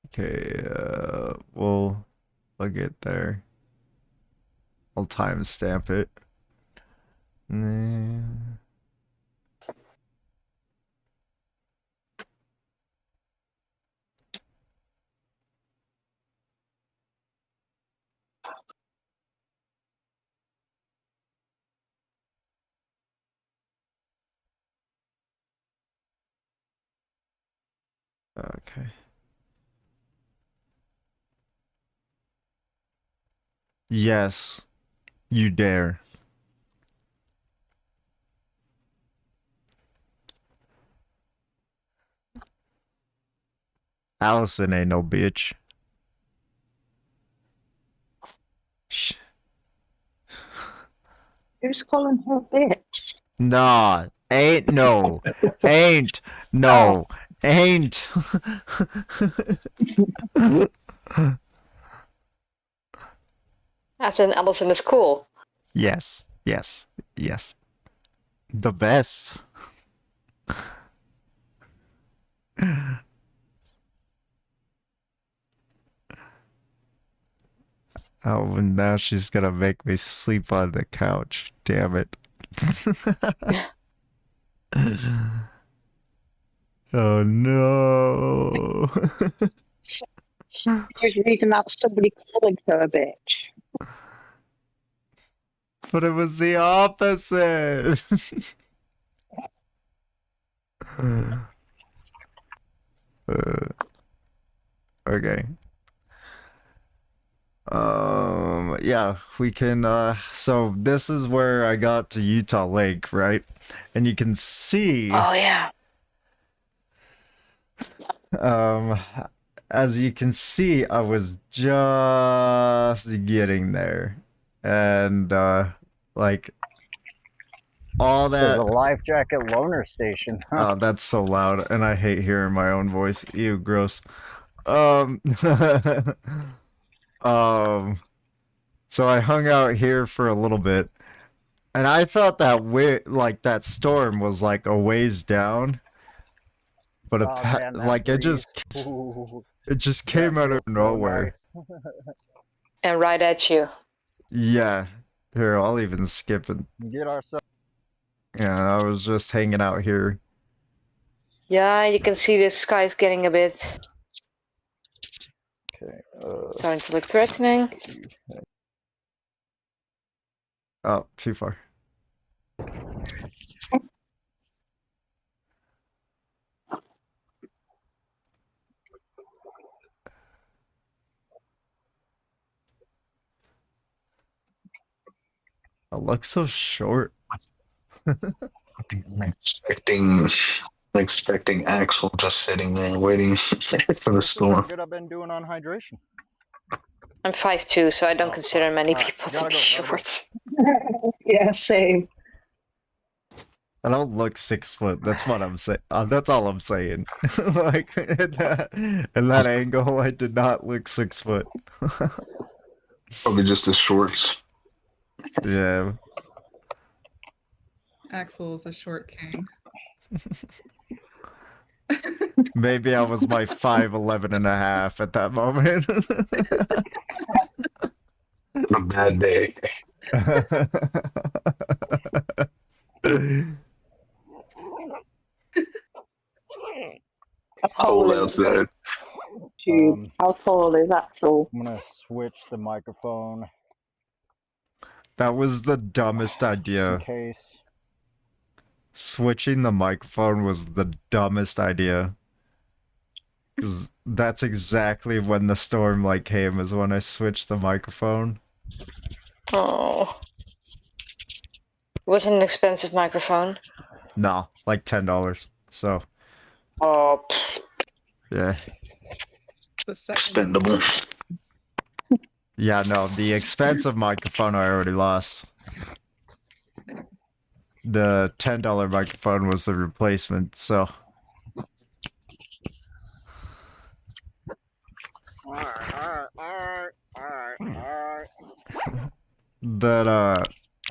Okay, I'll get there. I'll timestamp it. Okay. Yes, you dare. Allison ain't no bitch. Shh. Who's calling her bitch? Nah, ain't no. Ain't no. Ain't. As in, Allison is cool. Yes. Yes. Yes. The best. Oh, and now she's gonna make me sleep on the couch. Damn it. Oh no. He's reading out somebody calling her a bitch. But it was the opposite. Okay. Yeah, we can, so this is where I got to Utah Lake, right? And you can see, Oh yeah. as you can see, I was just getting there. And, like, all There's that. a life jacket loaner station. Oh, that's so loud, and I hate hearing my own voice. Ew, gross. So I hung out here for a little bit, and I thought that that storm was like a ways down, but Oh, man, that like it breeze. just came out of feels so nowhere. nice. And right at you. Yeah, here I'll even skip it. Get ourselves. Yeah, I was just hanging out here. Yeah, you can see the sky's getting a bit Okay. starting to look threatening. Oh, too far. I look so short. I'm expecting Axel just sitting there waiting for the storm. How good I've been doing on hydration. I'm 5'2", so I don't consider many people to be short. Yeah, same. I don't look 6 foot. That's what I'm saying. That's all I'm saying. Like in that angle, I did not look 6 foot. Probably just the shorts. Yeah. Axel is a short king. Maybe I was my 5'11" and a half at that moment. A bad day. Cold outside. Jeez, how tall is Axel? I'm gonna switch the microphone. That was the dumbest idea. In case. Switching the microphone was the dumbest idea. Because that's exactly when the storm came, is when I switched the microphone. Oh. It wasn't an expensive microphone. No, like $10. So. Oh. Yeah. Expendable. Yeah, no, the expensive microphone I already lost. The $10 microphone was the replacement, so. Alright. That,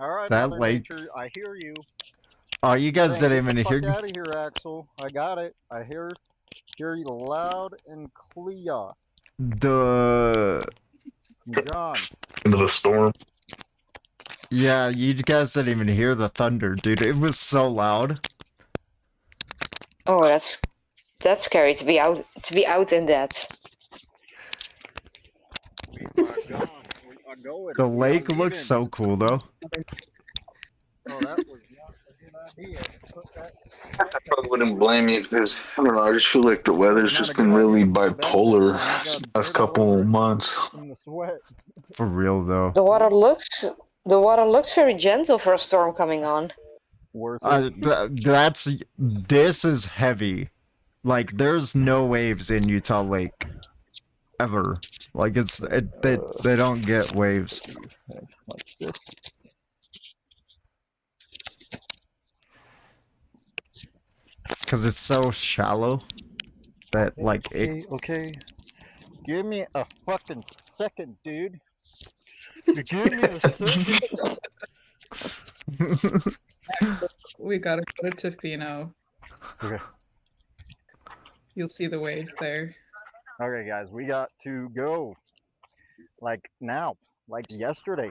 Alright, that Mother lake. Nature, I hear you. Oh, you guys Saying, didn't even get the hear. fuck out of here, Axel. I got it. I hear you loud and clear. John. Into the storm. Yeah, you guys didn't even hear the thunder, dude. It was so loud. Oh, that's scary to be out in that. The lake looks so cool, though. Oh, that was not a good idea. I probably wouldn't blame you because I don't know. I just feel like the weather's just been really bipolar last couple months. In the sweat. For real, though. The water looks very gentle for a storm coming on. Worth it. This is heavy. Like, there's no waves in Utah Lake. Ever. Like, they don't get waves. Like this. Because it's so shallow that, like, Okay. Give me a fucking second, dude. Give me a second. We gotta go to Tofino. Okay. You'll see the waves there. Okay, guys, we got to go. Like now, like yesterday.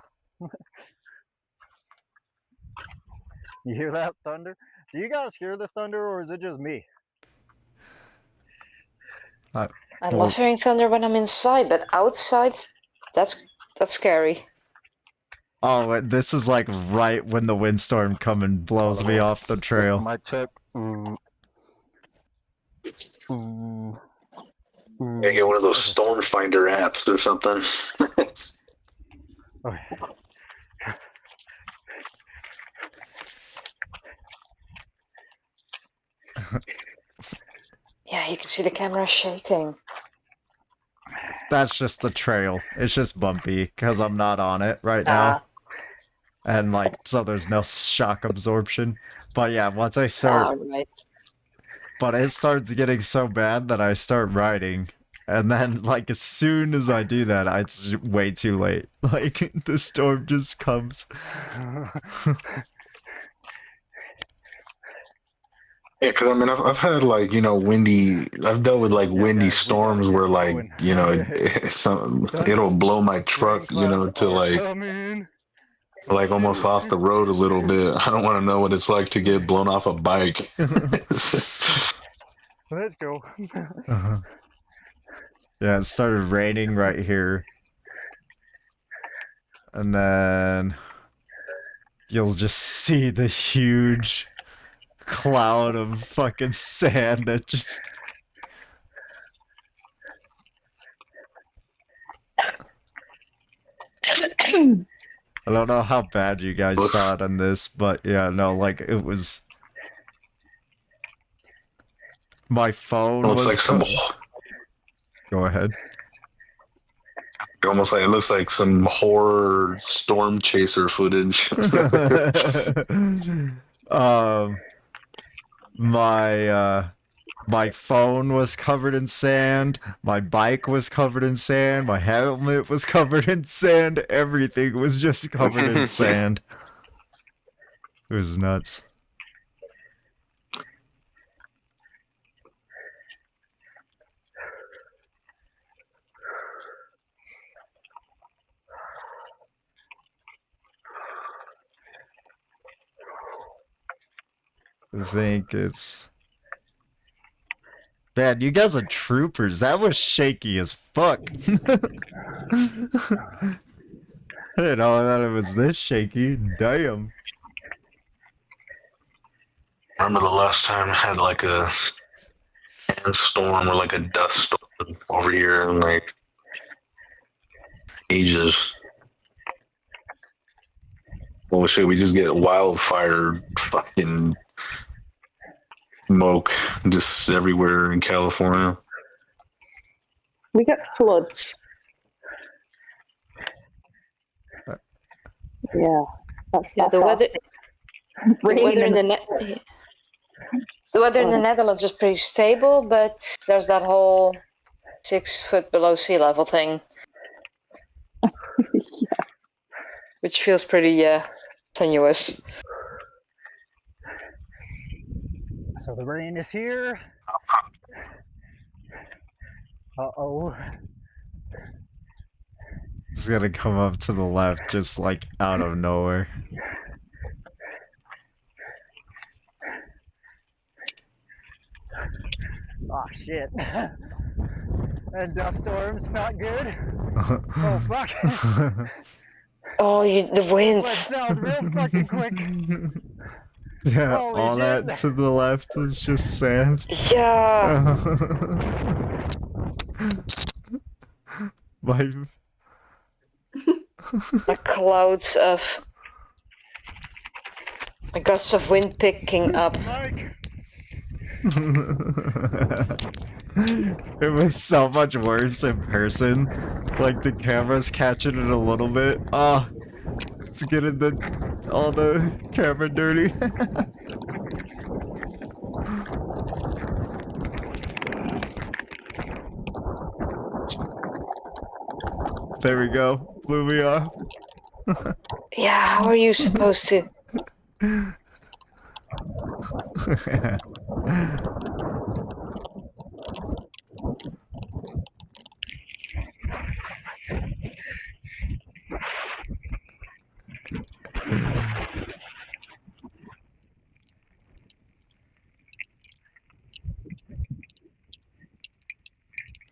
You hear that thunder? Do you guys hear the thunder, or is it just me? I love hearing thunder when I'm inside, but outside, that's scary. Oh, this is like right when the windstorm comes and blows me off the trail. My check. Yeah, get one of those storm finder apps or something. Okay. Yeah, you can see the camera shaking. That's just the trail. It's just bumpy because I'm not on it right now. And like, so there's no shock absorption. But yeah, once I start... Right. But it starts getting so bad that I start riding. And then, like, as soon as I do that, it's way too late. Like, the storm just comes. Yeah, because I mean, I've had like, you know, I've dealt with like windy storms where like, you know, it'll blow my truck, you know, to like almost off the road a little bit. I don't want to know what it's like to get blown off a bike. Let's go. Yeah, it started raining right here. And then you'll just see the huge cloud of fucking sand that just... I don't know how bad you guys saw it on this, but yeah, no, like, it was... My phone Looks was... like some... Go ahead. Almost like it looks like some horror storm chaser footage. My phone was covered in sand, my bike was covered in sand, my helmet was covered in sand, everything was just covered in sand. It was nuts. I think it's... Man, you guys are troopers. That was shaky as fuck. I didn't know that it was this shaky. Damn. I remember the last time I had like a sandstorm or like a dust storm over here in like ages. Well, shit, we just get wildfire fucking smoke just everywhere in California. We get floods. Yeah, that's the weather. The weather in the Netherlands is pretty stable, but there's that whole 6 foot below sea level thing, which feels pretty tenuous. So the rain is here. Uh-oh. It's gonna come up to the left just like out of nowhere. Oh shit. And dust storms, not good. Oh fuck. Oh, the wind. Went south real fucking quick. Yeah, Holy all shit. that to the left is just sand. Yeah. My... The clouds of the gusts of wind picking up. It was so much worse in person. Like the camera's catching it a little bit. Ah, it's getting all the camera dirty. There we go. Blew me off. Yeah, how are you supposed to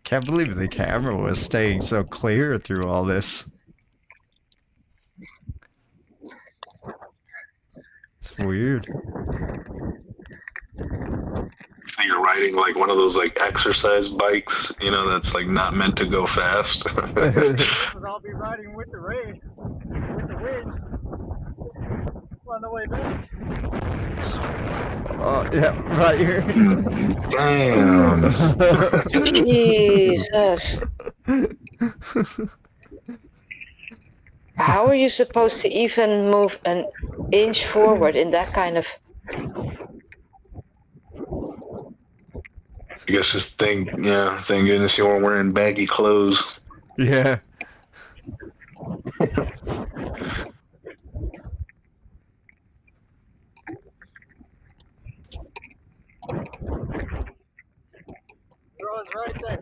Can't believe the camera was staying so clear through all this. It's weird. So you're riding like one of those like exercise bikes, you know, that's like not meant to go fast. Because I'll be riding with the rain, with the wind, on the way back. Oh, yeah, right here. Damn. Jesus. How are you supposed to even move an inch forward in that kind of... I guess just thank goodness you weren't wearing baggy clothes. Yeah. Girl's right there.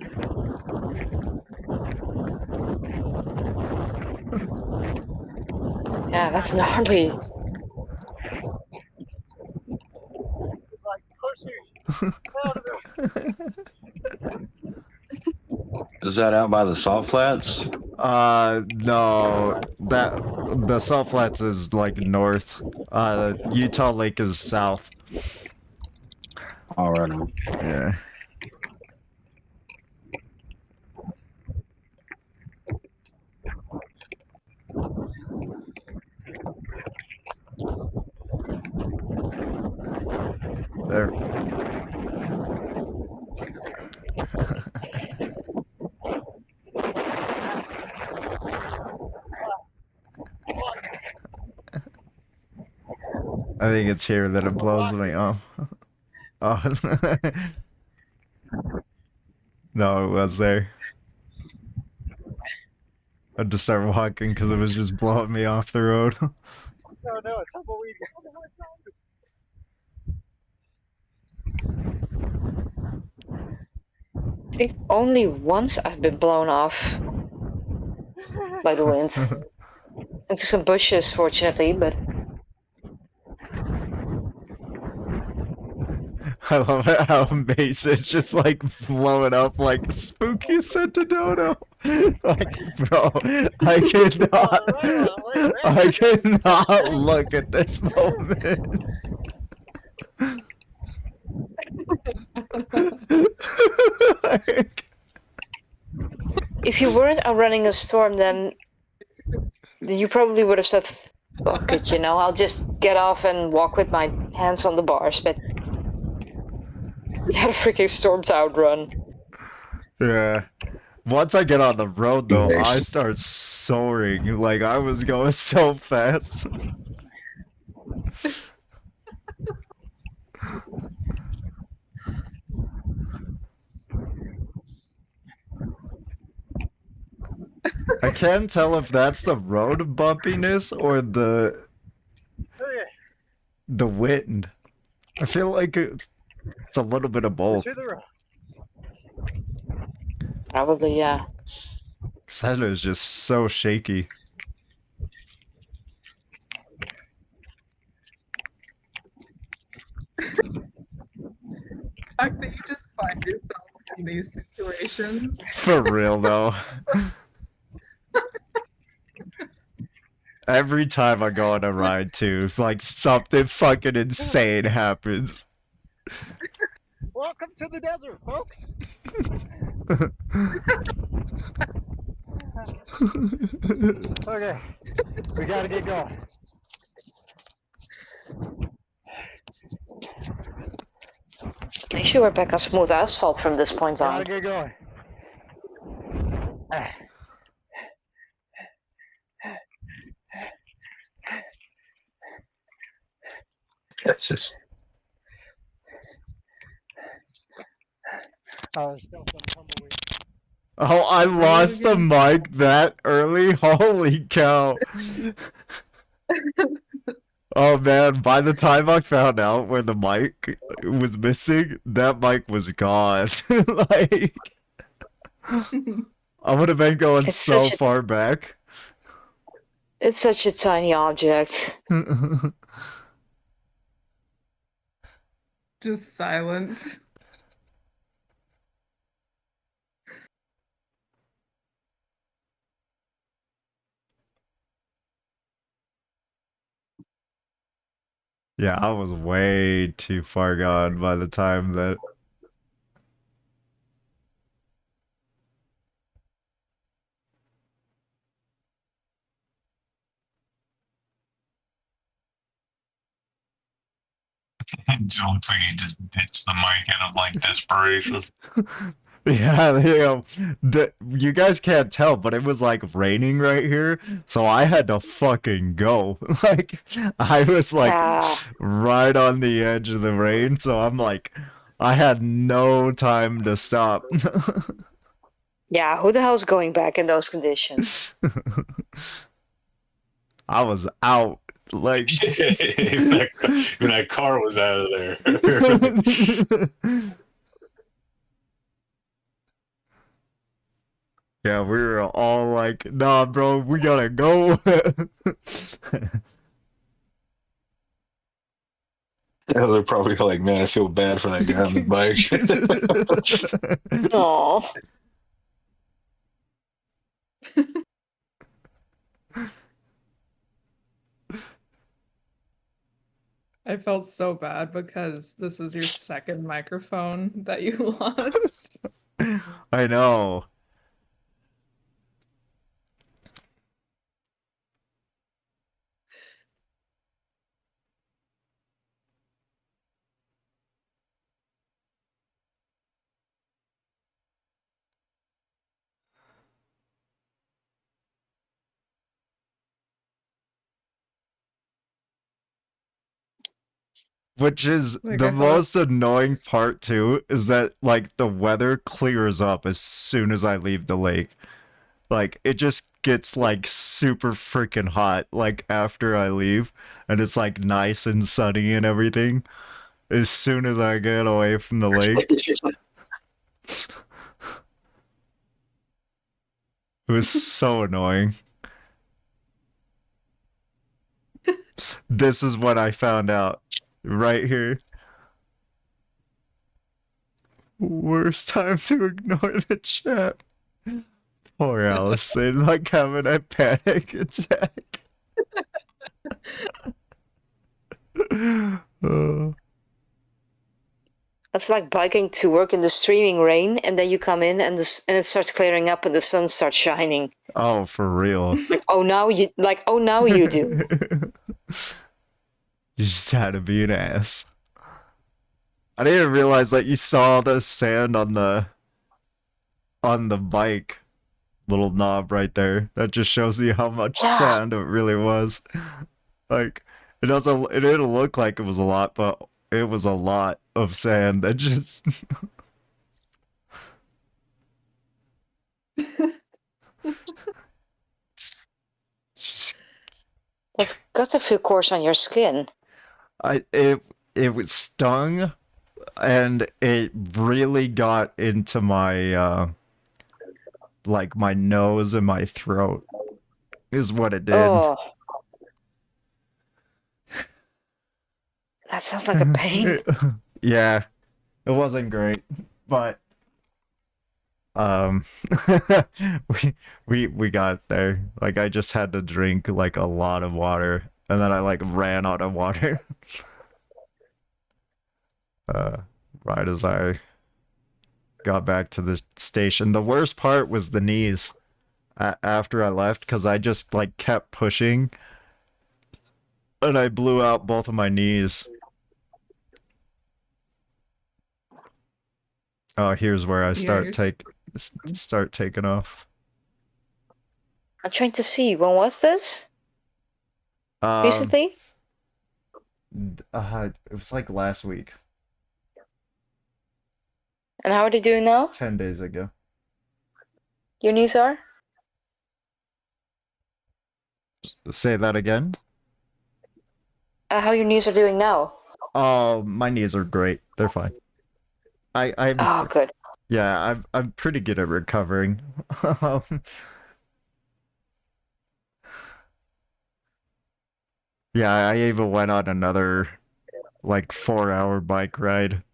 Yeah, that's gnarly. It's like pushing out of it. Is that out by the salt flats? No. The Salt Flats is like north. Utah Lake is south. All right. Yeah. There. I think it's here that it blows me off. Oh. No, it was there. I had to start walking because it was just blowing me off the road. No, it's tumbleweed. I think only once I've been blown off by the wind. Into some bushes, fortunately, but... I love it how Mason's just like blowing up like spooky Santa Dodo. Like, bro, I cannot look at this moment. If you weren't running a storm, then you probably would have said, fuck it, you know, I'll just get off and walk with my hands on the bars, but you had a freaking storm to outrun. Yeah. Once I get on the road though, I start soaring. Like I was going so fast. I can't tell if that's the road bumpiness or the wind. I feel like it's a little bit of both. Probably, yeah. Santa is just so shaky. The fact that you just find yourself in these situations. For real though. Every time I go on a ride too, like something fucking insane happens. Welcome to the desert, folks. Okay, we gotta get going. At least you were back on smooth asphalt from this point on. Gotta get going. Yes. Oh, there's still some tumbleweed. Oh, I lost the mic that early? Holy cow. Oh man, by the time I found out where the mic was missing, that mic was gone. Like, I would have been going It's so such a far back. it's such a tiny object. Just silence. Yeah, I was way too far gone by the time that. It just looks like he just ditched the mic out of like desperation. Yeah, you guys can't tell, but it was like raining right here, so I had to fucking go. Like, I was like right on the edge of the rain, so I'm like, I had no time to stop. Yeah, who the hell's going back in those conditions? I was out. Like, Even that car was out of there. Yeah, we were all like, nah, bro, we gotta go. Yeah, they're probably like, man, I feel bad for that guy on the bike. Aww. I felt so bad because this is your second microphone that you lost. I know. Which is Like, the I thought- most annoying part too, is that like the weather clears up as soon as I leave the lake. Like it just gets like super freaking hot like after I leave, and it's like nice and sunny and everything as soon as I get away from the lake. It was so annoying. This is what I found out right here. Worst time to ignore the chat. Poor Allison, like having a panic attack. That's like biking to work in the streaming rain, and then you come in and it starts clearing up and the sun starts shining. Oh, for real. Like, oh now you do. You just had to be an ass. I didn't realize that you saw the sand on the bike little knob right there. That just shows you how much sand it really was. Like it didn't look like it was a lot, but it was a lot of sand that just That's got a few pores on your skin. it was stung, and it really got into my like my nose and my throat is what it did. Oh. That sounds like a pain. Yeah, it wasn't great, but we got there. Like I just had to drink like a lot of water, and then I like ran out of water. Right as I got back to the station. The worst part was the knees after I left, because I just like kept pushing, and I blew out both of my knees. Oh, here's where I start taking off. I'm trying to see. When was this? Recently? It was like last week. And how are they doing now? 10 days ago. Your knees are? Say that again? How your knees are doing now? Oh, my knees are great. They're fine. I'm Oh, good. Yeah, I'm pretty good at recovering. Yeah, I even went on another like 4-hour bike ride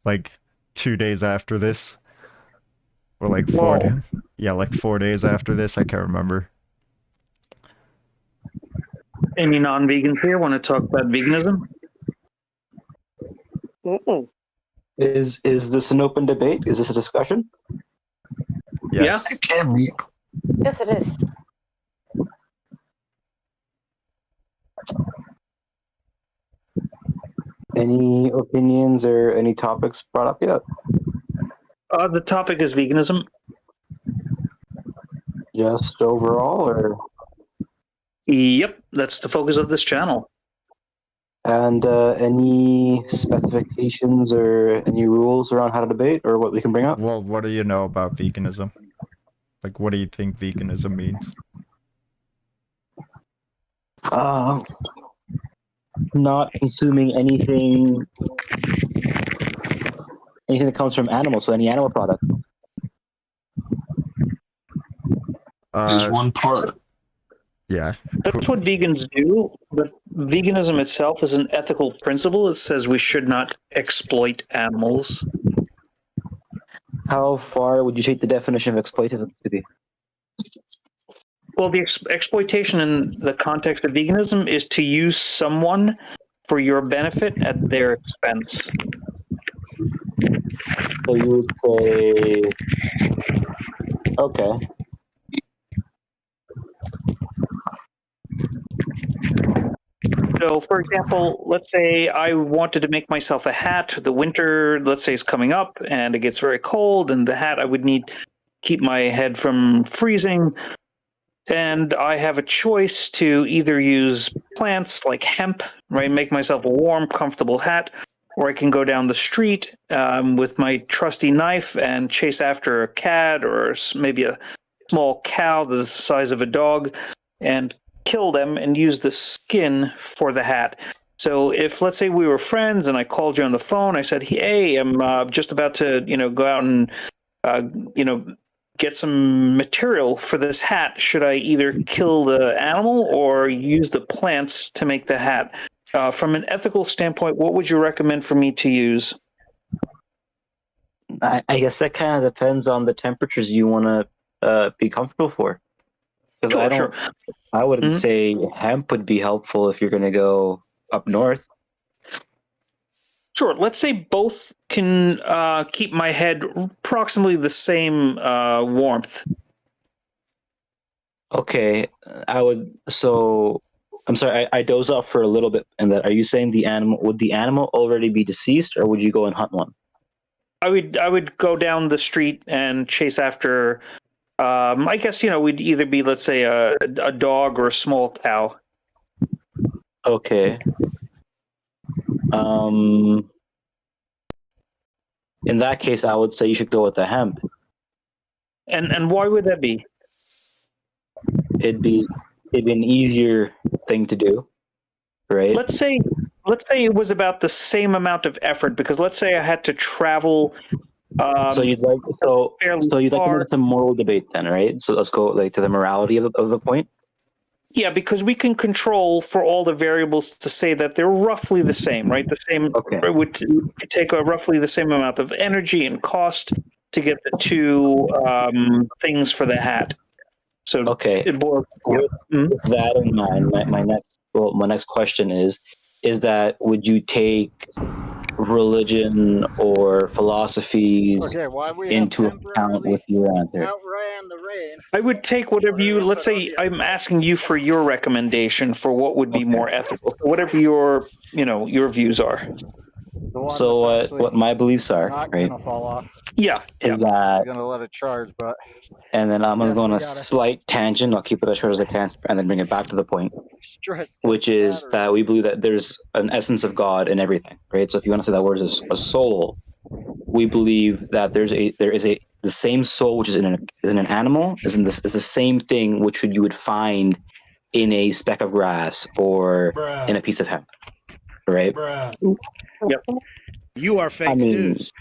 like 2 days after this. Or like Whoa. yeah, like 4 days after this, I can't remember. Any non-vegans here want to talk about veganism? Is this an open debate? Is this a discussion? Yes. Yeah. It can be. Yes, it is. Any opinions or any topics brought up yet? The topic is veganism. Just overall, or? Yep, that's the focus of this channel. And any specifications or any rules around how to debate or what we can bring up? Well, what do you know about veganism? Like, what do you think veganism means? Not consuming anything that comes from animals, so any animal products. There's one part. Yeah. That's what vegans do, but veganism itself is an ethical principle. It says we should not exploit animals. How far would you take the definition of exploitism to be? Well, the exploitation in the context of veganism is to use someone for your benefit at their expense. So you would say, okay. So, for example, let's say I wanted to make myself a hat. The winter, let's say, is coming up and it gets very cold, and the hat I would need to keep my head from freezing. And I have a choice to either use plants like hemp, right, make myself a warm, comfortable hat, or I can go down the street with my trusty knife and chase after a cat or maybe a small cow the size of a dog and kill them and use the skin for the hat. So if, let's say, we were friends and I called you on the phone, I said, hey, I'm just about to, go out and, get some material for this hat. Should I either kill the animal or use the plants to make the hat? From an ethical standpoint, what would you recommend for me to use? I guess that kind of depends on the temperatures you want to be comfortable for. Because I wouldn't say hemp would be helpful if you're going to go up north. Sure. Let's say both can keep my head approximately the same warmth. Okay, I would. So, I'm sorry, I dozed off for a little bit. And that, are you saying would the animal already be deceased, or would you go and hunt one? I would go down the street and chase after. I guess we'd either be, let's say, a dog or a small cow. Okay. In that case, I would say you should go with the hemp. And why would that be? It'd be an easier thing to do, right? Let's say it was about the same amount of effort, because let's say I had to travel. So you'd like to get into the moral debate then, right? So let's go to the morality of the point. Yeah, because we can control for all the variables to say that they're roughly the same, right? The same would take roughly the same amount of energy and cost to get the two things for the hat. So okay, with that in mind, my next question is that would you take religion or philosophies into account with your answer? I would take whatever you, let's say I'm asking you for your recommendation for what would be more ethical. Whatever your views are. So what my beliefs are, right? Fall off. Yeah. Is that Gonna let it charge, but and then I'm gonna go on a slight tangent. I'll keep it as short as I can, and then bring it back to the point, which is that we believe that there's an essence of God in everything, right? So if you want to say that word is a soul, we believe that there is the same soul which is in an animal is the same thing which you would find in a speck of grass or in a piece of hemp, right? Yep. You are fake news.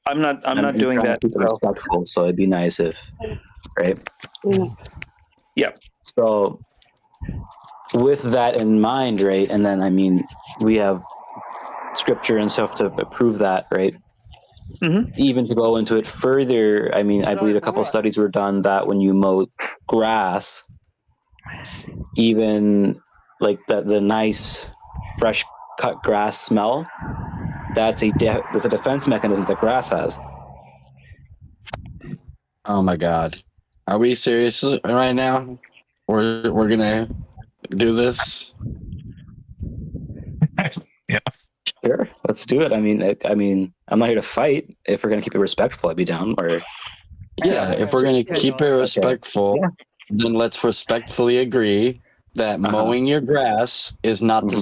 I'm not doing trying that. to keep it respectful, so it'd be nice if, right? Yep. So with that in mind, right, and then I mean we have scripture and stuff to prove that, right? Even to go into it further, I mean, I believe a couple of studies were done that when you mow grass, even like the nice fresh cut grass smell, that's a defense mechanism that grass has. Oh my God, are we serious right now? We're gonna do this? Yeah. Sure, let's do it. I mean, I'm not here to fight. If we're gonna keep it respectful, I'd be down. Or Yeah, if we're gonna keep it respectful, then let's respectfully agree that mowing your grass is not the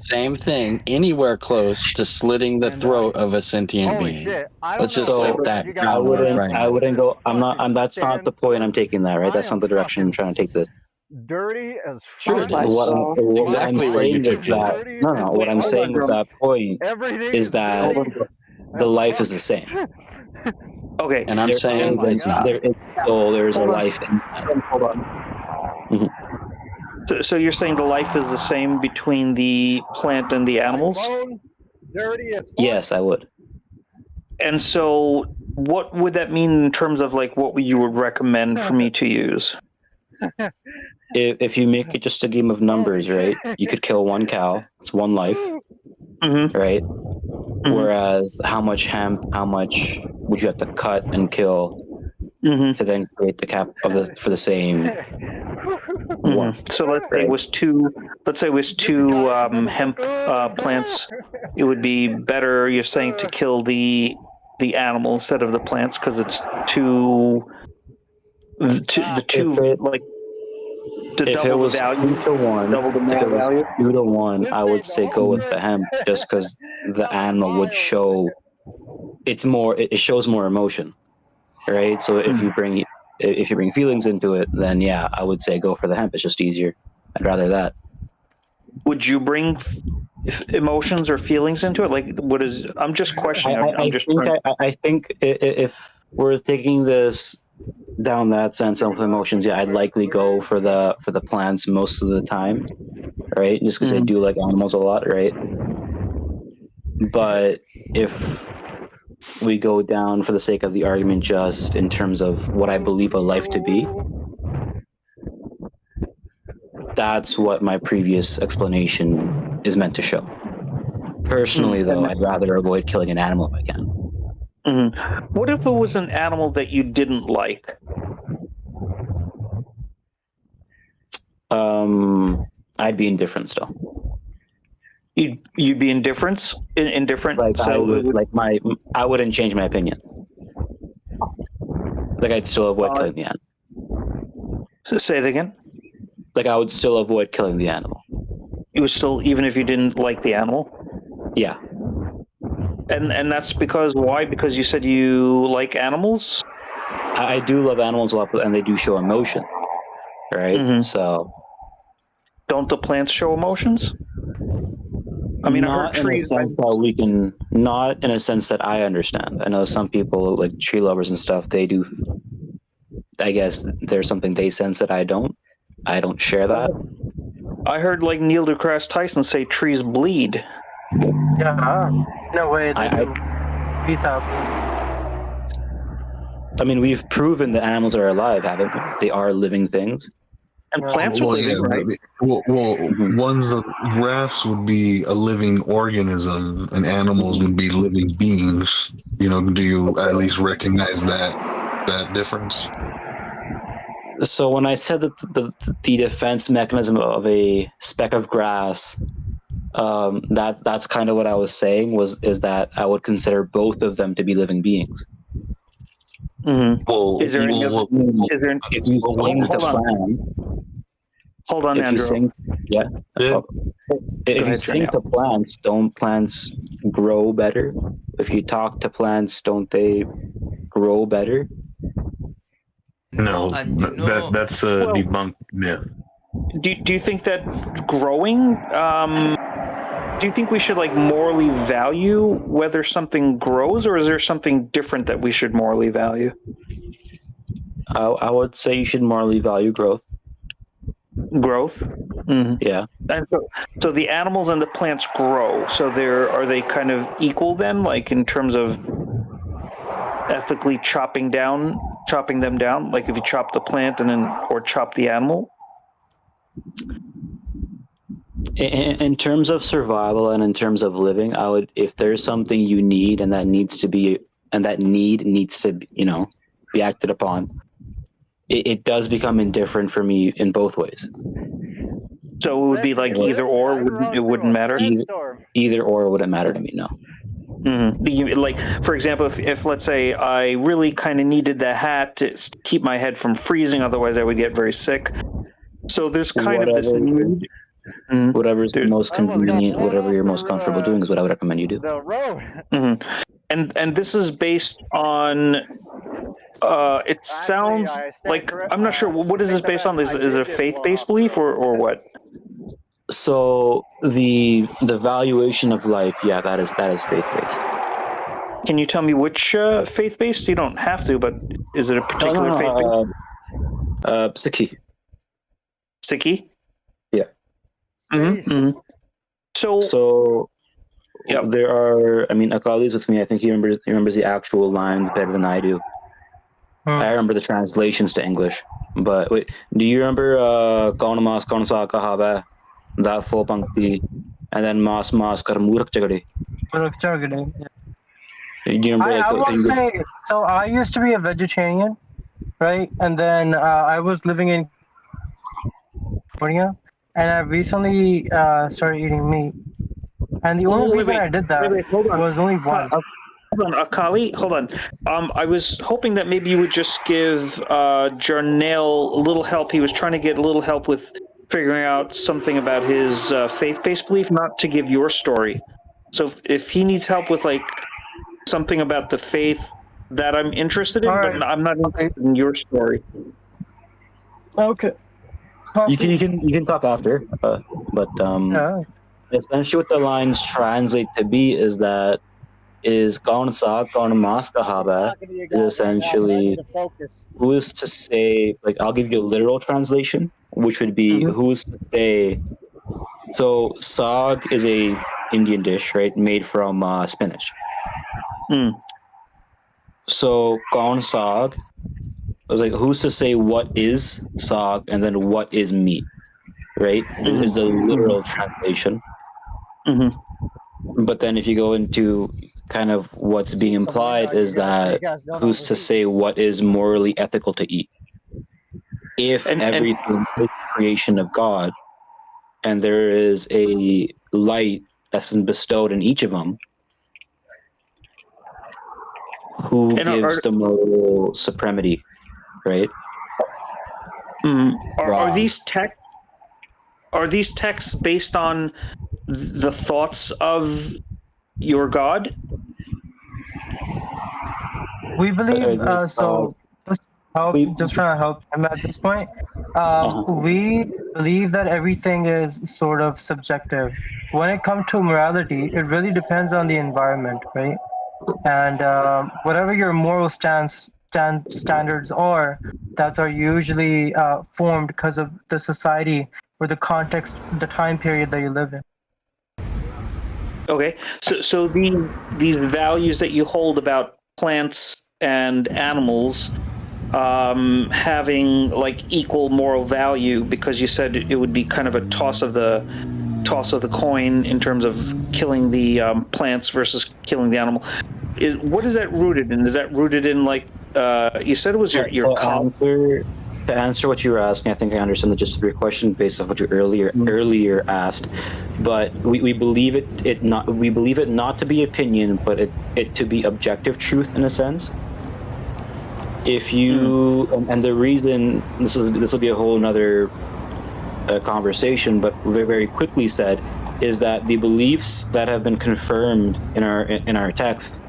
same thing anywhere close to slitting the throat of a sentient being. Let's just set that groundwork right I now. wouldn't go. I'm not. That's not the point I'm taking. That right. That's not the direction I'm trying to take this. Dirty as Sure fuck. it is. What I'm Exactly where you saying took is that no. What I'm saying with that point is that the life is the same. Okay, and I'm saying it's not. There is soul. There is a life in that. Hold on. So you're saying the life is the same between the plant and the animals? Dirty as fuck. Yes, I would. And so, what would that mean in terms of like what you would recommend for me to use? If you make it just a game of numbers, right? You could kill one cow. It's one life, right? Whereas, how much hemp? How much would you have to cut and kill to then create the cap for the same? So let's say it was two. Let's say it was two hemp plants. It would be better. You're saying to kill the animal instead of the plants because it's two. The two like to If it double the was value. 2 to 1, Double the if it was value. 2 to 1, I would say go with the hemp just because the animal would show. It's more. It shows more emotion, right? So if you bring feelings into it, then yeah, I would say go for the hemp. It's just easier. I'd rather that. Would you bring emotions or feelings into it? Like, what is? I'm just questioning. I think if we're taking this down that sense of emotions, yeah, I'd likely go for the plants most of the time, right? Just because I do like animals a lot, right? But if we go down for the sake of the argument, just in terms of what I believe a life to be, that's what my previous explanation is meant to show. Personally, though, I'd rather avoid killing an animal if I can. What if it was an animal that you didn't like? I'd be indifferent still. You'd be indifferent. Like So I wouldn't change my opinion. Like I'd still avoid killing the animal. So say it again. Like I would still avoid killing the animal. You would still, even if you didn't like the animal. Yeah. And that's because why? Because you said you like animals. I do love animals a lot, and they do show emotion, right? So, don't the plants show emotions? I mean, not in a sense that we can, not in a sense that I understand. I know some people, like tree lovers and stuff, they do. I guess there's something they sense that I don't. I don't share that. I heard like Neil deGrasse Tyson say trees bleed. Yeah, no way. Peace out. I mean, we've proven that animals are alive, haven't we? They are living things. And plants are living, right? Ones that grass would be a living organism, and animals would be living beings. You know, do you at least recognize that difference? So when I said that the defense mechanism of a speck of grass, that's kind of what I was saying is that I would consider both of them to be living beings. Well, is there any other? Is there? If you sing to plants, hold on, if Andrew. you sing, if you sing to plants, don't plants grow better? If you talk to plants, don't they grow better? No, that's a debunked myth. do you think that growing? Do you think we should like morally value whether something grows, or is there something different that we should morally value? I would say you should morally value growth. Growth. Mm-hmm. Yeah. And so the animals and the plants grow. So are they kind of equal then, like in terms of ethically chopping them down? Like if you chop the plant or chop the animal. In terms of survival and in terms of living, I would, if there's something you need and that needs to be be acted upon, it does become indifferent for me in both ways. So it would be like either or. It wouldn't matter. Either or wouldn't matter to me. No. Mm-hmm. Like, for example, if let's say I really kind of needed the hat to keep my head from freezing, otherwise I would get very sick. So there's kind of this need. Whatever's the most convenient, whatever you're most comfortable doing is what I would recommend you do. The road. Mm-hmm. And this is based on. It sounds like I'm not sure. What is this based on? Is it a faith-based belief or what? So the valuation of life, yeah, that is faith-based. Can you tell me which faith-based? You don't have to, but is it a particular faith-based? Sikhi. Sikhi? Yeah. Mm-hmm. Mm-hmm. So yeah, there are. I mean, Akali's with me. I think he remembers the actual lines better than I do. I remember the translations to English. But wait, do you remember "Kaun mas kaun sa kahava"? That full pankti, and then "mas kar murak chagade." Murak chagade. Do you remember? I will say. So I used to be a vegetarian, right? And then I was living in California, and I recently started eating meat. And the only reason I did that was only one. Hold on, Akali, hold on. I was hoping that maybe you would just give Jarnell a little help. He was trying to get a little help with figuring out something about his faith-based belief, not to give your story. So if he needs help with like something about the faith that I'm interested in, but I'm not interested in your story. Okay. You can talk after, but essentially what the lines translate to be is that kaun sa kaun mas kahava is essentially who is to say, like I'll give you a literal translation, which would be who is to say. So saag is a Indian dish, right, made from spinach. So kaun saag, I was like, who's to say what is saag and then what is meat, right? Is the literal translation. But then if you go into kind of what's being implied is that who's to say what is morally ethical to eat? If everything is creation of God and there is a light that's been bestowed in each of them, who gives the moral supremacy, right? Are these texts based on the thoughts of your God? We believe just trying to help him at this point. We believe that everything is sort of subjective. When it comes to morality, it really depends on the environment, right? And whatever your moral standards are, that are usually formed because of the society or the context, the time period that you live in. Okay, so these values that you hold about plants and animals having like equal moral value, because you said it would be kind of a toss of the coin in terms of killing the plants versus killing the animal. What is that rooted in? Is that rooted in like you said it was your To answer what you were asking, I think I understand the gist of your question based on what you earlier asked. But we believe it not to be opinion, but it to be objective truth in a sense. If you and the reason this will be a whole another conversation, but very, very quickly said, is that the beliefs that have been confirmed in our text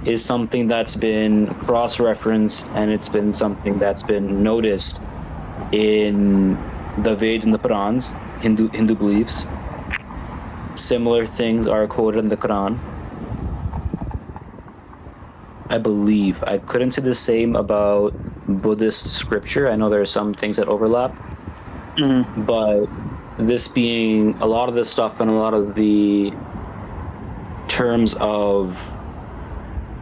is something that's been cross-referenced, and it's been something that's been noticed in the Veds and the Purans, Hindu beliefs. Similar things are quoted in the Quran. I believe. I couldn't say the same about Buddhist scripture. I know there are some things that overlap. But this being a lot of this stuff and a lot of the terms of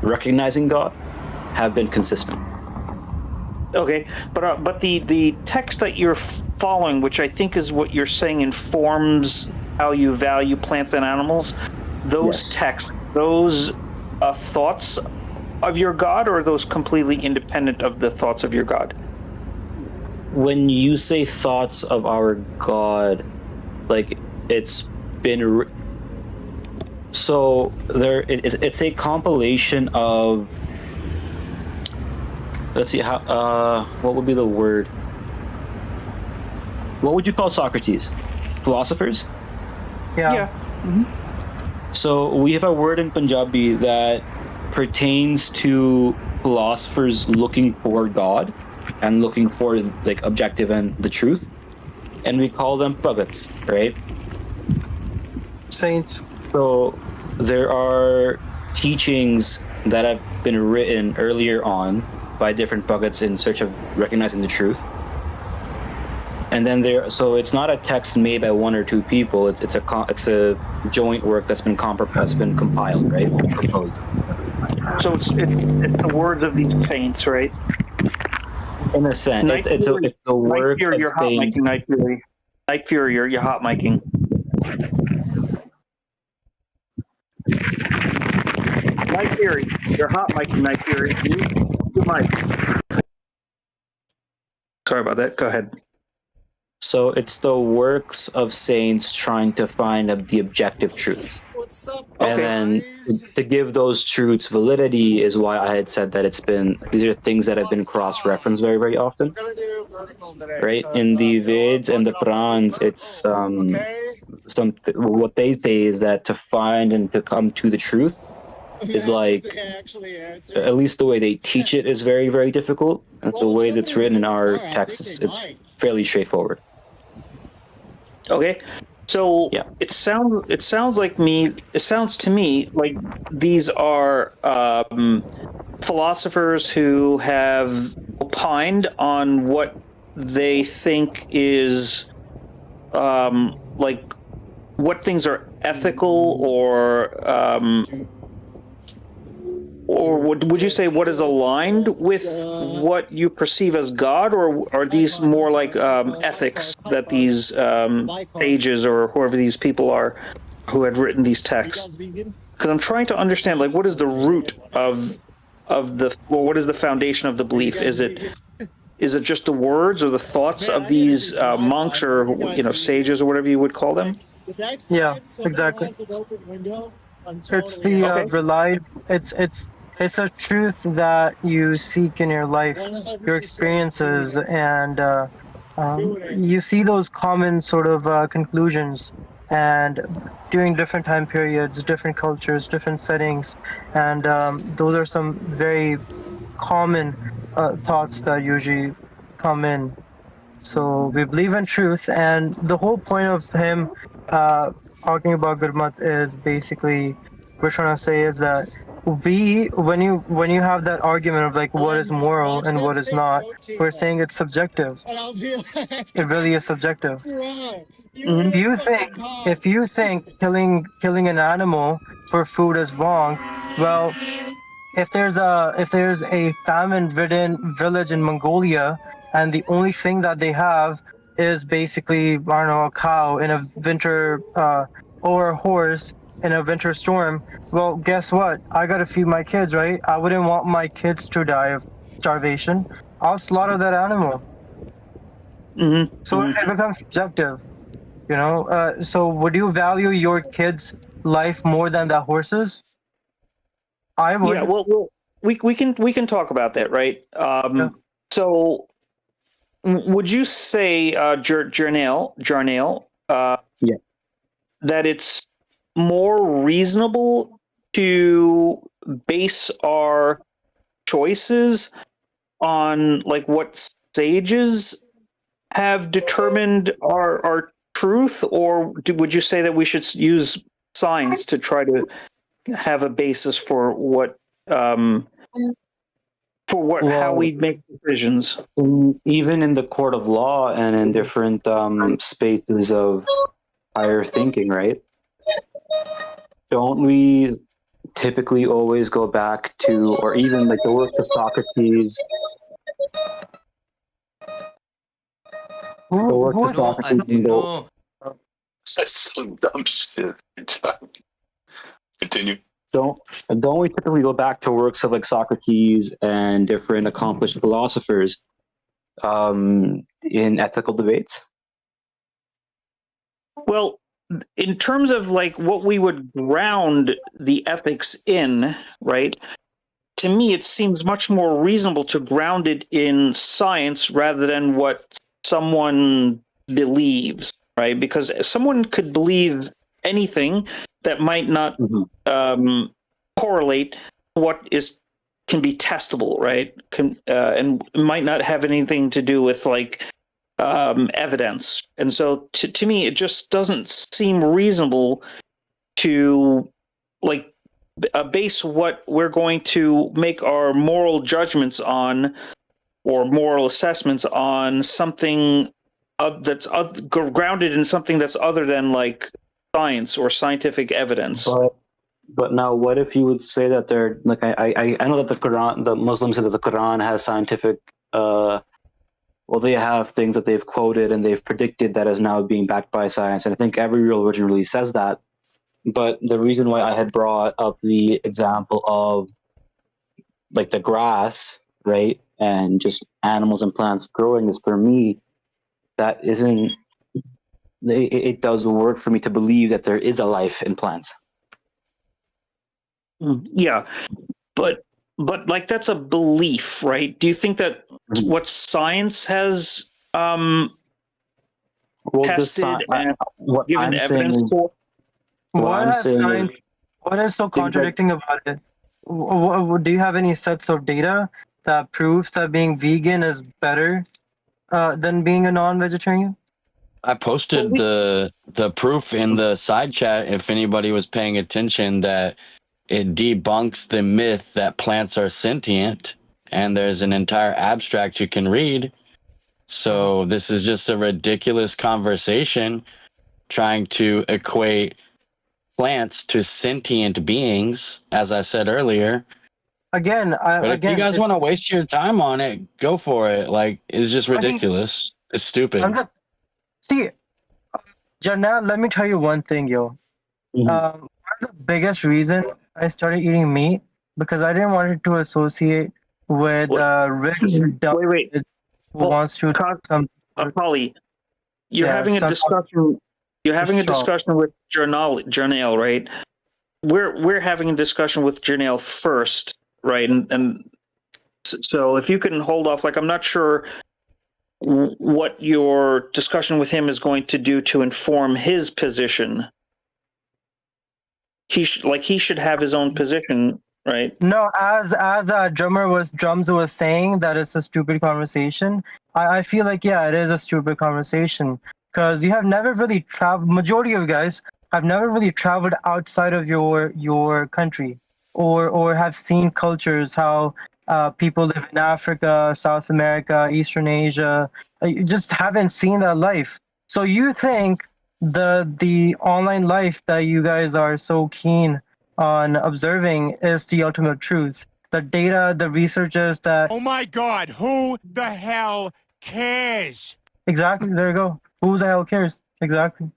recognizing God have been consistent. Okay, but the text that you're following, which I think is what you're saying informs how you value plants and animals, those texts, those thoughts of your God, or are those completely independent of the thoughts of your God? When you say thoughts of our God, like it's been so there it's a compilation of, let's see, how what would be the word? What would you call Socrates? Philosophers? Yeah. So we have a word in Punjabi that pertains to philosophers looking for God and looking for like objective and the truth, and we call them Bhagats, right? Saints. So there are teachings that have been written earlier on by different Bhagats in search of recognizing the truth. And then so it's not a text made by one or two people. It's a joint work that's been compiled, right? Proposed. So it's the words of these saints, right? In a sense, it's the work Night Fury, you're hot saints. miking. Night Fury. Night Fury, you're hot miking. Night Fury, you're hot miking. Night Fury. Mute mic. Sorry about that. Go ahead. So it's the works of saints trying to find the objective truths. And then to give those truths validity is why I had said that these are things that have been cross-referenced very, very often. Right? In the Veds and the Purans, it's what they say is that to find and to come to the truth is like, at least the way they teach it is very, very difficult. And the way that's written in our text is fairly straightforward. Okay, so it sounds to me like these are philosophers who have opined on what they think is like what things are ethical, or would you say what is aligned with what you perceive as God, or are these more like ethics that these sages or whoever these people are who had written these texts? Because I'm trying to understand, like, what is the root of what is the foundation of the belief? Is it just the words or the thoughts of these monks or sages or whatever you would call them? Yeah, exactly. It's the it's a truth that you seek in your life, your experiences, and you see those common sort of conclusions, and during different time periods, different cultures, different settings, and those are some very common thoughts that usually come in. So we believe in truth, and the whole point of him talking about Gurmat is basically we're trying to say is that when you have that argument of like what is moral and what is not, we're saying it's subjective. It really is subjective. If you think killing an animal for food is wrong, well, if there's a famine-ridden village in Mongolia and the only thing that they have is basically, I don't know, a cow in a winter or a horse in a winter storm, well, guess what? I gotta feed my kids, right? I wouldn't want my kids to die of starvation. I'll slaughter that animal. So it becomes subjective, so would you value your kids' life more than that horse's? I would. Yeah, well, we can talk about that, right? So, would you say, Jarnail, that it's more reasonable to base our choices on like what sages have determined our truth, or would you say that we should use science to try to have a basis for how we make decisions? Even in the court of law and in different spaces of higher thinking, right? Don't we typically always go back to, or even like the works of Socrates, the works of Socrates and go. That's some dumb shit. Continue. Don't we typically go back to works of like Socrates and different accomplished philosophers in ethical debates? Well, in terms of like what we would ground the ethics in, right? To me, it seems much more reasonable to ground it in science rather than what someone believes, right? Because someone could believe anything that might not correlate to what can be testable, right? And might not have anything to do with like evidence. And so to me, it just doesn't seem reasonable to like base what we're going to make our moral judgments on or moral assessments on something that's grounded in something that's other than like science or scientific evidence. But now, what if you would say that they're like I know that the Muslims say that the Quran has scientific they have things that they've quoted and they've predicted that is now being backed by science, and I think every real religion really says that. But the reason why I had brought up the example of like the grass, right, and just animals and plants growing is, for me, that isn't. It does work for me to believe that there is a life in plants. Yeah, but like that's a belief, right? Do you think that what science has tested and given evidence for? What is so contradicting about it? Do you have any sets of data that proves that being vegan is better than being a non-vegetarian? I posted the proof in the side chat if anybody was paying attention, that it debunks the myth that plants are sentient, and there's an entire abstract you can read. So this is just a ridiculous conversation trying to equate plants to sentient beings, as I said earlier. Again, But if you guys want to waste your time on it, go for it. Like, it's just ridiculous. It's stupid. See, Janelle, let me tell you one thing, yo. One of the biggest reason I started eating meat because I didn't want it to associate with rich dumb kid who wants to Polly, you're having a discussion. You're having a discussion with Janelle, right? We're having a discussion with Janelle first, right? And so if you can hold off, like I'm not sure what your discussion with him is going to do to inform his position. He should have his own position, right? No, as Drums was saying that it's a stupid conversation. I feel like it is a stupid conversation because you have never really traveled. Majority of you guys have never really traveled outside of your country or have seen cultures how people live in Africa, South America, Eastern Asia. You just haven't seen that life. So you think the online life that you guys are so keen on observing is the ultimate truth. The data, the researchers that... Oh my God, who the hell cares? Exactly, there you go. Who the hell cares? Exactly.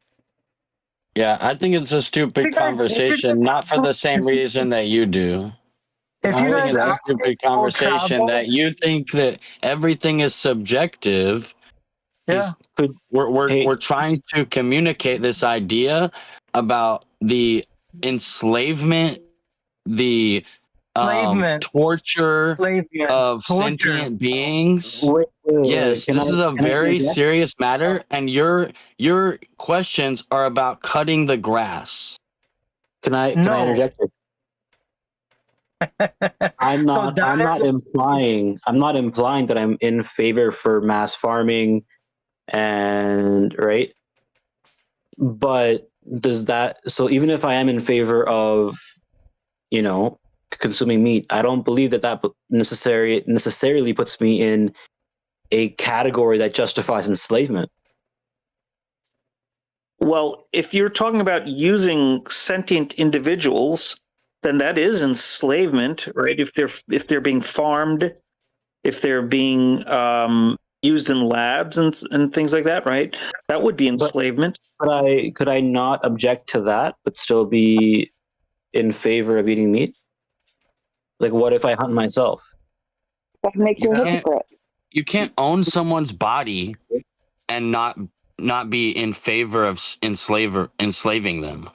Yeah, I think it's a stupid conversation, not for the same reason that you do. If I you think guys it's a actually stupid conversation travel- that you think that everything is subjective. Yeah. We're trying to communicate this idea about the enslavement, the torture of sentient beings. Yes, this is a very serious matter, and your questions are about cutting the grass. Can I interject? I'm not implying that I'm in favor for mass farming and right. But does that, so even if I am in favor of, you know, consuming meat, I don't believe that necessarily puts me in a category that justifies enslavement. Well, if you're talking about using sentient individuals, then that is enslavement, right? If they're being farmed, if they're being used in labs and things like that, right? That would be enslavement. But could I not object to that, but still be in favor of eating meat? Like, what if I hunt myself? That make you a hypocrite. You can't own someone's body and not be in favor of enslaving them.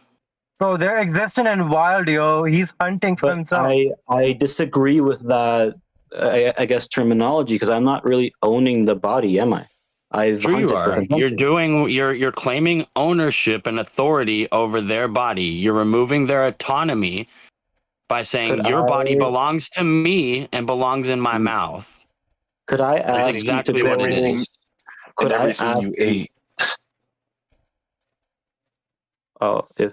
Bro, they're existing in wild, yo. He's hunting for himself. I disagree with that, I guess, terminology, because I'm not really owning the body, am I? I've Sure you hunted for are. consumption. You're claiming ownership and authority over their body. You're removing their autonomy by saying your body belongs to me and belongs in my mouth. Could I That's ask exactly you to what go, it is. Could I everything ask you ate. Oh, if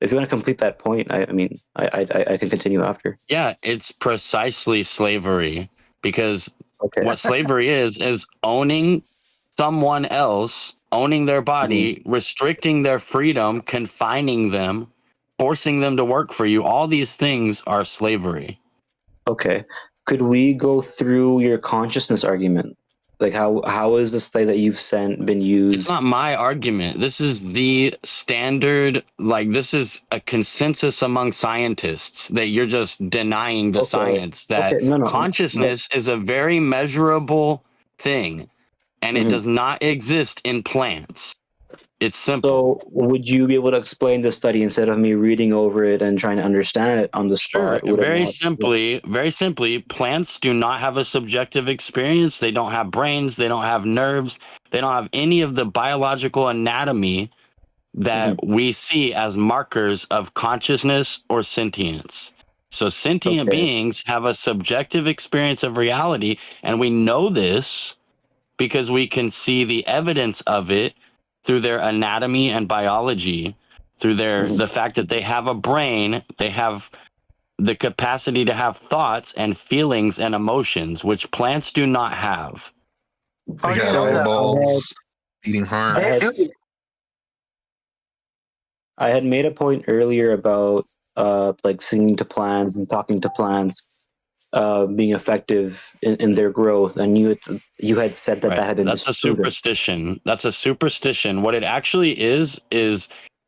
you want to complete that point, I mean, I can continue after. Yeah, it's precisely slavery, because what slavery is owning someone else, owning their body, restricting their freedom, confining them, forcing them to work for you. All these things are slavery. Okay. Could we go through your consciousness argument? Like, how is this thing that you've been used? It's not my argument. This is the standard, like, this is a consensus among scientists that you're just denying the science, that consciousness is a very measurable thing, and it does not exist in plants. It's simple. So, would you be able to explain the study instead of me reading over it and trying to understand it on the spot? Sure. Very simply, plants do not have a subjective experience. They don't have brains. They don't have nerves. They don't have any of the biological anatomy that we see as markers of consciousness or sentience. So sentient beings have a subjective experience of reality, and we know this because we can see the evidence of it through their anatomy and biology, through the fact that they have a brain, they have the capacity to have thoughts and feelings and emotions, which plants do not have. They got eyeballs, eating heart. I had made a point earlier about like singing to plants and talking to plants being effective in their growth, and you had said that that had been That's a superstition. That's a superstition. What it actually is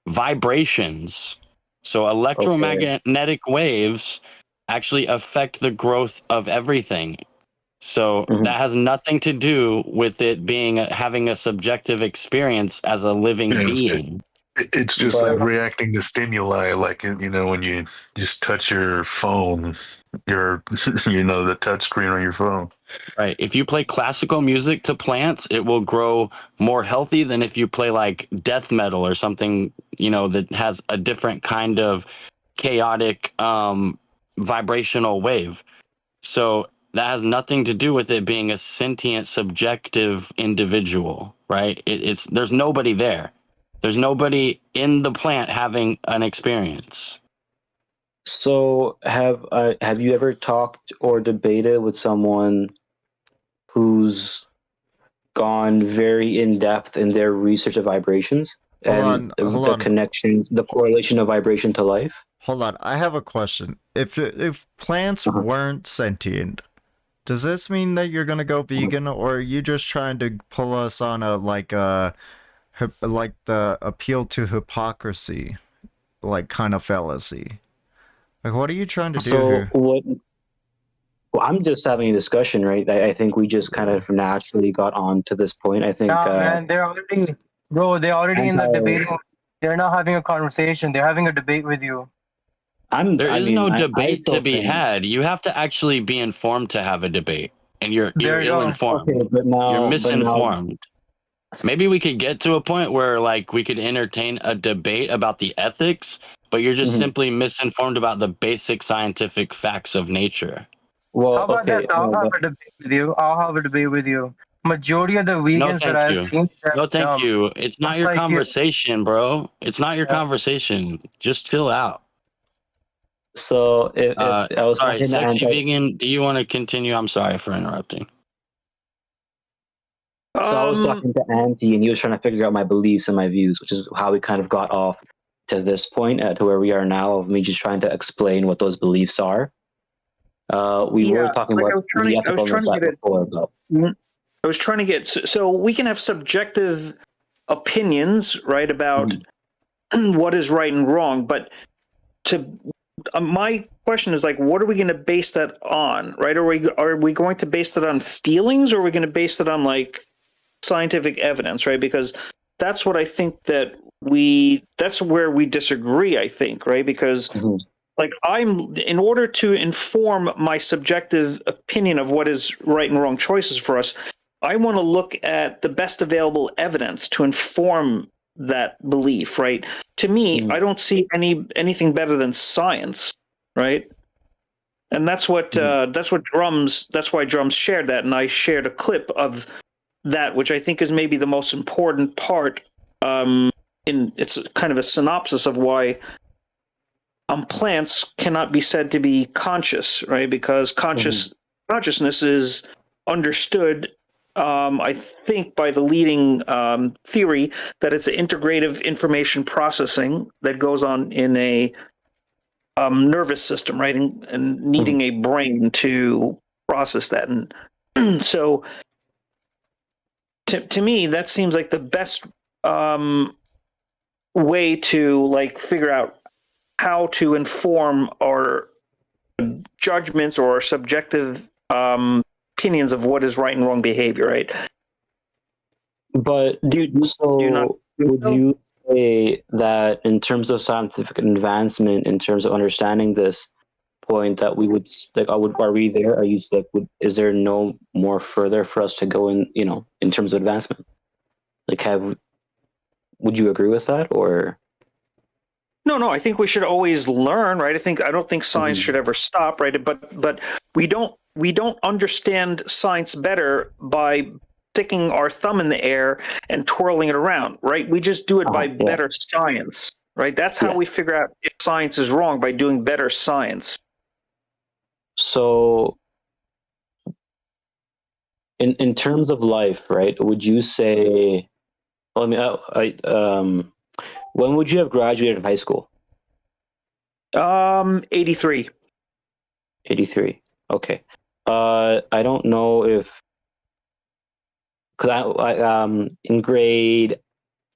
vibrations. So electromagnetic waves actually affect the growth of everything. So that has nothing to do with it having a subjective experience as a living being. It's just like reacting to stimuli, like, you know, when you just touch your phone, the touch screen on your phone. Right. If you play classical music to plants, it will grow more healthy than if you play like death metal or something, you know, that has a different kind of chaotic vibrational wave. So that has nothing to do with it being a sentient, subjective individual, right? There's nobody there. There's nobody in the plant having an experience. So have you ever talked or debated with someone who's gone very in depth in their research of vibrations and the connections, the correlation of vibration to life? Hold on, I have a question. If plants weren't sentient, does this mean that you're gonna go vegan, or are you just trying to pull us on the appeal to hypocrisy, like kind of fallacy? Like, what are you trying to do here? Well, I'm just having a discussion, right? I think we just kind of naturally got on to this point. I think. Man, they're already in the debate. They're not having a conversation. They're having a debate with you. There is no debate to be had. You have to actually be informed to have a debate, and you're ill-informed. Okay, but now, you're misinformed. Maybe we could get to a point where, like, we could entertain a debate about the ethics, but you're just simply misinformed about the basic scientific facts of nature. How about this? I'll have a debate with you. I'll have a debate with you. Majority of the No, vegans that thank I've you. seen, they're No, thank dumb. you. It's not Just your like you. conversation, bro. It's not your conversation. Just chill out. So if I was Sorry, talking to sexy anti, vegan. Do you want to continue? I'm sorry for interrupting. so I was talking to Anti, and he was trying to figure out my beliefs and my views, which is how we kind of got off to this point, to where we are now, of me just trying to explain what those beliefs are. We were talking about the ethicalness side before, but I was trying to get so we can have subjective opinions, right, about what is right and wrong, but to my question is, like, what are we going to base that on, right? Are we going to base that on feelings, or are we going to base it on like scientific evidence, right? Because that's what I think that's where we disagree, I think, right? Because like in order to inform my subjective opinion of what is right and wrong choices for us, I want to look at the best available evidence to inform that belief, right? To me, I don't see anything better than science, right? And that's what that's why Drums shared that, and I shared a clip of that, which I think is maybe the most important part. It's kind of a synopsis of why plants cannot be said to be conscious, right? Because consciousness is understood, I think, by the leading theory that it's an integrative information processing that goes on in a nervous system, right? And needing a brain to process that. And so to me, that seems like the best way to like figure out how to inform our judgments or subjective opinions of what is right and wrong behavior, right? But would you say that in terms of scientific advancement, in terms of understanding this point, that we would like, are we there? Are you like, is there no more further for us to go in? In terms of advancement, like, would you agree with that, or? No, I think we should always learn, right? I don't think science should ever stop, right? But we don't understand science better by sticking our thumb in the air and twirling it around, right? We just do it by better science, right? That's how we figure out if science is wrong, by doing better science. So in terms of life, right, would you say, when would you have graduated high school? 83. 83. Okay. I don't know if, because I in grade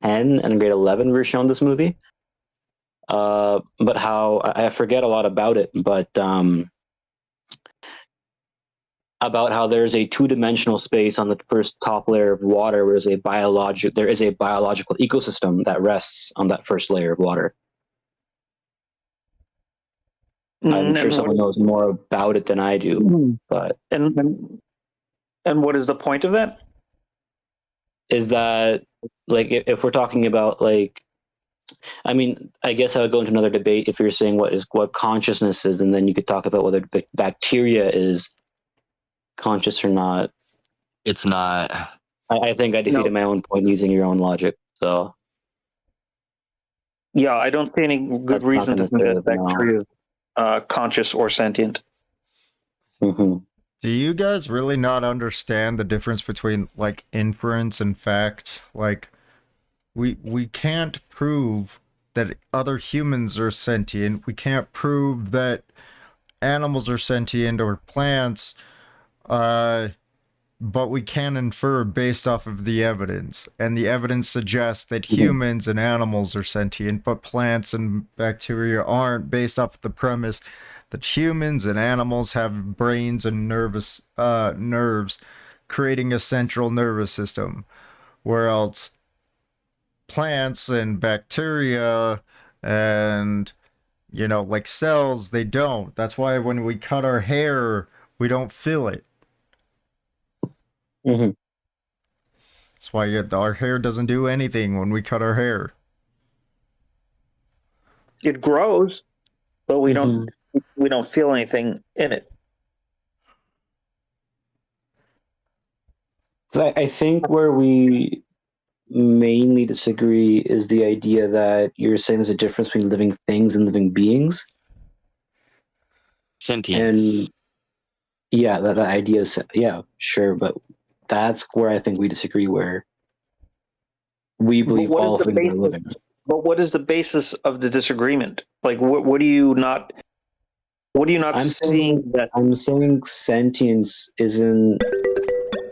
10 and grade 11 we were shown this movie. But how I forget a lot about it, but about how there's a two-dimensional space on the first top layer of water, where there is a biological ecosystem that rests on that first layer of water. I'm sure someone knows more about it than I do, but and what is the point of that? Is that, like, if we're talking about, like, I mean, I guess I would go into another debate if you're saying what consciousness is, and then you could talk about whether bacteria is conscious or not. It's not. I think I defeated my own point using your own logic. So yeah, I don't see any good reason to think that bacteria is conscious or sentient. Do you guys really not understand the difference between like inference and facts? Like, we can't prove that other humans are sentient. We can't prove that animals are sentient or plants, but we can infer based off of the evidence. And the evidence suggests that humans and animals are sentient, but plants and bacteria aren't, based off of the premise that humans and animals have brains and nerves, creating a central nervous system, whereas plants and bacteria and, like cells, they don't. That's why when we cut our hair, we don't feel it. That's why our hair doesn't do anything when we cut our hair. It grows, but we don't feel anything in it. I think where we mainly disagree is the idea that you're saying there's a difference between living things and living beings. Sentience. And yeah, that idea is, yeah, sure, but that's where I think we disagree, where we believe what is all the things are basis? living. But what is the basis of the disagreement? Like, what do you not? What are you not seeing that? I'm saying sentience isn't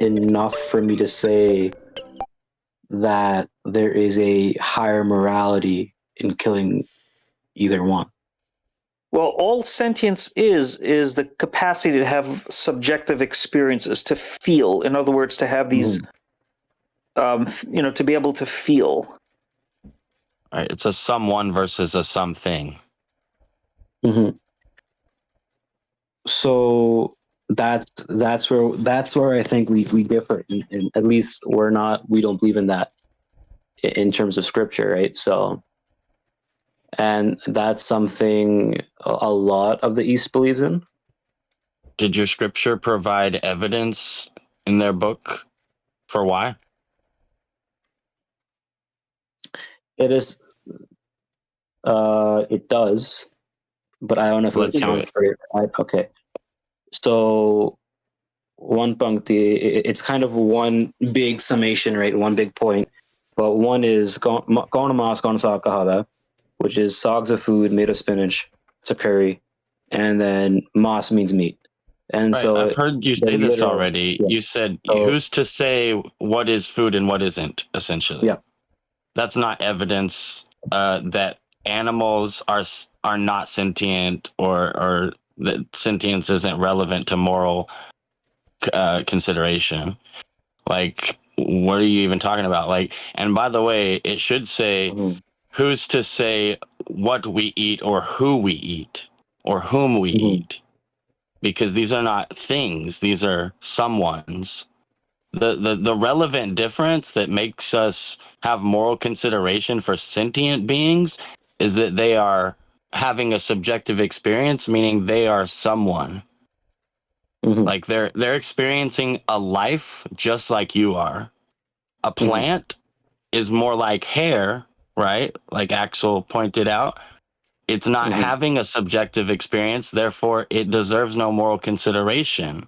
enough for me to say that there is a higher morality in killing either one. Well, all sentience is the capacity to have subjective experiences, to feel. In other words, to have these, to be able to feel. All right, it's a someone versus a something. Mm-hmm. So that's where I think we differ, and at least we don't believe in that in terms of scripture, right? So, and that's something a lot of the East believes in. Did your scripture provide evidence in their book for why? It is, it does, but I don't know if it would count for it. Okay, so one punkti, it's kind of one big summation, right? One big point. But one is kauna mas kauna sa kahava, which is sogs of food made of spinach. It's a curry, and then mas means meat. And Right, so I've heard you say this already. Yeah. You said, who's to say what is food and what isn't, essentially? Yeah. That's not evidence that animals are not sentient, or that sentience isn't relevant to moral consideration. Like, what are you even talking about? Like, and by the way, it should say, who's to say what we eat or who we eat or whom we eat? Because these are not things, these are someone's. The relevant difference that makes us have moral consideration for sentient beings is that they are having a subjective experience, meaning they are someone. Like they're experiencing a life just like you are. A plant is more like hair, right? Like Axel pointed out. It's not having a subjective experience, therefore it deserves no moral consideration.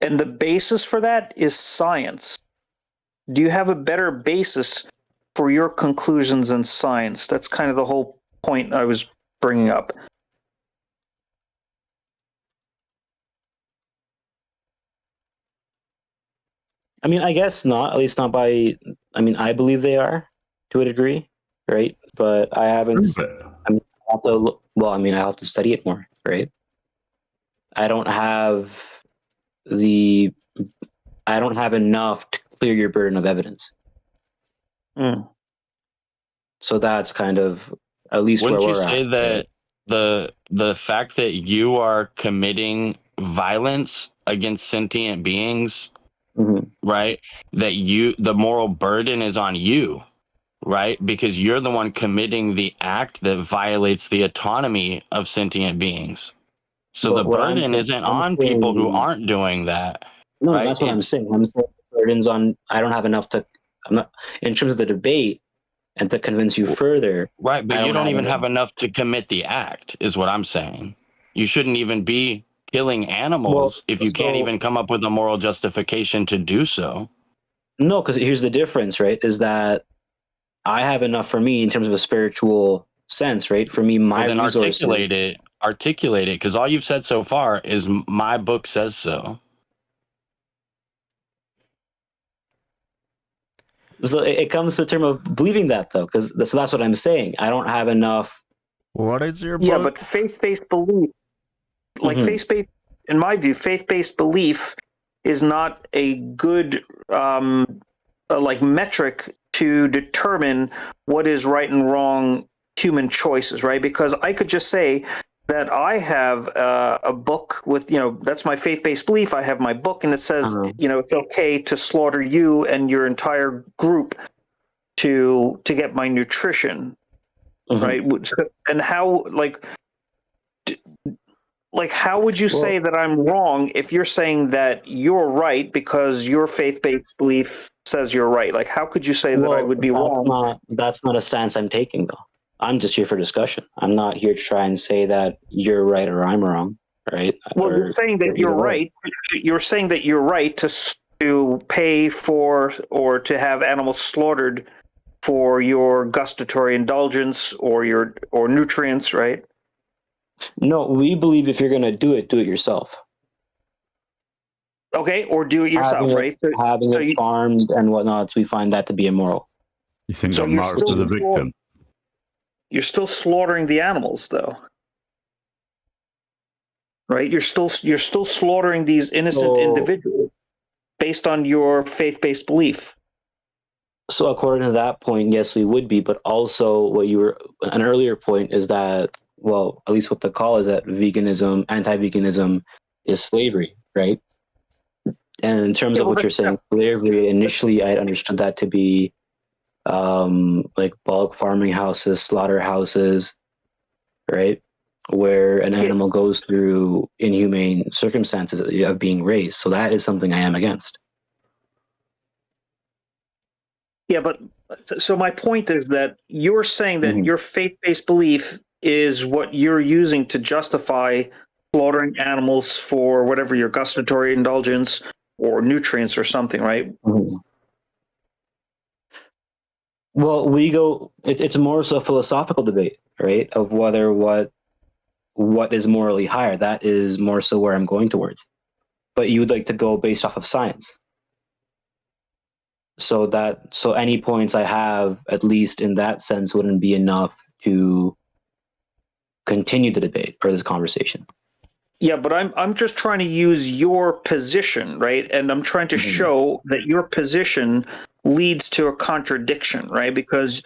And the basis for that is science. Do you have a better basis for your conclusions in science? That's kind of the whole point I was bringing up. I mean, I guess not, at least not by, I mean, I believe they are to a degree, right? But I haven't, I mean, I have to look, well, I mean, I have to study it more, right? I don't have enough to clear your burden of evidence. So that's kind of, at least Wouldn't where you we're say at. that the fact that you are committing violence against sentient beings, right? That the moral burden is on you, right? Because you're the one committing the act that violates the autonomy of sentient beings. So the burden isn't on people who aren't doing that. No, right? that's what I'm saying. I'm saying the burden's on, I don't have enough to, I'm not, in terms of the debate and to convince you further. Right, but I you don't even enough. have enough to commit the act, is what I'm saying. You shouldn't even be killing animals if you can't even come up with a moral justification to do so. No, because here's the difference, right? Is that I have enough for me in terms of a spiritual sense, right? For me, my then resources. articulate it, because all you've said so far is my book says so. So it comes to a term of believing that, though, because so that's what I'm saying. I don't have enough. What is your Yeah, book? but faith-based belief, like faith-based, in my view, faith-based belief is not a good like metric to determine what is right and wrong human choices, right? Because I could just say that I have a book with, that's my faith-based belief. I have my book, and it says, it's okay to slaughter you and your entire group to get my nutrition, right? And how, like, how would you say that I'm wrong if you're saying that you're right because your faith-based belief says you're right? Like, how could you say that I would be wrong? That's not a stance I'm taking, though. I'm just here for discussion. I'm not here to try and say that you're right or I'm wrong, right? Well, or you're saying that you're either way. right. You're saying that you're right to pay for or to have animals slaughtered for your gustatory indulgence or nutrients, right? No, we believe if you're going to do it yourself. Okay, or do it yourself, right? Having it farmed and whatnot, we find that to be immoral. You think So that you're marks still as a victim? You're still slaughtering the animals, though, right? You're still slaughtering these innocent individuals based on your faith-based belief. So according to that point, yes, we would be. But also, an earlier point is that, well, at least what the call is that veganism, anti-veganism, is slavery, right? And in terms of what you're saying, slavery, initially I understood that to be like bulk farming houses, slaughterhouses, right? Where an animal goes through inhumane circumstances of being raised. So that is something I am against. Yeah, but so my point is that you're saying that your faith-based belief is what you're using to justify slaughtering animals for whatever your gustatory indulgence or nutrients or something, right? Well, it's more so a philosophical debate, right? Of whether what is morally higher. That is more so where I'm going towards. But you would like to go based off of science. So any points I have, at least in that sense, wouldn't be enough to continue the debate or this conversation. Yeah, but I'm just trying to use your position, right? And I'm trying to show that your position leads to a contradiction, right? Because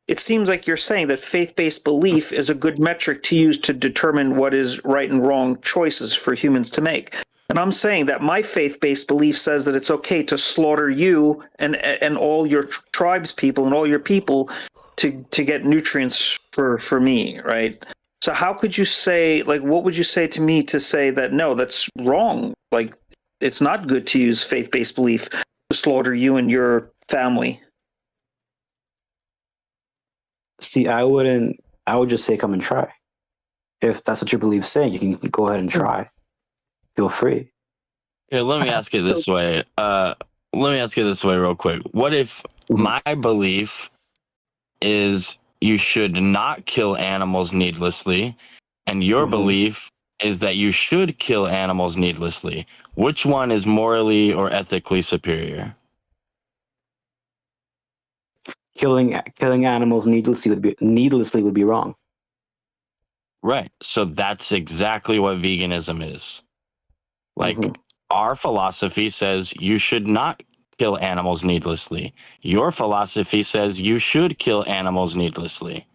it seems like you're saying that faith-based belief is a good metric to use to determine what is right and wrong choices for humans to make. And I'm saying that my faith-based belief says that it's okay to slaughter you and all your tribes people and all your people to get nutrients for me, right? So how could you say, like, what would you say to me to say that, no, that's wrong? Like, it's not good to use faith-based belief to slaughter you and your family. See, I would just say come and try. If that's what your belief is saying, you can go ahead and try. Feel free. Here, let me ask it this way. Real quick. What if my belief is you should not kill animals needlessly, and your belief is that you should kill animals needlessly? Which one is morally or ethically superior? Killing animals needlessly would be wrong. Right. So that's exactly what veganism is. Like, our philosophy says you should not kill animals needlessly. Your philosophy says you should kill animals needlessly.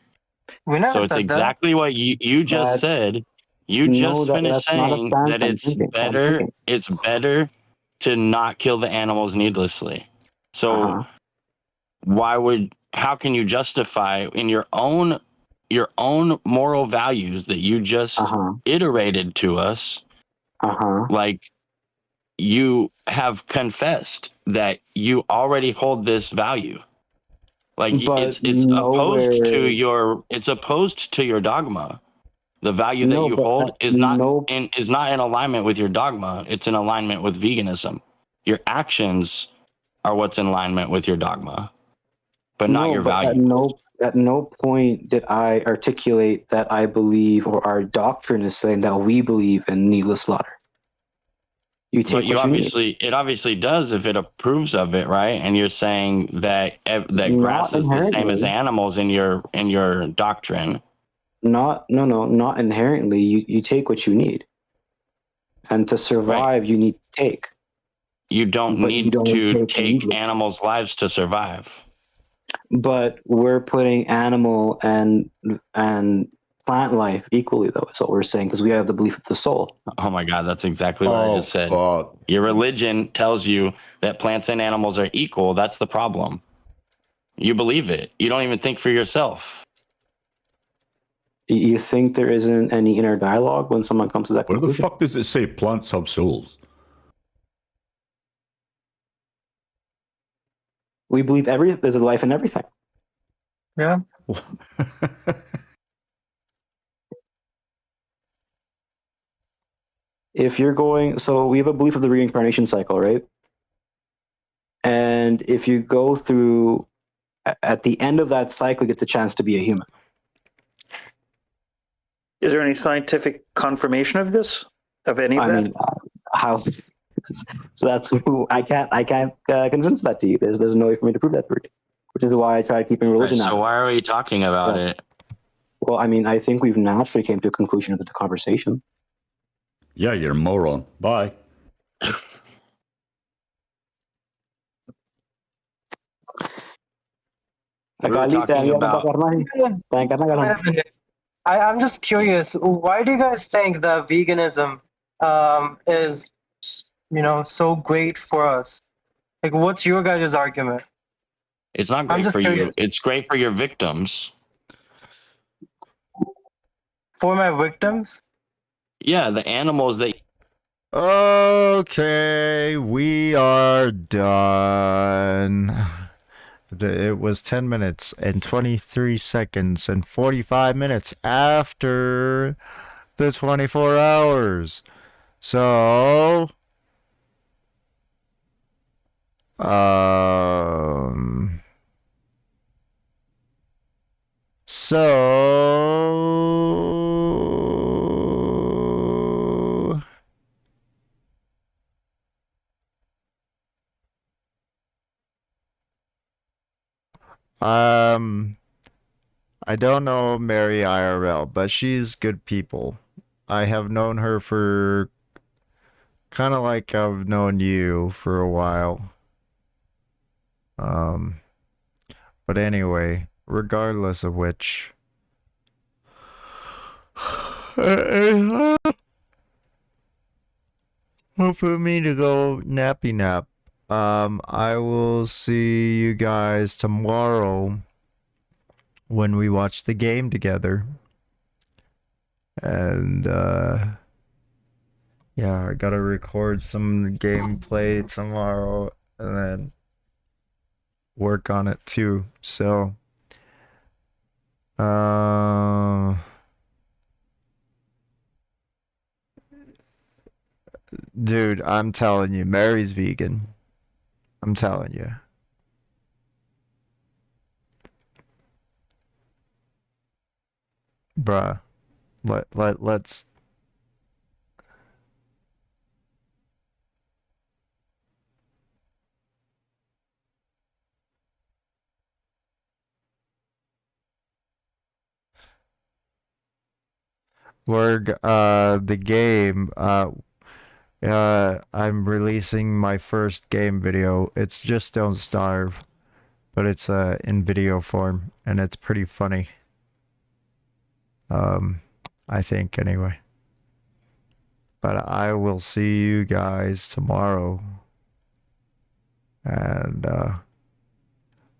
We never So it's said exactly what you just said. You just finished saying that it's better to not kill the animals needlessly. So how can you justify in your own moral values that you just iterated to us, like, you have confessed that you already hold this value? Like, it's opposed to your dogma. The value that you hold is not in alignment with your dogma. It's in alignment with veganism. Your actions are what's in alignment with your dogma, but not your value. At no point did I articulate that I believe, or our doctrine is saying that we believe in needless slaughter. It obviously does if it approves of it, right? And you're saying that grass is the same as animals in your doctrine. Not inherently. You take what you need, and to survive, you need to take. You don't need to take animals' lives to survive. But we're putting animal and plant life equally, though. Is what we're saying, because we have the belief of the soul. Oh my God, that's exactly what I just said. Your religion tells you that plants and animals are equal. That's the problem. You believe it. You don't even think for yourself. You think there isn't any inner dialogue when someone comes to that Where the conclusion? fuck does it say plants have souls? We believe there's a life in everything. Yeah. If you're going, so we have a belief of the reincarnation cycle, right? And if you go through, at the end of that cycle, you get the chance to be a human. Is there any scientific confirmation of this? Of any of that? I mean, how? So that's I can't convince that to you. There's no way for me to prove that for you, which is why I try keeping religion out. So why are we talking about it? Well, I mean, I think we've naturally came to a conclusion of the conversation. Yeah, you're a moron. Bye. I'm just curious. Why do you guys think that veganism is, so great for us? Like, what's your guys' argument? It's not I'm great just for you. curious. It's great for your victims. For my victims? Yeah, the animals that. Okay, we are done. It was 10 minutes and 23 seconds and 45 minutes after the 24 hours. So, I don't know Mary IRL, but she's good people. I have known her for kind of like I've known you for a while. But anyway, regardless of which, time for me to go nappy nap. I will see you guys tomorrow when we watch the game together. And yeah, I gotta record some gameplay tomorrow and then work on it too. So dude, I'm telling you, Mary's vegan. I'm telling you. Bruh. Let's the game I'm releasing my first game video. It's just Don't Starve, but it's in video form and it's pretty funny. I think anyway. But I will see you guys tomorrow. And I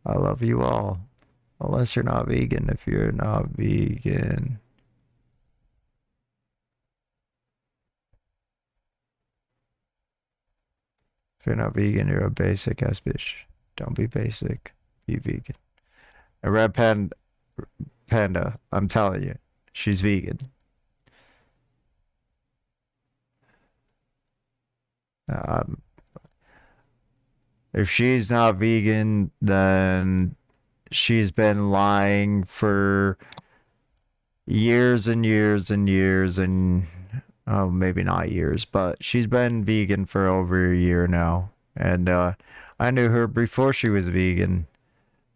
love you all. Unless you're not vegan. If you're not vegan. If you're not vegan, you're a basic ass bitch. Don't be basic. Be vegan. And Red Panda, I'm telling you, she's vegan. If she's not vegan, then she's been lying for years and years and years and oh, maybe not years, but she's been vegan for over a year now. And I knew her before she was vegan.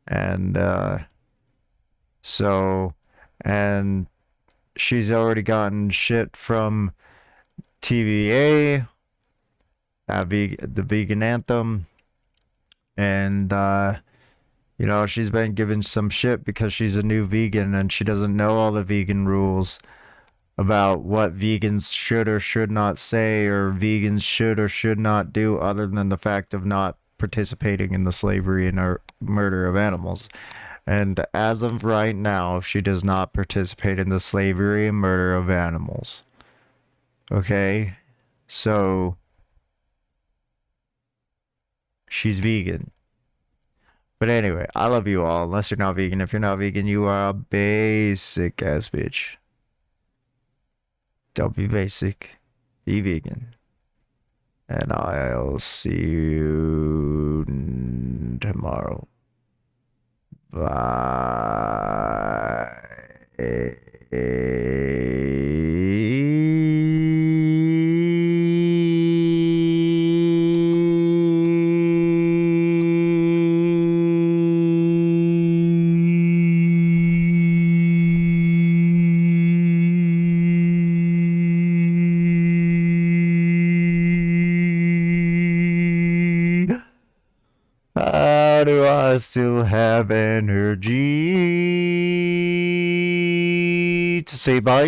And so, and she's already gotten shit from TVA, the vegan anthem. And, she's been given some shit because she's a new vegan and she doesn't know all the vegan rules about what vegans should or should not say or vegans should or should not do other than the fact of not participating in the slavery and or murder of animals. And as of right now, she does not participate in the slavery and murder of animals. Okay? So, she's vegan. But anyway, I love you all, unless you're not vegan. If you're not vegan, you are a basic ass bitch. Don't be basic. Be vegan. And I'll see you tomorrow. How do I still have energy to say bye?